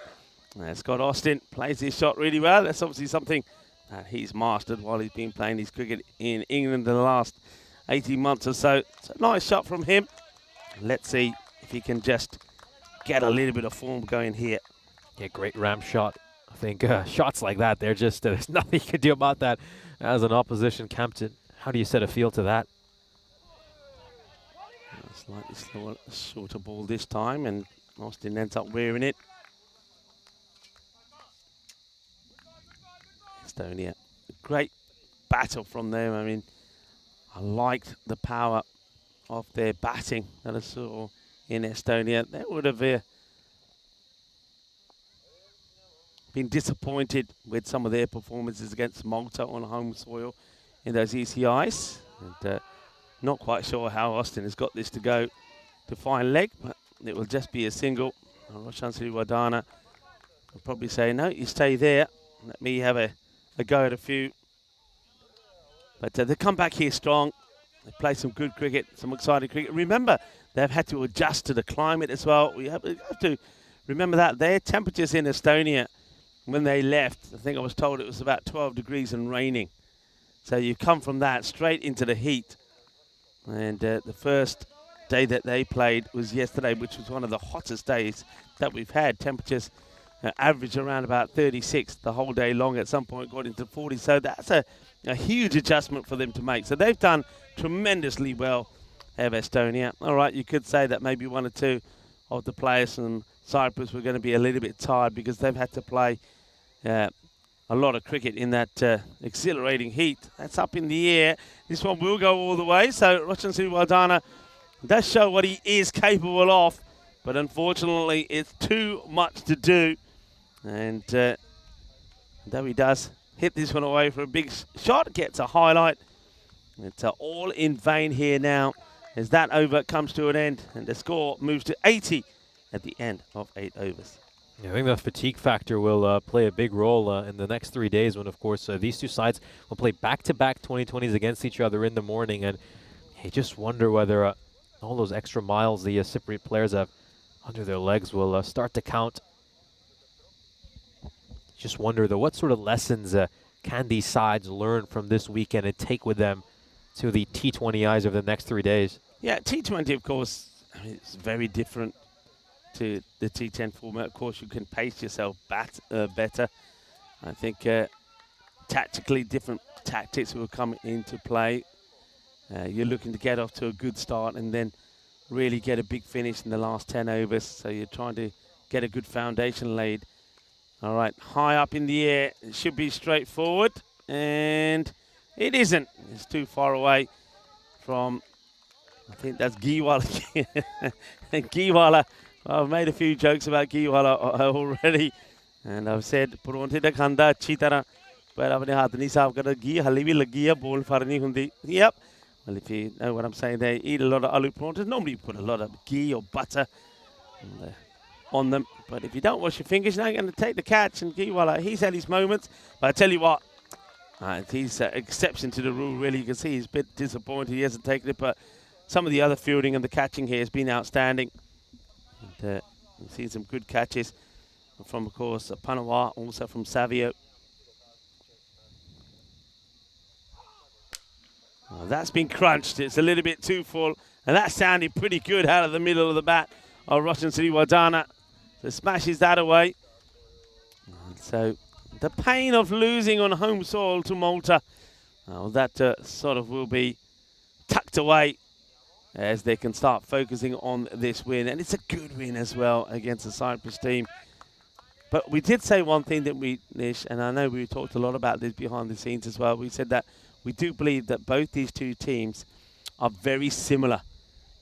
Scott Austin plays his shot really well. That's obviously something that he's mastered while he's been playing his cricket in England in the last 18 months or so. It's a nice shot from him. Let's see if he can just get a little bit of form going here. Yeah, great ram shot. I think shots like that, they're just, there's nothing you can do about that as an opposition captain. How do you set a field to that? Slightly slower, shorter ball this time, and Austin ends up wearing it. Estonia, great battle from them. I mean, I liked the power of their batting that I saw in Estonia. They would have been disappointed with some of their performances against Malta on home soil in those ECIs. And not quite sure how Austin has got this to go to fine leg, but it will just be a single. Roshan Sriwadana will probably say, no, you stay there. Let me have a go at a few. But they come back here strong. They play some good cricket, some exciting cricket. Remember, they've had to adjust to the climate as well. We have to remember that. Their temperatures in Estonia, when they left, I think I was told it was about 12 degrees and raining. So you come from that straight into the heat. And the first day that they played was yesterday, which was one of the hottest days that we've had. Temperatures average around about 36 the whole day long. At some point got into 40. So that's a huge adjustment for them to make. So they've done tremendously well, Estonia. All right, you could say that maybe 1 or 2 of the players from Cyprus were going to be a little bit tired because they've had to play a lot of cricket in that exhilarating heat. That's up in the air. This one will go all the way. So Roshan Sriwadana does show what he is capable of, but unfortunately it's too much to do. And though he does hit this one away for a big shot, gets a highlight. It's all in vain here now as that over comes to an end and the score moves to 80 at the end of 8 overs. Yeah, I think the fatigue factor will play a big role in the next 3 days when, of course, these two sides will play back-to-back 2020s against each other in the morning. And you just wonder whether all those extra miles the Cypriot players have under their legs will start to count. Just wonder, though, what sort of lessons can these sides learn from this weekend and take with them to the T20Is over the next 3 days? Yeah, T20, of course, I mean, it's very different to the T10 format. Of course, you can pace yourself better. I think tactically different tactics will come into play. You're looking to get off to a good start and then really get a big finish in the last 10 overs. So you're trying to get a good foundation laid. All right, high up in the air. It should be straightforward. And it isn't. It's too far away from, I think that's Giwala. Giwala. I've made a few jokes about Giwala already. And I've said, Puronte da khanda achhi tarah. But apne haath nahi saaf karda. Ghee hali bhi lagi hai, bol farni hundi. Yep. Well, if you know what I'm saying, they eat a lot of aloo paranthas. Normally you put a lot of ghee or butter on them. But if you don't wash your fingers, you're not going to take the catch. And Giwala, he's had his moments. But I tell you what, he's an exception to the rule, really. You can see he's a bit disappointed. He hasn't taken it. But some of the other fielding and the catching here has been outstanding. And we've seen some good catches from, of course, Panawa, also from Savio. Well, that's been crunched. It's a little bit too full. And that sounded pretty good out of the middle of the bat of Roshan Sriwadana. So smashes that away. And so the pain of losing on home soil to Malta, that sort of will be tucked away as they can start focusing on this win. And it's a good win as well against the Cyprus team. But we did say one thing, that we, Nish, and I know we talked a lot about this behind the scenes as well. We said that we do believe that both these two teams are very similar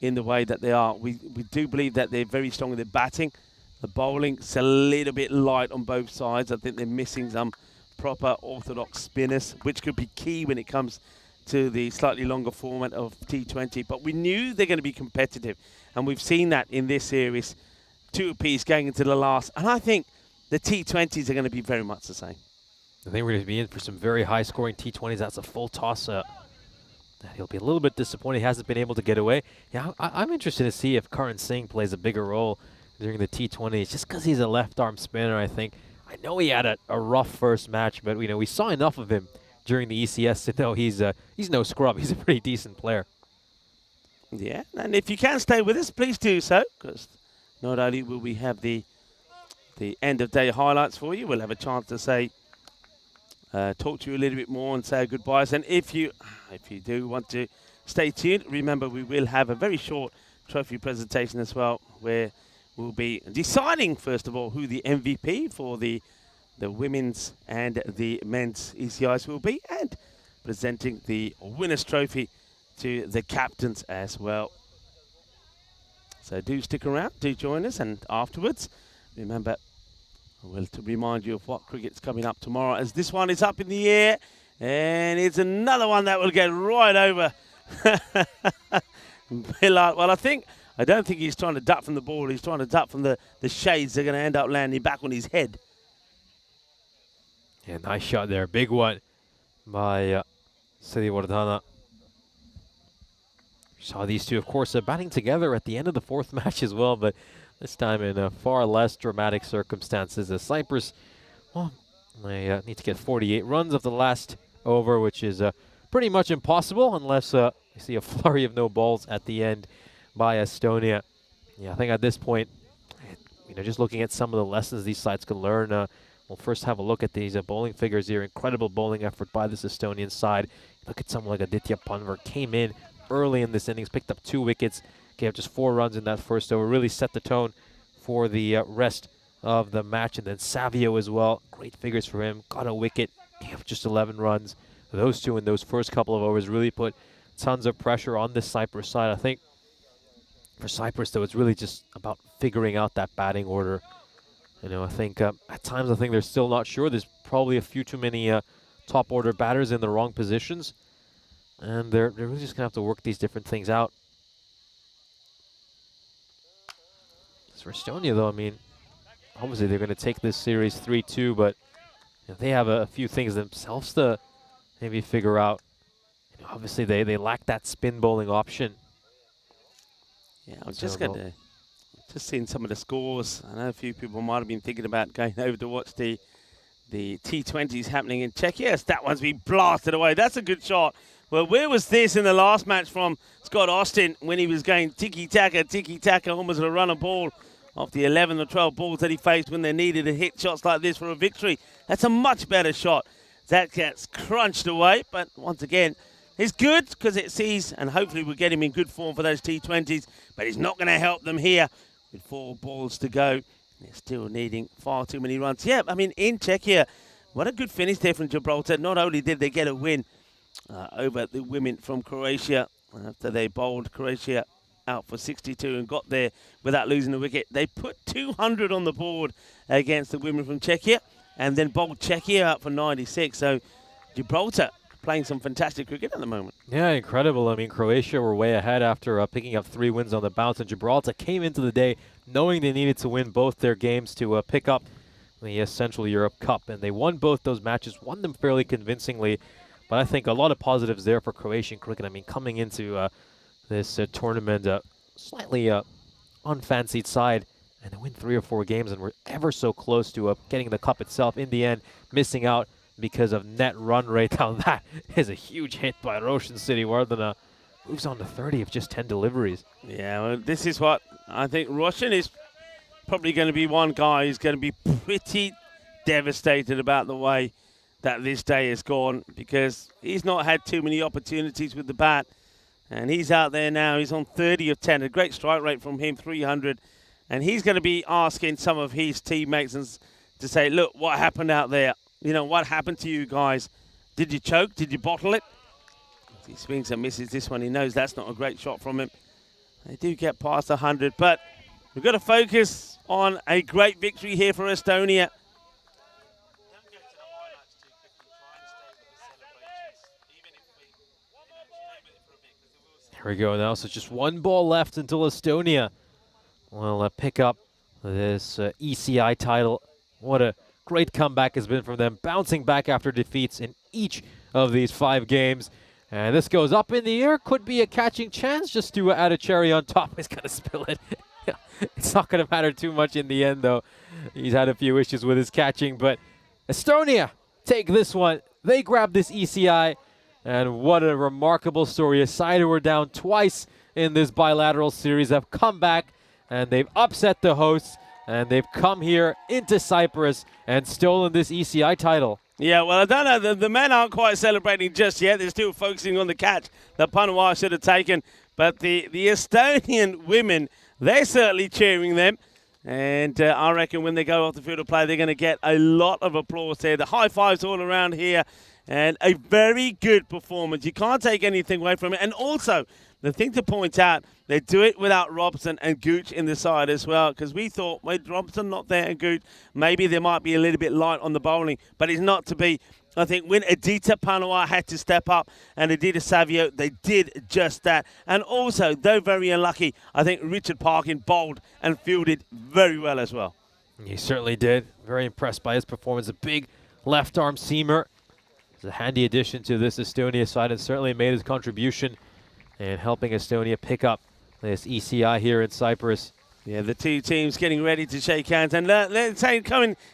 in the way that they are. We do believe that they're very strong in their batting. The bowling's a little bit light on both sides. I think they're missing some proper orthodox spinners, which could be key when it comes to the slightly longer format of T20. But we knew they're going to be competitive, and we've seen that in this series. 2 apiece going into the last, and I think the T20s are going to be very much the same. I think we're going to be in for some very high-scoring T20s. That's a full toss-up. He'll be a little bit disappointed he hasn't been able to get away. Yeah, I'm interested to see if Karan Singh plays a bigger role during the T20s, just because he's a left-arm spinner, I think. I know he had a rough first match, but we saw enough of him during the ECS to know he's no scrub. He's a pretty decent player. Yeah, and if you can stay with us, please do so, because not only will we have the end-of-day highlights for you, we'll have a chance to say, talk to you a little bit more and say goodbyes. And if you do want to stay tuned, remember we will have a very short trophy presentation as well, where we'll be deciding, first of all, who the MVP for the women's and the men's ECIs will be, and presenting the winner's trophy to the captains as well. So do stick around, do join us, and afterwards, remember, well, to remind you of what cricket's coming up tomorrow, as this one is up in the air, and it's another one that will get right over. Well, I don't think he's trying to duck from the ball. He's trying to duck from the shades. They're going to end up landing back on his head. Yeah, nice shot there. Big one by Siddhi Wardhana. Saw these two, of course, batting together at the end of the 4th match as well, but this time in far less dramatic circumstances. As Cyprus, well, they need to get 48 runs of the last over, which is pretty much impossible unless you see a flurry of no balls at the end by Estonia. Yeah, I think at this point, just looking at some of the lessons these sides can learn, we'll first have a look at these bowling figures here. Incredible bowling effort by this Estonian side. Look at someone like Aditya Panvar, came in early in this innings, picked up 2 wickets, gave just 4 runs in that first over, really set the tone for the rest of the match. And then Savio as well, great figures for him, got a wicket, gave up just 11 runs. Those two in those first couple of overs really put tons of pressure on this Cyprus side. I think for Cyprus, though, it's really just about figuring out that batting order. I think at times they're still not sure. There's probably a few too many top order batters in the wrong positions, and they're really just gonna have to work these different things out. As for Estonia, though, I mean, obviously they're gonna take this series 3-2, but they have a few things themselves to maybe figure out. Obviously they lack that spin bowling option. Yeah, I was just seeing some of the scores. I know a few people might have been thinking about going over to watch the T20s happening in Czech. Yes, that one's been blasted away. That's a good shot. Well, where was this in the last match from Scott Austin when he was going tiki-taka, almost a run a ball off the 11 or 12 balls that he faced when they needed to hit shots like this for a victory? That's a much better shot. That gets crunched away, but once again, it's good because it sees, and hopefully we'll get him in good form for those T20s, but it's not going to help them here with 4 balls to go. They're still needing far too many runs. Yeah, I mean, in Czechia, what a good finish there from Gibraltar. Not only did they get a win over the women from Croatia after they bowled Croatia out for 62 and got there without losing a wicket, they put 200 on the board against the women from Czechia and then bowled Czechia out for 96. So Gibraltar playing some fantastic cricket at the moment. Yeah, incredible. I mean, Croatia were way ahead after picking up 3 wins on the bounce, and Gibraltar came into the day knowing they needed to win both their games to pick up the Central Europe Cup, and they won both those matches, won them fairly convincingly. But I think a lot of positives there for Croatian cricket. I mean, coming into this tournament, slightly unfancied side, and they win 3 or 4 games, and we're ever so close to getting the cup itself. In the end, missing out because of net run rate. Now that is a huge hit by Roshan Siddhi Wardhana. Moves on to 30 of just 10 deliveries. Yeah, well, this is what I think Roshan is probably going to be one guy who's going to be pretty devastated about the way that this day has gone, because he's not had too many opportunities with the bat, and he's out there now. He's on 30 of 10, a great strike rate from him, 300, and he's going to be asking some of his teammates to say, look, what happened out there? What happened to you guys? Did you choke? Did you bottle it? He swings and misses this one. He knows that's not a great shot from him. They do get past 100, but we've got to focus on a great victory here for Estonia. Here we go now. So just one ball left until Estonia will pick up this ECI title. What a great comeback has been from them, bouncing back after defeats in each of these 5 games. And this goes up in the air, could be a catching chance, just to add a cherry on top. He's going to spill it. It's not going to matter too much in the end, though. He's had a few issues with his catching, but Estonia take this one. They grab this ECI, and what a remarkable story. A side who were down twice in this bilateral series have come back, and they've upset the hosts, and they've come here into Cyprus and stolen this ECI title. Yeah, well, I don't know. The men aren't quite celebrating just yet. They're still focusing on the catch that Panawa should have taken. But the Estonian women, they're certainly cheering them. And I reckon when they go off the field of play, they're going to get a lot of applause there. The high fives all around here. And a very good performance. You can't take anything away from it. And also, the thing to point out, they do it without Robson and Gooch in the side as well, because we thought, with Robson not there and Gooch, maybe they might be a little bit light on the bowling, but it's not to be. I think when Edita Panawa had to step up and Edita Savio, they did just that. And also, though very unlucky, I think Richard Parkin bowled and fielded very well as well. He certainly did. Very impressed by his performance. A big left arm seamer. It's a handy addition to this Estonia side and certainly made his contribution in helping Estonia pick up this ECI here in Cyprus. Yeah, the two teams getting ready to shake hands. And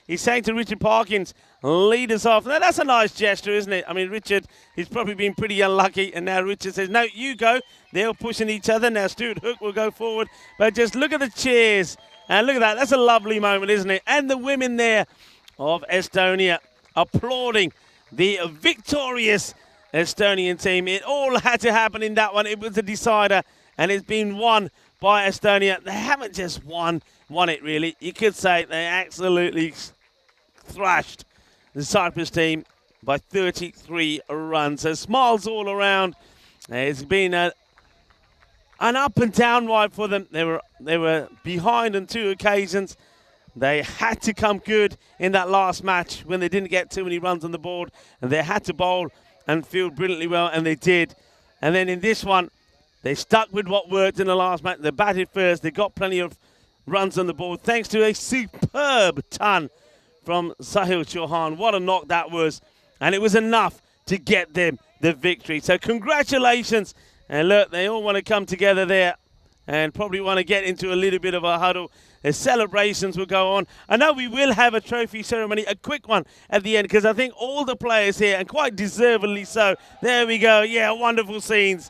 he's saying to Richard Parkins, lead us off. Now, that's a nice gesture, isn't it? I mean, Richard, he's probably been pretty unlucky. And now Richard says, no, you go. They're pushing each other. Now Stuart Hook will go forward. But just look at the cheers. And look at that. That's a lovely moment, isn't it? And the women there of Estonia applauding the victorious Estonian team. It all had to happen in that one. It was a decider, and it's been won by Estonia. They haven't just won it, really. You could say they absolutely thrashed the Cyprus team by 33 runs. So smiles all around. It's been an up and down ride for them. They were behind on 2 occasions. They had to come good in that last match when they didn't get too many runs on the board, and they had to bowl and field brilliantly well, and they did. And then in this one, they stuck with what worked in the last match. They batted first. They got plenty of runs on the board thanks to a superb ton from Sahil Chauhan. What a knock that was. And it was enough to get them the victory. So congratulations. And look, they all want to come together there and probably want to get into a little bit of a huddle. The celebrations will go on. I know we will have a trophy ceremony, a quick one at the end, because I think all the players here, and quite deservedly so, there we go. Yeah, wonderful scenes.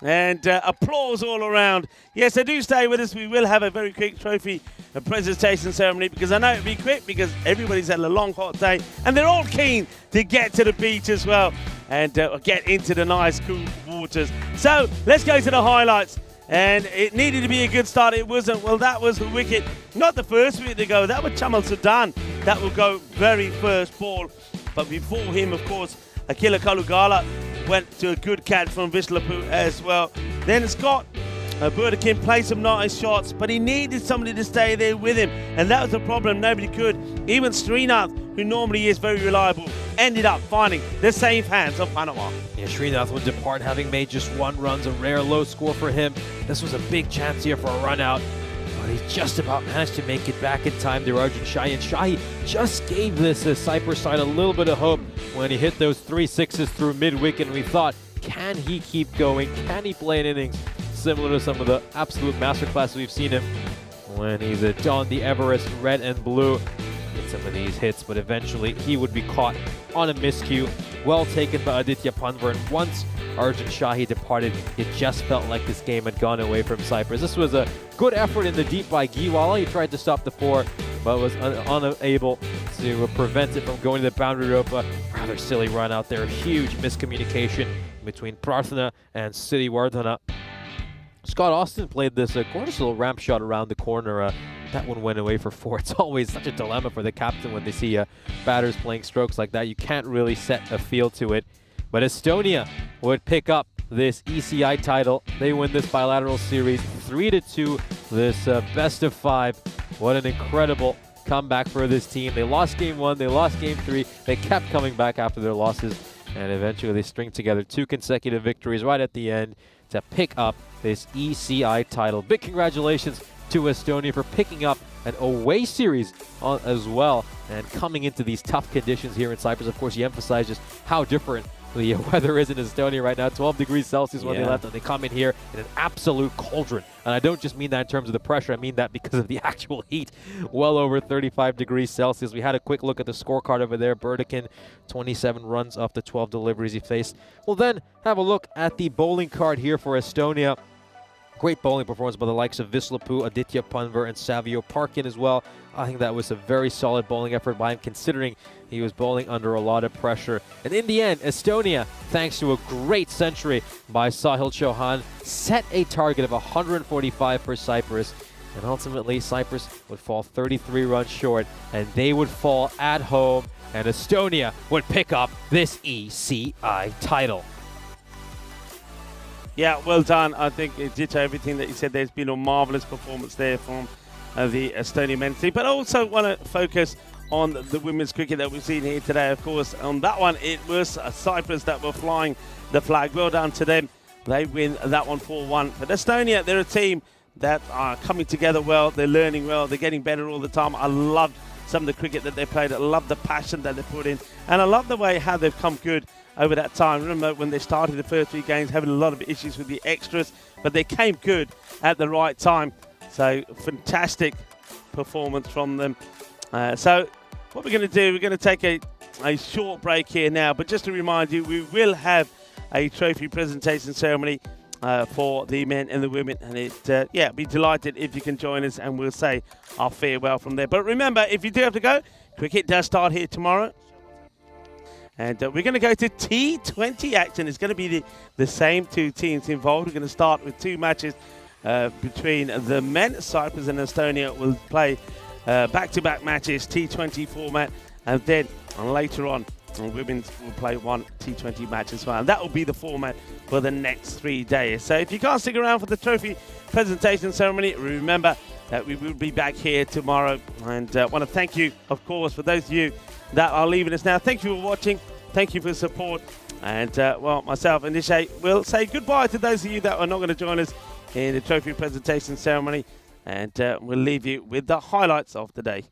And applause all around. Yes, so do stay with us. We will have a very quick trophy presentation ceremony, because I know it'll be quick because everybody's had a long, hot day, and they're all keen to get to the beach as well and get into the nice, cool waters. So let's go to the highlights. And it needed to be a good start. It wasn't. Well, that was the wicket. Not the first wicket to go. That was Chamal Sudan. That will go very first ball. But before him, of course, Akila Kalugala went to a good catch from Vislapu as well. Then Scott Burdekin played some nice shots, but he needed somebody to stay there with him. And that was the problem. Nobody could. Even Srinath, who normally is very reliable, ended up finding the safe hands of Panama. Yeah, Srinath would depart having made just 1 run, a rare low score for him. This was a big chance here for a run out, but he just about managed to make it back in time to Arjun Shahi. And Shahi just gave this Cyprus side a little bit of hope when he hit those 3 sixes through mid-wicket, and we thought, can he keep going? Can he play an innings similar to some of the absolute masterclasses we've seen him when he's donned the Everest red and blue? Some of these hits, but eventually he would be caught on a miscue. Well taken by Aditya Panvar, and once Arjun Shahi departed, it just felt like this game had gone away from Cyprus. This was a good effort in the deep by Giwala. He tried to stop the 4, but was unable to prevent it from going to the boundary rope. A rather silly run out there. Huge miscommunication between Prarthana and Siddhi Wardhana. Scott Austin played this gorgeous little ramp shot around the corner. That one went away for 4. It's always such a dilemma for the captain when they see batters playing strokes like that. You can't really set a feel to it. But Estonia would pick up this ECI title. They win this bilateral series 3-2, this best of 5. What an incredible comeback for this team. They lost game 1, they lost game 3. They kept coming back after their losses, and eventually they string together 2 consecutive victories right at the end to pick up this ECI title. Big congratulations to Estonia for picking up an away series as well, and coming into these tough conditions here in Cyprus. Of course, you emphasize just how different the weather is in Estonia right now. 12 degrees Celsius when they left, and they come in here in an absolute cauldron. And I don't just mean that in terms of the pressure, I mean that because of the actual heat. Well over 35 degrees Celsius. We had a quick look at the scorecard over there. Burdekin, 27 runs off the 12 deliveries he faced. We'll then have a look at the bowling card here for Estonia. Great bowling performance by the likes of Vislapu, Aditya Panver, and Savio Parkin as well. I think that was a very solid bowling effort by him, considering he was bowling under a lot of pressure. And in the end, Estonia, thanks to a great century by Sahil Chauhan, set a target of 145 for Cyprus. And ultimately, Cyprus would fall 33 runs short, and they would fall at home, and Estonia would pick up this ECI title. Yeah, well done. I think ditto everything that you said. There's been a marvellous performance there from the Estonian men's team. But I also want to focus on the women's cricket that we've seen here today. Of course, on that one, it was Cyprus that were flying the flag. Well done to them. They win that one 4-1. But Estonia, they're a team that are coming together well. They're learning well. They're getting better all the time. I loved some of the cricket that they played. I love the passion that they put in. And I love the way how they've come good over that time. Remember when they started the first 3 games, having a lot of issues with the extras, but they came good at the right time. So fantastic performance from them. So what we're going to do, we're going to take a short break here now, but just to remind you, we will have a trophy presentation ceremony for the men and the women, and be delighted if you can join us, and we'll say our farewell from there. But remember, if you do have to go, cricket does start here tomorrow. And we're going to go to T20 action. It's going to be the same 2 teams involved. We're going to start with 2 matches between the men. Cyprus and Estonia will play back-to-back matches, T20 format. And then later on, women will play 1 T20 match as well. And that will be the format for the next 3 days. So if you can't stick around for the trophy presentation ceremony, remember that we will be back here tomorrow. And I want to thank you, of course, for those of you that are leaving us now. Thank you for watching. Thank you for the support. And, myself and Nishay will say goodbye to those of you that are not going to join us in the trophy presentation ceremony. And we'll leave you with the highlights of the day.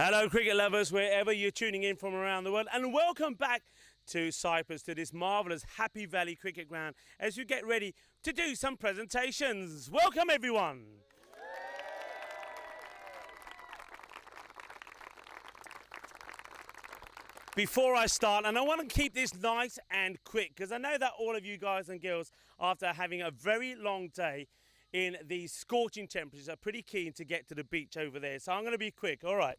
Hello, cricket lovers, wherever you're tuning in from around the world, and welcome back to Cyprus, to this marvellous Happy Valley cricket ground, as you get ready to do some presentations. Welcome, everyone. Before I start, and I want to keep this nice and quick, because I know that all of you guys and girls, after having a very long day in these scorching temperatures, are pretty keen to get to the beach over there. So I'm going to be quick, all right.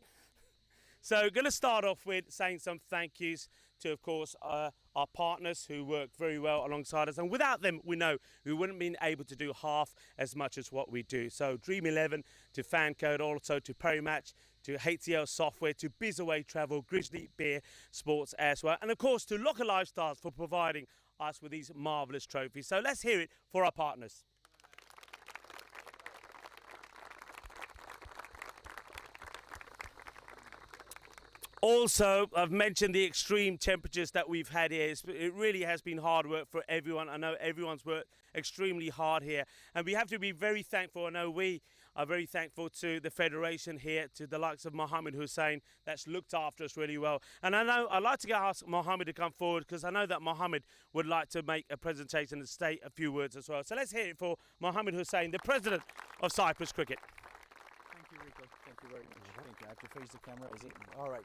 So going to start off with saying some thank yous to, of course, our partners who work very well alongside us. And without them, we know we wouldn't have been able to do half as much as what we do. So Dream 11 to Fancode, also to Perimatch, to HCL Software, to Bizaway Travel, Grizzly Beer Sports as well. And of course to Locker Lifestyles for providing us with these marvellous trophies. So let's hear it for our partners. Also, I've mentioned the extreme temperatures that we've had here. It really has been hard work for everyone. I know everyone's worked extremely hard here. And we have to be very thankful. I know we are very thankful to the Federation here, to the likes of Mohammed Hussain, that's looked after us really well. And I know I'd like to ask Mohammed to come forward, because I know that Mohammed would like to make a presentation and state a few words as well. So let's hear it for Mohammed Hussain, the President of Cyprus Cricket. Thank you, Rico. Thank you very much. Thank you. I have to face the camera, is it? All right.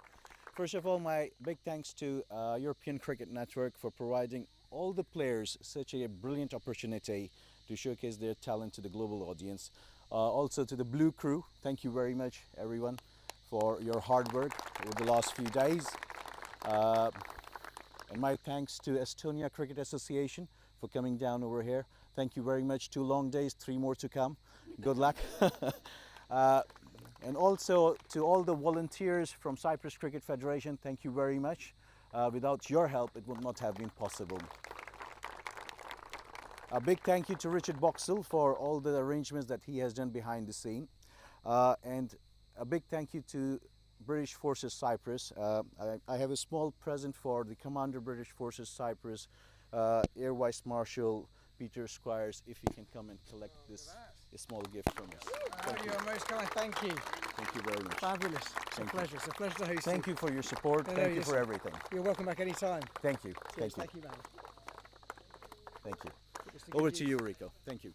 First of all, my big thanks to European Cricket Network for providing all the players such a brilliant opportunity to showcase their talent to the global audience. Also to the Blue Crew, thank you very much, everyone, for your hard work over the last few days. And my thanks to Estonia Cricket Association for coming down over here. Thank you very much. 2 long days, 3 more to come. Good luck. And also to all the volunteers from Cyprus Cricket Federation, thank you very much. Without your help, it would not have been possible. A big thank you to Richard Boxall for all the arrangements that he has done behind the scene. And a big thank you to British Forces Cyprus. I have a small present for the Commander British Forces Cyprus, Air Vice Marshal Peter Squires, if he can come and collect this a small gift from us. Thank you. You're most kind. Thank you. Thank you very much. Fabulous. It's a pleasure. It's a pleasure to host you. Thank you for your support. Thank you for everything. You're welcome back anytime. Thank you. Cheers. Thank you. Thank you, man. Thank you. Over to you, Rico. Thank you.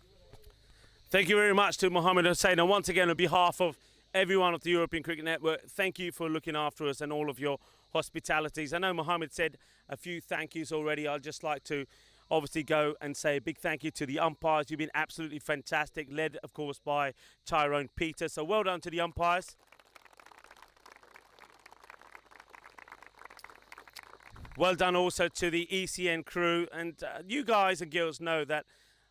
Thank you very much to Mohammed Hussain. And once again, on behalf of everyone of the European Cricket Network, thank you for looking after us and all of your hospitalities. I know Mohammed said a few thank yous already. I'd just like to obviously go and say a big thank you to the umpires. You've been absolutely fantastic, led, of course, by Tyrone Peter. So well done to the umpires. Well done also to the ECN crew. And you guys and girls know that,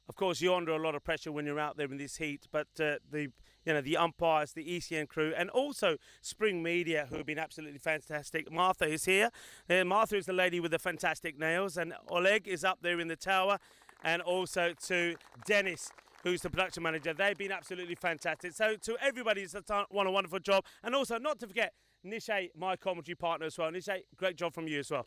of course, you're under a lot of pressure when you're out there in this heat. But the umpires, the ECN crew, and also Spring Media, who have been absolutely fantastic. Martha is here. Martha is the lady with the fantastic nails, and Oleg is up there in the tower, and also to Dennis, who's the production manager. They've been absolutely fantastic. So to everybody, it's done a wonderful job. And also, not to forget, Nishay, my commentary partner as well. Nishay, great job from you as well.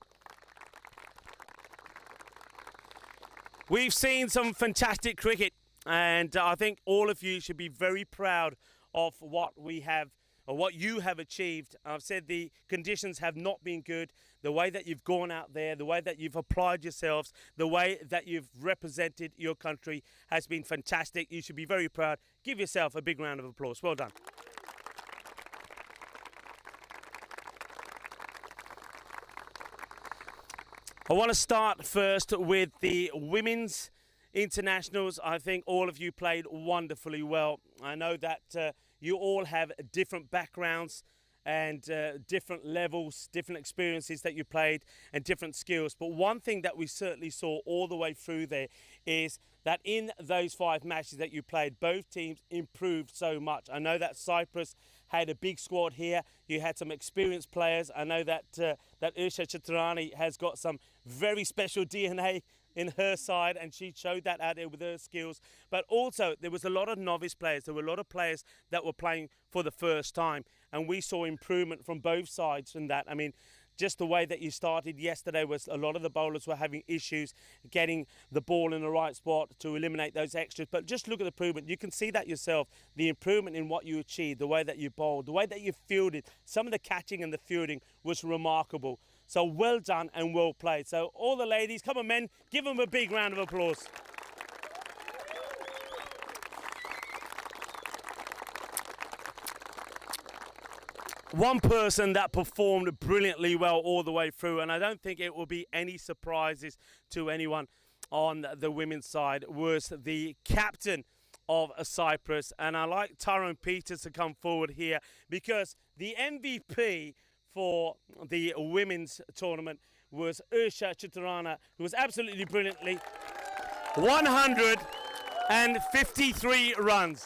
We've seen some fantastic cricket, and I think all of you should be very proud of what we have, or what you have achieved. I've said the conditions have not been good. The way that you've gone out there, the way that you've applied yourselves, the way that you've represented your country has been fantastic. You should be very proud. Give yourself a big round of applause. Well done. I want to start first with the women's internationals. I think all of you played wonderfully well. I know that you all have different backgrounds and different levels, different experiences that you played and different skills. But one thing that we certainly saw all the way through there is that in those 5 matches that you played, both teams improved so much. I know that Cyprus had a big squad here. You had some experienced players. I know that that Usha Chatrani has got some very special DNA in her side, and she showed that out there with her skills. But also, there was a lot of novice players. There were a lot of players that were playing for the first time, and we saw improvement from both sides in that. I mean, just the way that you started yesterday was a lot of the bowlers were having issues getting the ball in the right spot to eliminate those extras. But just look at the improvement. You can see that yourself, the improvement in what you achieved, the way that you bowled, the way that you fielded. Some of the catching and the fielding was remarkable. So well done and well played. So all the ladies, come on men, give them a big round of applause. One person that performed brilliantly well all the way through, and I don't think it will be any surprises to anyone on the women's side, was the captain of Cyprus. And I like Tyrone Peters to come forward here, because the MVP for the women's tournament was Cyprus-Estonia, who was absolutely brilliantly 153 runs.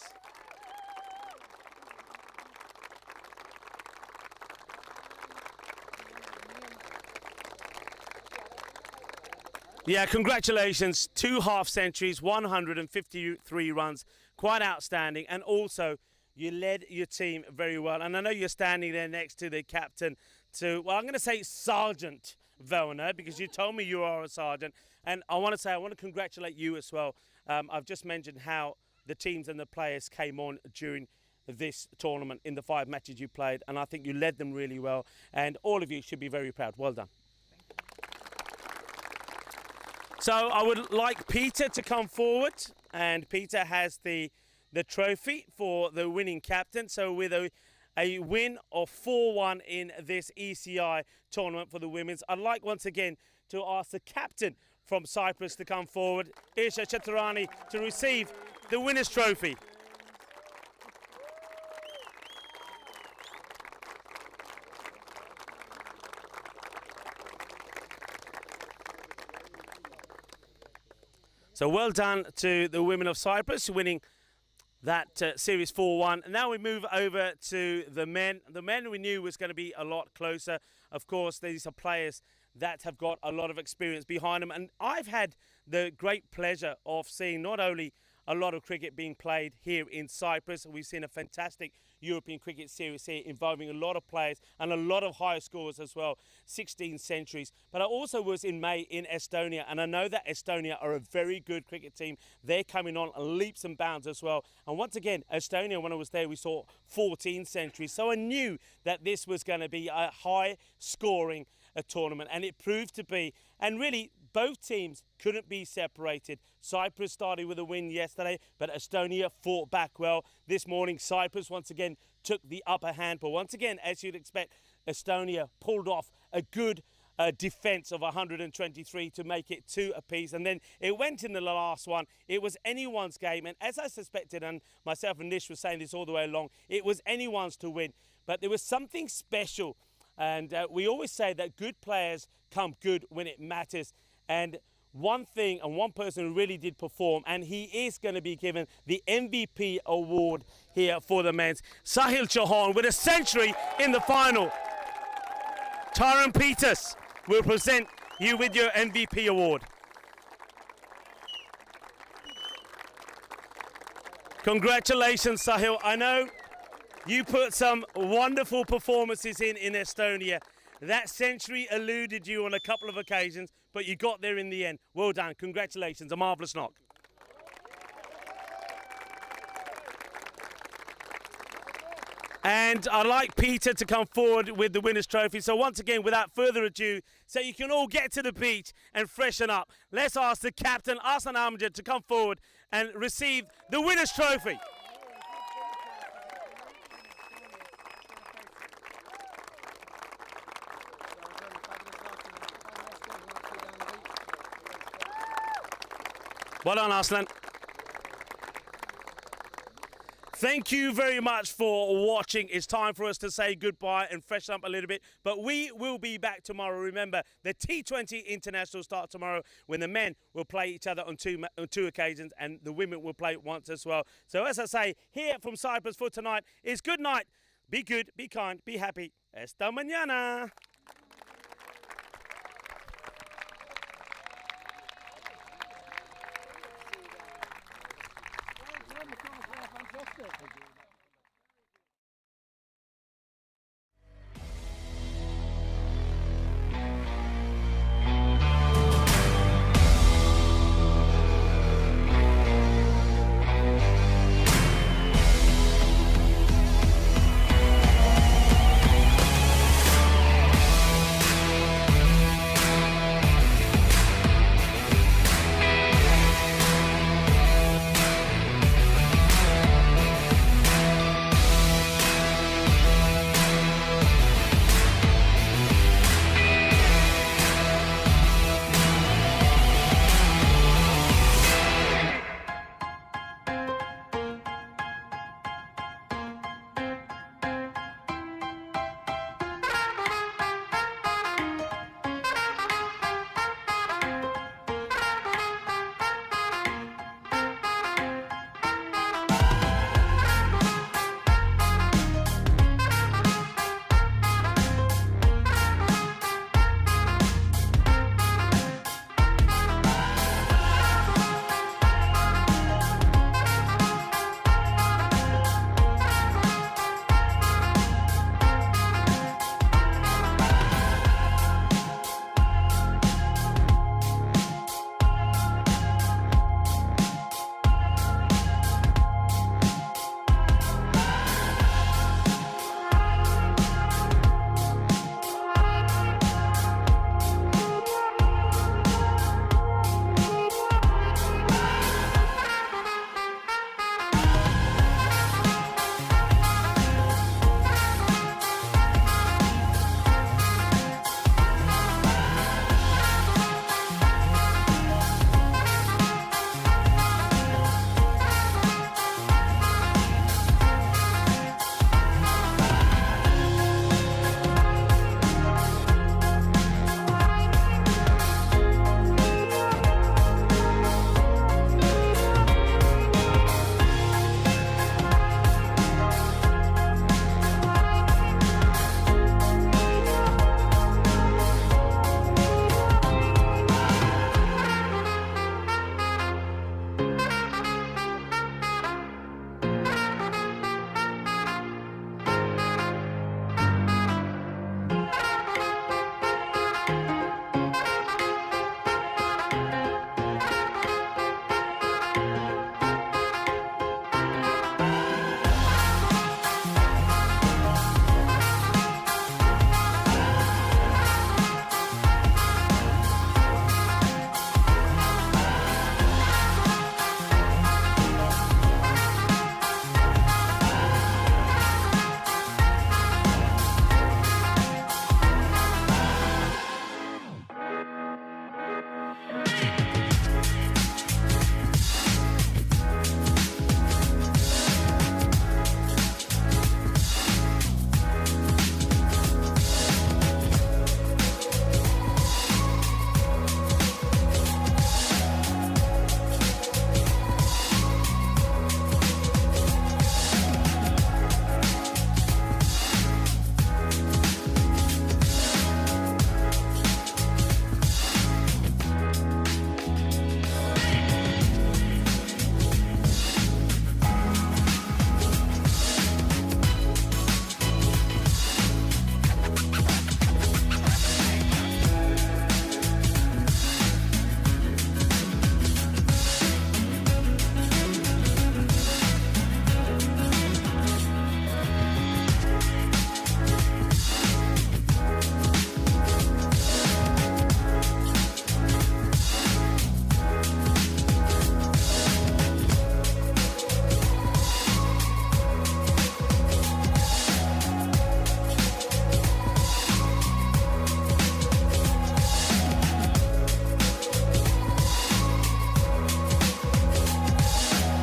Yeah, congratulations. 2 half centuries, 153 runs. Quite outstanding. And also, you led your team very well. And I know you're standing there next to the captain, I'm going to say Sergeant Vellner, because you told me you are a sergeant. And I want to congratulate you as well. I've just mentioned how the teams and the players came on during this tournament in the 5 matches you played. And I think you led them really well. And all of you should be very proud. Well done. So I would like Peter to come forward, and Peter has the trophy for the winning captain. So with a win of 4-1 in this ECI tournament for the women's, I'd like once again to ask the captain from Cyprus to come forward, Cyprus-Estonia, to receive the winner's trophy. So well done to the women of Cyprus winning that series 4-1. Now we move over to the men. The men we knew was going to be a lot closer. Of course, these are players that have got a lot of experience behind them. And I've had the great pleasure of seeing not only a lot of cricket being played here in Cyprus. We've seen a fantastic European cricket series here involving a lot of players and a lot of high scores as well, 16 centuries. But I also was in May in Estonia, and I know that Estonia are a very good cricket team. They're coming on leaps and bounds as well. And once again, Estonia, when I was there, we saw 14 centuries. So I knew that this was going to be a high scoring tournament, and it proved to be. And really, both teams couldn't be separated. Cyprus started with a win yesterday, but Estonia fought back well. This morning, Cyprus once again took the upper hand. But once again, as you'd expect, Estonia pulled off a good defence of 123 to make it 2 apiece. And then it went in the last one. It was anyone's game. And as I suspected, and myself and Nish were saying this all the way along, it was anyone's to win. But there was something special. And we always say that good players come good when it matters. And one thing and one person who really did perform, and he is going to be given the MVP award here for the men's, Sahil Chauhan, with a century in the final. Tyrone Peters will present you with your MVP award. Congratulations, Sahil. I know you put some wonderful performances in Estonia. That century eluded you on a couple of occasions, but you got there in the end. Well done. Congratulations. A marvellous knock. And I'd like Peter to come forward with the winner's trophy. So once again, without further ado, so you can all get to the beach and freshen up, let's ask the captain, Arslan Amjad, to come forward and receive the winner's trophy. Well done, Arslan. Thank you very much for watching. It's time for us to say goodbye and freshen up a little bit. But we will be back tomorrow. Remember, the T20 International starts tomorrow when the men will play each other on two occasions and the women will play once as well. So as I say, here from Cyprus for tonight is good night. Be good, be kind, be happy. Esta mañana.